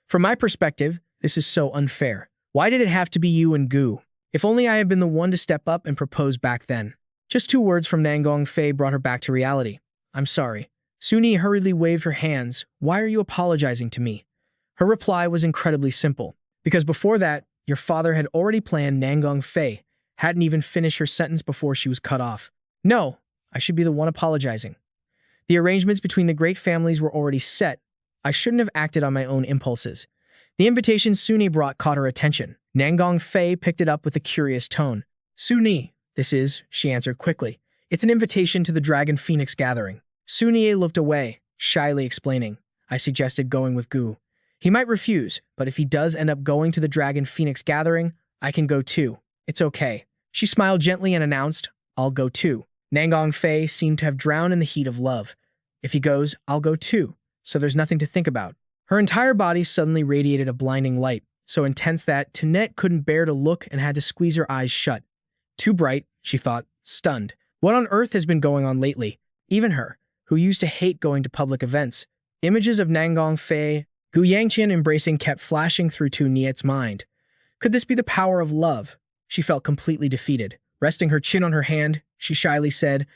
From my perspective, this is so unfair. Why did it have to be you and Gu? If only I had been the one to step up and propose back then. Just 2 words from Nangong Fei brought her back to reality. I'm sorry. Suni hurriedly waved her hands. Why are you apologizing to me? Her reply was incredibly simple. Because before that, your father had already planned. Nangong Fei hadn't even finished her sentence before she was cut off. No, I should be the one apologizing. The arrangements between the great families were already set. I shouldn't have acted on my own impulses. The invitation Suni brought caught her attention. Nangong Fei picked it up with a curious tone. Suni, this is, she answered quickly. It's an invitation to the Dragon Phoenix gathering. Suni looked away, shyly explaining. I suggested going with Gu. He might refuse, but if he does end up going to the Dragon Phoenix gathering, I can go too. It's okay. She smiled gently and announced, I'll go too. Nangong Fei seemed to have drowned in the heat of love. If he goes, I'll go too, so there's nothing to think about. Her entire body suddenly radiated a blinding light, so intense that Tanette couldn't bear to look and had to squeeze her eyes shut. Too bright, she thought, stunned. What on earth has been going on lately? Even her, who used to hate going to public events. Images of Nangong Fei, Gu Yangtian embracing kept flashing through Tuniette's mind. Could this be the power of love? She felt completely defeated. Resting her chin on her hand, she shyly said,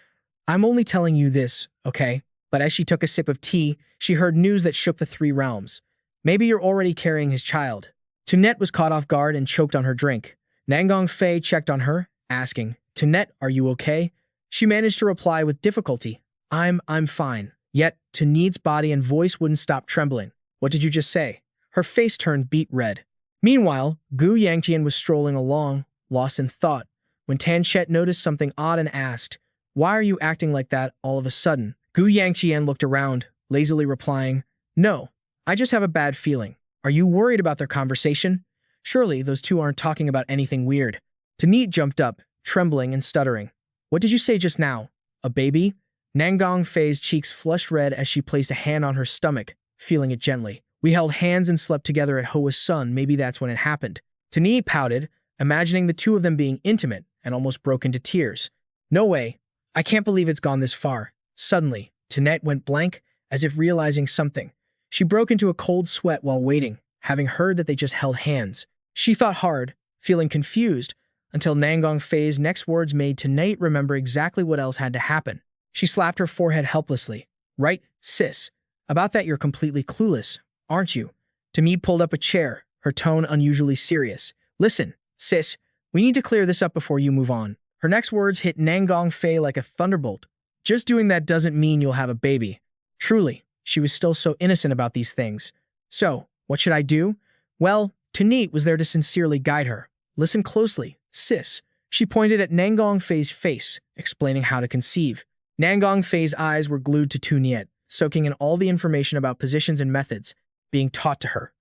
I'm only telling you this, okay? But as she took a sip of tea, she heard news that shook the 3 realms. Maybe you're already carrying his child. Tunette was caught off guard and choked on her drink. Nangong Fei checked on her, asking, Tunette, are you okay? She managed to reply with difficulty, I'm fine. Yet, Tunette's body and voice wouldn't stop trembling. What did you just say? Her face turned beet red. Meanwhile, Gu Yangtian was strolling along, lost in thought, when Tanchet noticed something odd and asked, Why are you acting like that all of a sudden? Gu Yangtian looked around, lazily replying, No, I just have a bad feeling. Are you worried about their conversation? Surely those two aren't talking about anything weird. Tanit jumped up, trembling and stuttering. What did you say just now? A baby? Nangong Fei's cheeks flushed red as she placed a hand on her stomach, feeling it gently. We held hands and slept together at Hoa's son. Maybe that's when it happened. Tanit pouted, imagining the 2 of them being intimate, and almost broke into tears. No way. I can't believe it's gone this far. Suddenly, Tanette went blank, as if realizing something. She broke into a cold sweat while waiting, having heard that they just held hands. She thought hard, feeling confused, until Nangong Fei's next words made Tanette remember exactly what else had to happen. She slapped her forehead helplessly. Right, sis. About that you're completely clueless, aren't you? Tamid pulled up a chair, her tone unusually serious. Listen, sis, we need to clear this up before you move on. Her next words hit Nangong Fei like a thunderbolt. Just doing that doesn't mean you'll have a baby. Truly, she was still so innocent about these things. So, what should I do? Well, Tanit was there to sincerely guide her. Listen closely, sis. She pointed at Nangong Fei's face, explaining how to conceive. Nangong Fei's eyes were glued to Tuniet, soaking in all the information about positions and methods being taught to her.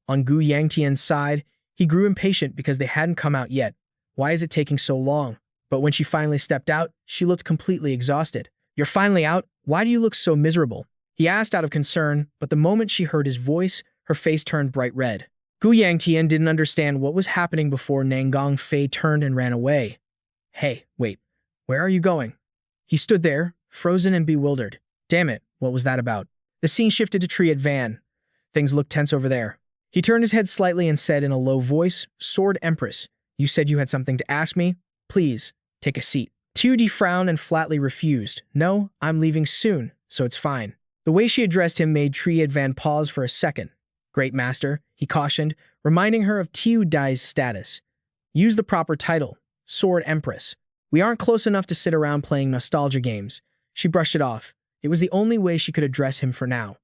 On Gu Yangtian's side, he grew impatient because they hadn't come out yet. Why is it taking so long? But when she finally stepped out, she looked completely exhausted. You're finally out? Why do you look so miserable? He asked out of concern, but the moment she heard his voice, her face turned bright red. Gu Yangtian didn't understand what was happening before Nangong Fei turned and ran away. Hey, wait, where are you going? He stood there, frozen and bewildered. Damn it, what was that about? The scene shifted to Triad Van. Things looked tense over there. He turned his head slightly and said in a low voice, Sword Empress, you said you had something to ask me? Please, take a seat. Tudy frowned and flatly refused. No, I'm leaving soon, so it's fine. The way she addressed him made Triad Van pause for a second. Great Master, he cautioned, reminding her of Tiu Dai's status. Use the proper title, Sword Empress. We aren't close enough to sit around playing nostalgia games. She brushed it off. It was the only way she could address him for now.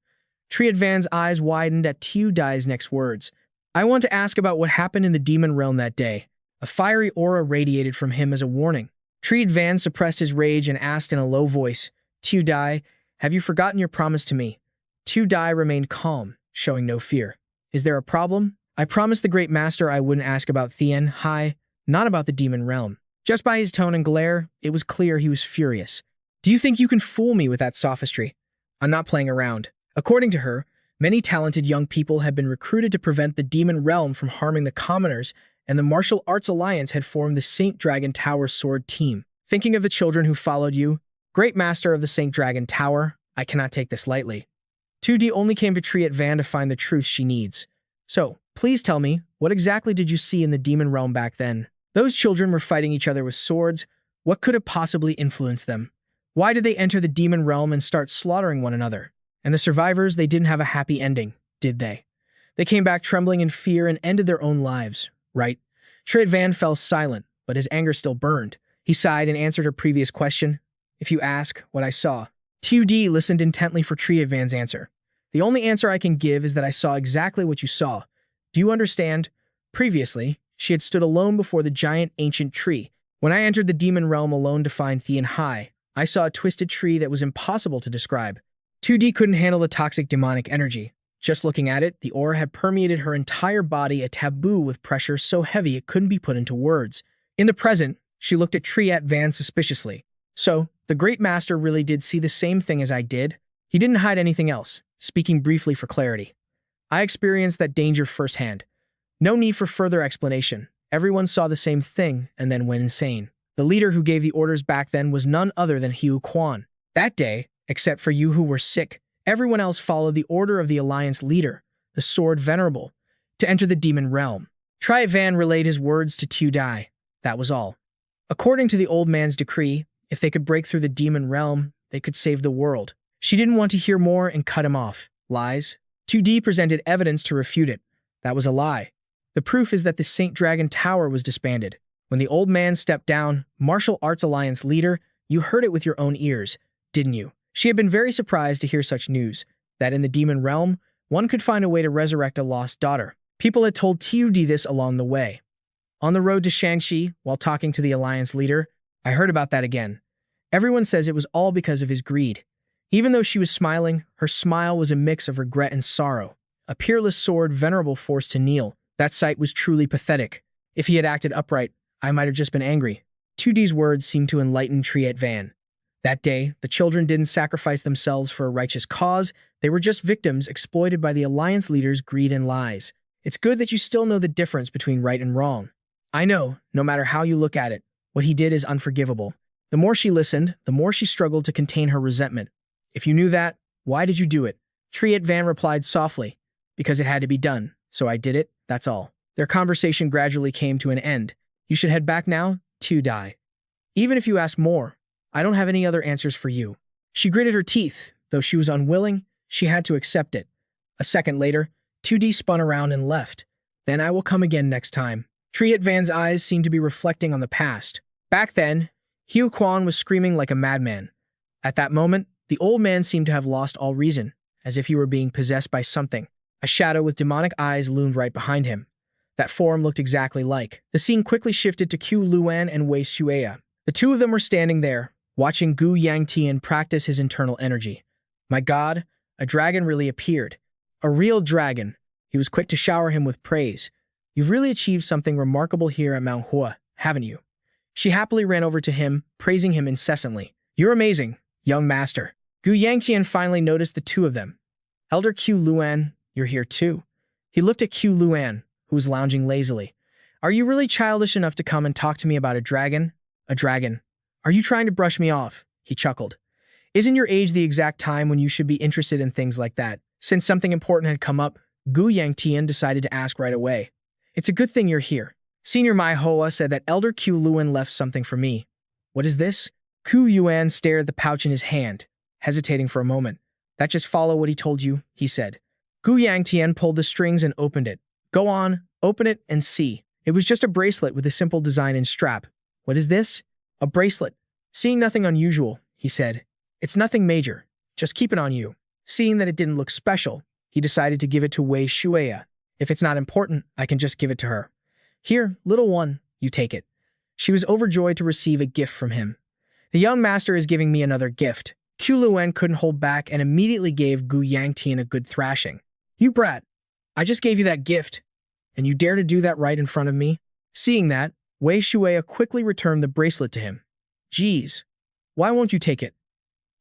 Triad Van's eyes widened at Tiu Dai's next words. I want to ask about what happened in the demon realm that day. A fiery aura radiated from him as a warning. Triad Van suppressed his rage and asked in a low voice, Tiu Dai, have you forgotten your promise to me? Tiu Dai remained calm, showing no fear. Is there a problem? I promised the Great Master I wouldn't ask about Thien Hai, not about the demon realm. Just by his tone and glare, it was clear he was furious. Do you think you can fool me with that sophistry? I'm not playing around. According to her, many talented young people had been recruited to prevent the demon realm from harming the commoners, and the Martial Arts Alliance had formed the Saint Dragon Tower Sword Team. Thinking of the children who followed you, Great Master of the Saint Dragon Tower, I cannot take this lightly. 2D only came to Triet Van to find the truth she needs. So, please tell me, what exactly did you see in the demon realm back then? Those children were fighting each other with swords. What could have possibly influenced them? Why did they enter the demon realm and start slaughtering one another? And the survivors, they didn't have a happy ending, did they? They came back trembling in fear and ended their own lives, right? Triet Van fell silent, but his anger still burned. He sighed and answered her previous question. If you ask what I saw. 2D listened intently for Triet Van's answer. The only answer I can give is that I saw exactly what you saw. Do you understand? Previously, she had stood alone before the giant ancient tree. When I entered the demon realm alone to find Thean Hai, I saw a twisted tree that was impossible to describe. 2D couldn't handle the toxic demonic energy. Just looking at it, the aura had permeated her entire body, a taboo with pressure so heavy it couldn't be put into words. In the present, she looked at Triet Van suspiciously. So, the Great Master really did see the same thing as I did? He didn't hide anything else, speaking briefly for clarity. I experienced that danger firsthand. No need for further explanation. Everyone saw the same thing and then went insane. The leader who gave the orders back then was none other than Hiu Quan. That day, except for you who were sick, everyone else followed the order of the Alliance leader, the Sword Venerable, to enter the demon realm. Triet Van relayed his words to Tu Dai. That was all. According to the old man's decree, if they could break through the demon realm, they could save the world. She didn't want to hear more and cut him off. Lies. 2D presented evidence to refute it. That was a lie. The proof is that the Saint Dragon Tower was disbanded. When the old man stepped down, Martial Arts Alliance leader, you heard it with your own ears, didn't you? She had been very surprised to hear such news, that in the demon realm, one could find a way to resurrect a lost daughter. People had told TUD this along the way. On the road to Shangxi, while talking to the Alliance leader, I heard about that again. Everyone says it was all because of his greed. Even though she was smiling, her smile was a mix of regret and sorrow. A peerless sword venerable forced to kneel. That sight was truly pathetic. If he had acted upright, I might have just been angry. 2D's words seemed to enlighten Triet Van. That day, the children didn't sacrifice themselves for a righteous cause. They were just victims exploited by the Alliance leader's greed and lies. It's good that you still know the difference between right and wrong. I know, no matter how you look at it, what he did is unforgivable. The more she listened, the more she struggled to contain her resentment. If you knew that, why did you do it? Triet Van replied softly. Because it had to be done, so I did it, that's all. Their conversation gradually came to an end. You should head back now, Tu Dai. Even if you ask more, I don't have any other answers for you. She gritted her teeth. Though she was unwilling, she had to accept it. A second later, 2D spun around and left. Then I will come again next time. Triet Van's eyes seemed to be reflecting on the past. Back then, Hiu Quan was screaming like a madman. At that moment, the old man seemed to have lost all reason, as if he were being possessed by something. A shadow with demonic eyes loomed right behind him. That form looked exactly like. The scene quickly shifted to Qiu Luan and Wei Xueya. The two of them were standing there, watching Gu Yangtian practice his internal energy. My god, a dragon really appeared. A real dragon. He was quick to shower him with praise. You've really achieved something remarkable here at Manhwa, haven't you? She happily ran over to him, praising him incessantly. You're amazing, young master. Gu Yangtian finally noticed the two of them. Elder Qiu Luan, you're here too. He looked at Qiu Luan, who was lounging lazily. Are you really childish enough to come and talk to me about a dragon? A dragon. Are you trying to brush me off? He chuckled. Isn't your age the exact time when you should be interested in things like that? Since something important had come up, Gu Yangtian decided to ask right away. It's a good thing you're here. Senior Mai Hoa said that Elder Qiu Luan left something for me. What is this? Qiu Yuan stared at the pouch in his hand, hesitating for a moment. That just follow what he told you, he said. Gu Yangtian pulled the strings and opened it. Go on, open it and see. It was just a bracelet with a simple design and strap. What is this? A bracelet. Seeing nothing unusual, he said. It's nothing major. Just keep it on you. Seeing that it didn't look special, he decided to give it to Wei Xueya. If it's not important, I can just give it to her. Here, little one, you take it. She was overjoyed to receive a gift from him. The young master is giving me another gift. Qiu Luan couldn't hold back and immediately gave Gu Yangtian a good thrashing. You brat! I just gave you that gift, and you dare to do that right in front of me? Seeing that, Wei Shuya quickly returned the bracelet to him. Geez, why won't you take it?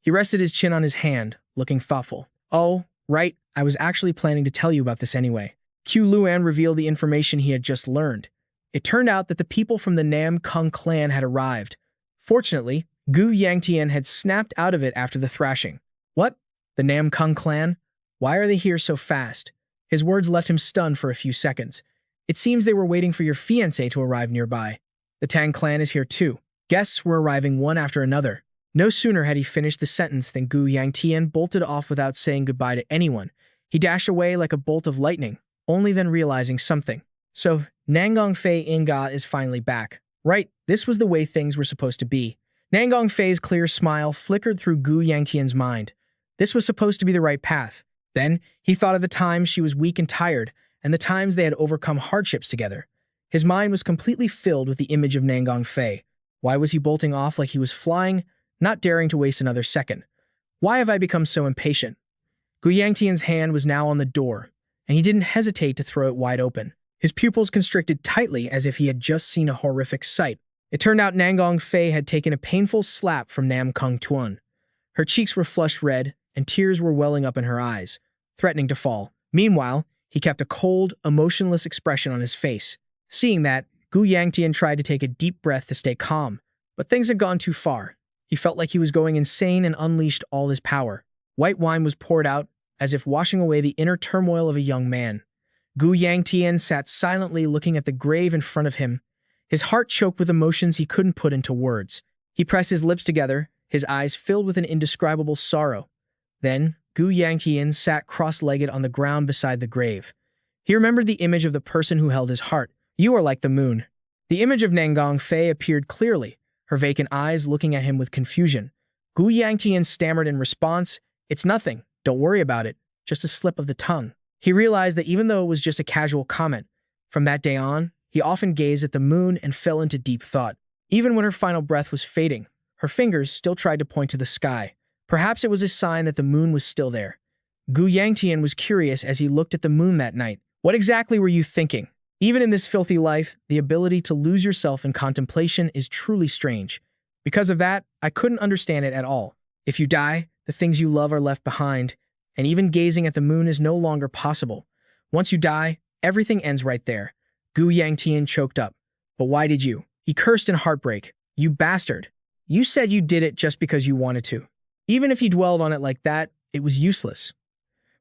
He rested his chin on his hand, looking thoughtful. Oh, right, I was actually planning to tell you about this anyway. Q Luan revealed the information he had just learned. It turned out that the people from the Nam Kung clan had arrived. Fortunately, Gu Yangtian had snapped out of it after the thrashing. What? The Nam Kung clan? Why are they here so fast? His words left him stunned for a few seconds. It seems they were waiting for your fiancé to arrive nearby. The Tang clan is here too. Guests were arriving one after another. No sooner had he finished the sentence than Gu Yangtian bolted off without saying goodbye to anyone. He dashed away like a bolt of lightning, only then realizing something. So, Nangong Fei Inga is finally back. Right, this was the way things were supposed to be. Nangong Fei's clear smile flickered through Gu Yangtian's mind. This was supposed to be the right path. Then, he thought of the times she was weak and tired, and the times they had overcome hardships together. His mind was completely filled with the image of Nangong Fei. Why was he bolting off like he was flying, not daring to waste another second? Why have I become so impatient? Gu Yangtian's hand was now on the door, and he didn't hesitate to throw it wide open. His pupils constricted tightly as if he had just seen a horrific sight. It turned out Nangong Fei had taken a painful slap from Nam Kung Tuan. Her cheeks were flushed red, and tears were welling up in her eyes, threatening to fall. Meanwhile, he kept a cold, emotionless expression on his face. Seeing that, Gu Yangtian tried to take a deep breath to stay calm, but things had gone too far. He felt like he was going insane and unleashed all his power. White wine was poured out, as if washing away the inner turmoil of a young man. Gu Yangtian sat silently looking at the grave in front of him, his heart choked with emotions he couldn't put into words. He pressed his lips together, his eyes filled with an indescribable sorrow. Then, Gu Yangtian sat cross-legged on the ground beside the grave. He remembered the image of the person who held his heart. You are like the moon. The image of Nangong Fei appeared clearly, her vacant eyes looking at him with confusion. Gu Yangtian stammered in response, It's nothing, don't worry about it, just a slip of the tongue. He realized that even though it was just a casual comment, from that day on, he often gazed at the moon and fell into deep thought. Even when her final breath was fading, her fingers still tried to point to the sky. Perhaps it was a sign that the moon was still there. Gu Yangtian was curious as he looked at the moon that night. What exactly were you thinking? Even in this filthy life, the ability to lose yourself in contemplation is truly strange. Because of that, I couldn't understand it at all. If you die, the things you love are left behind, and even gazing at the moon is no longer possible. Once you die, everything ends right there. Gu Yangtian choked up. But why did you? He cursed in heartbreak. You bastard. You said you did it just because you wanted to. Even if he dwelled on it like that, it was useless.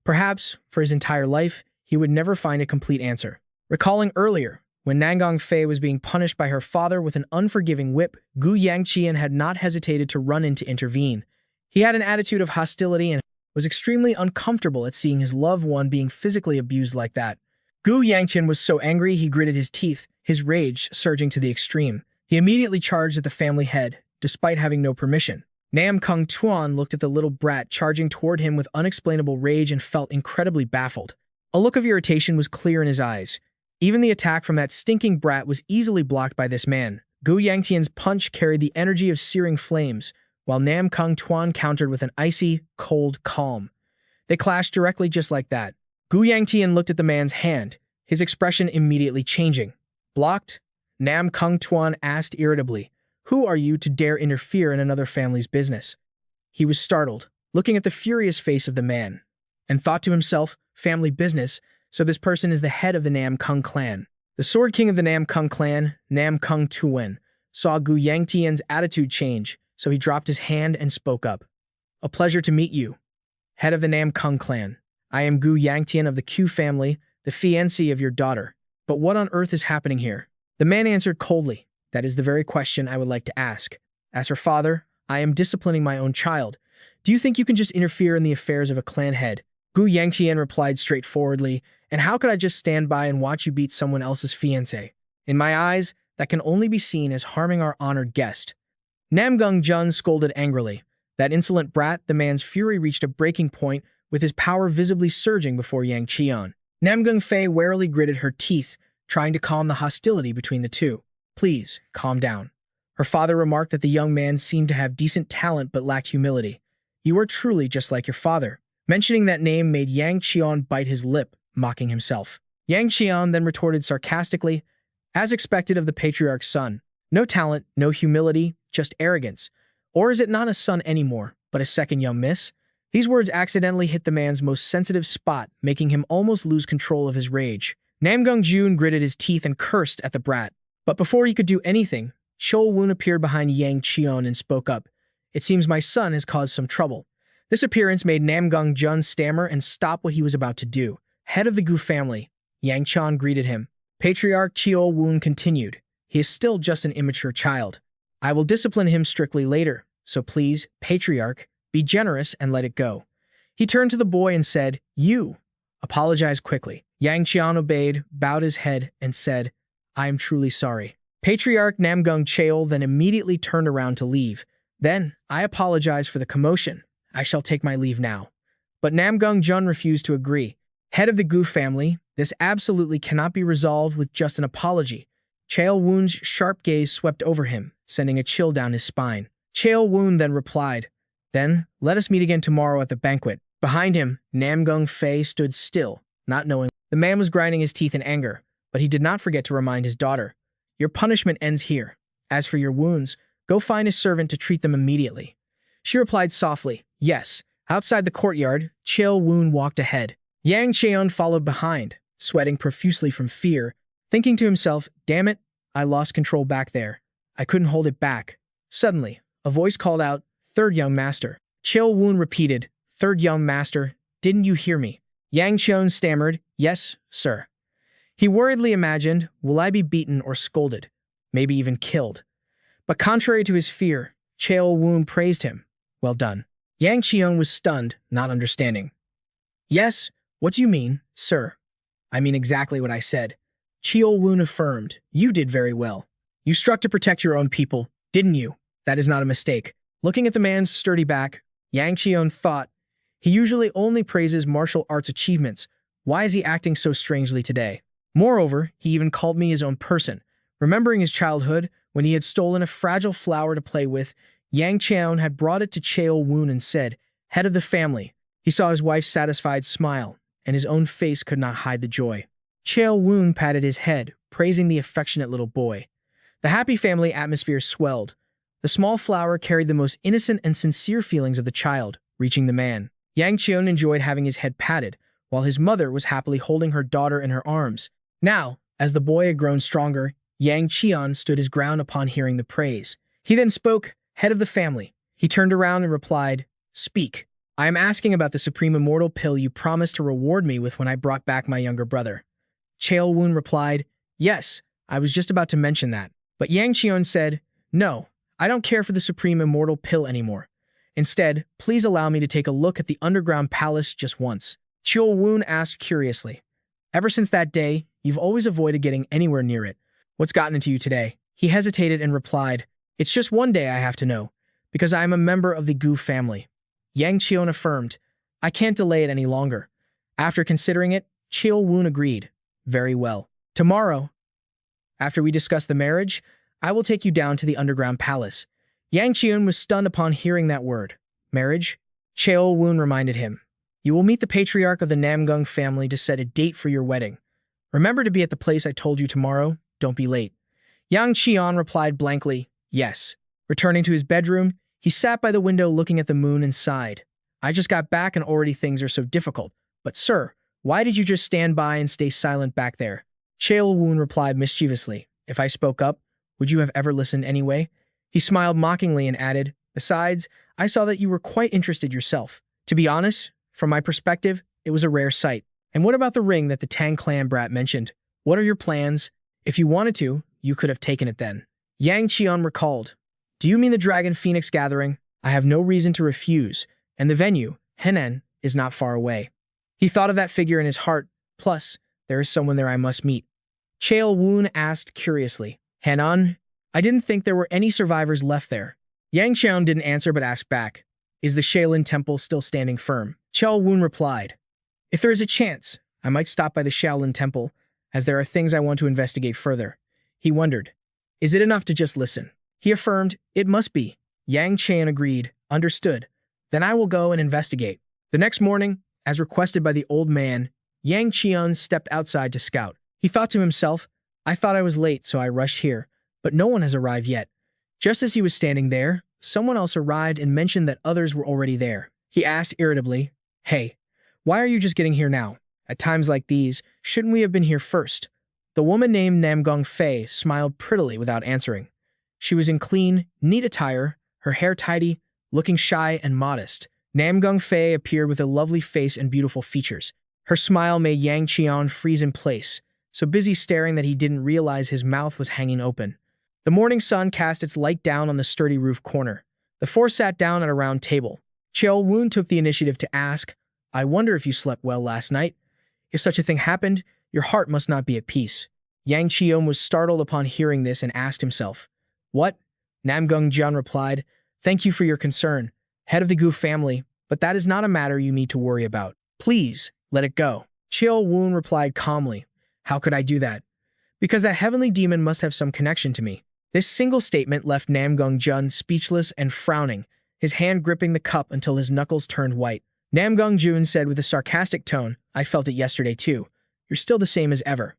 Perhaps, for his entire life, he would never find a complete answer. Recalling earlier, when Nangong Fei was being punished by her father with an unforgiving whip, Gu Yangtian had not hesitated to run in to intervene. He had an attitude of hostility and was extremely uncomfortable at seeing his loved one being physically abused like that. Gu Yangtian was so angry he gritted his teeth, his rage surging to the extreme. He immediately charged at the family head, despite having no permission. Nam Kung Tuan looked at the little brat charging toward him with unexplainable rage and felt incredibly baffled. A look of irritation was clear in his eyes. Even the attack from that stinking brat was easily blocked by this man. Gu Yangtian's punch carried the energy of searing flames, while Nam Kung Tuan countered with an icy, cold calm. They clashed directly just like that. Gu Yangtian looked at the man's hand, his expression immediately changing. Blocked? Nam Kung Tuan asked irritably. Who are you to dare interfere in another family's business? He was startled, looking at the furious face of the man, and thought to himself, family business, so this person is the head of the Nam Kung clan. The Sword King of the Nam Kung clan, Nam Kung Tuan, saw Gu Yangtian's attitude change, so he dropped his hand and spoke up. A pleasure to meet you, head of the Nam Kung clan. I am Gu Yangtian of the Q family, the fiancé of your daughter. But what on earth is happening here? The man answered coldly. That is the very question I would like to ask. As her father, I am disciplining my own child. Do you think you can just interfere in the affairs of a clan head? Gu Yangtian replied straightforwardly, and how could I just stand by and watch you beat someone else's fiancé? In my eyes, that can only be seen as harming our honored guest. Namgung Jun scolded angrily. That insolent brat, the man's fury reached a breaking point, with his power visibly surging before Yang Qian. Namgung Fei warily gritted her teeth, trying to calm the hostility between the two. Please, calm down. Her father remarked that the young man seemed to have decent talent but lacked humility. You are truly just like your father. Mentioning that name made Yang Qian bite his lip, mocking himself. Yang Qian then retorted sarcastically, As expected of the patriarch's son. No talent, no humility, just arrogance. Or is it not a son anymore, but a second young miss? These words accidentally hit the man's most sensitive spot, making him almost lose control of his rage. Namgung Jun gritted his teeth and cursed at the brat. But before he could do anything, Chol Woon appeared behind Yang Cheon and spoke up. It seems my son has caused some trouble. This appearance made Namgung Jun stammer and stop what he was about to do. Head of the Gu family, Yang Chan greeted him. Patriarch Chol Woon continued. He is still just an immature child. I will discipline him strictly later, so please, Patriarch, be generous and let it go. He turned to the boy and said, You. Apologize quickly. Yang Qian obeyed, bowed his head, and said, I am truly sorry. Patriarch Namgung Cheol then immediately turned around to leave. Then, I apologize for the commotion. I shall take my leave now. But Namgung Jun refused to agree. Head of the Gu family, this absolutely cannot be resolved with just an apology. Cheol Woon's sharp gaze swept over him, sending a chill down his spine. Cheol Woon then replied, Then, let us meet again tomorrow at the banquet. Behind him, Namgung Fei stood still, not knowing. The man was grinding his teeth in anger, but he did not forget to remind his daughter, Your punishment ends here. As for your wounds, go find a servant to treat them immediately. She replied softly, Yes. Outside the courtyard, Cheol Woon walked ahead. Yang Cheon followed behind, sweating profusely from fear, thinking to himself, Damn it, I lost control back there. I couldn't hold it back. Suddenly, a voice called out, Third young master. Cheol Woon repeated, Third young master, didn't you hear me? Yang Cheon stammered, Yes, sir. He worriedly imagined, Will I be beaten or scolded? Maybe even killed. But contrary to his fear, Cheol Woon praised him. Well done. Yang Cheon was stunned, not understanding. Yes, what do you mean, sir? I mean exactly what I said. Cheol Woon affirmed, You did very well. You struck to protect your own people, didn't you? That is not a mistake. Looking at the man's sturdy back, Yang Cheon thought, He usually only praises martial arts achievements. Why is he acting so strangely today? Moreover, he even called me his own person. Remembering his childhood, when he had stolen a fragile flower to play with, Yang Cheon had brought it to Cheol Woon and said, Head of the family. He saw his wife's satisfied smile, and his own face could not hide the joy. Cheol Woon patted his head, praising the affectionate little boy. The happy family atmosphere swelled. The small flower carried the most innocent and sincere feelings of the child, reaching the man. Yang Cheon enjoyed having his head patted, while his mother was happily holding her daughter in her arms. Now, as the boy had grown stronger, Yang Cheon stood his ground upon hearing the praise. He then spoke, Head of the family. He turned around and replied, Speak. I am asking about the supreme immortal pill you promised to reward me with when I brought back my younger brother. Cheol Woon replied, Yes, I was just about to mention that. But Yang Cheon said, No, I don't care for the supreme immortal pill anymore. Instead, please allow me to take a look at the underground palace just once. Cheol Woon asked curiously, Ever since that day, you've always avoided getting anywhere near it. What's gotten into you today? He hesitated and replied, It's just one day I have to know, because I am a member of the Gu family. Yang Cheon affirmed, I can't delay it any longer. After considering it, Cheol Woon agreed. Very well. Tomorrow, after we discuss the marriage, I will take you down to the underground palace. Yang Cheon was stunned upon hearing that word. Marriage? Cheol Woon reminded him. You will meet the patriarch of the Namgung family to set a date for your wedding. Remember to be at the place I told you tomorrow. Don't be late. Yang Cheon replied blankly, Yes. Returning to his bedroom, he sat by the window looking at the moon and sighed. I just got back and already things are so difficult. But sir, why did you just stand by and stay silent back there? Cheol Woon replied mischievously, If I spoke up, would you have ever listened anyway? He smiled mockingly and added, Besides, I saw that you were quite interested yourself. To be honest, from my perspective, it was a rare sight. And what about the ring that the Tang clan brat mentioned? What are your plans? If you wanted to, you could have taken it then. Yang Cheon recalled, Do you mean the Dragon Phoenix gathering? I have no reason to refuse, and the venue, Henan, is not far away. He thought of that figure in his heart, plus, there is someone there I must meet. Cheol Woon asked curiously, Henan? I didn't think there were any survivors left there. Yang Cheon didn't answer but asked back, Is the Shaolin Temple still standing firm? Cheol Woon replied, If there is a chance, I might stop by the Shaolin Temple, as there are things I want to investigate further. He wondered, Is it enough to just listen? He affirmed, It must be. Yang Cheon agreed, Understood. Then I will go and investigate. The next morning, as requested by the old man, Yang Cheon stepped outside to scout. He thought to himself, I thought I was late, so I rushed here, but no one has arrived yet. Just as he was standing there, someone else arrived and mentioned that others were already there. He asked irritably, "Hey, why are you just getting here now? At times like these, shouldn't we have been here first?" The woman named Namgong Fei smiled prettily without answering. She was in clean, neat attire, her hair tidy, looking shy and modest. Namgong Fei appeared with a lovely face and beautiful features. Her smile made Yangtian freeze in place, so busy staring that he didn't realize his mouth was hanging open. The morning sun cast its light down on the sturdy roof corner. The four sat down at a round table. Cheo Woon took the initiative to ask, "I wonder if you slept well last night? If such a thing happened, your heart must not be at peace." Yang Cheom was startled upon hearing this and asked himself, "What?" Namgung Jun replied, "Thank you for your concern, head of the Gu family, but that is not a matter you need to worry about. Please, let it go." Cheo Woon replied calmly, "How could I do that? Because that heavenly demon must have some connection to me." This single statement left Namgung Jun speechless and frowning, his hand gripping the cup until his knuckles turned white. Namgung Jun said with a sarcastic tone, "I felt it yesterday too. You're still the same as ever."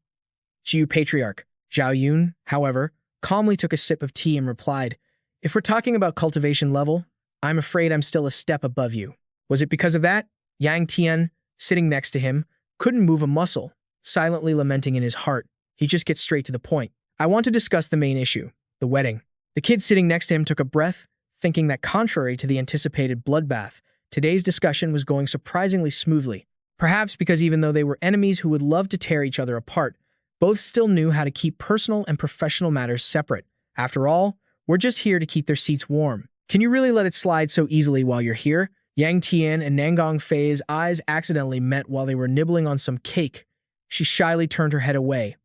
Jiu Patriarch Zhao Yun, however, calmly took a sip of tea and replied, "If we're talking about cultivation level, I'm afraid I'm still a step above you." Was it because of that? Yang Tian, sitting next to him, couldn't move a muscle, silently lamenting in his heart. He just gets straight to the point. "I want to discuss the main issue, the wedding." The kid sitting next to him took a breath, thinking that contrary to the anticipated bloodbath, today's discussion was going surprisingly smoothly. Perhaps because even though they were enemies who would love to tear each other apart, both still knew how to keep personal and professional matters separate. After all, we're just here to keep their seats warm. Can you really let it slide so easily while you're here? Yang Tian and Namgong Fei's eyes accidentally met while they were nibbling on some cake. She shyly turned her head away,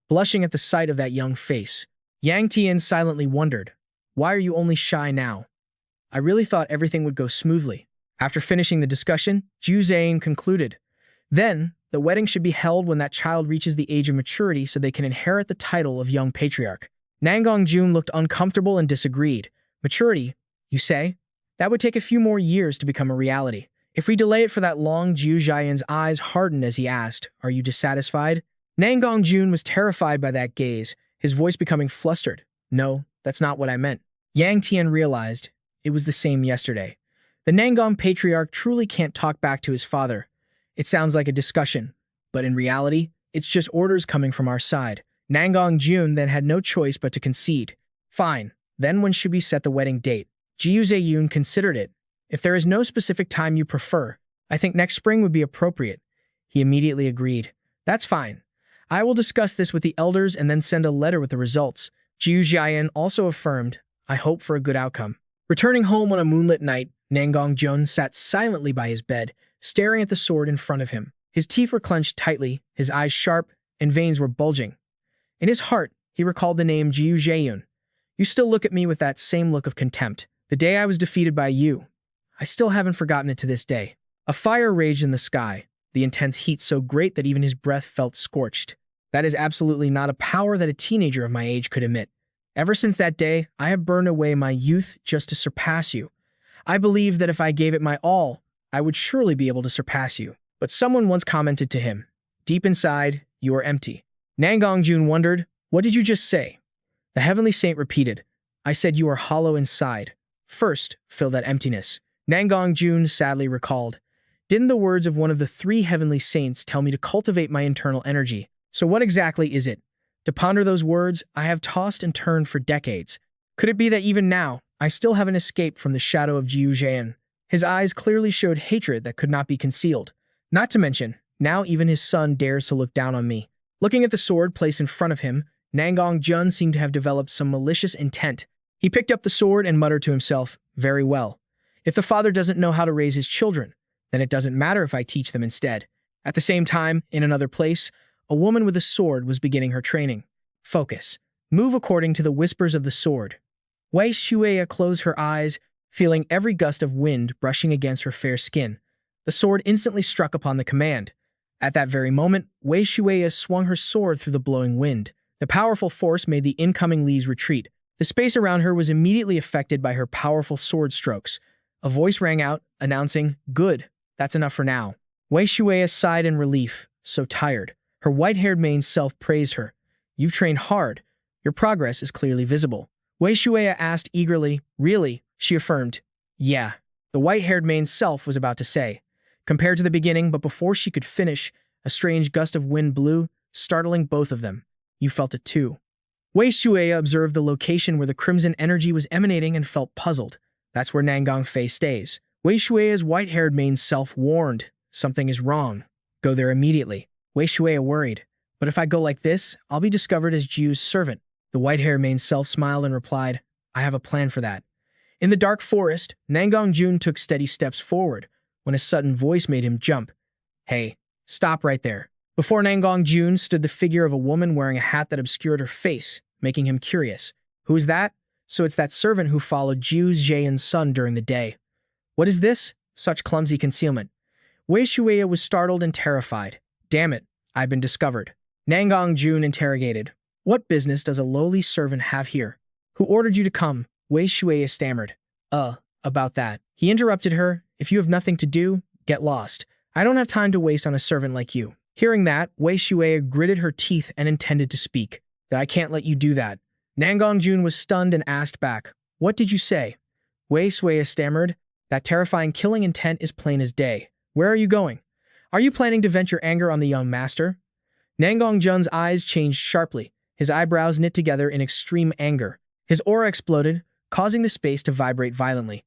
blushing at the sight of that young face. Yang Tian silently wondered, "Why are you only shy now? I really thought everything would go smoothly." After finishing the discussion, Zhu Zhang concluded, "Then, the wedding should be held when that child reaches the age of maturity so they can inherit the title of young patriarch." Namgong Jun looked uncomfortable and disagreed. "Maturity, you say? That would take a few more years to become a reality. If we delay it for that long," Zhu Zhayan's eyes hardened as he asked, "Are you dissatisfied?" Namgong Jun was terrified by that gaze, his voice becoming flustered. "No, that's not what I meant." Yang Tian realized it was the same yesterday. The Nangong patriarch truly can't talk back to his father. It sounds like a discussion, but in reality, it's just orders coming from our side. Nangong Jun then had no choice but to concede. "Fine, then when should we set the wedding date?" Jiu Zeyun considered it. "If there is no specific time you prefer, I think next spring would be appropriate." He immediately agreed. "That's fine. I will discuss this with the elders and then send a letter with the results." Jiu Jian also affirmed, "I hope for a good outcome." Returning home on a moonlit night, Nangong Jun sat silently by his bed, staring at the sword in front of him. His teeth were clenched tightly, his eyes sharp, and veins were bulging. In his heart, he recalled the name Jiu Zheyun. "You still look at me with that same look of contempt. The day I was defeated by you. I still haven't forgotten it to this day." A fire raged in the sky, the intense heat so great that even his breath felt scorched. That is absolutely not a power that a teenager of my age could emit. Ever since that day, I have burned away my youth just to surpass you. I believe that if I gave it my all, I would surely be able to surpass you. But someone once commented to him, "Deep inside, you are empty." Nangong Jun wondered, "What did you just say?" The heavenly saint repeated, "I said you are hollow inside. First, fill that emptiness." Nangong Jun sadly recalled, "Didn't the words of one of the three heavenly saints tell me to cultivate my internal energy? So what exactly is it?" To ponder those words, I have tossed and turned for decades. Could it be that even now, I still haven't escaped from the shadow of Jiu Zhan? His eyes clearly showed hatred that could not be concealed. Not to mention, now even his son dares to look down on me. Looking at the sword placed in front of him, Nangong Jun seemed to have developed some malicious intent. He picked up the sword and muttered to himself, "Very well. If the father doesn't know how to raise his children, then it doesn't matter if I teach them instead." At the same time, in another place, a woman with a sword was beginning her training. Focus. Move according to the whispers of the sword. Wei Shueya closed her eyes, feeling every gust of wind brushing against her fair skin. The sword instantly struck upon the command. At that very moment, Wei Shueya swung her sword through the blowing wind. The powerful force made the incoming leaves retreat. The space around her was immediately affected by her powerful sword strokes. A voice rang out, announcing, "Good, that's enough for now." Wei Shueya sighed in relief, so tired. Her white-haired main self praised her. You've trained hard. Your progress is clearly visible. Wei Shuya asked eagerly. Really? She affirmed. Yeah. The white-haired main self was about to say, compared to the beginning, but before she could finish, a strange gust of wind blew, startling both of them. You felt it too. Wei Shuya observed the location where the crimson energy was emanating and felt puzzled. That's where Nangong Fei stays. Wei Shuya's white-haired main self warned, something is wrong. Go there immediately. Wei Shuya worried. But if I go like this, I'll be discovered as Jiu's servant. The white-haired main self smiled and replied, I have a plan for that. In the dark forest, Nangong Jun took steady steps forward when a sudden voice made him jump. Hey, stop right there. Before Nangong Jun stood the figure of a woman wearing a hat that obscured her face, making him curious. Who is that? So it's that servant who followed Jiu Zhayan's son during the day. What is this? Such clumsy concealment. Wei Shuya was startled and terrified. Damn it, I've been discovered. Nangong Jun interrogated. What business does a lowly servant have here? Who ordered you to come? Wei Shuya stammered. About that. He interrupted her. If you have nothing to do, get lost. I don't have time to waste on a servant like you. Hearing that, Wei Shuya gritted her teeth and intended to speak. I can't let you do that. Nangong Jun was stunned and asked back, What did you say? Wei Shuya stammered. That terrifying killing intent is plain as day. Where are you going? Are you planning to vent your anger on the young master? Nangong Jun's eyes changed sharply, his eyebrows knit together in extreme anger. His aura exploded, causing the space to vibrate violently.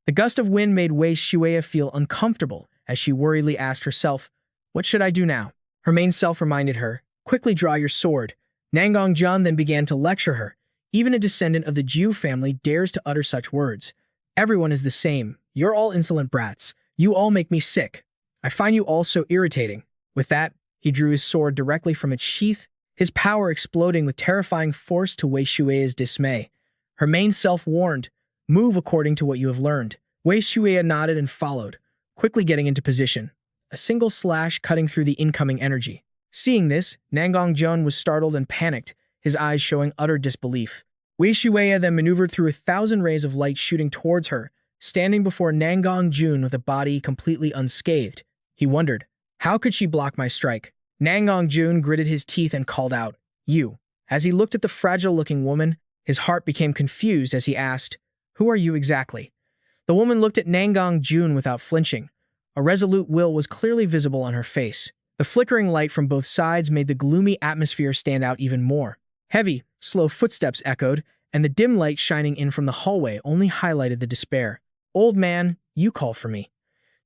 The gust of wind made Wei Shuya feel uncomfortable as she worriedly asked herself, What should I do now? Her main self reminded her, Quickly draw your sword. Nangong Jun then began to lecture her. Even a descendant of the Jiu family dares to utter such words. Everyone is the same. You're all insolent brats. You all make me sick. I find you all so irritating. With that, he drew his sword directly from its sheath, his power exploding with terrifying force to Wei Shuya's dismay. Her main self warned, Move according to what you have learned. Wei Shuya nodded and followed, quickly getting into position, a single slash cutting through the incoming energy. Seeing this, Nangong Jun was startled and panicked, his eyes showing utter disbelief. Wei Shuya then maneuvered through 1,000 rays of light shooting towards her, standing before Nangong Jun with a body completely unscathed. He wondered, how could she block my strike? Nangong Jun gritted his teeth and called out, You. As he looked at the fragile-looking woman, his heart became confused as he asked, Who are you exactly? The woman looked at Nangong Jun without flinching. A resolute will was clearly visible on her face. The flickering light from both sides made the gloomy atmosphere stand out even more. Heavy, slow footsteps echoed, and the dim light shining in from the hallway only highlighted the despair. Old man, you call for me.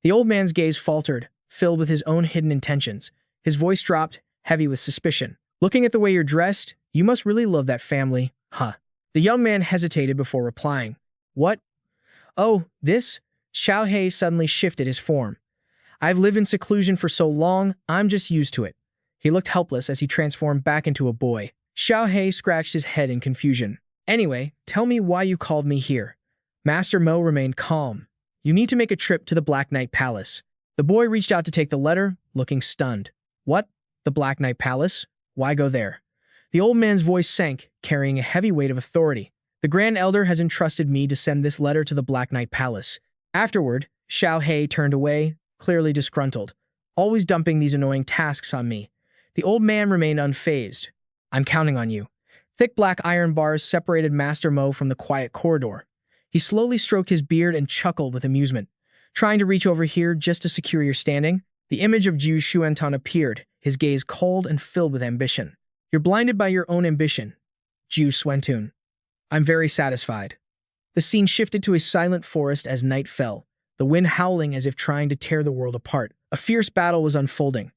The old man's gaze faltered, filled with his own hidden intentions. His voice dropped, heavy with suspicion. Looking at the way you're dressed, you must really love that family, huh? The young man hesitated before replying. What? Oh, this? Xiao He suddenly shifted his form. I've lived in seclusion for so long, I'm just used to it. He looked helpless as he transformed back into a boy. Xiao He scratched his head in confusion. Anyway, tell me why you called me here. Master Mo remained calm. You need to make a trip to the Black Knight Palace. The boy reached out to take the letter, looking stunned. What? The Black Knight Palace? Why go there? The old man's voice sank, carrying a heavy weight of authority. The Grand Elder has entrusted me to send this letter to the Black Knight Palace. Afterward, Xiao He turned away, clearly disgruntled. Always dumping these annoying tasks on me. The old man remained unfazed. I'm counting on you. Thick black iron bars separated Master Mo from the quiet corridor. He slowly stroked his beard and chuckled with amusement. Trying to reach over here just to secure your standing? The image of Jiu Xuantan appeared, his gaze cold and filled with ambition. You're blinded by your own ambition. Jiu Xuantan. I'm very satisfied. The scene shifted to a silent forest as night fell, the wind howling as if trying to tear the world apart. A fierce battle was unfolding.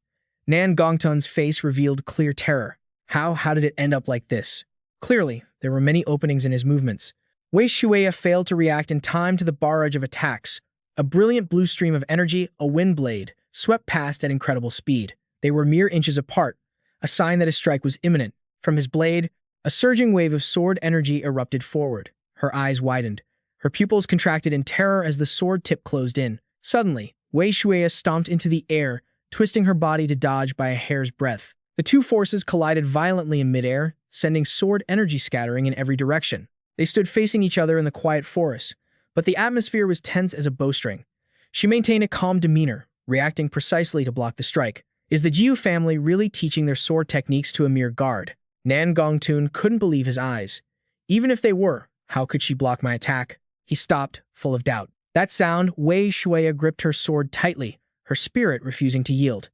Nan Gongtun's face revealed clear terror. How did it end up like this? Clearly, there were many openings in his movements. Wei Shuya failed to react in time to the barrage of attacks. A brilliant blue stream of energy, a wind blade, swept past at incredible speed. They were mere inches apart, a sign that his strike was imminent. From his blade, a surging wave of sword energy erupted forward. Her eyes widened. Her pupils contracted in terror as the sword tip closed in. Suddenly, Wei Shuya stomped into the air, twisting her body to dodge by a hair's breadth. The two forces collided violently in midair, sending sword energy scattering in every direction. They stood facing each other in the quiet forest, but the atmosphere was tense as a bowstring. She maintained a calm demeanor, reacting precisely to block the strike. Is the Jiu family really teaching their sword techniques to a mere guard? Nan Gongtun couldn't believe his eyes. Even if they were, how could she block my attack? He stopped, full of doubt. That sound, Wei Shuya gripped her sword tightly, her spirit refusing to yield.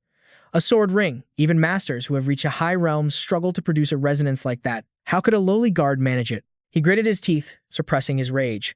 A sword ring, even masters who have reached a high realm struggle to produce a resonance like that. How could a lowly guard manage it? He gritted his teeth, suppressing his rage.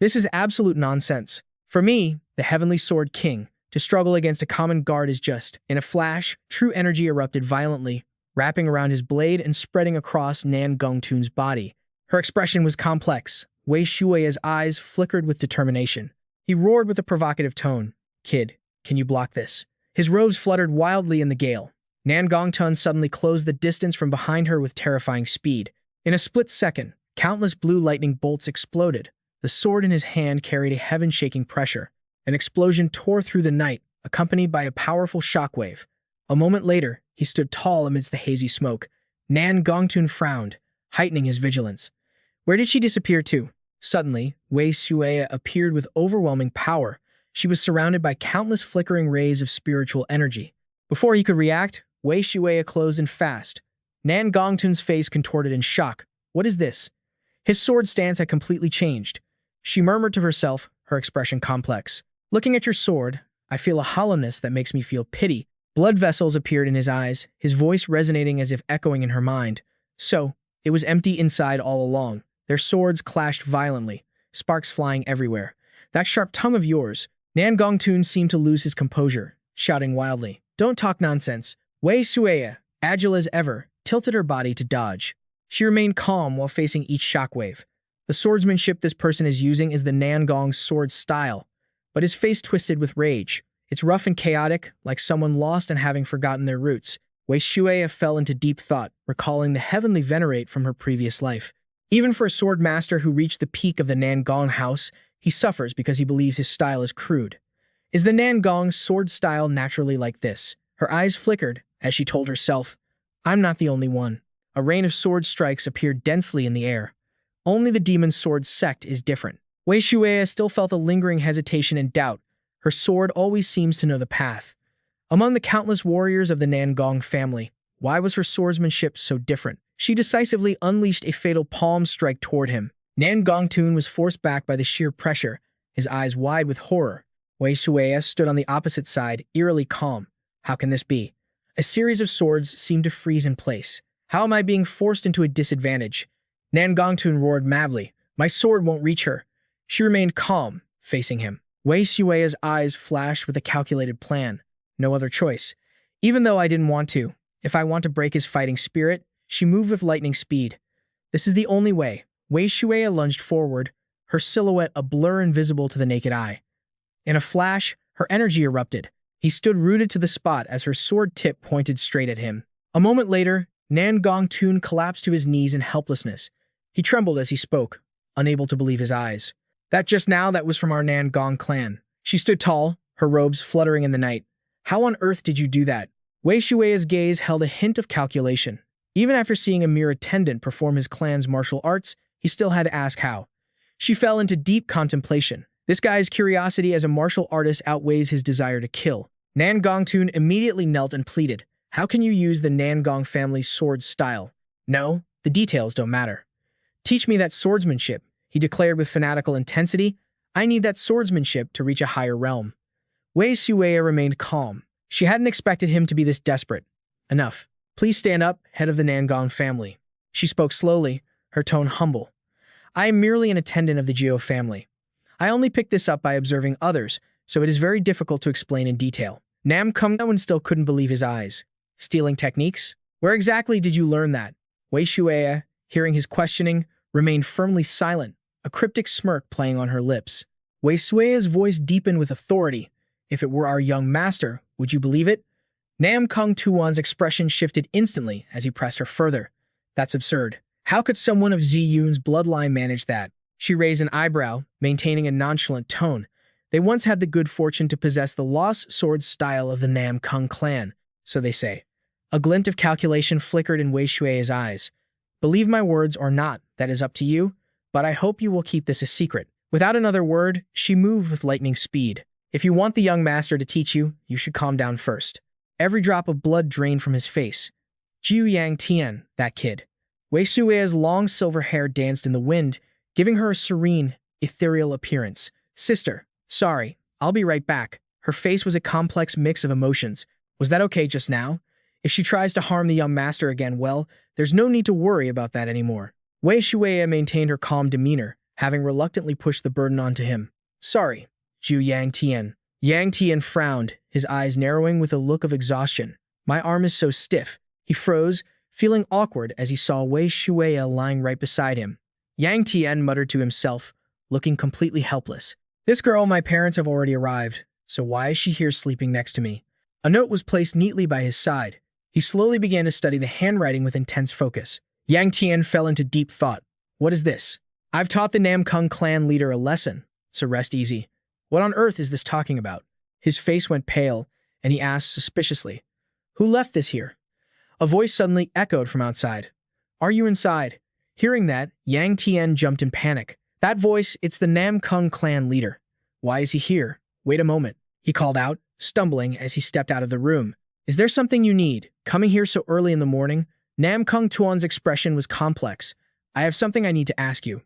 This is absolute nonsense. For me, the Heavenly Sword King, to struggle against a common guard is just. In a flash, true energy erupted violently, wrapping around his blade and spreading across Nan Gongtun's body. Her expression was complex. Wei Shuya's eyes flickered with determination. He roared with a provocative tone. "Kid, can you block this?" His robes fluttered wildly in the gale. Nan Gongtun suddenly closed the distance from behind her with terrifying speed. In a split second, countless blue lightning bolts exploded. The sword in his hand carried a heaven-shaking pressure. An explosion tore through the night, accompanied by a powerful shockwave. A moment later, he stood tall amidst the hazy smoke. Nan Gongtun frowned, heightening his vigilance. Where did she disappear to? Suddenly, Wei Shuya appeared with overwhelming power. She was surrounded by countless flickering rays of spiritual energy. Before he could react, Wei Shuya closed in fast. Nan Gongtun's face contorted in shock. What is this? His sword stance had completely changed. She murmured to herself, her expression complex. Looking at your sword, I feel a hollowness that makes me feel pity. Blood vessels appeared in his eyes, his voice resonating as if echoing in her mind. So, it was empty inside all along. Their swords clashed violently, sparks flying everywhere. That sharp tongue of yours. Nan Gongtun seemed to lose his composure, shouting wildly. Don't talk nonsense. Wei Shuya, agile as ever, tilted her body to dodge. She remained calm while facing each shockwave. The swordsmanship this person is using is the Nan Gong sword style, but his face twisted with rage. It's rough and chaotic, like someone lost and having forgotten their roots. Wei Shuya fell into deep thought, recalling the heavenly venerate from her previous life. Even for a sword master who reached the peak of the Nan Gong house, he suffers because he believes his style is crude. Is the Nan Gong sword style naturally like this? Her eyes flickered as she told herself, I'm not the only one. A rain of sword strikes appeared densely in the air. Only the Demon Sect is different. Wei Shuya still felt a lingering hesitation and doubt. Her sword always seems to know the path. Among the countless warriors of the Nan Gong family, why was her swordsmanship so different? She decisively unleashed a fatal palm strike toward him. Nan Gongtun was forced back by the sheer pressure, his eyes wide with horror. Wei Shuya stood on the opposite side, eerily calm. How can this be? A series of swords seemed to freeze in place. How am I being forced into a disadvantage? Nan Gongtun roared madly. My sword won't reach her. She remained calm, facing him. Wei Shuya's eyes flashed with a calculated plan. No other choice. Even though I didn't want to, if I want to break his fighting spirit, she moved with lightning speed. This is the only way. Wei Shuya lunged forward, her silhouette a blur invisible to the naked eye. In a flash, her energy erupted. He stood rooted to the spot as her sword tip pointed straight at him. A moment later, Nan Gongtun collapsed to his knees in helplessness. He trembled as he spoke, unable to believe his eyes. That was from our Nan Gong clan. She stood tall, her robes fluttering in the night. How on earth did you do that? Wei Shuya's gaze held a hint of calculation. Even after seeing a mere attendant perform his clan's martial arts, he still had to ask how. She fell into deep contemplation. This guy's curiosity as a martial artist outweighs his desire to kill. Nan Gongtun immediately knelt and pleaded, how can you use the Nan Gong family's sword style? No, the details don't matter. Teach me that swordsmanship, he declared with fanatical intensity. I need that swordsmanship to reach a higher realm. Wei Shuya remained calm. She hadn't expected him to be this desperate. Enough. Please stand up, head of the Nan Gong family. She spoke slowly, her tone humble. I am merely an attendant of the Jiao family. I only picked this up by observing others, so it is very difficult to explain in detail. Nam Kung still couldn't believe his eyes. Stealing techniques? Where exactly did you learn that? Wei Shuya, hearing his questioning, remained firmly silent, a cryptic smirk playing on her lips. Wei Shuya's voice deepened with authority. If it were our young master, would you believe it? Nam Kung Tuan's expression shifted instantly as he pressed her further. That's absurd. How could someone of Ziyun's bloodline manage that? She raised an eyebrow, maintaining a nonchalant tone. They once had the good fortune to possess the lost sword style of the Nam Kung clan, so they say. A glint of calculation flickered in Wei Shuya's eyes. Believe my words or not, that is up to you, but I hope you will keep this a secret. Without another word, she moved with lightning speed. If you want the young master to teach you, you should calm down first. Every drop of blood drained from his face. Yangtian, that kid. Wei Sui's long silver hair danced in the wind, giving her a serene, ethereal appearance. Sister, sorry, I'll be right back. Her face was a complex mix of emotions. Was that okay just now? If she tries to harm the young master again, well, there's no need to worry about that anymore. Wei Shuai maintained her calm demeanor, having reluctantly pushed the burden onto him. Sorry, Yangtian. Yangtian frowned, his eyes narrowing with a look of exhaustion. My arm is so stiff. He froze, feeling awkward as he saw Wei Shuai lying right beside him. Yangtian muttered to himself, looking completely helpless. This girl, my parents have already arrived, so why is she here sleeping next to me? A note was placed neatly by his side. He slowly began to study the handwriting with intense focus. Yangtian fell into deep thought. What is this? I've taught the Namkung clan leader a lesson, so rest easy. What on earth is this talking about? His face went pale, and he asked suspiciously, Who left this here? A voice suddenly echoed from outside. Are you inside? Hearing that, Yangtian jumped in panic. That voice, it's the Namkung clan leader. Why is he here? Wait a moment, he called out, stumbling as he stepped out of the room. Is there something you need? Coming here so early in the morning? Namkung Tuan's expression was complex. I have something I need to ask you.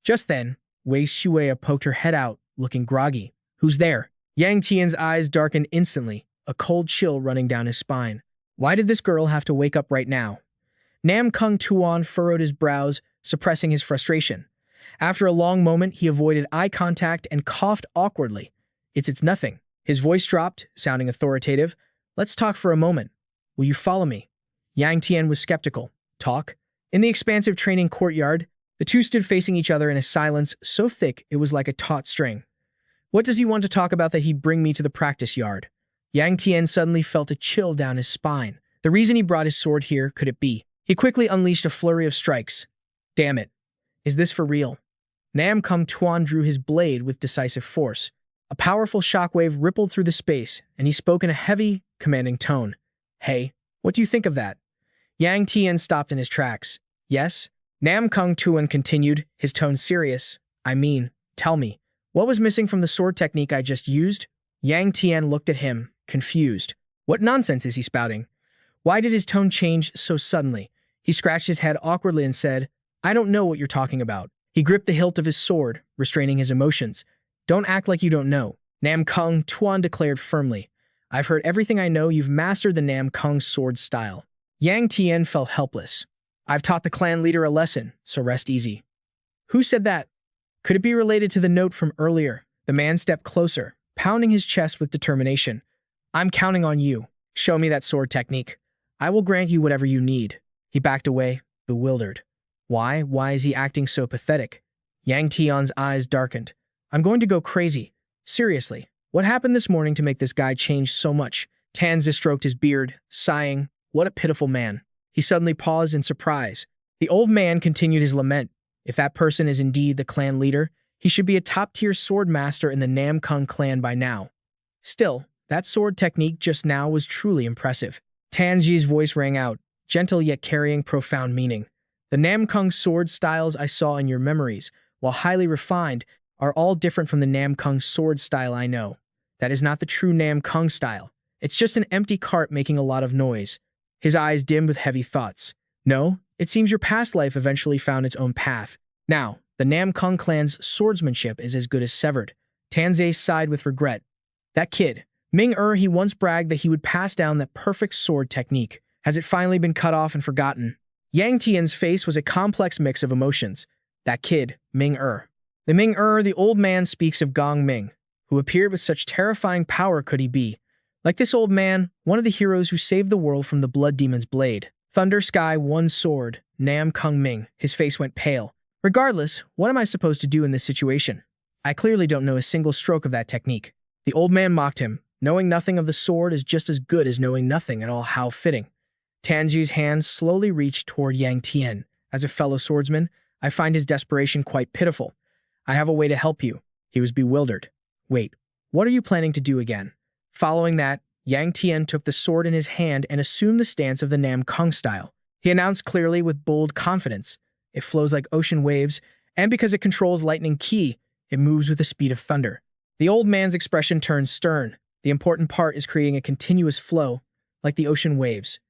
Just then, Wei Shuai poked her head out, looking groggy. Who's there? Yangtian's eyes darkened instantly, a cold chill running down his spine. Why did this girl have to wake up right now? Namkung Tuan furrowed his brows, suppressing his frustration. After a long moment, he avoided eye contact and coughed awkwardly. It's nothing. His voice dropped, sounding authoritative. Let's talk for a moment. Will you follow me? Yangtian was skeptical. Talk? In the expansive training courtyard, the two stood facing each other in a silence so thick it was like a taut string. What does he want to talk about that he'd bring me to the practice yard? Yangtian suddenly felt a chill down his spine. The reason he brought his sword here, could it be? He quickly unleashed a flurry of strikes. Damn it. Is this for real? Namkung Tuan drew his blade with decisive force. A powerful shockwave rippled through the space, and he spoke in a heavy, commanding tone. Hey, what do you think of that? Yangtian stopped in his tracks. Yes? Namkung Tuan continued, his tone serious. I mean, tell me, what was missing from the sword technique I just used? Yangtian looked at him, confused. What nonsense is he spouting? Why did his tone change so suddenly? He scratched his head awkwardly and said, I don't know what you're talking about. He gripped the hilt of his sword, restraining his emotions. Don't act like you don't know. Namkung Tuan declared firmly. I've heard everything I know. You've mastered the Namkung sword style. Yangtian felt helpless. I've taught the clan leader a lesson, so rest easy. Who said that? Could it be related to the note from earlier? The man stepped closer, pounding his chest with determination. I'm counting on you. Show me that sword technique. I will grant you whatever you need. He backed away, bewildered. Why? Why is he acting so pathetic? Yangtian's eyes darkened. I'm going to go crazy. Seriously, what happened this morning to make this guy change so much? Tanzi stroked his beard, sighing. What a pitiful man. He suddenly paused in surprise. The old man continued his lament. If that person is indeed the clan leader, he should be a top-tier sword master in the Namkung clan by now. Still, that sword technique just now was truly impressive. Tanji's voice rang out, gentle yet carrying profound meaning. The Namkung sword styles I saw in your memories, while highly refined, are all different from the Namkung sword style I know. That is not the true Namkung style. It's just an empty cart making a lot of noise. His eyes dimmed with heavy thoughts. No, it seems your past life eventually found its own path. Now, the Namkung clan's swordsmanship is as good as severed. Tanzi sighed with regret. That kid, Ming-Er, he once bragged that he would pass down that perfect sword technique. Has it finally been cut off and forgotten? Yangtian's face was a complex mix of emotions. That kid, Ming-Er. The Ming-Er, the old man speaks of Gong Ming, who appeared with such terrifying power could he be. Like this old man, one of the heroes who saved the world from the blood demon's blade. Thunder Sky, one sword, Namkung Ming. His face went pale. Regardless, what am I supposed to do in this situation? I clearly don't know a single stroke of that technique. The old man mocked him. Knowing nothing of the sword is just as good as knowing nothing at all. How fitting. Tanji's hand slowly reached toward Yangtian. As a fellow swordsman, I find his desperation quite pitiful. I have a way to help you. He was bewildered. Wait, what are you planning to do again? Following that, Yangtian took the sword in his hand and assumed the stance of the Namkung style. He announced clearly with bold confidence. It flows like ocean waves, and because it controls lightning ki, it moves with the speed of thunder. The old man's expression turned stern. The important part is creating a continuous flow, like the ocean waves.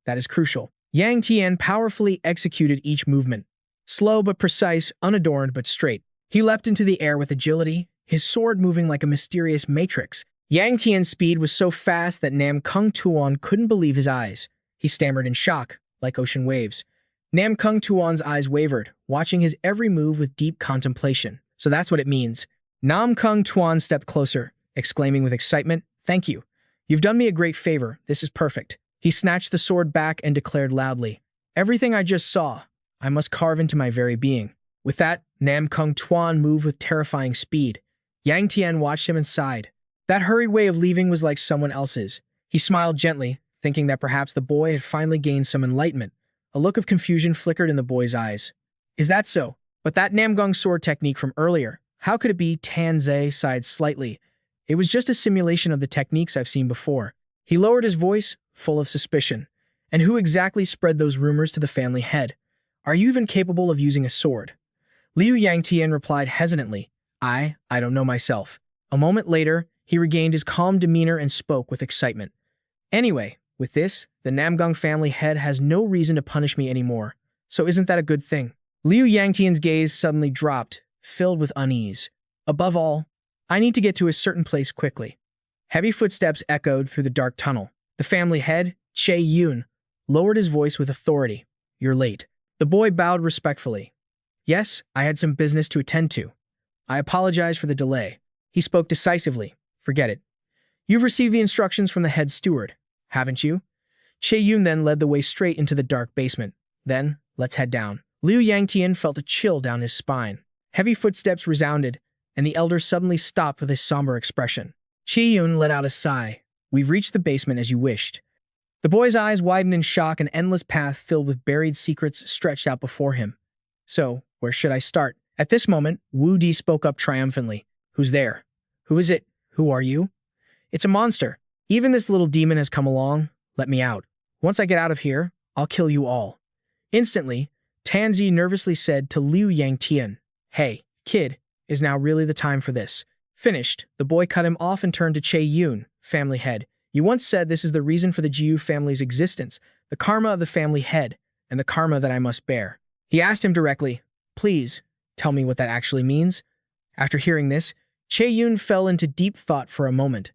That is crucial. Yangtian powerfully executed each movement. Slow but precise, unadorned but straight. He leapt into the air with agility, his sword moving like a mysterious matrix. Yangtian's speed was so fast that Nam Kung Tuan couldn't believe his eyes. He stammered in shock, like ocean waves. Nam Kung Tuan's eyes wavered, watching his every move with deep contemplation. So that's what it means. Nam Kung Tuan stepped closer, exclaiming with excitement, "Thank you. You've done me a great favor. This is perfect." He snatched the sword back and declared loudly, "Everything I just saw, I must carve into my very being." With that, Nam Kung Tuan moved with terrifying speed. Yang Tian watched him and sighed. That hurried way of leaving was like someone else's. He smiled gently, thinking that perhaps the boy had finally gained some enlightenment. A look of confusion flickered in the boy's eyes. Is that so? But that Namgung sword technique from earlier, how could it be? Tan Zhe sighed slightly. It was just a simulation of the techniques I've seen before. He lowered his voice, full of suspicion. And who exactly spread those rumors to the family head? Are you even capable of using a sword? Liu Yangtian replied hesitantly, I don't know myself. A moment later, he regained his calm demeanor and spoke with excitement. Anyway, with this, the Namgung family head has no reason to punish me anymore. So isn't that a good thing? Liu Yangtian's gaze suddenly dropped, filled with unease. Above all, I need to get to a certain place quickly. Heavy footsteps echoed through the dark tunnel. The family head, Che Yun, lowered his voice with authority. You're late. The boy bowed respectfully. Yes, I had some business to attend to. I apologize for the delay. He spoke decisively. Forget it. You've received the instructions from the head steward, haven't you? Che Yun then led the way straight into the dark basement. Then, let's head down. Liu Yangtian felt a chill down his spine. Heavy footsteps resounded, and the elder suddenly stopped with a somber expression. Che Yun let out a sigh. We've reached the basement as you wished. The boy's eyes widened in shock, an endless path filled with buried secrets stretched out before him. So, where should I start? At this moment, Wu Di spoke up triumphantly. Who's there? Who is it? Who are you? It's a monster. Even this little demon has come along. Let me out. Once I get out of here, I'll kill you all. Instantly, Tanzi nervously said to Liu Yangtian, Hey, kid, is now really the time for this? Finished, the boy cut him off and turned to Che Yun, family head. You once said this is the reason for the Jiu family's existence, the karma of the family head, and the karma that I must bear. He asked him directly, Please, tell me what that actually means. After hearing this, Che Yun fell into deep thought for a moment.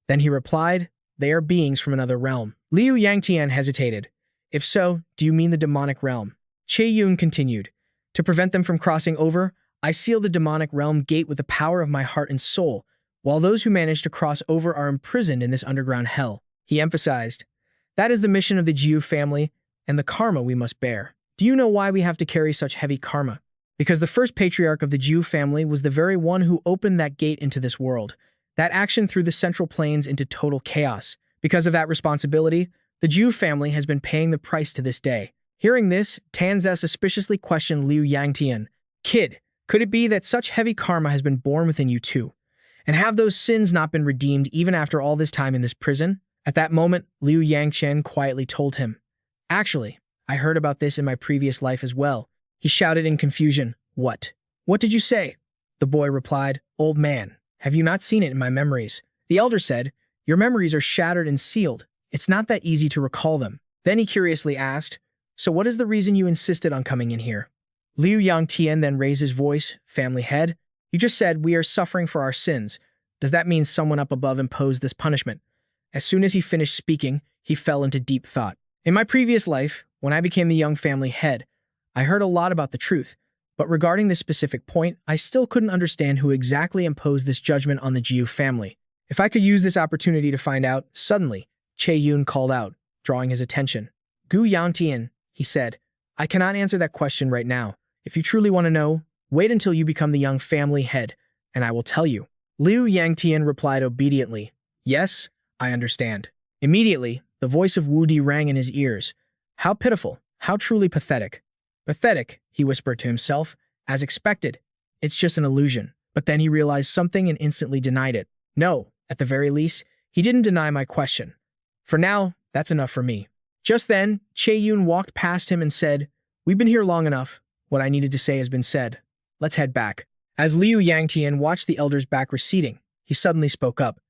Then he replied, They are beings from another realm. Liu Yangtian hesitated. If so, do you mean the demonic realm? Che Yun continued. To prevent them from crossing over, I seal the demonic realm gate with the power of my heart and soul, while those who manage to cross over are imprisoned in this underground hell. He emphasized, That is the mission of the Jiu family and the karma we must bear. Do you know why we have to carry such heavy karma? Because the first patriarch of the Jiu family was the very one who opened that gate into this world. That action threw the central plains into total chaos. Because of that responsibility, the Jiu family has been paying the price to this day. Hearing this, Tanza suspiciously questioned Liu Yangtian. Kid, could it be that such heavy karma has been born within you too? And have those sins not been redeemed even after all this time in this prison? At that moment, Liu Yangtian quietly told him, Actually, I heard about this in my previous life as well. He shouted in confusion, What? What did you say? The boy replied, Old man, have you not seen it in my memories? The elder said, Your memories are shattered and sealed. It's not that easy to recall them. Then he curiously asked, So what is the reason you insisted on coming in here? Liu Yangtian then raised his voice, family head. You just said we are suffering for our sins. Does that mean someone up above imposed this punishment? As soon as he finished speaking, he fell into deep thought. In my previous life, when I became the young family head, I heard a lot about the truth, but regarding this specific point, I still couldn't understand who exactly imposed this judgment on the Jiu family. If I could use this opportunity to find out, suddenly, Che Yun called out, drawing his attention. Gu Yangtian, he said, I cannot answer that question right now. If you truly want to know, wait until you become the young family head, and I will tell you. Liu Yangtian replied obediently, Yes, I understand. Immediately, the voice of Wu Di rang in his ears. How pitiful, how truly pathetic. Pathetic, he whispered to himself, as expected. It's just an illusion. But then he realized something and instantly denied it. No, at the very least, he didn't deny my question. For now, that's enough for me. Just then, Che Yun walked past him and said, We've been here long enough. What I needed to say has been said. Let's head back. As Liu Yangtian watched the elder's back receding, he suddenly spoke up.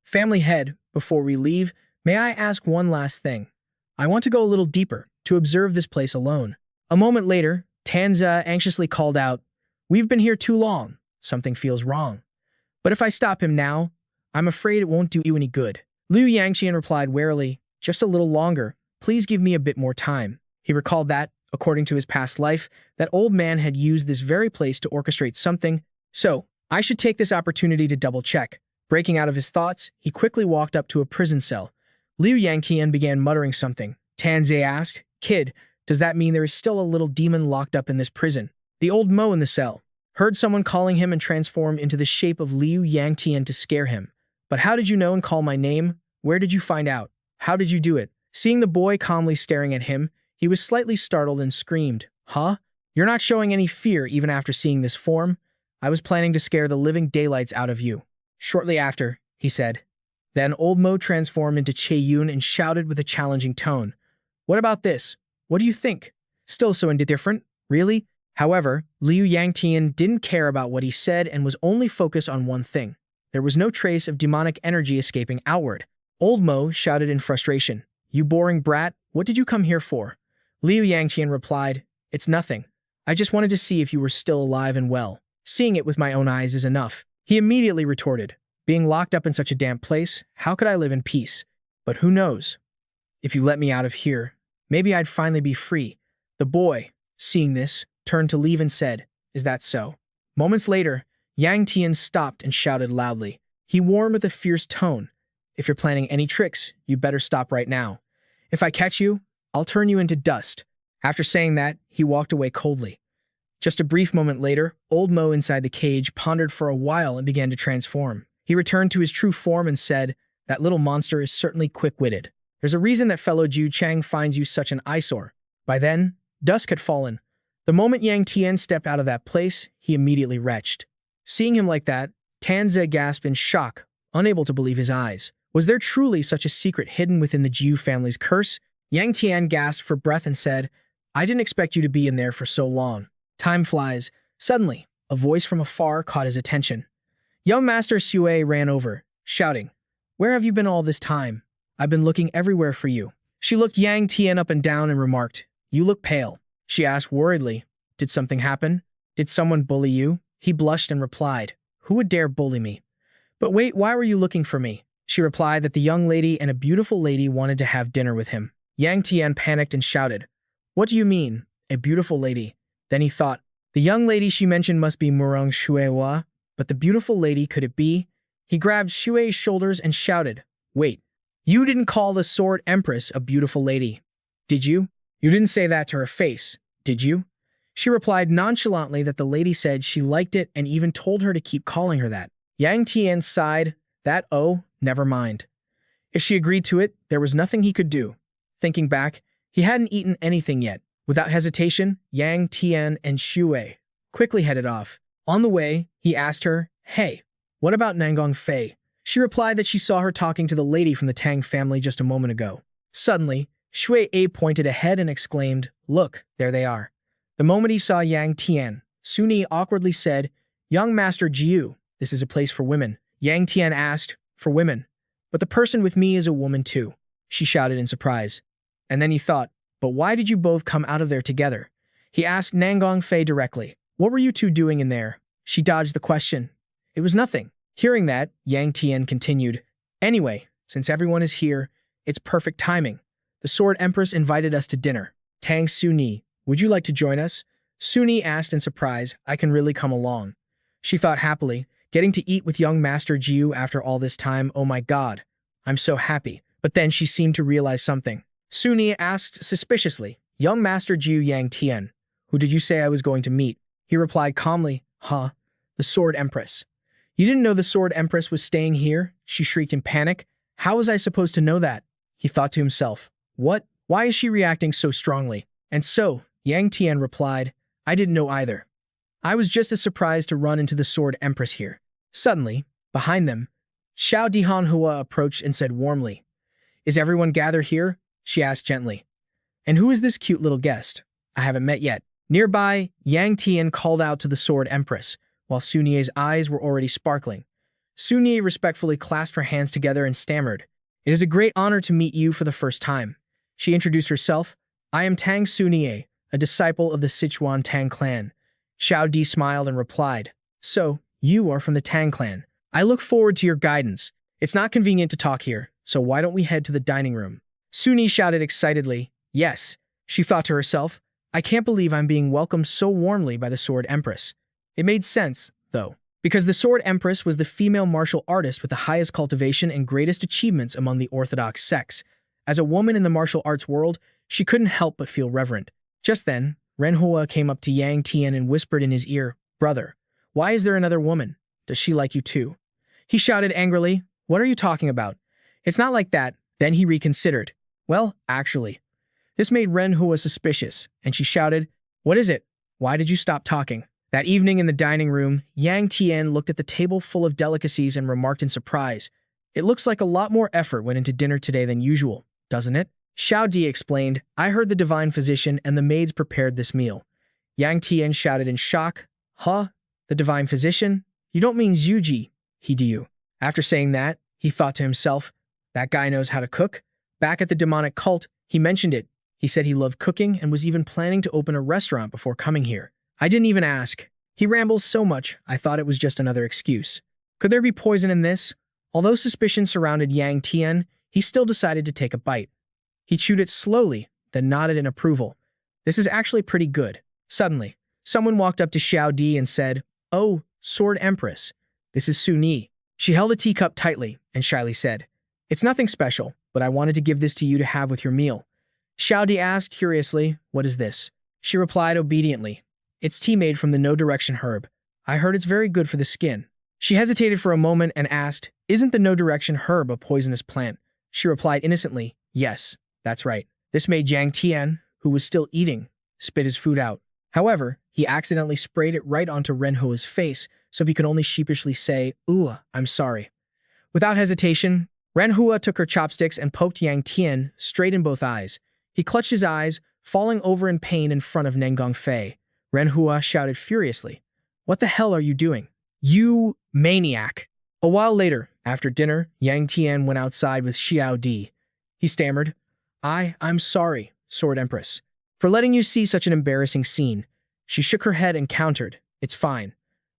Family head, before we leave, may I ask one last thing? I want to go a little deeper, to observe this place alone. A moment later, Tanza anxiously called out, "We've been here too long. Something feels wrong. But if I stop him now, I'm afraid it won't do you any good." Liu Yangtian replied warily, "Just a little longer. Please give me a bit more time." He recalled that, according to his past life, that old man had used this very place to orchestrate something, so I should take this opportunity to double-check. Breaking out of his thoughts, he quickly walked up to a prison cell. Liu Yangtian began muttering something. Tanze asked, "Kid, does that mean there is still a little demon locked up in this prison?" The old Mo in the cell heard someone calling him and transformed into the shape of Liu Yangtian to scare him. "But how did you know and call my name? Where did you find out? How did you do it?" Seeing the boy calmly staring at him, he was slightly startled and screamed, "Huh? You're not showing any fear even after seeing this form? I was planning to scare the living daylights out of you." Shortly after, he said. Then old Mo transformed into Che Yun and shouted with a challenging tone, "What about this? What do you think? Still so indifferent? Really?" However, Liu Yangtian didn't care about what he said and was only focused on one thing. There was no trace of demonic energy escaping outward. Old Mo shouted in frustration, "You boring brat, what did you come here for?" Liu Yangtian replied, "It's nothing. I just wanted to see if you were still alive and well. Seeing it with my own eyes is enough." He immediately retorted, "Being locked up in such a damp place, how could I live in peace? But who knows? If you let me out of here, maybe I'd finally be free." The boy, seeing this, turned to leave and said, "Is that so?" Moments later, Yang Tian stopped and shouted loudly. He warned with a fierce tone, "If you're planning any tricks, you better stop right now. If I catch you, I'll turn you into dust." After saying that, he walked away coldly. Just a brief moment later, old Mo inside the cage pondered for a while and began to transform. He returned to his true form and said, "That little monster is certainly quick-witted. There's a reason that fellow Jiu Chang finds you such an eyesore." By then, dusk had fallen. The moment Yang Tian stepped out of that place, he immediately retched. Seeing him like that, Tanze gasped in shock, unable to believe his eyes. Was there truly such a secret hidden within the Jiu family's curse? Yang Tian gasped for breath and said, "I didn't expect you to be in there for so long." Time flies. Suddenly, a voice from afar caught his attention. Young Master Sue ran over, shouting, "Where have you been all this time? I've been looking everywhere for you." She looked Yang Tian up and down and remarked, "You look pale." She asked worriedly, "Did something happen? Did someone bully you?" He blushed and replied, "Who would dare bully me?" "But wait, why were you looking for me?" She replied that the young lady and a beautiful lady wanted to have dinner with him. Yang Tian panicked and shouted, "What do you mean, a beautiful lady?" Then he thought, the young lady she mentioned must be Murong Shuewa, but the beautiful lady could it be? He grabbed Shue's shoulders and shouted, "Wait, you didn't call the Sword Empress a beautiful lady, did you? You didn't say that to her face, did you?" She replied nonchalantly that the lady said she liked it and even told her to keep calling her that. Yang Tian sighed, never mind. If she agreed to it, there was nothing he could do. Thinking back, he hadn't eaten anything yet. Without hesitation, Yang Tian and Shui quickly headed off. On the way, he asked her, "Hey, what about Nangong Fei?" She replied that she saw her talking to the lady from the Tang family just a moment ago. Suddenly, Shui pointed ahead and exclaimed, "Look, there they are." The moment he saw Yang Tian, Suni awkwardly said, "Young Master Jiu, this is a place for women." Yang Tian asked, "For women? But the person with me is a woman too," she shouted in surprise. And then he thought, "But why did you both come out of there together?" He asked Nangong Fei directly, "What were you two doing in there?" She dodged the question. "It was nothing." Hearing that, Yang Tian continued, "Anyway, since everyone is here, it's perfect timing. The Sword Empress invited us to dinner. Tang Suni, would you like to join us?" Suni asked in surprise, "I can really come along." She thought happily, getting to eat with young Master Jiu after all this time, oh my god, I'm so happy. But then she seemed to realize something. Suni asked suspiciously, "Young Master Jiu Yang Tian, who did you say I was going to meet?" He replied calmly, "Huh? The Sword Empress." "You didn't know the Sword Empress was staying here?" She shrieked in panic. "How was I supposed to know that?" He thought to himself, "What? Why is she reacting so strongly?" And so, Yang Tian replied, "I didn't know either. I was just as surprised to run into the Sword Empress here." Suddenly, behind them, Xiao Dihanhua approached and said warmly, "Is everyone gathered here?" She asked gently. "And who is this cute little guest? I haven't met yet." Nearby, Yang Tian called out to the Sword Empress, while Sunye's eyes were already sparkling. Sunye respectfully clasped her hands together and stammered, "It is a great honor to meet you for the first time." She introduced herself. I am Tang Sunie, a disciple of the Sichuan Tang clan. Xiao Di smiled and replied, So, you are from the Tang clan. I look forward to your guidance. It's not convenient to talk here, so why don't we head to the dining room? Suni shouted excitedly, Yes. She thought to herself, I can't believe I'm being welcomed so warmly by the Sword Empress. It made sense, though, because the Sword Empress was the female martial artist with the highest cultivation and greatest achievements among the orthodox sects. As a woman in the martial arts world, she couldn't help but feel reverent. Just then, Renhua came up to Yangtian and whispered in his ear, Brother, why is there another woman? Does she like you too? He shouted angrily, What are you talking about? It's not like that. Then he reconsidered. Well, actually. This made Renhua suspicious, and she shouted, What is it? Why did you stop talking? That evening in the dining room, Yang Tian looked at the table full of delicacies and remarked in surprise, It looks like a lot more effort went into dinner today than usual, doesn't it? Xiao Di explained, I heard the divine physician and the maids prepared this meal. Yang Tian shouted in shock, Huh? The divine physician? You don't mean Zhuji, he do you. After saying that, he thought to himself, That guy knows how to cook. Back at the demonic cult, he mentioned it. He said he loved cooking and was even planning to open a restaurant before coming here. I didn't even ask. He rambles so much, I thought it was just another excuse. Could there be poison in this? Although suspicion surrounded Yang Tian, he still decided to take a bite. He chewed it slowly, then nodded in approval. This is actually pretty good. Suddenly, someone walked up to Xiao Di and said, Oh, Sword Empress, this is Su Ni. She held a teacup tightly and shyly said, It's nothing special, but I wanted to give this to you to have with your meal. Xiao Di asked curiously, What is this? She replied obediently, It's tea made from the no-direction herb. I heard it's very good for the skin. She hesitated for a moment and asked, Isn't the no-direction herb a poisonous plant? She replied innocently, Yes, that's right. This made Yang Tian, who was still eating, spit his food out. However, he accidentally sprayed it right onto Renhua's face, so he could only sheepishly say, Ooh, I'm sorry. Without hesitation, Renhua took her chopsticks and poked Yang Tian straight in both eyes. He clutched his eyes, falling over in pain in front of Nengong Fei. Renhua shouted furiously, What the hell are you doing? You maniac! A while later, after dinner, Yang Tian went outside with Xiao Di. He stammered, I'm sorry, Sword Empress, for letting you see such an embarrassing scene. She shook her head and countered, It's fine.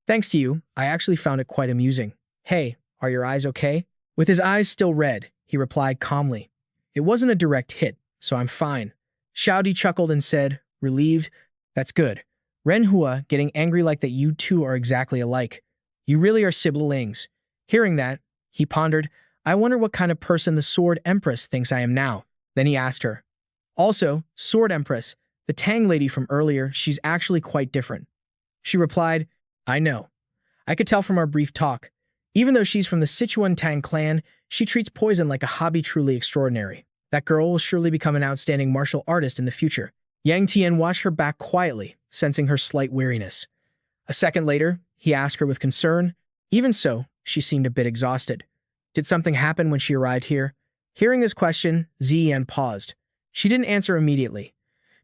Thanks to you, I actually found it quite amusing. Hey, are your eyes okay? With his eyes still red, he replied calmly, It wasn't a direct hit, so I'm fine. Xiao Di chuckled and said, relieved, That's good. Renhua, getting angry like that you two are exactly alike. You really are siblings. Hearing that, he pondered, I wonder what kind of person the Sword Empress thinks I am now. Then he asked her, Also, Sword Empress, the Tang lady from earlier, she's actually quite different. She replied, I know. I could tell from our brief talk. Even though she's from the Sichuan Tang clan, she treats poison like a hobby truly extraordinary. That girl will surely become an outstanding martial artist in the future. Yang Tian watched her back quietly, sensing her slight weariness. A second later, he asked her with concern. Even so, she seemed a bit exhausted. Did something happen when she arrived here? Hearing this question, Ziyan paused. She didn't answer immediately.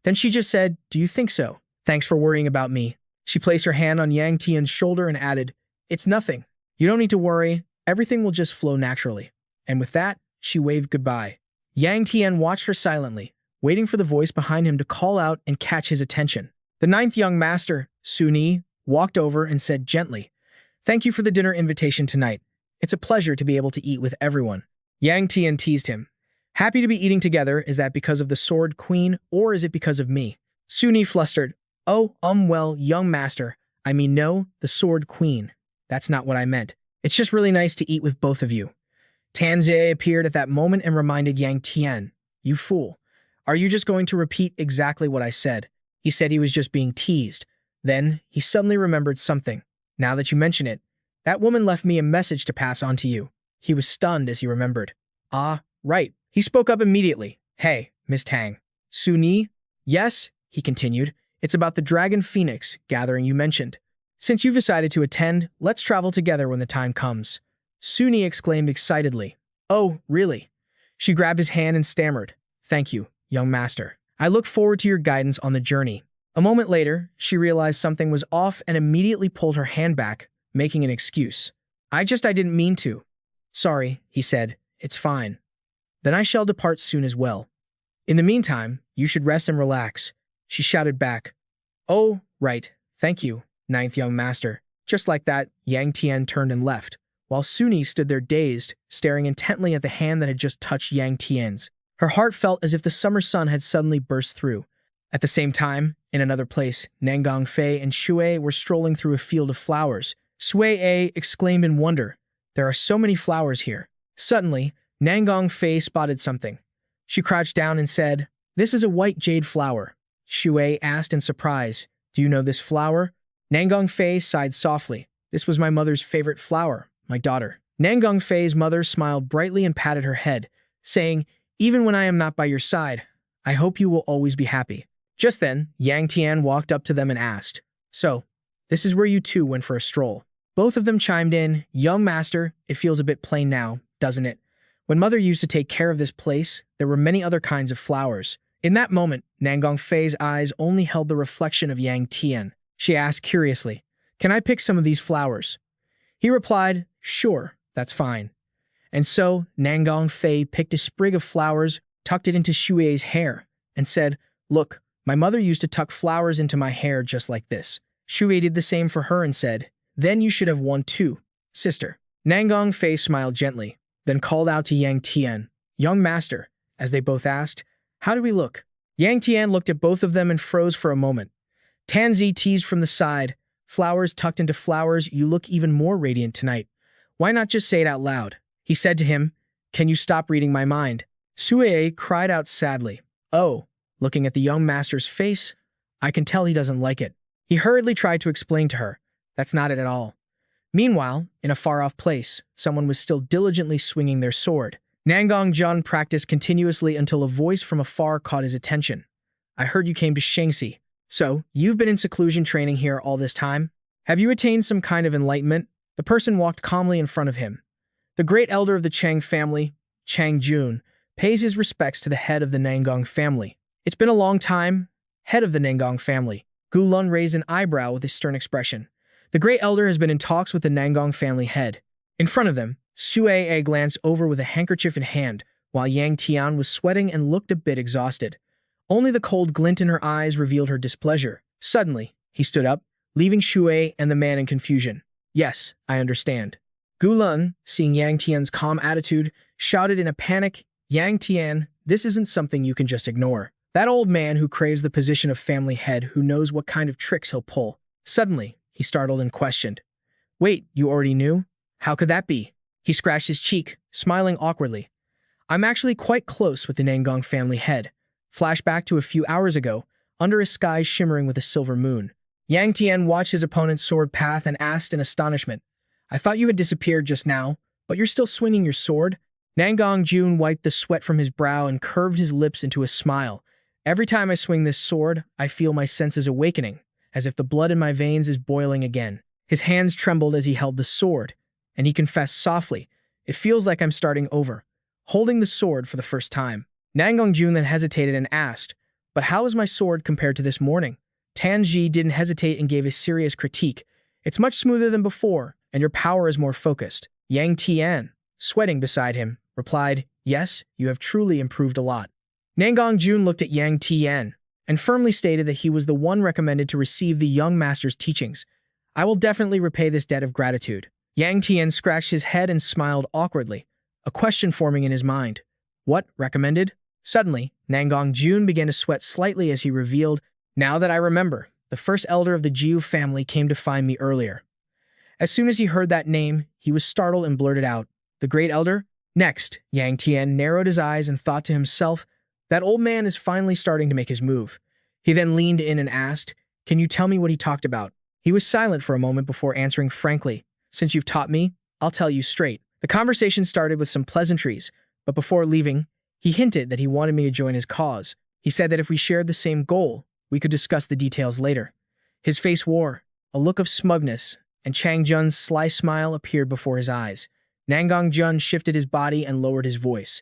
Then she just said, Do you think so? Thanks for worrying about me. She placed her hand on Yang Tian's shoulder and added, It's nothing. You don't need to worry. Everything will just flow naturally. And with that, she waved goodbye. Yang Tian watched her silently, waiting for the voice behind him to call out and catch his attention. The ninth young master, Su Ni, walked over and said gently, Thank you for the dinner invitation tonight. It's a pleasure to be able to eat with everyone. Yang Tian teased him. Happy to be eating together, is that because of the Sword Queen, or is it because of me? Su Ni flustered. Oh, well, young master. I mean, no, the Sword Queen. That's not what I meant. It's just really nice to eat with both of you. Tanzei appeared at that moment and reminded Yang Tian, You fool. Are you just going to repeat exactly what I said? He said he was just being teased. Then, he suddenly remembered something. Now that you mention it, that woman left me a message to pass on to you. He was stunned as he remembered. Ah, right. He spoke up immediately. Hey, Miss Tang. Su Ni? Yes, he continued. It's about the Dragon Phoenix gathering you mentioned. Since you've decided to attend, let's travel together when the time comes. Su Ni exclaimed excitedly. Oh, really? She grabbed his hand and stammered. Thank you, young master. I look forward to your guidance on the journey. A moment later, she realized something was off and immediately pulled her hand back, making an excuse. I didn't mean to. Sorry, he said. It's fine. Then I shall depart soon as well. In the meantime, you should rest and relax. She shouted back. Oh, right. Thank you, ninth young master. Just like that, Yangtian turned and left, while Suni stood there dazed, staring intently at the hand that had just touched Yangtian's. Her heart felt as if the summer sun had suddenly burst through. At the same time, in another place, Nangong Fei and Shui were strolling through a field of flowers. Sui A exclaimed in wonder, "There are so many flowers here." Suddenly, Nangong Fei spotted something. She crouched down and said, "This is a white jade flower." Shui asked in surprise, "Do you know this flower?" Nangong Fei sighed softly. "This was my mother's favorite flower, my daughter." Nangong Fei's mother smiled brightly and patted her head, saying, "Even when I am not by your side, I hope you will always be happy." Just then, Yangtian walked up to them and asked, "So, this is where you two went for a stroll?" Both of them chimed in, "Young master, it feels a bit plain now, doesn't it? When mother used to take care of this place, there were many other kinds of flowers." In that moment, Nangong Fei's eyes only held the reflection of Yangtian. She asked curiously, "Can I pick some of these flowers?" He replied, "Sure, that's fine." And so, Nangong Fei picked a sprig of flowers, tucked it into Shui's hair, and said, "Look, my mother used to tuck flowers into my hair just like this." Shui did the same for her and said, "Then you should have one too, sister." Nangong Fei smiled gently, then called out to Yangtian, "Young master," as they both asked, "How do we look?" Yangtian looked at both of them and froze for a moment. Tanzi teased from the side, "Flowers tucked into flowers, you look even more radiant tonight. Why not just say it out loud?" He said to him, "Can you stop reading my mind?" Sui cried out sadly, "Oh," looking at the young master's face, "I can tell he doesn't like it." He hurriedly tried to explain to her, "That's not it at all." Meanwhile, in a far-off place, someone was still diligently swinging their sword. Nangong Jun practiced continuously until a voice from afar caught his attention. "I heard you came to Shangxi. So, you've been in seclusion training here all this time? Have you attained some kind of enlightenment?" The person walked calmly in front of him. The great elder of the Chang family, Chang Jun, pays his respects to the head of the Nangong family. "It's been a long time, head of the Nangong family." Gu Lun raised an eyebrow with a stern expression. The great elder has been in talks with the Nangong family head. In front of them, Sui glanced over with a handkerchief in hand, while Yang Tian was sweating and looked a bit exhausted. Only the cold glint in her eyes revealed her displeasure. Suddenly, he stood up, leaving Shui and the man in confusion. "Yes, I understand." Gu Lun, seeing Yang Tian's calm attitude, shouted in a panic, "Yang Tian, this isn't something you can just ignore. That old man who craves the position of family head who knows what kind of tricks he'll pull." Suddenly, he startled and questioned, "Wait, you already knew? How could that be?" He scratched his cheek, smiling awkwardly. "I'm actually quite close with the Nangong family head." Flashback to a few hours ago, under a sky shimmering with a silver moon. Yang Tian watched his opponent's sword path and asked in astonishment, "I thought you had disappeared just now, but you're still swinging your sword?" Nangong Jun wiped the sweat from his brow and curved his lips into a smile. "Every time I swing this sword, I feel my senses awakening, as if the blood in my veins is boiling again." His hands trembled as he held the sword, and he confessed softly, "It feels like I'm starting over, holding the sword for the first time." Nangong Jun then hesitated and asked, "But how is my sword compared to this morning?" Tanji didn't hesitate and gave a serious critique. "It's much smoother than before, and your power is more focused." Yang Tian, sweating beside him, replied, "Yes, you have truly improved a lot." Nangong Jun looked at Yang Tian and firmly stated that he was the one recommended to receive the young master's teachings. "I will definitely repay this debt of gratitude." Yang Tian scratched his head and smiled awkwardly, a question forming in his mind. "What, recommended?" Suddenly, Nangong Jun began to sweat slightly as he revealed, "Now that I remember, the first elder of the Jiu family came to find me earlier." As soon as he heard that name, he was startled and blurted out, "The great elder?" Next, Yang Tian narrowed his eyes and thought to himself, "That old man is finally starting to make his move." He then leaned in and asked, "Can you tell me what he talked about?" He was silent for a moment before answering frankly, "Since you've taught me, I'll tell you straight." The conversation started with some pleasantries, but before leaving, he hinted that he wanted me to join his cause. He said that if we shared the same goal, we could discuss the details later. His face wore a look of smugness, and Chang Jun's sly smile appeared before his eyes. Nangong Jun shifted his body and lowered his voice.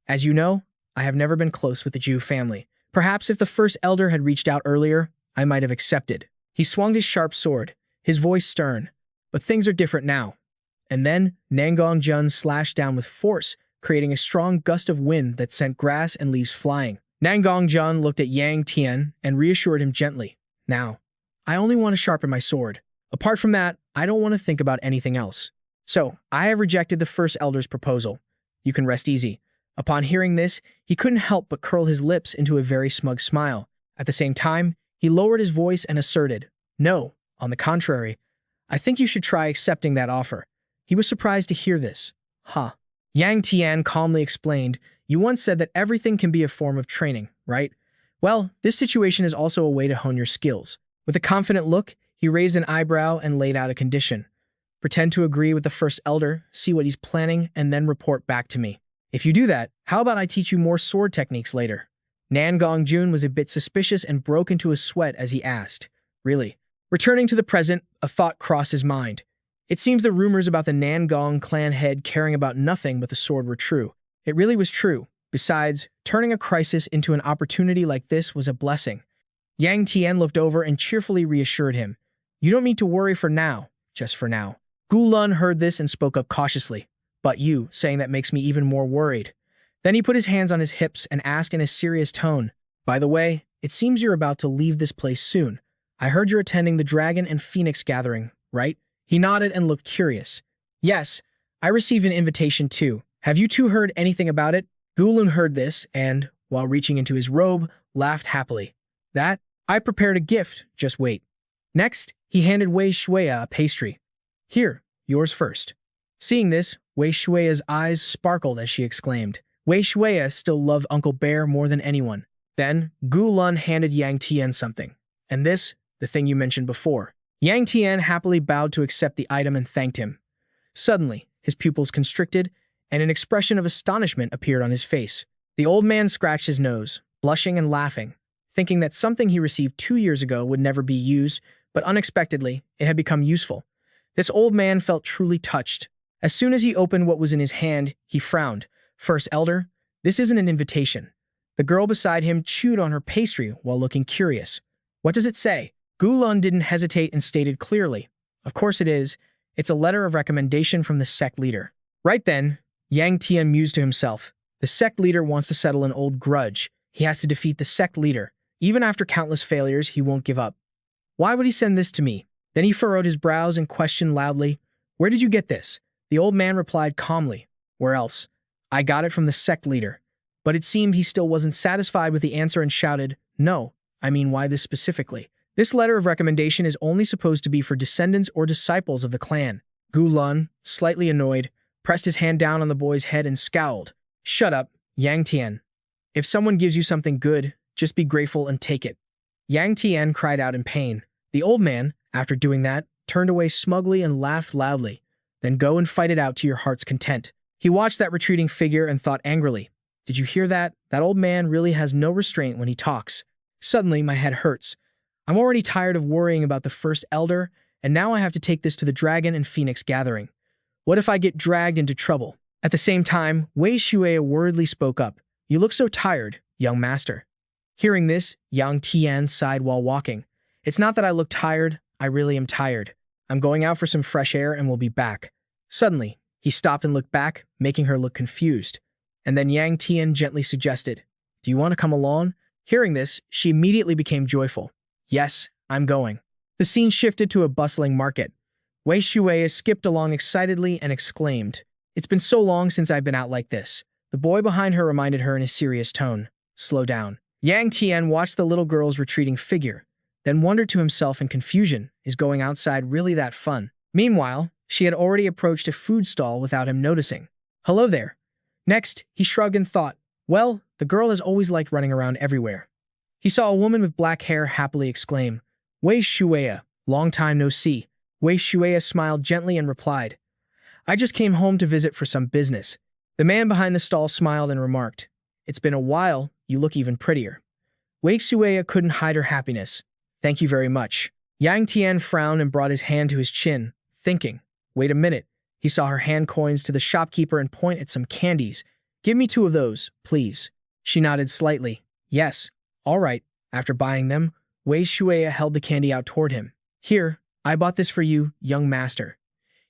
"As you know, I have never been close with the Jiu family. Perhaps if the first elder had reached out earlier, I might have accepted." He swung his sharp sword, his voice stern. "But things are different now." And then, Nangong Jun slashed down with force, creating a strong gust of wind that sent grass and leaves flying. Nangongjun looked at Yang Tian and reassured him gently. Now, I only want to sharpen my sword. Apart from that, I don't want to think about anything else. So, I have rejected the first elder's proposal. You can rest easy. Upon hearing this, he couldn't help but curl his lips into a very smug smile. At the same time, he lowered his voice and asserted, "No, on the contrary, I think you should try accepting that offer." He was surprised to hear this. Huh. Yang Tian calmly explained, "You once said that everything can be a form of training, right? Well, this situation is also a way to hone your skills." With a confident look, he raised an eyebrow and laid out a condition. "Pretend to agree with the first elder, see what he's planning, and then report back to me. If you do that, how about I teach you more sword techniques later?" Nangongjun was a bit suspicious and broke into a sweat as he asked, "Really?" Returning to the present, a thought crossed his mind. It seems the rumors about the Nangong clan head caring about nothing but the sword were true. It really was true. Besides, turning a crisis into an opportunity like this was a blessing. Yang Tian looked over and cheerfully reassured him. "You don't need to worry for now, just for now." Gu Lun heard this and spoke up cautiously. "But you, saying that makes me even more worried." Then he put his hands on his hips and asked in a serious tone, "By the way, it seems you're about to leave this place soon. I heard you're attending the Dragon and Phoenix gathering, right?" He nodded and looked curious. "Yes, I received an invitation too. Have you two heard anything about it?" Gu Lun heard this and, while reaching into his robe, laughed happily. "That? I prepared a gift, just wait." Next, he handed Wei Shuya a pastry. "Here, yours first." Seeing this, Wei Shuya's eyes sparkled as she exclaimed. Wei Shuya still loved Uncle Bear more than anyone. Then, Gu Lun handed Yang Tian something. "And this, the thing you mentioned before." Yang Tian happily bowed to accept the item and thanked him. Suddenly, his pupils constricted, and an expression of astonishment appeared on his face. The old man scratched his nose, blushing and laughing, thinking that something he received 2 years ago would never be used, but unexpectedly, it had become useful. This old man felt truly touched. As soon as he opened what was in his hand, he frowned. "First elder, this isn't an invitation." The girl beside him chewed on her pastry while looking curious. "What does it say?" Gu Lun didn't hesitate and stated clearly, "Of course it is. It's a letter of recommendation from the sect leader." Right then, Yang Tian mused to himself. The sect leader wants to settle an old grudge. He has to defeat the sect leader. Even after countless failures, he won't give up. Why would he send this to me? Then he furrowed his brows and questioned loudly, "Where did you get this?" The old man replied calmly, "Where else? I got it from the sect leader." But it seemed he still wasn't satisfied with the answer and shouted, "No, I mean why this specifically? This letter of recommendation is only supposed to be for descendants or disciples of the clan." Gu Lun, slightly annoyed, pressed his hand down on the boy's head and scowled. "Shut up, Yang Tian. If someone gives you something good, just be grateful and take it." Yang Tian cried out in pain. The old man, after doing that, turned away smugly and laughed loudly. "Then go and fight it out to your heart's content." He watched that retreating figure and thought angrily, "Did you hear that? That old man really has no restraint when he talks." Suddenly, my head hurts. I'm already tired of worrying about the first elder, and now I have to take this to the Dragon and Phoenix gathering. What if I get dragged into trouble? At the same time, Wei Shuya worriedly spoke up. "You look so tired, young master." Hearing this, Yang Tian sighed while walking. "It's not that I look tired, I really am tired. I'm going out for some fresh air and will be back." Suddenly, he stopped and looked back, making her look confused. And then Yang Tian gently suggested, "Do you want to come along?" Hearing this, she immediately became joyful. "Yes, I'm going." The scene shifted to a bustling market. Wei Shuya skipped along excitedly and exclaimed, "It's been so long since I've been out like this." The boy behind her reminded her in a serious tone, "Slow down." Yang Tian watched the little girl's retreating figure, then wondered to himself in confusion, is going outside really that fun? Meanwhile, she had already approached a food stall without him noticing. "Hello there." Next, he shrugged and thought, well, the girl has always liked running around everywhere. He saw a woman with black hair happily exclaim, "Wei Shuya, long time no see." Wei Shuya smiled gently and replied, "I just came home to visit for some business." The man behind the stall smiled and remarked, "It's been a while, you look even prettier." Wei Shuya couldn't hide her happiness. "Thank you very much." Yang Tian frowned and brought his hand to his chin, thinking, "Wait a minute." He saw her hand coins to the shopkeeper and point at some candies. "Give me 2 of those, please." She nodded slightly. "Yes, all right." After buying them, Wei Shuya held the candy out toward him. "Here, I bought this for you, young master."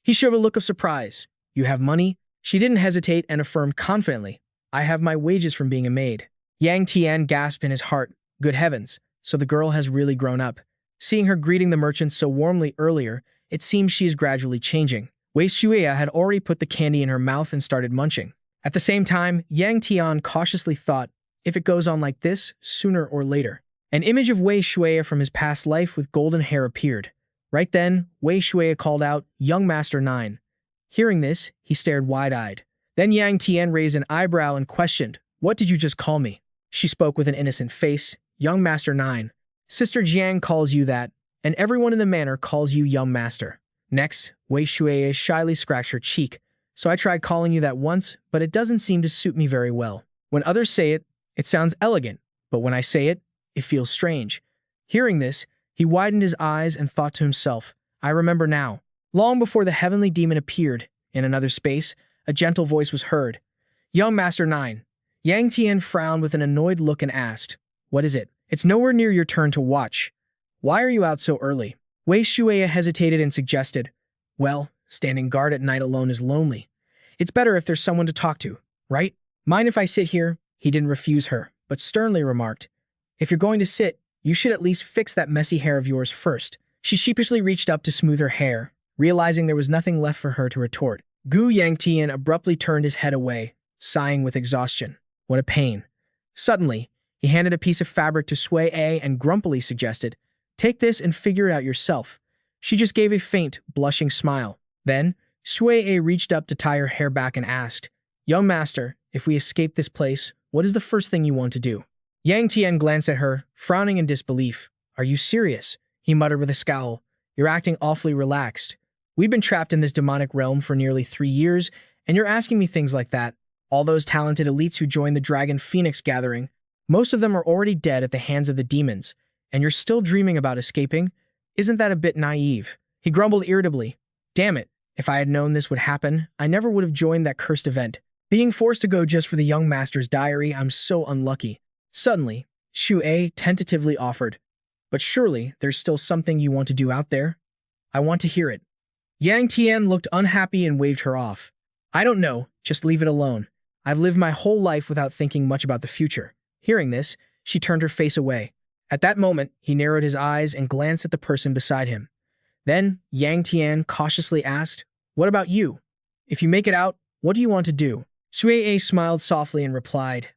He showed a look of surprise. "You have money?" She didn't hesitate and affirmed confidently, "I have my wages from being a maid." Yangtian gasped in his heart. Good heavens, so the girl has really grown up. Seeing her greeting the merchants so warmly earlier, it seems she is gradually changing. Wei Shuya had already put the candy in her mouth and started munching. At the same time, Yang Tian cautiously thought, if it goes on like this, sooner or later. An image of Wei Shuya from his past life with golden hair appeared. Right then, Wei Shuya called out, Young Master 9. Hearing this, he stared wide-eyed. Then Yang Tian raised an eyebrow and questioned, What did you just call me? She spoke with an innocent face, Young Master 9. Sister Jiang calls you that, and everyone in the manor calls you Young Master. Next, Wei Shuya shyly scratched her cheek. So I tried calling you that once, but it doesn't seem to suit me very well. When others say it, it sounds elegant, but when I say it, it feels strange. Hearing this, he widened his eyes and thought to himself, I remember now. Long before the heavenly demon appeared, in another space, a gentle voice was heard. Young Master 9. Yang Tian frowned with an annoyed look and asked, What is it? It's nowhere near your turn to watch. Why are you out so early? Wei Shuya hesitated and suggested, Well, standing guard at night alone is lonely. It's better if there's someone to talk to, right? Mind if I sit here? He didn't refuse her, but sternly remarked, If you're going to sit, you should at least fix that messy hair of yours first. She sheepishly reached up to smooth her hair, realizing there was nothing left for her to retort. Gu Yangtian abruptly turned his head away, sighing with exhaustion. What a pain. Suddenly, he handed a piece of fabric to Sui A and grumpily suggested, Take this and figure it out yourself. She just gave a faint, blushing smile. Then, Sui A reached up to tie her hair back and asked, Young Master, if we escape this place, what is the first thing you want to do? Yang Tian glanced at her, frowning in disbelief. Are you serious? He muttered with a scowl. You're acting awfully relaxed. We've been trapped in this demonic realm for nearly 3 years, and you're asking me things like that. All those talented elites who joined the Dragon Phoenix gathering, most of them are already dead at the hands of the demons, and you're still dreaming about escaping? Isn't that a bit naive? He grumbled irritably. Damn it, if I had known this would happen, I never would have joined that cursed event. Being forced to go just for the young master's diary, I'm so unlucky. Suddenly, Shu A tentatively offered, But surely there's still something you want to do out there? I want to hear it. Yang Tian looked unhappy and waved her off. I don't know, just leave it alone. I've lived my whole life without thinking much about the future. Hearing this, she turned her face away. At that moment, he narrowed his eyes and glanced at the person beside him. Then, Yang Tian cautiously asked, What about you? If you make it out, what do you want to do? Sui A smiled softly and replied,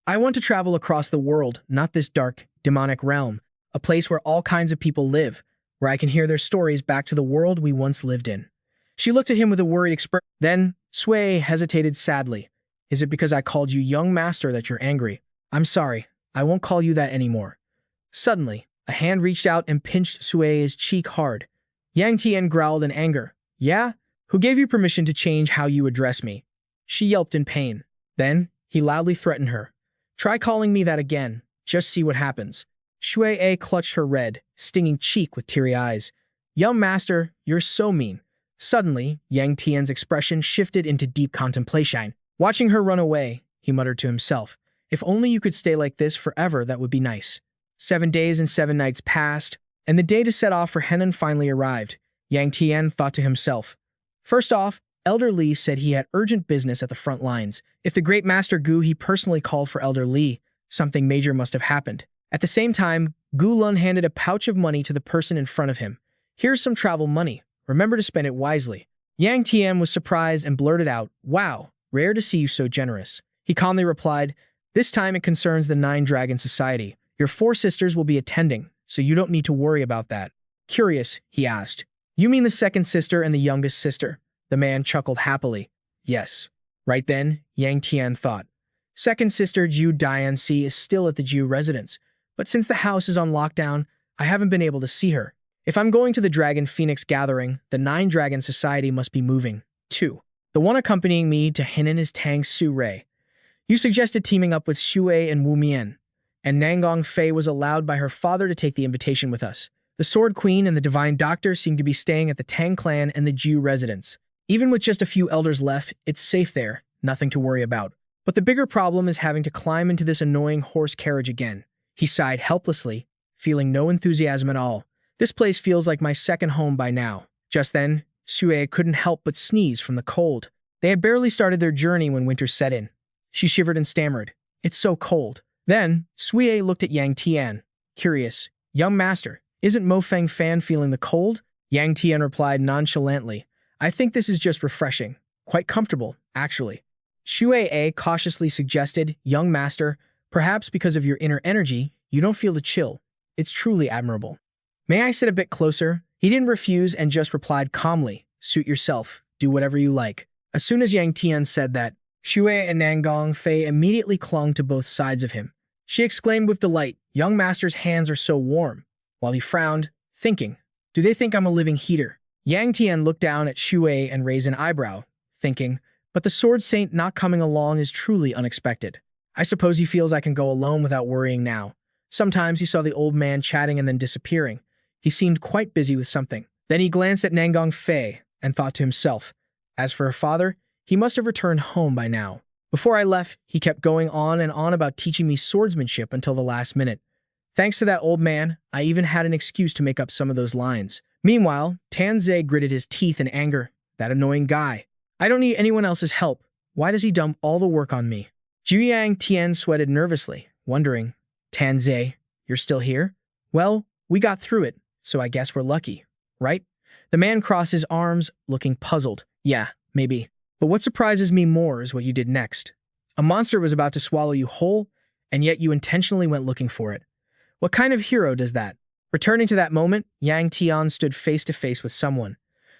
I want to travel across the world, not this dark, demonic realm, a place where all kinds of people live, where I can hear their stories back to the world we once lived in. She looked at him with a worried expression. Then, Sui hesitated sadly. Is it because I called you young master that you're angry? I'm sorry, I won't call you that anymore. Suddenly, a hand reached out and pinched Sui's cheek hard. Yang Tian growled in anger. Yeah? Who gave you permission to change how you address me? She yelped in pain. Then, he loudly threatened her. Try calling me that again. Just see what happens. Shui A clutched her red, stinging cheek with teary eyes. Young master, you're so mean. Suddenly, Yang Tian's expression shifted into deep contemplation. Watching her run away, he muttered to himself. If only you could stay like this forever, that would be nice. 7 days and 7 nights passed, and the day to set off for Henan finally arrived. Yang Tian thought to himself. First off, Elder Li said he had urgent business at the front lines. If the great master Gu he personally called for Elder Li, something major must have happened. At the same time, Gu Lun handed a pouch of money to the person in front of him. Here's some travel money. Remember to spend it wisely. Yang Tian was surprised and blurted out, Wow, rare to see you so generous. He calmly replied, This time it concerns the 9 Dragon Society. Your 4 sisters will be attending, so you don't need to worry about that. Curious, he asked. You mean the second sister and the youngest sister? The man chuckled happily. Yes. Right then, Yang Tian thought. Second sister Ju Dianxi is still at the Ju residence, but since the house is on lockdown, I haven't been able to see her. If I'm going to the Dragon Phoenix gathering, the 9 Dragon Society must be moving, too. The one accompanying me to Henan is Tang Su Rei. You suggested teaming up with Xue and Wu Mian, and Nangong Fei was allowed by her father to take the invitation with us. The Sword Queen and the Divine Doctor seem to be staying at the Tang clan and the Ju residence. Even with just a few elders left, it's safe there, nothing to worry about. But the bigger problem is having to climb into this annoying horse carriage again. He sighed helplessly, feeling no enthusiasm at all. This place feels like my second home by now. Just then, Sue couldn't help but sneeze from the cold. They had barely started their journey when winter set in. She shivered and stammered. It's so cold. Then, Sui looked at Yang Tian, curious. Young master, isn't Mo Feng Fan feeling the cold? Yang Tian replied nonchalantly. I think this is just refreshing. Quite comfortable, actually. Shui cautiously suggested, young master, perhaps because of your inner energy, you don't feel the chill. It's truly admirable. May I sit a bit closer? He didn't refuse and just replied calmly, suit yourself, do whatever you like. As soon as Yang Tian said that, Shui and Nangong Fei immediately clung to both sides of him. She exclaimed with delight, young master's hands are so warm, while he frowned, thinking, do they think I'm a living heater? Yang Tian looked down at Shui and raised an eyebrow, thinking, but the Sword Saint not coming along is truly unexpected. I suppose he feels I can go alone without worrying now. Sometimes he saw the old man chatting and then disappearing. He seemed quite busy with something. Then he glanced at Nangong Fei and thought to himself, as for her father, he must have returned home by now. Before I left, he kept going on and on about teaching me swordsmanship until the last minute. Thanks to that old man, I even had an excuse to make up some of those lines. Meanwhile, Tanze gritted his teeth in anger. That annoying guy. I don't need anyone else's help. Why does he dump all the work on me? Yang Tian sweated nervously, wondering, Tanze, you're still here? Well, we got through it, so I guess we're lucky, right? The man crossed his arms, looking puzzled. Yeah, maybe. But what surprises me more is what you did next. A monster was about to swallow you whole, and yet you intentionally went looking for it. What kind of hero does that? Returning to that moment, Yang Tian stood face to face with someone.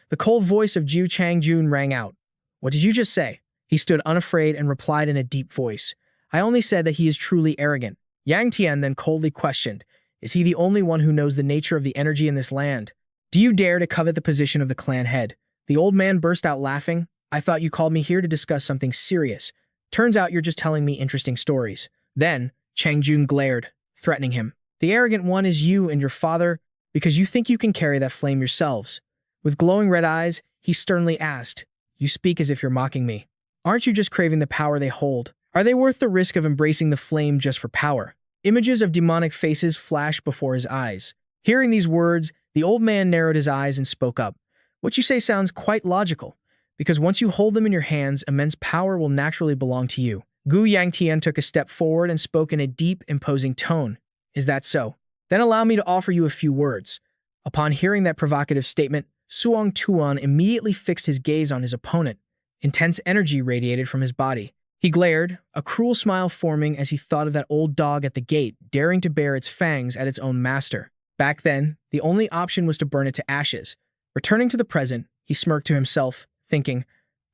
The cold voice of Ju Changjun rang out. What did you just say? He stood unafraid and replied in a deep voice. I only said that he is truly arrogant. Yang Tian then coldly questioned, is he the only one who knows the nature of the energy in this land? Do you dare to covet the position of the clan head? The old man burst out laughing. I thought you called me here to discuss something serious. Turns out you're just telling me interesting stories. Then, Changjun glared, threatening him. The arrogant one is you and your father, because you think you can carry that flame yourselves. With glowing red eyes, he sternly asked, you speak as if you're mocking me. Aren't you just craving the power they hold? Are they worth the risk of embracing the flame just for power? Images of demonic faces flashed before his eyes. Hearing these words, the old man narrowed his eyes and spoke up. What you say sounds quite logical, because once you hold them in your hands, immense power will naturally belong to you. Gu Yangtian took a step forward and spoke in a deep, imposing tone. Is that so? Then allow me to offer you a few words. Upon hearing that provocative statement, Suong Tuan immediately fixed his gaze on his opponent. Intense energy radiated from his body. He glared, a cruel smile forming as he thought of that old dog at the gate, daring to bare its fangs at its own master. Back then, the only option was to burn it to ashes. Returning to the present, he smirked to himself, thinking,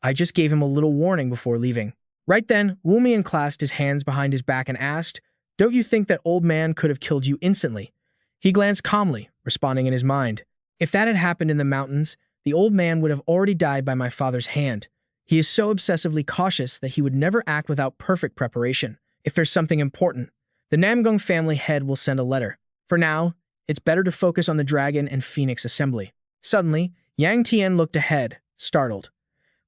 I just gave him a little warning before leaving. Right then, Wumian clasped his hands behind his back and asked, don't you think that old man could have killed you instantly? He glanced calmly, responding in his mind. If that had happened in the mountains, the old man would have already died by my father's hand. He is so obsessively cautious that he would never act without perfect preparation. If there's something important, the Namgung family head will send a letter. For now, it's better to focus on the Dragon and Phoenix assembly. Suddenly, Yang Tian looked ahead, startled.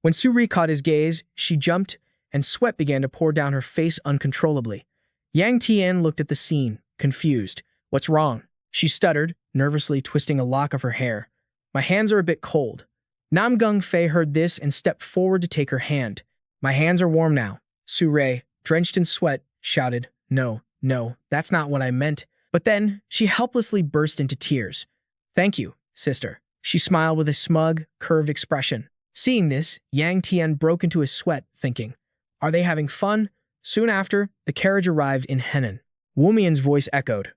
When Suri caught his gaze, she jumped, and sweat began to pour down her face uncontrollably. Yang Tian looked at the scene, confused. What's wrong? She stuttered, nervously twisting a lock of her hair. My hands are a bit cold. Namgung Fei heard this and stepped forward to take her hand. My hands are warm now. Suri, drenched in sweat, shouted, No, that's not what I meant. But then, she helplessly burst into tears. Thank you, sister. She smiled with a smug, curved expression. Seeing this, Yang Tian broke into a sweat, thinking, are they having fun? Soon after, the carriage arrived in Henan. Wumian's voice echoed.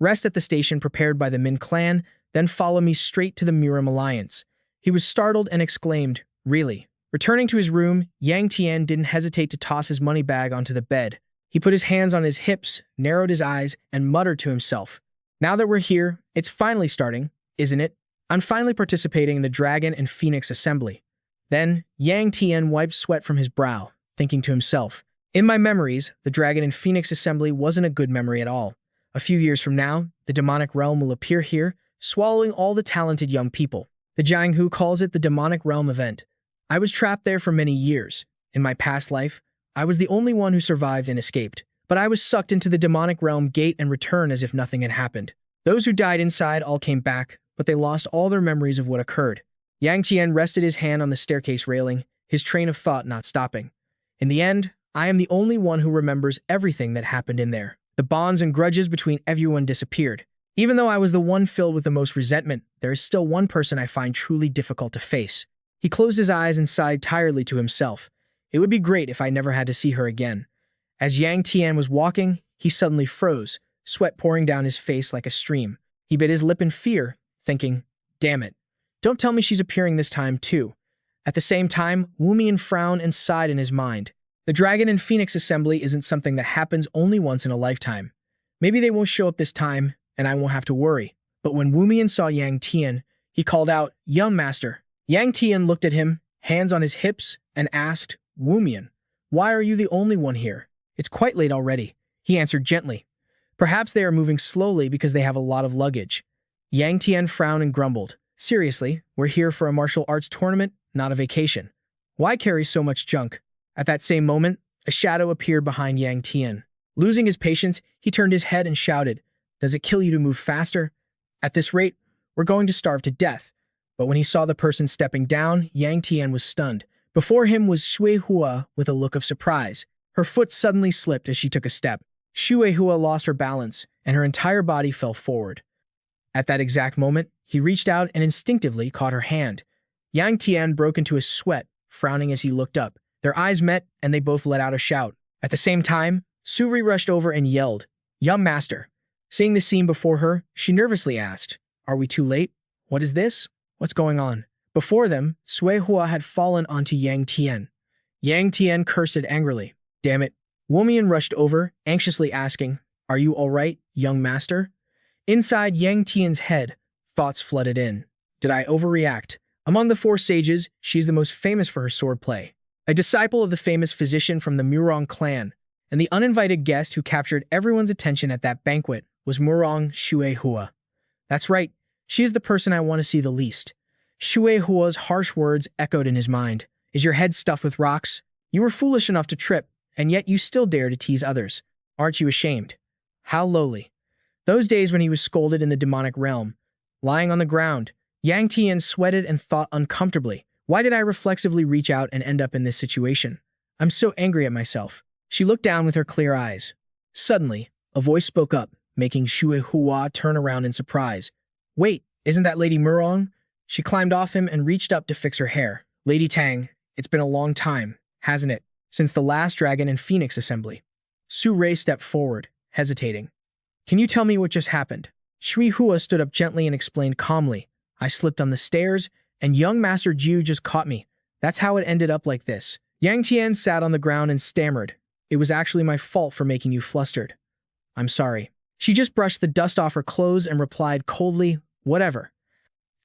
Rest at the station prepared by the Min clan, then follow me straight to the Miram Alliance. He was startled and exclaimed, really? Returning to his room, Yang Tian didn't hesitate to toss his money bag onto the bed. He put his hands on his hips, narrowed his eyes, and muttered to himself, now that we're here, it's finally starting, isn't it? I'm finally participating in the Dragon and Phoenix assembly. Then, Yang Tian wiped sweat from his brow, thinking to himself, in my memories, the Dragon and Phoenix assembly wasn't a good memory at all. A few years from now, the demonic realm will appear here, swallowing all the talented young people. The Jianghu calls it the demonic realm event. I was trapped there for many years. In my past life, I was the only one who survived and escaped. But I was sucked into the demonic realm gate and returned as if nothing had happened. Those who died inside all came back, but they lost all their memories of what occurred. Yang Tian rested his hand on the staircase railing, his train of thought not stopping. In the end, I am the only one who remembers everything that happened in there. The bonds and grudges between everyone disappeared. Even though I was the one filled with the most resentment, there is still one person I find truly difficult to face. He closed his eyes and sighed tiredly to himself. It would be great if I never had to see her again. As Yangtian was walking, he suddenly froze, sweat pouring down his face like a stream. He bit his lip in fear, thinking, damn it. Don't tell me she's appearing this time, too. At the same time, Wumian frowned and sighed in his mind. The Dragon and Phoenix Assembly isn't something that happens only once in a lifetime. Maybe they won't show up this time, and I won't have to worry. But when Wumian saw Yangtian, he called out, young master. Yangtian looked at him, hands on his hips, and asked, Wumian, why are you the only one here? It's quite late already, he answered gently. Perhaps they are moving slowly because they have a lot of luggage. Yangtian frowned and grumbled. Seriously, we're here for a martial arts tournament, not a vacation. Why carry so much junk? At that same moment, a shadow appeared behind Yangtian. Losing his patience, he turned his head and shouted, does it kill you to move faster? At this rate, we're going to starve to death. But when he saw the person stepping down, Yangtian was stunned. Before him was Shui Hua with a look of surprise. Her foot suddenly slipped as she took a step. Shui Hua lost her balance, and her entire body fell forward. At that exact moment, he reached out and instinctively caught her hand. Yangtian broke into a sweat, frowning as he looked up. Their eyes met, and they both let out a shout. At the same time, Suri rushed over and yelled, young master. Seeing the scene before her, she nervously asked, are we too late? What is this? What's going on? Before them, Sui Hua had fallen onto Yangtian. Yangtian cursed angrily. Damn it. Wumian rushed over, anxiously asking, are you all right, young master? Inside Yangtian's head, thoughts flooded in. Did I overreact? Among the four sages, she's the most famous for her swordplay. A disciple of the famous physician from the Murong clan, and the uninvited guest who captured everyone's attention at that banquet was Murong Shui Hua. That's right, she is the person I want to see the least. Shui Hua's harsh words echoed in his mind. Is your head stuffed with rocks? You were foolish enough to trip, and yet you still dare to tease others. Aren't you ashamed? How lowly. Those days when he was scolded in the demonic realm. Lying on the ground, Yangtian sweated and thought uncomfortably. Why did I reflexively reach out and end up in this situation? I'm so angry at myself. She looked down with her clear eyes. Suddenly, a voice spoke up, making Shui Hua turn around in surprise. Wait, isn't that Lady Murong? She climbed off him and reached up to fix her hair. Lady Tang, it's been a long time, hasn't it? Since the last Dragon and Phoenix Assembly. Su Rei stepped forward, hesitating. Can you tell me what just happened? Shui Hua stood up gently and explained calmly. I slipped on the stairs, and young Master Ju just caught me. That's how it ended up like this. Yangtian sat on the ground and stammered. It was actually my fault for making you flustered. I'm sorry. She just brushed the dust off her clothes and replied coldly, whatever.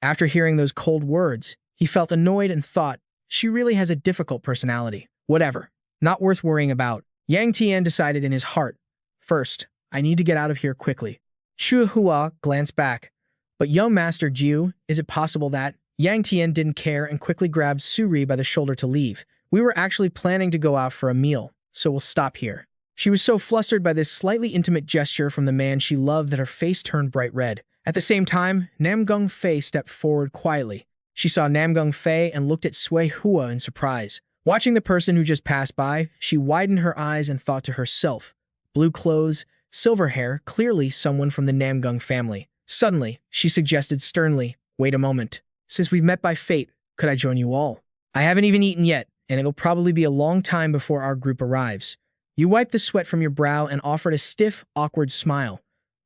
After hearing those cold words, he felt annoyed and thought, she really has a difficult personality. Whatever. Not worth worrying about. Yangtian decided in his heart. First, I need to get out of here quickly. Shui Hua glanced back. But young Master Ju, is it possible that? Yangtian didn't care and quickly grabbed Suri by the shoulder to leave. We were actually planning to go out for a meal, so we'll stop here. She was so flustered by this slightly intimate gesture from the man she loved that her face turned bright red. At the same time, Namgung Fei stepped forward quietly. She saw Namgung Fei and looked at Sui Hua in surprise. Watching the person who just passed by, she widened her eyes and thought to herself, blue clothes, silver hair, clearly someone from the Namgung family. Suddenly, she suggested sternly, wait a moment. Since we've met by fate, could I join you all? I haven't even eaten yet, and it'll probably be a long time before our group arrives. You wiped the sweat from your brow and offered a stiff, awkward smile.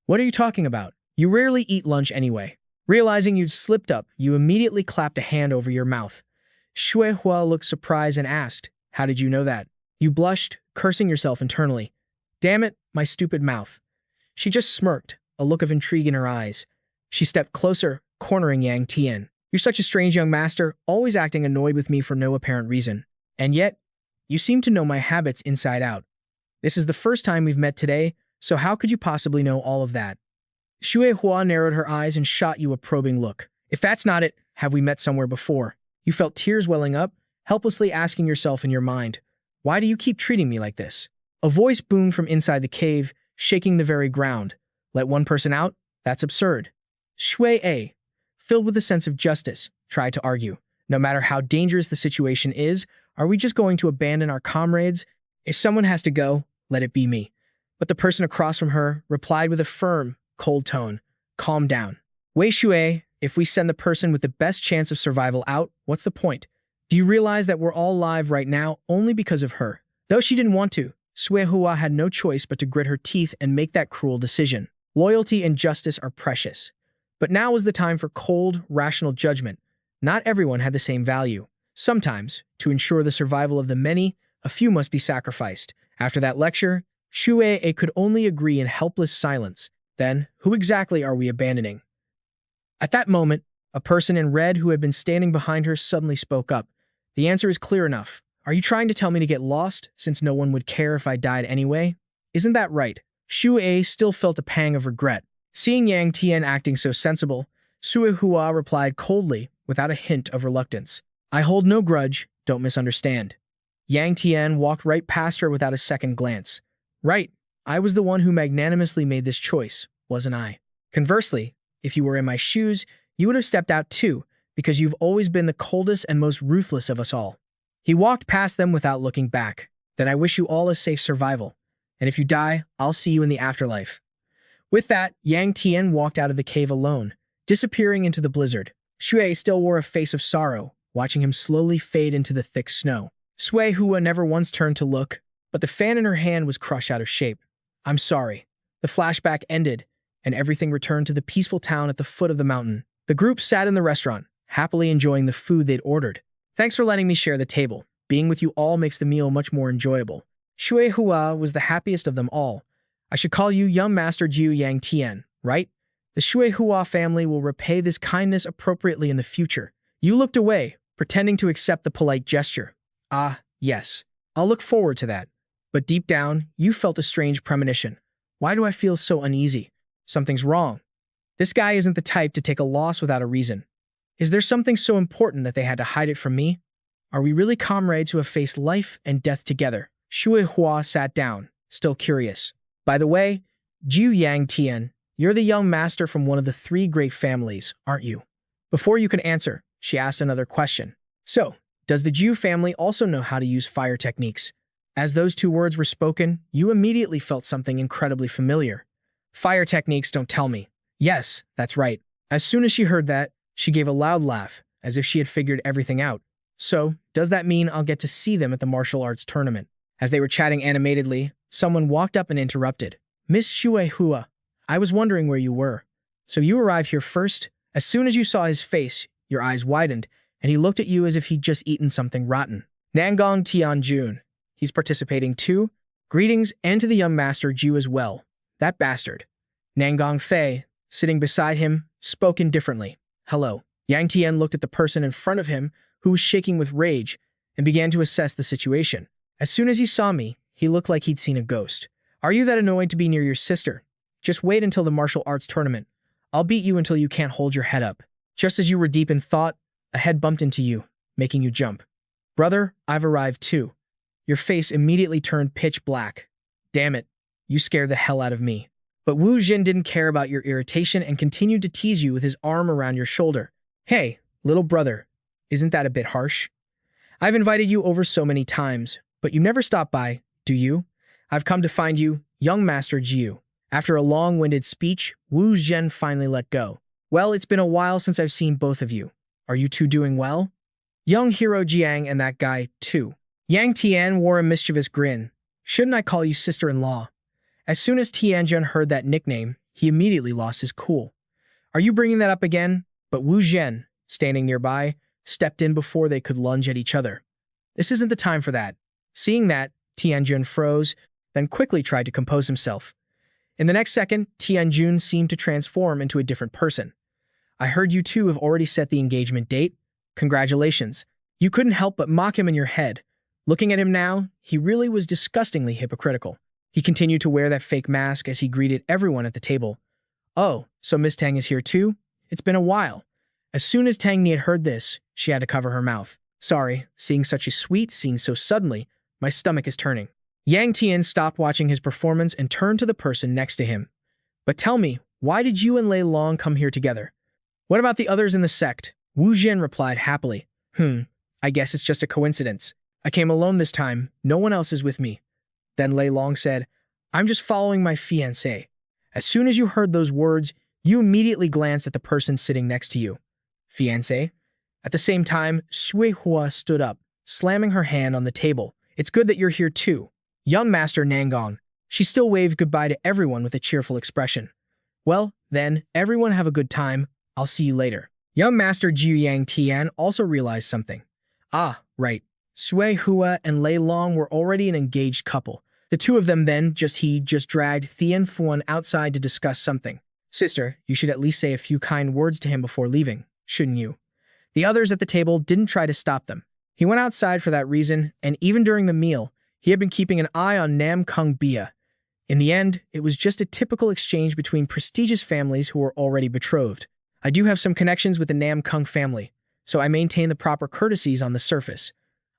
What are you talking about? You rarely eat lunch anyway. Realizing you'd slipped up, you immediately clapped a hand over your mouth. Shui Hua looked surprised and asked, how did you know that? You blushed, cursing yourself internally. Damn it, my stupid mouth. She just smirked, a look of intrigue in her eyes. She stepped closer, cornering Yangtian. You're such a strange young master, always acting annoyed with me for no apparent reason. And yet, you seem to know my habits inside out. This is the first time we've met today, so how could you possibly know all of that? Shui Hua narrowed her eyes and shot you a probing look. If that's not it, have we met somewhere before? You felt tears welling up, helplessly asking yourself in your mind, why do you keep treating me like this? A voice boomed from inside the cave, shaking the very ground. Let one person out? That's absurd. Shui A, filled with a sense of justice, tried to argue. No matter how dangerous the situation is, are we just going to abandon our comrades? If someone has to go, let it be me. But the person across from her replied with a firm, cold tone. Calm down. Wei Shui, if we send the person with the best chance of survival out, what's the point? Do you realize that we're all alive right now only because of her? Though she didn't want to, Sui Hua had no choice but to grit her teeth and make that cruel decision. Loyalty and justice are precious. But now was the time for cold, rational judgment. Not everyone had the same value. Sometimes, to ensure the survival of the many, a few must be sacrificed. After that lecture, Shui could only agree in helpless silence. Then, who exactly are we abandoning? At that moment, a person in red who had been standing behind her suddenly spoke up. The answer is clear enough. Are you trying to tell me to get lost, since no one would care if I died anyway? Isn't that right? Shui still felt a pang of regret. Seeing Yangtian acting so sensible, Sui Hua replied coldly, without a hint of reluctance. I hold no grudge, don't misunderstand. Yangtian walked right past her without a second glance. Right, I was the one who magnanimously made this choice, wasn't I? Conversely, if you were in my shoes, you would have stepped out too, because you've always been the coldest and most ruthless of us all. He walked past them without looking back. Then I wish you all a safe survival. And if you die, I'll see you in the afterlife. With that, Yangtian walked out of the cave alone, disappearing into the blizzard. Shui still wore a face of sorrow, watching him slowly fade into the thick snow. Sui Hua never once turned to look, but the fan in her hand was crushed out of shape. I'm sorry. The flashback ended, and everything returned to the peaceful town at the foot of the mountain. The group sat in the restaurant, happily enjoying the food they'd ordered. Thanks for letting me share the table. Being with you all makes the meal much more enjoyable. Shui Hua was the happiest of them all. I should call you Young Master Jiu Yangtian, right? The Shui Hua family will repay this kindness appropriately in the future. You looked away, pretending to accept the polite gesture. Ah, yes. I'll look forward to that. But deep down, you felt a strange premonition. Why do I feel so uneasy? Something's wrong. This guy isn't the type to take a loss without a reason. Is there something so important that they had to hide it from me? Are we really comrades who have faced life and death together? Shui Hua sat down, still curious. By the way, Jiu Yangtian, you're the young master from one of the three great families, aren't you? Before you could answer, she asked another question. So, does the Jiu family also know how to use fire techniques? As those two words were spoken, you immediately felt something incredibly familiar. Fire techniques, don't tell me. Yes, that's right. As soon as she heard that, she gave a loud laugh, as if she had figured everything out. So, does that mean I'll get to see them at the martial arts tournament? As they were chatting animatedly, someone walked up and interrupted. Miss Shui Hua, I was wondering where you were. So you arrived here first? As soon as you saw his face, your eyes widened, and he looked at you as if he'd just eaten something rotten. Nangong Tianjun. He's participating too? Greetings, and to the young master Jiu as well. That bastard. Nangong Fei, sitting beside him, spoke indifferently. Hello. Yang Tian looked at the person in front of him, who was shaking with rage, and began to assess the situation. As soon as he saw me, he looked like he'd seen a ghost. Are you that annoyed to be near your sister? Just wait until the martial arts tournament. I'll beat you until you can't hold your head up. Just as you were deep in thought, a head bumped into you, making you jump. Brother, I've arrived too. Your face immediately turned pitch black. Damn it, you scared the hell out of me. But Wu Jin didn't care about your irritation and continued to tease you with his arm around your shoulder. Hey, little brother, isn't that a bit harsh? I've invited you over so many times, but you never stop by, do you? I've come to find you, young Master Jiu. After a long-winded speech, Wu Zhen finally let go. Well, it's been a while since I've seen both of you. Are you two doing well? Young hero Jiang and that guy, too. Yang Tian wore a mischievous grin. Shouldn't I call you sister-in-law? As soon as Tianjun heard that nickname, he immediately lost his cool. Are you bringing that up again? But Wu Zhen, standing nearby, stepped in before they could lunge at each other. This isn't the time for that. Seeing that, Tianjun froze, then quickly tried to compose himself. In the next second, Tianjun seemed to transform into a different person. I heard you two have already set the engagement date. Congratulations. You couldn't help but mock him in your head. Looking at him now, he really was disgustingly hypocritical. He continued to wear that fake mask as he greeted everyone at the table. Oh, so Miss Tang is here too? It's been a while. As soon as Tang Ni had heard this, she had to cover her mouth. Sorry, seeing such a sweet scene so suddenly, my stomach is turning. Yang Tian stopped watching his performance and turned to the person next to him. But tell me, why did you and Lei Long come here together? What about the others in the sect? Wu Jin replied happily. I guess it's just a coincidence. I came alone this time, no one else is with me. Then Lei Long said, I'm just following my fiancé. As soon as you heard those words, you immediately glanced at the person sitting next to you. Fiancé? At the same time, Sui Hua stood up, slamming her hand on the table. It's good that you're here too. Young Master Nangong. She still waved goodbye to everyone with a cheerful expression. Well, then, everyone have a good time. I'll see you later. Young Master Jiu Yangtian also realized something. Ah, right. Sui Hua and Lei Long were already an engaged couple. The two of them then just dragged Thian Fuan outside to discuss something. Sister, you should at least say a few kind words to him before leaving, shouldn't you? The others at the table didn't try to stop them. He went outside for that reason, and even during the meal, he had been keeping an eye on Nam Kung Bia. In the end, it was just a typical exchange between prestigious families who were already betrothed. I do have some connections with the Nam Kung family, so I maintain the proper courtesies on the surface.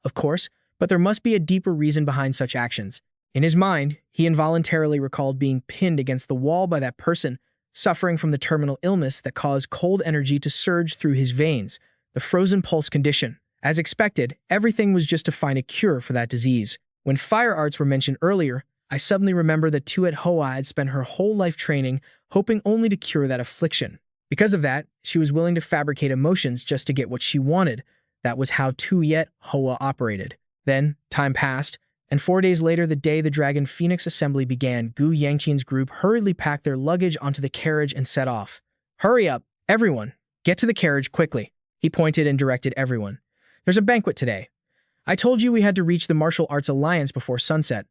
Of course, but there must be a deeper reason behind such actions. In his mind, he involuntarily recalled being pinned against the wall by that person, suffering from the terminal illness that caused cold energy to surge through his veins, the frozen pulse condition. As expected, everything was just to find a cure for that disease. When fire arts were mentioned earlier, I suddenly remembered that Tuet Hoa had spent her whole life training, hoping only to cure that affliction. Because of that, she was willing to fabricate emotions just to get what she wanted. That was how Tuet Hoa operated. Then, time passed, and 4 days later, the day the Dragon Phoenix Assembly began, Gu Yangtian's group hurriedly packed their luggage onto the carriage and set off. Hurry up, everyone! Get to the carriage quickly! He pointed and directed everyone. There's a banquet today. I told you we had to reach the Martial Arts Alliance before sunset.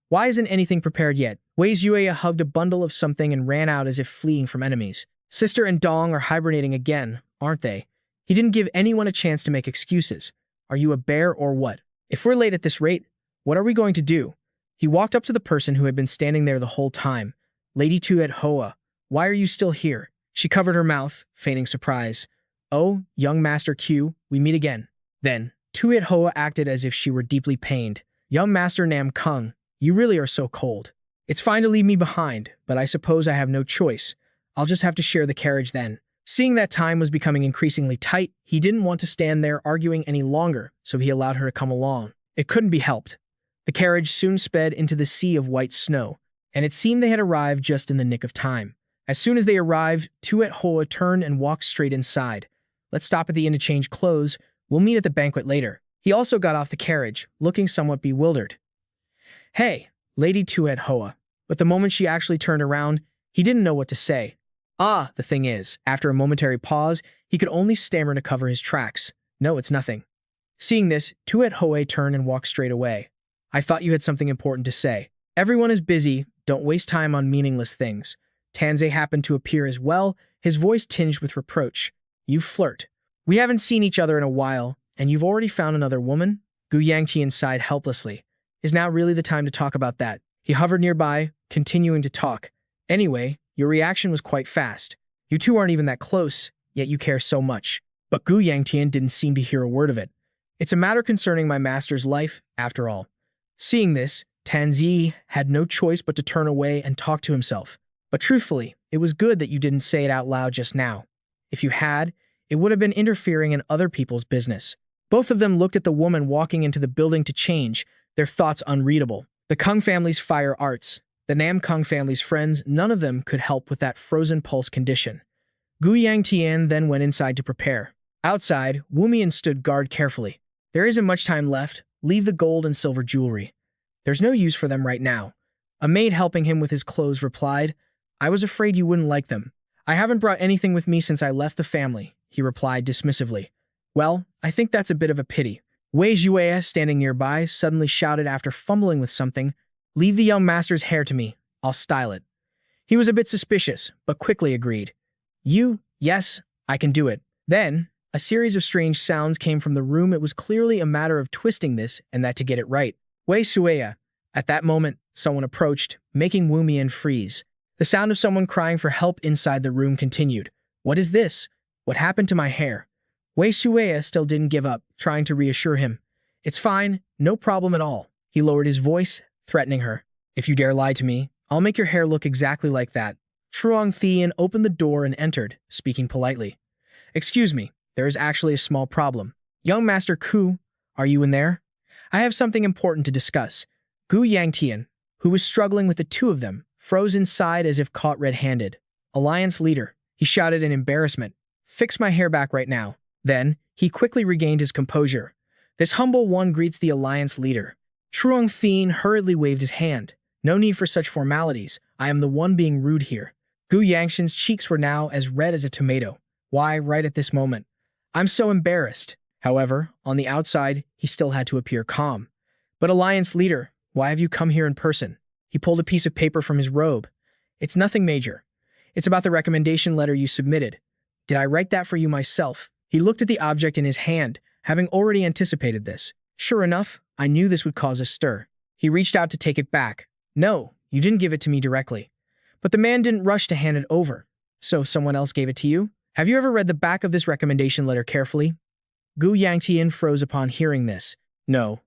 Why isn't anything prepared yet? Wei Zueya hugged a bundle of something and ran out as if fleeing from enemies. Sister and Dong are hibernating again, aren't they? He didn't give anyone a chance to make excuses. Are you a bear or what? If we're late at this rate, what are we going to do? He walked up to the person who had been standing there the whole time. Lady Tuet Hoa, why are you still here? She covered her mouth, feigning surprise. Oh, young Master Q, we meet again. Then, Tuet Hoa acted as if she were deeply pained. Young Master Nam Kung, you really are so cold. It's fine to leave me behind, but I suppose I have no choice. I'll just have to share the carriage then. Seeing that time was becoming increasingly tight, he didn't want to stand there arguing any longer, so he allowed her to come along. It couldn't be helped. The carriage soon sped into the sea of white snow, and it seemed they had arrived just in the nick of time. As soon as they arrived, Tuet Hoa turned and walked straight inside. Let's stop at the inn to change clothes. We'll meet at the banquet later. He also got off the carriage, looking somewhat bewildered. Hey, Lady Tuet Hoa. But the moment she actually turned around, he didn't know what to say. Ah, the thing is, after a momentary pause, he could only stammer to cover his tracks. No, it's nothing. Seeing this, Tuet Hoa turned and walked straight away. I thought you had something important to say. Everyone is busy. Don't waste time on meaningless things. Tanzei happened to appear as well, his voice tinged with reproach. You flirt. We haven't seen each other in a while, and you've already found another woman? Gu Yangtian sighed helplessly. Is now really the time to talk about that? He hovered nearby, continuing to talk. Anyway, your reaction was quite fast. You two aren't even that close, yet you care so much. But Gu Yangtian didn't seem to hear a word of it. It's a matter concerning my master's life, after all. Seeing this, Tanzei had no choice but to turn away and talk to himself. But truthfully, it was good that you didn't say it out loud just now. If you had, it would have been interfering in other people's business. Both of them looked at the woman walking into the building to change, their thoughts unreadable. The Kung family's fire arts, the Nam Kung family's friends, none of them could help with that frozen pulse condition. Gu Yangtian then went inside to prepare. Outside, Wu Mian stood guard carefully. There isn't much time left. Leave the gold and silver jewelry. There's no use for them right now. A maid helping him with his clothes replied, I was afraid you wouldn't like them. I haven't brought anything with me since I left the family, he replied dismissively. Well, I think that's a bit of a pity. Wei Zueya, standing nearby, suddenly shouted after fumbling with something, Leave the young master's hair to me. I'll style it. He was a bit suspicious, but quickly agreed. You? Yes, I can do it. Then, a series of strange sounds came from the room. It was clearly a matter of twisting this and that to get it right. Wei Zueya. At that moment, someone approached, making Wu Mian freeze. The sound of someone crying for help inside the room continued. What is this? What happened to my hair? Wei Zueya still didn't give up, trying to reassure him. It's fine, no problem at all. He lowered his voice, threatening her. If you dare lie to me, I'll make your hair look exactly like that. Truong Thian opened the door and entered, speaking politely. Excuse me, there is actually a small problem. Young Master Ku, are you in there? I have something important to discuss. Gu Yangtian, who was struggling with the two of them, froze inside as if caught red-handed. "Alliance leader," he shouted in embarrassment. "Fix my hair back right now." Then, he quickly regained his composure. "This humble one greets the Alliance leader." Truong Thien hurriedly waved his hand. "No need for such formalities. I am the one being rude here." Gu Yangtian's cheeks were now as red as a tomato. Why, right at this moment? "I'm so embarrassed." However, on the outside, he still had to appear calm. "But Alliance leader, why have you come here in person?" He pulled a piece of paper from his robe. "It's nothing major. It's about the recommendation letter you submitted. Did I write that for you myself?" He looked at the object in his hand, having already anticipated this. "Sure enough, I knew this would cause a stir." He reached out to take it back. "No, you didn't give it to me directly." But the man didn't rush to hand it over. "So someone else gave it to you? Have you ever read the back of this recommendation letter carefully?" Gu Yangtian froze upon hearing this. "No."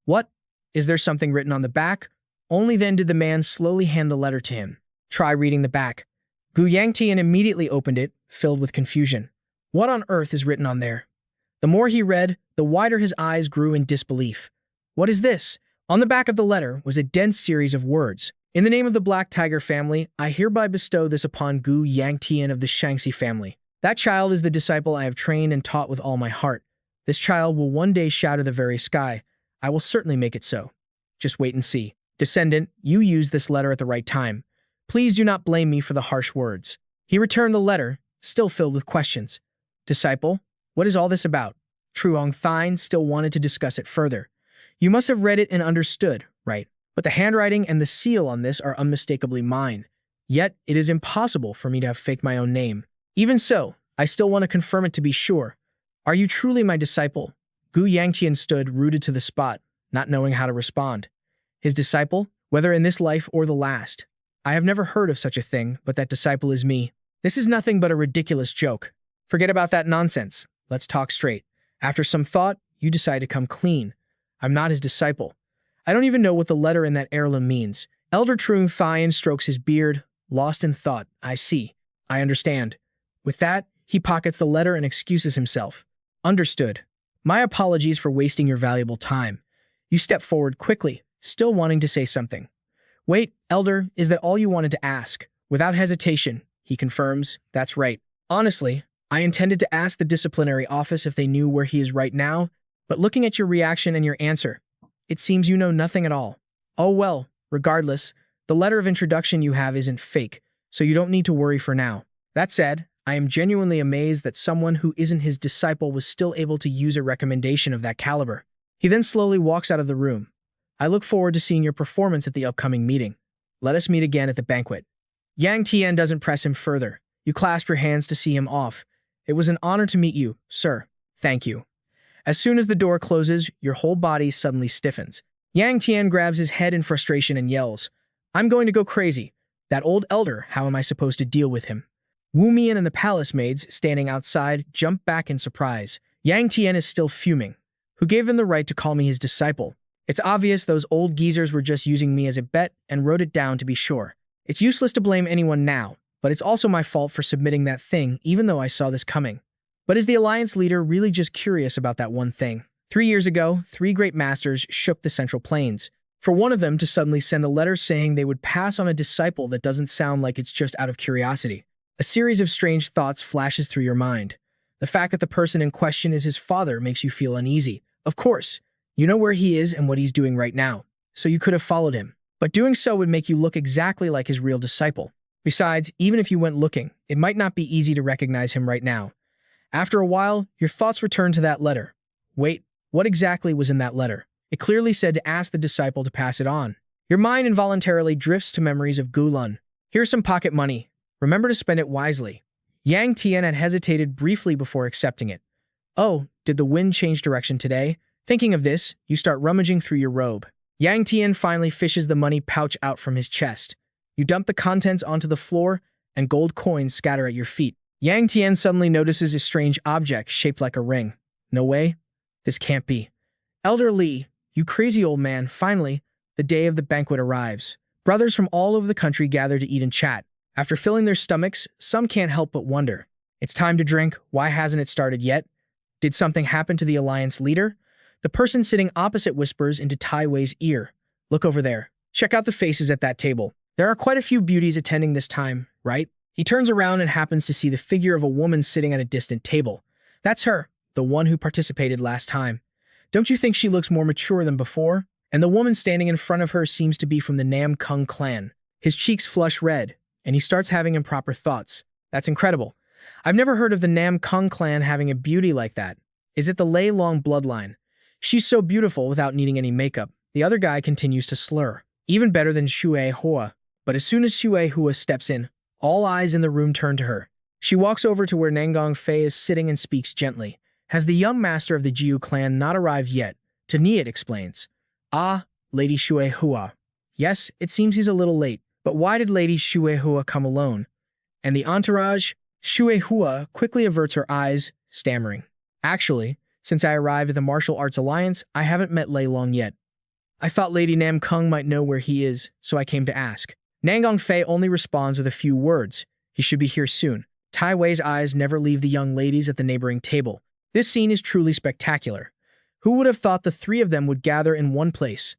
"What? Is there something written on the back?" Only then did the man slowly hand the letter to him. "Try reading the back." Gu Yangtian immediately opened it, filled with confusion. What on earth is written on there? The more he read, the wider his eyes grew in disbelief. What is this? On the back of the letter was a dense series of words. "In the name of the Black Tiger family, I hereby bestow this upon Gu Yangtian of the Shangxi family. That child is the disciple I have trained and taught with all my heart. This child will one day shatter the very sky. I will certainly make it so. Just wait and see. Descendant, you used this letter at the right time. Please do not blame me for the harsh words." He returned the letter, still filled with questions. "Disciple, what is all this about?" Truong Thien still wanted to discuss it further. "You must have read it and understood, right? But the handwriting and the seal on this are unmistakably mine. Yet, it is impossible for me to have faked my own name. Even so, I still want to confirm it to be sure. Are you truly my disciple?" Gu Yangtian stood rooted to the spot, not knowing how to respond. His disciple? Whether in this life or the last. I have never heard of such a thing, but that disciple is me. This is nothing but a ridiculous joke. Forget about that nonsense. Let's talk straight. After some thought, you decide to come clean. I'm not his disciple. I don't even know what the letter in that heirloom means. Elder Truong Thien strokes his beard, lost in thought. "I see. I understand." With that, he pockets the letter and excuses himself. "Understood. My apologies for wasting your valuable time." You step forward quickly, still wanting to say something. "Wait, Elder, is that all you wanted to ask?" Without hesitation, he confirms, "That's right. Honestly, I intended to ask the disciplinary office if they knew where he is right now, but looking at your reaction and your answer, it seems you know nothing at all. Oh well, regardless, the letter of introduction you have isn't fake, so you don't need to worry for now. That said, I am genuinely amazed that someone who isn't his disciple was still able to use a recommendation of that caliber." He then slowly walks out of the room. "I look forward to seeing your performance at the upcoming meeting. Let us meet again at the banquet." Yang Tian doesn't press him further. You clasp your hands to see him off. "It was an honor to meet you, sir. Thank you." As soon as the door closes, your whole body suddenly stiffens. Yang Tian grabs his head in frustration and yells, "I'm going to go crazy. That old elder, how am I supposed to deal with him?" Wu Mian and the palace maids, standing outside, jump back in surprise. Yang Tian is still fuming. Who gave him the right to call me his disciple? It's obvious those old geezers were just using me as a bet and wrote it down to be sure. It's useless to blame anyone now, but it's also my fault for submitting that thing even though I saw this coming. But is the Alliance leader really just curious about that one thing? 3 years ago, 3 great masters shook the Central Plains. For one of them to suddenly send a letter saying they would pass on a disciple that doesn't sound like it's just out of curiosity. A series of strange thoughts flashes through your mind. The fact that the person in question is his father makes you feel uneasy. Of course, you know where he is and what he's doing right now, so you could have followed him. But doing so would make you look exactly like his real disciple. Besides, even if you went looking, it might not be easy to recognize him right now. After a while, your thoughts return to that letter. Wait, what exactly was in that letter? It clearly said to ask the disciple to pass it on. Your mind involuntarily drifts to memories of Gulun. Here's some pocket money. Remember to spend it wisely. Yang Tian had hesitated briefly before accepting it. Oh, did the wind change direction today? Thinking of this, you start rummaging through your robe. Yang Tian finally fishes the money pouch out from his chest. You dump the contents onto the floor, and gold coins scatter at your feet. Yang Tian suddenly notices a strange object shaped like a ring. No way. This can't be. Elder Li, you crazy old man, finally, the day of the banquet arrives. Brothers from all over the country gather to eat and chat. After filling their stomachs, some can't help but wonder. It's time to drink. Why hasn't it started yet? Did something happen to the Alliance leader? The person sitting opposite whispers into Tai Wei's ear. Look over there. Check out the faces at that table. There are quite a few beauties attending this time, right? He turns around and happens to see the figure of a woman sitting at a distant table. That's her, the one who participated last time. Don't you think she looks more mature than before? And the woman standing in front of her seems to be from the Nam Kung clan. His cheeks flush red, and he starts having improper thoughts. That's incredible. I've never heard of the Nam Kung clan having a beauty like that. Is it the Lei Long bloodline? She's so beautiful without needing any makeup. The other guy continues to slur. Even better than Xue Hua. But as soon as Xue Hua steps in, all eyes in the room turn to her. She walks over to where Nangong Fei is sitting and speaks gently. Has the young master of the Jiu clan not arrived yet? Taniat explains. Ah, Lady Xue Hua. Yes, it seems he's a little late. But why did Lady Xue Hua come alone? And the entourage? Xue Hua quickly averts her eyes, stammering. Actually, since I arrived at the Martial Arts Alliance, I haven't met Lei Long yet. I thought Lady Nam Kung might know where he is, so I came to ask. Nangong Fei only responds with a few words. He should be here soon. Tai Wei's eyes never leave the young ladies at the neighboring table. This scene is truly spectacular. Who would have thought the three of them would gather in one place?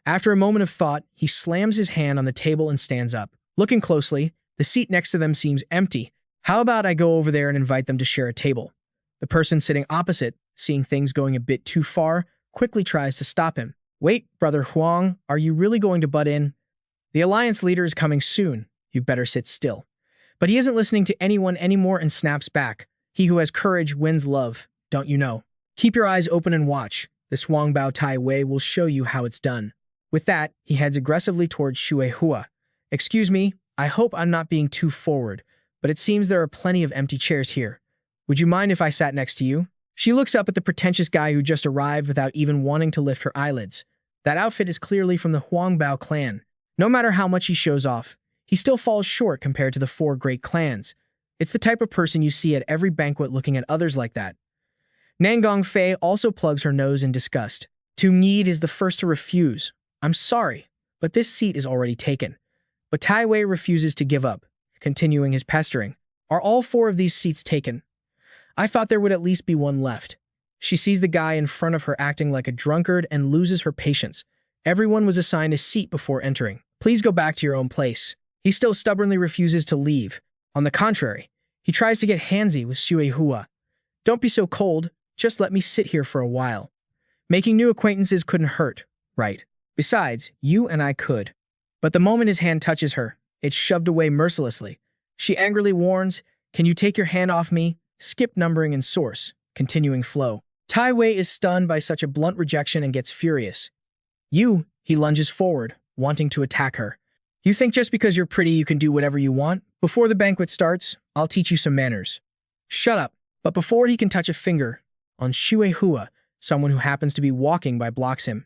After a moment of thought, he slams his hand on the table and stands up. Looking closely, the seat next to them seems empty. How about I go over there and invite them to share a table? The person sitting opposite, seeing things going a bit too far, quickly tries to stop him. Wait, Brother Huang, are you really going to butt in? The Alliance leader is coming soon. You better sit still. But he isn't listening to anyone anymore and snaps back. He who has courage wins love, don't you know? Keep your eyes open and watch. This Huang Bao Tai Wei will show you how it's done. With that, he heads aggressively towards Xue Hua. Excuse me, I hope I'm not being too forward, but it seems there are plenty of empty chairs here. Would you mind if I sat next to you? She looks up at the pretentious guy who just arrived without even wanting to lift her eyelids. That outfit is clearly from the Huang Bao clan. No matter how much he shows off, he still falls short compared to the four great clans. It's the type of person you see at every banquet looking at others like that. Nangong Fei also plugs her nose in disgust. Tu Need is the first to refuse. I'm sorry, but this seat is already taken. But Tai Wei refuses to give up, continuing his pestering. Are all four of these seats taken? I thought there would at least be one left. She sees the guy in front of her acting like a drunkard and loses her patience. Everyone was assigned a seat before entering. Please go back to your own place. He still stubbornly refuses to leave. On the contrary, he tries to get handsy with Xue Hua. Don't be so cold, just let me sit here for a while. Making new acquaintances couldn't hurt, right? Besides, you and I could. But the moment his hand touches her, it's shoved away mercilessly. She angrily warns, can you take your hand off me? Skip numbering and source, continuing flow. Tai Wei is stunned by such a blunt rejection and gets furious. He lunges forward, wanting to attack her. You think just because you're pretty you can do whatever you want? Before the banquet starts, I'll teach you some manners. Shut up. But before he can touch a finger on Xue Hua, someone who happens to be walking by blocks him.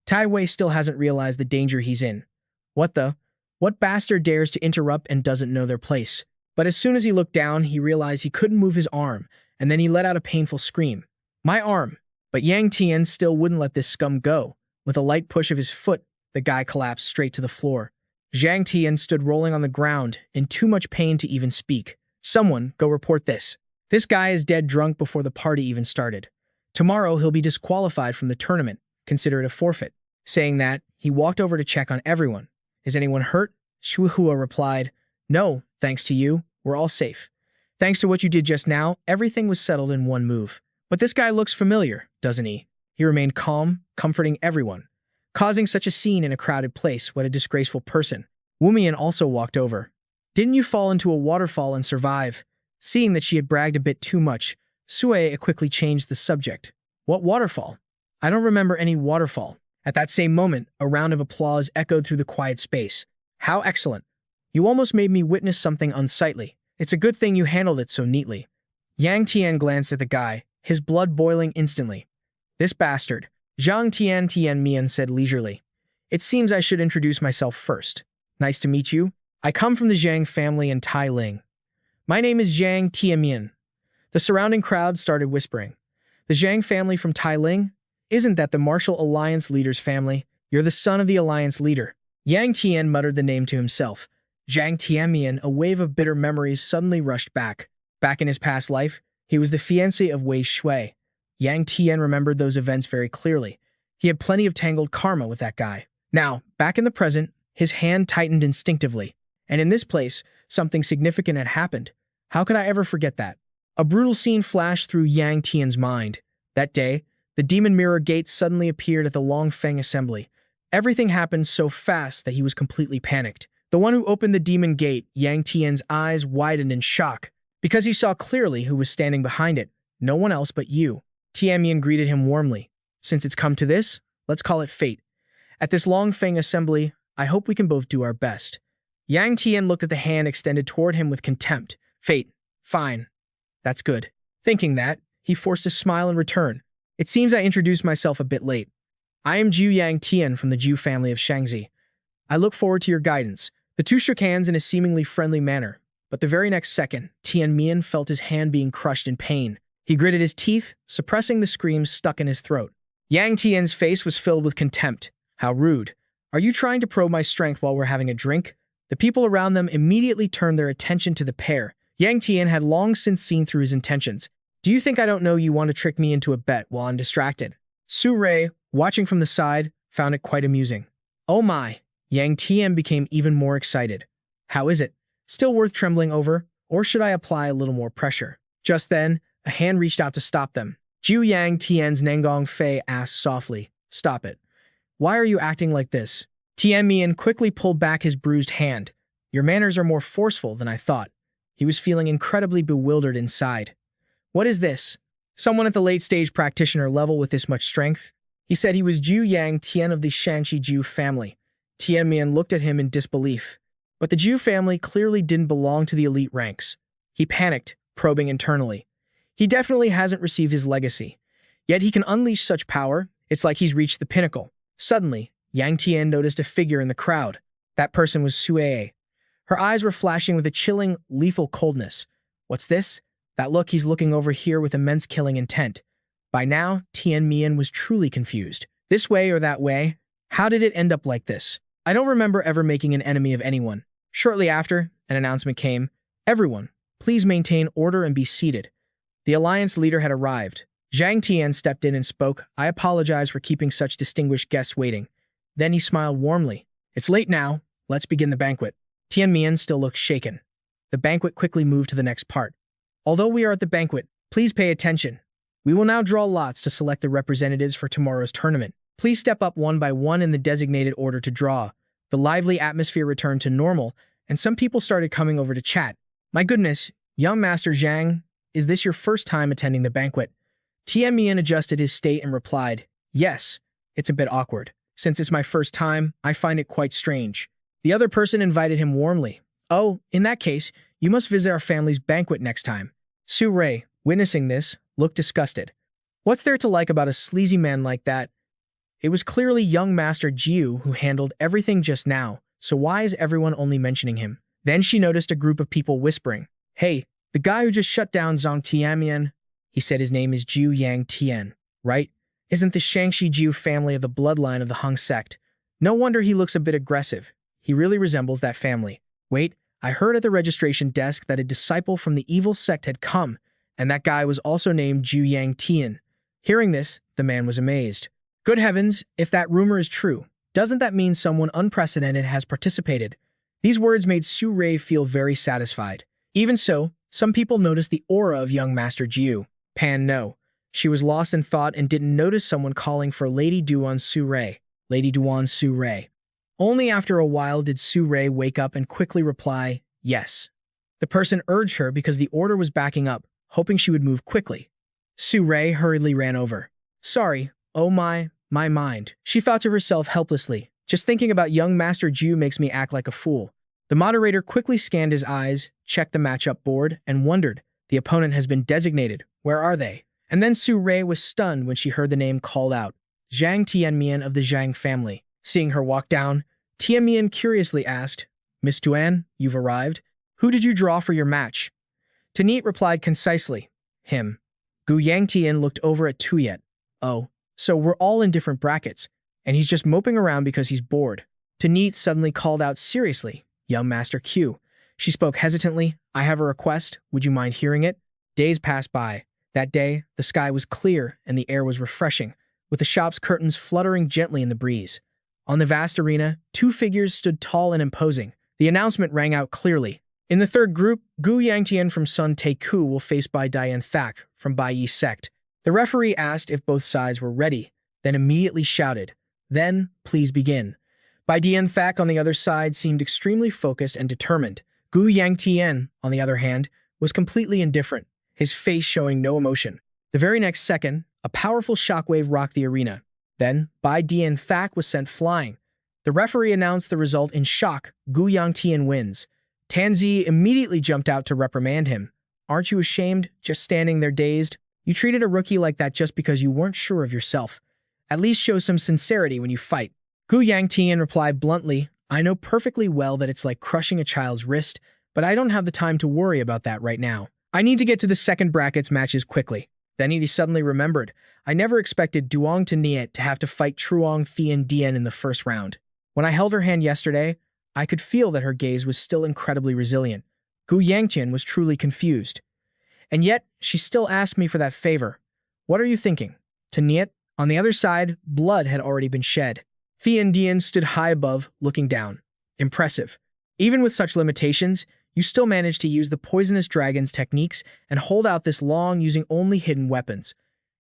Tai Wei still hasn't realized the danger he's in. What bastard dares to interrupt and doesn't know their place? But as soon as he looked down, he realized he couldn't move his arm, and then he let out a painful scream. My arm! But Yangtian still wouldn't let this scum go. With a light push of his foot, the guy collapsed straight to the floor. Zhang Tian stood rolling on the ground, in too much pain to even speak. Someone, go report this. This guy is dead drunk before the party even started. Tomorrow he'll be disqualified from the tournament. Consider it a forfeit. Saying that, he walked over to check on everyone. Is anyone hurt? Xue Hua replied, No, thanks to you, we're all safe. Thanks to what you did just now, everything was settled in one move. But this guy looks familiar, doesn't he? He remained calm, comforting everyone. Causing such a scene in a crowded place, what a disgraceful person. Wu Mian also walked over. Didn't you fall into a waterfall and survive? Seeing that she had bragged a bit too much, Sue quickly changed the subject. What waterfall? I don't remember any waterfall. At that same moment, a round of applause echoed through the quiet space. How excellent. You almost made me witness something unsightly. It's a good thing you handled it so neatly. Yang Tian glanced at the guy, his blood boiling instantly. This bastard. Zhang Tian Mian said leisurely. It seems I should introduce myself first. Nice to meet you. I come from the Zhang family in Tai Ling. My name is Zhang Tianmian. The surrounding crowd started whispering. The Zhang family from Tai Ling? Isn't that the Martial Alliance leader's family? You're the son of the Alliance leader. Yang Tian muttered the name to himself. Zhang Tianmian, a wave of bitter memories suddenly rushed back. Back in his past life, he was the fiancé of Wei Shui. Yang Tian remembered those events very clearly. He had plenty of tangled karma with that guy. Now, back in the present, his hand tightened instinctively. And in this place, something significant had happened. How could I ever forget that? A brutal scene flashed through Yangtian's mind. That day, the demon mirror gate suddenly appeared at the Longfeng assembly. Everything happened so fast that he was completely panicked. The one who opened the demon gate, Yangtian's eyes widened in shock, because he saw clearly who was standing behind it. No one else but you. Tianmian greeted him warmly. Since it's come to this, let's call it fate. At this Longfeng assembly, I hope we can both do our best. Yangtian looked at the hand extended toward him with contempt. Fate. Fine. That's good. Thinking that, he forced a smile in return. It seems I introduced myself a bit late. I am Zhu Yangtian from the Zhu family of Shangzi. I look forward to your guidance. The two shook hands in a seemingly friendly manner, but the very next second, Tianmian felt his hand being crushed in pain. He gritted his teeth, suppressing the screams stuck in his throat. Yangtian's face was filled with contempt. How rude. Are you trying to probe my strength while we're having a drink? The people around them immediately turned their attention to the pair. Yangtian had long since seen through his intentions. Do you think I don't know you want to trick me into a bet while I'm distracted? Su Rei, watching from the side, found it quite amusing. Oh my. Yangtian became even more excited. How is it? Still worth trembling over, or should I apply a little more pressure? Just then, a hand reached out to stop them. Zhu Yangtian's Nengong Fei asked softly, Stop it. Why are you acting like this? Tianmian quickly pulled back his bruised hand. Your manners are more forceful than I thought. He was feeling incredibly bewildered inside. What is this? Someone at the late-stage practitioner level with this much strength? He said he was Zhu Yangtian of the Shangxi Zhu family. Tianmian looked at him in disbelief. But the Zhu family clearly didn't belong to the elite ranks. He panicked, probing internally. He definitely hasn't received his legacy. Yet he can unleash such power, it's like he's reached the pinnacle. Suddenly, Yangtian noticed a figure in the crowd. That person was Sue. Her eyes were flashing with a chilling, lethal coldness. What's this? That look, he's looking over here with immense killing intent. By now, Tianmian was truly confused. This way or that way? How did it end up like this? I don't remember ever making an enemy of anyone. Shortly after, an announcement came. Everyone, please maintain order and be seated. The alliance leader had arrived. Zhang Tian stepped in and spoke. I apologize for keeping such distinguished guests waiting. Then he smiled warmly. It's late now. Let's begin the banquet. Tianmian still looked shaken. The banquet quickly moved to the next part. Although we are at the banquet, please pay attention. We will now draw lots to select the representatives for tomorrow's tournament. Please step up one by one in the designated order to draw. The lively atmosphere returned to normal, and some people started coming over to chat. My goodness, young Master Zhang, is this your first time attending the banquet? Tianmian adjusted his state and replied, Yes, it's a bit awkward. Since it's my first time, I find it quite strange. The other person invited him warmly. Oh, in that case, you must visit our family's banquet next time. Su Rei, witnessing this, looked disgusted. What's there to like about a sleazy man like that? It was clearly young Master Jiu who handled everything just now, so why is everyone only mentioning him? Then she noticed a group of people whispering. Hey, the guy who just shut down Zhang Tianmian. He said his name is Zhu Yangtian, right? Isn't the Shangxi Zhu family of the bloodline of the Hung sect? No wonder he looks a bit aggressive. He really resembles that family. Wait, I heard at the registration desk that a disciple from the evil sect had come, and that guy was also named Zhu Yangtian. Hearing this, the man was amazed. Good heavens, if that rumor is true, doesn't that mean someone unprecedented has participated? These words made Su Rei feel very satisfied. Even so, some people noticed the aura of young Master Jiu. Pan no. She was lost in thought and didn't notice someone calling for Lady Duan Su Rei. Lady Duan Su Rei. Only after a while did Su Rei wake up and quickly reply, yes. The person urged her because the order was backing up, hoping she would move quickly. Su Rei hurriedly ran over. Sorry, oh my mind. She thought to herself helplessly. Just thinking about young Master Jiu makes me act like a fool. The moderator quickly scanned his eyes, checked the matchup board, and wondered, the opponent has been designated. Where are they? And then Su Rei was stunned when she heard the name called out. Zhang Tianmian of the Zhang family. Seeing her walk down, Tianmian curiously asked, Miss Duan, you've arrived? Who did you draw for your match? Tanit replied concisely, him. Gu Yangtian looked over at Tuyet. Oh, so we're all in different brackets, and he's just moping around because he's bored. Tanit suddenly called out seriously, young Master Q. She spoke hesitantly, I have a request, would you mind hearing it? Days passed by. That day, the sky was clear and the air was refreshing, with the shop's curtains fluttering gently in the breeze. On the vast arena, two figures stood tall and imposing. The announcement rang out clearly. In the third group, Gu Yangtian from Sun Tae-ku will face Bai Dian Thak from Bai Yi Sect. The referee asked if both sides were ready, then immediately shouted, "Then, please begin." Bai Dian Thak on the other side seemed extremely focused and determined. Gu Yangtian, on the other hand, was completely indifferent, his face showing no emotion. The very next second, a powerful shockwave rocked the arena. Then, Bai Dian Thak was sent flying. The referee announced the result in shock. Gu Yangtian wins. Tanzi immediately jumped out to reprimand him. "Aren't you ashamed, just standing there dazed? You treated a rookie like that just because you weren't sure of yourself. At least show some sincerity when you fight." Gu Yangtian replied bluntly, "I know perfectly well that it's like crushing a child's wrist, but I don't have the time to worry about that right now. I need to get to the second brackets matches quickly." Then he suddenly remembered, "I never expected Duong to Niet to have to fight Truong Thien Dien in the first round. When I held her hand yesterday, I could feel that her gaze was still incredibly resilient." Gu Yangtian was truly confused. "And yet, she still asked me for that favor. What are you thinking? To Niet?" On the other side, blood had already been shed. Thien Dien stood high above, looking down. "Impressive. Even with such limitations, you still managed to use the poisonous dragon's techniques and hold out this long using only hidden weapons."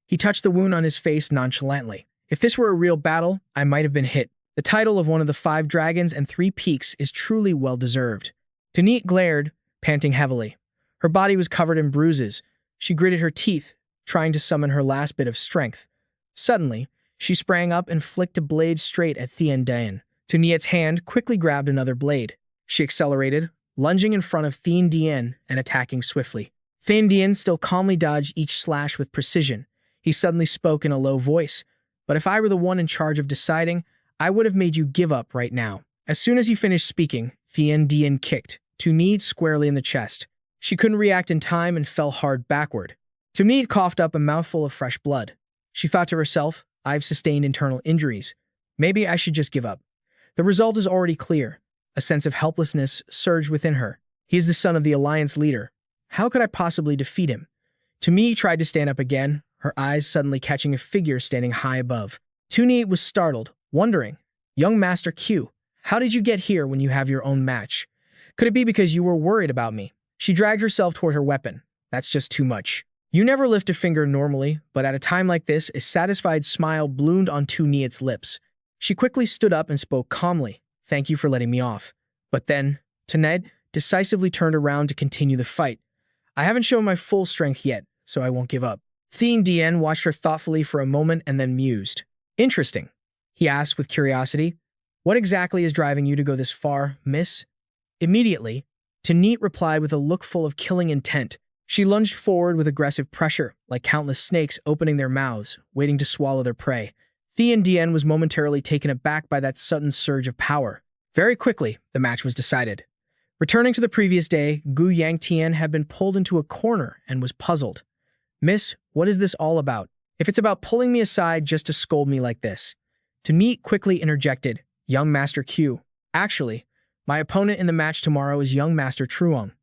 He touched the wound on his face nonchalantly. "If this were a real battle, I might have been hit. The title of one of the 5 dragons and 3 peaks is truly well-deserved." Tanit glared, panting heavily. Her body was covered in bruises. She gritted her teeth, trying to summon her last bit of strength. Suddenly, she sprang up and flicked a blade straight at Thien Dien. Tuniet's hand quickly grabbed another blade. She accelerated, lunging in front of Thien Dien and attacking swiftly. Thien Dien still calmly dodged each slash with precision. He suddenly spoke in a low voice, "But if I were the one in charge of deciding, I would have made you give up right now." As soon as he finished speaking, Thien Dien kicked Tunid squarely in the chest. She couldn't react in time and fell hard backward. Tunid coughed up a mouthful of fresh blood. She thought to herself, "I've sustained internal injuries. Maybe I should just give up." The result is already clear. A sense of helplessness surged within her. He is the son of the Alliance leader. How could I possibly defeat him? Tumi tried to stand up again, her eyes suddenly catching a figure standing high above. Tuni was startled, wondering, "Young Master Q, how did you get here when you have your own match? Could it be because you were worried about me?" She dragged herself toward her weapon. "That's just too much. You never lift a finger normally, but at a time like this, a satisfied smile bloomed on Tuniet's lips. She quickly stood up and spoke calmly, "Thank you for letting me off." But then, Taned decisively turned around to continue the fight. "I haven't shown my full strength yet, so I won't give up." Thien Dien watched her thoughtfully for a moment and then mused. "Interesting," he asked with curiosity. "What exactly is driving you to go this far, miss?" Immediately, Tanit replied with a look full of killing intent. She lunged forward with aggressive pressure, like countless snakes opening their mouths, waiting to swallow their prey. Thien Dien was momentarily taken aback by that sudden surge of power. Very quickly, the match was decided. Returning to the previous day, Gu Yangtian had been pulled into a corner and was puzzled. "Miss, what is this all about? If it's about pulling me aside just to scold me like this." Tanit quickly interjected, "Young Master Q. Actually, my opponent in the match tomorrow is young Master Truong."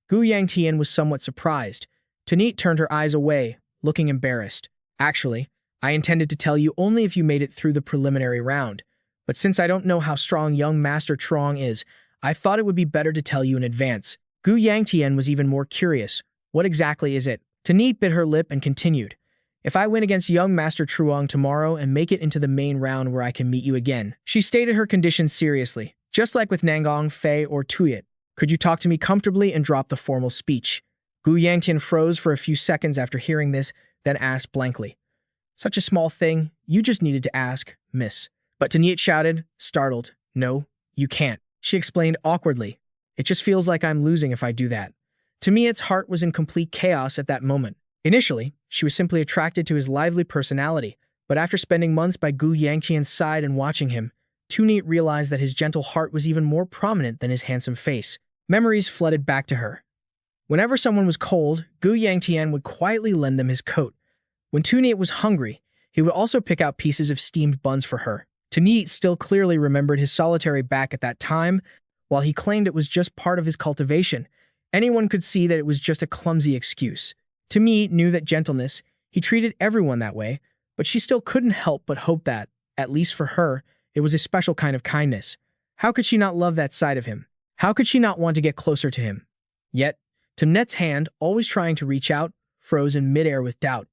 Gu Yangtian was somewhat surprised. Tanit turned her eyes away, looking embarrassed. "Actually, I intended to tell you only if you made it through the preliminary round. But since I don't know how strong young Master Truong is, I thought it would be better to tell you in advance." Gu Yangtian was even more curious. "What exactly is it?" Tanit bit her lip and continued, "If I win against young Master Truong tomorrow and make it into the main round where I can meet you again." She stated her conditions seriously, just like with Nangong, Fei, or Tuyet. "Could you talk to me comfortably and drop the formal speech?" Gu Yangtian froze for a few seconds after hearing this, then asked blankly, "Such a small thing, you just needed to ask, miss." But Tanit shouted, startled, "No, you can't." She explained awkwardly, "It just feels like I'm losing if I do that." Tamiet's heart was in complete chaos at that moment. Initially, she was simply attracted to his lively personality, but after spending months by Gu Yangtian's side and watching him, Tunit realized that his gentle heart was even more prominent than his handsome face. Memories flooded back to her. Whenever someone was cold, Gu Yangtian would quietly lend them his coat. When Tunit was hungry, he would also pick out pieces of steamed buns for her. Tunit still clearly remembered his solitary back at that time. While he claimed it was just part of his cultivation, anyone could see that it was just a clumsy excuse. Tunit knew that gentleness, he treated everyone that way, but she still couldn't help but hope that, at least for her, It was a special kind of kindness. How could she not love that side of him? How could she not want to get closer to him? Yet, Timnet's hand, always trying to reach out, froze in midair with doubt.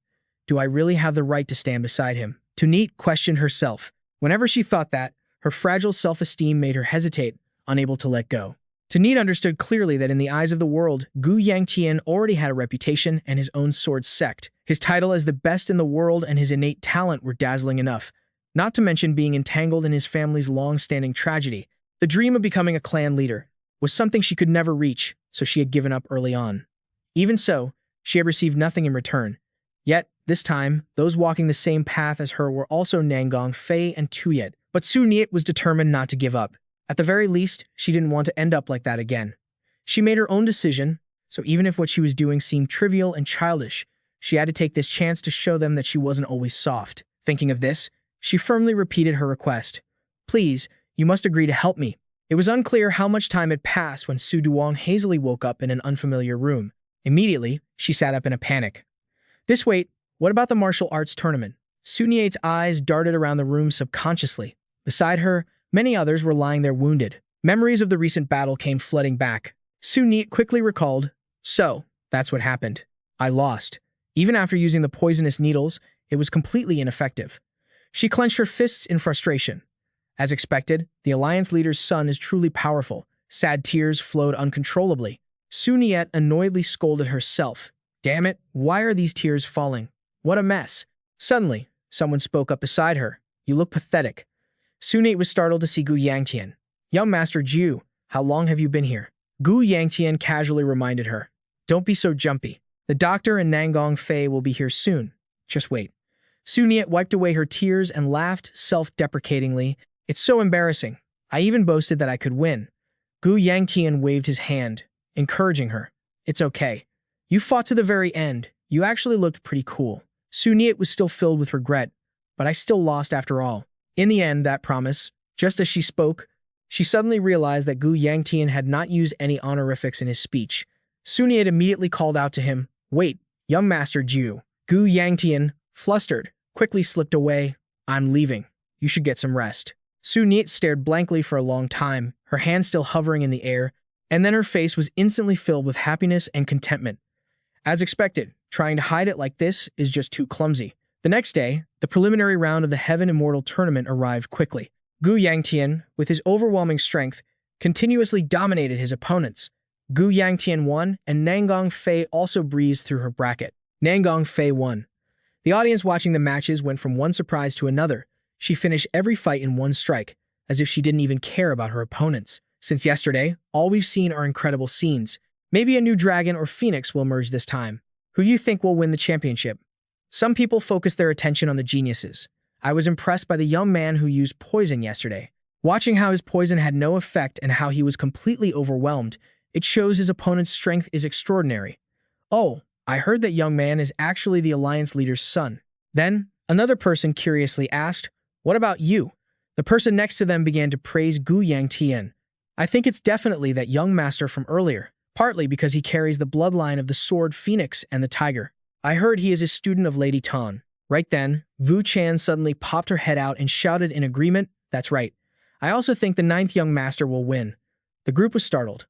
Do I really have the right to stand beside him? Timnet questioned herself. Whenever she thought that, her fragile self-esteem made her hesitate, unable to let go. Timnet understood clearly that in the eyes of the world, Gu Yangtian already had a reputation and his own sword sect. His title as the best in the world and his innate talent were dazzling enough, not to mention being entangled in his family's long-standing tragedy. The dream of becoming a clan leader was something she could never reach, so she had given up early on. Even so, she had received nothing in return. Yet, this time, those walking the same path as her were also Nangong, Fei, and Tuyet. But Su Niet was determined not to give up. At the very least, she didn't want to end up like that again. She made her own decision, so even if what she was doing seemed trivial and childish, she had to take this chance to show them that she wasn't always soft. Thinking of this, she firmly repeated her request. Please, you must agree to help me. It was unclear how much time had passed when Su Duong hazily woke up in an unfamiliar room. Immediately, she sat up in a panic. What about the martial arts tournament? Su Niet's eyes darted around the room subconsciously. Beside her, many others were lying there wounded. Memories of the recent battle came flooding back. Su Niet quickly recalled, so, that's what happened. I lost. Even after using the poisonous needles, it was completely ineffective. She clenched her fists in frustration. As expected, the Alliance leader's son is truly powerful. Sad tears flowed uncontrollably. Su Niet annoyedly scolded herself. Damn it, why are these tears falling? What a mess. Suddenly, someone spoke up beside her. You look pathetic. Su Niet was startled to see Gu Yangtian. Young Master Ju, how long have you been here? Gu Yangtian casually reminded her. Don't be so jumpy. The doctor and Nangong Fei will be here soon. Just wait. Su Niet wiped away her tears and laughed self-deprecatingly. It's so embarrassing. I even boasted that I could win. Gu Yangtian waved his hand, encouraging her. It's okay. You fought to the very end. You actually looked pretty cool. Su Niet was still filled with regret, but I still lost after all. In the end, that promise, just as she spoke, she suddenly realized that Gu Yangtian had not used any honorifics in his speech. Su Niet immediately called out to him, Wait, young Master Ju. Gu Yangtian, flustered, quickly slipped away. I'm leaving. You should get some rest. Su Niet stared blankly for a long time, her hand still hovering in the air, and then her face was instantly filled with happiness and contentment. As expected, trying to hide it like this is just too clumsy. The next day, the preliminary round of the Heaven Immortal Tournament arrived quickly. Gu Yangtian, with his overwhelming strength, continuously dominated his opponents. Gu Yangtian won, and Nangong Fei also breezed through her bracket. Nangong Fei won. The audience watching the matches went from one surprise to another. She finished every fight in one strike, as if she didn't even care about her opponents. Since yesterday, all we've seen are incredible scenes. Maybe a new dragon or phoenix will emerge this time. Who do you think will win the championship? Some people focus their attention on the geniuses. I was impressed by the young man who used poison yesterday. Watching how his poison had no effect and how he was completely overwhelmed, it shows his opponent's strength is extraordinary. Oh, I heard that young man is actually the Alliance leader's son. Then, another person curiously asked, What about you? The person next to them began to praise Gu Yangtian. I think it's definitely that young master from earlier, partly because he carries the bloodline of the sword phoenix and the tiger. I heard he is a student of Lady Tan. Right then, Wu Chan suddenly popped her head out and shouted in agreement, That's right. I also think the 9th young master will win. The group was startled.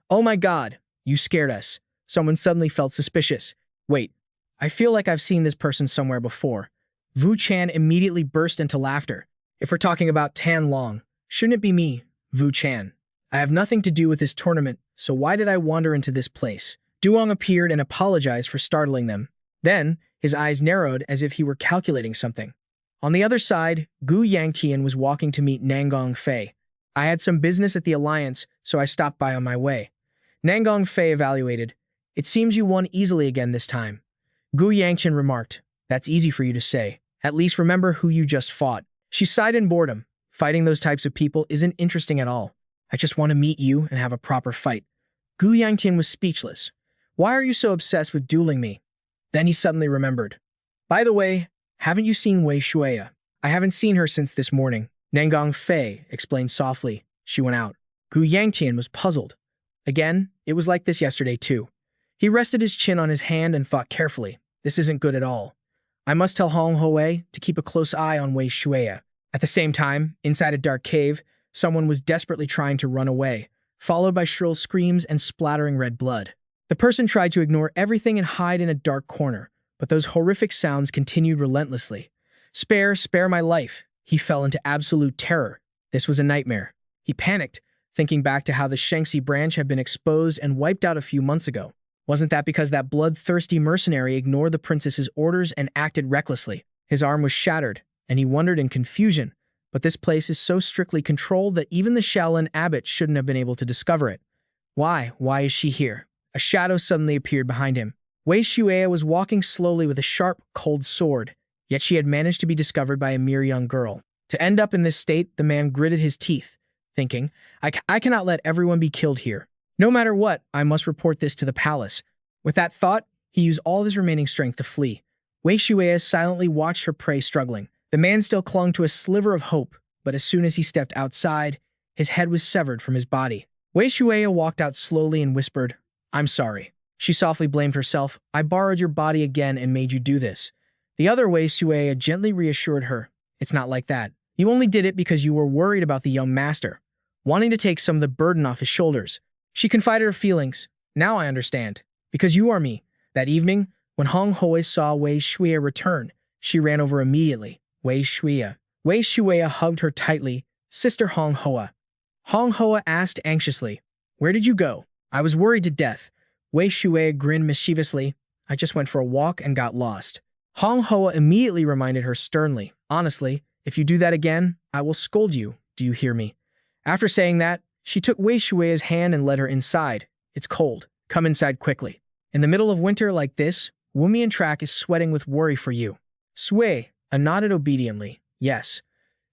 Oh my god, you scared us. Someone suddenly felt suspicious. Wait, I feel like I've seen this person somewhere before. Wu Chan immediately burst into laughter. If we're talking about Tan Long, shouldn't it be me, Wu Chan? I have nothing to do with this tournament, so why did I wander into this place? Duong appeared and apologized for startling them. Then, his eyes narrowed as if he were calculating something. On the other side, Gu Yangtian was walking to meet Nangong Fei. I had some business at the Alliance, so I stopped by on my way. Nangong Fei evaluated. It seems you won easily again this time. Gu Yangtian remarked, That's easy for you to say. At least remember who you just fought. She sighed in boredom. Fighting those types of people isn't interesting at all. I just want to meet you and have a proper fight. Gu Yangtian was speechless. Why are you so obsessed with dueling me? Then he suddenly remembered. By the way, haven't you seen Wei Shueya? I haven't seen her since this morning. Nangong Fei explained softly. She went out. Gu Yangtian was puzzled. Again, it was like this yesterday too. He rested his chin on his hand and thought carefully. This isn't good at all. I must tell Hong Hoei to keep a close eye on Wei Shueya. At the same time, inside a dark cave, someone was desperately trying to run away, followed by shrill screams and splattering red blood. The person tried to ignore everything and hide in a dark corner, but those horrific sounds continued relentlessly. Spare my life. He fell into absolute terror. This was a nightmare. He panicked, thinking back to how the Shaanxi branch had been exposed and wiped out a few months ago. Wasn't that because that bloodthirsty mercenary ignored the princess's orders and acted recklessly? His arm was shattered, and he wondered in confusion, but this place is so strictly controlled that even the Shaolin abbot shouldn't have been able to discover it. Why? Why is she here? A shadow suddenly appeared behind him. Wei Shuya was walking slowly with a sharp, cold sword, yet she had managed to be discovered by a mere young girl. To end up in this state, the man gritted his teeth, thinking, I cannot let everyone be killed here. No matter what, I must report this to the palace. With that thought, he used all of his remaining strength to flee. Wei Shuya silently watched her prey struggling. The man still clung to a sliver of hope, but as soon as he stepped outside, his head was severed from his body. Wei Shuya walked out slowly and whispered, I'm sorry. She softly blamed herself. I borrowed your body again and made you do this. The other Wei Shuya gently reassured her. It's not like that. You only did it because you were worried about the young master, wanting to take some of the burden off his shoulders. She confided her feelings. Now I understand. Because you are me. That evening, when Hong Hui saw Wei Shuya return, she ran over immediately. Wei Shuya hugged her tightly. Sister Hong Hoa. Hong Hoa asked anxiously, Where did you go? I was worried to death. Wei Shuya grinned mischievously. I just went for a walk and got lost. Hong Hoa immediately reminded her sternly, Honestly, if you do that again, I will scold you. Do you hear me? After saying that, she took Wei Shuya's hand and led her inside. It's cold. Come inside quickly. In the middle of winter like this, Wumian Track is sweating with worry for you. Sui nodded obediently. Yes.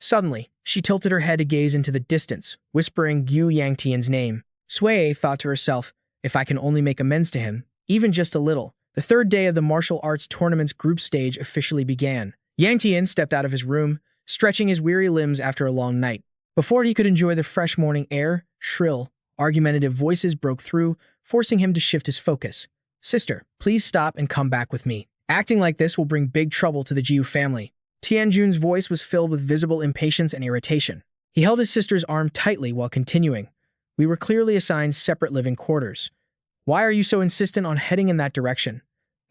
Suddenly, she tilted her head to gaze into the distance, whispering Gu Yangtian's name. Sui thought to herself, if I can only make amends to him, even just a little. The third day of the martial arts tournament's group stage officially began. Yangtian stepped out of his room, stretching his weary limbs after a long night. Before he could enjoy the fresh morning air, shrill, argumentative voices broke through, forcing him to shift his focus. Sister, please stop and come back with me. Acting like this will bring big trouble to the Jiu family. Tianjun's voice was filled with visible impatience and irritation. He held his sister's arm tightly while continuing. We were clearly assigned separate living quarters. Why are you so insistent on heading in that direction?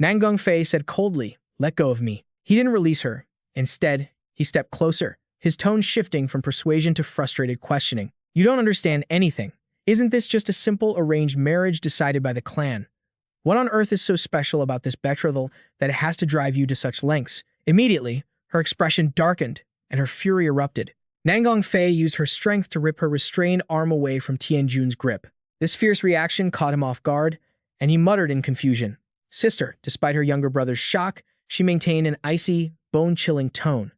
Nangang Fei said coldly, Let go of me. He didn't release her. Instead, he stepped closer, his tone shifting from persuasion to frustrated questioning. You don't understand anything. Isn't this just a simple arranged marriage decided by the clan? What on earth is so special about this betrothal that it has to drive you to such lengths? Immediately, her expression darkened and her fury erupted. Nangang Fei used her strength to rip her restrained arm away from Tianjun's grip. This fierce reaction caught him off guard, and he muttered in confusion. Sister, despite her younger brother's shock, she maintained an icy, bone-chilling tone.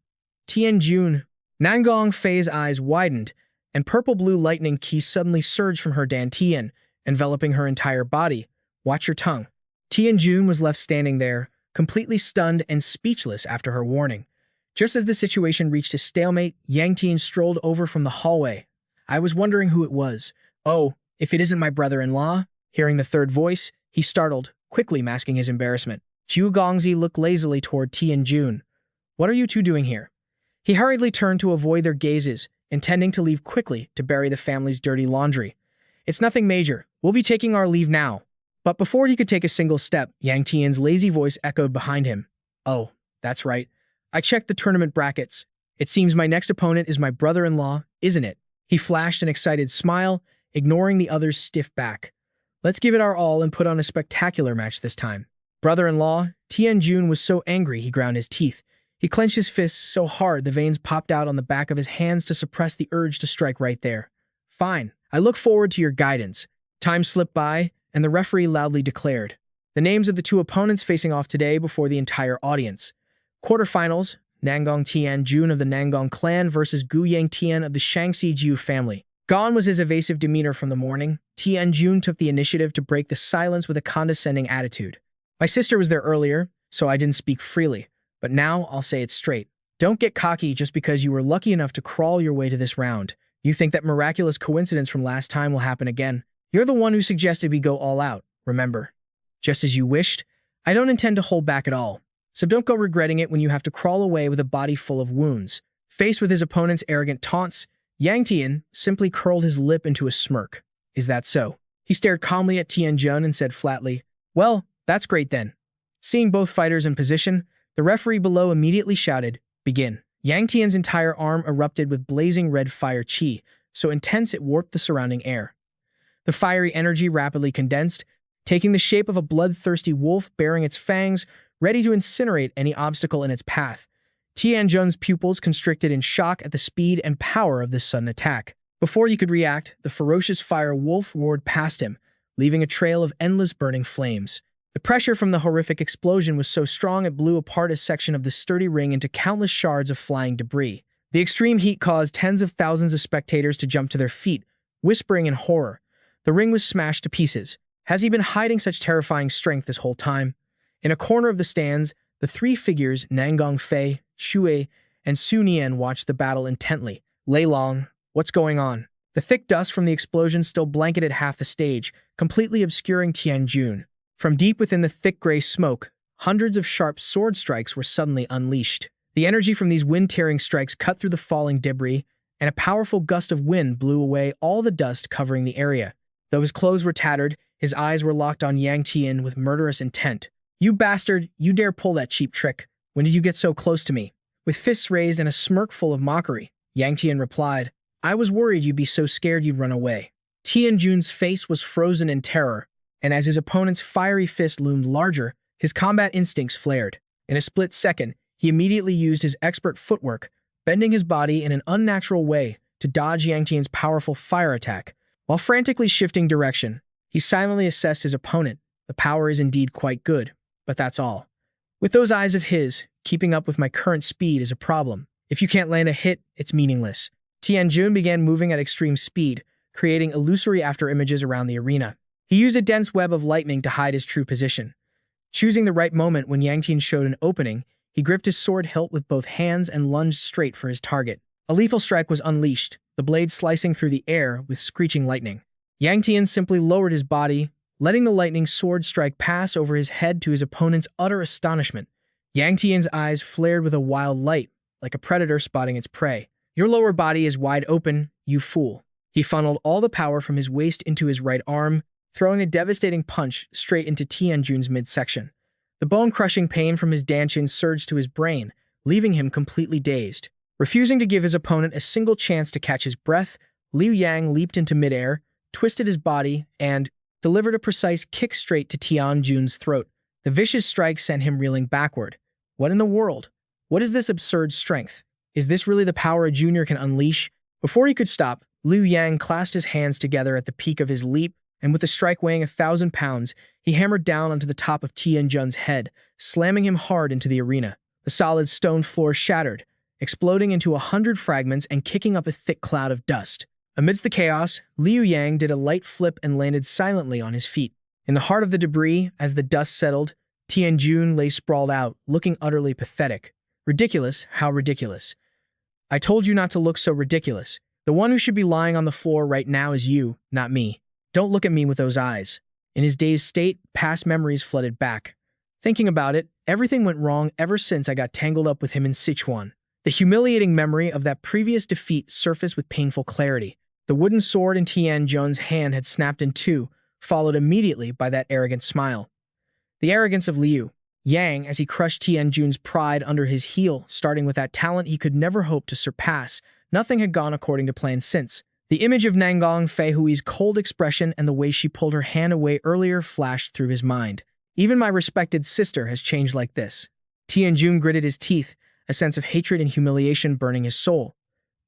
Tianjun. Nangang Fei's eyes widened, and purple-blue lightning ki suddenly surged from her dantian, enveloping her entire body. Watch your tongue. Tianjun was left standing there, completely stunned and speechless after her warning. Just as the situation reached a stalemate, Yangtian strolled over from the hallway. I was wondering who it was. Oh, if it isn't my brother-in-law? Hearing the third voice, he startled, quickly masking his embarrassment. Zhu Gongzi looked lazily toward Tianjun. What are you two doing here? He hurriedly turned to avoid their gazes, intending to leave quickly to bury the family's dirty laundry. It's nothing major. We'll be taking our leave now. But before he could take a single step, Yang Tian's lazy voice echoed behind him. Oh, that's right. I checked the tournament brackets. It seems my next opponent is my brother-in-law, isn't it? He flashed an excited smile, ignoring the other's stiff back. Let's give it our all and put on a spectacular match this time. Brother-in-law, Tianjun was so angry he ground his teeth. He clenched his fists so hard the veins popped out on the back of his hands to suppress the urge to strike right there. Fine. I look forward to your guidance. Time slipped by, and the referee loudly declared the names of the two opponents facing off today before the entire audience. Quarterfinals, Nangang Tianjun of the Nangang clan versus Gu Yangtian of the Shaanxi Jiu family. Gone was his evasive demeanor from the morning. Tianjun took the initiative to break the silence with a condescending attitude. My sister was there earlier, so I didn't speak freely, but now I'll say it straight. Don't get cocky just because you were lucky enough to crawl your way to this round. You think that miraculous coincidence from last time will happen again? You're the one who suggested we go all out, remember? Just as you wished, I don't intend to hold back at all. So don't go regretting it when you have to crawl away with a body full of wounds. Faced with his opponent's arrogant taunts, Yangtian simply curled his lip into a smirk. Is that so? He stared calmly at Tianjun and said flatly, "Well, that's great then." Seeing both fighters in position, the referee below immediately shouted, "Begin." Yangtian's entire arm erupted with blazing red fire chi, so intense it warped the surrounding air. The fiery energy rapidly condensed, taking the shape of a bloodthirsty wolf bearing its fangs, ready to incinerate any obstacle in its path. Tianjun's pupils constricted in shock at the speed and power of this sudden attack. Before he could react, the ferocious fire wolf roared past him, leaving a trail of endless burning flames. The pressure from the horrific explosion was so strong it blew apart a section of the sturdy ring into countless shards of flying debris. The extreme heat caused tens of thousands of spectators to jump to their feet, whispering in horror. The ring was smashed to pieces. Has he been hiding such terrifying strength this whole time? In a corner of the stands, the three figures, Nangang Fei, Shui, and Su Nian, watched the battle intently. Lei Long, what's going on? The thick dust from the explosion still blanketed half the stage, completely obscuring Tianjun. From deep within the thick gray smoke, hundreds of sharp sword strikes were suddenly unleashed. The energy from these wind-tearing strikes cut through the falling debris, and a powerful gust of wind blew away all the dust covering the area. Though his clothes were tattered, his eyes were locked on Yangtian with murderous intent. "You bastard, you dare pull that cheap trick. When did you get so close to me?" With fists raised and a smirk full of mockery, Yangtian replied, "I was worried you'd be so scared you'd run away." Tianjun's face was frozen in terror, and as his opponent's fiery fist loomed larger, his combat instincts flared. In a split second, he immediately used his expert footwork, bending his body in an unnatural way to dodge Yangtian's powerful fire attack. While frantically shifting direction, he silently assessed his opponent. The power is indeed quite good, but that's all. With those eyes of his, keeping up with my current speed is a problem. If you can't land a hit, it's meaningless. Tianjun began moving at extreme speed, creating illusory afterimages around the arena. He used a dense web of lightning to hide his true position. Choosing the right moment when Yangtian showed an opening, he gripped his sword hilt with both hands and lunged straight for his target. A lethal strike was unleashed, the blade slicing through the air with screeching lightning. Yangtian simply lowered his body, letting the lightning sword strike pass over his head to his opponent's utter astonishment. Yangtian's eyes flared with a wild light, like a predator spotting its prey. "Your lower body is wide open, you fool." He funneled all the power from his waist into his right arm, throwing a devastating punch straight into Tianjun's midsection. The bone-crushing pain from his dantian surged to his brain, leaving him completely dazed. Refusing to give his opponent a single chance to catch his breath, Liu Yang leaped into midair, twisted his body, and delivered a precise kick straight to Tianjun's throat. The vicious strike sent him reeling backward. What in the world? What is this absurd strength? Is this really the power a junior can unleash? Before he could stop, Liu Yang clasped his hands together at the peak of his leap, and with a strike weighing 1,000 pounds, he hammered down onto the top of Tianjun's head, slamming him hard into the arena. The solid stone floor shattered, exploding into 100 fragments and kicking up a thick cloud of dust. Amidst the chaos, Liu Yang did a light flip and landed silently on his feet. In the heart of the debris, as the dust settled, Tianjun lay sprawled out, looking utterly pathetic. Ridiculous, how ridiculous. I told you not to look so ridiculous. The one who should be lying on the floor right now is you, not me. Don't look at me with those eyes. In his dazed state, past memories flooded back. Thinking about it, everything went wrong ever since I got tangled up with him in Sichuan. The humiliating memory of that previous defeat surfaced with painful clarity. The wooden sword in Tianjun's hand had snapped in two, followed immediately by that arrogant smile. The arrogance of Liu Yang as he crushed Tianjun's pride under his heel, starting with that talent he could never hope to surpass. Nothing had gone according to plan since. The image of Nangang Feihui's cold expression and the way she pulled her hand away earlier flashed through his mind. Even my respected sister has changed like this. Tianjun gritted his teeth, a sense of hatred and humiliation burning his soul.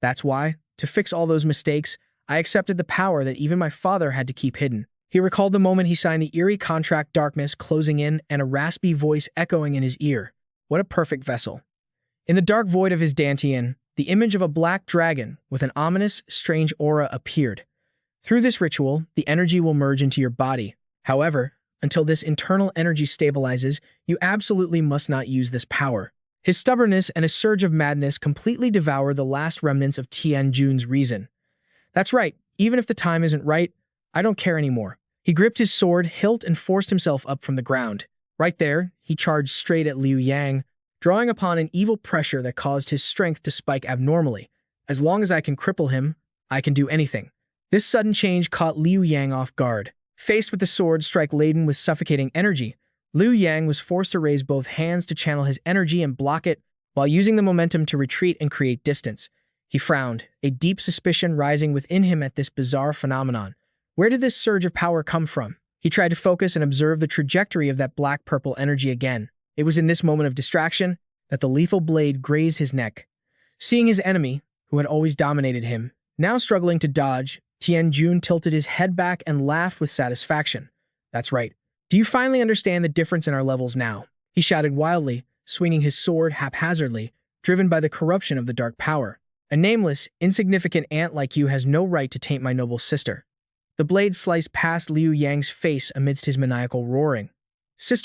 That's why, to fix all those mistakes, I accepted the power that even my father had to keep hidden. He recalled the moment he signed the eerie contract, darkness closing in and a raspy voice echoing in his ear. What a perfect vessel. In the dark void of his dantian, the image of a black dragon with an ominous, strange aura appeared. Through this ritual, the energy will merge into your body. However, until this internal energy stabilizes, you absolutely must not use this power. His stubbornness and a surge of madness completely devour the last remnants of Tianjun's reason. That's right, even if the time isn't right, I don't care anymore. He gripped his sword hilt and forced himself up from the ground. Right there, he charged straight at Liu Yang, drawing upon an evil pressure that caused his strength to spike abnormally. As long as I can cripple him, I can do anything. This sudden change caught Liu Yang off guard. Faced with the sword strike laden with suffocating energy, Liu Yang was forced to raise both hands to channel his energy and block it, while using the momentum to retreat and create distance. He frowned, a deep suspicion rising within him at this bizarre phenomenon. Where did this surge of power come from? He tried to focus and observe the trajectory of that black-purple energy again. It was in this moment of distraction that the lethal blade grazed his neck. Seeing his enemy, who had always dominated him, now struggling to dodge, Tianjun tilted his head back and laughed with satisfaction. That's right. Do you finally understand the difference in our levels now? He shouted wildly, swinging his sword haphazardly, driven by the corruption of the dark power. A nameless, insignificant ant like you has no right to taint my noble sister. The blade sliced past Liu Yang's face amidst his maniacal roaring. She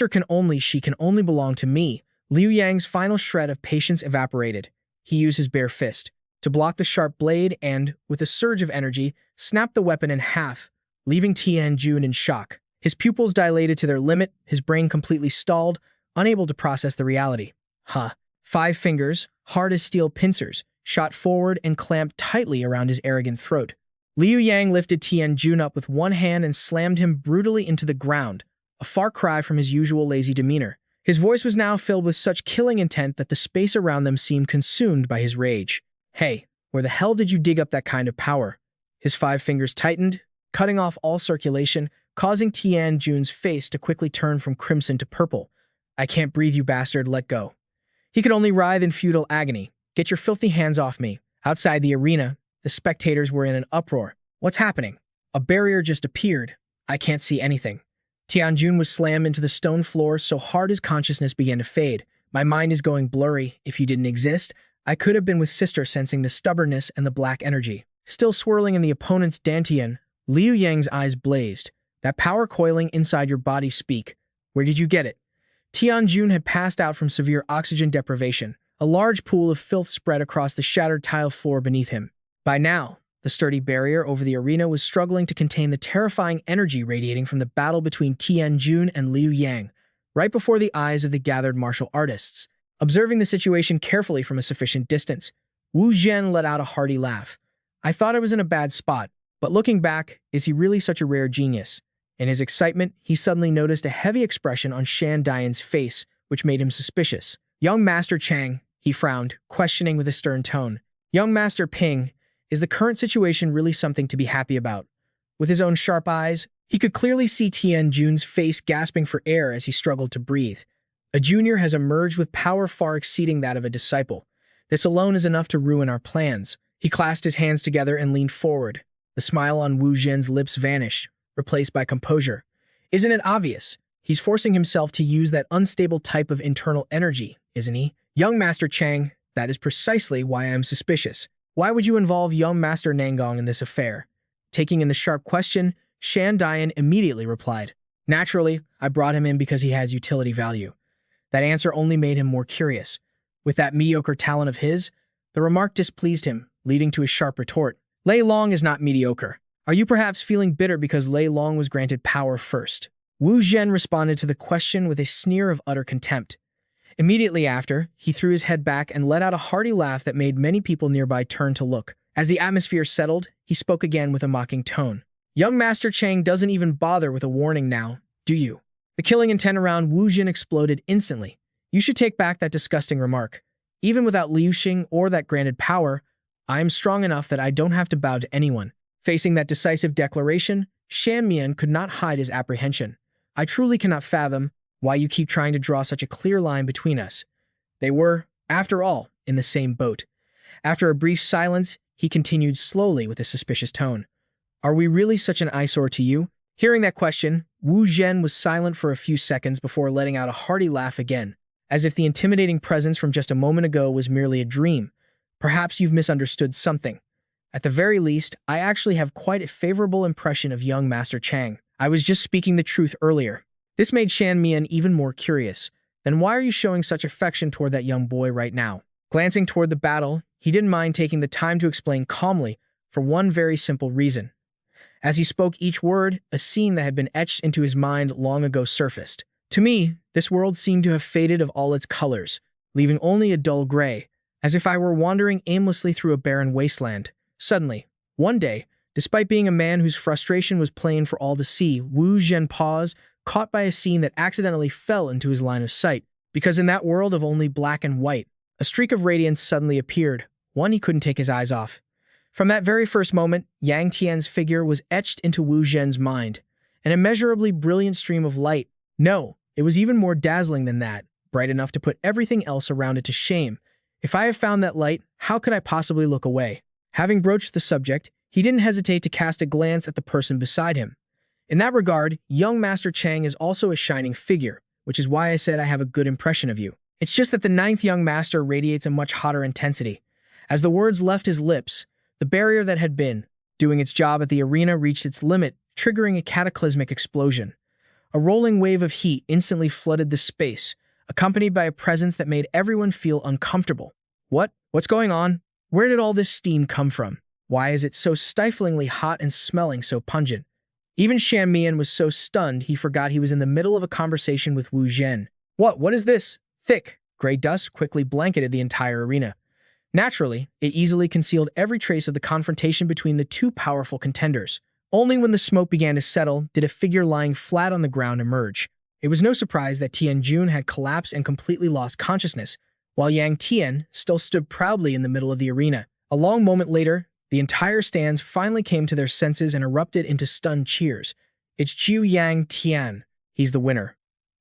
can only belong to me. Liu Yang's final shred of patience evaporated. He used his bare fist to block the sharp blade and, with a surge of energy, snapped the weapon in half, leaving Tianjun in shock. His pupils dilated to their limit, his brain completely stalled, unable to process the reality. 5 fingers, hard as steel pincers, shot forward and clamped tightly around his arrogant throat. Liu Yang lifted Tianjun up with one hand and slammed him brutally into the ground, a far cry from his usual lazy demeanor. His voice was now filled with such killing intent that the space around them seemed consumed by his rage. Hey, where the hell did you dig up that kind of power? His 5 fingers tightened, cutting off all circulation, causing Tianjun's face to quickly turn from crimson to purple. I can't breathe, you bastard, let go. He could only writhe in futile agony. Get your filthy hands off me. Outside the arena, the spectators were in an uproar. What's happening? A barrier just appeared. I can't see anything. Tianjun was slammed into the stone floor so hard his consciousness began to fade. My mind is going blurry. If you didn't exist, I could have been with Sister, sensing the stubbornness and the black energy. Still swirling in the opponent's dantian, Liu Yang's eyes blazed. That power coiling inside your body, speak. Where did you get it? Tianjun had passed out from severe oxygen deprivation. A large pool of filth spread across the shattered tile floor beneath him. By now, the sturdy barrier over the arena was struggling to contain the terrifying energy radiating from the battle between Tianjun and Liu Yang, right before the eyes of the gathered martial artists. Observing the situation carefully from a sufficient distance, Wu Zhen let out a hearty laugh. I thought I was in a bad spot, but looking back, is he really such a rare genius? In his excitement, he suddenly noticed a heavy expression on Shan Dian's face, which made him suspicious. Young Master Chang, he frowned, questioning with a stern tone. Young Master Ping, is the current situation really something to be happy about? With his own sharp eyes, he could clearly see Tianjun's face gasping for air as he struggled to breathe. A junior has emerged with power far exceeding that of a disciple. This alone is enough to ruin our plans. He clasped his hands together and leaned forward. The smile on Wu Zhen's lips vanished, replaced by composure. Isn't it obvious? He's forcing himself to use that unstable type of internal energy, isn't he? Young Master Chang, that is precisely why I am suspicious. Why would you involve young Master Nangong in this affair? Taking in the sharp question, Shan Dian immediately replied. Naturally, I brought him in because he has utility value. That answer only made him more curious. With that mediocre talent of his, the remark displeased him, leading to a sharp retort. Lei Long is not mediocre. Are you perhaps feeling bitter because Lei Long was granted power first? Wu Zhen responded to the question with a sneer of utter contempt. Immediately after, he threw his head back and let out a hearty laugh that made many people nearby turn to look. As the atmosphere settled, he spoke again with a mocking tone. Young Master Chang doesn't even bother with a warning now, do you? The killing intent around Wu Zhen exploded instantly. You should take back that disgusting remark. Even without Liu Xing or that granted power, I am strong enough that I don't have to bow to anyone. Facing that decisive declaration, Shan Mian could not hide his apprehension. I truly cannot fathom why you keep trying to draw such a clear line between us. They were, after all, in the same boat. After a brief silence, he continued slowly with a suspicious tone. Are we really such an eyesore to you? Hearing that question, Wu Zhen was silent for a few seconds before letting out a hearty laugh again, as if the intimidating presence from just a moment ago was merely a dream. Perhaps you've misunderstood something. At the very least, I actually have quite a favorable impression of young Master Chang. I was just speaking the truth earlier. This made Shan Mian even more curious. Then why are you showing such affection toward that young boy right now? Glancing toward the battle, he didn't mind taking the time to explain calmly for one very simple reason. As he spoke each word, a scene that had been etched into his mind long ago surfaced. To me, this world seemed to have faded of all its colors, leaving only a dull gray, as if I were wandering aimlessly through a barren wasteland. Suddenly, one day, despite being a man whose frustration was plain for all to see, Wu Zhen paused, caught by a scene that accidentally fell into his line of sight. Because in that world of only black and white, a streak of radiance suddenly appeared, one he couldn't take his eyes off. From that very first moment, Yangtian's figure was etched into Wu Zhen's mind, an immeasurably brilliant stream of light. No, it was even more dazzling than that, bright enough to put everything else around it to shame. If I have found that light, how could I possibly look away? Having broached the subject, he didn't hesitate to cast a glance at the person beside him. In that regard, young Master Chang is also a shining figure, which is why I said I have a good impression of you. It's just that the ninth young master radiates a much hotter intensity. As the words left his lips, the barrier that had been doing its job at the arena reached its limit, triggering a cataclysmic explosion. A rolling wave of heat instantly flooded the space, accompanied by a presence that made everyone feel uncomfortable. What's going on? Where did all this steam come from? Why is it so stiflingly hot and smelling so pungent? Even Shan Mian was so stunned he forgot he was in the middle of a conversation with Wu Zhen. What is this? Thick, gray dust quickly blanketed the entire arena. Naturally, it easily concealed every trace of the confrontation between the two powerful contenders. Only when the smoke began to settle did a figure lying flat on the ground emerge. It was no surprise that Tianjun had collapsed and completely lost consciousness, while Yangtian still stood proudly in the middle of the arena. A long moment later, the entire stands finally came to their senses and erupted into stunned cheers. It's Yangtian. He's the winner.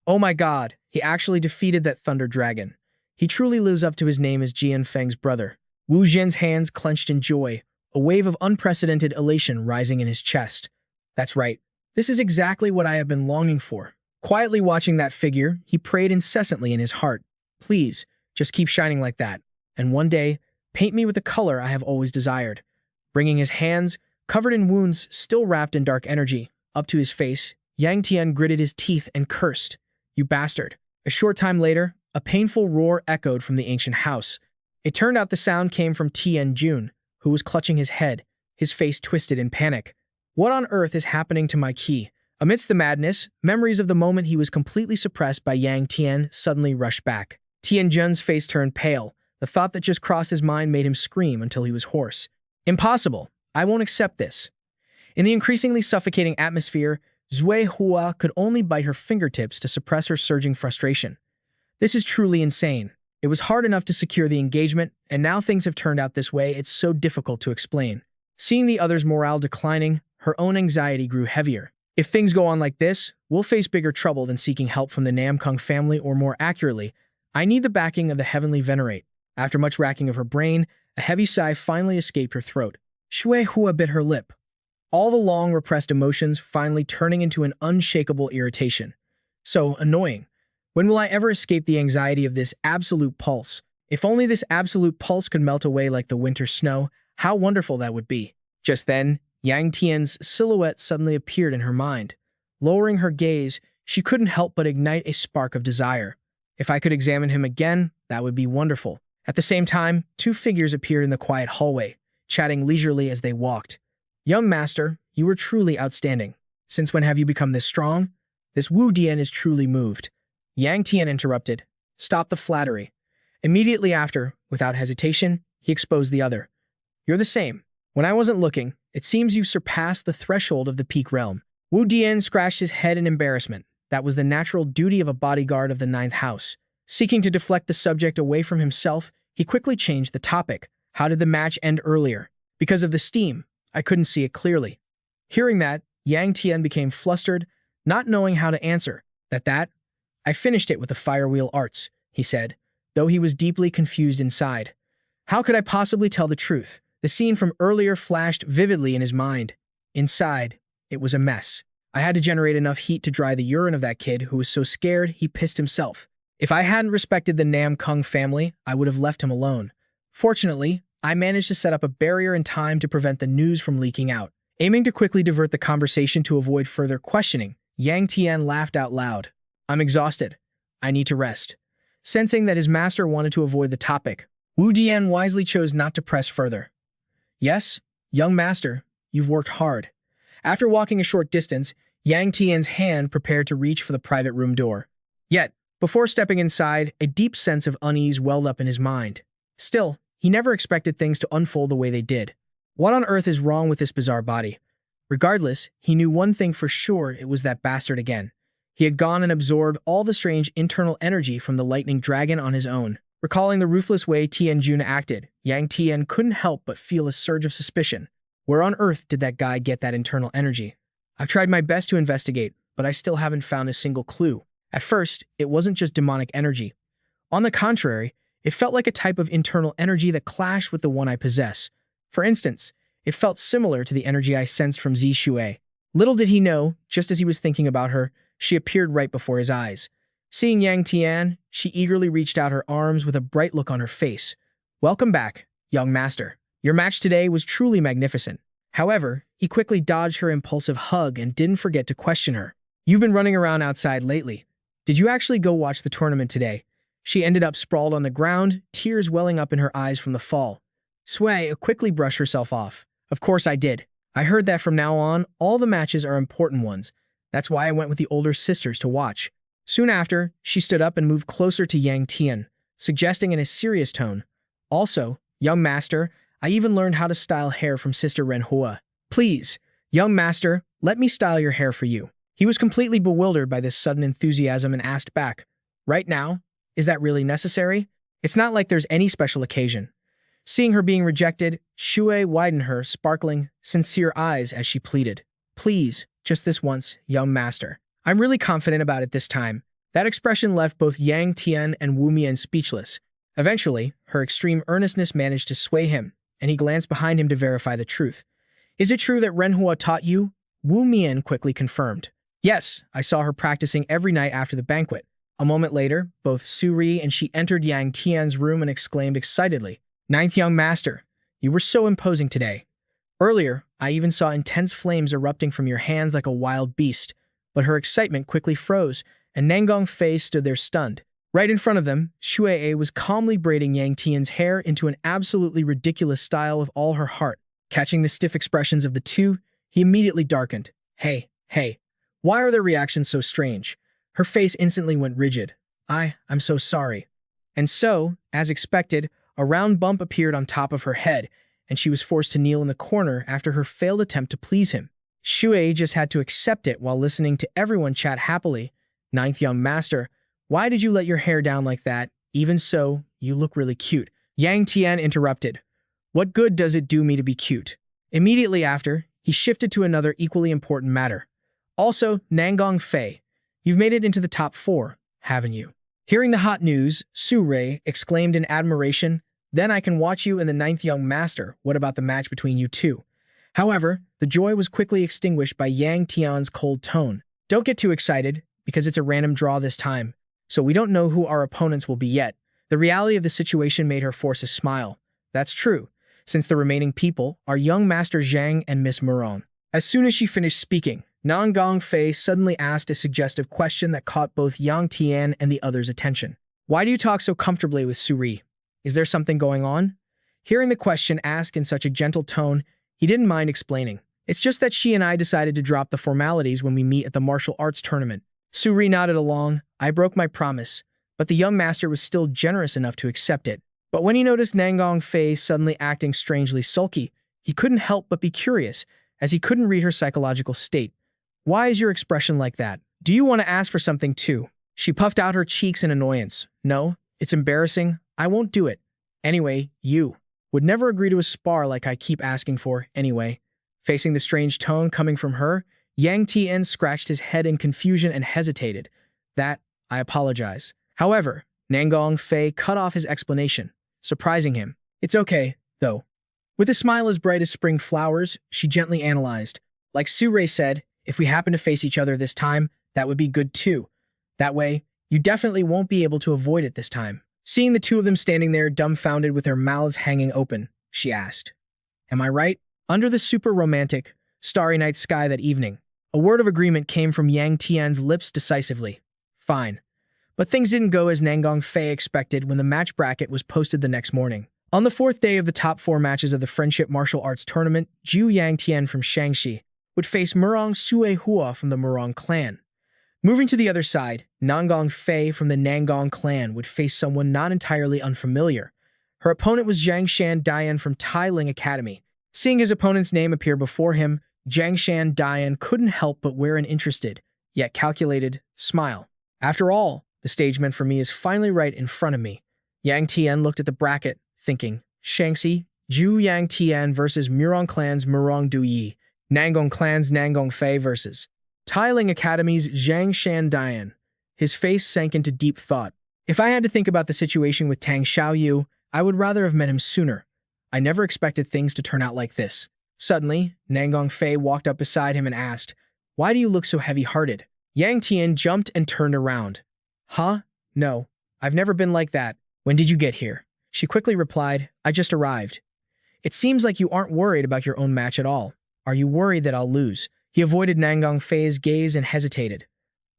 Oh my god, he actually defeated that Thunder Dragon. He truly lives up to his name as Jian Feng's brother. Wu Zhen's hands clenched in joy, a wave of unprecedented elation rising in his chest. That's right. This is exactly what I have been longing for. Quietly watching that figure, he prayed incessantly in his heart. Please, just keep shining like that. And one day, paint me with the color I have always desired. Bringing his hands, covered in wounds still wrapped in dark energy, up to his face, Yangtian gritted his teeth and cursed. You bastard. A short time later, a painful roar echoed from the ancient house. It turned out the sound came from Tianjun, who was clutching his head, his face twisted in panic. What on earth is happening to my ki? Amidst the madness, memories of the moment he was completely suppressed by Yangtian suddenly rushed back. Tianjun's face turned pale. The thought that just crossed his mind made him scream until he was hoarse. Impossible. I won't accept this. In the increasingly suffocating atmosphere, Zui Hua could only bite her fingertips to suppress her surging frustration. This is truly insane. It was hard enough to secure the engagement, and now things have turned out this way, it's so difficult to explain. Seeing the others' morale declining, her own anxiety grew heavier. If things go on like this, we'll face bigger trouble than seeking help from the Namkung family, or more accurately, I need the backing of the Heavenly Venerate. After much racking of her brain, a heavy sigh finally escaped her throat. Shui Hua bit her lip, all the long repressed emotions finally turning into an unshakable irritation. So annoying. When will I ever escape the anxiety of this absolute pulse? If only this absolute pulse could melt away like the winter snow, how wonderful that would be. Just then, Yangtian's silhouette suddenly appeared in her mind. Lowering her gaze, she couldn't help but ignite a spark of desire. If I could examine him again, that would be wonderful. At the same time, two figures appeared in the quiet hallway, chatting leisurely as they walked. Young master, you were truly outstanding. Since when have you become this strong? This Wu Dian is truly moved. Yangtian interrupted. Stop the flattery. Immediately after, without hesitation, he exposed the other. You're the same. When I wasn't looking, it seems you've surpassed the threshold of the peak realm. Wu Dian scratched his head in embarrassment. That was the natural duty of a bodyguard of the ninth house. Seeking to deflect the subject away from himself, he quickly changed the topic. How did the match end earlier? Because of the steam. I couldn't see it clearly. Hearing that, Yangtian became flustered, not knowing how to answer. I finished it with the firewheel arts, he said, though he was deeply confused inside. How could I possibly tell the truth? The scene from earlier flashed vividly in his mind. Inside, it was a mess. I had to generate enough heat to dry the urine of that kid who was so scared he pissed himself. If I hadn't respected the Namkung family, I would have left him alone. Fortunately, I managed to set up a barrier in time to prevent the news from leaking out. Aiming to quickly divert the conversation to avoid further questioning, Yangtian laughed out loud. I'm exhausted. I need to rest. Sensing that his master wanted to avoid the topic, Wu Dian wisely chose not to press further. Yes, young master, you've worked hard. After walking a short distance, Yangtian's hand prepared to reach for the private room door. Yet, Before stepping inside, a deep sense of unease welled up in his mind. Still, he never expected things to unfold the way they did. What on earth is wrong with this bizarre body? Regardless, he knew one thing for sure: it was that bastard again. He had gone and absorbed all the strange internal energy from the lightning dragon on his own. Recalling the ruthless way Tianjun acted, Yangtian couldn't help but feel a surge of suspicion. Where on earth did that guy get that internal energy? I've tried my best to investigate, but I still haven't found a single clue. At first, it wasn't just demonic energy. On the contrary, it felt like a type of internal energy that clashed with the one I possess. For instance, it felt similar to the energy I sensed from Zi Shui. Little did he know, just as he was thinking about her, she appeared right before his eyes. Seeing Yangtian, she eagerly reached out her arms with a bright look on her face. "Welcome back, young master. Your match today was truly magnificent." However, he quickly dodged her impulsive hug and didn't forget to question her. "You've been running around outside lately. Did you actually go watch the tournament today?" She ended up sprawled on the ground, tears welling up in her eyes from the fall. Sui quickly brushed herself off. "Of course I did. I heard that from now on, all the matches are important ones. That's why I went with the older sisters to watch." Soon after, she stood up and moved closer to Yangtian, suggesting in a serious tone, "Also, young master, I even learned how to style hair from Sister Manhwa. Please, young master, let me style your hair for you." He was completely bewildered by this sudden enthusiasm and asked back, "Right now? Is that really necessary? It's not like there's any special occasion." Seeing her being rejected, Shui widened her sparkling, sincere eyes as she pleaded, "Please, just this once, young master. I'm really confident about it this time." That expression left both Yangtian and Wu Mian speechless. Eventually, her extreme earnestness managed to sway him, and he glanced behind him to verify the truth. "Is it true that Renhua taught you?" Wu Mian quickly confirmed. "Yes, I saw her practicing every night after the banquet." A moment later, both Suri and she entered Yang Tian's room and exclaimed excitedly, "Ninth young master, you were so imposing today. Earlier, I even saw intense flames erupting from your hands like a wild beast." But her excitement quickly froze, and Nangong Fei stood there stunned. Right in front of them, Shui was calmly braiding Yang Tian's hair into an absolutely ridiculous style with all her heart. Catching the stiff expressions of the two, he immediately darkened. Hey, why are their reactions so strange?" Her face instantly went rigid. I'm so sorry." And so, as expected, a round bump appeared on top of her head, and she was forced to kneel in the corner after her failed attempt to please him. Shui just had to accept it while listening to everyone chat happily. "Ninth young master, why did you let your hair down like that? Even so, you look really cute." Yang Tian interrupted. "What good does it do me to be cute?" Immediately after, he shifted to another equally important matter. "Also, Nangong Fei, you've made it into the top 4, haven't you?" Hearing the hot news, Su Rei exclaimed in admiration, "Then I can watch you in the ninth young master. What about the match between you two?" However, the joy was quickly extinguished by Yang Tian's cold tone. "Don't get too excited, because it's a random draw this time, so we don't know who our opponents will be yet." The reality of the situation made her force a smile. That's true, since the remaining people are young Master Zhang and Miss Muron. As soon as she finished speaking, Nangong Fei suddenly asked a suggestive question that caught both Yang Tian and the others' attention. "Why do you talk so comfortably with Suri? Is there something going on?" Hearing the question asked in such a gentle tone, he didn't mind explaining. "It's just that she and I decided to drop the formalities when we meet at the martial arts tournament." Suri nodded along. "I broke my promise," but the young master was still generous enough to accept it. But when he noticed Nangong Fei suddenly acting strangely sulky, he couldn't help but be curious, as he couldn't read her psychological state. "Why is your expression like that? Do you want to ask for something too?" She puffed out her cheeks in annoyance. "No, it's embarrassing. I won't do it. Anyway, you would never agree to a spar like I keep asking for, anyway." Facing the strange tone coming from her, Yang Tian scratched his head in confusion and hesitated. I apologize." However, Nangong Fei cut off his explanation, surprising him. "It's okay, though." With a smile as bright as spring flowers, she gently analyzed. "Like Su Rei said, if we happen to face each other this time, that would be good too. That way, you definitely won't be able to avoid it this time." Seeing the two of them standing there dumbfounded with their mouths hanging open, she asked, "Am I right?" Under the super romantic, starry night sky that evening, a word of agreement came from Yang Tian's lips decisively. "Fine." But things didn't go as Nangong Fei expected when the match bracket was posted the next morning. On the 4th day of the top 4 matches of the Friendship Martial Arts Tournament, Zhu Yangtian from Shangxi would face Murong Sui Hua from the Murong clan. Moving to the other side, Nangong Fei from the Nangong clan would face someone not entirely unfamiliar. Her opponent was Jiangshan Dian from Tailing Academy. Seeing his opponent's name appear before him, Jiangshan Dian couldn't help but wear an interested, yet calculated, smile. After all, the stage meant for me is finally right in front of me. Yangtian looked at the bracket, thinking, Shangxi, Zhu Yangtian versus Murong Clan's Murong Duyi, Nangong Clan's Nangong Fei versus Tailing Academy's Zhang Shan Dian. His face sank into deep thought. If I had to think about the situation with Tang Xiaoyu, I would rather have met him sooner. I never expected things to turn out like this. Suddenly, Nangong Fei walked up beside him and asked, Why do you look so heavy-hearted? Yang Tian jumped and turned around. Huh? No, I've never been like that. When did you get here? She quickly replied, I just arrived. It seems like you aren't worried about your own match at all. Are you worried that I'll lose? He avoided Nangong Fei's gaze and hesitated.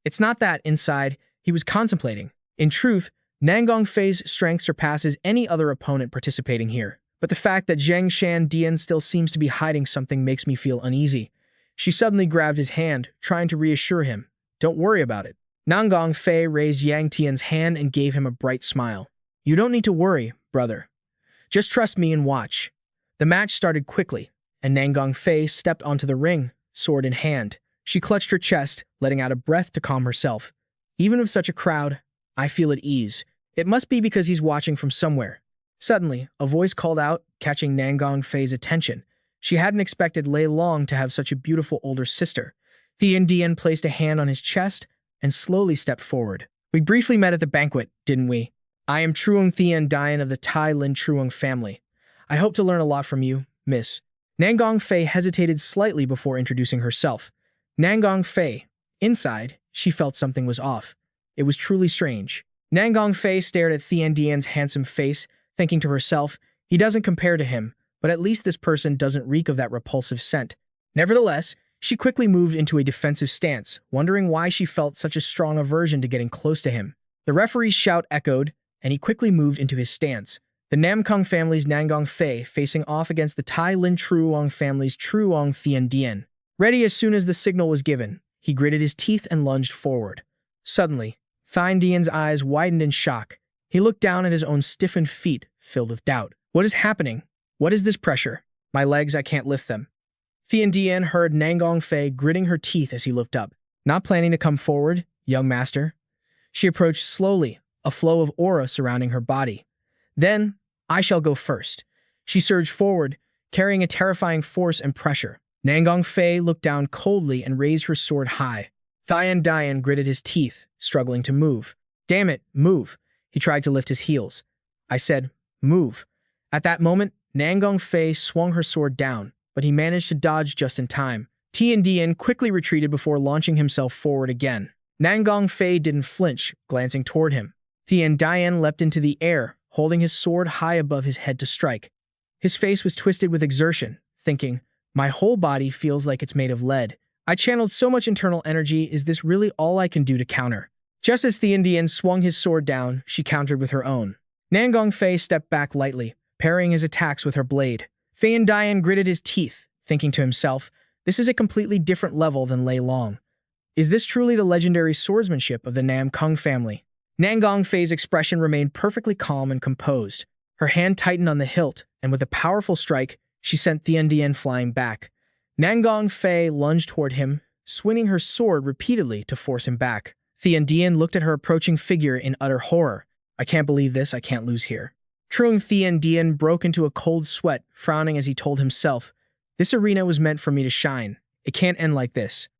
It's not that, inside, he was contemplating. In truth, Nangong Fei's strength surpasses any other opponent participating here. But the fact that Zhang Shan Dian still seems to be hiding something makes me feel uneasy. She suddenly grabbed his hand, trying to reassure him. Don't worry about it. Nangong Fei raised Yang Tian's hand and gave him a bright smile. You don't need to worry, brother. Just trust me and watch. The match started quickly, and Nangong Fei stepped onto the ring, sword in hand. She clutched her chest, letting out a breath to calm herself. Even with such a crowd, I feel at ease. It must be because he's watching from somewhere. Suddenly, a voice called out, catching Nangong Fei's attention. She hadn't expected Lei Long to have such a beautiful older sister. Thian Dian placed a hand on his chest and slowly stepped forward. We briefly met at the banquet, didn't we? I am Truong Thian Dian of the Tai Lin Truong family. I hope to learn a lot from you, miss. Nangong Fei hesitated slightly before introducing herself. Nangong Fei. Inside, she felt something was off. It was truly strange. Nangong Fei stared at Thian Dian's handsome face, thinking to herself, he doesn't compare to him, but at least this person doesn't reek of that repulsive scent. Nevertheless, she quickly moved into a defensive stance, wondering why she felt such a strong aversion to getting close to him. The referee's shout echoed, and he quickly moved into his stance. The Namkung family's Nangong Fei facing off against the Tai Lin Truong family's Truong Thian Dian. Ready as soon as the signal was given, he gritted his teeth and lunged forward. Suddenly, Thian Dian's eyes widened in shock. He looked down at his own stiffened feet, filled with doubt. What is happening? What is this pressure? My legs, I can't lift them. Thian Dian heard Nangong Fei gritting her teeth as he looked up. Not planning to come forward, young master? She approached slowly, a flow of aura surrounding her body. Then, I shall go first. She surged forward, carrying a terrifying force and pressure. Nangong Fei looked down coldly and raised her sword high. Thian Dian gritted his teeth, struggling to move. Damn it, move. He tried to lift his heels. I said, move. At that moment, Nangong Fei swung her sword down, but he managed to dodge just in time. Thian Dian quickly retreated before launching himself forward again. Nangong Fei didn't flinch, glancing toward him. Thian Dian leapt into the air, holding his sword high above his head to strike. His face was twisted with exertion, thinking, my whole body feels like it's made of lead. I channeled so much internal energy, is this really all I can do to counter? Just as Thian Dian swung his sword down, she countered with her own. Nangong Fei stepped back lightly, parrying his attacks with her blade. Thian Dian gritted his teeth, thinking to himself, this is a completely different level than Lei Long. Is this truly the legendary swordsmanship of the Nam Kung family? Nangong Fei's expression remained perfectly calm and composed. Her hand tightened on the hilt, and with a powerful strike, she sent Thian Dian flying back. Nangong Fei lunged toward him, swinging her sword repeatedly to force him back. Thian Dian looked at her approaching figure in utter horror. I can't believe this, I can't lose here. Truong Thian Dian broke into a cold sweat, frowning as he told himself, this arena was meant for me to shine. It can't end like this.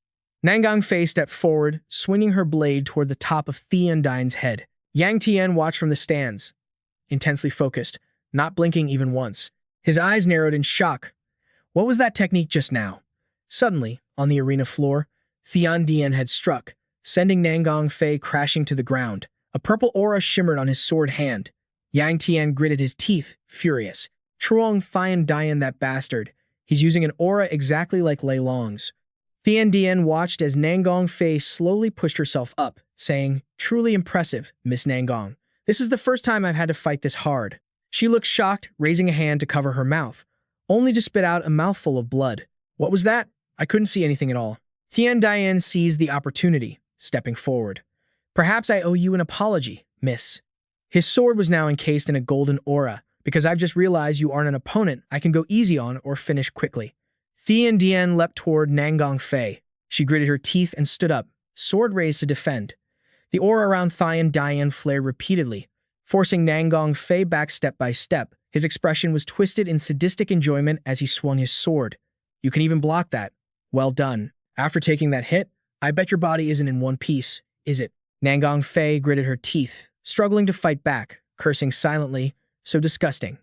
Nangong Fei stepped forward, swinging her blade toward the top of Thian Dian's head. Yang Tian watched from the stands, intensely focused, not blinking even once. His eyes narrowed in shock. What was that technique just now? Suddenly, on the arena floor, Thian Dian had struck, sending Nangong Fei crashing to the ground. A purple aura shimmered on his sword hand. Yang Tian gritted his teeth, furious. Truong Thian Dian, that bastard. He's using an aura exactly like Lei Long's. Thian Dian watched as Nangong Fei slowly pushed herself up, saying, truly impressive, Miss Nangong. This is the first time I've had to fight this hard. She looked shocked, raising a hand to cover her mouth, only to spit out a mouthful of blood. What was that? I couldn't see anything at all. Thian Dian seized the opportunity, stepping forward. Perhaps I owe you an apology, miss. His sword was now encased in a golden aura. Because I've just realized you aren't an opponent I can go easy on or finish quickly. Dian leapt toward Nangong Fei. She gritted her teeth and stood up, sword raised to defend. The aura around Dian flared repeatedly, forcing Nangong Fei back step by step. His expression was twisted in sadistic enjoyment as he swung his sword. You can even block that. Well done. After taking that hit, I bet your body isn't in one piece, is it? Nangong Fei gritted her teeth, struggling to fight back, cursing silently. So disgusting.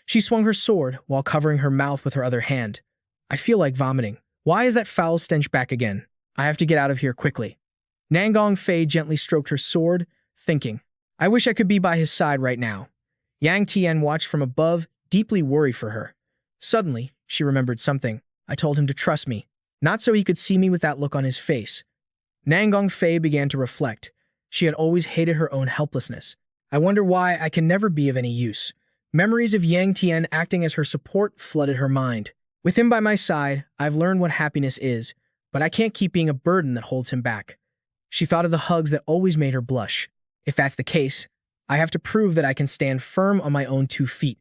She swung her sword while covering her mouth with her other hand. I feel like vomiting. Why is that foul stench back again? I have to get out of here quickly. Nangong Fei gently stroked her sword, thinking, I wish I could be by his side right now. Yangtian watched from above, deeply worried for her. Suddenly, she remembered something. I told him to trust me, not so he could see me with that look on his face. Nangong Fei began to reflect. She had always hated her own helplessness. I wonder why I can never be of any use. Memories of Yangtian acting as her support flooded her mind. With him by my side, I've learned what happiness is, but I can't keep being a burden that holds him back. She thought of the hugs that always made her blush. If that's the case, I have to prove that I can stand firm on my own 2 feet.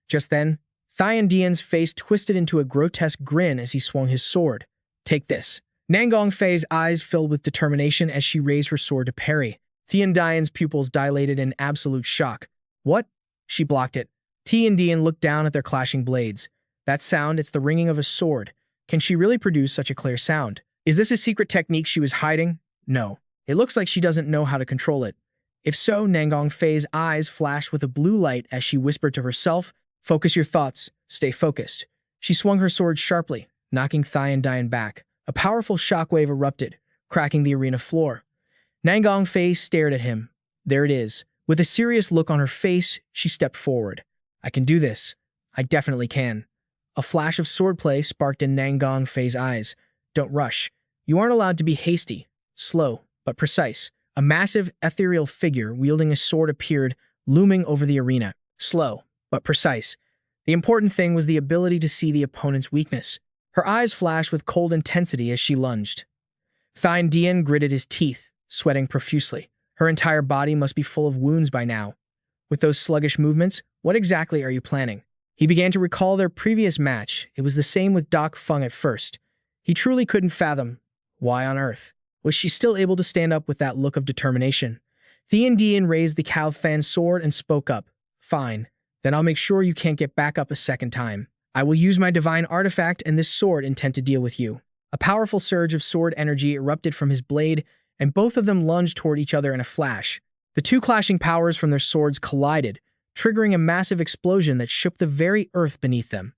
Just then, Dian's face twisted into a grotesque grin as he swung his sword. Take this. Nangong Fei's eyes filled with determination as she raised her sword to parry. Dian's pupils dilated in absolute shock. What? She blocked it. Dian looked down at their clashing blades. That sound, it's the ringing of a sword. Can she really produce such a clear sound? Is this a secret technique she was hiding? No. It looks like she doesn't know how to control it. If so, Nangong Fei's eyes flashed with a blue light as she whispered to herself, focus your thoughts, stay focused. She swung her sword sharply, knocking Dian back. A powerful shockwave erupted, cracking the arena floor. Nangong Fei stared at him. There it is. With a serious look on her face, she stepped forward. I can do this. I definitely can. A flash of swordplay sparked in Nangong Fei's eyes. Don't rush. You aren't allowed to be hasty. Slow, but precise. A massive, ethereal figure wielding a sword appeared, looming over the arena. Slow, but precise. The important thing was the ability to see the opponent's weakness. Her eyes flashed with cold intensity as she lunged. Dian gritted his teeth, sweating profusely. Her entire body must be full of wounds by now. With those sluggish movements, what exactly are you planning? He began to recall their previous match. It was the same with Doc Feng at first. He truly couldn't fathom. Why on earth? Was she still able to stand up with that look of determination? Dian raised the Cao Fan sword and spoke up. Fine. Then I'll make sure you can't get back up a second time. I will use my divine artifact and this sword intent to deal with you. A powerful surge of sword energy erupted from his blade, and both of them lunged toward each other in a flash. The 2 clashing powers from their swords collided, triggering a massive explosion that shook the very earth beneath them.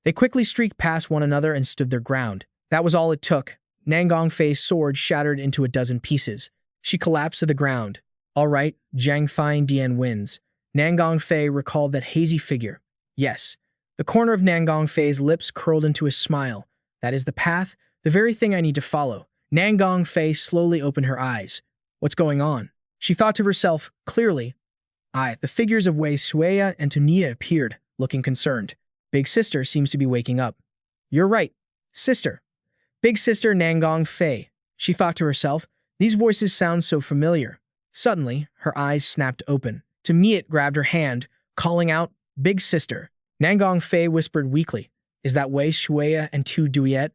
They quickly streaked past one another and stood their ground. That was all it took. Nangong Fei's sword shattered into a dozen pieces. She collapsed to the ground. All right, Dian wins. Nangong Fei recalled that hazy figure. Yes. The corner of Nangong Fei's lips curled into a smile. That is the path, the very thing I need to follow. Nangong Fei slowly opened her eyes. What's going on? She thought to herself, clearly. The figures of Wei Shuya and Tunia appeared, looking concerned. Big Sister seems to be waking up. You're right, Sister. Big Sister Nangong Fei. She thought to herself, these voices sound so familiar. Suddenly, her eyes snapped open. Tunia grabbed her hand, calling out, Big Sister. Nangong Fei whispered weakly, is that Wei Shuya and Tu Duet?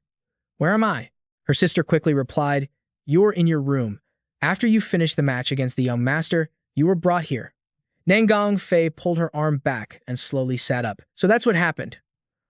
Where am I? Her sister quickly replied, you're in your room. After you finished the match against the young master, you were brought here. Nangong Fei pulled her arm back and slowly sat up. So that's what happened.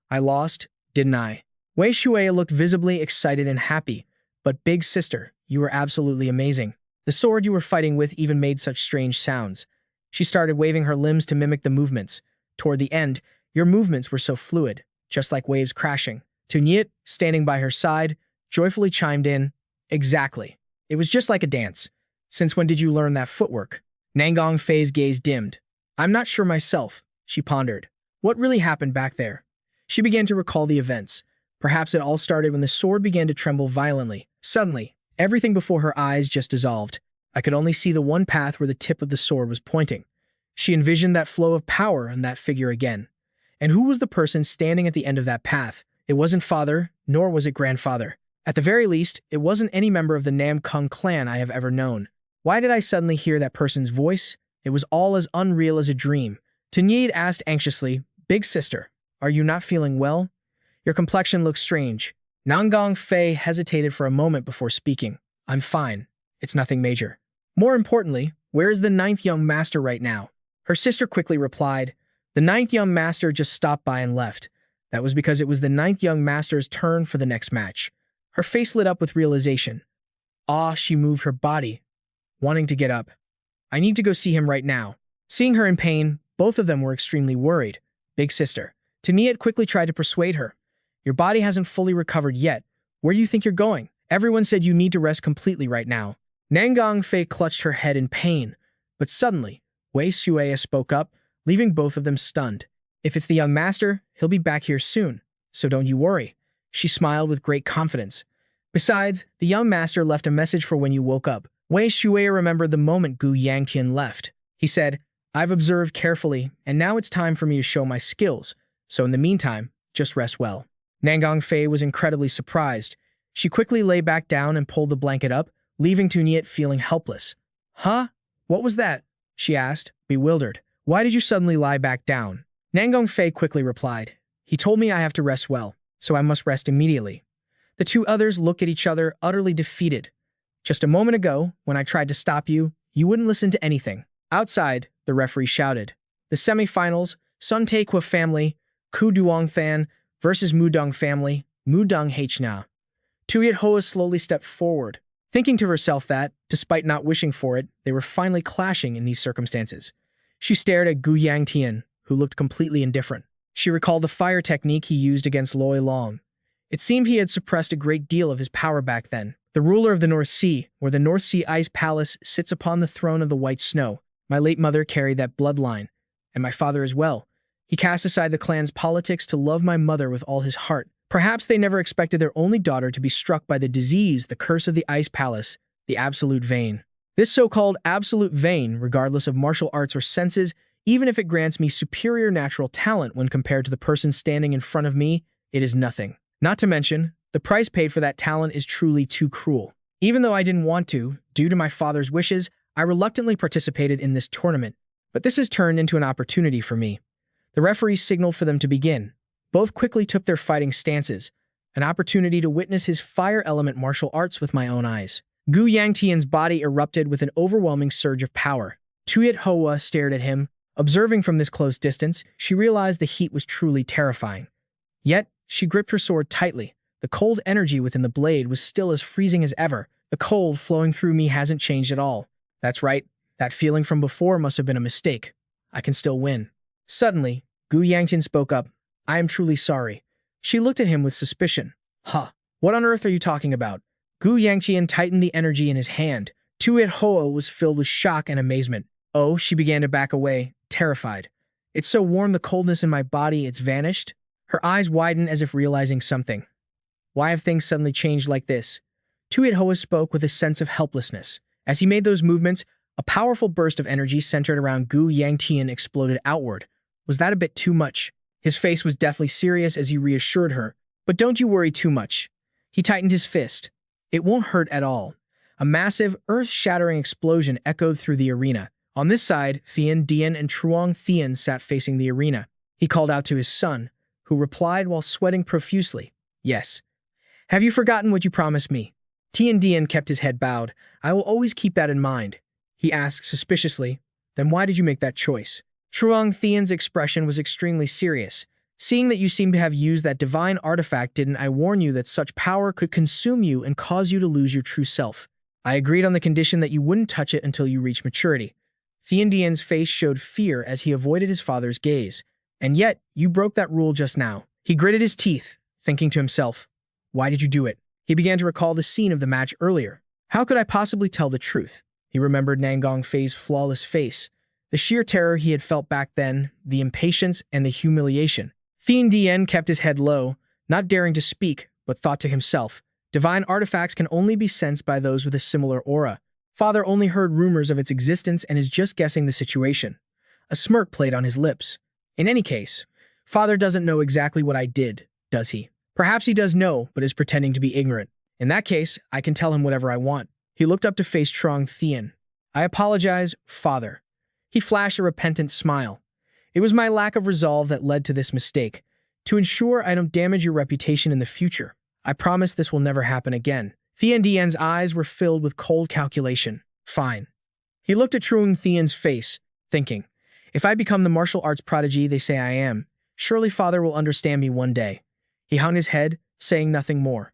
I lost, didn't I? Wei Shuya looked visibly excited and happy, but Big Sister, you were absolutely amazing. The sword you were fighting with even made such strange sounds. She started waving her limbs to mimic the movements. Toward the end, your movements were so fluid, just like waves crashing. Tunyit, standing by her side, joyfully chimed in, exactly. It was just like a dance. Since when did you learn that footwork? Nangong Fei's gaze dimmed. I'm not sure myself, she pondered. What really happened back there? She began to recall the events. Perhaps it all started when the sword began to tremble violently. Suddenly, everything before her eyes just dissolved. I could only see the one path where the tip of the sword was pointing. She envisioned that flow of power and that figure again. And who was the person standing at the end of that path? It wasn't father, nor was it grandfather. At the very least, it wasn't any member of the Nam Kung clan I have ever known. Why did I suddenly hear that person's voice? It was all as unreal as a dream. Tanyid asked anxiously, "Big sister, are you not feeling well? Your complexion looks strange." Nangang Fei hesitated for a moment before speaking. "I'm fine. It's nothing major." More importantly, where is the ninth young master right now? Her sister quickly replied, "The ninth young master just stopped by and left. That was because it was the ninth young master's turn for the next match." Her face lit up with realization. She moved her body, wanting to get up. "I need to go see him right now." Seeing her in pain, both of them were extremely worried. "Big sister." Taniat quickly tried to persuade her. "Your body hasn't fully recovered yet. Where do you think you're going? Everyone said you need to rest completely right now." Nangang Fei clutched her head in pain, but suddenly, Wei Xueya spoke up, leaving both of them stunned. "If it's the young master, he'll be back here soon, so don't you worry." She smiled with great confidence. "Besides, the young master left a message for when you woke up." Wei Xueya remembered the moment Gu Yangtian left. He said, "I've observed carefully, and now it's time for me to show my skills, so in the meantime, just rest well." Nangang Fei was incredibly surprised. She quickly lay back down and pulled the blanket up, leaving Tuniet feeling helpless. "Huh? What was that?" she asked, bewildered. "Why did you suddenly lie back down?" Nangang Fei quickly replied, "He told me I have to rest well, so I must rest immediately." The two others looked at each other, utterly defeated. "Just a moment ago, when I tried to stop you, you wouldn't listen to anything." Outside, the referee shouted. The semifinals, Sun Taekwa family, Ku Duong Fan versus Mudong family, Mudong Hna. Tuyet Hoa slowly stepped forward, thinking to herself that, despite not wishing for it, they were finally clashing in these circumstances. She stared at Gu Yangtian, who looked completely indifferent. She recalled the fire technique he used against Loi Long. It seemed he had suppressed a great deal of his power back then. The ruler of the North Sea, where the North Sea Ice Palace sits upon the throne of the white snow. My late mother carried that bloodline, and my father as well. He cast aside the clan's politics to love my mother with all his heart. Perhaps they never expected their only daughter to be struck by the disease, the curse of the Ice Palace, the absolute vein. This so-called absolute vein, regardless of martial arts or senses, even if it grants me superior natural talent when compared to the person standing in front of me, it is nothing. Not to mention, the price paid for that talent is truly too cruel. Even though I didn't want to, due to my father's wishes, I reluctantly participated in this tournament. But this has turned into an opportunity for me. The referee signaled for them to begin. Both quickly took their fighting stances, an opportunity to witness his fire element martial arts with my own eyes. Gu Yangtian's body erupted with an overwhelming surge of power. Tuyet Hoa stared at him. Observing from this close distance, she realized the heat was truly terrifying. Yet, she gripped her sword tightly. The cold energy within the blade was still as freezing as ever. The cold flowing through me hasn't changed at all. That's right, that feeling from before must have been a mistake. I can still win. Suddenly, Gu Yangtian spoke up. "I am truly sorry." She looked at him with suspicion. "Huh, what on earth are you talking about?" Gu Yangtian tightened the energy in his hand. Tuyet Hoa was filled with shock and amazement. "Oh," she began to back away, terrified. "It's so warm, the coldness in my body, it's vanished." Her eyes widened as if realizing something. Why have things suddenly changed like this? Tuyet Hoa spoke with a sense of helplessness. As he made those movements, a powerful burst of energy centered around Gu Yangtian exploded outward. Was that a bit too much? His face was deathly serious as he reassured her. "But don't you worry too much." He tightened his fist. "It won't hurt at all." A massive, earth-shattering explosion echoed through the arena. On this side, Thian Dian and Truong Thian sat facing the arena. He called out to his son, who replied while sweating profusely, "Yes." "Have you forgotten what you promised me?" Tian Dian kept his head bowed. "I will always keep that in mind." He asked suspiciously, "Then why did you make that choice?" Truong Thian's expression was extremely serious. "Seeing that you seem to have used that divine artifact, didn't I warn you that such power could consume you and cause you to lose your true self? I agreed on the condition that you wouldn't touch it until you reached maturity." Thian Dian's face showed fear as he avoided his father's gaze. "And yet, you broke that rule just now." He gritted his teeth, thinking to himself, "Why did you do it?" He began to recall the scene of the match earlier. How could I possibly tell the truth? He remembered Nangang Fei's flawless face, the sheer terror he had felt back then, the impatience and the humiliation. Thian Dian kept his head low, not daring to speak, but thought to himself, divine artifacts can only be sensed by those with a similar aura. Father only heard rumors of its existence and is just guessing the situation. A smirk played on his lips. In any case, Father doesn't know exactly what I did, does he? Perhaps he does know, but is pretending to be ignorant. In that case, I can tell him whatever I want. He looked up to face Trong Thien. I apologize, father. He flashed a repentant smile. It was my lack of resolve that led to this mistake. To ensure I don't damage your reputation in the future, I promise this will never happen again. Thien Dian's eyes were filled with cold calculation. Fine. He looked at Trung Thien's face, thinking, if I become the martial arts prodigy they say I am, surely father will understand me one day. He hung his head, saying nothing more.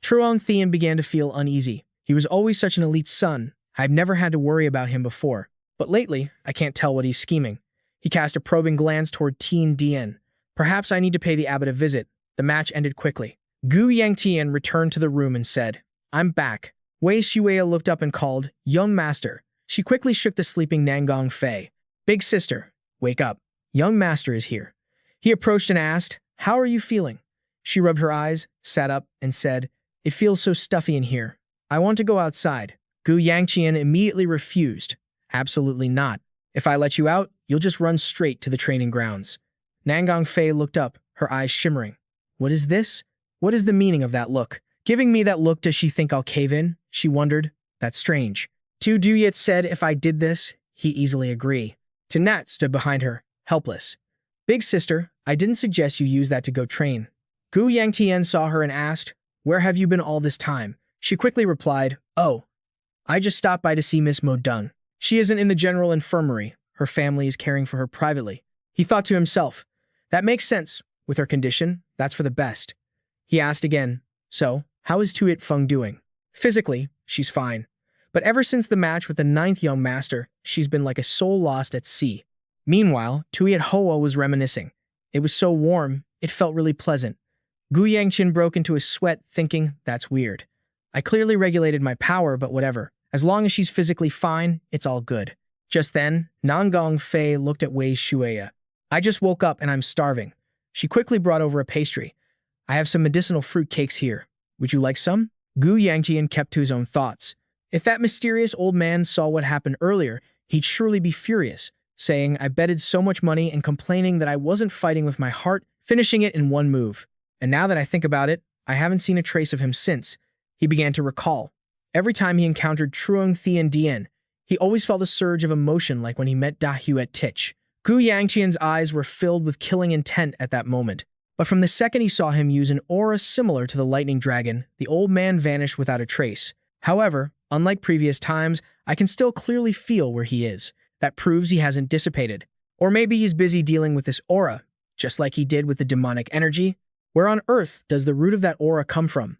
Trung Thien began to feel uneasy. He was always such an elite son. I've never had to worry about him before. But lately, I can't tell what he's scheming. He cast a probing glance toward Tien Dien. Perhaps I need to pay the abbot a visit. The match ended quickly. Gu Yangtian returned to the room and said, I'm back. Wei Shuya looked up and called, Young master. She quickly shook the sleeping Nangong Fei. Big sister, wake up. Young master is here. He approached and asked, how are you feeling? She rubbed her eyes, sat up, and said, it feels so stuffy in here. I want to go outside. Gu Yangtian immediately refused. Absolutely not. If I let you out, you'll just run straight to the training grounds. Nangong Fei looked up, her eyes shimmering. What is this? What is the meaning of that look? Giving me that look, does she think I'll cave in? She wondered. That's strange. Tu Duyet said if I did this, he'd easily agree. Tanat stood behind her, helpless. Big sister, I didn't suggest you use that to go train. Gu Yangtian saw her and asked, where have you been all this time? She quickly replied, oh, I just stopped by to see Miss Mo Dun. She isn't in the general infirmary. Her family is caring for her privately. He thought to himself, that makes sense. With her condition, that's for the best. He asked again, so, how is Tuit Feng doing? Physically, she's fine. But ever since the match with the 9th young master, she's been like a soul lost at sea. Meanwhile, Tuit Hoa was reminiscing. It was so warm, it felt really pleasant. Gu Yangqin broke into a sweat, thinking, that's weird. I clearly regulated my power, but whatever. As long as she's physically fine, it's all good. Just then, Nangong Fei looked at Wei Shuya. I just woke up and I'm starving. She quickly brought over a pastry. I have some medicinal fruit cakes here. Would you like some? Gu Yangtian kept to his own thoughts. If that mysterious old man saw what happened earlier, he'd surely be furious, saying I betted so much money and complaining that I wasn't fighting with my heart, finishing it in one move. And now that I think about it, I haven't seen a trace of him since. He began to recall. Every time he encountered Truong Thien Dien, he always felt a surge of emotion like when he met Da Huet Tich. Gu Yangtian's eyes were filled with killing intent at that moment. But from the second he saw him use an aura similar to the lightning dragon, the old man vanished without a trace. However, unlike previous times, I can still clearly feel where he is. That proves he hasn't dissipated. Or maybe he's busy dealing with this aura, just like he did with the demonic energy. Where on earth does the root of that aura come from?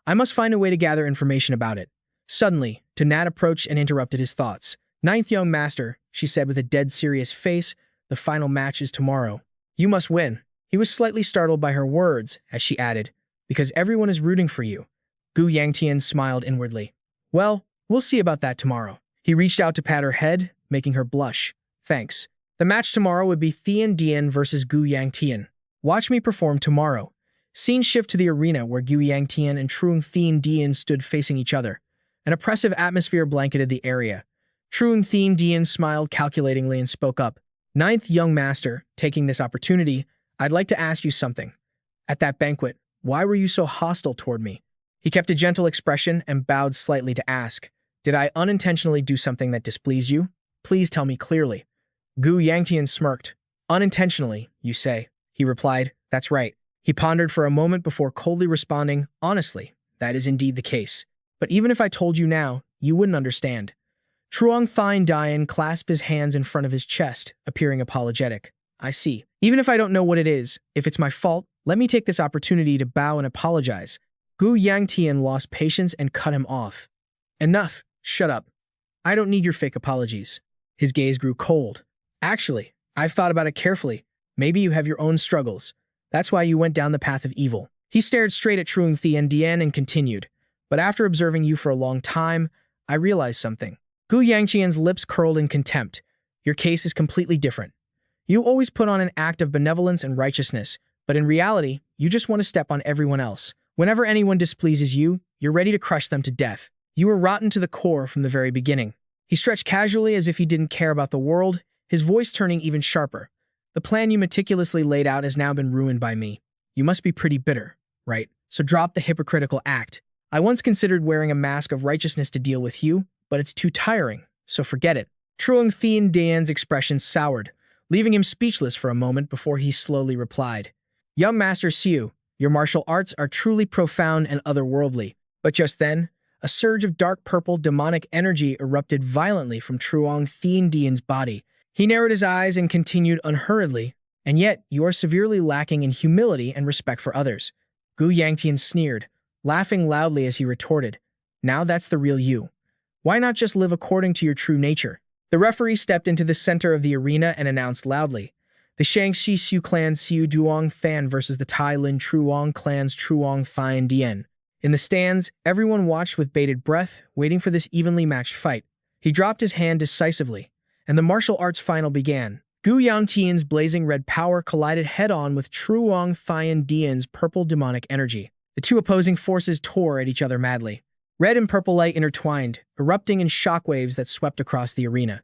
I must find a way to gather information about it. Suddenly, Tanat approached and interrupted his thoughts. 9th young master, she said with a dead serious face, the final match is tomorrow. You must win. He was slightly startled by her words, as she added, because everyone is rooting for you. Gu Yangtian smiled inwardly. Well, we'll see about that tomorrow. He reached out to pat her head, making her blush. Thanks. The match tomorrow would be Thien Dien versus Gu Yangtian. Watch me perform tomorrow. Scene shift to the arena where Gu Yangtian and Truong Thien Dien stood facing each other. An oppressive atmosphere blanketed the area. Truong Thien Dien smiled calculatingly and spoke up. 9th young master, taking this opportunity, I'd like to ask you something. At that banquet, why were you so hostile toward me? He kept a gentle expression and bowed slightly to ask, did I unintentionally do something that displeased you? Please tell me clearly. Gu Yangtian smirked. Unintentionally, you say. He replied, that's right. He pondered for a moment before coldly responding, honestly, that is indeed the case. But even if I told you now, you wouldn't understand. Truong Thien Dien clasped his hands in front of his chest, appearing apologetic. I see. Even if I don't know what it is, if it's my fault, let me take this opportunity to bow and apologize. Gu Yangtian lost patience and cut him off. Enough. Shut up. I don't need your fake apologies. His gaze grew cold. Actually, I've thought about it carefully. Maybe you have your own struggles. That's why you went down the path of evil. He stared straight at Truong Thien Dien and continued. But after observing you for a long time, I realized something. Gu Yangtian's lips curled in contempt. Your case is completely different. You always put on an act of benevolence and righteousness, but in reality, you just want to step on everyone else. Whenever anyone displeases you, you're ready to crush them to death. You were rotten to the core from the very beginning. He stretched casually as if he didn't care about the world, his voice turning even sharper. The plan you meticulously laid out has now been ruined by me. You must be pretty bitter, right? So drop the hypocritical act. I once considered wearing a mask of righteousness to deal with you, but it's too tiring, so forget it. Truong Thien Dian's expression soured, leaving him speechless for a moment before he slowly replied. Young Master Siu, your martial arts are truly profound and otherworldly. But just then, a surge of dark purple demonic energy erupted violently from Truong Thien Dian's body. He narrowed his eyes and continued unhurriedly, and yet you are severely lacking in humility and respect for others. Gu Yangtian sneered, laughing loudly as he retorted, now that's the real you. Why not just live according to your true nature? The referee stepped into the center of the arena and announced loudly, the Shangxi Xiu clan's Xiu Duong Fan versus the Tai Lin Truong clan's Truong Fan Dian. In the stands, everyone watched with bated breath, waiting for this evenly matched fight. He dropped his hand decisively, and the martial arts final began. Gu Yangtian's blazing red power collided head-on with Truong Fan Dian's purple demonic energy. The two opposing forces tore at each other madly. Red and purple light intertwined, erupting in shockwaves that swept across the arena.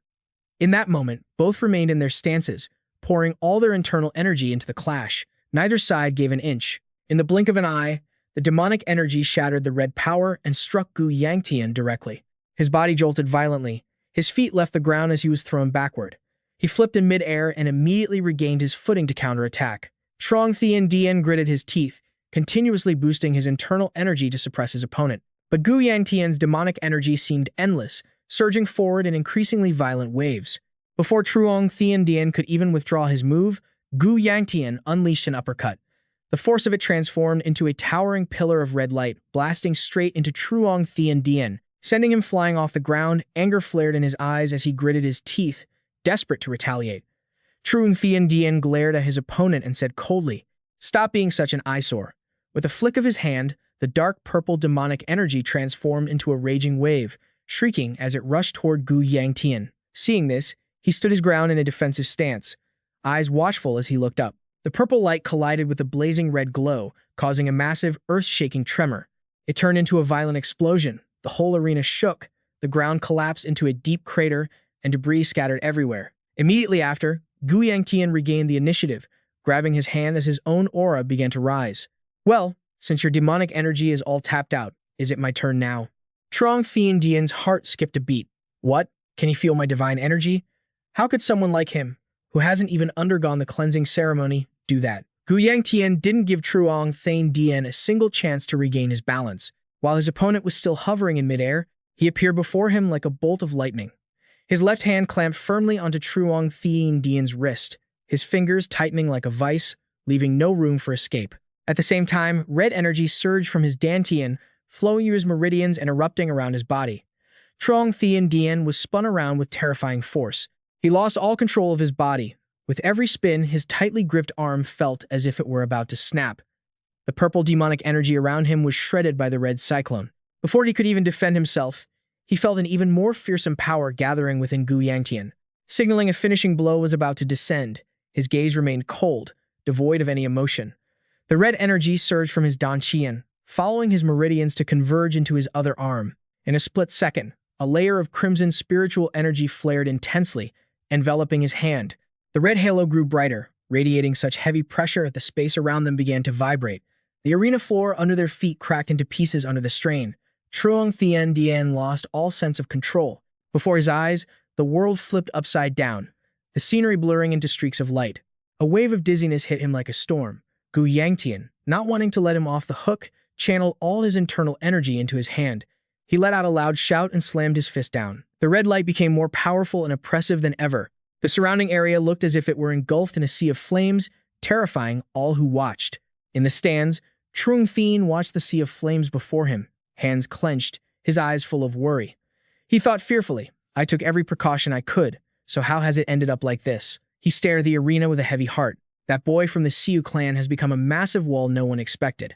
In that moment, both remained in their stances, pouring all their internal energy into the clash. Neither side gave an inch. In the blink of an eye, the demonic energy shattered the red power and struck Gu Yangtian directly. His body jolted violently. His feet left the ground as he was thrown backward. He flipped in midair and immediately regained his footing to counterattack. Truong Thien Dian gritted his teeth, continuously boosting his internal energy to suppress his opponent. But Gu Yangtian's demonic energy seemed endless, surging forward in increasingly violent waves. Before Truong Thien Dian could even withdraw his move, Gu Yangtian unleashed an uppercut. The force of it transformed into a towering pillar of red light, blasting straight into Truong Thien Dian, sending him flying off the ground. Anger flared in his eyes as he gritted his teeth, desperate to retaliate. Truong Thien Dian glared at his opponent and said coldly, "Stop being such an eyesore." With a flick of his hand, the dark purple demonic energy transformed into a raging wave, shrieking as it rushed toward Gu Yangtian. Seeing this, he stood his ground in a defensive stance, eyes watchful as he looked up. The purple light collided with the blazing red glow, causing a massive, earth-shaking tremor. It turned into a violent explosion. The whole arena shook, the ground collapsed into a deep crater, and debris scattered everywhere. Immediately after, Gu Yangtian regained the initiative, grabbing his hand as his own aura began to rise. Well, since your demonic energy is all tapped out, is it my turn now? Truong Thien Dian's heart skipped a beat. What? Can he feel my divine energy? How could someone like him, who hasn't even undergone the cleansing ceremony, do that? Gu Yangtian didn't give Truong Thien Dian a single chance to regain his balance. While his opponent was still hovering in midair, he appeared before him like a bolt of lightning. His left hand clamped firmly onto Truong Thien Dian's wrist, his fingers tightening like a vice, leaving no room for escape. At the same time, red energy surged from his dantian, flowing through his meridians and erupting around his body. Truong Thien Dian was spun around with terrifying force. He lost all control of his body. With every spin, his tightly gripped arm felt as if it were about to snap. The purple demonic energy around him was shredded by the red cyclone. Before he could even defend himself, he felt an even more fearsome power gathering within Gu Yangtian. Signaling a finishing blow was about to descend, his gaze remained cold, devoid of any emotion. The red energy surged from his dantian, following his meridians to converge into his other arm. In a split second, a layer of crimson spiritual energy flared intensely, enveloping his hand. The red halo grew brighter, radiating such heavy pressure that the space around them began to vibrate. The arena floor under their feet cracked into pieces under the strain. Truong Thien Dian lost all sense of control. Before his eyes, the world flipped upside down, the scenery blurring into streaks of light. A wave of dizziness hit him like a storm. Gu Yangtian, not wanting to let him off the hook, channeled all his internal energy into his hand. He let out a loud shout and slammed his fist down. The red light became more powerful and oppressive than ever. The surrounding area looked as if it were engulfed in a sea of flames, terrifying all who watched. In the stands, Truong Thien watched the sea of flames before him, hands clenched, his eyes full of worry. He thought fearfully, I took every precaution I could, so how has it ended up like this? He stared at the arena with a heavy heart. That boy from the Siu clan has become a massive wall no one expected.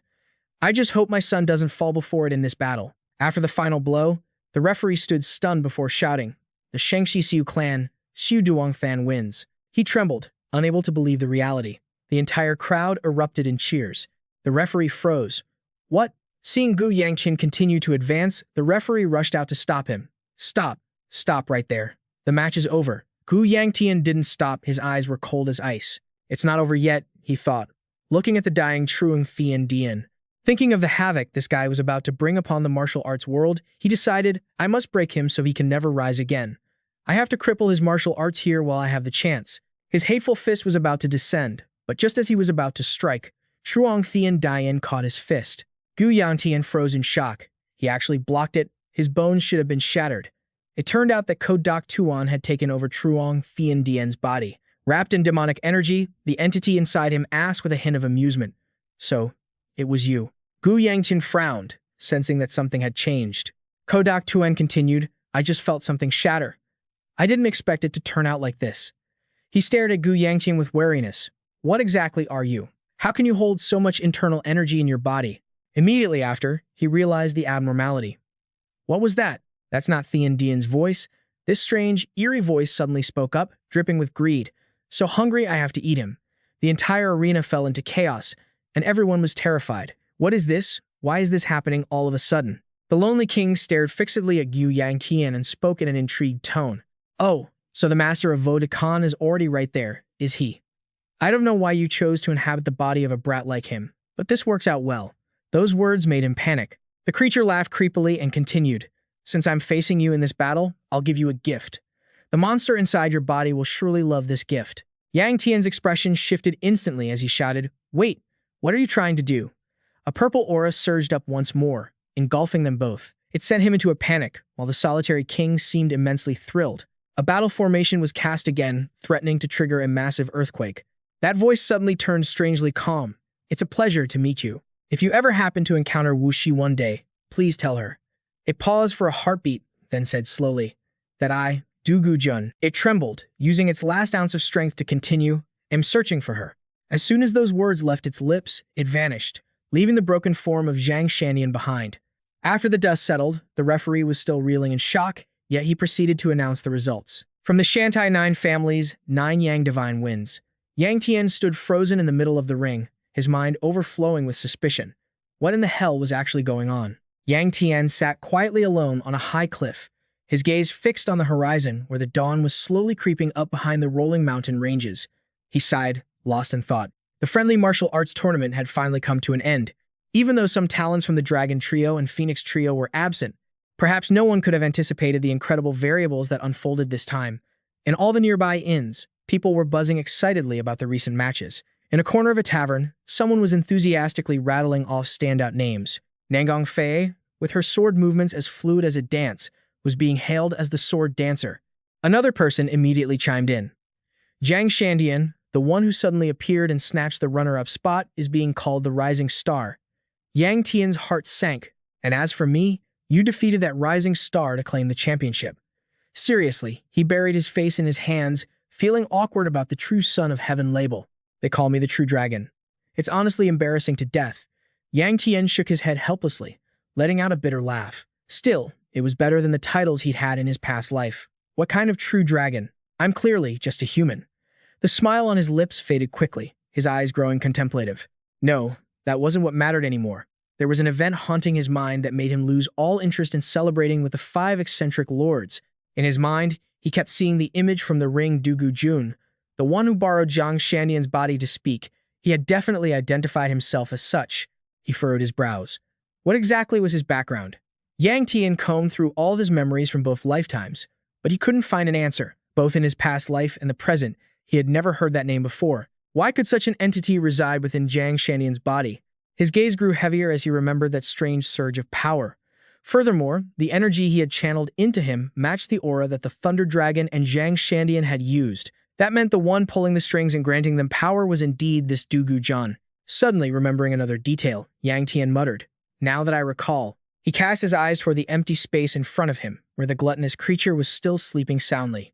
I just hope my son doesn't fall before it in this battle. After the final blow, the referee stood stunned before shouting, the Shangxi Siu clan, Xiu Duong Fan wins. He trembled, unable to believe the reality. The entire crowd erupted in cheers. The referee froze. What? Seeing Gu Yangtian continue to advance, the referee rushed out to stop him. Stop. Stop right there. The match is over. Gu Yangtian didn't stop, his eyes were cold as ice. It's not over yet, he thought, looking at the dying Truong Thien Dian. Thinking of the havoc this guy was about to bring upon the martial arts world, he decided, I must break him so he can never rise again. I have to cripple his martial arts here while I have the chance. His hateful fist was about to descend, but just as he was about to strike, Truong Thien Dian caught his fist. Gu Yangtian froze in shock. He actually blocked it. His bones should have been shattered. It turned out that Kodak Tuan had taken over Truong Thien Dian's body. Wrapped in demonic energy, the entity inside him asked with a hint of amusement, So, it was you. Gu Yangtian frowned, sensing that something had changed. Kodak Tuan continued, I just felt something shatter. I didn't expect it to turn out like this. He stared at Gu Yangtian with wariness. What exactly are you? How can you hold so much internal energy in your body? Immediately after, he realized the abnormality. What was that? That's not Thien Dian's voice. This strange, eerie voice suddenly spoke up, dripping with greed. So hungry I have to eat him. The entire arena fell into chaos, and everyone was terrified. What is this? Why is this happening all of a sudden? The Lonely King stared fixedly at Gu Yangtian and spoke in an intrigued tone. Oh, so the master of Vodacon is already right there, is he? I don't know why you chose to inhabit the body of a brat like him, but this works out well. Those words made him panic. The creature laughed creepily and continued. Since I'm facing you in this battle, I'll give you a gift. The monster inside your body will surely love this gift. Yang Tian's expression shifted instantly as he shouted, Wait, what are you trying to do? A purple aura surged up once more, engulfing them both. It sent him into a panic, while the solitary king seemed immensely thrilled. A battle formation was cast again, threatening to trigger a massive earthquake. That voice suddenly turned strangely calm. It's a pleasure to meet you. If you ever happen to encounter Wu Shi one day, please tell her. It paused for a heartbeat, then said slowly, that I, Du Gu Jun. It trembled, using its last ounce of strength to continue, am searching for her. As soon as those words left its lips, it vanished, leaving the broken form of Zhang Shandian behind. After the dust settled, the referee was still reeling in shock, yet he proceeded to announce the results. From the Shantai 9 families, 9 Yang Divine wins. Yang Tian stood frozen in the middle of the ring, his mind overflowing with suspicion. What in the hell was actually going on? Yang Tian sat quietly alone on a high cliff, his gaze fixed on the horizon where the dawn was slowly creeping up behind the rolling mountain ranges. He sighed, lost in thought. The friendly martial arts tournament had finally come to an end. Even though some talents from the Dragon Trio and Phoenix Trio were absent, perhaps no one could have anticipated the incredible variables that unfolded this time. In all the nearby inns, people were buzzing excitedly about the recent matches. In a corner of a tavern, someone was enthusiastically rattling off standout names. Nangong Fei, with her sword movements as fluid as a dance, was being hailed as the sword dancer. Another person immediately chimed in. Zhang Shandian, the one who suddenly appeared and snatched the runner-up spot, is being called the Rising Star. Yang Tian's heart sank, and as for me, you defeated that rising star to claim the championship. Seriously, he buried his face in his hands, feeling awkward about the True Son of Heaven label. They call me the True Dragon. It's honestly embarrassing to death. Yang Tian shook his head helplessly, letting out a bitter laugh. Still, it was better than the titles he'd had in his past life. What kind of true dragon? I'm clearly just a human. The smile on his lips faded quickly, his eyes growing contemplative. No, that wasn't what mattered anymore. There was an event haunting his mind that made him lose all interest in celebrating with the 5 eccentric lords. In his mind, he kept seeing the image from the ring Du Gu Jun, the one who borrowed Zhang Shandian's body to speak. He had definitely identified himself as such. He furrowed his brows. What exactly was his background? Yang Tian combed through all of his memories from both lifetimes, but he couldn't find an answer. Both in his past life and the present, he had never heard that name before. Why could such an entity reside within Zhang Shandian's body? His gaze grew heavier as he remembered that strange surge of power. Furthermore, the energy he had channeled into him matched the aura that the Thunder Dragon and Zhang Shandian had used. That meant the one pulling the strings and granting them power was indeed this Du Gu Jun. Suddenly remembering another detail, Yang Tian muttered, Now that I recall. He cast his eyes toward the empty space in front of him, where the gluttonous creature was still sleeping soundly.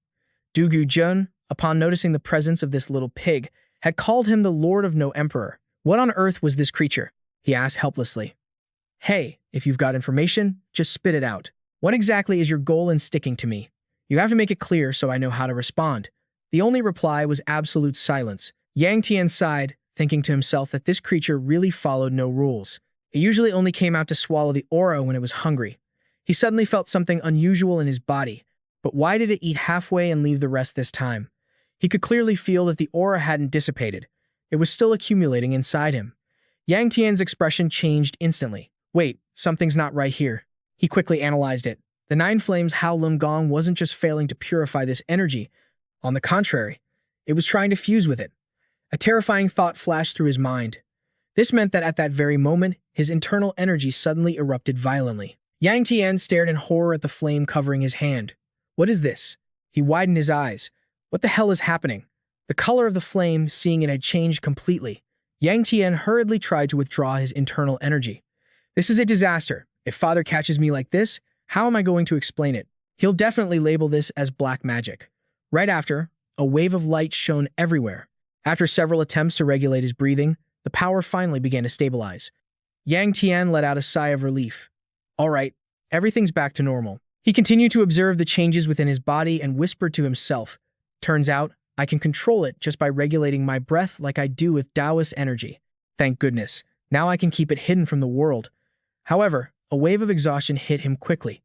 Du Gu Jun, upon noticing the presence of this little pig, had called him the Lord of No Emperor. What on earth was this creature? He asked helplessly. Hey, if you've got information, just spit it out. What exactly is your goal in sticking to me? You have to make it clear so I know how to respond. The only reply was absolute silence. Yang Tian sighed, thinking to himself that this creature really followed no rules. It usually only came out to swallow the aura when it was hungry. He suddenly felt something unusual in his body, but why did it eat halfway and leave the rest this time? He could clearly feel that the aura hadn't dissipated. It was still accumulating inside him. Yangtian's expression changed instantly. Wait, something's not right here. He quickly analyzed it. The nine flames Howlum Gong wasn't just failing to purify this energy. On the contrary, it was trying to fuse with it. A terrifying thought flashed through his mind. This meant that at that very moment, his internal energy suddenly erupted violently. Yang Tian stared in horror at the flame covering his hand. What is this? He widened his eyes. What the hell is happening? The color of the flame, seeing it had changed completely. Yang Tian hurriedly tried to withdraw his internal energy. This is a disaster. If father catches me like this, how am I going to explain it? He'll definitely label this as black magic. Right after, a wave of light shone everywhere. After several attempts to regulate his breathing, the power finally began to stabilize. Yang Tian let out a sigh of relief. All right, everything's back to normal. He continued to observe the changes within his body and whispered to himself, turns out, I can control it just by regulating my breath like I do with Taoist energy. Thank goodness, now I can keep it hidden from the world. However, a wave of exhaustion hit him quickly.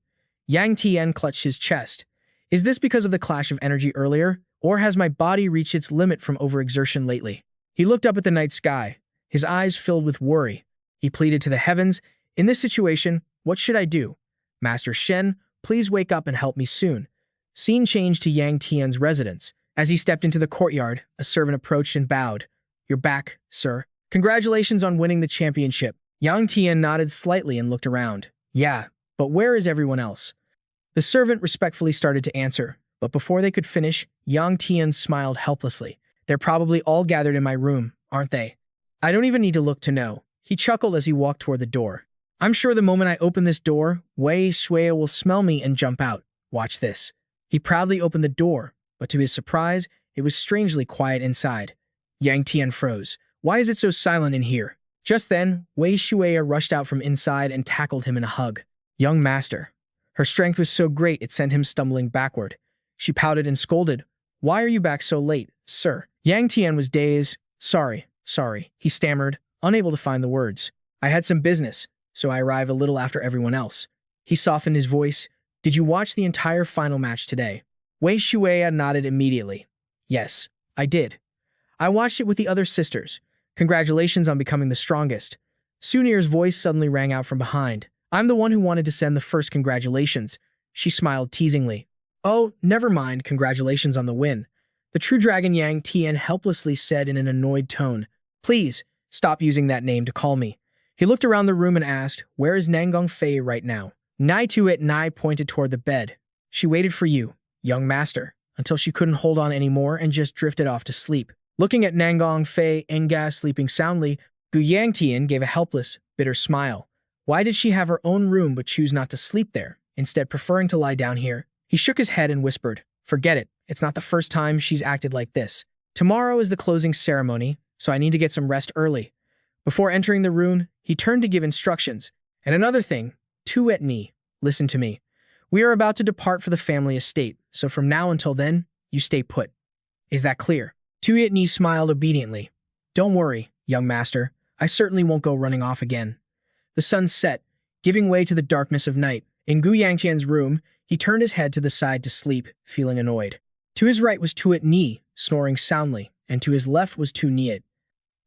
Yang Tian clutched his chest. Is this because of the clash of energy earlier, or has my body reached its limit from overexertion lately? He looked up at the night sky, his eyes filled with worry. He pleaded to the heavens, in this situation, what should I do? Master Shen, please wake up and help me soon. Scene changed to Yang Tian's residence. As he stepped into the courtyard, a servant approached and bowed. You're back, sir. Congratulations on winning the championship. Yang Tian nodded slightly and looked around. Yeah, but where is everyone else? The servant respectfully started to answer, but before they could finish, Yang Tian smiled helplessly. They're probably all gathered in my room, aren't they? I don't even need to look to know. He chuckled as he walked toward the door. I'm sure the moment I open this door, Wei Shuya will smell me and jump out. Watch this. He proudly opened the door, but to his surprise, it was strangely quiet inside. Yang Tian froze. Why is it so silent in here? Just then, Wei Shuya rushed out from inside and tackled him in a hug. Young master. Her strength was so great it sent him stumbling backward. She pouted and scolded. Why are you back so late, sir? Yang Tian was dazed. Sorry, he stammered, unable to find the words. I had some business, so I arrived a little after everyone else. He softened his voice. Did you watch the entire final match today? Wei Shuya nodded immediately. Yes, I did. I watched it with the other sisters. Congratulations on becoming the strongest. Sunir's voice suddenly rang out from behind. I'm the one who wanted to send the first congratulations. She smiled teasingly. Oh, never mind, congratulations on the win. The true dragon Yang Tian helplessly said in an annoyed tone. Please, stop using that name to call me. He looked around the room and asked, where is Nangong Fei right now? Nai Tuet Nai pointed toward the bed. She waited for you, young master, until she couldn't hold on anymore and just drifted off to sleep. Looking at Nangong Fei Enga sleeping soundly, Gu Yangtian gave a helpless, bitter smile. Why did she have her own room but choose not to sleep there, instead preferring to lie down here? He shook his head and whispered, forget it, it's not the first time she's acted like this. Tomorrow is the closing ceremony, so I need to get some rest early. Before entering the room, he turned to give instructions. And another thing, Tuet Ni, listen to me. We are about to depart for the family estate, so from now until then, you stay put. Is that clear? Tuet Ni smiled obediently. Don't worry, young master, I certainly won't go running off again. The sun set, giving way to the darkness of night. In Gu Yangtian's room, he turned his head to the side to sleep, feeling annoyed. To his right was Tuet Ni, snoring soundly, and to his left was Tu Niet.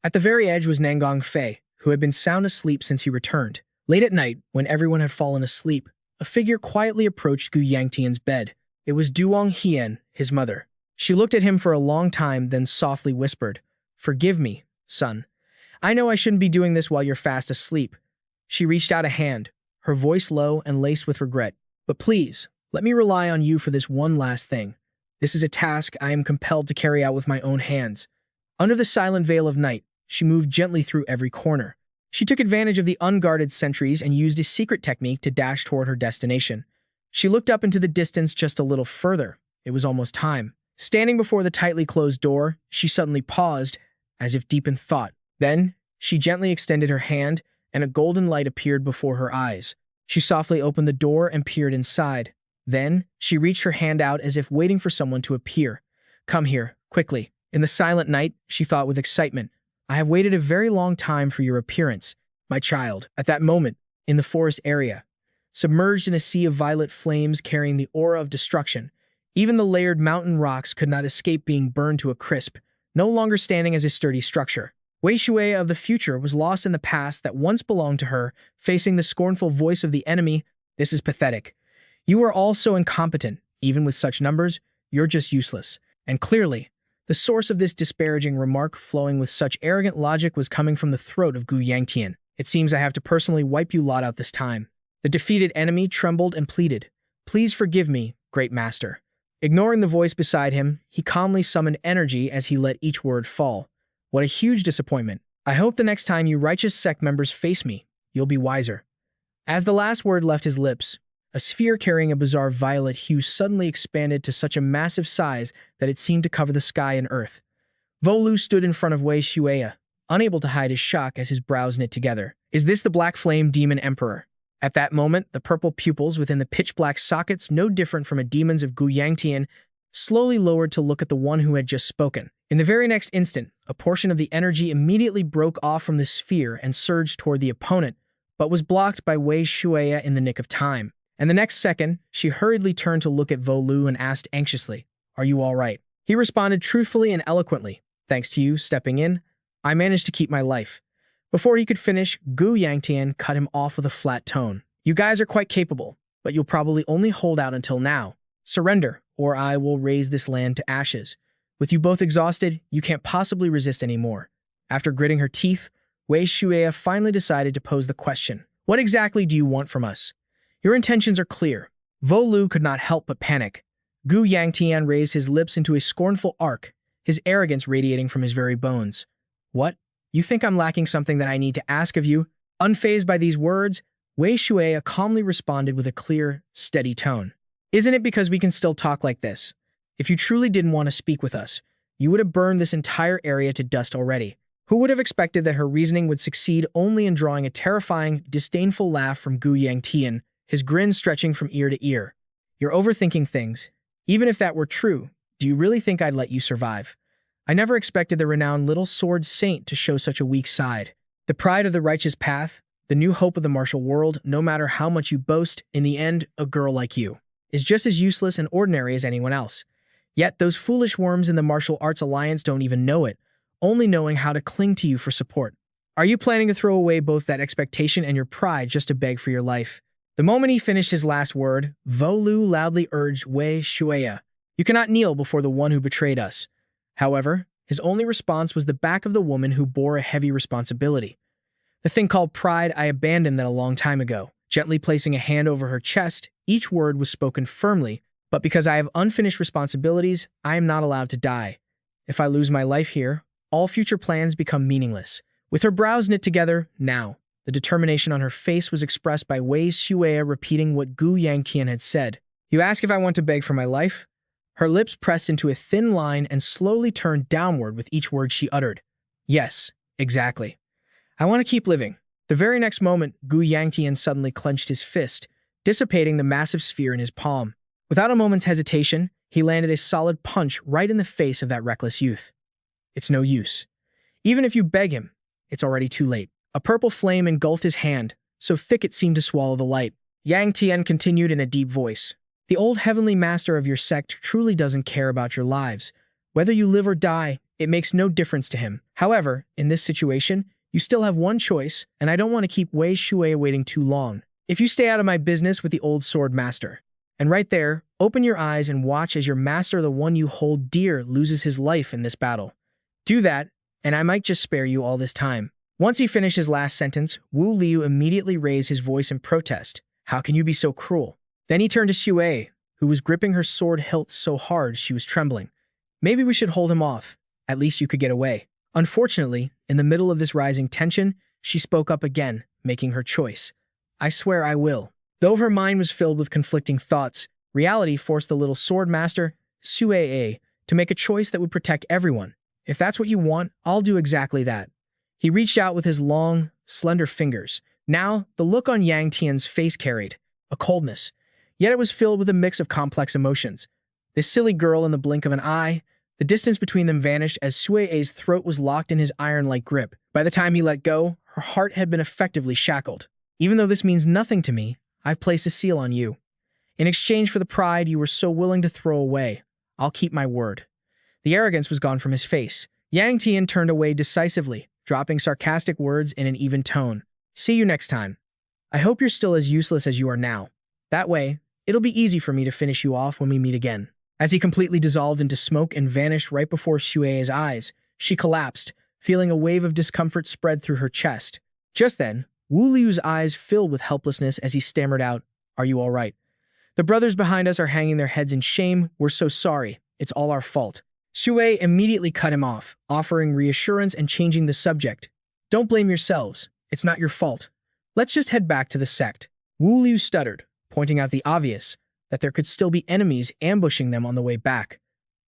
At the very edge was Nangong Fei, who had been sound asleep since he returned. Late at night, when everyone had fallen asleep, a figure quietly approached Gu Yangtian's bed. It was Duong Hien, his mother. She looked at him for a long time, then softly whispered, Forgive me, son. I know I shouldn't be doing this while you're fast asleep. She reached out a hand, her voice low and laced with regret. But please, let me rely on you for this one last thing. This is a task I am compelled to carry out with my own hands. Under the silent veil of night, she moved gently through every corner. She took advantage of the unguarded sentries and used a secret technique to dash toward her destination. She looked up into the distance just a little further. It was almost time. Standing before the tightly closed door, she suddenly paused, as if deep in thought. Then, she gently extended her hand, and a golden light appeared before her eyes. She softly opened the door and peered inside. Then, she reached her hand out as if waiting for someone to appear. Come here, quickly. In the silent night, she thought with excitement, I have waited a very long time for your appearance, my child. At that moment, in the forest area, submerged in a sea of violet flames carrying the aura of destruction, even the layered mountain rocks could not escape being burned to a crisp, no longer standing as a sturdy structure. Wei Shui of the future was lost in the past that once belonged to her, facing the scornful voice of the enemy. This is pathetic. You are all so incompetent. Even with such numbers, you're just useless. And clearly, the source of this disparaging remark flowing with such arrogant logic was coming from the throat of Gu Yangtian. It seems I have to personally wipe you lot out this time. The defeated enemy trembled and pleaded. Please forgive me, great master. Ignoring the voice beside him, he calmly summoned energy as he let each word fall. What a huge disappointment. I hope the next time you righteous sect members face me, you'll be wiser. As the last word left his lips, a sphere carrying a bizarre violet hue suddenly expanded to such a massive size that it seemed to cover the sky and earth. Volu stood in front of Wei Shueya, unable to hide his shock as his brows knit together. Is this the Black Flame Demon Emperor? At that moment, the purple pupils within the pitch-black sockets, no different from a demon's of Gu Yangtian, slowly lowered to look at the one who had just spoken. In the very next instant, a portion of the energy immediately broke off from the sphere and surged toward the opponent, but was blocked by Wei Shueya in the nick of time. And the next second, she hurriedly turned to look at Volu and asked anxiously, "Are you all right?" He responded truthfully and eloquently, "Thanks to you stepping in, I managed to keep my life." Before he could finish, Gu Yangtian cut him off with a flat tone. "You guys are quite capable, but you'll probably only hold out until now. Surrender, or I will raise this land to ashes. With you both exhausted, you can't possibly resist anymore." After gritting her teeth, Wei Shueya finally decided to pose the question. "What exactly do you want from us? Your intentions are clear." Volu could not help but panic. Gu Yangtian raised his lips into a scornful arc, his arrogance radiating from his very bones. "What? You think I'm lacking something that I need to ask of you?" Unfazed by these words, Wei Shueya calmly responded with a clear, steady tone. "Isn't it because we can still talk like this? If you truly didn't want to speak with us, you would have burned this entire area to dust already." Who would have expected that her reasoning would succeed only in drawing a terrifying, disdainful laugh from Gu Yangtian, his grin stretching from ear to ear. "You're overthinking things. Even if that were true, do you really think I'd let you survive? I never expected the renowned little sword saint to show such a weak side. The pride of the righteous path, the new hope of the martial world, no matter how much you boast, in the end, a girl like you is just as useless and ordinary as anyone else. Yet those foolish worms in the Martial Arts Alliance don't even know it, only knowing how to cling to you for support. Are you planning to throw away both that expectation and your pride just to beg for your life?" The moment he finished his last word, Volu loudly urged Wei Shueya, "You cannot kneel before the one who betrayed us." However, his only response was the back of the woman who bore a heavy responsibility. "The thing called pride, I abandoned that a long time ago." Gently placing a hand over her chest, each word was spoken firmly, "But because I have unfinished responsibilities, I am not allowed to die. If I lose my life here, all future plans become meaningless." With her brows knit together, now, the determination on her face was expressed by Wei Shueya repeating what Gu Yangtian had said. "You ask if I want to beg for my life?" Her lips pressed into a thin line and slowly turned downward with each word she uttered. "Yes, exactly. I want to keep living." The very next moment, Gu Yangtian suddenly clenched his fist, dissipating the massive sphere in his palm. Without a moment's hesitation, he landed a solid punch right in the face of that reckless youth. "It's no use. Even if you beg him, it's already too late." A purple flame engulfed his hand, so thick it seemed to swallow the light. Yangtian continued in a deep voice. "The old heavenly master of your sect truly doesn't care about your lives. Whether you live or die, it makes no difference to him. However, in this situation, you still have one choice, and I don't want to keep Wei Shueya waiting too long. If you stay out of my business with the old sword master, and right there, open your eyes and watch as your master, the one you hold dear, loses his life in this battle. Do that, and I might just spare you all this time." Once he finished his last sentence, Wu Liu immediately raised his voice in protest. "How can you be so cruel?" Then he turned to Xue, who was gripping her sword hilt so hard she was trembling. "Maybe we should hold him off. At least you could get away." Unfortunately, in the middle of this rising tension, she spoke up again, making her choice. "I swear I will." Though her mind was filled with conflicting thoughts, reality forced the little sword master, Xue, to make a choice that would protect everyone. "If that's what you want, I'll do exactly that." He reached out with his long, slender fingers. Now, the look on Yangtian's face carried a coldness, yet it was filled with a mix of complex emotions. This silly girl in the blink of an eye, the distance between them vanished as Xue's throat was locked in his iron-like grip. By the time he let go, her heart had been effectively shackled. "Even though this means nothing to me, I've placed a seal on you. In exchange for the pride you were so willing to throw away, I'll keep my word." The arrogance was gone from his face. Yangtian turned away decisively, dropping sarcastic words in an even tone. See you next time. I hope you're still as useless as you are now. That way, it'll be easy for me to finish you off when we meet again. As he completely dissolved into smoke and vanished right before Xue's eyes, she collapsed, feeling a wave of discomfort spread through her chest. Just then, Wu Liu's eyes filled with helplessness as he stammered out, "Are you all right? The brothers behind us are hanging their heads in shame. We're so sorry. It's all our fault." Xue immediately cut him off, offering reassurance and changing the subject. "Don't blame yourselves. It's not your fault. Let's just head back to the sect." Wu Liu stuttered, pointing out the obvious, that there could still be enemies ambushing them on the way back.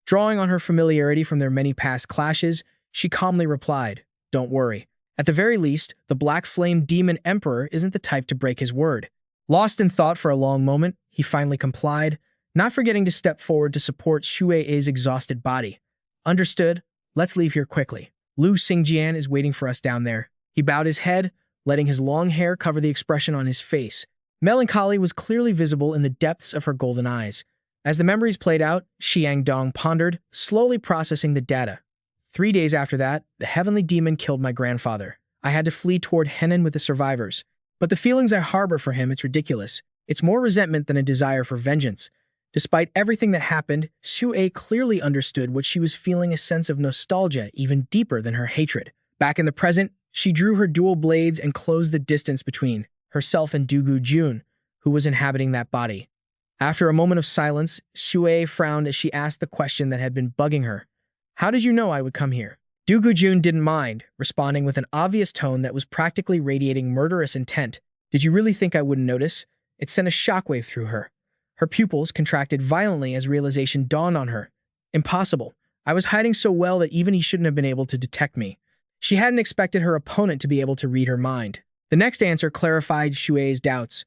Drawing on her familiarity from their many past clashes, she calmly replied, "Don't worry. At the very least, the Black Flame Demon Emperor isn't the type to break his word." Lost in thought for a long moment, he finally complied, not forgetting to step forward to support Xue's exhausted body. "Understood. Let's leave here quickly. Lu Xingjian is waiting for us down there." He bowed his head, letting his long hair cover the expression on his face. Melancholy was clearly visible in the depths of her golden eyes. As the memories played out, Xiang Dong pondered, slowly processing the data. 3 days after that, the heavenly demon killed my grandfather. I had to flee toward Henan with the survivors. But the feelings I harbor for him, it's ridiculous. It's more resentment than a desire for vengeance. Despite everything that happened, Xue clearly understood what she was feeling, a sense of nostalgia even deeper than her hatred. Back in the present, she drew her dual blades and closed the distance between herself and Dugu Jun, who was inhabiting that body. After a moment of silence, Xue frowned as she asked the question that had been bugging her. "How did you know I would come here?" Dugu Jun didn't mind, responding with an obvious tone that was practically radiating murderous intent. "Did you really think I wouldn't notice?" It sent a shockwave through her. Her pupils contracted violently as realization dawned on her. Impossible. I was hiding so well that even he shouldn't have been able to detect me. She hadn't expected her opponent to be able to read her mind. The next answer clarified Xue's doubts.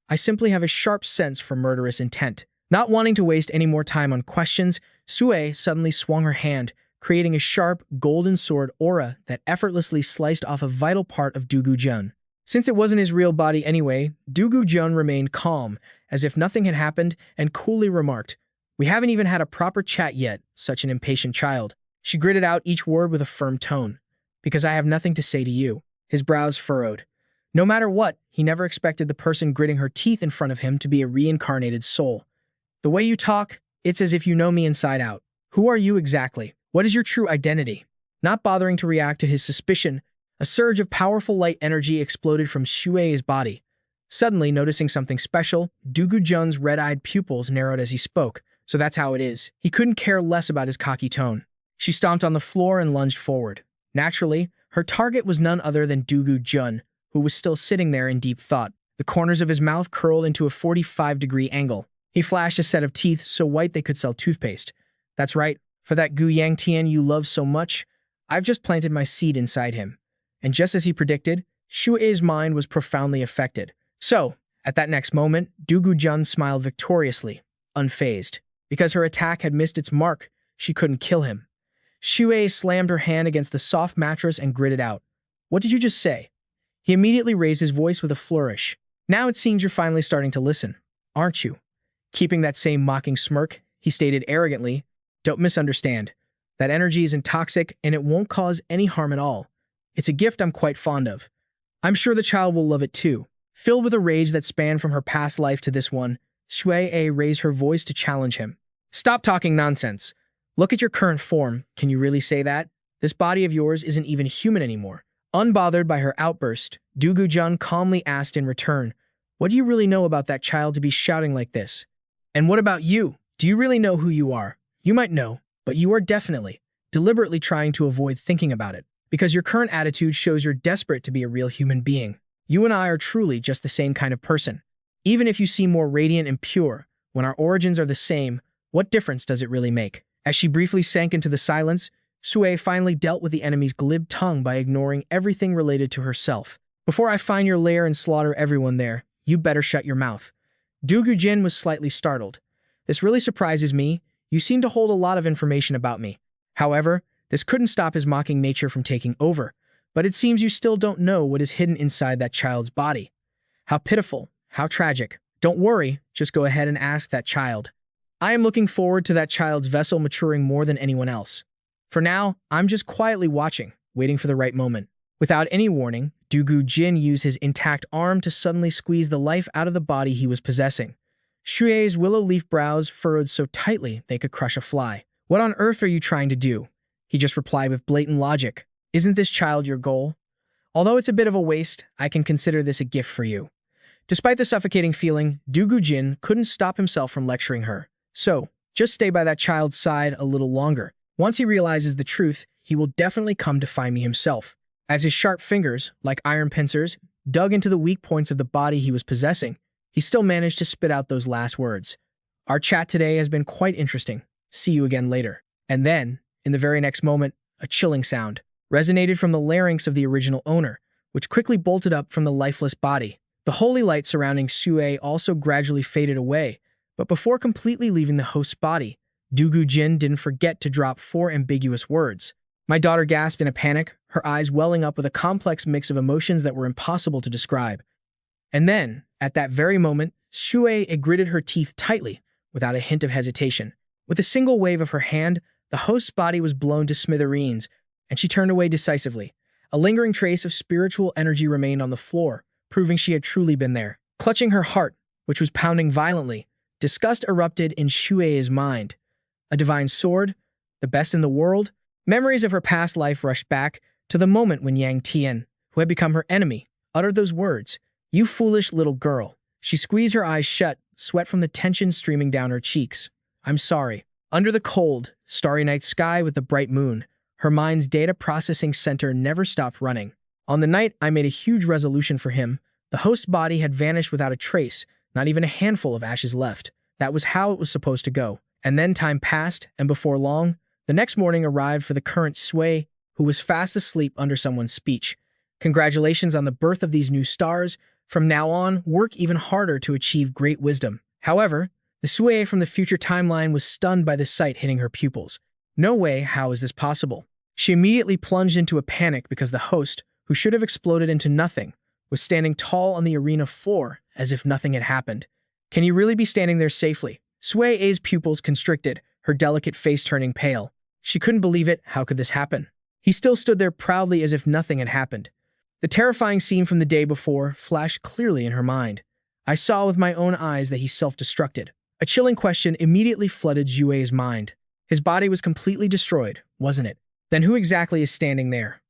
"I simply have a sharp sense for murderous intent." Not wanting to waste any more time on questions, Xue suddenly swung her hand, creating a sharp, golden sword aura that effortlessly sliced off a vital part of Dugu Jun. Since it wasn't his real body anyway, Dugu Jun remained calm, as if nothing had happened, and coolly remarked, "We haven't even had a proper chat yet, such an impatient child." She gritted out each word with a firm tone. "Because I have nothing to say to you." His brows furrowed. No matter what, he never expected the person gritting her teeth in front of him to be a reincarnated soul. "The way you talk, it's as if you know me inside out. Who are you exactly? What is your true identity?" Not bothering to react to his suspicion, a surge of powerful light energy exploded from Xue's body. Suddenly, noticing something special, Dugu Jun's red-eyed pupils narrowed as he spoke. "So that's how it is." He couldn't care less about his cocky tone. She stomped on the floor and lunged forward. Naturally, her target was none other than Dugu Jun, who was still sitting there in deep thought. The corners of his mouth curled into a 45-degree angle. He flashed a set of teeth so white they could sell toothpaste. "That's right. For that Gu Yangtian you love so much, I've just planted my seed inside him." And just as he predicted, Xue's mind was profoundly affected. So, at that next moment, Dugu Jun smiled victoriously, unfazed. Because her attack had missed its mark, she couldn't kill him. Xue slammed her hand against the soft mattress and gritted out, "What did you just say?" He immediately raised his voice with a flourish. "Now it seems you're finally starting to listen, aren't you?" Keeping that same mocking smirk, he stated arrogantly, "Don't misunderstand. That energy isn't toxic and it won't cause any harm at all. It's a gift I'm quite fond of. I'm sure the child will love it too." Filled with a rage that spanned from her past life to this one, Xue raised her voice to challenge him. "Stop talking nonsense. Look at your current form. Can you really say that? This body of yours isn't even human anymore." Unbothered by her outburst, Dugu Jun calmly asked in return, "What do you really know about that child to be shouting like this? And what about you? Do you really know who you are? You might know, but you are definitely, deliberately trying to avoid thinking about it, because your current attitude shows you're desperate to be a real human being. You and I are truly just the same kind of person. Even if you seem more radiant and pure, when our origins are the same, what difference does it really make?" As she briefly sank into the silence, Xue finally dealt with the enemy's glib tongue by ignoring everything related to herself. "Before I find your lair and slaughter everyone there, you better shut your mouth." Dugu Jin was slightly startled. "This really surprises me. You seem to hold a lot of information about me." However, this couldn't stop his mocking nature from taking over. "But it seems you still don't know what is hidden inside that child's body. How pitiful, how tragic. Don't worry, just go ahead and ask that child. I am looking forward to that child's vessel maturing more than anyone else. For now, I'm just quietly watching, waiting for the right moment." Without any warning, Dugu Jin used his intact arm to suddenly squeeze the life out of the body he was possessing. Shue's willow leaf brows furrowed so tightly they could crush a fly. "What on earth are you trying to do?" He just replied with blatant logic. "Isn't this child your goal? Although it's a bit of a waste, I can consider this a gift for you." Despite the suffocating feeling, Dugu Jin couldn't stop himself from lecturing her. "So, just stay by that child's side a little longer. Once he realizes the truth, he will definitely come to find me himself." As his sharp fingers, like iron pincers, dug into the weak points of the body he was possessing, he still managed to spit out those last words. "Our chat today has been quite interesting. See you again later." And then, in the very next moment, a chilling sound resonated from the larynx of the original owner, which quickly bolted up from the lifeless body. The holy light surrounding Sue also gradually faded away, but before completely leaving the host's body, Dugu Jin didn't forget to drop 4 ambiguous words. My daughter gasped in a panic, her eyes welling up with a complex mix of emotions that were impossible to describe. And then, at that very moment, Sue gritted her teeth tightly, without a hint of hesitation. With a single wave of her hand, the host's body was blown to smithereens, and she turned away decisively. A lingering trace of spiritual energy remained on the floor, proving she had truly been there. Clutching her heart, which was pounding violently, disgust erupted in Shue's mind. A divine sword? The best in the world? Memories of her past life rushed back to the moment when Yangtian, who had become her enemy, uttered those words. "You foolish little girl." She squeezed her eyes shut, sweat from the tension streaming down her cheeks. "I'm sorry." Under the cold, starry night sky with the bright moon, her mind's data processing center never stopped running. On the night I made a huge resolution for him, the host's body had vanished without a trace, not even a handful of ashes left. That was how it was supposed to go. And then time passed, and before long, the next morning arrived for the current Sui, who was fast asleep under someone's speech. "Congratulations on the birth of these new stars. From now on, work even harder to achieve great wisdom." However, the Sui from the future timeline was stunned by the sight hitting her pupils. "No way, how is this possible?" She immediately plunged into a panic because the host, who should have exploded into nothing, was standing tall on the arena floor as if nothing had happened. "Can you really be standing there safely?" Sui's pupils constricted, her delicate face turning pale. She couldn't believe it. How could this happen? He still stood there proudly as if nothing had happened. The terrifying scene from the day before flashed clearly in her mind. I saw with my own eyes that he self-destructed. A chilling question immediately flooded Jue's mind. His body was completely destroyed, wasn't it? Then who exactly is standing there?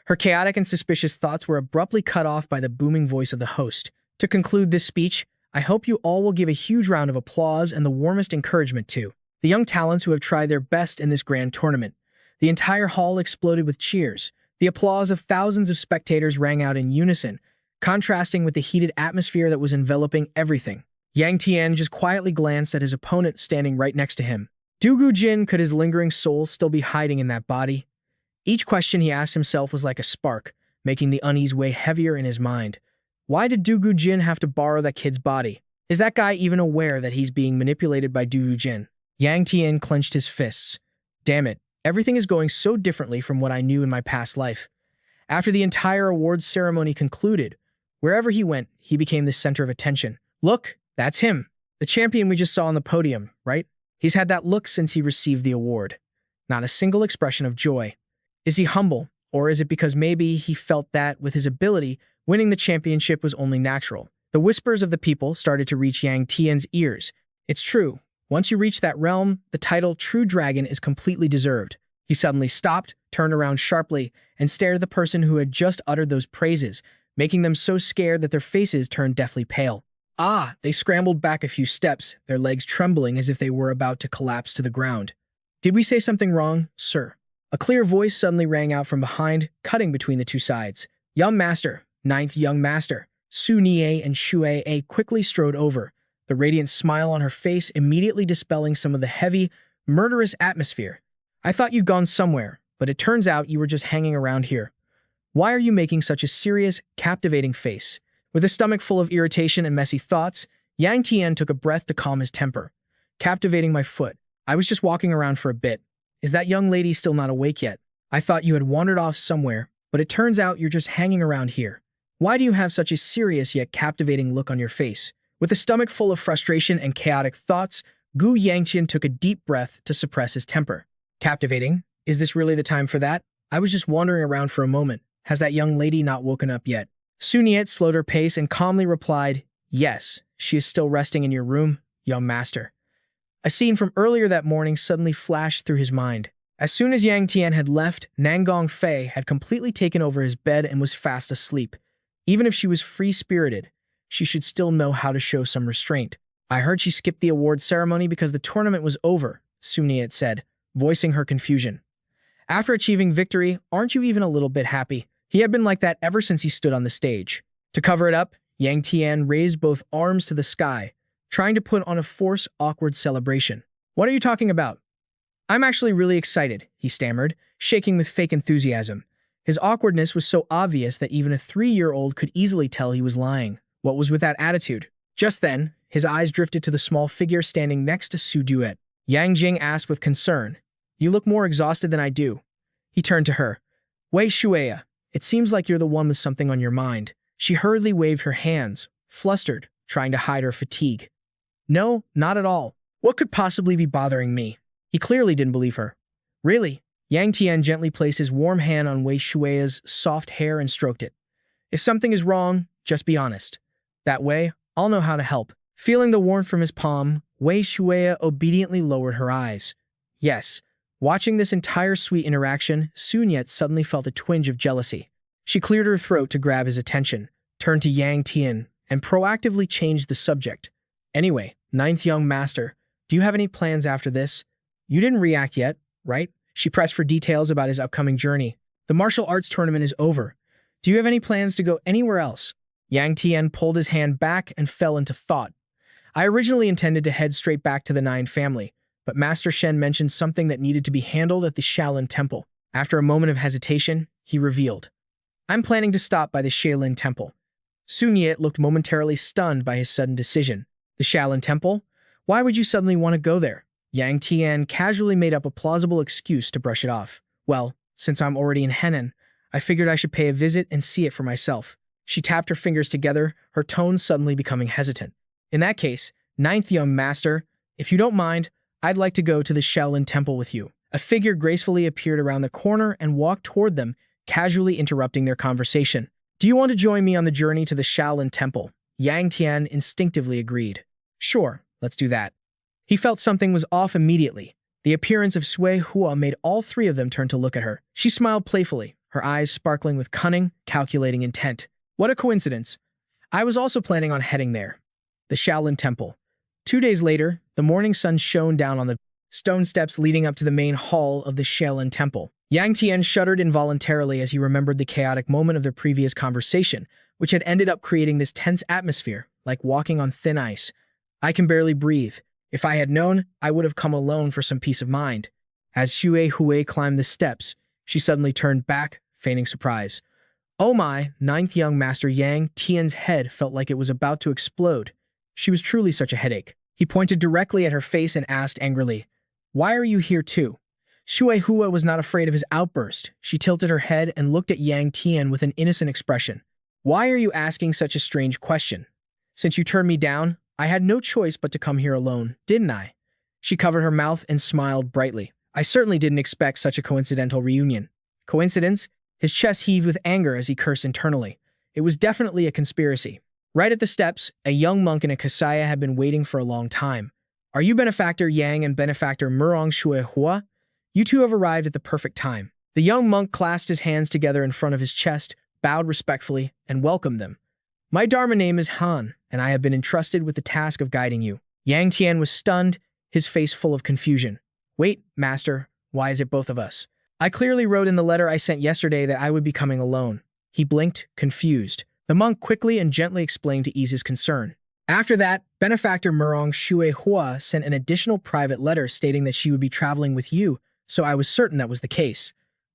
Her chaotic and suspicious thoughts were abruptly cut off by the booming voice of the host. "To conclude this speech, I hope you all will give a huge round of applause and the warmest encouragement to the young talents who have tried their best in this grand tournament." The entire hall exploded with cheers. The applause of thousands of spectators rang out in unison, contrasting with the heated atmosphere that was enveloping everything. Yangtian just quietly glanced at his opponent standing right next to him. Dugu Jin, could his lingering soul still be hiding in that body? Each question he asked himself was like a spark, making the unease weigh heavier in his mind. Why did Dugu Jin have to borrow that kid's body? Is that guy even aware that he's being manipulated by Dugu Jin? Yangtian clenched his fists. Damn it, everything is going so differently from what I knew in my past life. After the entire awards ceremony concluded, wherever he went, he became the center of attention. "Look, that's him. The champion we just saw on the podium, right? He's had that look since he received the award. Not a single expression of joy. Is he humble, or is it because maybe he felt that, with his ability, winning the championship was only natural?" The whispers of the people started to reach Yang Tian's ears. It's true. Once you reach that realm, the title True Dragon is completely deserved. He suddenly stopped, turned around sharply, and stared at the person who had just uttered those praises, making them so scared that their faces turned deathly pale. They scrambled back a few steps, their legs trembling as if they were about to collapse to the ground. "Did we say something wrong, sir?" A clear voice suddenly rang out from behind, cutting between the two sides. "Young Master, Ninth Young Master." Su Nie and Shui quickly strode over, the radiant smile on her face immediately dispelling some of the heavy, murderous atmosphere. "I thought you'd gone somewhere, but it turns out you were just hanging around here. Why are you making such a serious, captivating face?" With a stomach full of irritation and messy thoughts, Yang Tian took a breath to calm his temper. "Captivating my foot. I was just walking around for a bit. Is that young lady still not awake yet? I thought you had wandered off somewhere, but it turns out you're just hanging around here. Why do you have such a serious yet captivating look on your face?" With a stomach full of frustration and chaotic thoughts, Gu Yangtian took a deep breath to suppress his temper. "Captivating? Is this really the time for that? I was just wandering around for a moment. Has that young lady not woken up yet? Sun Yat slowed her pace and calmly replied, yes, she is still resting in your room, young master. A scene from earlier that morning suddenly flashed through his mind. As soon as Yangtian had left, Nangong Fei had completely taken over his bed and was fast asleep. Even if she was free-spirited, she should still know how to show some restraint. I heard she skipped the award ceremony because the tournament was over, Sun Yat said, voicing her confusion. After achieving victory, aren't you even a little bit happy? He had been like that ever since he stood on the stage. To cover it up, Yangtian raised both arms to the sky, trying to put on a forced, awkward celebration. What are you talking about? I'm actually really excited, he stammered, shaking with fake enthusiasm. His awkwardness was so obvious that even a 3-year-old could easily tell he was lying. What was with that attitude? Just then, his eyes drifted to the small figure standing next to Su Duet. Yang Jing asked with concern, you look more exhausted than I do. He turned to her. Wei Shueya, it seems like you're the one with something on your mind. She hurriedly waved her hands, flustered, trying to hide her fatigue. No, not at all. What could possibly be bothering me? He clearly didn't believe her. Really? Yang Tian gently placed his warm hand on Wei Shueya's soft hair and stroked it. If something is wrong, just be honest. That way, I'll know how to help. Feeling the warmth from his palm, Wei Shueya obediently lowered her eyes. Yes. Watching this entire sweet interaction, Sun Yat suddenly felt a twinge of jealousy. She cleared her throat to grab his attention, turned to Yang Tian, and proactively changed the subject. Anyway, ninth young master, do you have any plans after this? You didn't react yet, right? She pressed for details about his upcoming journey. The martial arts tournament is over. Do you have any plans to go anywhere else? Yang Tian pulled his hand back and fell into thought. I originally intended to head straight back to the Nine family, but Master Shen mentioned something that needed to be handled at the Shaolin Temple. After a moment of hesitation, he revealed, I'm planning to stop by the Shaolin Temple. Sun Yat looked momentarily stunned by his sudden decision. The Shaolin Temple? Why would you suddenly want to go there? Yang Tian casually made up a plausible excuse to brush it off. Well, since I'm already in Henan, I figured I should pay a visit and see it for myself. She tapped her fingers together, her tone suddenly becoming hesitant. In that case, ninth young master, if you don't mind, I'd like to go to the Shaolin Temple with you. A figure gracefully appeared around the corner and walked toward them, casually interrupting their conversation. Do you want to join me on the journey to the Shaolin Temple? Yang Tian instinctively agreed. Sure, let's do that. He felt something was off immediately. The appearance of Sui Hua made all three of them turn to look at her. She smiled playfully, her eyes sparkling with cunning, calculating intent. What a coincidence. I was also planning on heading there. The Shaolin Temple. 2 days later, the morning sun shone down on the stone steps leading up to the main hall of the Shaolin Temple. Yang Tian shuddered involuntarily as he remembered the chaotic moment of their previous conversation, which had ended up creating this tense atmosphere, like walking on thin ice. I can barely breathe. If I had known, I would have come alone for some peace of mind. As Xue Hui climbed the steps, she suddenly turned back, feigning surprise. Oh my, ninth young master Yang Tian's head felt like it was about to explode. She was truly such a headache. He pointed directly at her face and asked angrily, Why are you here too? Xue Hua was not afraid of his outburst. She tilted her head and looked at Yang Tian with an innocent expression. Why are you asking such a strange question? Since you turned me down, I had no choice but to come here alone, didn't I? She covered her mouth and smiled brightly. I certainly didn't expect such a coincidental reunion. Coincidence? His chest heaved with anger as he cursed internally. It was definitely a conspiracy. Right at the steps, a young monk in a kasaya had been waiting for a long time. Are you Benefactor Yang and Benefactor Murong Xue Hua? You two have arrived at the perfect time. The young monk clasped his hands together in front of his chest, bowed respectfully, and welcomed them. My Dharma name is Han, and I have been entrusted with the task of guiding you. Yang Tian was stunned, his face full of confusion. Wait, master, why is it both of us? I clearly wrote in the letter I sent yesterday that I would be coming alone. He blinked, confused. The monk quickly and gently explained to ease his concern. After that, Benefactor Murong Xue Hua sent an additional private letter stating that she would be traveling with you, so I was certain that was the case.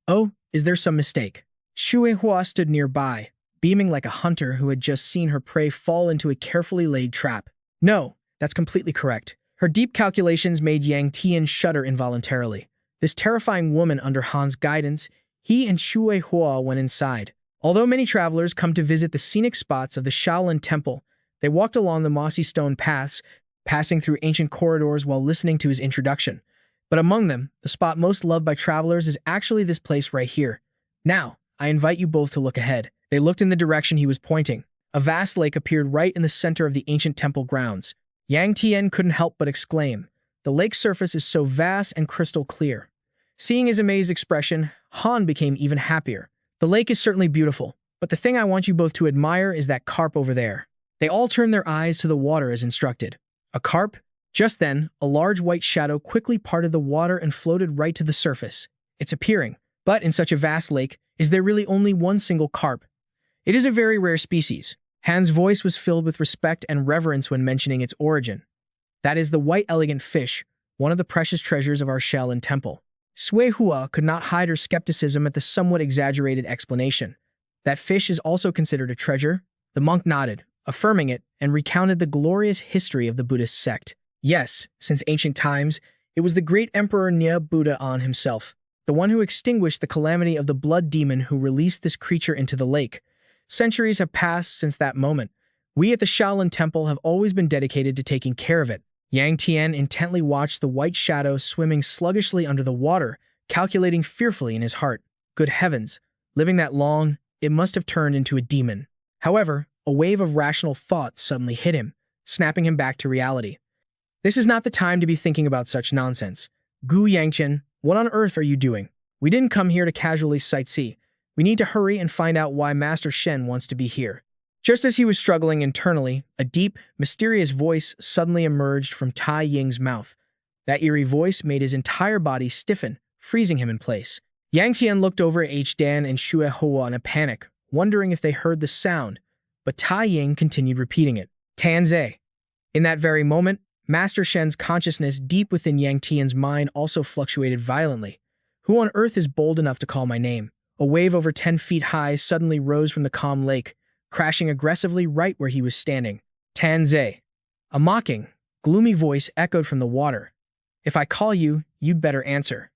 Oh, is there some mistake? Xue Hua stood nearby, beaming like a hunter who had just seen her prey fall into a carefully laid trap. No, that's completely correct. Her deep calculations made Yang Tian shudder involuntarily. This terrifying woman under Han's guidance, he and Xue Hua went inside. Although many travelers come to visit the scenic spots of the Shaolin Temple, they walked along the mossy stone paths, passing through ancient corridors while listening to his introduction. But among them, the spot most loved by travelers is actually this place right here. Now, I invite you both to look ahead. They looked in the direction he was pointing. A vast lake appeared right in the center of the ancient temple grounds. Yangtian couldn't help but exclaim, "The lake's surface is so vast and crystal clear." Seeing his amazed expression, Han became even happier. "The lake is certainly beautiful, but the thing I want you both to admire is that carp over there." They all turned their eyes to the water as instructed. A carp? Just then, a large white shadow quickly parted the water and floated right to the surface. It's appearing. But in such a vast lake, is there really only one single carp? It is a very rare species. Han's voice was filled with respect and reverence when mentioning its origin. "That is the white elegant fish, one of the precious treasures of our shell and temple." Sui Hua could not hide her skepticism at the somewhat exaggerated explanation. "That fish is also considered a treasure?" The monk nodded, affirming it, and recounted the glorious history of the Buddhist sect. Yes, since ancient times, it was the great Emperor Nya Buddha An himself, the one who extinguished the calamity of the blood demon who released this creature into the lake. Centuries have passed since that moment. We at the Shaolin Temple have always been dedicated to taking care of it. Yangtian intently watched the white shadow swimming sluggishly under the water, calculating fearfully in his heart. Good heavens, living that long, it must have turned into a demon. However, a wave of rational thought suddenly hit him, snapping him back to reality. This is not the time to be thinking about such nonsense. Gu Yangtian, what on earth are you doing? We didn't come here to casually sightsee. We need to hurry and find out why Master Shen wants to be here. Just as he was struggling internally, a deep, mysterious voice suddenly emerged from Tai Ying's mouth. That eerie voice made his entire body stiffen, freezing him in place. Yangtian looked over at H. Dan and Shui Hua in a panic, wondering if they heard the sound, but Tai Ying continued repeating it. Tanzai. In that very moment, Master Shen's consciousness deep within Yangtian's mind also fluctuated violently. Who on earth is bold enough to call my name? A wave over 10 feet high suddenly rose from the calm lake, crashing aggressively right where he was standing. Tanzai. A mocking, gloomy voice echoed from the water. If I call you, you'd better answer.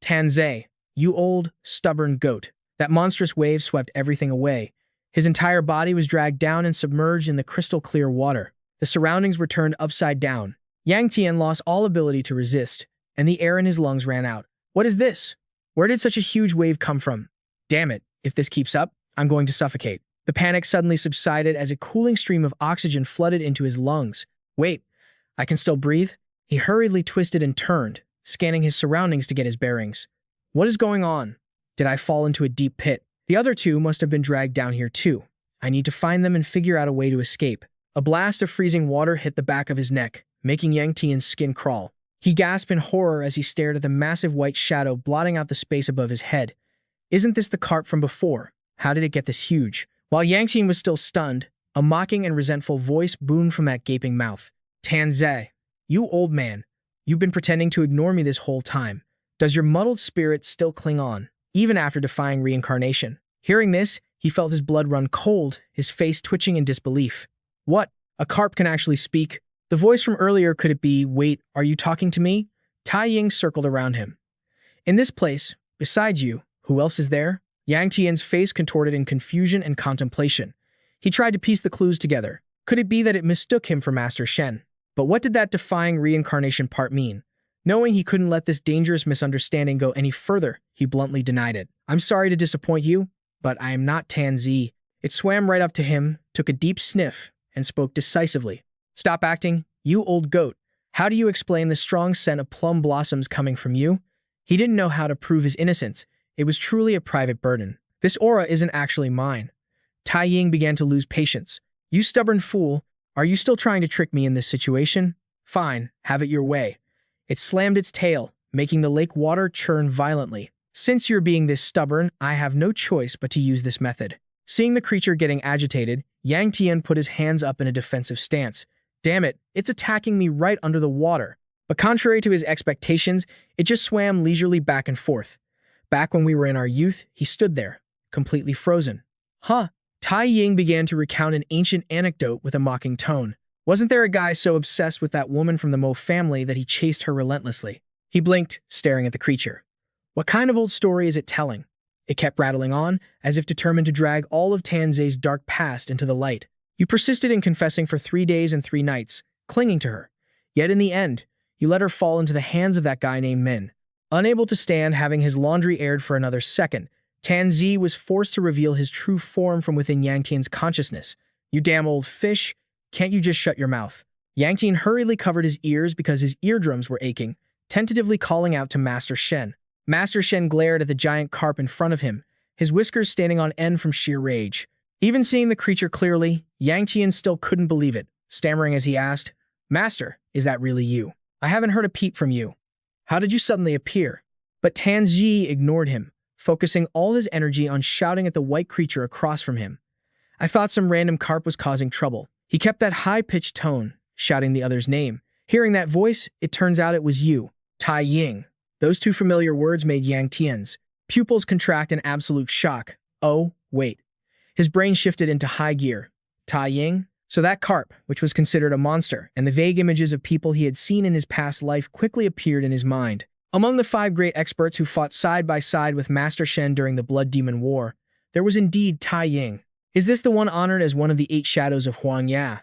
Tanzai, you old, stubborn goat. That monstrous wave swept everything away. His entire body was dragged down and submerged in the crystal-clear water. The surroundings were turned upside down. Yangtian lost all ability to resist, and the air in his lungs ran out. What is this? Where did such a huge wave come from? Damn it, if this keeps up, I'm going to suffocate. The panic suddenly subsided as a cooling stream of oxygen flooded into his lungs. Wait, I can still breathe? He hurriedly twisted and turned, scanning his surroundings to get his bearings. What is going on? Did I fall into a deep pit? The other two must have been dragged down here too. I need to find them and figure out a way to escape. A blast of freezing water hit the back of his neck, making Yangtian's skin crawl. He gasped in horror as he stared at the massive white shadow blotting out the space above his head. Isn't this the carp from before? How did it get this huge? While Yangtian was still stunned, a mocking and resentful voice boomed from that gaping mouth. Tanzai, you old man, you've been pretending to ignore me this whole time. Does your muddled spirit still cling on, even after defying reincarnation? Hearing this, he felt his blood run cold, his face twitching in disbelief. What? A carp can actually speak? The voice from earlier, could it be, wait, are you talking to me? Tai Ying circled around him. In this place, besides you, who else is there? Yangtian's face contorted in confusion and contemplation. He tried to piece the clues together. Could it be that it mistook him for Master Shen? But what did that defying reincarnation part mean? Knowing he couldn't let this dangerous misunderstanding go any further, he bluntly denied it. I'm sorry to disappoint you, but I am not Tanzi. It swam right up to him, took a deep sniff, and spoke decisively. Stop acting, you old goat. How do you explain the strong scent of plum blossoms coming from you? He didn't know how to prove his innocence. It was truly a private burden. This aura isn't actually mine. Tai Ying began to lose patience. You stubborn fool, are you still trying to trick me in this situation? Fine, have it your way. It slammed its tail, making the lake water churn violently. Since you're being this stubborn, I have no choice but to use this method. Seeing the creature getting agitated, Yangtian put his hands up in a defensive stance. Damn it, it's attacking me right under the water. But contrary to his expectations, it just swam leisurely back and forth. Back when we were in our youth, he stood there, completely frozen. Huh? Tai Ying began to recount an ancient anecdote with a mocking tone. Wasn't there a guy so obsessed with that woman from the Mo family that he chased her relentlessly? He blinked, staring at the creature. What kind of old story is it telling? It kept rattling on, as if determined to drag all of Tanzai's dark past into the light. You persisted in confessing for 3 days and 3 nights, clinging to her. Yet in the end, you let her fall into the hands of that guy named Min. Unable to stand having his laundry aired for another second, Tanzi was forced to reveal his true form from within Yangtian's consciousness. "You damn old fish, can't you just shut your mouth?" Yangtian hurriedly covered his ears because his eardrums were aching, tentatively calling out to Master Shen. Master Shen glared at the giant carp in front of him, his whiskers standing on end from sheer rage. Even seeing the creature clearly, Yangtian still couldn't believe it, stammering as he asked, "Master, is that really you? I haven't heard a peep from you. How did you suddenly appear?" But Tanzi ignored him, focusing all his energy on shouting at the white creature across from him. "I thought some random carp was causing trouble." He kept that high-pitched tone, shouting the other's name. Hearing that voice, it turns out it was you, Tai Ying. Those two familiar words made Yang Tian's pupils contract in absolute shock. Oh, wait. His brain shifted into high gear. Tai Ying? So that carp, which was considered a monster, and the vague images of people he had seen in his past life quickly appeared in his mind. Among the 5 great experts who fought side by side with Master Shen during the Blood Demon War, there was indeed Tai Ying. Is this the one honored as one of the 8 shadows of Huangya?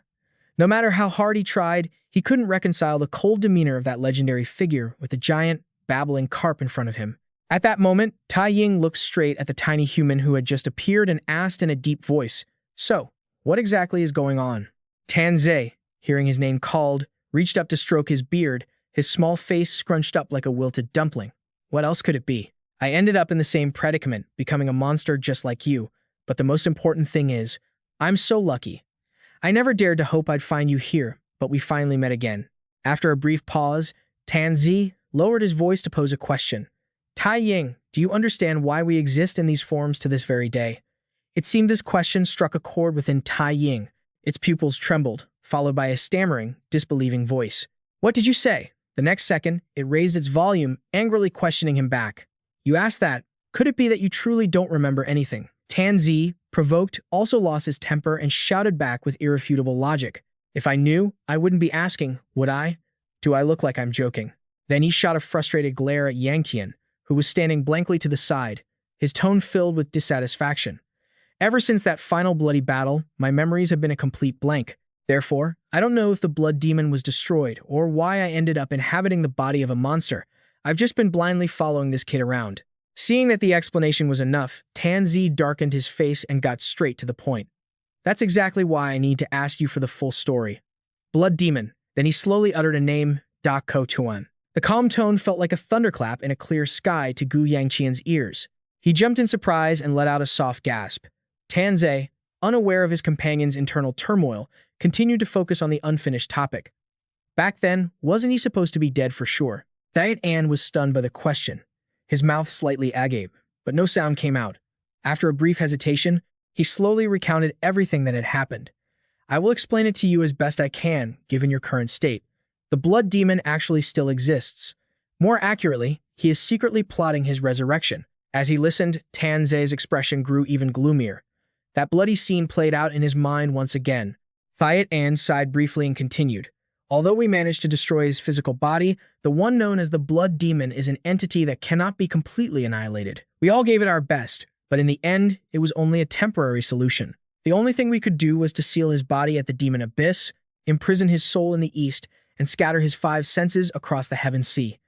No matter how hard he tried, he couldn't reconcile the cold demeanor of that legendary figure with the giant, babbling carp in front of him. At that moment, Tai Ying looked straight at the tiny human who had just appeared and asked in a deep voice, "So, what exactly is going on?" Tanzi, hearing his name called, reached up to stroke his beard, his small face scrunched up like a wilted dumpling. "What else could it be? I ended up in the same predicament, becoming a monster just like you. But the most important thing is, I'm so lucky. I never dared to hope I'd find you here, but we finally met again." After a brief pause, Tanzi lowered his voice to pose a question. "Tai Ying, do you understand why we exist in these forms to this very day?" It seemed this question struck a chord within Tai Ying. Its pupils trembled, followed by a stammering, disbelieving voice. "What did you say?" The next second, it raised its volume, angrily questioning him back. "You asked that. Could it be that you truly don't remember anything?" Tanzi, provoked, also lost his temper and shouted back with irrefutable logic. "If I knew, I wouldn't be asking, would I? Do I look like I'm joking?" Then he shot a frustrated glare at Yangtian, who was standing blankly to the side, his tone filled with dissatisfaction. "Ever since that final bloody battle, my memories have been a complete blank. Therefore, I don't know if the blood demon was destroyed or why I ended up inhabiting the body of a monster. I've just been blindly following this kid around." Seeing that the explanation was enough, Tanzi darkened his face and got straight to the point. "That's exactly why I need to ask you for the full story. Blood demon." Then he slowly uttered a name, Da Ko Tuan. The calm tone felt like a thunderclap in a clear sky to Gu Yangqian's ears. He jumped in surprise and let out a soft gasp. Tanzi, unaware of his companion's internal turmoil, continued to focus on the unfinished topic. Back then, wasn't he supposed to be dead for sure? Thayet An was stunned by the question. His mouth slightly agape, but no sound came out. After a brief hesitation, he slowly recounted everything that had happened. "I will explain it to you as best I can, given your current state. The blood demon actually still exists. More accurately, he is secretly plotting his resurrection." As he listened, Tanzi's expression grew even gloomier. That bloody scene played out in his mind once again. Thayet An sighed briefly and continued. "Although we managed to destroy his physical body, the one known as the blood demon is an entity that cannot be completely annihilated. We all gave it our best, but in the end, it was only a temporary solution. The only thing we could do was to seal his body at the demon abyss, imprison his soul in the east, and scatter his 5 senses across the heaven sea."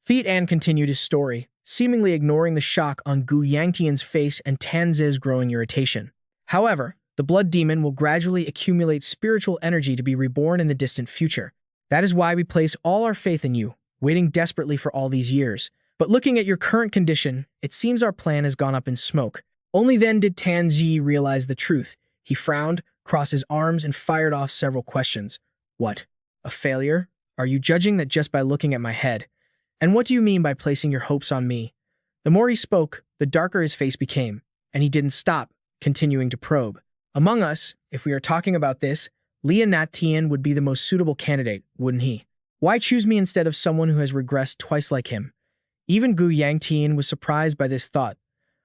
Thayet An continued his story, seemingly ignoring the shock on Gu Yangtian's face and Tanzi's growing irritation. "However, the blood demon will gradually accumulate spiritual energy to be reborn in the distant future. That is why we place all our faith in you, waiting desperately for all these years. But looking at your current condition, it seems our plan has gone up in smoke." Only then did Tanzi realize the truth. He frowned, crossed his arms, and fired off several questions. "What? A failure? Are you judging that just by looking at my head? And what do you mean by placing your hopes on me?" The more he spoke, the darker his face became, and he didn't stop, continuing to probe. "Among us, if we are talking about this, Yangtian would be the most suitable candidate, wouldn't he? Why choose me instead of someone who has regressed twice like him?" Even Gu Yangtian was surprised by this thought.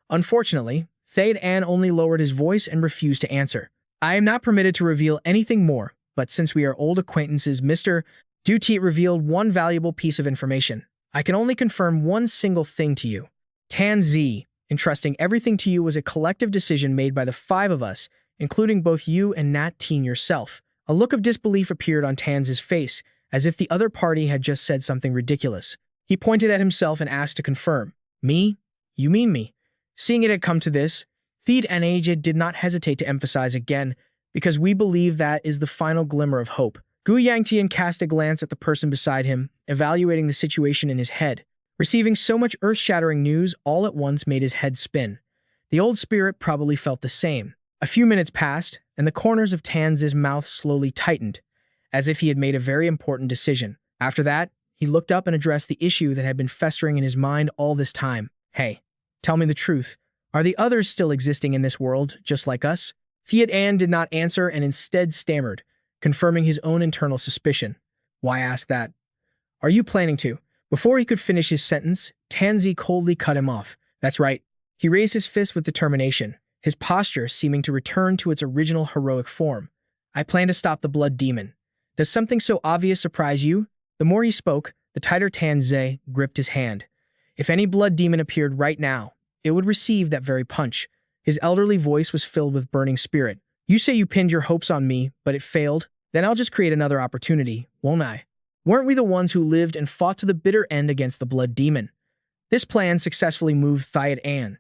Unfortunately, Thayet An only lowered his voice and refused to answer. "I am not permitted to reveal anything more, but since we are old acquaintances, Mr. Dutit revealed one valuable piece of information. I can only confirm one single thing to you. Tanzi, entrusting everything to you was a collective decision made by the 5 of us, including both you and Nat Teen yourself." A look of disbelief appeared on Tanzi's face, as if the other party had just said something ridiculous. He pointed at himself and asked to confirm. "Me? You mean me?" Seeing it had come to this, Theed and Aged did not hesitate to emphasize again, because we believe that is the final glimmer of hope. Gu Yangtian cast a glance at the person beside him, evaluating the situation in his head. Receiving so much earth-shattering news all at once made his head spin. The old spirit probably felt the same. A few minutes passed, and the corners of Tanz's mouth slowly tightened, as if he had made a very important decision. After that, he looked up and addressed the issue that had been festering in his mind all this time. Hey, tell me the truth. Are the others still existing in this world, just like us? Fiat An did not answer and instead stammered, confirming his own internal suspicion. Why ask that? Are you planning to? Before he could finish his sentence, Tanzi coldly cut him off. That's right. He raised his fist with determination, his posture seeming to return to its original heroic form. I plan to stop the blood demon. Does something so obvious surprise you? The more he spoke, the tighter Tanze gripped his hand. If any blood demon appeared right now, it would receive that very punch. His elderly voice was filled with burning spirit. You say you pinned your hopes on me, but it failed? Then I'll just create another opportunity, won't I? Weren't we the ones who lived and fought to the bitter end against the blood demon? This plan successfully moved Thiad An.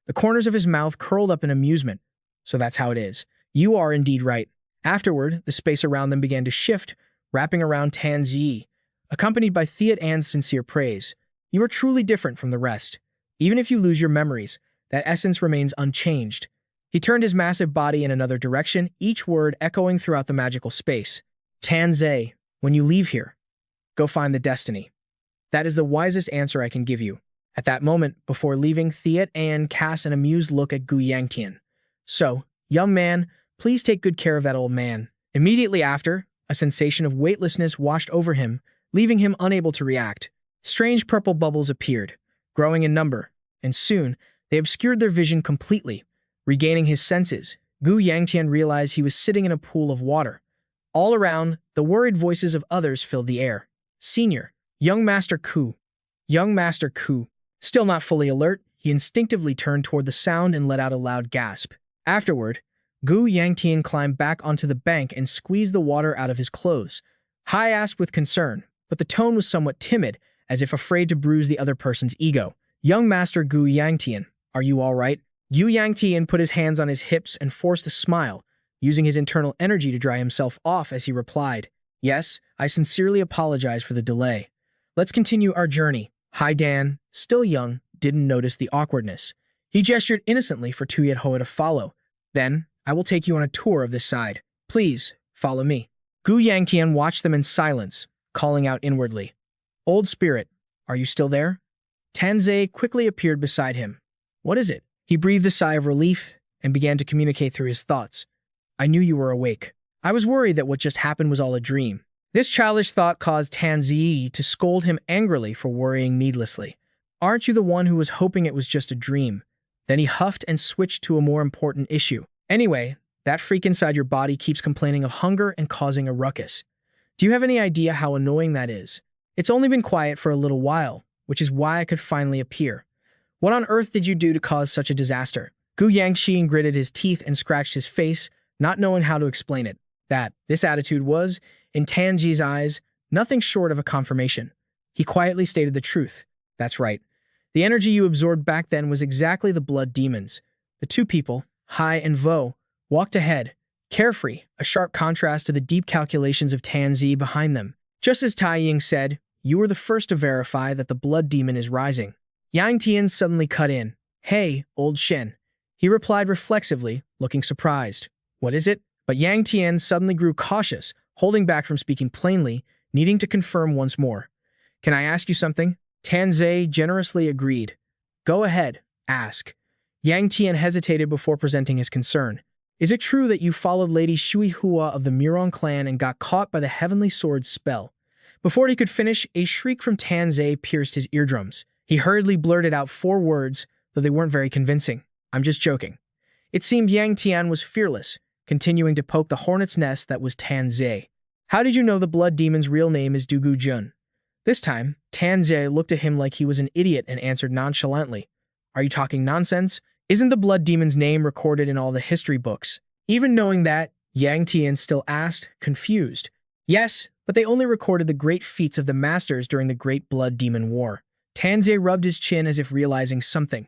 The corners of his mouth curled up in amusement. So that's how it is. You are indeed right. Afterward, the space around them began to shift, wrapping around Tanzi, accompanied by Thiad An's sincere praise. You are truly different from the rest. Even if you lose your memories, that essence remains unchanged. He turned his massive body in another direction, each word echoing throughout the magical space. Tanze, when you leave here, go find the destiny. That is the wisest answer I can give you. At that moment, before leaving, Thiat An cast an amused look at Gu Yangtian. So, young man, please take good care of that old man. Immediately after, a sensation of weightlessness washed over him, leaving him unable to react. Strange purple bubbles appeared, growing in number, and soon, they obscured their vision completely. Regaining his senses, Gu Yangtian realized he was sitting in a pool of water. All around, the worried voices of others filled the air. Senior, young Master Ku. Young Master Ku. Still not fully alert, he instinctively turned toward the sound and let out a loud gasp. Afterward, Gu Yangtian climbed back onto the bank and squeezed the water out of his clothes. Hai asked with concern, but the tone was somewhat timid, as if afraid to bruise the other person's ego. Young Master Gu Yangtian, are you all right? Gu Yangtian put his hands on his hips and forced a smile, using his internal energy to dry himself off as he replied, Yes, I sincerely apologize for the delay. Let's continue our journey. Hai Dan, still young, didn't notice the awkwardness. He gestured innocently for Tuyet Hoa to follow. Then, I will take you on a tour of this side. Please, follow me. Gu Yangtian watched them in silence, calling out inwardly. Old spirit, are you still there? Tanze quickly appeared beside him. What is it? He breathed a sigh of relief and began to communicate through his thoughts. I knew you were awake. I was worried that what just happened was all a dream. This childish thought caused Tanzi to scold him angrily for worrying needlessly. Aren't you the one who was hoping it was just a dream? Then he huffed and switched to a more important issue. Anyway, that freak inside your body keeps complaining of hunger and causing a ruckus. Do you have any idea how annoying that is? It's only been quiet for a little while, which is why I could finally appear. What on earth did you do to cause such a disaster? Gu Yangxian gritted his teeth and scratched his face, not knowing how to explain it. This attitude was, in Tanji's eyes, nothing short of a confirmation. He quietly stated the truth. That's right. The energy you absorbed back then was exactly the blood demons. The two people, Hai and Vo, walked ahead, carefree, a sharp contrast to the deep calculations of Tanzi behind them. Just as Tai Ying said, you were the first to verify that the blood demon is rising. Yang Tian suddenly cut in. Hey, old Shen. He replied reflexively, looking surprised. What is it? But Yang Tian suddenly grew cautious, holding back from speaking plainly, needing to confirm once more. Can I ask you something? Tanze generously agreed. Go ahead, ask. Yang Tian hesitated before presenting his concern. Is it true that you followed Lady Shui Hua of the Murong clan and got caught by the Heavenly Sword's spell? Before he could finish, a shriek from Tanze pierced his eardrums. He hurriedly blurted out 4 words, though they weren't very convincing. I'm just joking. It seemed Yang Tian was fearless, continuing to poke the hornet's nest that was Tanze. How did you know the blood demon's real name is Dugu Jun? This time, Tanze looked at him like he was an idiot and answered nonchalantly. Are you talking nonsense? Isn't the blood demon's name recorded in all the history books? Even knowing that, Yang Tian still asked, confused. Yes, but they only recorded the great feats of the masters during the Great Blood Demon War. Tanze rubbed his chin as if realizing something.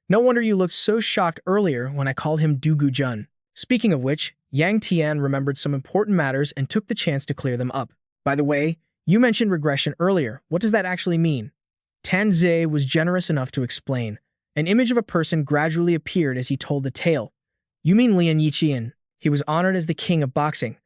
No wonder you looked so shocked earlier when I called him Dugu Jun. Speaking of which, Yangtian remembered some important matters and took the chance to clear them up. By the way, you mentioned regression earlier. What does that actually mean? Tanze was generous enough to explain. An image of a person gradually appeared as he told the tale. You mean Lian Yiqian. He was honored as the king of boxing.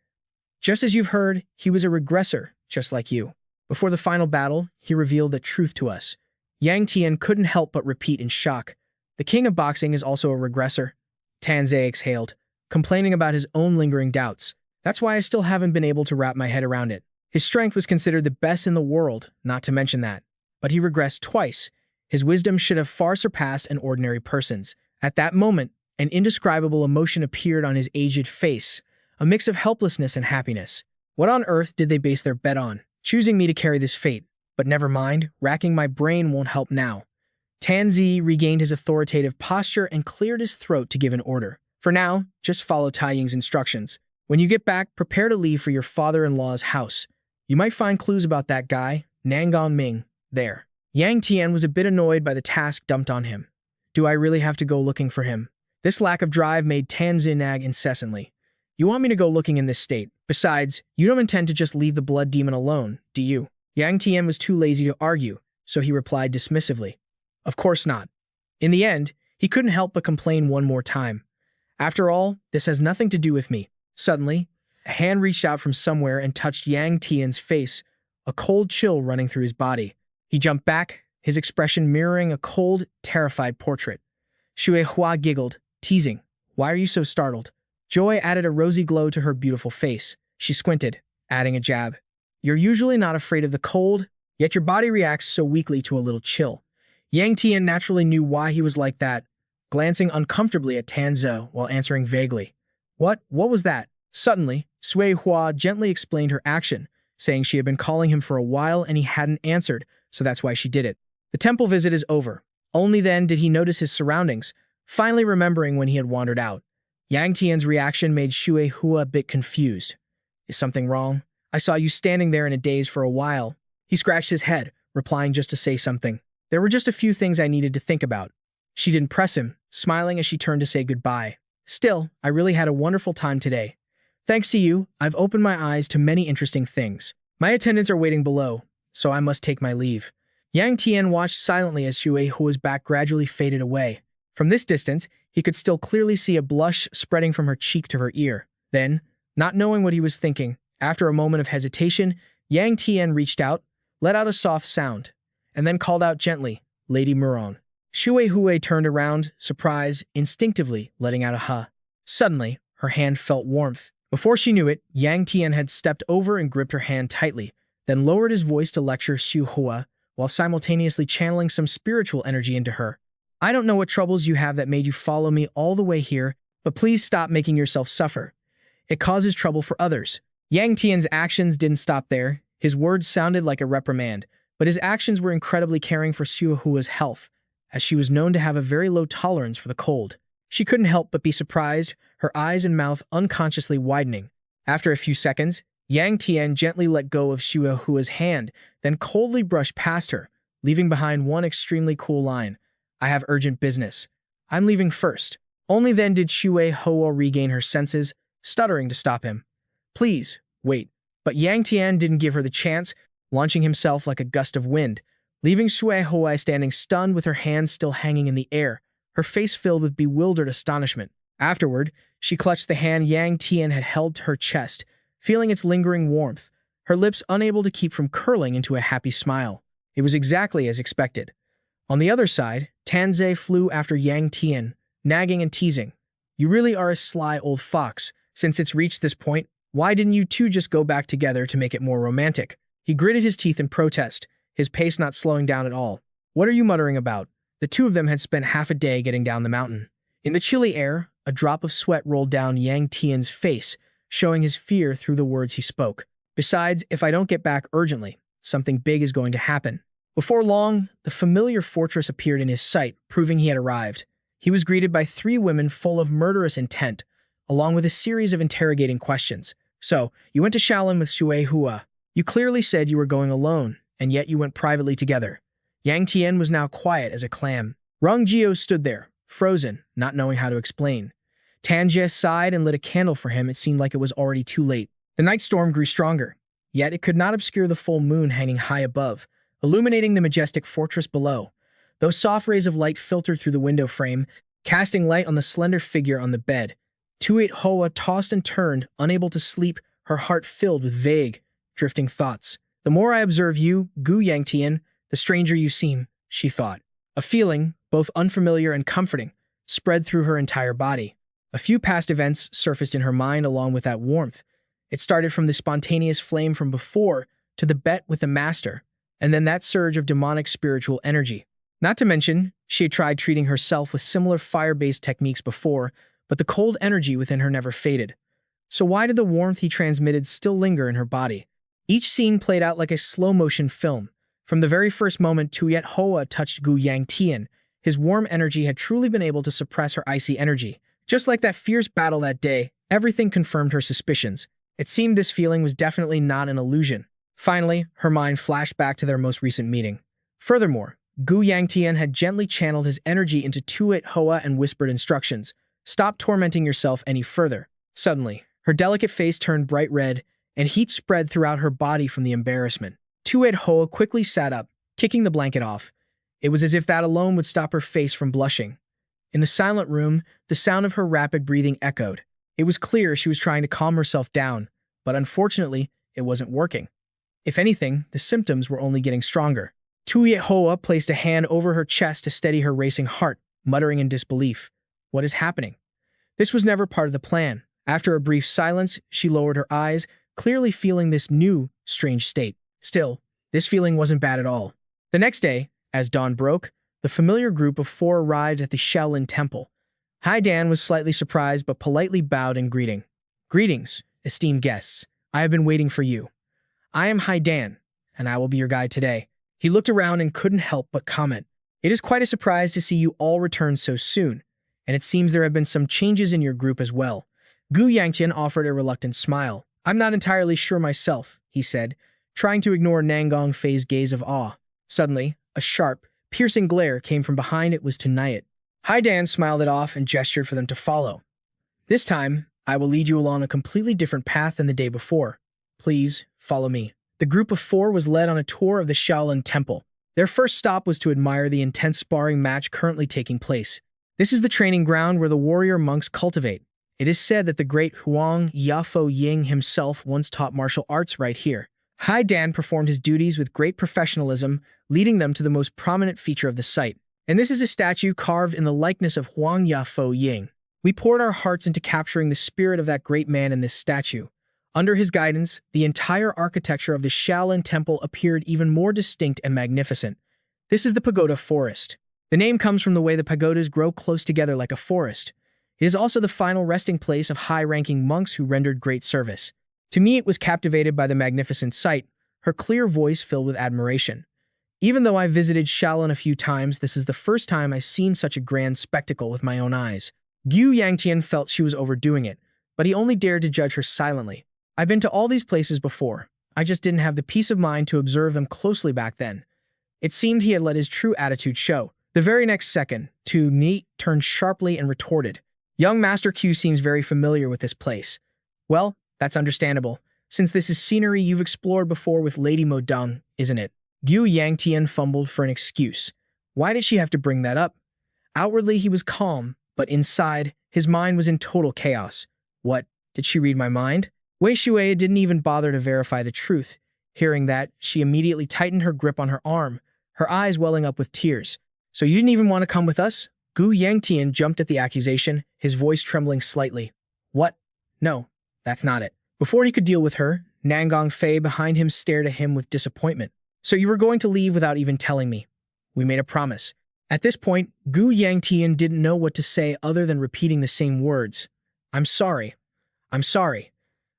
Just as you've heard, he was a regressor, just like you. Before the final battle, he revealed the truth to us. Yangtian couldn't help but repeat in shock. The king of boxing is also a regressor. Tanze exhaled, complaining about his own lingering doubts. That's why I still haven't been able to wrap my head around it. His strength was considered the best in the world, not to mention that. But he regressed twice. His wisdom should have far surpassed an ordinary person's. At that moment, an indescribable emotion appeared on his aged face, a mix of helplessness and happiness. What on earth did they base their bet on? Choosing me to carry this fate. But never mind, racking my brain won't help now. Tanzi regained his authoritative posture and cleared his throat to give an order. For now, just follow Tai Ying's instructions. When you get back, prepare to leave for your father-in-law's house. You might find clues about that guy, Nangang Ming, there. Yang Tian was a bit annoyed by the task dumped on him. Do I really have to go looking for him? This lack of drive made Tanzi nag incessantly. You want me to go looking in this state? Besides, you don't intend to just leave the blood demon alone, do you? Yang Tian was too lazy to argue, so he replied dismissively. Of course not. In the end, he couldn't help but complain one more time. After all, this has nothing to do with me. Suddenly, a hand reached out from somewhere and touched Yang Tian's face, a cold chill running through his body. He jumped back, his expression mirroring a cold, terrified portrait. Xue Hua giggled, teasing. Why are you so startled? Joy added a rosy glow to her beautiful face. She squinted, adding a jab. You're usually not afraid of the cold, yet your body reacts so weakly to a little chill. Yang Tian naturally knew why he was like that, glancing uncomfortably at Tanzo while answering vaguely. What was that? Suddenly, Xue Hua gently explained her action, saying she had been calling him for a while and he hadn't answered, so that's why she did it. The temple visit is over. Only then did he notice his surroundings, finally remembering when he had wandered out. Yang Tian's reaction made Xue Hua a bit confused. Is something wrong? I saw you standing there in a daze for a while. He scratched his head, replying just to say something. There were just a few things I needed to think about. She didn't press him, smiling as she turned to say goodbye. Still, I really had a wonderful time today. Thanks to you, I've opened my eyes to many interesting things. My attendants are waiting below, so I must take my leave. Yang Tian watched silently as Xue Hua's back gradually faded away. From this distance, he could still clearly see a blush spreading from her cheek to her ear. Then, not knowing what he was thinking, after a moment of hesitation, Yang Tian reached out, let out a soft sound, and then called out gently, Lady Muron. Xue Hua turned around, surprised, instinctively letting out a huh. Suddenly, her hand felt warmth. Before she knew it, Yang Tian had stepped over and gripped her hand tightly, then lowered his voice to lecture Xue Hua, while simultaneously channeling some spiritual energy into her. I don't know what troubles you have that made you follow me all the way here, but please stop making yourself suffer. It causes trouble for others. Yang Tian's actions didn't stop there. His words sounded like a reprimand, but his actions were incredibly caring for Xue Hua's health, as she was known to have a very low tolerance for the cold. She couldn't help but be surprised, her eyes and mouth unconsciously widening. After a few seconds, Yang Tian gently let go of Xue Hua's hand, then coldly brushed past her, leaving behind one extremely cool line. I have urgent business. I'm leaving first. Only then did Xue Hua regain her senses, stuttering to stop him. Please, wait. But Yang Tian didn't give her the chance, launching himself like a gust of wind, leaving Xue Hua standing stunned with her hands still hanging in the air, her face filled with bewildered astonishment. Afterward, she clutched the hand Yang Tian had held to her chest, feeling its lingering warmth, her lips unable to keep from curling into a happy smile. It was exactly as expected. On the other side, Tanze flew after Yang Tian, nagging and teasing. You really are a sly old fox. Since it's reached this point, why didn't you two just go back together to make it more romantic? He gritted his teeth in protest, his pace not slowing down at all. What are you muttering about? The two of them had spent half a day getting down the mountain. In the chilly air, a drop of sweat rolled down Yang Tian's face, showing his fear through the words he spoke. Besides, if I don't get back urgently, something big is going to happen. Before long, the familiar fortress appeared in his sight, proving he had arrived. He was greeted by 3 women full of murderous intent, along with a series of interrogating questions. So, you went to Shaolin with Xue Hua. You clearly said you were going alone, and yet you went privately together. Yang Tian was now quiet as a clam. Rong Jio stood there, frozen, not knowing how to explain. Tanjie sighed and lit a candle for him. It seemed like it was already too late. The night storm grew stronger, yet it could not obscure the full moon hanging high above, illuminating the majestic fortress below. Those soft rays of light filtered through the window frame, casting light on the slender figure on the bed. Tuat Hoa tossed and turned, unable to sleep, her heart filled with vague, drifting thoughts. The more I observe you, Gu Yangtian, the stranger you seem, she thought. A feeling, both unfamiliar and comforting, spread through her entire body. A few past events surfaced in her mind along with that warmth. It started from the spontaneous flame from before to the bet with the master, and then that surge of demonic spiritual energy. Not to mention, she had tried treating herself with similar fire-based techniques before, but the cold energy within her never faded. So why did the warmth he transmitted still linger in her body? Each scene played out like a slow-motion film. From the very first moment Tuat Hoa touched Gu Yangtian, his warm energy had truly been able to suppress her icy energy. Just like that fierce battle that day, everything confirmed her suspicions. It seemed this feeling was definitely not an illusion. Finally, her mind flashed back to their most recent meeting. Furthermore, Gu Yangtian had gently channeled his energy into Tuat Hoa and whispered instructions. Stop tormenting yourself any further. Suddenly, her delicate face turned bright red, and heat spread throughout her body from the embarrassment. Tuat Hoa quickly sat up, kicking the blanket off. It was as if that alone would stop her face from blushing. In the silent room, the sound of her rapid breathing echoed. It was clear she was trying to calm herself down, but unfortunately, it wasn't working. If anything, the symptoms were only getting stronger. Tuat Hoa placed a hand over her chest to steady her racing heart, muttering in disbelief. What is happening? This was never part of the plan. After a brief silence, she lowered her eyes, clearly feeling this new, strange state. Still, this feeling wasn't bad at all. The next day, as dawn broke, the familiar group of 4 arrived at the Shaolin Temple. Haidan was slightly surprised but politely bowed in greeting. Greetings, esteemed guests. I have been waiting for you. I am Haidan, and I will be your guide today. He looked around and couldn't help but comment. It is quite a surprise to see you all return so soon, and it seems there have been some changes in your group as well. Gu Yangtian offered a reluctant smile. I'm not entirely sure myself, he said, trying to ignore Nangong Fei's gaze of awe. Suddenly, a sharp, piercing glare came from behind. It was to Nayat. Haidan smiled it off and gestured for them to follow. This time, I will lead you along a completely different path than the day before. Please, follow me. The group of 4 was led on a tour of the Shaolin Temple. Their first stop was to admire the intense sparring match currently taking place. This is the training ground where the warrior monks cultivate. It is said that the great Huang Yafo Ying himself once taught martial arts right here. Haidan performed his duties with great professionalism, leading them to the most prominent feature of the site. And this is a statue carved in the likeness of Huang Yafo Ying. We poured our hearts into capturing the spirit of that great man in this statue. Under his guidance, the entire architecture of the Shaolin Temple appeared even more distinct and magnificent. This is the Pagoda Forest. The name comes from the way the pagodas grow close together like a forest. It is also the final resting place of high-ranking monks who rendered great service. To me, it was captivated by the magnificent sight, her clear voice filled with admiration. Even though I visited Shaolin a few times, this is the first time I've seen such a grand spectacle with my own eyes. Gu Yangtian felt she was overdoing it, but he only dared to judge her silently. I've been to all these places before. I just didn't have the peace of mind to observe them closely back then. It seemed he had let his true attitude show. The very next second, Tu Mi turned sharply and retorted. Young Master Q seems very familiar with this place. Well, that's understandable, since this is scenery you've explored before with Lady Modong, isn't it? Gu Yangtian fumbled for an excuse. Why did she have to bring that up? Outwardly, he was calm, but inside, his mind was in total chaos. What? Did she read my mind? Wei Shuai didn't even bother to verify the truth. Hearing that, she immediately tightened her grip on her arm, her eyes welling up with tears. So you didn't even want to come with us? Gu Yangtian jumped at the accusation, his voice trembling slightly. What? No, that's not it. Before he could deal with her, Nangong Fei behind him stared at him with disappointment. So you were going to leave without even telling me. We made a promise. At this point, Gu Yangtian didn't know what to say other than repeating the same words. I'm sorry. I'm sorry.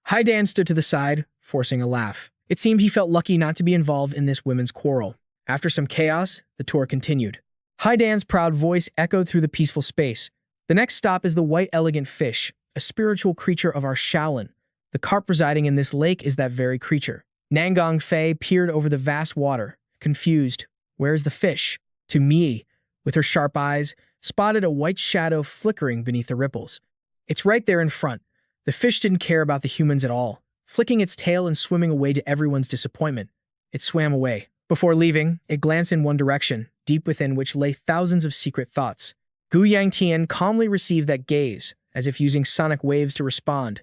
Haidan stood to the side, forcing a laugh. It seemed he felt lucky not to be involved in this women's quarrel. After some chaos, the tour continued. Haidan's proud voice echoed through the peaceful space. The next stop is the white elegant fish, a spiritual creature of our Shaolin. The carp residing in this lake is that very creature. Nangong Fei peered over the vast water, confused. Where's the fish? To me, with her sharp eyes, spotted a white shadow flickering beneath the ripples. It's right there in front. The fish didn't care about the humans at all, flicking its tail and swimming away to everyone's disappointment. It swam away. Before leaving, it glanced in one direction, deep within which lay thousands of secret thoughts. Gu Yangtian calmly received that gaze, as if using sonic waves to respond.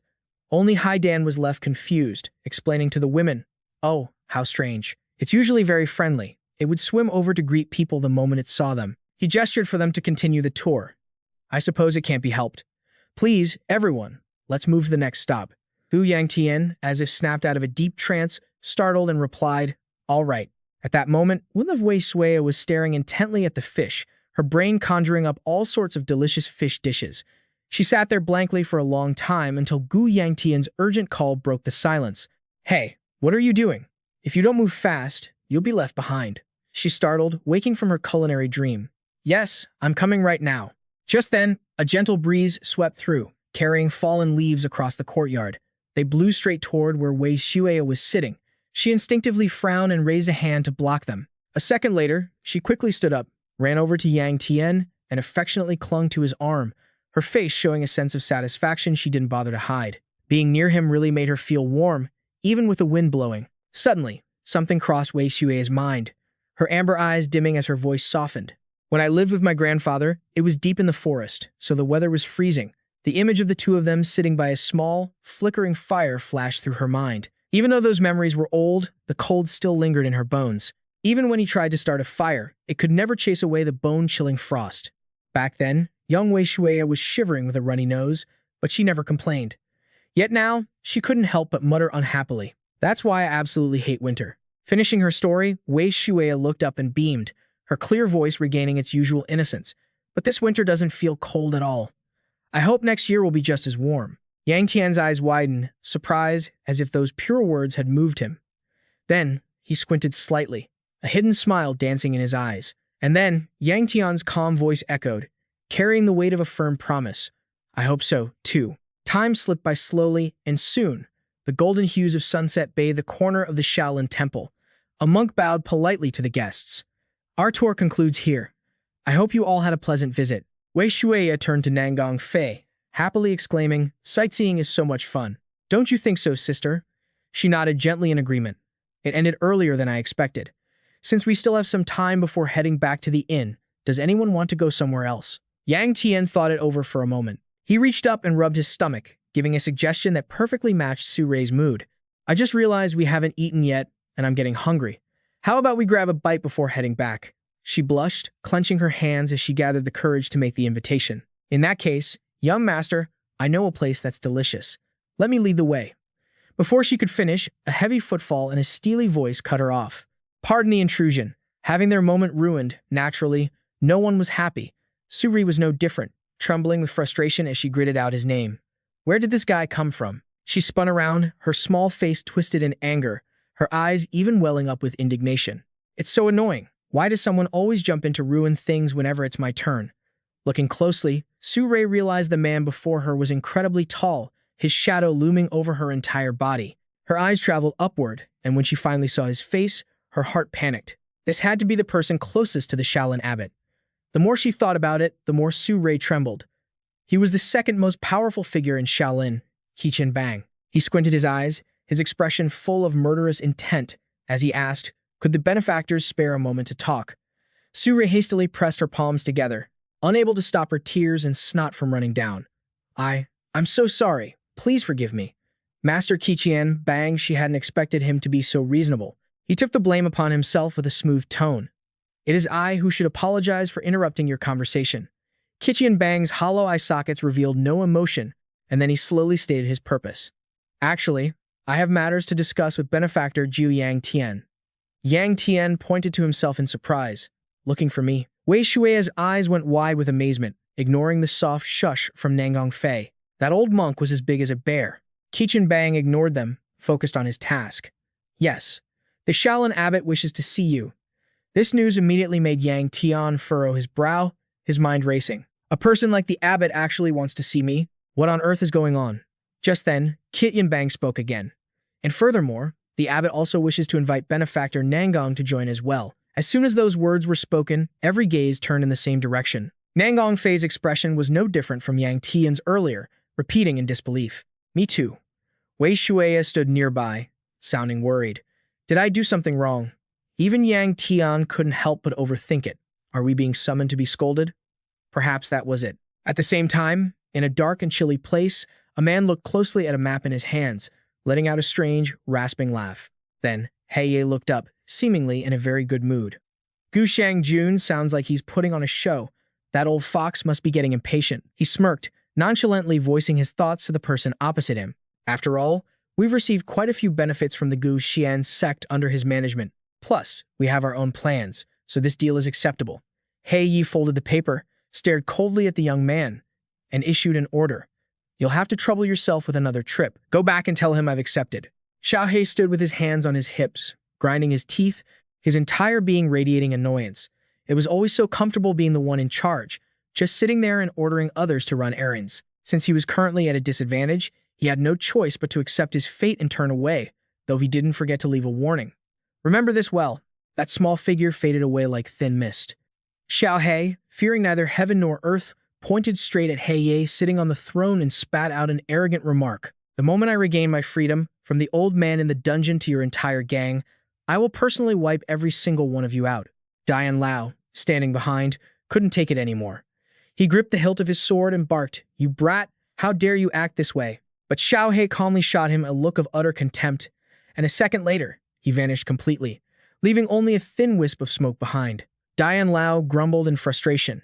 Only Haidan was left confused, explaining to the women, "Oh, how strange. It's usually very friendly. It would swim over to greet people the moment it saw them." He gestured for them to continue the tour. "I suppose it can't be helped. Please, everyone, let's move to the next stop." Gu Yangtian, as if snapped out of a deep trance, startled and replied, "All right." At that moment, Wei Shuya was staring intently at the fish, her brain conjuring up all sorts of delicious fish dishes. She sat there blankly for a long time until Gu Yangtian's urgent call broke the silence. "Hey, what are you doing? If you don't move fast, you'll be left behind." She startled, waking from her culinary dream. "Yes, I'm coming right now." Just then, a gentle breeze swept through, carrying fallen leaves across the courtyard. They blew straight toward where Wei Shuya was sitting. She instinctively frowned and raised a hand to block them. A second later, she quickly stood up, ran over to Yangtian, and affectionately clung to his arm, her face showing a sense of satisfaction she didn't bother to hide. Being near him really made her feel warm, even with the wind blowing. Suddenly, something crossed Wei Shuya's mind, her amber eyes dimming as her voice softened. "When I lived with my grandfather, it was deep in the forest, so the weather was freezing. The image of the two of them sitting by a small, flickering fire flashed through her mind. Even though those memories were old, the cold still lingered in her bones. Even when he tried to start a fire, it could never chase away the bone-chilling frost. Back then, young Wei Shuya was shivering with a runny nose, but she never complained. Yet now, she couldn't help but mutter unhappily, 'That's why I absolutely hate winter.'" Finishing her story, Wei Shuya looked up and beamed, her clear voice regaining its usual innocence. "But this winter doesn't feel cold at all. I hope next year will be just as warm." Yang Tian's eyes widened, surprise, as if those pure words had moved him. Then, he squinted slightly, a hidden smile dancing in his eyes. And then, Yang Tian's calm voice echoed, carrying the weight of a firm promise. "I hope so, too." Time slipped by slowly, and soon, the golden hues of sunset bathed the corner of the Shaolin Temple. A monk bowed politely to the guests. "Our tour concludes here. I hope you all had a pleasant visit." Wei Shuya turned to Nangang Fei, happily exclaiming, "Sightseeing is so much fun. Don't you think so, sister?" She nodded gently in agreement. "It ended earlier than I expected. Since we still have some time before heading back to the inn, does anyone want to go somewhere else?" Yang Tian thought it over for a moment. He reached up and rubbed his stomach, giving a suggestion that perfectly matched Su-Rei's mood. "I just realized we haven't eaten yet, and I'm getting hungry. How about we grab a bite before heading back?" She blushed, clenching her hands as she gathered the courage to make the invitation. "In that case, young master, I know a place that's delicious. Let me lead the way." Before she could finish, a heavy footfall and a steely voice cut her off. "Pardon the intrusion." Having their moment ruined, naturally, no one was happy. Su-Rei was no different, trembling with frustration as she gritted out his name. Where did this guy come from? She spun around, her small face twisted in anger, her eyes even welling up with indignation. "It's so annoying. Why does someone always jump in to ruin things whenever it's my turn?" Looking closely, Su-Rei realized the man before her was incredibly tall, his shadow looming over her entire body. Her eyes traveled upward, and when she finally saw his face, her heart panicked. This had to be the person closest to the Shaolin abbot. The more she thought about it, the more Su-Rei trembled. He was the second most powerful figure in Shaolin, Qin Bang. He squinted his eyes, his expression full of murderous intent, as he asked, could the benefactors spare a moment to talk? Su-Rei hastily pressed her palms together, unable to stop her tears and snot from running down. I'm so sorry. Please forgive me." Master Qin Bang, she hadn't expected him to be so reasonable. He took the blame upon himself with a smooth tone. "It is I who should apologize for interrupting your conversation." Qin Bang's hollow eye sockets revealed no emotion, and then he slowly stated his purpose. "Actually, I have matters to discuss with benefactor Jiu Yangtian." Yangtian pointed to himself in surprise. "Looking for me?" Wei Shuya's eyes went wide with amazement, ignoring the soft shush from Nangang Fei. That old monk was as big as a bear. Qin Bang ignored them, focused on his task. "Yes, the Shaolin abbot wishes to see you." This news immediately made Yang Tian furrow his brow, his mind racing. "A person like the abbot actually wants to see me? What on earth is going on?" Just then, Qin Bang spoke again. "And furthermore, the abbot also wishes to invite benefactor Nangang to join as well." As soon as those words were spoken, every gaze turned in the same direction. Nangong Fei's expression was no different from Yang Tian's earlier, repeating in disbelief. Me too. Wei Shueya stood nearby, sounding worried. Did I do something wrong? Even Yang Tian couldn't help but overthink it. Are we being summoned to be scolded? Perhaps that was it. At the same time, in a dark and chilly place, a man looked closely at a map in his hands, letting out a strange, rasping laugh. Then, Heye looked up, seemingly in a very good mood. Gu Shangjun sounds like he's putting on a show. That old fox must be getting impatient. He smirked, nonchalantly voicing his thoughts to the person opposite him. After all, we've received quite a few benefits from the Gu Xian sect under his management. Plus, we have our own plans, so this deal is acceptable. Heye folded the paper, stared coldly at the young man, and issued an order. You'll have to trouble yourself with another trip. Go back and tell him I've accepted. Xiaohei stood with his hands on his hips, grinding his teeth, his entire being radiating annoyance. It was always so comfortable being the one in charge, just sitting there and ordering others to run errands. Since he was currently at a disadvantage, he had no choice but to accept his fate and turn away, though he didn't forget to leave a warning. Remember this well. That small figure faded away like thin mist. Xiaohei, fearing neither heaven nor earth, pointed straight at Heye sitting on the throne and spat out an arrogant remark. The moment I regain my freedom, from the old man in the dungeon to your entire gang, I will personally wipe every single one of you out. Dian Lao, standing behind, couldn't take it anymore. He gripped the hilt of his sword and barked, "You brat, how dare you act this way?" But Xiaohei calmly shot him a look of utter contempt, and a second later, he vanished completely, leaving only a thin wisp of smoke behind. Dian Lao grumbled in frustration.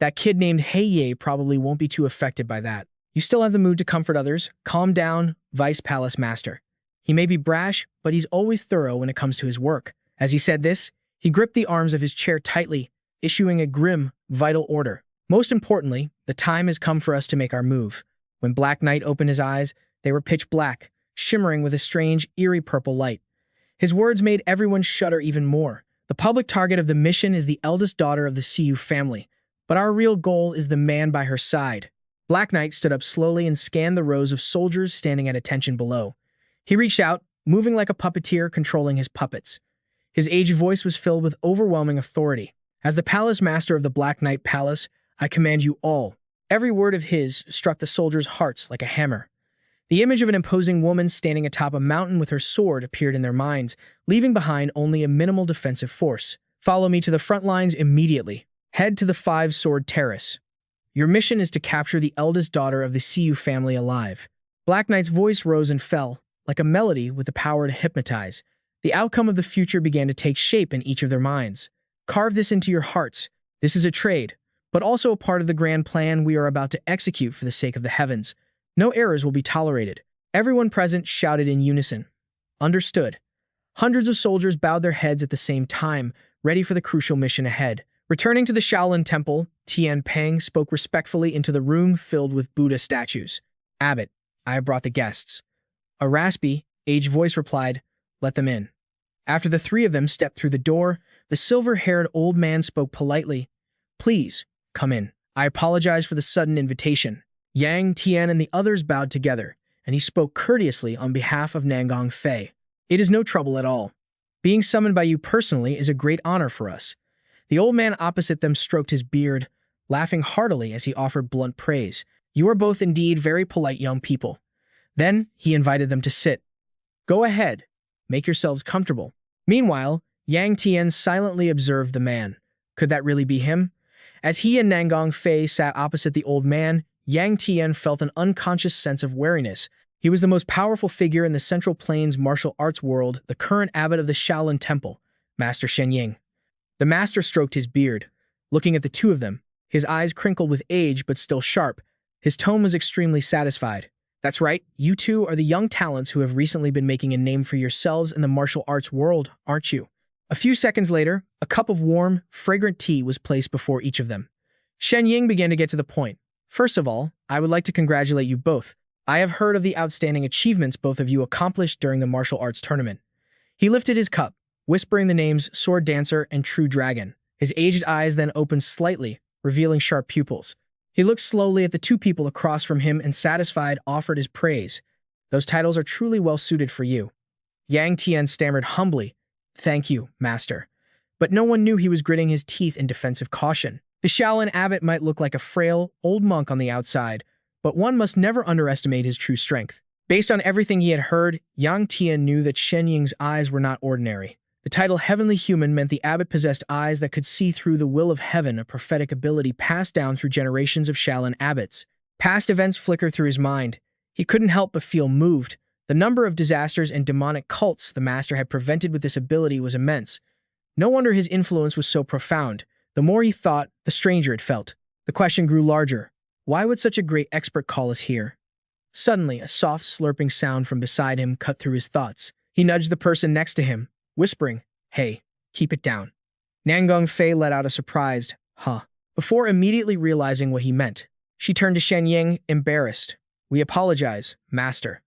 That kid named Heye probably won't be too affected by that. You still have the mood to comfort others. Calm down, Vice Palace Master. He may be brash, but he's always thorough when it comes to his work. As he said this, he gripped the arms of his chair tightly, issuing a grim, vital order. Most importantly, the time has come for us to make our move. When Black Knight opened his eyes, they were pitch black, shimmering with a strange, eerie purple light. His words made everyone shudder even more. The public target of the mission is the eldest daughter of the Siyu family, but our real goal is the man by her side. Black Knight stood up slowly and scanned the rows of soldiers standing at attention below. He reached out, moving like a puppeteer controlling his puppets. His aged voice was filled with overwhelming authority. As the palace master of the Black Knight Palace, I command you all. Every word of his struck the soldiers' hearts like a hammer. The image of an imposing woman standing atop a mountain with her sword appeared in their minds, leaving behind only a minimal defensive force. Follow me to the front lines immediately. Head to the Five-Sword Terrace. Your mission is to capture the eldest daughter of the Siyu family alive. Black Knight's voice rose and fell, like a melody with the power to hypnotize. The outcome of the future began to take shape in each of their minds. Carve this into your hearts. This is a trade, but also a part of the grand plan we are about to execute for the sake of the heavens. No errors will be tolerated. Everyone present shouted in unison. Understood. Hundreds of soldiers bowed their heads at the same time, ready for the crucial mission ahead. Returning to the Shaolin Temple, Tian Peng spoke respectfully into the room filled with Buddha statues. Abbot, I have brought the guests. A raspy, aged voice replied, let them in. After the three of them stepped through the door, the silver-haired old man spoke politely. Please, come in. I apologize for the sudden invitation. Yangtian and the others bowed together, and he spoke courteously on behalf of Nangong Fei. It is no trouble at all. Being summoned by you personally is a great honor for us. The old man opposite them stroked his beard, laughing heartily as he offered blunt praise. You are both indeed very polite young people. Then he invited them to sit. Go ahead. Make yourselves comfortable. Meanwhile, Yang Tian silently observed the man. Could that really be him? As he and Nangong Fei sat opposite the old man, Yang Tian felt an unconscious sense of wariness. He was the most powerful figure in the Central Plains martial arts world, the current abbot of the Shaolin Temple, Master Shen Ying. The master stroked his beard, looking at the two of them, his eyes crinkled with age but still sharp. His tone was extremely satisfied. That's right, you two are the young talents who have recently been making a name for yourselves in the martial arts world, aren't you? A few seconds later, a cup of warm, fragrant tea was placed before each of them. Shen Ying began to get to the point. First of all, I would like to congratulate you both. I have heard of the outstanding achievements both of you accomplished during the martial arts tournament. He lifted his cup, whispering the names Sword Dancer and True Dragon. His aged eyes then opened slightly, revealing sharp pupils. He looked slowly at the two people across from him and satisfied offered his praise. Those titles are truly well suited for you. Yang Tian stammered humbly, Thank you, master. But no one knew he was gritting his teeth in defensive caution. The Shaolin abbot might look like a frail, old monk on the outside, but one must never underestimate his true strength. Based on everything he had heard, Yangtian knew that Shen Ying's eyes were not ordinary. The title Heavenly Human meant the abbot possessed eyes that could see through the will of heaven, a prophetic ability passed down through generations of Shaolin abbots. Past events flickered through his mind. He couldn't help but feel moved. The number of disasters and demonic cults the master had prevented with this ability was immense. No wonder his influence was so profound. The more he thought, the stranger it felt. The question grew larger. Why would such a great expert call us here? Suddenly, a soft slurping sound from beside him cut through his thoughts. He nudged the person next to him, whispering, "Hey, keep it down." Nangong Fei let out a surprised, "Huh," before immediately realizing what he meant. She turned to Shen Ying, embarrassed. "We apologize, master."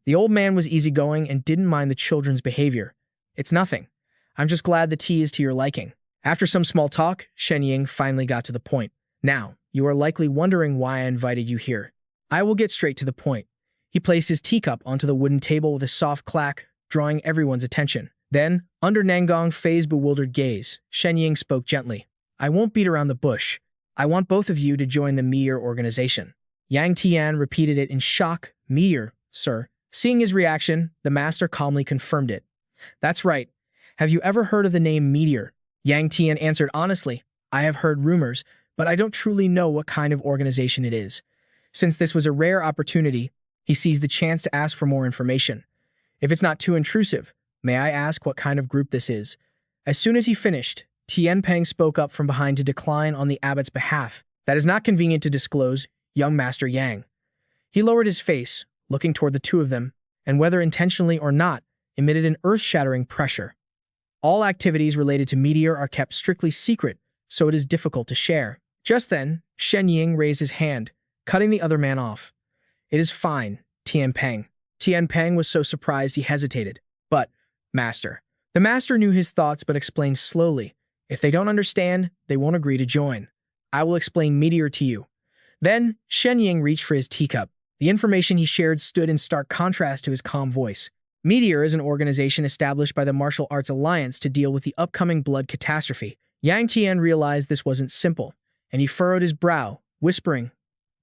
The old man was easygoing and didn't mind the children's behavior. "It's nothing. I'm just glad the tea is to your liking." After some small talk, Shen Ying finally got to the point. "Now, you are likely wondering why I invited you here. I will get straight to the point." He placed his teacup onto the wooden table with a soft clack, drawing everyone's attention. Then, under Nangong Fei's bewildered gaze, Shen Ying spoke gently. "I won't beat around the bush. I want both of you to join the Meteor organization." Yangtian repeated it in shock. "Meteor, sir." Seeing his reaction, the master calmly confirmed it. "That's right. Have you ever heard of the name Meteor?" Yangtian answered honestly. "I have heard rumors, but I don't truly know what kind of organization it is." Since this was a rare opportunity, he seized the chance to ask for more information. "If it's not too intrusive, may I ask what kind of group this is?" As soon as he finished, Tian Peng spoke up from behind to decline on the abbot's behalf. "That is not convenient to disclose, young Master Yang." He lowered his face, looking toward the two of them, and whether intentionally or not, emitted an earth-shattering pressure. All activities related to Meteor are kept strictly secret, so it is difficult to share. Just then, Shen Ying raised his hand, cutting the other man off. "It is fine, Tian Peng." Tian Peng was so surprised he hesitated. "But, master." The master knew his thoughts but explained slowly. "If they don't understand, they won't agree to join. I will explain Meteor to you." Then, Shen Ying reached for his teacup. The information he shared stood in stark contrast to his calm voice. Meteor is an organization established by the Martial Arts Alliance to deal with the upcoming blood catastrophe. Yangtian realized this wasn't simple, and he furrowed his brow, whispering,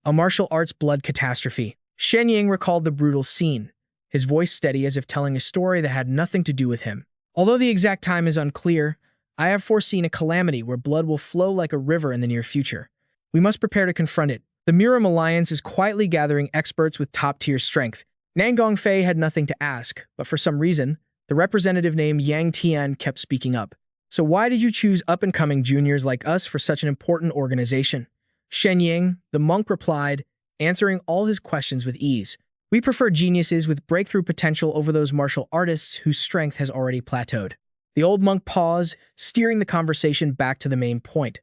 "A martial arts blood catastrophe." Shen Ying recalled the brutal scene, his voice steady as if telling a story that had nothing to do with him. "Although the exact time is unclear, I have foreseen a calamity where blood will flow like a river in the near future. We must prepare to confront it. The Miram Alliance is quietly gathering experts with top-tier strength." Nangong Fei had nothing to ask, but for some reason, the representative named Yang Tian kept speaking up. "So why did you choose up-and-coming juniors like us for such an important organization?" Shen Ying, the monk, replied, answering all his questions with ease. "We prefer geniuses with breakthrough potential over those martial artists whose strength has already plateaued." The old monk paused, steering the conversation back to the main point.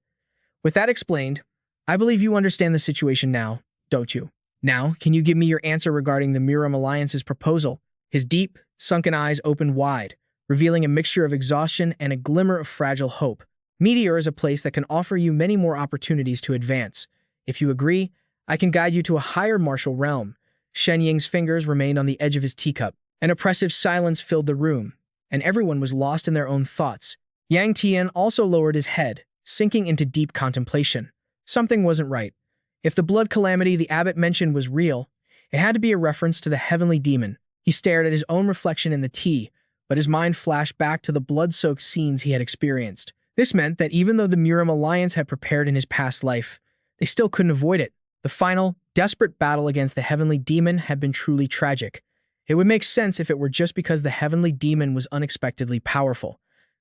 "With that explained, I believe you understand the situation now, don't you? Now, can you give me your answer regarding the Miram Alliance's proposal?" His deep, sunken eyes opened wide, revealing a mixture of exhaustion and a glimmer of fragile hope. "Meteor is a place that can offer you many more opportunities to advance. If you agree, I can guide you to a higher martial realm." Shen Ying's fingers remained on the edge of his teacup. An oppressive silence filled the room, and everyone was lost in their own thoughts. Yang Tian also lowered his head, sinking into deep contemplation. Something wasn't right. If the blood calamity the abbot mentioned was real, it had to be a reference to the heavenly demon. He stared at his own reflection in the tea, but his mind flashed back to the blood-soaked scenes he had experienced. This meant that even though the Miram Alliance had prepared in his past life, they still couldn't avoid it. The final, desperate battle against the heavenly demon had been truly tragic. It would make sense if it were just because the heavenly demon was unexpectedly powerful.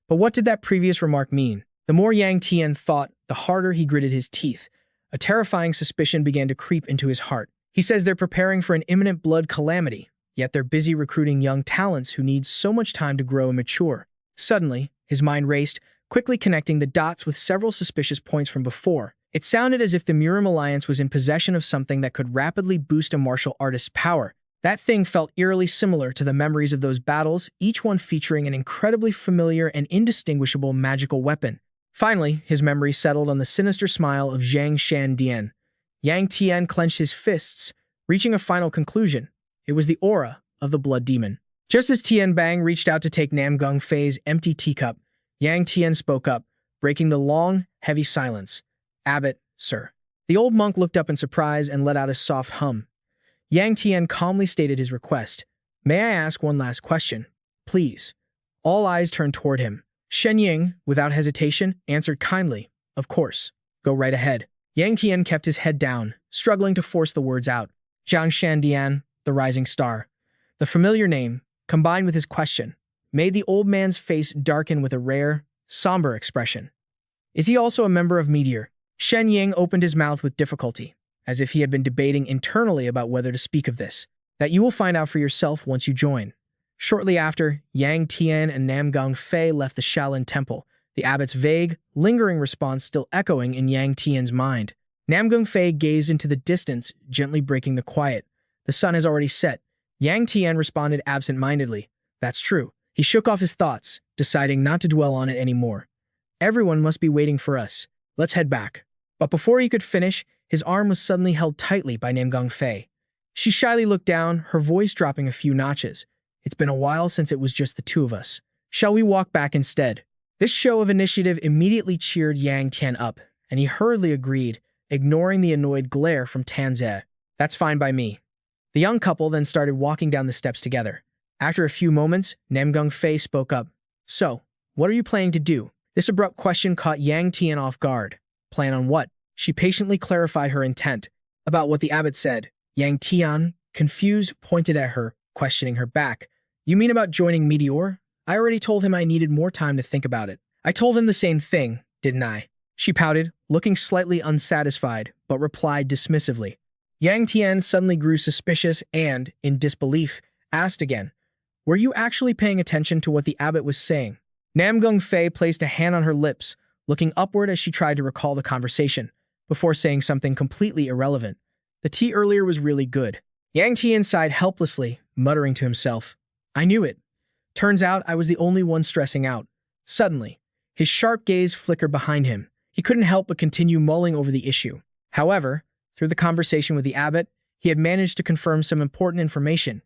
But what did that previous remark mean? The more Yang Tian thought, the harder he gritted his teeth. A terrifying suspicion began to creep into his heart. He says they're preparing for an imminent blood calamity, yet they're busy recruiting young talents who need so much time to grow and mature. Suddenly, his mind raced, quickly connecting the dots with several suspicious points from before. It sounded as if the Miram Alliance was in possession of something that could rapidly boost a martial artist's power. That thing felt eerily similar to the memories of those battles, each one featuring an incredibly familiar and indistinguishable magical weapon. Finally, his memory settled on the sinister smile of Zhang Shandian. Yang Tian clenched his fists, reaching a final conclusion. It was the aura of the blood demon. Just as Tian Bang reached out to take Namgung Fei's empty teacup, Yang Tian spoke up, breaking the long, heavy silence. Abbot, sir. The old monk looked up in surprise and let out a soft hum. Yangtian calmly stated his request. May I ask one last question? Please. All eyes turned toward him. Shen Ying, without hesitation, answered kindly. Of course. Go right ahead. Yangtian kept his head down, struggling to force the words out. Jiang Shandian, the rising star. The familiar name, combined with his question, made the old man's face darken with a rare, somber expression. Is he also a member of Meteor? Shen Ying opened his mouth with difficulty, as if he had been debating internally about whether to speak of this. That you will find out for yourself once you join. Shortly after, Yang Tian and Nam Gongfei left the Shaolin Temple, the abbot's vague, lingering response still echoing in Yang Tian's mind. Nam Gongfei gazed into the distance, gently breaking the quiet. The sun has already set. Yang Tian responded absent-mindedly. That's true. He shook off his thoughts, deciding not to dwell on it anymore. Everyone must be waiting for us. Let's head back. But before he could finish, his arm was suddenly held tightly by Nam Gongfei. She shyly looked down, her voice dropping a few notches. It's been a while since it was just the two of us. Shall we walk back instead? This show of initiative immediately cheered Yang Tian up, and he hurriedly agreed, ignoring the annoyed glare from Tanze. That's fine by me. The young couple then started walking down the steps together. After a few moments, Nam Gongfei spoke up. So, what are you planning to do? This abrupt question caught Yang Tian off guard. Plan on what? She patiently clarified her intent. About what the abbot said. Yang Tian, confused, pointed at her, questioning her back. You mean about joining Meteor? I already told him I needed more time to think about it. I told him the same thing, didn't I? She pouted, looking slightly unsatisfied, but replied dismissively. Yang Tian suddenly grew suspicious and, in disbelief, asked again, Were you actually paying attention to what the abbot was saying? Nam Gongfei placed a hand on her lips, looking upward as she tried to recall the conversation, before saying something completely irrelevant. The tea earlier was really good. Yang Tian sighed helplessly, muttering to himself. I knew it. Turns out I was the only one stressing out. Suddenly, his sharp gaze flickered behind him. He couldn't help but continue mulling over the issue. However, through the conversation with the abbot, he had managed to confirm some important information,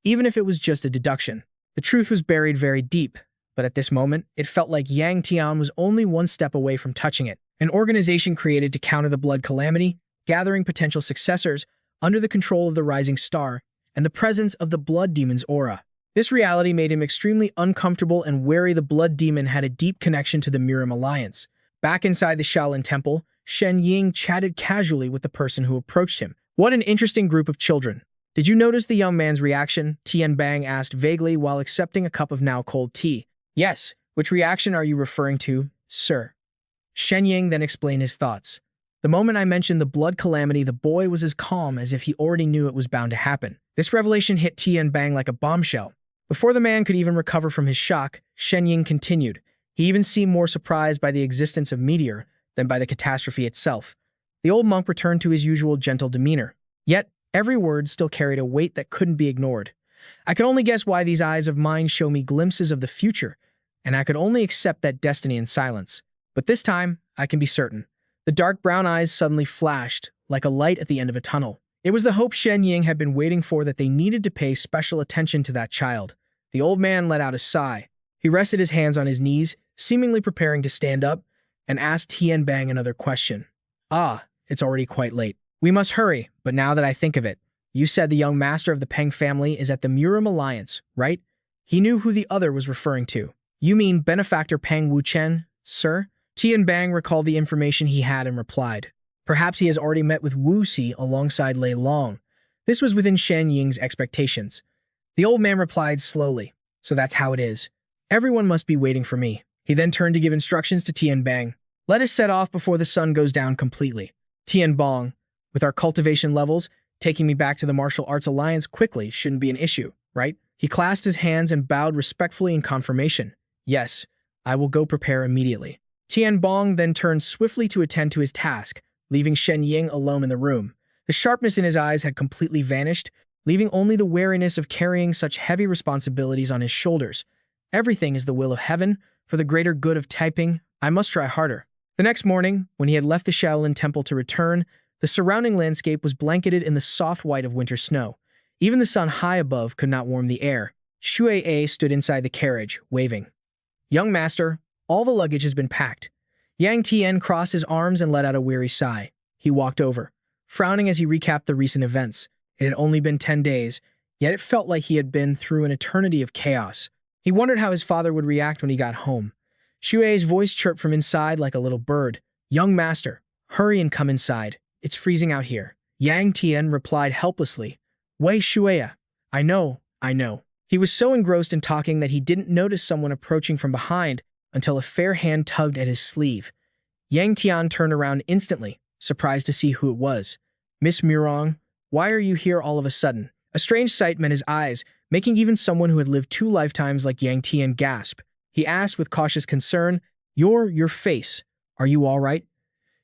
even if it was just a deduction. The truth was buried very deep, but at this moment, it felt like Yang Tian was only one step away from touching it. An organization created to counter the blood calamity, gathering potential successors under the control of the rising star and the presence of the blood demon's aura. This reality made him extremely uncomfortable and wary the blood demon had a deep connection to the Miram Alliance. Back inside the Shaolin Temple, Shen Ying chatted casually with the person who approached him. What an interesting group of children. Did you notice the young man's reaction? Tian Bang asked vaguely while accepting a cup of now cold tea. Yes. Which reaction are you referring to, sir? Shen Ying then explained his thoughts. The moment I mentioned the blood calamity, the boy was as calm as if he already knew it was bound to happen. This revelation hit Tian Bang like a bombshell. Before the man could even recover from his shock, Shen Ying continued. He even seemed more surprised by the existence of Meteor than by the catastrophe itself. The old monk returned to his usual gentle demeanor. Yet, every word still carried a weight that couldn't be ignored. I could only guess why these eyes of mine show me glimpses of the future, and I could only accept that destiny in silence. But this time, I can be certain. The dark brown eyes suddenly flashed, like a light at the end of a tunnel. It was the hope Shen Ying had been waiting for, that they needed to pay special attention to that child. The old man let out a sigh. He rested his hands on his knees, seemingly preparing to stand up, and asked Tian Bang another question. Ah, it's already quite late. We must hurry, but now that I think of it, you said the young master of the Peng family is at the Miram Alliance, right? He knew who the other was referring to. You mean benefactor Peng Wuchen, sir? Tian Bang recalled the information he had and replied. Perhaps he has already met with Wu Si alongside Lei Long. This was within Shen Ying's expectations. The old man replied slowly. So that's how it is. Everyone must be waiting for me. He then turned to give instructions to Tian Bang. Let us set off before the sun goes down completely. Tian Bang, with our cultivation levels, taking me back to the Martial Arts Alliance quickly shouldn't be an issue, right? He clasped his hands and bowed respectfully in confirmation. Yes, I will go prepare immediately. Tian Bang then turned swiftly to attend to his task, leaving Shen Ying alone in the room. The sharpness in his eyes had completely vanished, leaving only the wariness of carrying such heavy responsibilities on his shoulders. Everything is the will of heaven. For the greater good of Taiping, I must try harder. The next morning, when he had left the Shaolin Temple to return, the surrounding landscape was blanketed in the soft white of winter snow. Even the sun high above could not warm the air. Shuai stood inside the carriage, waving. Young master, all the luggage has been packed. Yang Tian crossed his arms and let out a weary sigh. He walked over, frowning as he recapped the recent events. It had only been 10 days, yet it felt like he had been through an eternity of chaos. He wondered how his father would react when he got home. Xue's voice chirped from inside like a little bird. "Young master, hurry and come inside. It's freezing out here." Yang Tian replied helplessly. "Wei Xue, I know. He was so engrossed in talking that he didn't notice someone approaching from behind until a fair hand tugged at his sleeve. Yang Tian turned around instantly, surprised to see who it was. "Miss Murong, why are you here all of a sudden?" A strange sight met his eyes, making even someone who had lived 2 lifetimes like Yang Tian gasp. He asked with cautious concern, Your face. Are you all right?"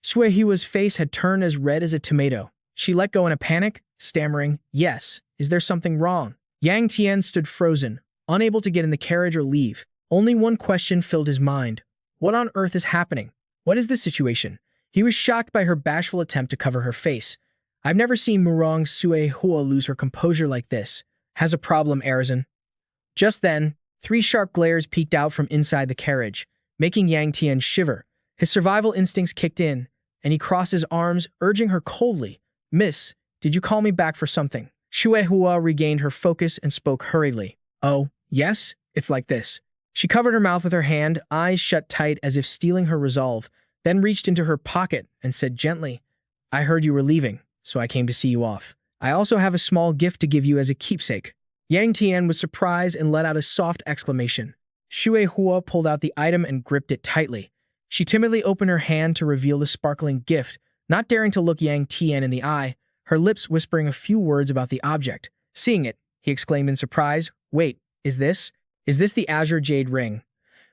Xue Hua's face had turned as red as a tomato. She let go in a panic, stammering, "Yes, is there something wrong?" Yang Tian stood frozen, unable to get in the carriage or leave. Only one question filled his mind. What on earth is happening? What is this situation? He was shocked by her bashful attempt to cover her face. "I've never seen Murong Xue Hua lose her composure like this. Has a problem, Arizon." Just then, 3 sharp glares peeked out from inside the carriage, making Yang Tian shiver. His survival instincts kicked in, and he crossed his arms, urging her coldly, "Miss, did you call me back for something?" Xue Hua regained her focus and spoke hurriedly. "Oh, yes, it's like this." She covered her mouth with her hand, eyes shut tight as if steeling her resolve, then reached into her pocket and said gently, "I heard you were leaving, so I came to see you off. I also have a small gift to give you as a keepsake." Yang Tian was surprised and let out a soft exclamation. Xue Hua pulled out the item and gripped it tightly. She timidly opened her hand to reveal the sparkling gift, not daring to look Yang Tian in the eye, her lips whispering a few words about the object. Seeing it, he exclaimed in surprise, "Wait, is this the azure jade ring?"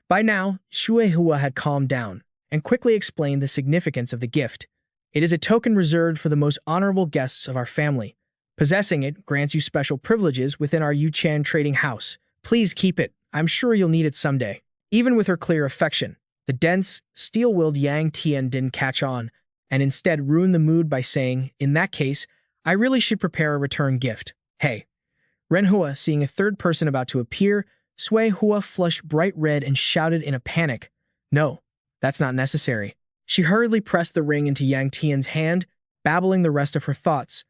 By now, Xue Hua had calmed down and quickly explained the significance of the gift. "It is a token reserved for the most honorable guests of our family. Possessing it grants you special privileges within our Yangtian trading house. Please keep it. I'm sure you'll need it someday." Even with her clear affection, the dense, steel-willed Yang Tian didn't catch on, and instead ruined the mood by saying, "In that case, I really should prepare a return gift." "Hey." Renhua, seeing a third person about to appear, Xue Hua flushed bright red and shouted in a panic, "No, that's not necessary." She hurriedly pressed the ring into Yang Tian's hand, babbling the rest of her thoughts.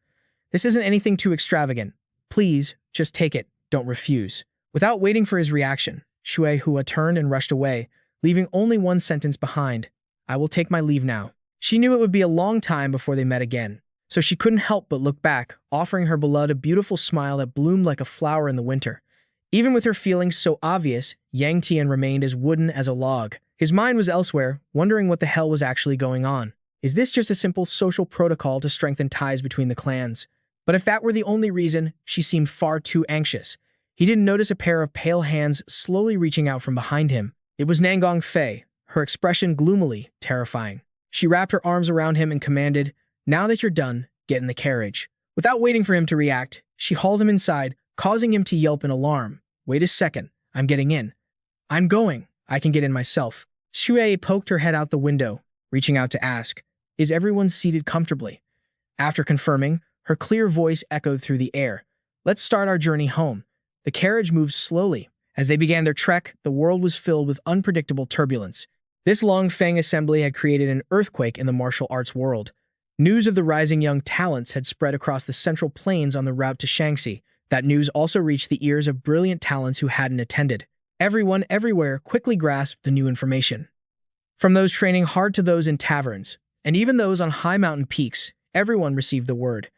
"This isn't anything too extravagant. Please, just take it. Don't refuse." Without waiting for his reaction, Xue Hua turned and rushed away, leaving only one sentence behind. "I will take my leave now." She knew it would be a long time before they met again, so she couldn't help but look back, offering her beloved a beautiful smile that bloomed like a flower in the winter. Even with her feelings so obvious, Yang Tian remained as wooden as a log. His mind was elsewhere, wondering what the hell was actually going on. Is this just a simple social protocol to strengthen ties between the clans? But if that were the only reason, she seemed far too anxious. He didn't notice a pair of pale hands slowly reaching out from behind him. It was Nangong Fei, her expression gloomily terrifying. She wrapped her arms around him and commanded, "Now that you're done, get in the carriage." Without waiting for him to react, she hauled him inside, causing him to yelp in alarm. "Wait a second, I'm getting in." "I'm going. I can get in myself." Xue poked her head out the window, reaching out to ask, "Is everyone seated comfortably?" After confirming, her clear voice echoed through the air. "Let's start our journey home." The carriage moved slowly. As they began their trek, the world was filled with unpredictable turbulence. This Long Feng assembly had created an earthquake in the martial arts world. News of the rising young talents had spread across the central plains on the route to Shaanxi. That news also reached the ears of brilliant talents who hadn't attended. Everyone everywhere quickly grasped the new information. From those training hard to those in taverns, and even those on high mountain peaks, everyone received the word.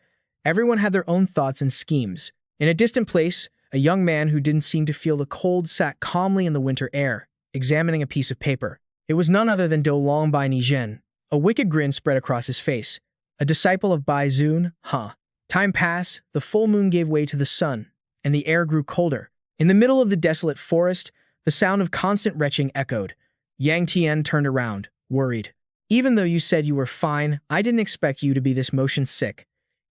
Everyone had their own thoughts and schemes. In a distant place, a young man who didn't seem to feel the cold sat calmly in the winter air, examining a piece of paper. It was none other than Do Long Bai Nizhen. A wicked grin spread across his face. A disciple of Bai Zun, huh? Time passed, the full moon gave way to the sun, and the air grew colder. In the middle of the desolate forest, the sound of constant retching echoed. Yang Tian turned around, worried. "Even though you said you were fine, I didn't expect you to be this motion sick.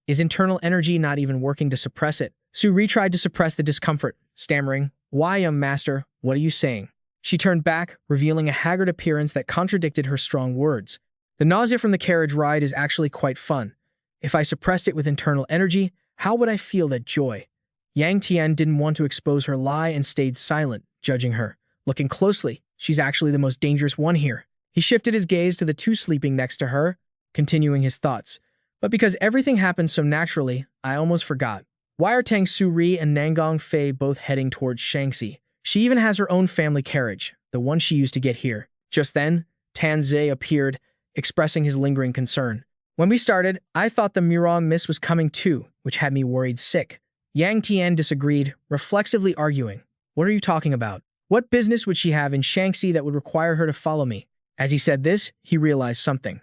Is internal energy not even working to suppress it?" Su Ri tried to suppress the discomfort, stammering, "Why, young master, what are you saying?" She turned back, revealing a haggard appearance that contradicted her strong words. "The nausea from the carriage ride is actually quite fun. If I suppressed it with internal energy, how would I feel that joy?" Yang Tian didn't want to expose her lie and stayed silent, judging her. "Looking closely, she's actually the most dangerous one here. He shifted his gaze to the two sleeping next to her, continuing his thoughts. But because everything happened so naturally, I almost forgot. Why are Tang Su-ri and Nangong Fei both heading towards Shaanxi? She even has her own family carriage, the one she used to get here. Just then, Tan Zhe appeared, expressing his lingering concern. When we started, I thought the Murong mist was coming too, which had me worried sick. Yangtian disagreed, reflexively arguing. What are you talking about? What business would she have in Shaanxi that would require her to follow me? As he said this, he realized something.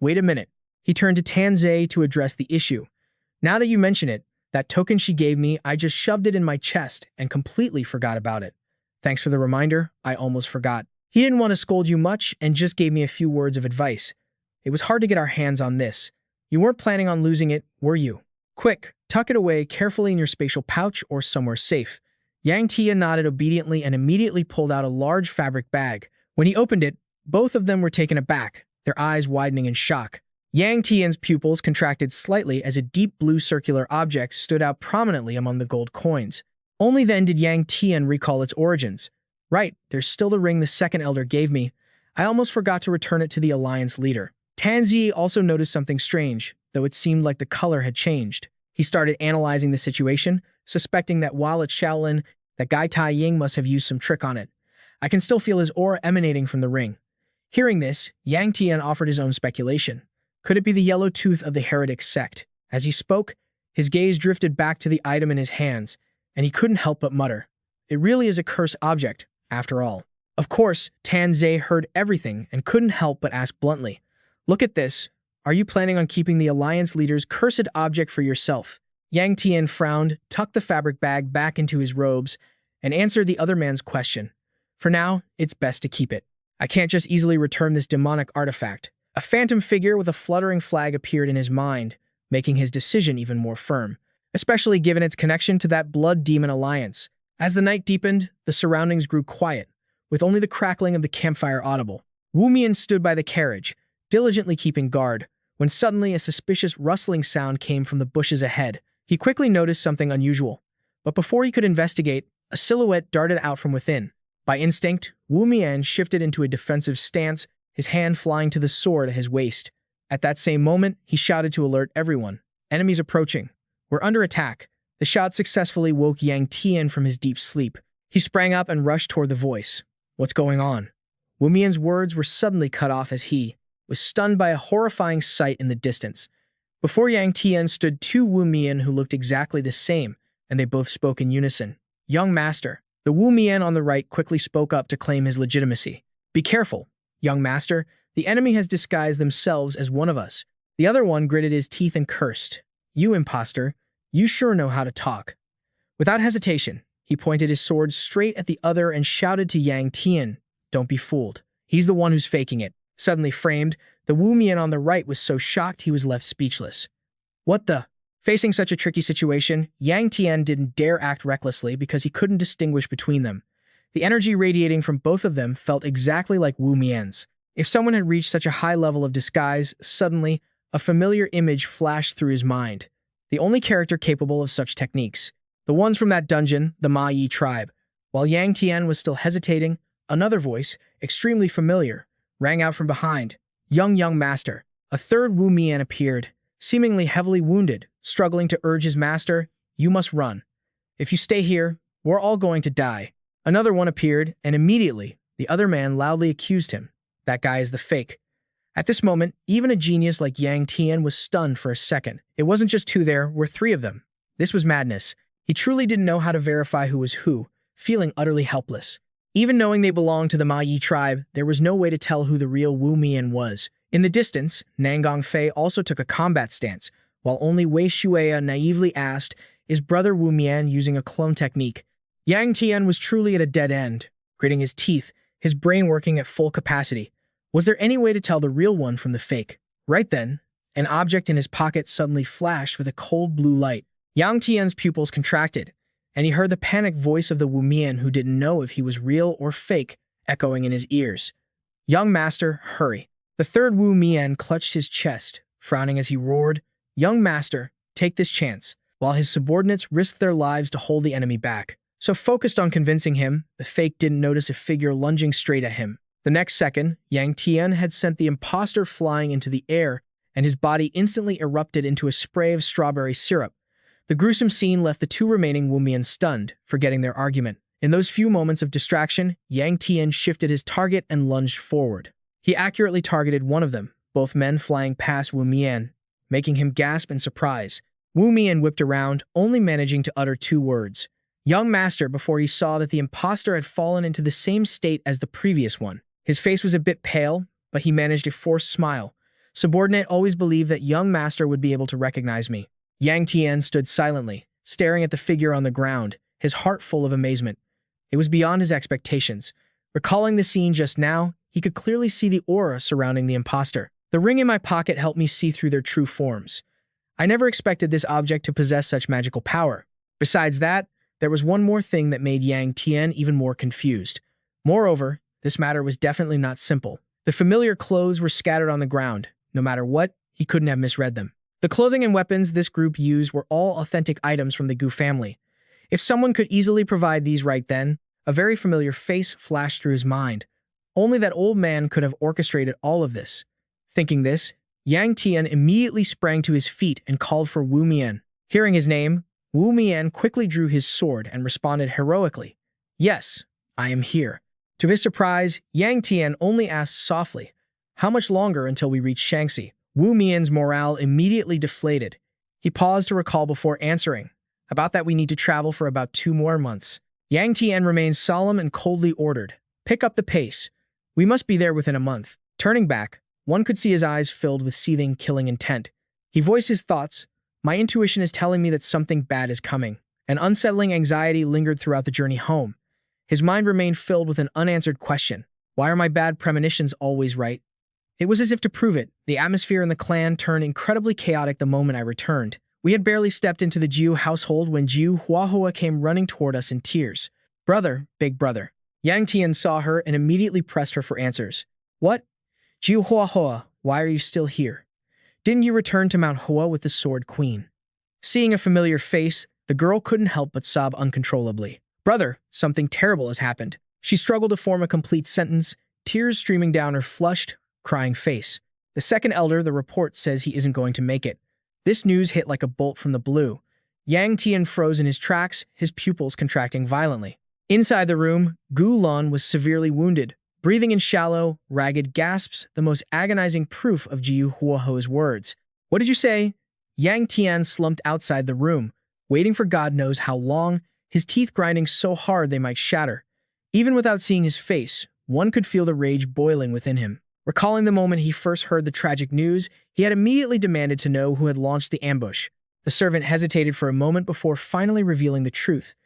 Wait a minute. He turned to Tan Zhe to address the issue. Now that you mention it, that token she gave me, I just shoved it in my chest and completely forgot about it. Thanks for the reminder, I almost forgot. He didn't want to scold you much and just gave me a few words of advice. It was hard to get our hands on this. You weren't planning on losing it, were you? Quick, tuck it away carefully in your spatial pouch or somewhere safe. Yangtian nodded obediently and immediately pulled out a large fabric bag. When he opened it, both of them were taken aback, their eyes widening in shock. Yangtian's pupils contracted slightly as a deep blue circular object stood out prominently among the gold coins. Only then did Yangtian recall its origins. Right, there's still the ring the second elder gave me. I almost forgot to return it to the alliance leader. Tanzi also noticed something strange, though it seemed like the color had changed. He started analyzing the situation, suspecting that while it's Shaolin, that Gai Tai Ying must have used some trick on it. I can still feel his aura emanating from the ring. Hearing this, Yang Tian offered his own speculation. Could it be the yellow tooth of the heretic sect? As he spoke, his gaze drifted back to the item in his hands, and he couldn't help but mutter. It really is a cursed object, after all. Of course, Tan Zhe heard everything and couldn't help but ask bluntly. Look at this. Are you planning on keeping the alliance leader's cursed object for yourself? Yang Tian frowned, tucked the fabric bag back into his robes, and answered the other man's question. For now, it's best to keep it. I can't just easily return this demonic artifact. A phantom figure with a fluttering flag appeared in his mind, making his decision even more firm, especially given its connection to that blood demon alliance. As the night deepened, the surroundings grew quiet, with only the crackling of the campfire audible. Wu Mian stood by the carriage, diligently keeping guard, when suddenly a suspicious rustling sound came from the bushes ahead. He quickly noticed something unusual, but before he could investigate, a silhouette darted out from within. By instinct, Wu Mian shifted into a defensive stance, his hand flying to the sword at his waist. At that same moment, he shouted to alert everyone. Enemies approaching. We're under attack. The shout successfully woke Yang Tian from his deep sleep. He sprang up and rushed toward the voice. What's going on? Wu Mian's words were suddenly cut off as he was stunned by a horrifying sight in the distance. Before Yang Tian stood two Wu Mian who looked exactly the same, and they both spoke in unison. Young master. The Wu Mian on the right quickly spoke up to claim his legitimacy. Be careful, young master. The enemy has disguised themselves as one of us. The other one gritted his teeth and cursed. You imposter, you sure know how to talk. Without hesitation, he pointed his sword straight at the other and shouted to Yang Tian, don't be fooled. He's the one who's faking it. Suddenly framed, the Wu Mian on the right was so shocked he was left speechless. What the? Facing such a tricky situation, Yang Tian didn't dare act recklessly because he couldn't distinguish between them. The energy radiating from both of them felt exactly like Wu Mian's. If someone had reached such a high level of disguise, suddenly, a familiar image flashed through his mind. The only character capable of such techniques. The ones from that dungeon, the Ma Yi tribe. While Yang Tian was still hesitating, another voice, extremely familiar, rang out from behind. Young master. A third Wu Mian appeared, seemingly heavily wounded, struggling to urge his master, you must run. If you stay here, we're all going to die. Another one appeared, and immediately, the other man loudly accused him. That guy is the fake. At this moment, even a genius like Yang Tian was stunned for a second. It wasn't just two, there were three of them. This was madness. He truly didn't know how to verify who was who, feeling utterly helpless. Even knowing they belonged to the Ma Yi tribe, there was no way to tell who the real Wu Mian was. In the distance, Nangong Fei also took a combat stance, while only Wei Shuya naively asked, is brother Wu Mian using a clone technique? Yang Tian was truly at a dead end, gritting his teeth, his brain working at full capacity. Was there any way to tell the real one from the fake? Right then, an object in his pocket suddenly flashed with a cold blue light. Yang Tian's pupils contracted, and he heard the panicked voice of the Wu Mian who didn't know if he was real or fake echoing in his ears. Young master, hurry. The third Wu Mian clutched his chest, frowning as he roared, Young master, take this chance, while his subordinates risked their lives to hold the enemy back. So focused on convincing him, the fake didn't notice a figure lunging straight at him. The next second, Yangtian had sent the imposter flying into the air, and his body instantly erupted into a spray of strawberry syrup. The gruesome scene left the two remaining Wumian stunned, forgetting their argument. In those few moments of distraction, Yangtian shifted his target and lunged forward. He accurately targeted one of them, both men flying past Wumian, making him gasp in surprise. Wumian whipped around, only managing to utter two words, "Young master," before he saw that the imposter had fallen into the same state as the previous one. His face was a bit pale, but he managed a forced smile. "Subordinate always believed that young master would be able to recognize me." Yangtian stood silently, staring at the figure on the ground, his heart full of amazement. It was beyond his expectations. Recalling the scene just now, he could clearly see the aura surrounding the imposter. "The ring in my pocket helped me see through their true forms. I never expected this object to possess such magical power. Besides that, there was one more thing that made Yangtian even more confused. Moreover, this matter was definitely not simple. The familiar clothes were scattered on the ground. No matter what, he couldn't have misread them. The clothing and weapons this group used were all authentic items from the Gu family. If someone could easily provide these right then, a very familiar face flashed through his mind. Only that old man could have orchestrated all of this. Thinking this, Yangtian immediately sprang to his feet and called for Wu Mian. Hearing his name, Wu Mian quickly drew his sword and responded heroically, "Yes, I am here." To his surprise, Yangtian only asked softly, "How much longer until we reach Shaanxi?" Wu Mian's morale immediately deflated. He paused to recall before answering, "About that we need to travel for about 2 more months." Yangtian remained solemn and coldly ordered, "Pick up the pace. We must be there within a month." Turning back, one could see his eyes filled with seething, killing intent. He voiced his thoughts, "My intuition is telling me that something bad is coming." An unsettling anxiety lingered throughout the journey home. His mind remained filled with an unanswered question. Why are my bad premonitions always right? It was as if to prove it, the atmosphere in the clan turned incredibly chaotic the moment I returned. We had barely stepped into the Jiu household when Jiu Huahua came running toward us in tears. "Brother, big brother." Yangtian saw her and immediately pressed her for answers. "What? Jiu Huahua, why are you still here? Didn't you return to Mount Hua with the Sword Queen?" Seeing a familiar face, the girl couldn't help but sob uncontrollably. "Brother, something terrible has happened." She struggled to form a complete sentence, tears streaming down her flushed, crying face. "The second elder, the report says he isn't going to make it." This news hit like a bolt from the blue. Yangtian froze in his tracks, his pupils contracting violently. Inside the room, Gu Lun was severely wounded, breathing in shallow, ragged gasps, the most agonizing proof of Jiu Huaho's words. "What did you say?" Yangtian slumped outside the room, waiting for God knows how long, his teeth grinding so hard they might shatter. Even without seeing his face, one could feel the rage boiling within him. Recalling the moment he first heard the tragic news, he had immediately demanded to know who had launched the ambush. The servant hesitated for a moment before finally revealing the truth.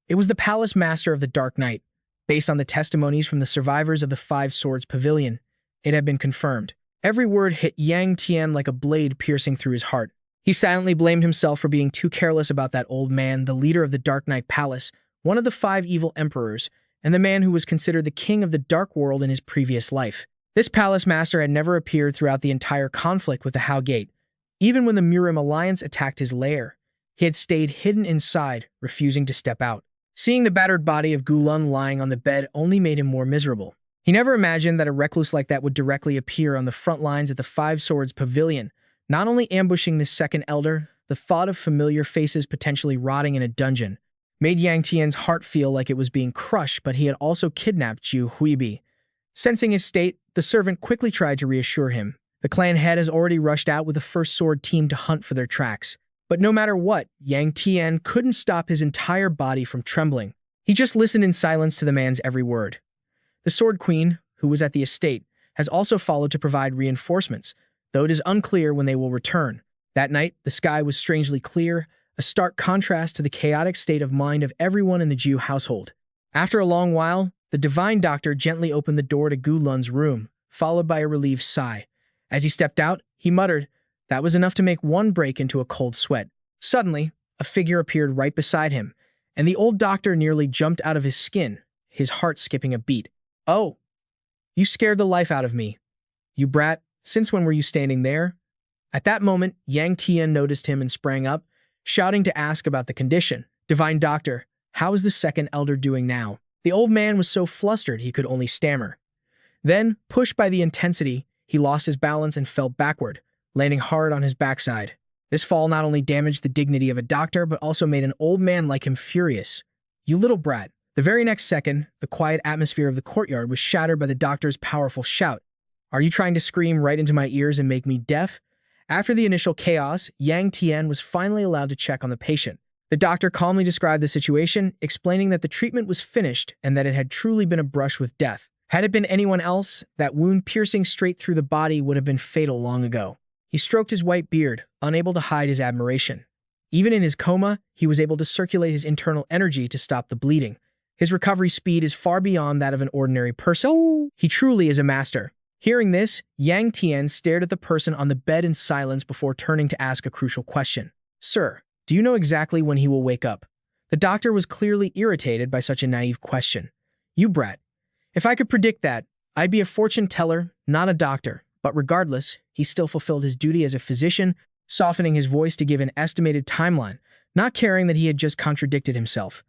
It was the palace master of the Dark Knight. Based on the testimonies from the survivors of the Five Swords Pavilion, it had been confirmed. Every word hit Yangtian like a blade piercing through his heart. He silently blamed himself for being too careless about that old man, the leader of the Dark Knight Palace, one of the 5 evil emperors, and the man who was considered the king of the Dark World in his previous life. This palace master had never appeared throughout the entire conflict with the Hao Gate. Even when the Murim Alliance attacked his lair, he had stayed hidden inside, refusing to step out. Seeing the battered body of Gulun lying on the bed only made him more miserable. He never imagined that a recluse like that would directly appear on the front lines at the Five Swords Pavilion, not only ambushing this second elder, the thought of familiar faces potentially rotting in a dungeon made Yangtian's heart feel like it was being crushed, but he had also kidnapped Jiu Huibi. Sensing his state, the servant quickly tried to reassure him. The clan head has already rushed out with the first sword team to hunt for their tracks. But no matter what, Yangtian couldn't stop his entire body from trembling. He just listened in silence to the man's every word. The Sword Queen, who was at the estate, has also followed to provide reinforcements, though it is unclear when they will return. That night, the sky was strangely clear, a stark contrast to the chaotic state of mind of everyone in the Jiu household. After a long while, the divine doctor gently opened the door to Gulun's room, followed by a relieved sigh. As he stepped out, he muttered, "That was enough to make one break into a cold sweat." Suddenly, a figure appeared right beside him, and the old doctor nearly jumped out of his skin, his heart skipping a beat. "Oh, you scared the life out of me. You brat, since when were you standing there?" At that moment, Yangtian noticed him and sprang up, shouting to ask about the condition. "Divine doctor, how is the second elder doing now?" The old man was so flustered he could only stammer. Then, pushed by the intensity, he lost his balance and fell backward, landing hard on his backside. This fall not only damaged the dignity of a doctor, but also made an old man like him furious. "You little brat." The very next second, the quiet atmosphere of the courtyard was shattered by the doctor's powerful shout. "Are you trying to scream right into my ears and make me deaf?" After the initial chaos, Yangtian was finally allowed to check on the patient. The doctor calmly described the situation, explaining that the treatment was finished and that it had truly been a brush with death. Had it been anyone else, that wound piercing straight through the body would have been fatal long ago. He stroked his white beard, unable to hide his admiration. Even in his coma, he was able to circulate his internal energy to stop the bleeding. His recovery speed is far beyond that of an ordinary person. He truly is a master. Hearing this, Yang Tian stared at the person on the bed in silence before turning to ask a crucial question. "Sir, do you know exactly when he will wake up?" The doctor was clearly irritated by such a naive question. "You brat. If I could predict that, I'd be a fortune teller, not a doctor." But regardless, he still fulfilled his duty as a physician, softening his voice to give an estimated timeline, not caring that he had just contradicted himself.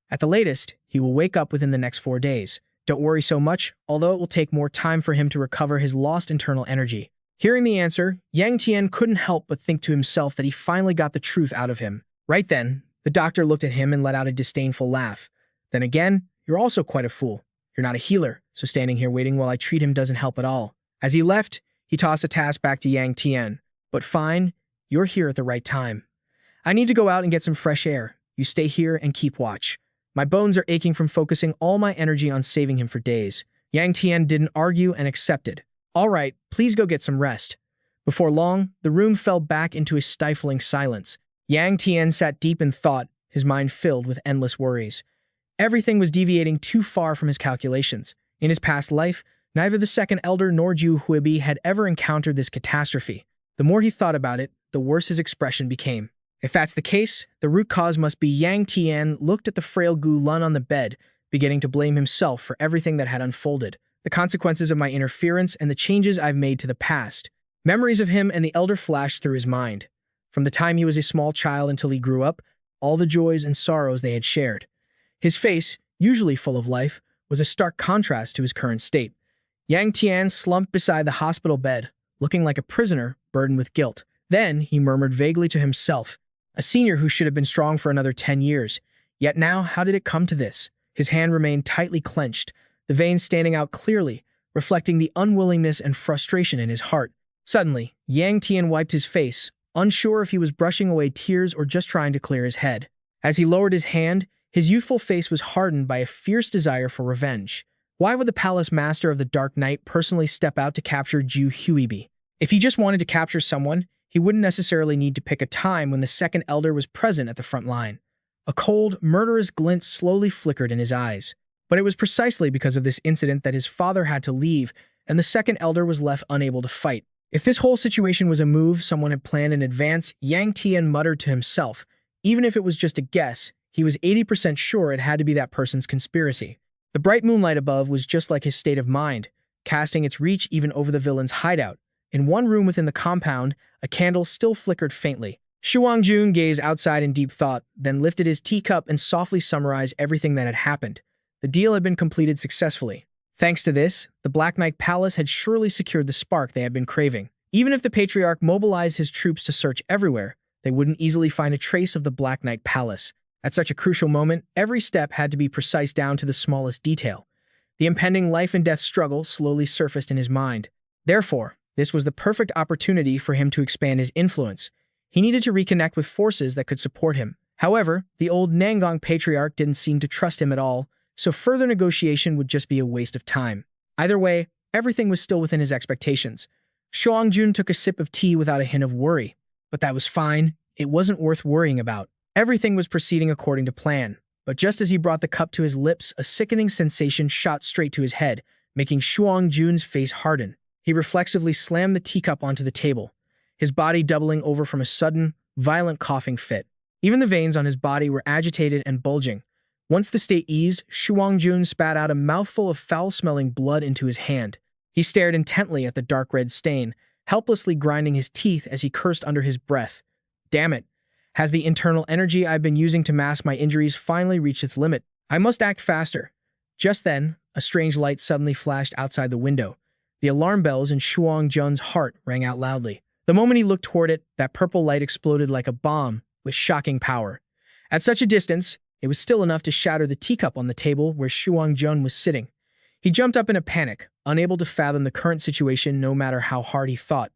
"At the latest, he will wake up within the next 4 days. Don't worry so much, although it will take more time for him to recover his lost internal energy." Hearing the answer, Yang Tian couldn't help but think to himself that he finally got the truth out of him. Right then, the doctor looked at him and let out a disdainful laugh. "Then again, you're also quite a fool. You're not a healer, so standing here waiting while I treat him doesn't help at all." As he left, he tossed the task back to Yang Tian. "But fine, you're here at the right time. I need to go out and get some fresh air. You stay here and keep watch. My bones are aching from focusing all my energy on saving him for days." Yang Tian didn't argue and accepted. "All right, please go get some rest." Before long, the room fell back into a stifling silence. Yang Tian sat deep in thought, his mind filled with endless worries. Everything was deviating too far from his calculations. In his past life, neither the second elder nor Ju Huibi had ever encountered this catastrophe. The more he thought about it, the worse his expression became. If that's the case, the root cause must be. Yang Tian looked at the frail Gu Lun on the bed, beginning to blame himself for everything that had unfolded. The consequences of my interference and the changes I've made to the past. Memories of him and the elder flashed through his mind. From the time he was a small child until he grew up, all the joys and sorrows they had shared. His face, usually full of life, was a stark contrast to his current state. Yang Tian slumped beside the hospital bed, looking like a prisoner burdened with guilt. Then he murmured vaguely to himself, "A senior who should have been strong for another 10 years. Yet now, how did it come to this?" His hand remained tightly clenched, the veins standing out clearly, reflecting the unwillingness and frustration in his heart. Suddenly, Yang Tian wiped his face, unsure if he was brushing away tears or just trying to clear his head. As he lowered his hand, his youthful face was hardened by a fierce desire for revenge. Why would the palace master of the Dark Knight personally step out to capture Ju Huibi? If he just wanted to capture someone, he wouldn't necessarily need to pick a time when the second elder was present at the front line. A cold, murderous glint slowly flickered in his eyes. But it was precisely because of this incident that his father had to leave, and the second elder was left unable to fight. If this whole situation was a move someone had planned in advance, Yang Tian muttered to himself. Even if it was just a guess, he was 80% sure it had to be that person's conspiracy. The bright moonlight above was just like his state of mind, casting its reach even over the villain's hideout. In one room within the compound, a candle still flickered faintly. Shuangjun gazed outside in deep thought, then lifted his teacup and softly summarized everything that had happened. The deal had been completed successfully. Thanks to this, the Black Knight Palace had surely secured the spark they had been craving. Even if the Patriarch mobilized his troops to search everywhere, they wouldn't easily find a trace of the Black Knight Palace. At such a crucial moment, every step had to be precise down to the smallest detail. The impending life and death struggle slowly surfaced in his mind. Therefore, this was the perfect opportunity for him to expand his influence. He needed to reconnect with forces that could support him. However, the old Nangong Patriarch didn't seem to trust him at all, so further negotiation would just be a waste of time. Either way, everything was still within his expectations. Shuangjun took a sip of tea without a hint of worry. But that was fine. It wasn't worth worrying about. Everything was proceeding according to plan. But just as he brought the cup to his lips, a sickening sensation shot straight to his head, making Shuangjun's face harden. He reflexively slammed the teacup onto the table, his body doubling over from a sudden, violent coughing fit. Even the veins on his body were agitated and bulging. Once the state eased, Shuangjun spat out a mouthful of foul-smelling blood into his hand. He stared intently at the dark red stain, helplessly grinding his teeth as he cursed under his breath. "Damn it. Has the internal energy I've been using to mask my injuries finally reached its limit? I must act faster." Just then, A strange light suddenly flashed outside the window. The alarm bells in Shuang Jun's heart rang out loudly. The moment he looked toward it, that purple light exploded like a bomb with shocking power. At such a distance, it was still enough to shatter the teacup on the table where Shuang Jun was sitting. He jumped up in a panic, unable to fathom the current situation no matter how hard he thought.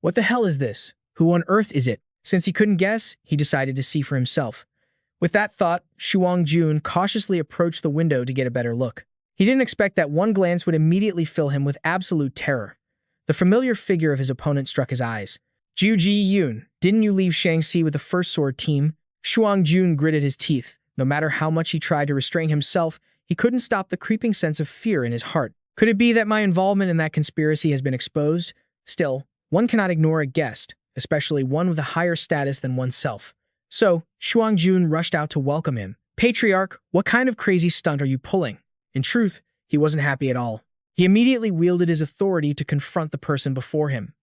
What the hell is this? Who on earth is it? Since he couldn't guess, he decided to see for himself. With that thought, Shuang Jun cautiously approached the window to get a better look. He didn't expect that one glance would immediately fill him with absolute terror. The familiar figure of his opponent struck his eyes. Ju Ji Yun, didn't you leave Shaanxi with the first sword team? Shuang Jun gritted his teeth. No matter how much he tried to restrain himself, he couldn't stop the creeping sense of fear in his heart. Could it be that my involvement in that conspiracy has been exposed? Still, one cannot ignore a guest, especially one with a higher status than oneself. So, Shuang Jun rushed out to welcome him. Patriarch, what kind of crazy stunt are you pulling? In truth, he wasn't happy at all. He immediately wielded his authority to confront the person before him.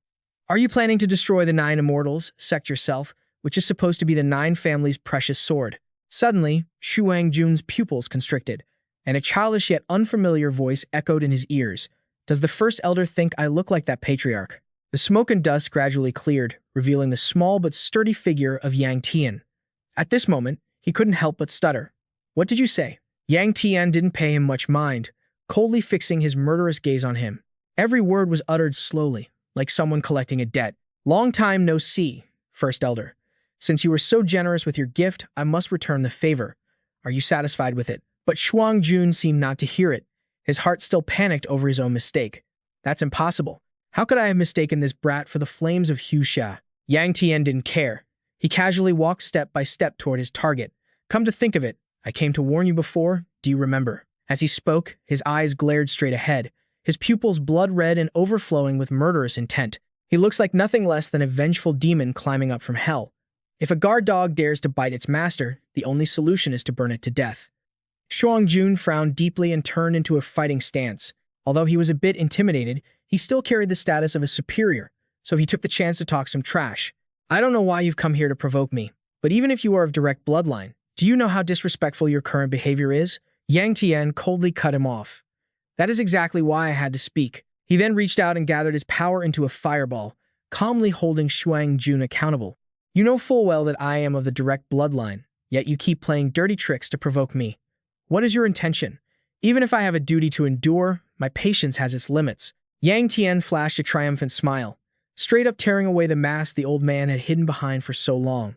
Are you planning to destroy the 9 immortals, sect yourself, which is supposed to be the 9 family's precious sword? Suddenly, Shuang Jun's pupils constricted, and a childish yet unfamiliar voice echoed in his ears. Does the first elder think I look like that patriarch? The smoke and dust gradually cleared, revealing the small but sturdy figure of Yangtian. At this moment, he couldn't help but stutter. What did you say? Yangtian didn't pay him much mind, coldly fixing his murderous gaze on him. Every word was uttered slowly, like someone collecting a debt. Long time no see, first elder. Since you were so generous with your gift, I must return the favor. Are you satisfied with it? But Shuang Jun seemed not to hear it. His heart still panicked over his own mistake. That's impossible. How could I have mistaken this brat for the flames of Huxia? Yangtian didn't care. He casually walked step by step toward his target. Come to think of it, I came to warn you before, do you remember? As he spoke, his eyes glared straight ahead, his pupils blood-red and overflowing with murderous intent. He looks like nothing less than a vengeful demon climbing up from hell. If a guard dog dares to bite its master, the only solution is to burn it to death. Shuang Jun frowned deeply and turned into a fighting stance. Although he was a bit intimidated, he still carried the status of a superior, so he took the chance to talk some trash. I don't know why you've come here to provoke me, but even if you are of direct bloodline, do you know how disrespectful your current behavior is? Yangtian coldly cut him off. That is exactly why I had to speak. He then reached out and gathered his power into a fireball, calmly holding Shuang Jun accountable. You know full well that I am of the direct bloodline, yet you keep playing dirty tricks to provoke me. What is your intention? Even if I have a duty to endure, my patience has its limits. Yangtian flashed a triumphant smile, straight up tearing away the mask the old man had hidden behind for so long.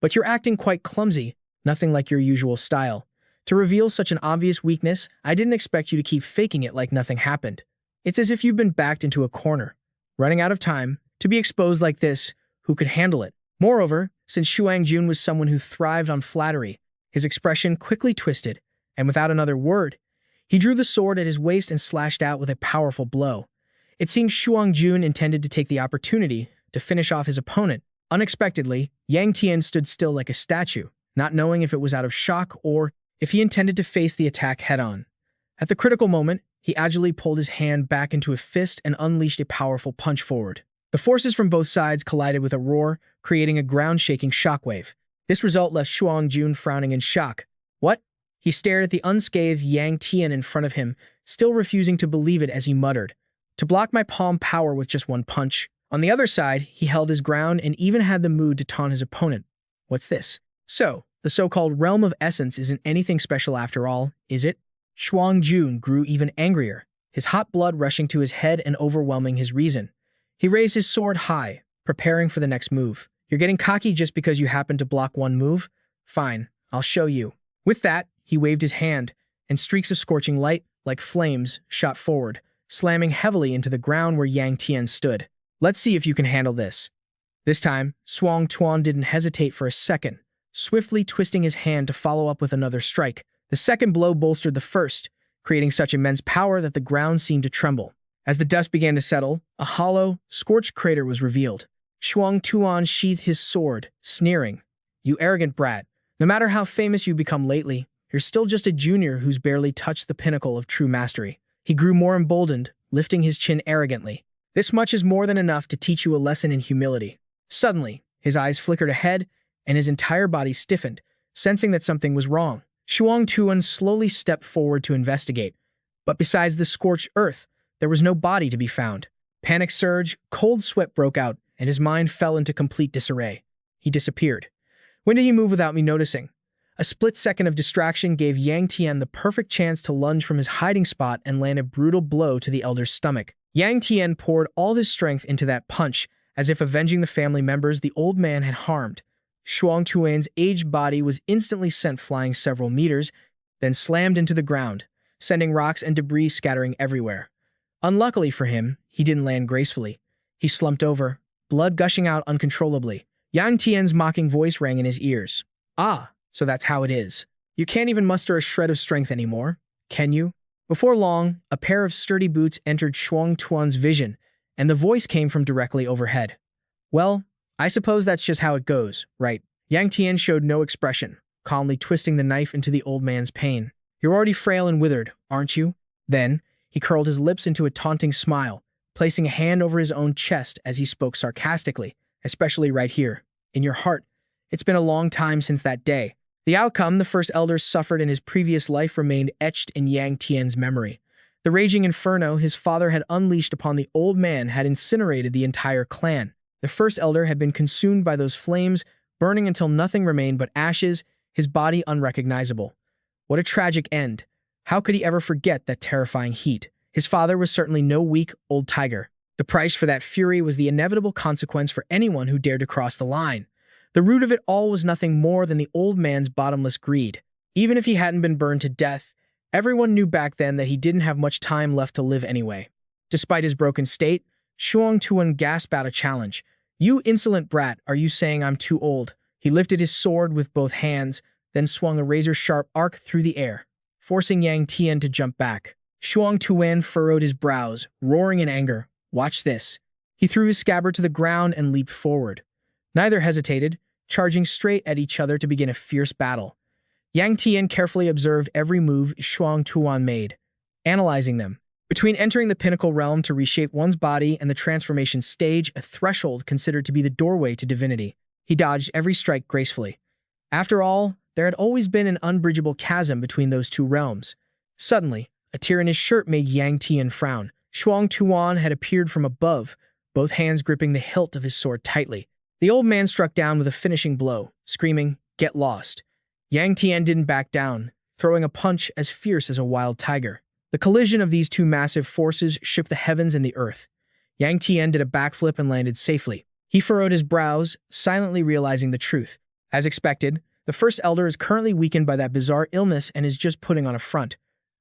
But you're acting quite clumsy, nothing like your usual style. To reveal such an obvious weakness, I didn't expect you to keep faking it like nothing happened. It's as if you've been backed into a corner, running out of time. To be exposed like this, who could handle it? Moreover, since Shuang Jun was someone who thrived on flattery, his expression quickly twisted, and without another word, he drew the sword at his waist and slashed out with a powerful blow. It seemed Shuang Jun intended to take the opportunity to finish off his opponent. Unexpectedly, Yangtian stood still like a statue, not knowing if it was out of shock or if he intended to face the attack head-on. At the critical moment, he agilely pulled his hand back into a fist and unleashed a powerful punch forward. The forces from both sides collided with a roar, creating a ground-shaking shockwave. This result left Shuang Jun frowning in shock. What? He stared at the unscathed Yangtian in front of him, still refusing to believe it as he muttered, "To block my palm power with just one punch." On the other side, he held his ground and even had the mood to taunt his opponent. What's this? So, the so-called realm of essence isn't anything special after all, is it? Shuang Jun grew even angrier, his hot blood rushing to his head and overwhelming his reason. He raised his sword high, preparing for the next move. You're getting cocky just because you happen to block one move? Fine, I'll show you. With that, he waved his hand, and streaks of scorching light, like flames, shot forward, slamming heavily into the ground where Yangtian stood. Let's see if you can handle this. This time, Shuang Tuan didn't hesitate for a second, swiftly twisting his hand to follow up with another strike. The second blow bolstered the first, creating such immense power that the ground seemed to tremble. As the dust began to settle, a hollow, scorched crater was revealed. Shuang Tuan sheathed his sword, sneering. You arrogant brat. No matter how famous you've become lately, you're still just a junior who's barely touched the pinnacle of true mastery. He grew more emboldened, lifting his chin arrogantly. This much is more than enough to teach you a lesson in humility. Suddenly, his eyes flickered ahead, and his entire body stiffened, sensing that something was wrong. Shuang Tuan slowly stepped forward to investigate. But besides the scorched earth, there was no body to be found. Panic surged, cold sweat broke out, and his mind fell into complete disarray. He disappeared. When did he move without me noticing? A split second of distraction gave Yangtian the perfect chance to lunge from his hiding spot and land a brutal blow to the elder's stomach. Yangtian poured all his strength into that punch, as if avenging the family members the old man had harmed. Shuang Tuan's aged body was instantly sent flying several meters, then slammed into the ground, sending rocks and debris scattering everywhere. Unluckily for him, he didn't land gracefully. He slumped over, blood gushing out uncontrollably. Yang Tian's mocking voice rang in his ears. "Ah, so that's how it is. You can't even muster a shred of strength anymore, can you?" Before long, a pair of sturdy boots entered Shuang Tuan's vision, and the voice came from directly overhead. "Well, I suppose that's just how it goes, right?" Yang Tian showed no expression, calmly twisting the knife into the old man's pain. "You're already frail and withered, aren't you?" Then, he curled his lips into a taunting smile, placing a hand over his own chest as he spoke sarcastically, "Especially right here, in your heart. It's been a long time since that day." The outcome the first elder suffered in his previous life remained etched in Yang Tian's memory. The raging inferno his father had unleashed upon the old man had incinerated the entire clan. The first elder had been consumed by those flames, burning until nothing remained but ashes, his body unrecognizable. What a tragic end. How could he ever forget that terrifying heat? His father was certainly no weak, old tiger. The price for that fury was the inevitable consequence for anyone who dared to cross the line. The root of it all was nothing more than the old man's bottomless greed. Even if he hadn't been burned to death, everyone knew back then that he didn't have much time left to live anyway. Despite his broken state, Shuang Tuan gasped out a challenge. "You insolent brat, are you saying I'm too old?" He lifted his sword with both hands, then swung a razor-sharp arc through the air, forcing Yang Tian to jump back. Shuang Tuan furrowed his brows, roaring in anger. "Watch this." He threw his scabbard to the ground and leaped forward. Neither hesitated, charging straight at each other to begin a fierce battle. Yang Tian carefully observed every move Shuang Tuan made, analyzing them. Between entering the pinnacle realm to reshape one's body and the transformation stage, a threshold considered to be the doorway to divinity, he dodged every strike gracefully. After all, there had always been an unbridgeable chasm between those two realms. Suddenly, a tear in his shirt made Yang Tian frown. Shuang Tuan had appeared from above, both hands gripping the hilt of his sword tightly. The old man struck down with a finishing blow, screaming, "Get lost." Yang Tian didn't back down, throwing a punch as fierce as a wild tiger. The collision of these two massive forces shook the heavens and the earth. Yang Tian did a backflip and landed safely. He furrowed his brows, silently realizing the truth. As expected, the first elder is currently weakened by that bizarre illness and is just putting on a front.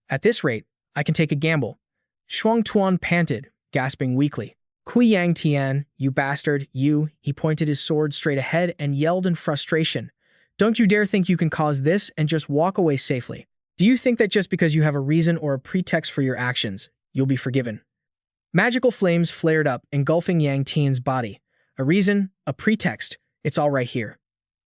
At this rate, I can take a gamble. Shuang Tuan panted, gasping weakly. "Kui Yang Tian, you bastard, you," he pointed his sword straight ahead and yelled in frustration. "Don't you dare think you can cause this and just walk away safely. Do you think that just because you have a reason or a pretext for your actions, you'll be forgiven?" Magical flames flared up, engulfing Yang Tian's body. A reason, a pretext, it's all right here.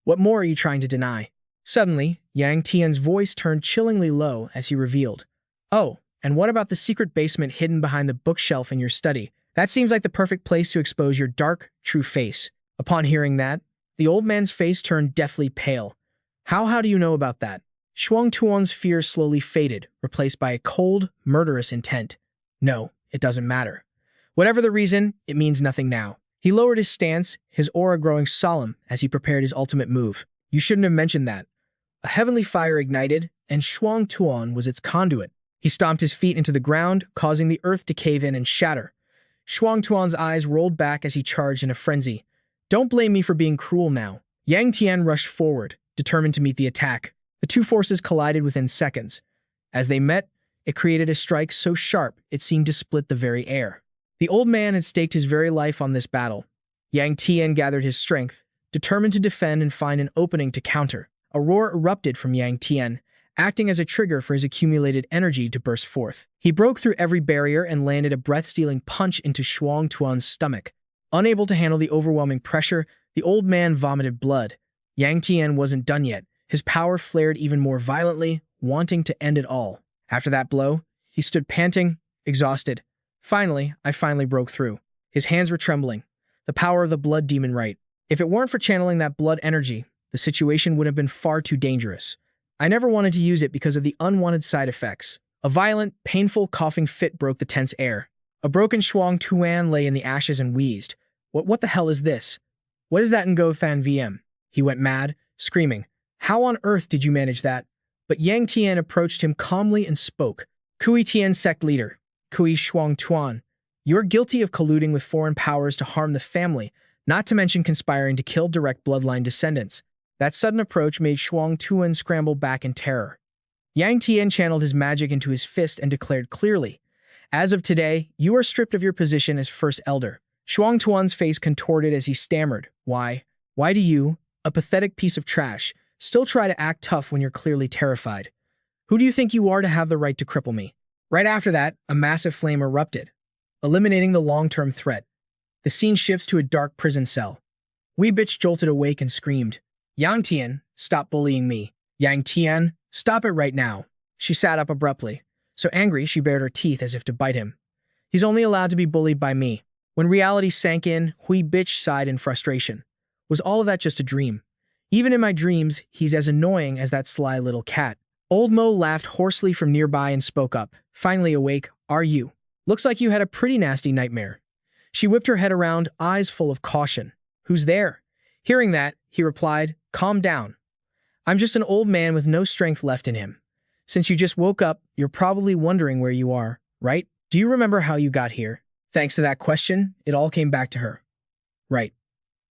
What more are you trying to deny? Suddenly, Yang Tian's voice turned chillingly low as he revealed. "Oh, and what about the secret basement hidden behind the bookshelf in your study? That seems like the perfect place to expose your dark, true face." Upon hearing that, the old man's face turned deathly pale. How do you know about that?" Shuang Tuan's fear slowly faded, replaced by a cold, murderous intent. "No, it doesn't matter. Whatever the reason, it means nothing now." He lowered his stance, his aura growing solemn as he prepared his ultimate move. "You shouldn't have mentioned that." A heavenly fire ignited, and Shuang Tuan was its conduit. He stomped his feet into the ground, causing the earth to cave in and shatter. Shuang Tuan's eyes rolled back as he charged in a frenzy. "Don't blame me for being cruel now." Yang Tian rushed forward, determined to meet the attack. The two forces collided within seconds. As they met, it created a strike so sharp it seemed to split the very air. The old man had staked his very life on this battle. Yang Tian gathered his strength, determined to defend and find an opening to counter. A roar erupted from Yang Tian, acting as a trigger for his accumulated energy to burst forth. He broke through every barrier and landed a breath-stealing punch into Shuang Tuan's stomach. Unable to handle the overwhelming pressure, the old man vomited blood. Yang Tian wasn't done yet. His power flared even more violently, wanting to end it all. After that blow, he stood panting, exhausted. I finally broke through. His hands were trembling. The power of the blood demon right. If it weren't for channeling that blood energy, the situation would have been far too dangerous. I never wanted to use it because of the unwanted side effects. A violent, painful coughing fit broke the tense air. A broken Shuang Tuan lay in the ashes and wheezed. What the hell is this? What is that Ngo Fan VM? He went mad, screaming. How on earth did you manage that? But Yangtian approached him calmly and spoke. Kui Tian sect leader, Kui Shuang Tuan, you are guilty of colluding with foreign powers to harm the family, not to mention conspiring to kill direct bloodline descendants. That sudden approach made Shuang Tuan scramble back in terror. Yangtian channeled his magic into his fist and declared clearly, as of today, you are stripped of your position as First Elder. Shuang Tuan's face contorted as he stammered. Why? Why do you, a pathetic piece of trash, still try to act tough when you're clearly terrified? Who do you think you are to have the right to cripple me? Right after that, a massive flame erupted, eliminating the long-term threat. The scene shifts to a dark prison cell. Wee bitch jolted awake and screamed, Yangtian, stop bullying me. Yangtian, stop it right now. She sat up abruptly. So angry, she bared her teeth as if to bite him. He's only allowed to be bullied by me. When reality sank in, Hui bitch sighed in frustration. Was all of that just a dream? Even in my dreams, he's as annoying as that sly little cat. Old Mo laughed hoarsely from nearby and spoke up. Finally awake, are you? Looks like you had a pretty nasty nightmare. She whipped her head around, eyes full of caution. Who's there? Hearing that, he replied, calm down. I'm just an old man with no strength left in him. Since you just woke up, you're probably wondering where you are, right? Do you remember how you got here? Thanks to that question, it all came back to her. Right.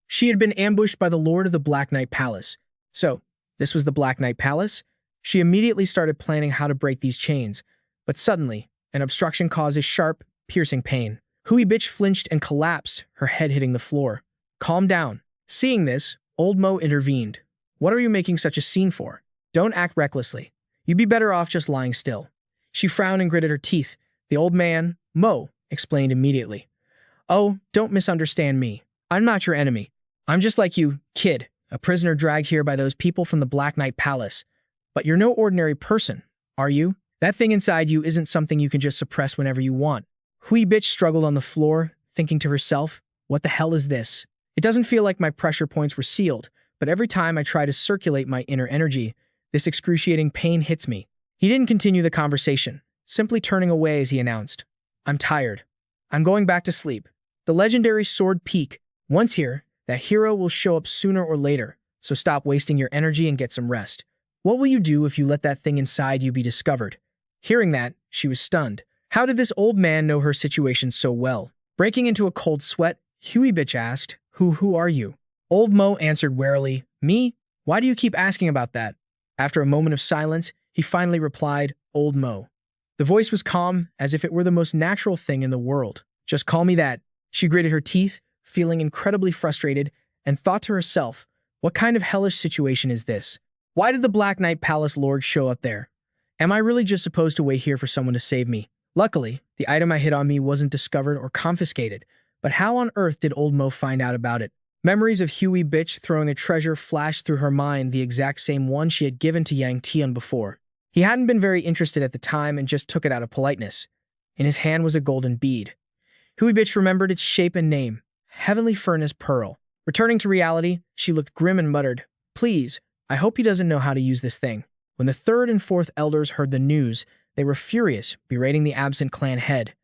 She had been ambushed by the Lord of the Black Knight Palace. So, this was the Black Knight Palace? She immediately started planning how to break these chains, but suddenly, an obstruction caused a sharp, piercing pain. Hui bitch flinched and collapsed, her head hitting the floor. Calm down. Seeing this, Old Mo intervened. What are you making such a scene for? Don't act recklessly. You'd be better off just lying still. She frowned and gritted her teeth. The old man, Mo, explained immediately. Oh, don't misunderstand me. I'm not your enemy. I'm just like you, kid, a prisoner dragged here by those people from the Black Knight Palace. But you're no ordinary person, are you? That thing inside you isn't something you can just suppress whenever you want. Hui bitch struggled on the floor, thinking to herself, what the hell is this? It doesn't feel like my pressure points were sealed, but every time I try to circulate my inner energy, this excruciating pain hits me. He didn't continue the conversation, simply turning away as he announced, I'm tired. I'm going back to sleep. The legendary sword peak. Once here, that hero will show up sooner or later, so stop wasting your energy and get some rest. What will you do if you let that thing inside you be discovered? Hearing that, she was stunned. How did this old man know her situation so well? Breaking into a cold sweat, Huey bitch asked, Who are you? Old Mo answered warily, Me? Why do you keep asking about that? After a moment of silence, he finally replied, Old Mo. The voice was calm, as if it were the most natural thing in the world. Just call me that. She gritted her teeth, feeling incredibly frustrated, and thought to herself, what kind of hellish situation is this? Why did the Black Knight Palace Lord show up there? Am I really just supposed to wait here for someone to save me? Luckily, the item I hid on me wasn't discovered or confiscated, but how on earth did Old Mo find out about it? Memories of Huey bitch throwing a treasure flashed through her mind, the exact same one she had given to Yangtian before. He hadn't been very interested at the time and just took it out of politeness. In his hand was a golden bead. Huey bitch remembered its shape and name, Heavenly Furnace Pearl. Returning to reality, she looked grim and muttered, Please, I hope he doesn't know how to use this thing. When the third and fourth elders heard the news, they were furious, berating the absent clan head.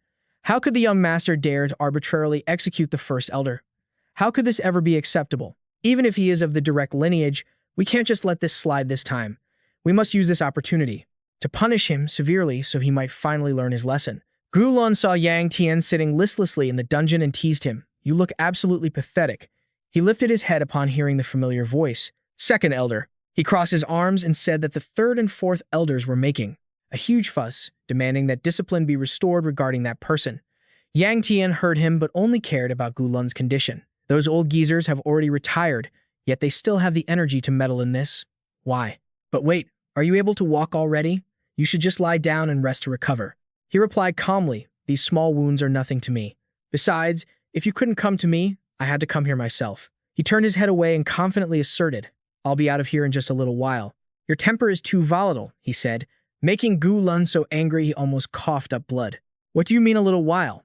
How could the young master dare to arbitrarily execute the first elder? How could this ever be acceptable? Even if he is of the direct lineage, we can't just let this slide this time. We must use this opportunity to punish him severely so he might finally learn his lesson. Gulun saw Yangtian sitting listlessly in the dungeon and teased him. You look absolutely pathetic. He lifted his head upon hearing the familiar voice. Second elder. He crossed his arms and said that the third and fourth elders were making a huge fuss, demanding that discipline be restored regarding that person. Yangtian heard him but only cared about Gulun's condition. Those old geezers have already retired, yet they still have the energy to meddle in this. Why? But wait, are you able to walk already? You should just lie down and rest to recover. He replied calmly, These small wounds are nothing to me. Besides, if you couldn't come to me, I had to come here myself. He turned his head away and confidently asserted, I'll be out of here in just a little while. Your temper is too volatile, he said, making Gulun so angry he almost coughed up blood. What do you mean a little while?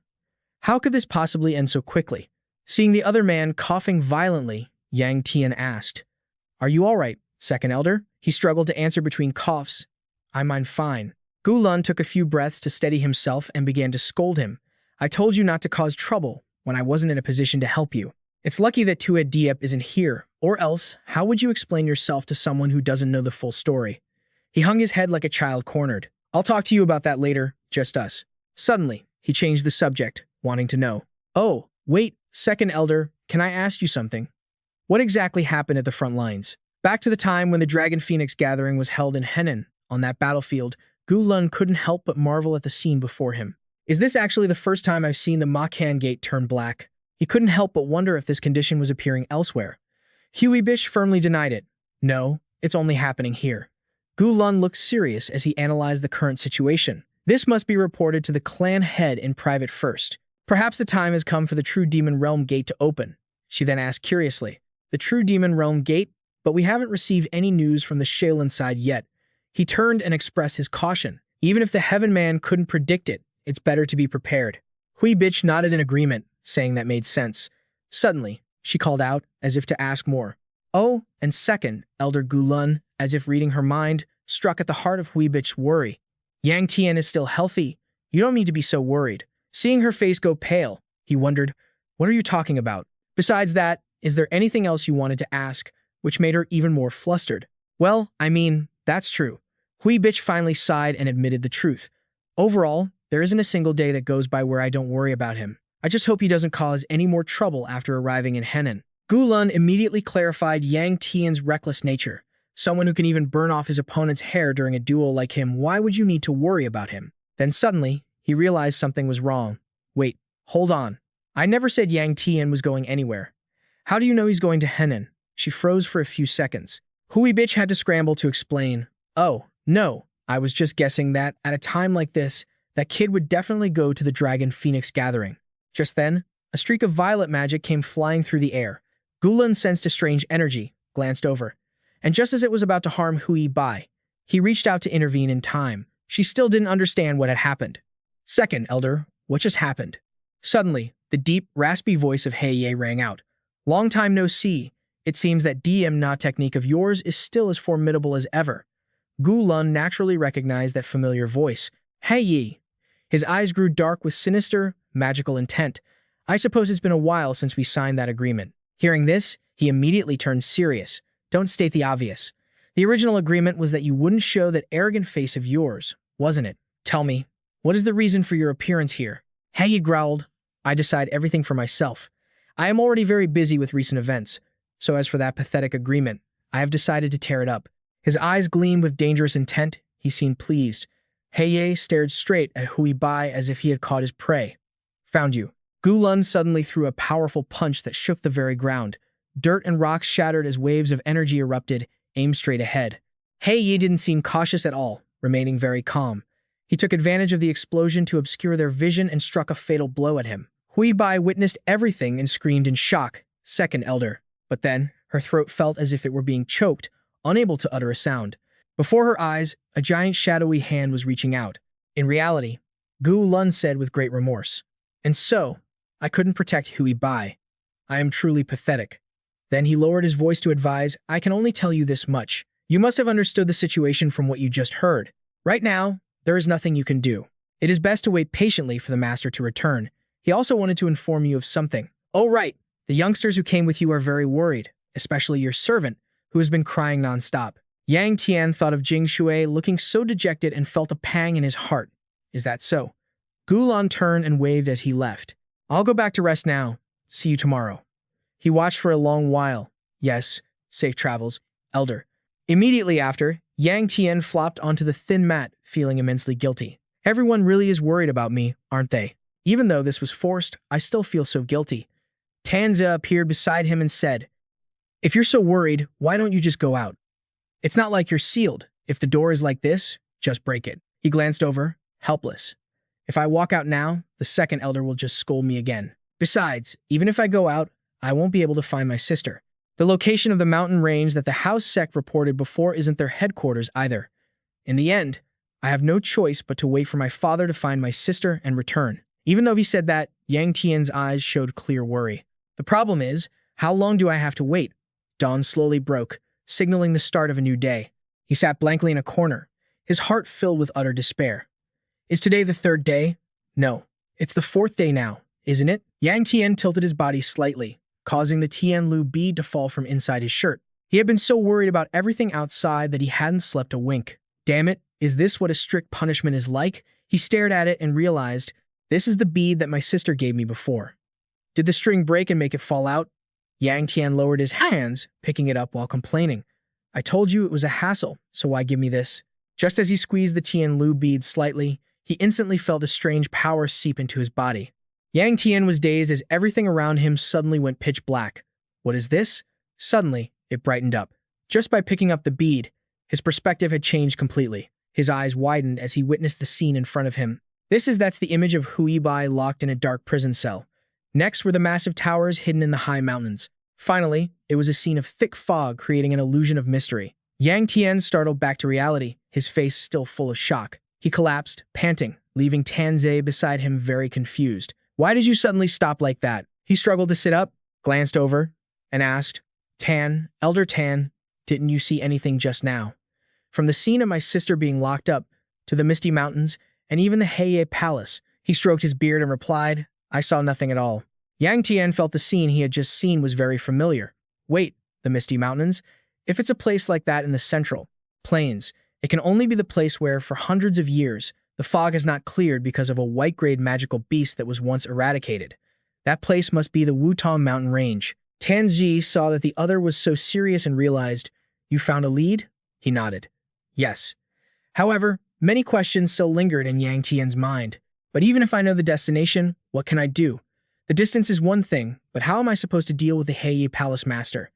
How could this possibly end so quickly? Seeing the other man coughing violently, Yangtian asked, Are you all right, second elder? He struggled to answer between coughs. I'm fine. Lun took a few breaths to steady himself and began to scold him. I told you not to cause trouble when I wasn't in a position to help you. It's lucky that Tued Diep isn't here, or else, how would you explain yourself to someone who doesn't know the full story? He hung his head like a child cornered. I'll talk to you about that later, just us. Suddenly, he changed the subject, wanting to know. Oh, wait, second elder, can I ask you something? What exactly happened at the front lines? Back to the time when the Dragon Phoenix gathering was held in Henan, on that battlefield, Gu Lun couldn't help but marvel at the scene before him. Is this actually the first time I've seen the Makan Gate turn black? He couldn't help but wonder if this condition was appearing elsewhere. Huey Bish firmly denied it. No, it's only happening here. Gu Lun looked serious as he analyzed the current situation. This must be reported to the clan head in private first. Perhaps the time has come for the True Demon Realm Gate to open. She then asked curiously. The True Demon Realm Gate? But we haven't received any news from the Shaolin side yet. He turned and expressed his caution. Even if the Heaven Man couldn't predict it, it's better to be prepared. Hui Bitch nodded in agreement, saying that made sense. Suddenly, she called out, as if to ask more. Oh, and second, Elder Gu Lun, as if reading her mind, struck at the heart of Hui Bitch's worry. Yangtian is still healthy. You don't need to be so worried. Seeing her face go pale, he wondered, what are you talking about? Besides that, is there anything else you wanted to ask, which made her even more flustered? Well, I mean, that's true. Hui Bitch finally sighed and admitted the truth. Overall, there isn't a single day that goes by where I don't worry about him. I just hope he doesn't cause any more trouble after arriving in Henan. Gu Lun immediately clarified Yang Tian's reckless nature. Someone who can even burn off his opponent's hair during a duel like him, why would you need to worry about him? Then suddenly, he realized something was wrong. Wait, hold on. I never said Yang Tian was going anywhere. How do you know he's going to Henan? She froze for a few seconds. Hui Bitch had to scramble to explain. Oh, no, I was just guessing that, at a time like this, that kid would definitely go to the Dragon Phoenix gathering. Just then, a streak of violet magic came flying through the air. Gu Lun sensed a strange energy, glanced over. And just as it was about to harm Hui Bai, he reached out to intervene in time. She still didn't understand what had happened. Second, Elder, what just happened? Suddenly, the deep, raspy voice of Hei Ye rang out. Long time no see. It seems that Na technique of yours is still as formidable as ever. Gu Lun naturally recognized that familiar voice. Hei Ye. His eyes grew dark with sinister, magical intent. I suppose it's been a while since we signed that agreement. Hearing this, he immediately turned serious. Don't state the obvious. The original agreement was that you wouldn't show that arrogant face of yours, wasn't it? Tell me, what is the reason for your appearance here? Hei Ye growled. I decide everything for myself. I am already very busy with recent events, so as for that pathetic agreement, I have decided to tear it up. His eyes gleamed with dangerous intent. He seemed pleased. Hei Ye stared straight at Hui Bai as if he had caught his prey. Found you. Gu Lun suddenly threw a powerful punch that shook the very ground. Dirt and rocks shattered as waves of energy erupted, aimed straight ahead. Hei Ye didn't seem cautious at all, remaining very calm. He took advantage of the explosion to obscure their vision and struck a fatal blow at him. Hui Bai witnessed everything and screamed in shock. Second, Elder. But then, her throat felt as if it were being choked, unable to utter a sound. Before her eyes, a giant shadowy hand was reaching out. In reality, Gu Lun said with great remorse. And so, I couldn't protect Hui Bai. I am truly pathetic. Then he lowered his voice to advise, I can only tell you this much. You must have understood the situation from what you just heard. Right now, there is nothing you can do. It is best to wait patiently for the master to return. He also wanted to inform you of something. Oh right, the youngsters who came with you are very worried, especially your servant, who has been crying nonstop. Yang Tian thought of Jing Shui looking so dejected and felt a pang in his heart. Is that so? Gu Lun turned and waved as he left. I'll go back to rest now. See you tomorrow. He watched for a long while. Yes, safe travels, Elder. Immediately after, Yang Tian flopped onto the thin mat, feeling immensely guilty. Everyone really is worried about me, aren't they? Even though this was forced, I still feel so guilty. Tanza appeared beside him and said, If you're so worried, why don't you just go out? It's not like you're sealed. If the door is like this, just break it. He glanced over, helpless. If I walk out now, the second elder will just scold me again. Besides, even if I go out, I won't be able to find my sister. The location of the mountain range that the house sect reported before isn't their headquarters either. In the end, I have no choice but to wait for my father to find my sister and return. Even though he said that, Yang Tian's eyes showed clear worry. The problem is, how long do I have to wait? Dawn slowly broke, signaling the start of a new day. He sat blankly in a corner, his heart filled with utter despair. Is today the third day? No, it's the fourth day now, isn't it? Yangtian tilted his body slightly, causing the Tianlu bead to fall from inside his shirt. He had been so worried about everything outside that he hadn't slept a wink. Damn it, is this what a strict punishment is like? He stared at it and realized, this is the bead that my sister gave me before. Did the string break and make it fall out? Yangtian lowered his hands, picking it up while complaining. I told you it was a hassle, so why give me this? Just as he squeezed the Tianlu bead slightly, he instantly felt a strange power seep into his body. Yangtian was dazed as everything around him suddenly went pitch black. What is this? Suddenly, it brightened up. Just by picking up the bead, his perspective had changed completely. His eyes widened as he witnessed the scene in front of him. That's the image of Hui Bai locked in a dark prison cell. Next were the massive towers hidden in the high mountains. Finally, it was a scene of thick fog creating an illusion of mystery. Yangtian startled back to reality, his face still full of shock. He collapsed, panting, leaving Tanzei beside him very confused. Why did you suddenly stop like that? He struggled to sit up, glanced over, and asked, Elder Tan, didn't you see anything just now? From the scene of my sister being locked up, to the misty mountains, and even the Heye Palace, he stroked his beard and replied, I saw nothing at all. Yangtian felt the scene he had just seen was very familiar. Wait, the misty mountains? If it's a place like that in the central plains, it can only be the place where, for hundreds of years, the fog has not cleared because of a white-grade magical beast that was once eradicated. That place must be the Wutong mountain range. Tanzi saw that the other was so serious and realized, You found a lead? He nodded. Yes. However, many questions still lingered in Yangtian's mind. But even if I know the destination, what can I do? The distance is one thing, but how am I supposed to deal with the Heye Palace Master?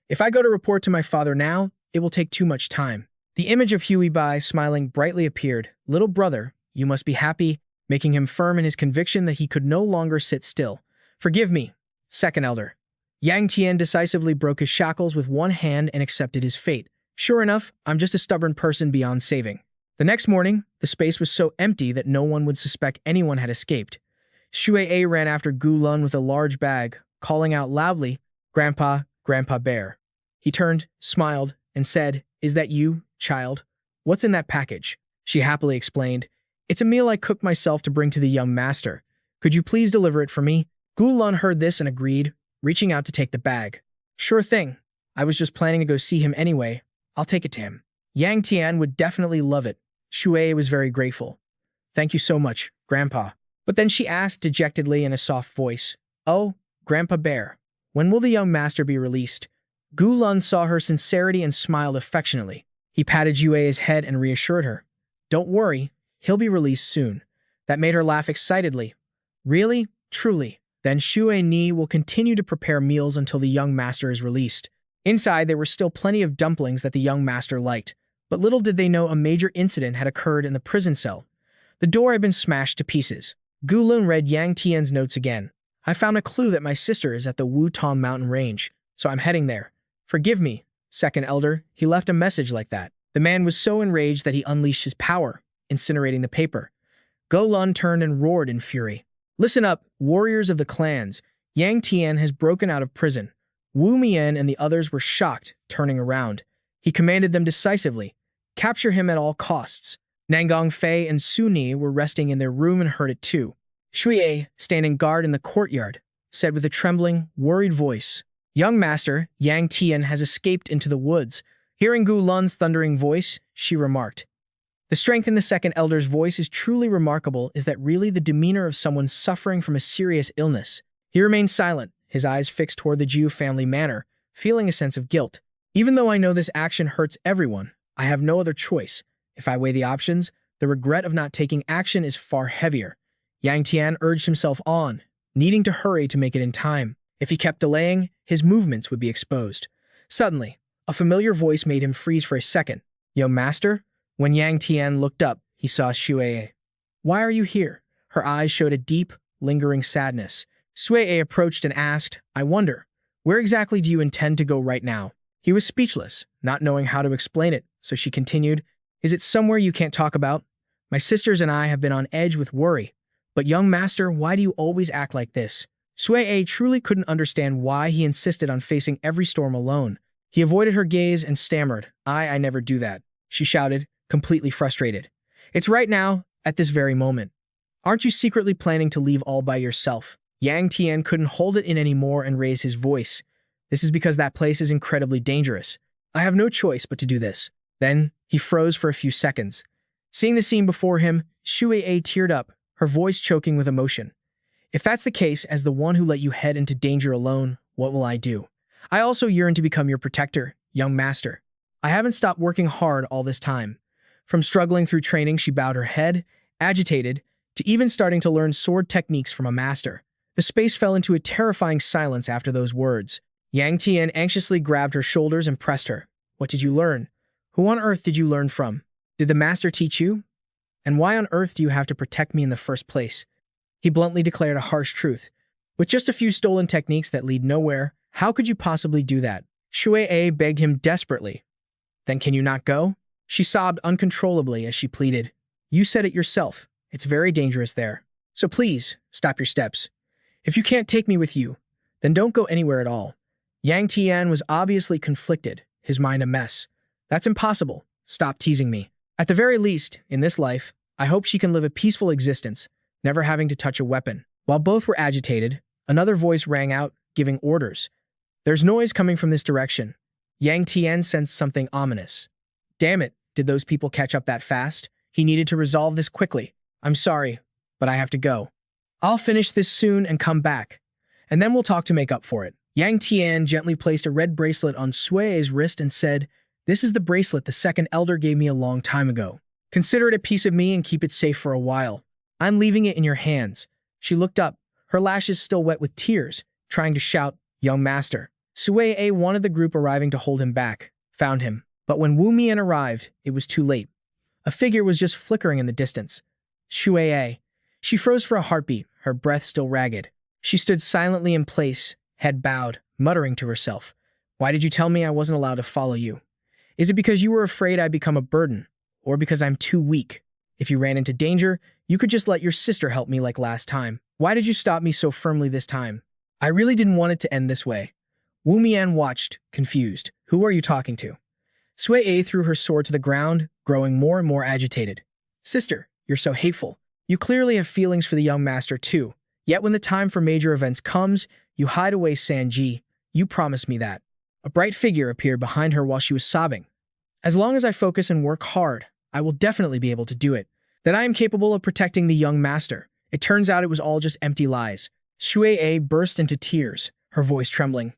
If I go to report to my father now, it will take too much time. The image of Hui Bai smiling brightly appeared. Little brother, you must be happy, making him firm in his conviction that he could no longer sit still. Forgive me, second elder. Yangtian decisively broke his shackles with one hand and accepted his fate. Sure enough, I'm just a stubborn person beyond saving. The next morning, the space was so empty that no one would suspect anyone had escaped. Shuei ran after Gu Lun with a large bag, calling out loudly, Grandpa, Grandpa Bear. He turned, smiled, and said, Is that you, child? What's in that package? She happily explained, It's a meal I cooked myself to bring to the young master. Could you please deliver it for me? Gu Lun heard this and agreed, reaching out to take the bag. Sure thing. I was just planning to go see him anyway. I'll take it to him. Yangtian would definitely love it. Shuei was very grateful. Thank you so much, Grandpa. But then she asked dejectedly in a soft voice, Oh, Grandpa Bear, when will the young master be released? Gu Lun saw her sincerity and smiled affectionately. He patted Yue's head and reassured her. Don't worry, he'll be released soon. That made her laugh excitedly. Really? Truly? Then Shuei Ni will continue to prepare meals until the young master is released. Inside, there were still plenty of dumplings that the young master liked, but little did they know a major incident had occurred in the prison cell. The door had been smashed to pieces. Gu Lun read Yang Tian's notes again. I found a clue that my sister is at the Wutong mountain range, so I'm heading there. Forgive me, second elder, he left a message like that. The man was so enraged that he unleashed his power, incinerating the paper. Gu Lun turned and roared in fury. Listen up, warriors of the clans. Yang Tian has broken out of prison. Wu Mian and the others were shocked, turning around. He commanded them decisively, capture him at all costs. Nangong Fei and Su Ni were resting in their room and heard it too. Shuei, standing guard in the courtyard, said with a trembling, worried voice, Young master, Yang Tian has escaped into the woods. Hearing Gu Lun's thundering voice, she remarked, The strength in the second elder's voice is truly remarkable. Is that really the demeanor of someone suffering from a serious illness? He remained silent, his eyes fixed toward the Jiu family manor, feeling a sense of guilt. Even though I know this action hurts everyone, I have no other choice. If I weigh the options, the regret of not taking action is far heavier. Yang Tian urged himself on, needing to hurry to make it in time. If he kept delaying, his movements would be exposed. Suddenly, a familiar voice made him freeze for a second. Young master? When Yang Tian looked up, he saw Shuei. Why are you here? Her eyes showed a deep, lingering sadness. Shuei approached and asked, I wonder, where exactly do you intend to go right now? He was speechless, not knowing how to explain it, so she continued, Is it somewhere you can't talk about? My sisters and I have been on edge with worry. But young master, why do you always act like this? Shuei truly couldn't understand why he insisted on facing every storm alone. He avoided her gaze and stammered, I never do that. She shouted, completely frustrated. It's right now, at this very moment. Aren't you secretly planning to leave all by yourself? Yangtian couldn't hold it in anymore and raised his voice. This is because that place is incredibly dangerous. I have no choice but to do this. Then, he froze for a few seconds. Seeing the scene before him, Shuei teared up, her voice choking with emotion. If that's the case, as the one who let you head into danger alone, what will I do? I also yearn to become your protector, young master. I haven't stopped working hard all this time. From struggling through training, she bowed her head, agitated, to even starting to learn sword techniques from a master. The space fell into a terrifying silence after those words. Yangtian anxiously grabbed her shoulders and pressed her. What did you learn? Who on earth did you learn from? Did the master teach you? And why on earth do you have to protect me in the first place? He bluntly declared a harsh truth. With just a few stolen techniques that lead nowhere, how could you possibly do that? Shuei begged him desperately. Then can you not go? She sobbed uncontrollably as she pleaded. You said it yourself. It's very dangerous there. So please, stop your steps. If you can't take me with you, then don't go anywhere at all. Yangtian was obviously conflicted, his mind a mess. That's impossible. Stop teasing me. At the very least, in this life, I hope she can live a peaceful existence, never having to touch a weapon. While both were agitated, another voice rang out, giving orders. There's noise coming from this direction. Yangtian sensed something ominous. Damn it, did those people catch up that fast? He needed to resolve this quickly. I'm sorry, but I have to go. I'll finish this soon and come back, and then we'll talk to make up for it. Yangtian gently placed a red bracelet on Sui's wrist and said, This is the bracelet the second elder gave me a long time ago. Consider it a piece of me and keep it safe for a while. I'm leaving it in your hands. She looked up, her lashes still wet with tears, trying to shout, Young master. Sui wanted the group arriving to hold him back, found him. But when Wu Mian arrived, it was too late. A figure was just flickering in the distance. Shuei. She froze for a heartbeat, her breath still ragged. She stood silently in place, head bowed, muttering to herself. Why did you tell me I wasn't allowed to follow you? Is it because you were afraid I'd become a burden? Or because I'm too weak? If you ran into danger, you could just let your sister help me like last time. Why did you stop me so firmly this time? I really didn't want it to end this way. Wu Mian watched, confused. Who are you talking to? Sui threw her sword to the ground, growing more and more agitated. Sister, you're so hateful. You clearly have feelings for the young master too. Yet when the time for major events comes, you hide away Sanji. You promised me that. A bright figure appeared behind her while she was sobbing. As long as I focus and work hard, I will definitely be able to do it. That I am capable of protecting the young master. It turns out it was all just empty lies. Shui burst into tears, her voice trembling.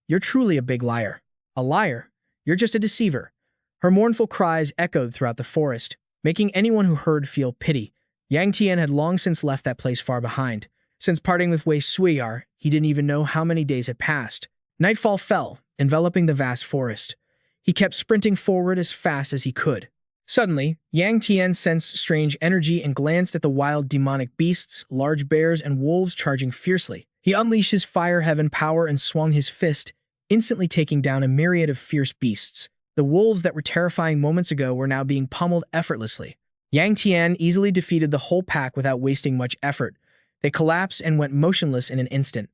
You're truly a big liar. A liar? You're just a deceiver. Her mournful cries echoed throughout the forest, making anyone who heard feel pity. Yangtian had long since left that place far behind. Since parting with Wei Suiyar, he didn't even know how many days had passed. Nightfall fell, enveloping the vast forest. He kept sprinting forward as fast as he could. Suddenly, Yangtian sensed strange energy and glanced at the wild demonic beasts, large bears and wolves charging fiercely. He unleashed his fire heaven power and swung his fist, instantly taking down a myriad of fierce beasts. The wolves that were terrifying moments ago were now being pummeled effortlessly. Yangtian easily defeated the whole pack without wasting much effort. They collapsed and went motionless in an instant.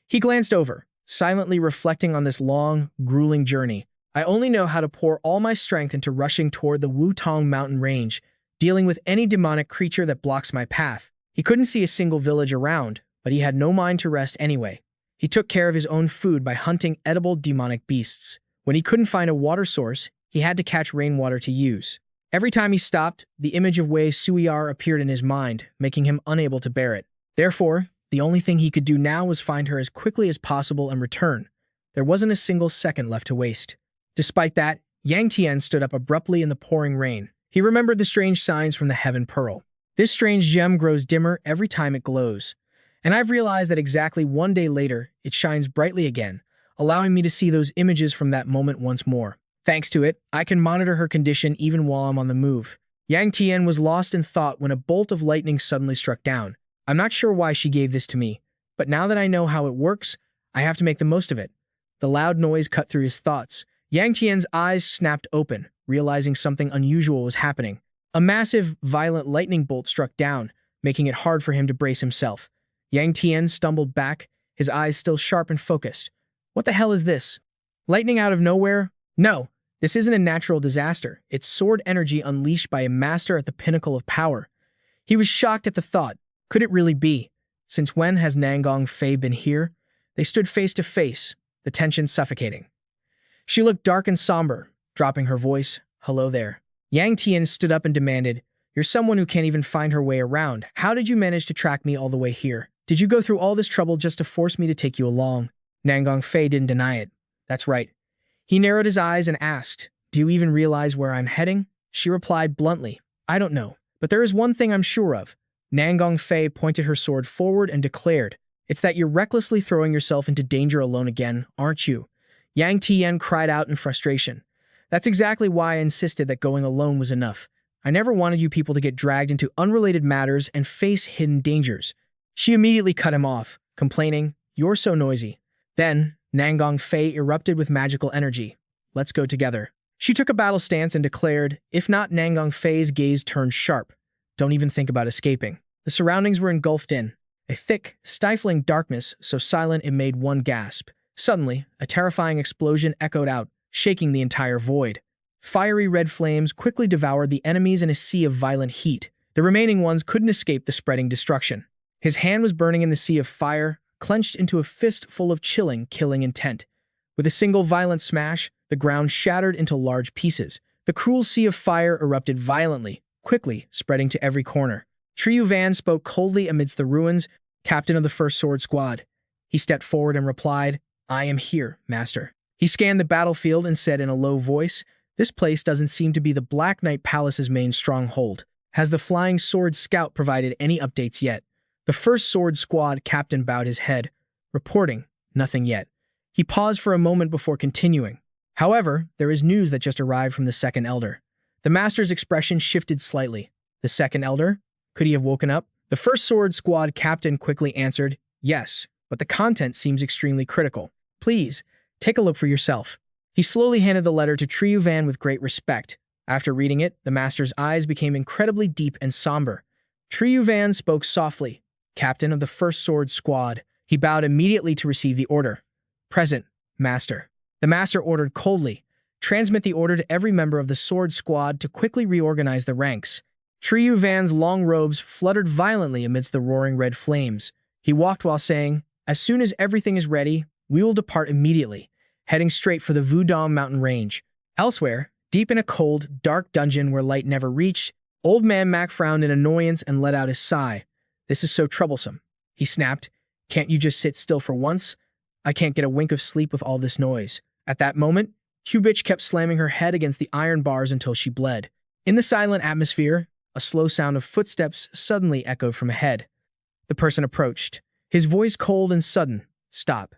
He glanced over, silently reflecting on this long, grueling journey. I only know how to pour all my strength into rushing toward the Wutong mountain range, dealing with any demonic creature that blocks my path. He couldn't see a single village around, but he had no mind to rest anyway. He took care of his own food by hunting edible demonic beasts. When he couldn't find a water source, he had to catch rainwater to use. Every time he stopped, the image of Wei Suiyar appeared in his mind, making him unable to bear it. Therefore, the only thing he could do now was find her as quickly as possible and return. There wasn't a single second left to waste. Despite that, Yangtian stood up abruptly in the pouring rain. He remembered the strange signs from the Heaven Pearl. This strange gem grows dimmer every time it glows. And I've realized that exactly one day later, it shines brightly again, allowing me to see those images from that moment once more. Thanks to it, I can monitor her condition even while I'm on the move. Yangtian was lost in thought when a bolt of lightning suddenly struck down. I'm not sure why she gave this to me, but now that I know how it works, I have to make the most of it. The loud noise cut through his thoughts. Yangtian's eyes snapped open, realizing something unusual was happening. A massive, violent lightning bolt struck down, making it hard for him to brace himself. Yangtian stumbled back, his eyes still sharp and focused. What the hell is this? Lightning out of nowhere? No, This isn't a natural disaster. It's sword energy unleashed by a master at the pinnacle of power. He was shocked at the thought. Could it really be? Since when has Nangong Fei been here? They stood face to face, the tension suffocating. She looked dark and somber, dropping her voice. Hello there. Yangtian stood up and demanded, You're someone who can't even find her way around. How did you manage to track me all the way here? Did you go through all this trouble just to force me to take you along? Nangong Fei didn't deny it. That's right. He narrowed his eyes and asked, Do you even realize where I'm heading? She replied bluntly, I don't know, but there is one thing I'm sure of. Nangong Fei pointed her sword forward and declared, It's that you're recklessly throwing yourself into danger alone again, aren't you? Yang Tian cried out in frustration. That's exactly why I insisted that going alone was enough. I never wanted you people to get dragged into unrelated matters and face hidden dangers. She immediately cut him off, complaining, You're so noisy. Then, Nangong Fei erupted with magical energy. Let's go together. She took a battle stance and declared, If not, Nangong Fei's gaze turned sharp. Don't even think about escaping. The surroundings were engulfed in a thick, stifling darkness so silent it made one gasp. Suddenly, a terrifying explosion echoed out, shaking the entire void. Fiery red flames quickly devoured the enemies in a sea of violent heat. The remaining ones couldn't escape the spreading destruction. His hand was burning in the sea of fire, clenched into a fist full of chilling, killing intent. With a single violent smash, the ground shattered into large pieces. The cruel sea of fire erupted violently, quickly spreading to every corner. Triu Van spoke coldly amidst the ruins, captain of the First Sword Squad. He stepped forward and replied, I am here, master. He scanned the battlefield and said in a low voice, This place doesn't seem to be the Black Knight Palace's main stronghold. Has the Flying Sword Scout provided any updates yet? The First Sword Squad captain bowed his head, reporting, Nothing yet. He paused for a moment before continuing. However, there is news that just arrived from the Second Elder. The master's expression shifted slightly. The Second Elder? Could he have woken up? The First Sword Squad captain quickly answered, Yes, but the content seems extremely critical. Please, take a look for yourself. He slowly handed the letter to Triu Van with great respect. After reading it, the master's eyes became incredibly deep and somber. Triu Van spoke softly, Captain of the First Sword Squad. He bowed immediately to receive the order. Present, Master. The Master ordered coldly, Transmit the order to every member of the Sword Squad to quickly reorganize the ranks. Triu Van's long robes fluttered violently amidst the roaring red flames. He walked while saying, As soon as everything is ready, we will depart immediately, heading straight for the Wudong mountain range. Elsewhere, deep in a cold, dark dungeon where light never reached, Old Man Mac frowned in annoyance and let out a sigh. This is so troublesome. He snapped, Can't you just sit still for once? I can't get a wink of sleep with all this noise. At that moment, Q-Bitch kept slamming her head against the iron bars until she bled. In the silent atmosphere, a slow sound of footsteps suddenly echoed from ahead. The person approached, his voice cold and sudden. Stop.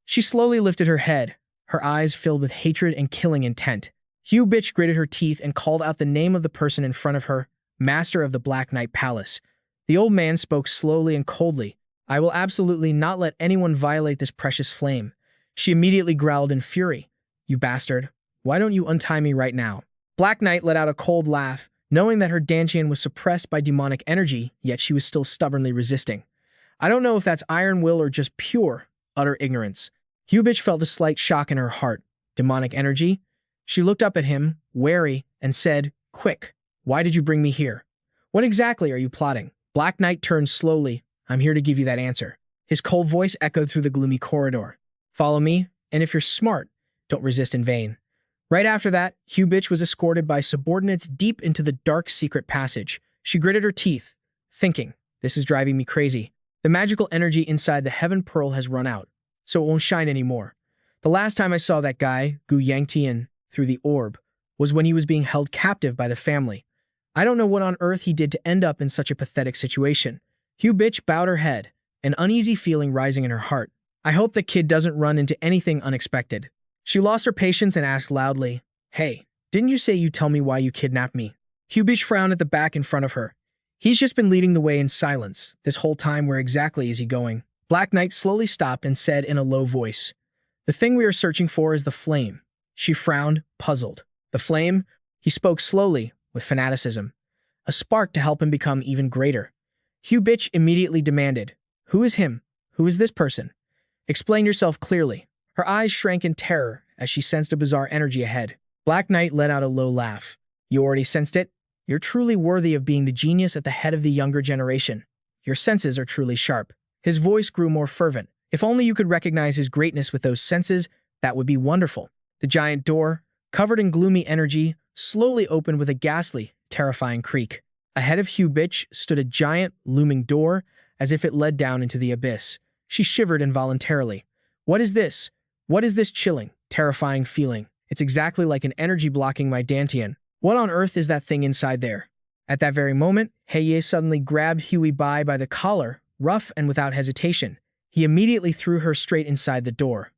She slowly lifted her head, her eyes filled with hatred and killing intent. Q-Bitch gritted her teeth and called out the name of the person in front of her, Master of the Black Knight Palace. The old man spoke slowly and coldly. I will absolutely not let anyone violate this precious flame. She immediately growled in fury. You bastard. Why don't you untie me right now? Black Knight let out a cold laugh, knowing that her Dantian was suppressed by demonic energy, yet she was still stubbornly resisting. I don't know if that's iron will or just pure, utter ignorance. Q-Bitch felt a slight shock in her heart. Demonic energy? She looked up at him, wary, and said, Quick, why did you bring me here? What exactly are you plotting? Black Knight turned slowly. I'm here to give you that answer. His cold voice echoed through the gloomy corridor. Follow me, and if you're smart, don't resist in vain. Right after that, Q-Bitch was escorted by subordinates deep into the dark secret passage. She gritted her teeth, thinking, This is driving me crazy. The magical energy inside the Heaven Pearl has run out, so it won't shine anymore. The last time I saw that guy, Gu Yangtian, through the orb, was when he was being held captive by the family. I don't know what on earth he did to end up in such a pathetic situation. Q-Bitch bowed her head, an uneasy feeling rising in her heart. I hope the kid doesn't run into anything unexpected. She lost her patience and asked loudly, Hey, didn't you say you'd tell me why you kidnapped me? Q-Bitch frowned at the back in front of her. He's just been leading the way in silence. This whole time, where exactly is he going? Black Knight slowly stopped and said in a low voice, The thing we are searching for is the flame. She frowned, puzzled. The flame? He spoke slowly, with fanaticism. A spark to help him become even greater. Q-Bitch immediately demanded, Who is him? Who is this person? Explain yourself clearly. Her eyes shrank in terror as she sensed a bizarre energy ahead. Black Knight let out a low laugh. You already sensed it? You're truly worthy of being the genius at the head of the younger generation. Your senses are truly sharp. His voice grew more fervent. If only you could recognize his greatness with those senses, that would be wonderful. The giant door, covered in gloomy energy, slowly opened with a ghastly, terrifying creak. Ahead of Hugh Bitch stood a giant, looming door, as if it led down into the abyss. She shivered involuntarily. What is this? What is this chilling, terrifying feeling? It's exactly like an energy blocking my Dantian. What on earth is that thing inside there? At that very moment, Heye suddenly grabbed Huey Bai by the collar, rough and without hesitation. He immediately threw her straight inside the door.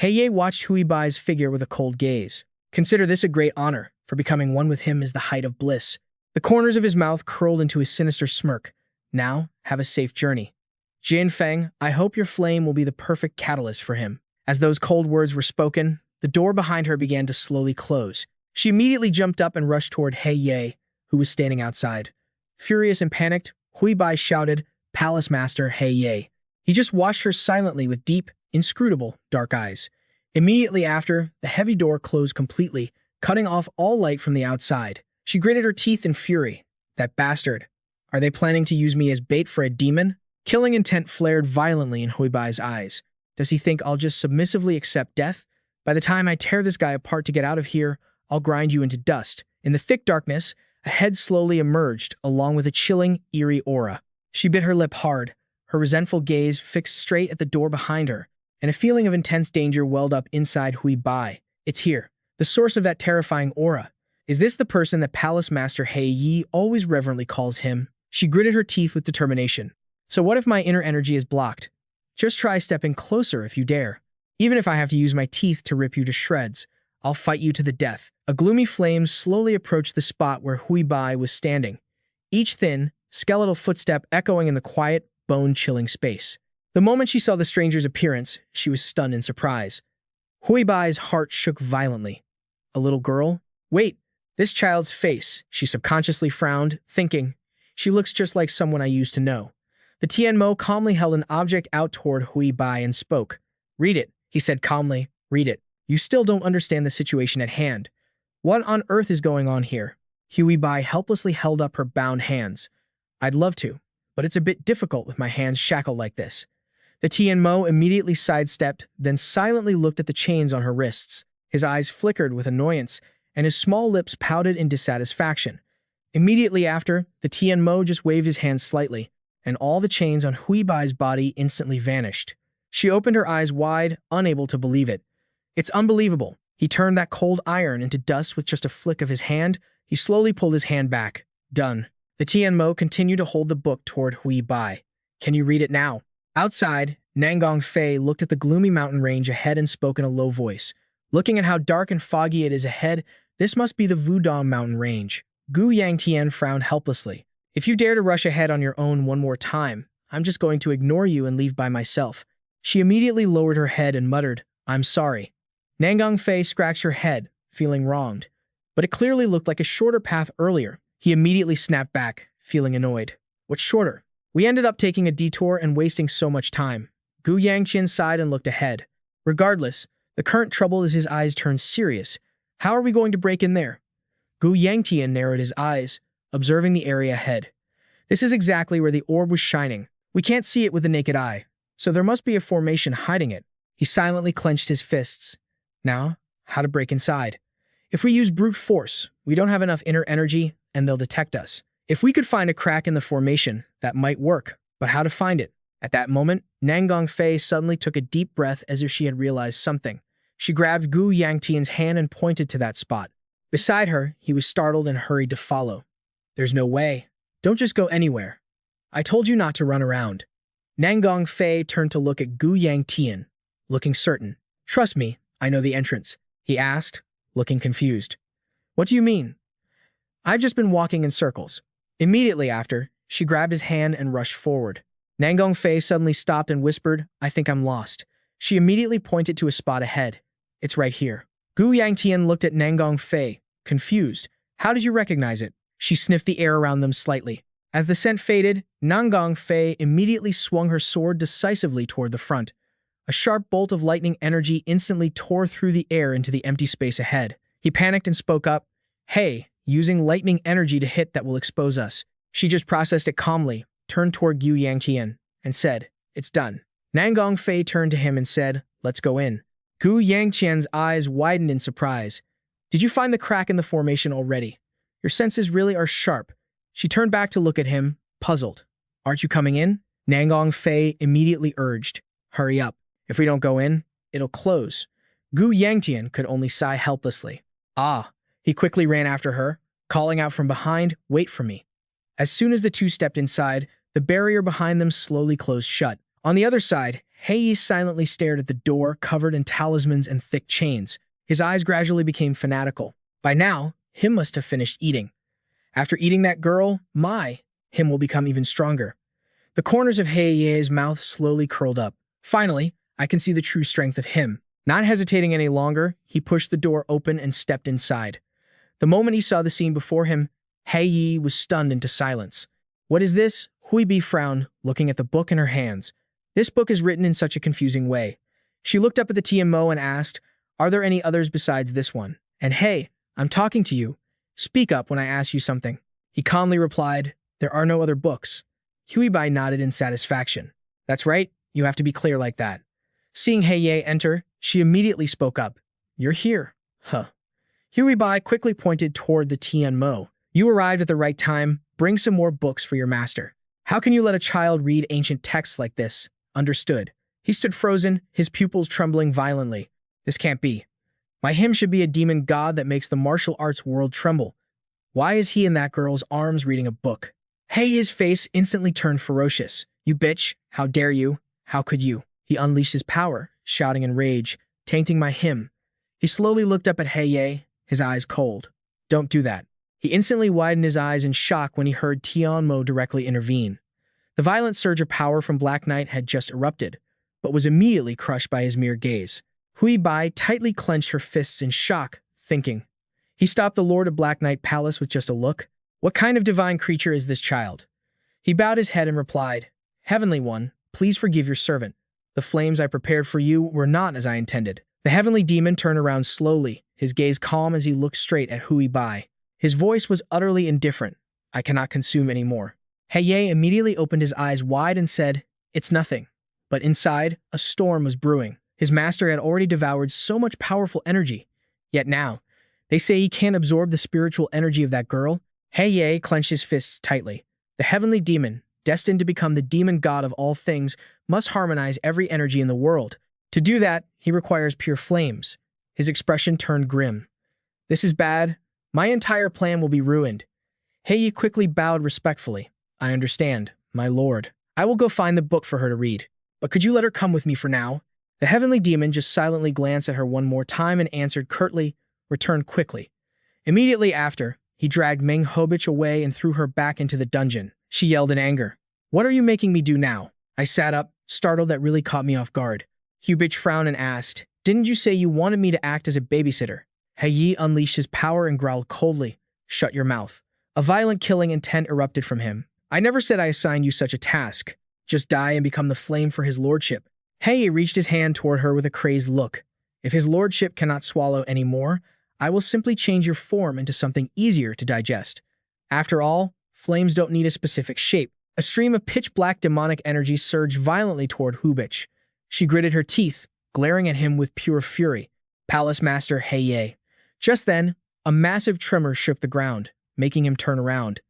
Heye watched Huey Bai's figure with a cold gaze. Consider this a great honor, for becoming one with him is the height of bliss. The corners of his mouth curled into a sinister smirk. Now, have a safe journey. Jin Feng, I hope your flame will be the perfect catalyst for him. As those cold words were spoken, the door behind her began to slowly close. She immediately jumped up and rushed toward Heye, who was standing outside. Furious and panicked, Hui Bai shouted, Palace Master Heye. He just watched her silently with deep, inscrutable, dark eyes. Immediately after, the heavy door closed completely, cutting off all light from the outside. She gritted her teeth in fury. That bastard. Are they planning to use me as bait for a demon? Killing intent flared violently in Hui Bai's eyes. Does he think I'll just submissively accept death? By the time I tear this guy apart to get out of here, I'll grind you into dust. In the thick darkness, a head slowly emerged, along with a chilling, eerie aura. She bit her lip hard, her resentful gaze fixed straight at the door behind her, and a feeling of intense danger welled up inside Hui Bai. It's here, the source of that terrifying aura. Is this the person that Palace Master Hei Yi always reverently calls him? She gritted her teeth with determination. So what if my inner energy is blocked? Just try stepping closer if you dare. Even if I have to use my teeth to rip you to shreds, I'll fight you to the death. A gloomy flame slowly approached the spot where Hui Bai was standing, each thin, skeletal footstep echoing in the quiet, bone-chilling space. The moment she saw the stranger's appearance, she was stunned in surprise. Hui Bai's heart shook violently. A little girl? Wait, this child's face, she subconsciously frowned, thinking, she looks just like someone I used to know. The Tianmo calmly held an object out toward Hui Bai and spoke. Read it, he said calmly. Read it. You still don't understand the situation at hand. What on earth is going on here? Hui Bai helplessly held up her bound hands. I'd love to, but it's a bit difficult with my hands shackled like this. The Tianmo immediately sidestepped, then silently looked at the chains on her wrists. His eyes flickered with annoyance, and his small lips pouted in dissatisfaction. Immediately after, the Tianmo just waved his hand slightly, and all the chains on Hui Bai's body instantly vanished. She opened her eyes wide, unable to believe it. It's unbelievable. He turned that cold iron into dust with just a flick of his hand. He slowly pulled his hand back. Done. The Tianmo continued to hold the book toward Hui Bai. Can you read it now? Outside, Nangong Fei looked at the gloomy mountain range ahead and spoke in a low voice. Looking at how dark and foggy it is ahead, this must be the Wudong mountain range. Gu Yangtian frowned helplessly. If you dare to rush ahead on your own one more time, I'm just going to ignore you and leave by myself. She immediately lowered her head and muttered, I'm sorry. Nangong Fei scratched her head, feeling wronged. But it clearly looked like a shorter path earlier. He immediately snapped back, feeling annoyed. What's shorter? We ended up taking a detour and wasting so much time. Gu Yangtian sighed and looked ahead. Regardless, the current trouble is his eyes turned serious. How are we going to break in there? Gu Yangtian narrowed his eyes, observing the area ahead. This is exactly where the orb was shining. We can't see it with the naked eye, so there must be a formation hiding it. He silently clenched his fists. Now, how to break inside? If we use brute force, we don't have enough inner energy, and they'll detect us. If we could find a crack in the formation, that might work, but how to find it? At that moment, Nangong Fei suddenly took a deep breath as if she had realized something. She grabbed Gu Yangtian's hand and pointed to that spot. Beside her, he was startled and hurried to follow. There's no way. Don't just go anywhere. I told you not to run around. Nangong Fei turned to look at Gu Yangtian, looking certain. Trust me, I know the entrance, he asked, looking confused. What do you mean? I've just been walking in circles. Immediately after, she grabbed his hand and rushed forward. Nangong Fei suddenly stopped and whispered, I think I'm lost. She immediately pointed to a spot ahead. It's right here. Gu Yangtian looked at Nangong Fei, confused. How did you recognize it? She sniffed the air around them slightly. As the scent faded, Nangong Fei immediately swung her sword decisively toward the front. A sharp bolt of lightning energy instantly tore through the air into the empty space ahead. He panicked and spoke up, "Hey, using lightning energy to hit that will expose us." She just processed it calmly, turned toward Gu Yangtian, and said, "It's done." Nangong Fei turned to him and said, "Let's go in." Gu Yangtian's eyes widened in surprise. "Did you find the crack in the formation already? Your senses really are sharp." She turned back to look at him, puzzled. "Aren't you coming in?" Nangong Fei immediately urged, "Hurry up. If we don't go in, it'll close." Gu Yangtian could only sigh helplessly. "Ah." He quickly ran after her, calling out from behind, "Wait for me." As soon as the two stepped inside, the barrier behind them slowly closed shut. On the other side, Hei silently stared at the door covered in talismans and thick chains. His eyes gradually became fanatical. By now, him must have finished eating. After eating that girl, him will become even stronger. The corners of Hei's mouth slowly curled up. Finally, I can see the true strength of him. Not hesitating any longer, he pushed the door open and stepped inside. The moment he saw the scene before him, Hei was stunned into silence. "What is this?" Huibi frowned, looking at the book in her hands. "This book is written in such a confusing way." She looked up at the TMO and asked, "Are there any others besides this one?" "And hey, I'm talking to you. Speak up when I ask you something." He calmly replied, "There are no other books." Huibai nodded in satisfaction. "That's right, you have to be clear like that." Seeing Hei enter, she immediately spoke up. "You're here." "Huh." Huibai quickly pointed toward the Tianmo. "You arrived at the right time. Bring some more books for your master." "How can you let a child read ancient texts like this?" "Understood." He stood frozen, his pupils trembling violently. "This can't be. My him should be a demon god that makes the martial arts world tremble. Why is he in that girl's arms reading a book?" His face instantly turned ferocious. "You bitch, how dare you? How could you?" He unleashed his power, shouting in rage, "Tainting my him." He slowly looked up at Hei, his eyes cold. "Don't do that." He instantly widened his eyes in shock when he heard Tianmo directly intervene. The violent surge of power from Black Knight had just erupted, but was immediately crushed by his mere gaze. Huibai tightly clenched her fists in shock, thinking. He stopped the Lord of Black Knight Palace with just a look. What kind of divine creature is this child? He bowed his head and replied, "Heavenly One, please forgive your servant. The flames I prepared for you were not as I intended." The heavenly demon turned around slowly, his gaze calm as he looked straight at Huibai. His voice was utterly indifferent. "I cannot consume any more." Hei immediately opened his eyes wide and said, "It's nothing." But inside, a storm was brewing. His master had already devoured so much powerful energy. Yet now, they say he can't absorb the spiritual energy of that girl. Hei clenched his fists tightly. The heavenly demon, destined to become the demon god of all things, must harmonize every energy in the world. To do that, he requires pure flames. His expression turned grim. "This is bad. My entire plan will be ruined." Hei quickly bowed respectfully. "I understand, my lord. I will go find the book for her to read. But could you let her come with me for now?" The heavenly demon just silently glanced at her one more time and answered curtly, "Return quickly." Immediately after, he dragged Meng Hobich away and threw her back into the dungeon. She yelled in anger. "What are you making me do now?" I sat up, startled. That really caught me off guard. Hubich frowned and asked, "Didn't you say you wanted me to act as a babysitter?" Hei unleashed his power and growled coldly, "Shut your mouth." A violent killing intent erupted from him. "I never said I assigned you such a task. Just die and become the flame for his lordship." Hei reached his hand toward her with a crazed look. "If his lordship cannot swallow any more, I will simply change your form into something easier to digest. After all, flames don't need a specific shape." A stream of pitch-black demonic energy surged violently toward Hubich. She gritted her teeth, glaring at him with pure fury. Palace Master Hei. Just then, a massive tremor shook the ground, making him turn around.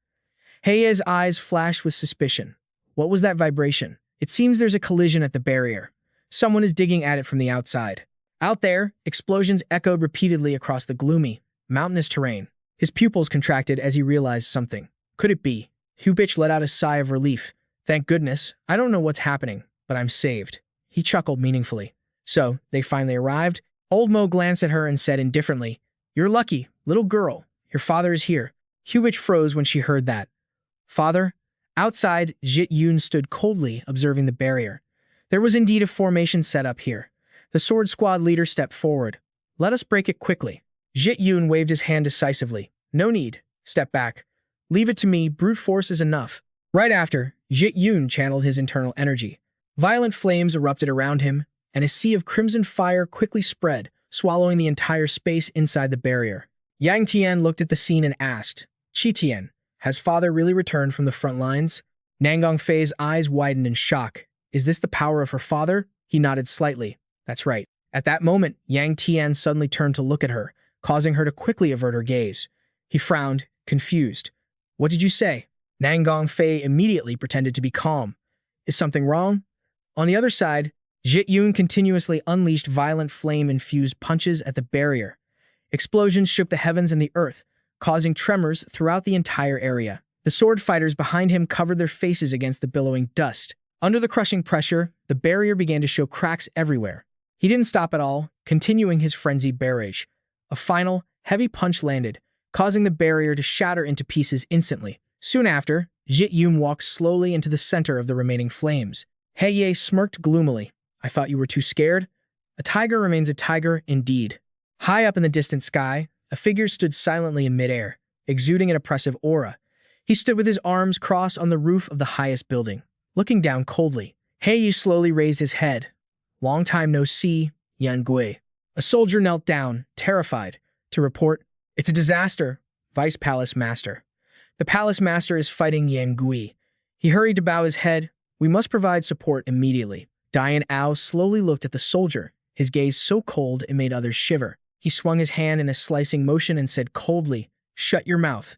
Hei's eyes flashed with suspicion. What was that vibration? It seems there's a collision at the barrier. Someone is digging at it from the outside. Out there, explosions echoed repeatedly across the gloomy, mountainous terrain. His pupils contracted as he realized something. Could it be? Hubich let out a sigh of relief. "Thank goodness, I don't know what's happening, but I'm saved." He chuckled meaningfully. "So, they finally arrived?" Old Mo glanced at her and said indifferently, "You're lucky, little girl. Your father is here." Hubich froze when she heard that. "Father?" Outside, Jit Yun stood coldly, observing the barrier. There was indeed a formation set up here. The sword squad leader stepped forward. "Let us break it quickly." Jit Yun waved his hand decisively. "No need. Step back. Leave it to me. Brute force is enough." Right after, Jit Yun channeled his internal energy. Violent flames erupted around him, and a sea of crimson fire quickly spread, swallowing the entire space inside the barrier. Yangtian looked at the scene and asked, "Qitian, has father really returned from the front lines?" Nangong Fei's eyes widened in shock. Is this the power of her father? He nodded slightly. That's right. At that moment, Yang Tian suddenly turned to look at her, causing her to quickly avert her gaze. He frowned, confused. What did you say? Nangong Fei immediately pretended to be calm. Is something wrong? On the other side, Jit Yun continuously unleashed violent flame-infused punches at the barrier. Explosions shook the heavens and the earth, causing tremors throughout the entire area. The sword fighters behind him covered their faces against the billowing dust. Under the crushing pressure, the barrier began to show cracks everywhere. He didn't stop at all, continuing his frenzied barrage. A final, heavy punch landed, causing the barrier to shatter into pieces instantly. Soon after, Jit Yun walked slowly into the center of the remaining flames. He Ye smirked gloomily. I thought you were too scared? A tiger remains a tiger indeed. High up in the distant sky, a figure stood silently in midair, exuding an oppressive aura. He stood with his arms crossed on the roof of the highest building, looking down coldly. He Ye slowly raised his head. Long time no see, Yan Gui. A soldier knelt down, terrified, to report, It's a disaster, Vice Palace Master. The Palace Master is fighting Yan Gui. He hurried to bow his head. We must provide support immediately. Dian Ao slowly looked at the soldier, his gaze so cold it made others shiver. He swung his hand in a slicing motion and said coldly, Shut your mouth.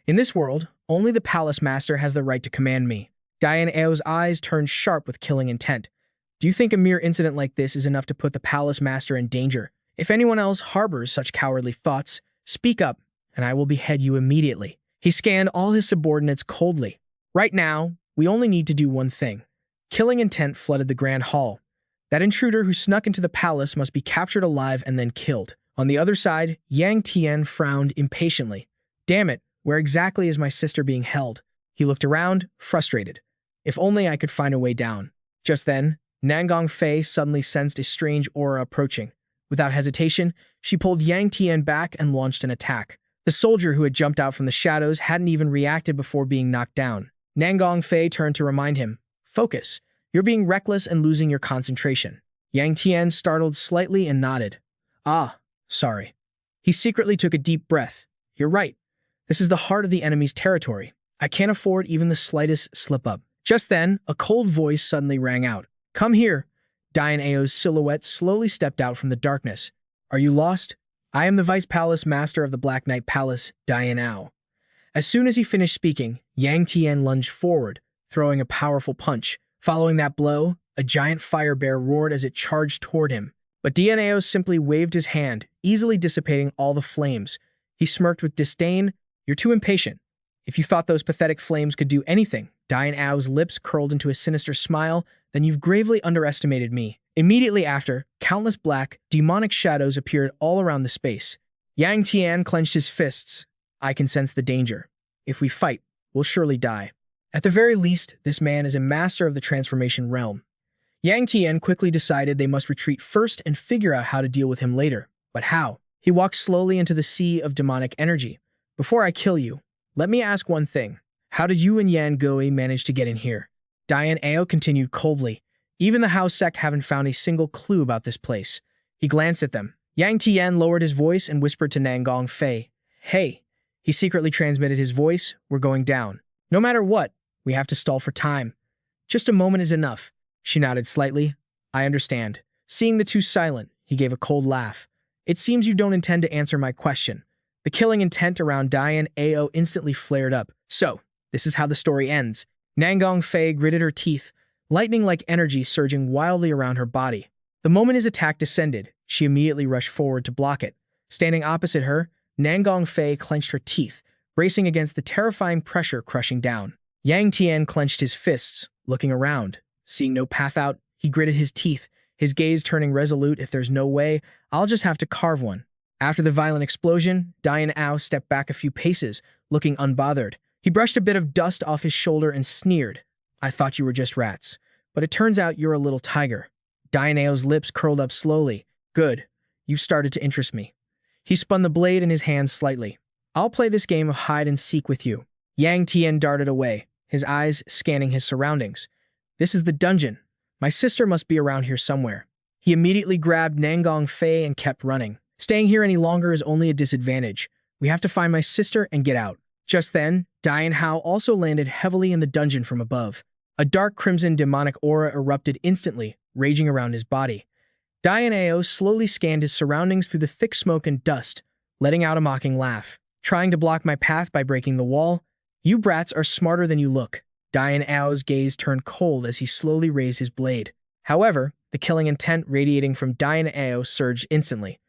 In this world, only the Palace Master has the right to command me. Dian Ao's eyes turned sharp with killing intent. Do you think a mere incident like this is enough to put the Palace Master in danger? If anyone else harbors such cowardly thoughts, speak up, and I will behead you immediately. He scanned all his subordinates coldly. Right now, we only need to do one thing. Killing intent flooded the Grand Hall. That intruder who snuck into the palace must be captured alive and then killed. On the other side, Yang Tian frowned impatiently. Damn it, where exactly is my sister being held? He looked around, frustrated. If only I could find a way down. Just then, Nangong Fei suddenly sensed a strange aura approaching. Without hesitation, she pulled Yang Tian back and launched an attack. The soldier who had jumped out from the shadows hadn't even reacted before being knocked down. Nangong Fei turned to remind him, Focus. You're being reckless and losing your concentration. Yang Tian startled slightly and nodded. Ah, sorry. He secretly took a deep breath. You're right. This is the heart of the enemy's territory. I can't afford even the slightest slip-up. Just then, a cold voice suddenly rang out. Come here. Dian Ao's silhouette slowly stepped out from the darkness. Are you lost? I am the Vice Palace Master of the Black Knight Palace, Dian Ao. As soon as he finished speaking, Yang Tian lunged forward, throwing a powerful punch. Following that blow, a giant fire bear roared as it charged toward him. But Dian Ao simply waved his hand, easily dissipating all the flames. He smirked with disdain. You're too impatient. If you thought those pathetic flames could do anything, Dian Ao's lips curled into a sinister smile, then you've gravely underestimated me. Immediately after, countless black, demonic shadows appeared all around the space. Yang Tian clenched his fists. I can sense the danger. If we fight, we'll surely die. At the very least, this man is a master of the transformation realm. Yang Tian quickly decided they must retreat first and figure out how to deal with him later. But how? He walked slowly into the sea of demonic energy. Before I kill you, let me ask one thing. How did you and Yan Gui manage to get in here? Dian Ao continued coldly. Even the house sect haven't found a single clue about this place. He glanced at them. Yang Tian lowered his voice and whispered to Nangong Fei. Hey. He secretly transmitted his voice. We're going down. No matter what, we have to stall for time. Just a moment is enough. She nodded slightly. I understand. Seeing the two silent, he gave a cold laugh. It seems you don't intend to answer my question. The killing intent around Dian Ao instantly flared up. So, this is how the story ends. Nangong Fei gritted her teeth, lightning-like energy surging wildly around her body. The moment his attack descended, she immediately rushed forward to block it. Standing opposite her, Nangong Fei clenched her teeth, bracing against the terrifying pressure crushing down. Yang Tian clenched his fists, looking around. Seeing no path out, he gritted his teeth, his gaze turning resolute. If there's no way, I'll just have to carve one. After the violent explosion, Dian Ao stepped back a few paces, looking unbothered. He brushed a bit of dust off his shoulder and sneered. I thought you were just rats, but it turns out you're a little tiger. Dian Ao's lips curled up slowly. Good. You've started to interest me. He spun the blade in his hand slightly. I'll play this game of hide and seek with you. Yang Tian darted away, his eyes scanning his surroundings. This is the dungeon. My sister must be around here somewhere. He immediately grabbed Nangong Fei and kept running. Staying here any longer is only a disadvantage. We have to find my sister and get out. Just then, Dian Hao also landed heavily in the dungeon from above. A dark crimson demonic aura erupted instantly, raging around his body. Dian Hao slowly scanned his surroundings through the thick smoke and dust, letting out a mocking laugh. Trying to block my path by breaking the wall? You brats are smarter than you look. Dian Hao's gaze turned cold as he slowly raised his blade. However, the killing intent radiating from Dian Hao surged instantly.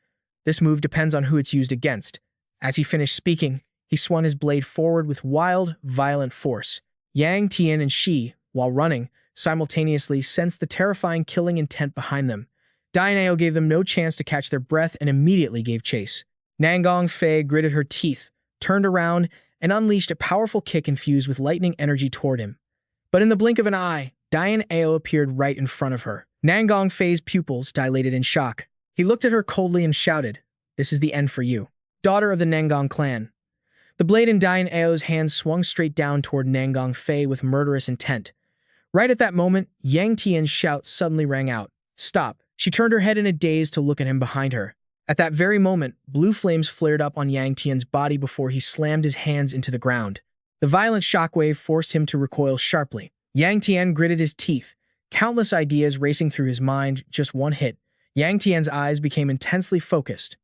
This move depends on who it's used against. As he finished speaking, he swung his blade forward with wild, violent force. Yangtian and Shi, while running, simultaneously sensed the terrifying killing intent behind them. Dian Hao gave them no chance to catch their breath and immediately gave chase. Nangong Fei gritted her teeth, turned around, and unleashed a powerful kick infused with lightning energy toward him. But in the blink of an eye, Dian Hao appeared right in front of her. Nangong Fei's pupils dilated in shock. He looked at her coldly and shouted, "This is the end for you, daughter of the Nangong clan." The blade in Dian Hao's hand swung straight down toward Nangong Fei with murderous intent. Right at that moment, Yang Tian's shout suddenly rang out, "Stop!" She turned her head in a daze to look at him behind her. At that very moment, blue flames flared up on Yang Tian's body before he slammed his hands into the ground. The violent shockwave forced him to recoil sharply. Yang Tian gritted his teeth, countless ideas racing through his mind. Just one hit. Yang Tian's eyes became intensely focused.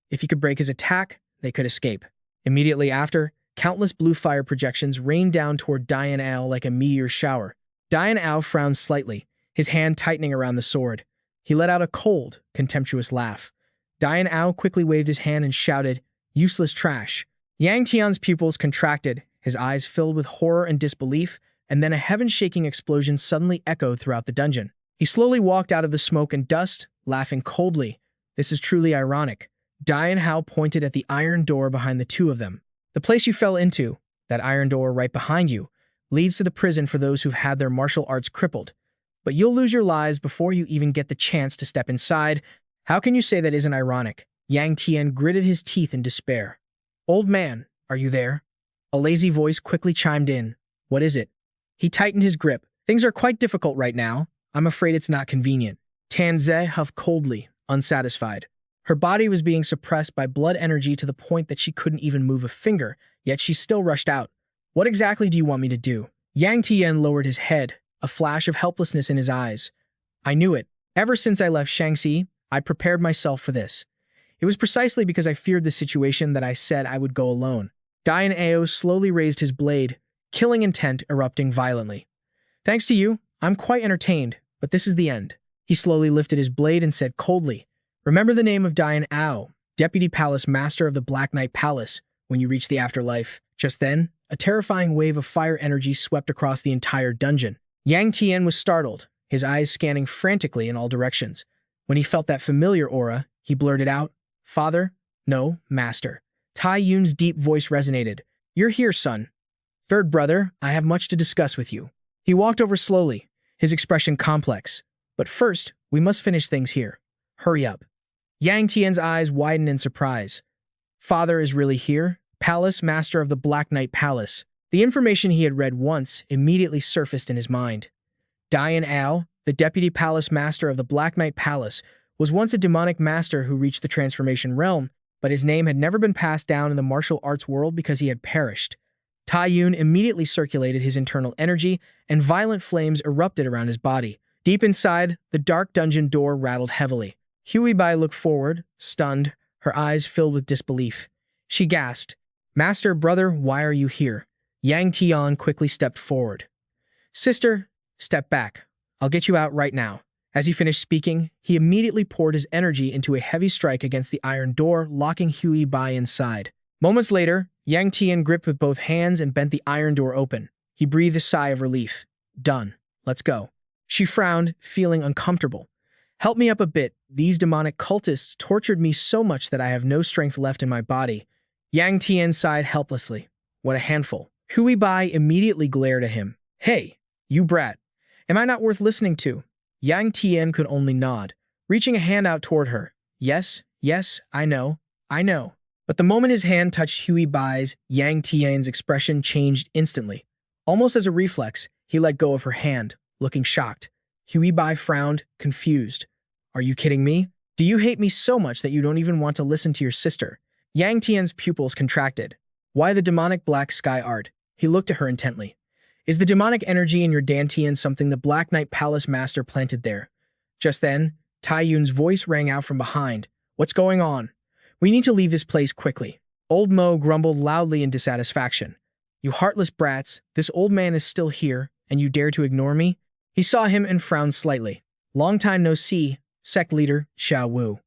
If he could break his attack, they could escape. Immediately after, countless blue fire projections rained down toward Dian Hao like a meteor shower. Dian Hao frowned slightly, his hand tightening around the sword. He let out a cold, contemptuous laugh. Dian Hao quickly waved his hand and shouted, "Useless trash." Yang Tian's pupils contracted, his eyes filled with horror and disbelief, and then a heaven-shaking explosion suddenly echoed throughout the dungeon. He slowly walked out of the smoke and dust, laughing coldly. "This is truly ironic." Dian Hao pointed at the iron door behind the two of them. "The place you fell into, that iron door right behind you, leads to the prison for those who've had their martial arts crippled. But you'll lose your lives before you even get the chance to step inside. How can you say that isn't ironic?" Yang Tian gritted his teeth in despair. "Old man, are you there?" A lazy voice quickly chimed in. "What is it?" He tightened his grip. "Things are quite difficult right now. I'm afraid it's not convenient." Tanze huffed coldly, unsatisfied. Her body was being suppressed by blood energy to the point that she couldn't even move a finger, yet she still rushed out. "What exactly do you want me to do?" Yang Tian lowered his head, a flash of helplessness in his eyes. "I knew it. Ever since I left Shaanxi, I prepared myself for this. It was precisely because I feared the situation that I said I would go alone." Dian Hao slowly raised his blade, killing intent erupting violently. "Thanks to you, I'm quite entertained, but this is the end." He slowly lifted his blade and said coldly, "Remember the name of Dian Hao, Deputy Palace Master of the Black Knight Palace, when you reach the afterlife." Just then, a terrifying wave of fire energy swept across the entire dungeon. Yang Tian was startled, his eyes scanning frantically in all directions. When he felt that familiar aura, he blurted out, "Father? No, Master." Tai Yun's deep voice resonated. "You're here, son. Third brother, I have much to discuss with you." He walked over slowly, his expression complex. "But first, we must finish things here. Hurry up." Yang Tian's eyes widened in surprise. Father is really here? Palace Master of the Black Knight Palace. The information he had read once immediately surfaced in his mind. Dian Hao, the Deputy Palace Master of the Black Knight Palace, was once a demonic master who reached the transformation realm, but his name had never been passed down in the martial arts world because he had perished. Tai Yun immediately circulated his internal energy, and violent flames erupted around his body. Deep inside, the dark dungeon door rattled heavily. Huey Bai looked forward, stunned, her eyes filled with disbelief. She gasped, "Master, brother, why are you here?" Yang Tian quickly stepped forward. "Sister, step back. I'll get you out right now." As he finished speaking, he immediately poured his energy into a heavy strike against the iron door, locking Huey Bai inside. Moments later, Yang Tian gripped with both hands and bent the iron door open. He breathed a sigh of relief. "Done. Let's go." She frowned, feeling uncomfortable. "Help me up a bit. These demonic cultists tortured me so much that I have no strength left in my body." Yang Tian sighed helplessly. What a handful. Huey Bai immediately glared at him. "Hey, you brat. Am I not worth listening to?" Yang Tian could only nod, reaching a hand out toward her. Yes, I know. But the moment his hand touched Huey Bai's, Yang Tian's expression changed instantly. Almost as a reflex, he let go of her hand, looking shocked. Huey Bai frowned, confused. Are you kidding me? Do you hate me so much that you don't even want to listen to your sister? Yangtian's pupils contracted. Why the demonic black sky art? He looked at her intently. Is the demonic energy in your Dantian something the Black Knight Palace Master planted there? Just then, Tai Yun's voice rang out from behind. What's going on? We need to leave this place quickly. Old Mo grumbled loudly in dissatisfaction. You heartless brats, this old man is still here, and you dare to ignore me? He saw him and frowned slightly. Long time no see, sect leader Xiao Wu.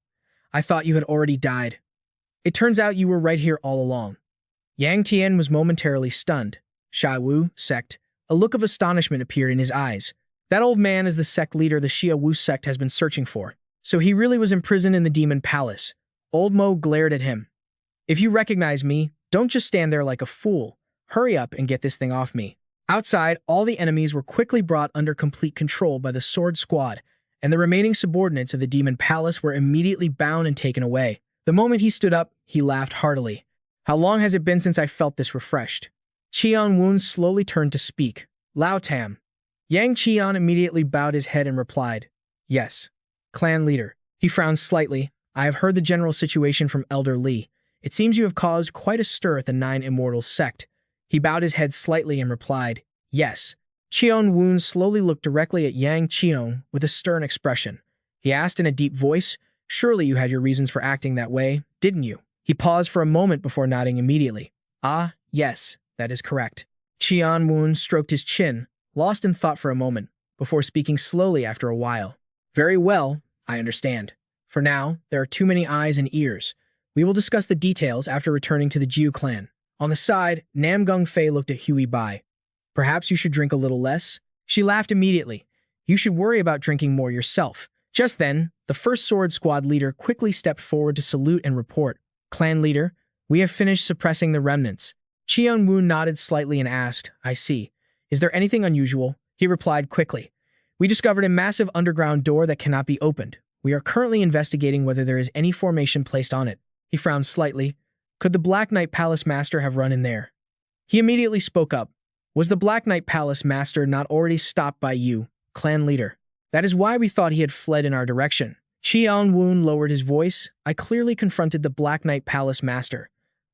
I thought you had already died. It turns out you were right here all along. Yang Tian was momentarily stunned. Xiao Wu, sect. A look of astonishment appeared in his eyes. That old man is the sect leader the Xiao Wu sect has been searching for. So he really was imprisoned in the demon palace. Old Mo glared at him. If you recognize me, don't just stand there like a fool. Hurry up and get this thing off me. Outside, all the enemies were quickly brought under complete control by the Sword Squad, and the remaining subordinates of the demon palace were immediately bound and taken away. The moment he stood up, he laughed heartily. How long has it been since I felt this refreshed? Qian Wun slowly turned to speak. Lao Tam. Yang Qian immediately bowed his head and replied, Yes. Clan leader. He frowned slightly. I have heard the general situation from Elder Li. It seems you have caused quite a stir at the Nine Immortals sect. He bowed his head slightly and replied, Yes. Qian Wun slowly looked directly at Yang Qian with a stern expression. He asked in a deep voice, Surely you had your reasons for acting that way, didn't you? He paused for a moment before nodding immediately. Ah, yes, that is correct. Qian Wun stroked his chin, lost in thought for a moment, before speaking slowly after a while. Very well, I understand. For now, there are too many eyes and ears. We will discuss the details after returning to the Jiu clan. On the side, Nam Gungfei looked at Huey Bai. Perhaps you should drink a little less? She laughed immediately. You should worry about drinking more yourself. Just then, the first sword squad leader quickly stepped forward to salute and report. Clan leader, we have finished suppressing the remnants. Qian Wu nodded slightly and asked, I see. Is there anything unusual? He replied quickly. We discovered a massive underground door that cannot be opened. We are currently investigating whether there is any formation placed on it. He frowned slightly. Could the Black Knight Palace Master have run in there? He immediately spoke up. Was the Black Knight Palace Master not already stopped by you, clan leader? That is why we thought he had fled in our direction. Qian Wun lowered his voice. I clearly confronted the Black Knight Palace Master.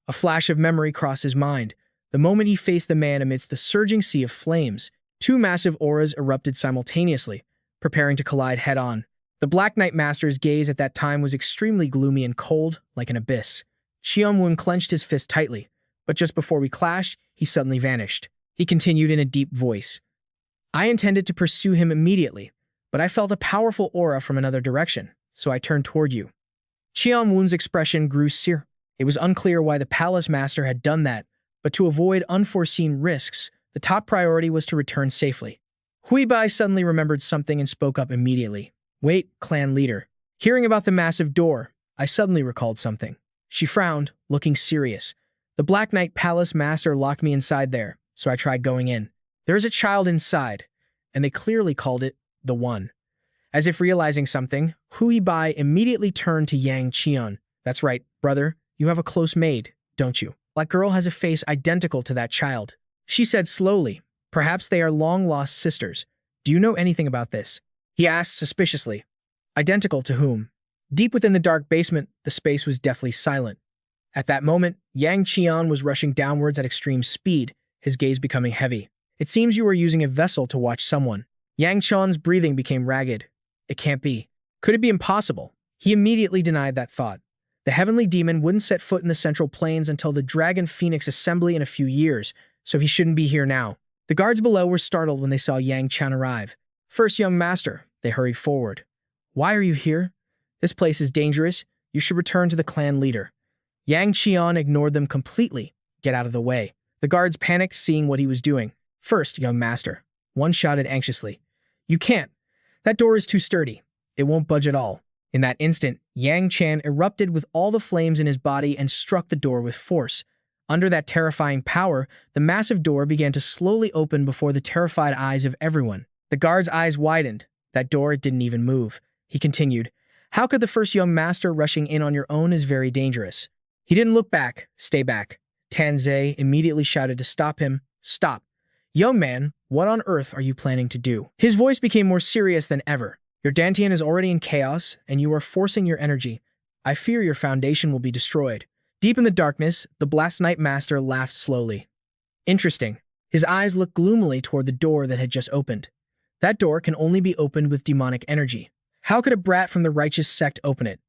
A flash of memory crossed his mind. The moment he faced the man amidst the surging sea of flames, two massive auras erupted simultaneously, preparing to collide head-on. The Black Knight Master's gaze at that time was extremely gloomy and cold, like an abyss. Qian Wun clenched his fist tightly, but just before we clashed, he suddenly vanished. He continued in a deep voice. I intended to pursue him immediately, but I felt a powerful aura from another direction, so I turned toward you. Qian Wun's expression grew sear. It was unclear why the Palace Master had done that, but to avoid unforeseen risks, the top priority was to return safely. Hui Bai suddenly remembered something and spoke up immediately. Wait, clan leader. Hearing about the massive door, I suddenly recalled something. She frowned, looking serious. The Black Knight Palace Master locked me inside there, so I tried going in. There is a child inside, and they clearly called it the One. As if realizing something, Hui Bai immediately turned to Yang Qian. That's right, brother, you have a close maid, don't you? That girl has a face identical to that child. She said slowly, perhaps they are long-lost sisters. Do you know anything about this? He asked suspiciously. Identical to whom? Deep within the dark basement, the space was deathly silent. At that moment, Yang Qian was rushing downwards at extreme speed, his gaze becoming heavy. It seems you are using a vessel to watch someone. Yang Qian's breathing became ragged. It can't be. Could it be impossible? He immediately denied that thought. The heavenly demon wouldn't set foot in the Central Plains until the Dragon Phoenix Assembly in a few years, so he shouldn't be here now. The guards below were startled when they saw Yang Qian arrive. First, young master, they hurried forward. Why are you here? This place is dangerous. You should return to the clan leader. Yang Qian ignored them completely. Get out of the way. The guards panicked, seeing what he was doing. First, young master. One shouted anxiously. You can't. That door is too sturdy. It won't budge at all. In that instant, Yang Qian erupted with all the flames in his body and struck the door with force. Under that terrifying power, the massive door began to slowly open before the terrified eyes of everyone. The guard's eyes widened. That door didn't even move. He continued, How could the first young master rushing in on your own is very dangerous? He didn't look back. Stay back. Tanzei immediately shouted to stop him. Stop. Young man, what on earth are you planning to do? His voice became more serious than ever. Your Dantian is already in chaos, and you are forcing your energy. I fear your foundation will be destroyed. Deep in the darkness, the Blast Knight Master laughed slowly. Interesting. His eyes looked gloomily toward the door that had just opened. That door can only be opened with demonic energy. How could a brat from the righteous sect open it?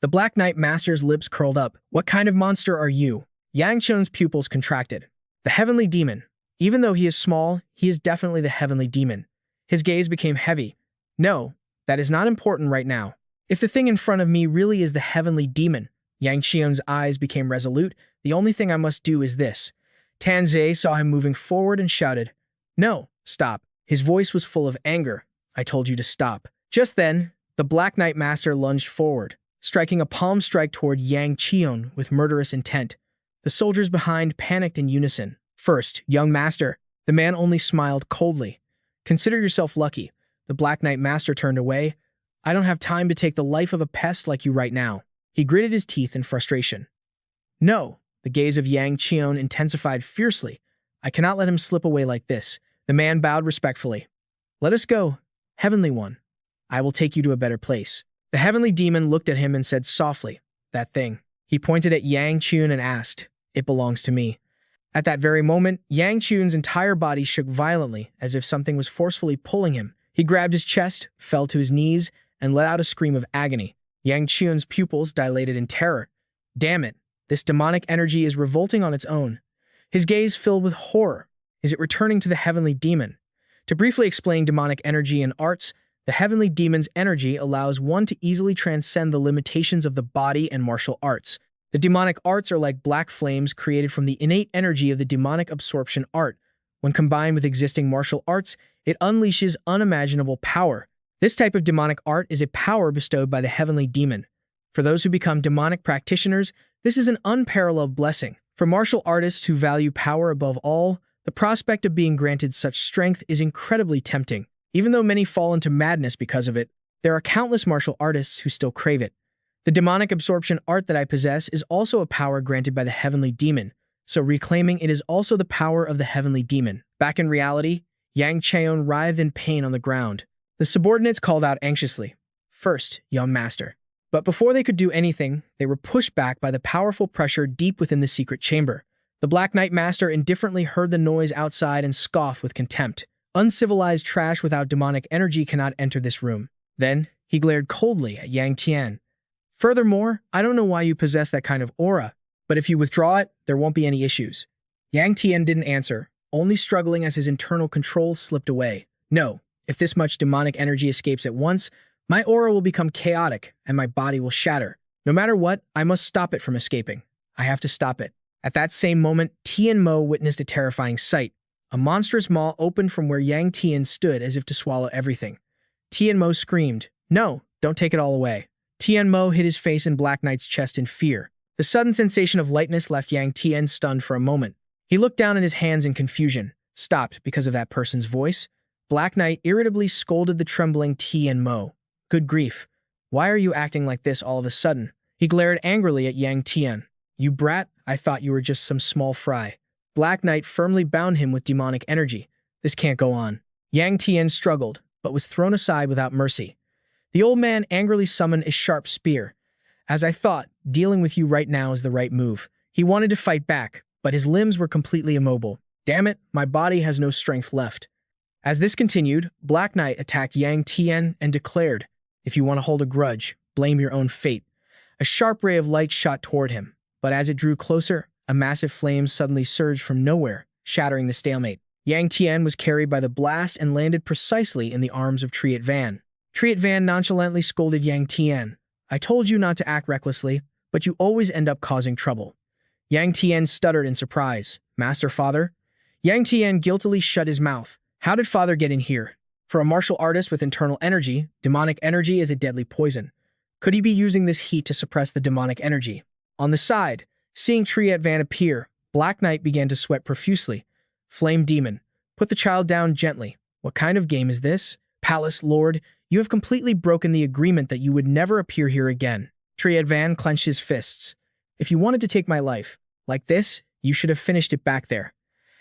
The Black Knight Master's lips curled up. What kind of monster are you? Yangtian's pupils contracted. The heavenly demon. Even though he is small, he is definitely the heavenly demon. His gaze became heavy. No, that is not important right now. If the thing in front of me really is the heavenly demon, Yangtian's eyes became resolute. The only thing I must do is this. Tanzei saw him moving forward and shouted, "No, stop." His voice was full of anger. "I told you to stop." Just then, the Black Knight Master lunged forward, striking a palm strike toward Yangtian with murderous intent. The soldiers behind panicked in unison. "First, young master." The man only smiled coldly. "Consider yourself lucky." The Black Knight Master turned away. "I don't have time to take the life of a pest like you right now." He gritted his teeth in frustration. "No." The gaze of Yangtian intensified fiercely. "I cannot let him slip away like this." The man bowed respectfully. "Let us go, Heavenly One. I will take you to a better place." The heavenly demon looked at him and said softly, "That thing." He pointed at Yangtian and asked, "It belongs to me." At that very moment, Yangtian's entire body shook violently as if something was forcefully pulling him. He grabbed his chest, fell to his knees, and let out a scream of agony. Yangtian's pupils dilated in terror. Damn it, this demonic energy is revolting on its own. His gaze filled with horror. Is it returning to the heavenly demon? To briefly explain demonic energy in arts, the heavenly demon's energy allows one to easily transcend the limitations of the body and martial arts. The demonic arts are like black flames created from the innate energy of the demonic absorption art. When combined with existing martial arts, it unleashes unimaginable power. This type of demonic art is a power bestowed by the heavenly demon. For those who become demonic practitioners, this is an unparalleled blessing. For martial artists who value power above all, the prospect of being granted such strength is incredibly tempting. Even though many fall into madness because of it, there are countless martial artists who still crave it. The demonic absorption art that I possess is also a power granted by the heavenly demon, so reclaiming it is also the power of the heavenly demon. Back in reality, Yangtian writhed in pain on the ground. The subordinates called out anxiously, "First, young master." But before they could do anything, they were pushed back by the powerful pressure deep within the secret chamber. The Black Knight Master indifferently heard the noise outside and scoffed with contempt. Uncivilized trash without demonic energy cannot enter this room. Then, he glared coldly at Yangtian. "Furthermore, I don't know why you possess that kind of aura, but if you withdraw it, there won't be any issues." Yangtian didn't answer, only struggling as his internal control slipped away. "No, if this much demonic energy escapes at once, my aura will become chaotic and my body will shatter. No matter what, I must stop it from escaping. I have to stop it." At that same moment, Tian Mo witnessed a terrifying sight. A monstrous maw opened from where Yangtian stood as if to swallow everything. Tian Mo screamed, "No, don't take it all away." Tian Mo hid his face in Black Knight's chest in fear. The sudden sensation of lightness left Yangtian stunned for a moment. He looked down at his hands in confusion, stopped because of that person's voice. Black Knight irritably scolded the trembling Tian Mo. "Good grief. Why are you acting like this all of a sudden?" He glared angrily at Yangtian. "You brat, I thought you were just some small fry." Black Knight firmly bound him with demonic energy. This can't go on. Yangtian struggled, but was thrown aside without mercy. The old man angrily summoned a sharp spear. "As I thought, dealing with you right now is the right move." He wanted to fight back, but his limbs were completely immobile. "Damn it, my body has no strength left." As this continued, Black Knight attacked Yangtian and declared, "If you want to hold a grudge, blame your own fate." A sharp ray of light shot toward him, but as it drew closer, a massive flame suddenly surged from nowhere, shattering the stalemate. Yangtian was carried by the blast and landed precisely in the arms of Triet Van. Triet Van nonchalantly scolded Yangtian. "I told you not to act recklessly, but you always end up causing trouble." Yangtian stuttered in surprise. "Master Father?" Yangtian guiltily shut his mouth. "How did Father get in here?" For a martial artist with internal energy, demonic energy is a deadly poison. Could he be using this heat to suppress the demonic energy? On the side, seeing Triet Van appear, Black Knight began to sweat profusely. "Flame Demon, put the child down gently. What kind of game is this? Palace Lord, you have completely broken the agreement that you would never appear here again." Triet Van clenched his fists. "If you wanted to take my life, like this, you should have finished it back there."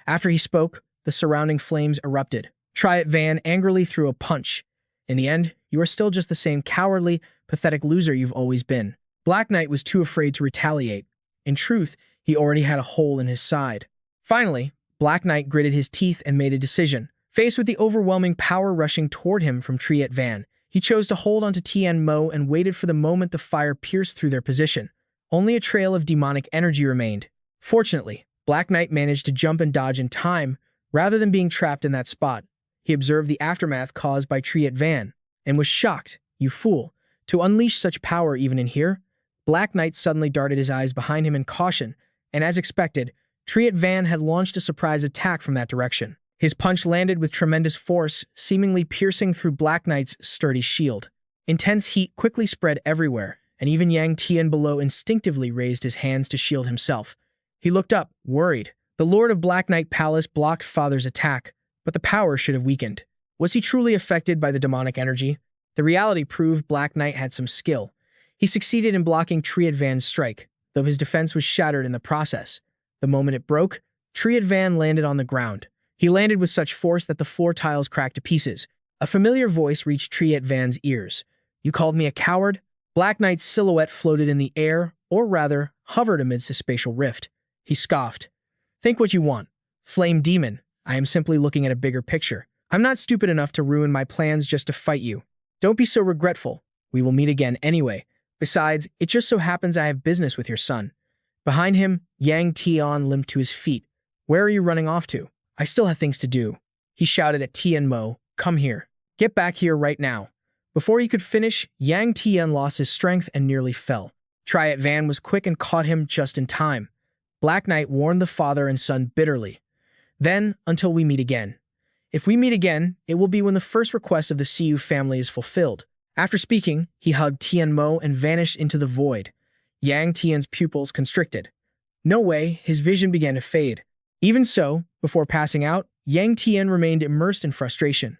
After he spoke, the surrounding flames erupted. Triet Van angrily threw a punch. "In the end, You are still just the same cowardly, pathetic loser you've always been. Black Knight was too afraid to retaliate. In truth, he already had a hole in his side. Finally, Black Knight gritted his teeth and made a decision. Faced with the overwhelming power rushing toward him from Triet Van, he chose to hold onto Tian Mo and waited for the moment the fire pierced through their position. Only a trail of demonic energy remained. Fortunately, Black Knight managed to jump and dodge in time, rather than being trapped in that spot. He observed the aftermath caused by Triet Van, and was shocked. You fool, to unleash such power even in here? Black Knight suddenly darted his eyes behind him in caution, and as expected, Triet Van had launched a surprise attack from that direction. His punch landed with tremendous force, seemingly piercing through Black Knight's sturdy shield. Intense heat quickly spread everywhere, and even Yangtian below instinctively raised his hands to shield himself. He looked up, worried. The Lord of Black Knight Palace blocked Father's attack, but the power should have weakened. Was he truly affected by the demonic energy? The reality proved Black Knight had some skill. He succeeded in blocking Triet Van's strike, though his defense was shattered in the process. The moment it broke, Triet Van landed on the ground. He landed with such force that the floor tiles cracked to pieces. A familiar voice reached Triet Van's ears. You called me a coward? Black Knight's silhouette floated in the air, or rather, hovered amidst a spatial rift. He scoffed. Think what you want. Flame demon, I am simply looking at a bigger picture. I'm not stupid enough to ruin my plans just to fight you. Don't be so regretful. We will meet again anyway. Besides, it just so happens I have business with your son. Behind him, Yangtian limped to his feet. Where are you running off to? I still have things to do. He shouted at Tian Mo, come here. Get back here right now. Before he could finish, Yangtian lost his strength and nearly fell. Triet Van was quick and caught him just in time. Black Knight warned the father and son bitterly. Then, until we meet again. If we meet again, it will be when the first request of the Siu family is fulfilled. After speaking, he hugged Tian Mo and vanished into the void. Yangtian's pupils constricted. No way, his vision began to fade. Even so, before passing out, Yangtian remained immersed in frustration.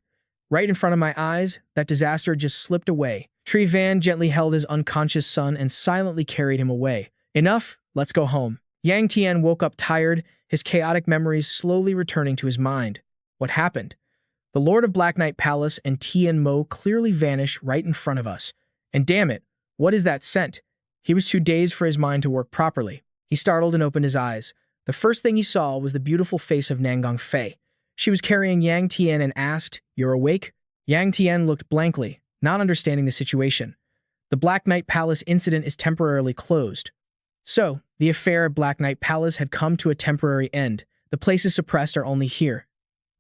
Right in front of my eyes, that disaster just slipped away. Triet Van gently held his unconscious son and silently carried him away. Enough, let's go home. Yangtian woke up tired, his chaotic memories slowly returning to his mind. What happened? The Lord of Black Knight Palace and Tian Mo clearly vanished right in front of us. And damn it, what is that scent? He was too dazed for his mind to work properly. He startled and opened his eyes. The first thing he saw was the beautiful face of Nangang Fei. She was carrying Yangtian and asked, You're awake? Yangtian looked blankly, not understanding the situation. The Black Knight Palace incident is temporarily closed. So, the affair at Black Knight Palace had come to a temporary end. The places suppressed are only here.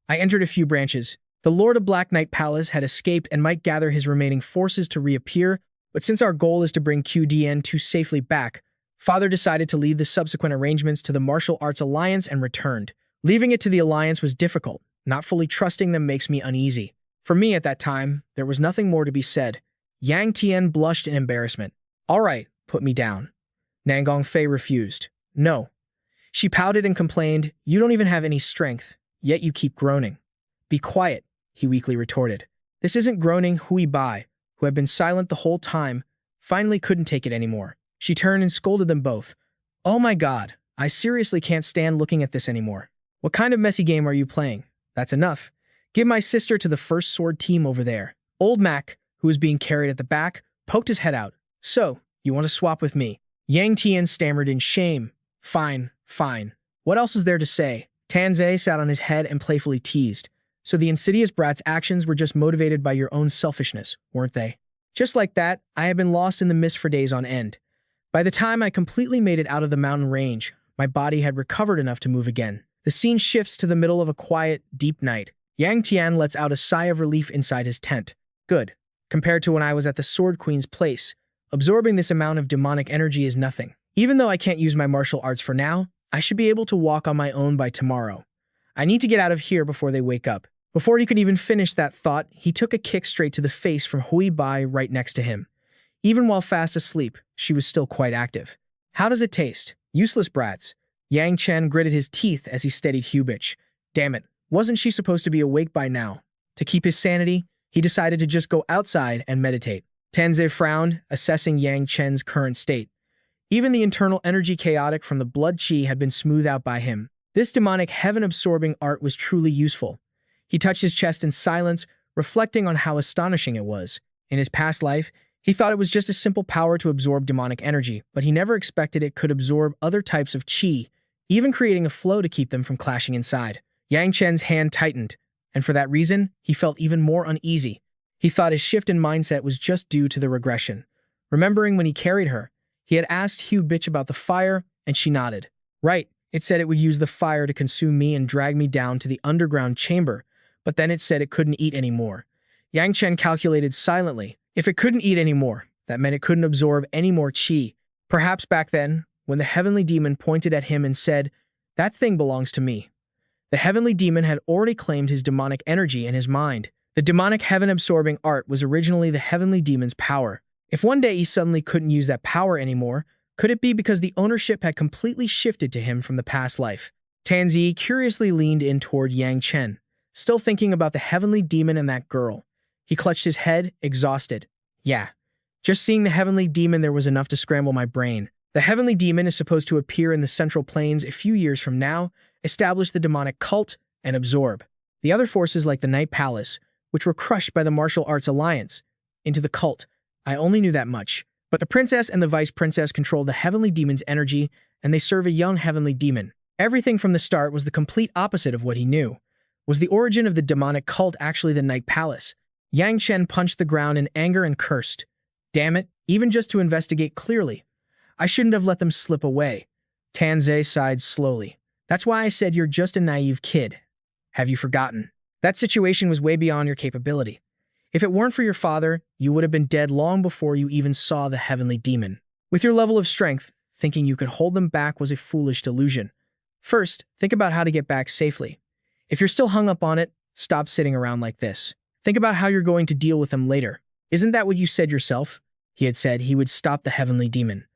I entered a few branches. The Lord of Black Knight Palace had escaped and might gather his remaining forces to reappear, but since our goal is to bring QDN2 safely back, Father decided to leave the subsequent arrangements to the Martial Arts Alliance and returned. Leaving it to the Alliance was difficult. Not fully trusting them makes me uneasy. For me at that time, there was nothing more to be said. Yangtian blushed in embarrassment. All right, put me down. Nangang Fei refused. No. She pouted and complained, You don't even have any strength, yet you keep groaning. Be quiet, he weakly retorted. This isn't groaning. Hui Bai, who had been silent the whole time, finally couldn't take it anymore. She turned and scolded them both. Oh my god, I seriously can't stand looking at this anymore. What kind of messy game are you playing? That's enough. Give my sister to the first sword team over there. Old Mac, who was being carried at the back, poked his head out. So, you want to swap with me? Yangtian stammered in shame. Fine, fine. What else is there to say? Tanzei sat on his head and playfully teased. So the insidious brat's actions were just motivated by your own selfishness, weren't they? Just like that, I had been lost in the mist for days on end. By the time I completely made it out of the mountain range, my body had recovered enough to move again. The scene shifts to the middle of a quiet, deep night. Yangtian lets out a sigh of relief inside his tent. Good. Compared to when I was at the Sword Queen's place, absorbing this amount of demonic energy is nothing. Even though I can't use my martial arts for now, I should be able to walk on my own by tomorrow. I need to get out of here before they wake up. Before he could even finish that thought, he took a kick straight to the face from Hui Bai right next to him. Even while fast asleep, she was still quite active. How does it taste? Useless brats. Yang Chen gritted his teeth as he steadied Hubich. Damn it, wasn't she supposed to be awake by now? To keep his sanity, he decided to just go outside and meditate. Tanzei frowned, assessing Yang Chen's current state. Even the internal energy chaotic from the blood chi had been smoothed out by him. This demonic heaven-absorbing art was truly useful. He touched his chest in silence, reflecting on how astonishing it was. In his past life, he thought it was just a simple power to absorb demonic energy, but he never expected it could absorb other types of qi, even creating a flow to keep them from clashing inside. Yangtian's hand tightened, and for that reason, he felt even more uneasy. He thought his shift in mindset was just due to the regression. Remembering when he carried her, he had asked Hugh Bitch about the fire, and she nodded. Right, it said it would use the fire to consume me and drag me down to the underground chamber, but then it said it couldn't eat anymore. Yangtian calculated silently. If it couldn't eat anymore, that meant it couldn't absorb any more qi. Perhaps back then, when the heavenly demon pointed at him and said, "That thing belongs to me." The heavenly demon had already claimed his demonic energy in his mind. The demonic heaven-absorbing art was originally the heavenly demon's power. If one day he suddenly couldn't use that power anymore, could it be because the ownership had completely shifted to him from the past life? Tanzi curiously leaned in toward Yang Chen, still thinking about the heavenly demon and that girl. He clutched his head, exhausted. Yeah, just seeing the heavenly demon there was enough to scramble my brain. The heavenly demon is supposed to appear in the Central Plains a few years from now, establish the demonic cult, and absorb the other forces like the Night Palace, which were crushed by the Martial Arts Alliance, into the cult. I only knew that much. But the princess and the vice princess control the heavenly demon's energy, and they serve a young heavenly demon. Everything from the start was the complete opposite of what he knew. Was the origin of the demonic cult actually the Night Palace? Yang Chen punched the ground in anger and cursed. Damn it, even just to investigate clearly. I shouldn't have let them slip away. Tanze sighed slowly. That's why I said you're just a naive kid. Have you forgotten? That situation was way beyond your capability. If it weren't for your father, you would have been dead long before you even saw the heavenly demon. With your level of strength, thinking you could hold them back was a foolish delusion. First, think about how to get back safely. If you're still hung up on it, stop sitting around like this. Think about how you're going to deal with them later. Isn't that what you said yourself? He had said he would stop the heavenly demon.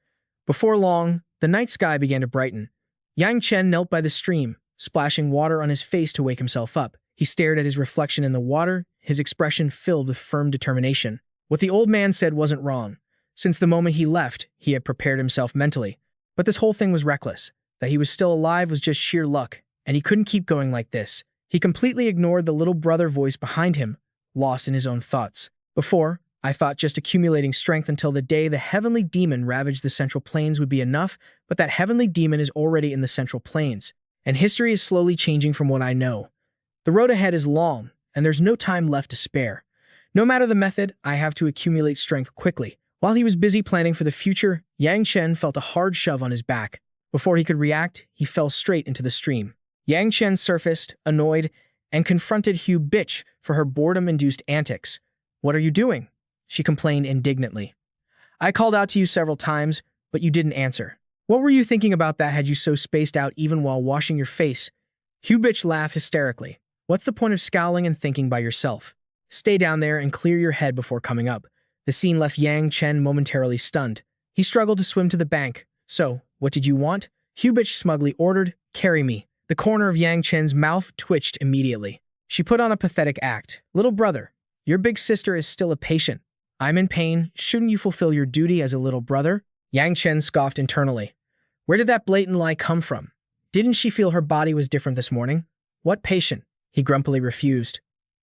Before long, the night sky began to brighten. Yang Chen knelt by the stream, splashing water on his face to wake himself up. He stared at his reflection in the water, his expression filled with firm determination. What the old man said wasn't wrong. Since the moment he left, he had prepared himself mentally. But this whole thing was reckless. That he was still alive was just sheer luck, and he couldn't keep going like this. He completely ignored the little brother voice behind him, lost in his own thoughts. Before, I thought just accumulating strength until the day the heavenly demon ravaged the Central Plains would be enough, but that heavenly demon is already in the Central Plains, and history is slowly changing from what I know. The road ahead is long, and there's no time left to spare. No matter the method, I have to accumulate strength quickly. While he was busy planning for the future, Yang Chen felt a hard shove on his back. Before he could react, he fell straight into the stream. Yang Chen surfaced, annoyed, and confronted Hugh Bitch for her boredom-induced antics. "What are you doing?" she complained indignantly. "I called out to you several times, but you didn't answer. What were you thinking about that had you so spaced out even while washing your face?" Hugh Bitch laughed hysterically. "What's the point of scowling and thinking by yourself? Stay down there and clear your head before coming up." The scene left Yang Chen momentarily stunned. He struggled to swim to the bank. "So, what did you want?" Hugh Bitch smugly ordered, "Carry me." The corner of Yang Chen's mouth twitched immediately. She put on a pathetic act. "Little brother, your big sister is still a patient. I'm in pain. Shouldn't you fulfill your duty as a little brother?" Yang Chen scoffed internally. Where did that blatant lie come from? Didn't she feel her body was different this morning? "What patient?" He grumpily refused.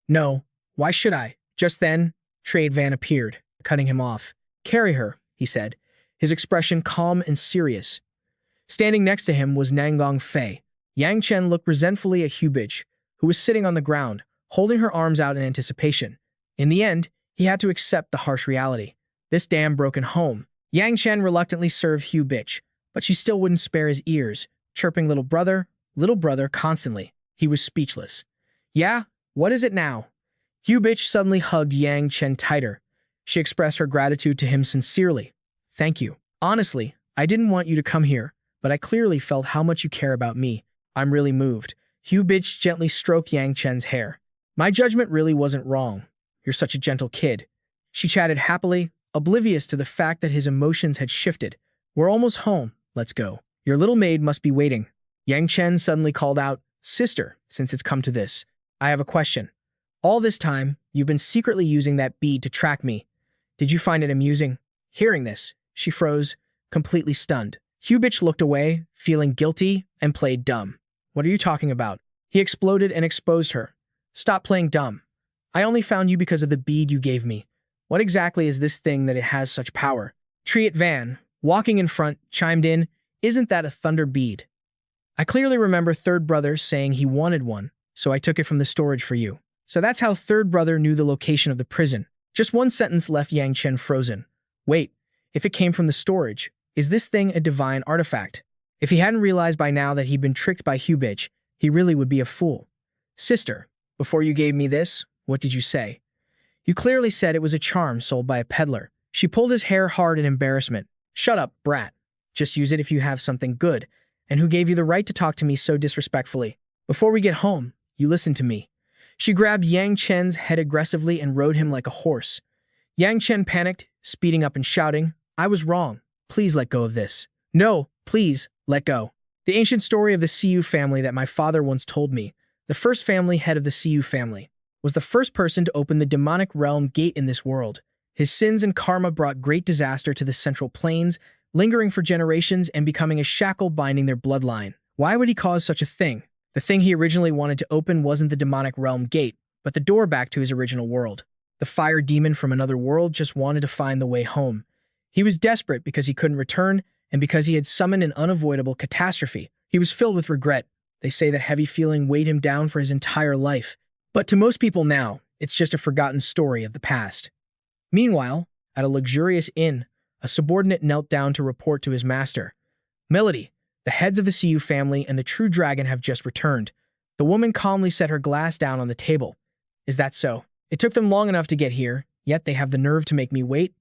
"No, why should I?" Just then, Trade Van appeared, cutting him off. "Carry her," he said, his expression calm and serious. Standing next to him was Nanggong Fei. Yang Chen looked resentfully at Hubich, who was sitting on the ground, holding her arms out in anticipation. In the end, he had to accept the harsh reality. This damn broken home. Yang Chen reluctantly served Hubich, but she still wouldn't spare his ears, chirping little brother, constantly. He was speechless. "Yeah, what is it now?" Hubich suddenly hugged Yang Chen tighter. She expressed her gratitude to him sincerely. "Thank you. Honestly, I didn't want you to come here, but I clearly felt how much you care about me. I'm really moved." Hubich gently stroked Yang Chen's hair. "My judgment really wasn't wrong. You're such a gentle kid." She chatted happily, oblivious to the fact that his emotions had shifted. "We're almost home. Let's go. Your little maid must be waiting." Yang Chen suddenly called out, "Sister, since it's come to this, I have a question. All this time, you've been secretly using that bead to track me. Did you find it amusing?" Hearing this, she froze, completely stunned. Hubich looked away, feeling guilty, and played dumb. "What are you talking about?" He exploded and exposed her. "Stop playing dumb. I only found you because of the bead you gave me. What exactly is this thing that it has such power? Triet Van, walking in front, chimed in, isn't that a thunder bead? I clearly remember third brother saying he wanted one, so I took it from the storage for you. So that's how third brother knew the location of the prison. Just one sentence left Yangtian frozen. Wait, if it came from the storage, is this thing a divine artifact? If he hadn't realized by now that he'd been tricked by Hubich, he really would be a fool. Sister, before you gave me this, what did you say? You clearly said it was a charm sold by a peddler. She pulled his hair hard in embarrassment. Shut up, brat. Just use it if you have something good. And who gave you the right to talk to me so disrespectfully? Before we get home, you listen to me. She grabbed Yang Chen's head aggressively and rode him like a horse. Yang Chen panicked, speeding up and shouting, I was wrong. Please let go of this. No, please, let go. The ancient story of the Siu family that my father once told me, the first family head of the Siu family, was the first person to open the demonic realm gate in this world. His sins and karma brought great disaster to the Central Plains, lingering for generations and becoming a shackle binding their bloodline. Why would he cause such a thing? The thing he originally wanted to open wasn't the demonic realm gate, but the door back to his original world. The fire demon from another world just wanted to find the way home. He was desperate because he couldn't return, and because he had summoned an unavoidable catastrophe. He was filled with regret. They say that heavy feeling weighed him down for his entire life. But to most people now, it's just a forgotten story of the past. Meanwhile, at a luxurious inn, a subordinate knelt down to report to his master. Melody, the heads of the Siu family and the true dragon have just returned. The woman calmly set her glass down on the table. Is that so? It took them long enough to get here, yet they have the nerve to make me wait?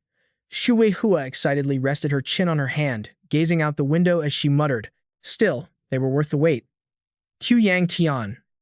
Shu Weihua excitedly rested her chin on her hand, gazing out the window as she muttered. Still, they were worth the wait. Q Yangtian,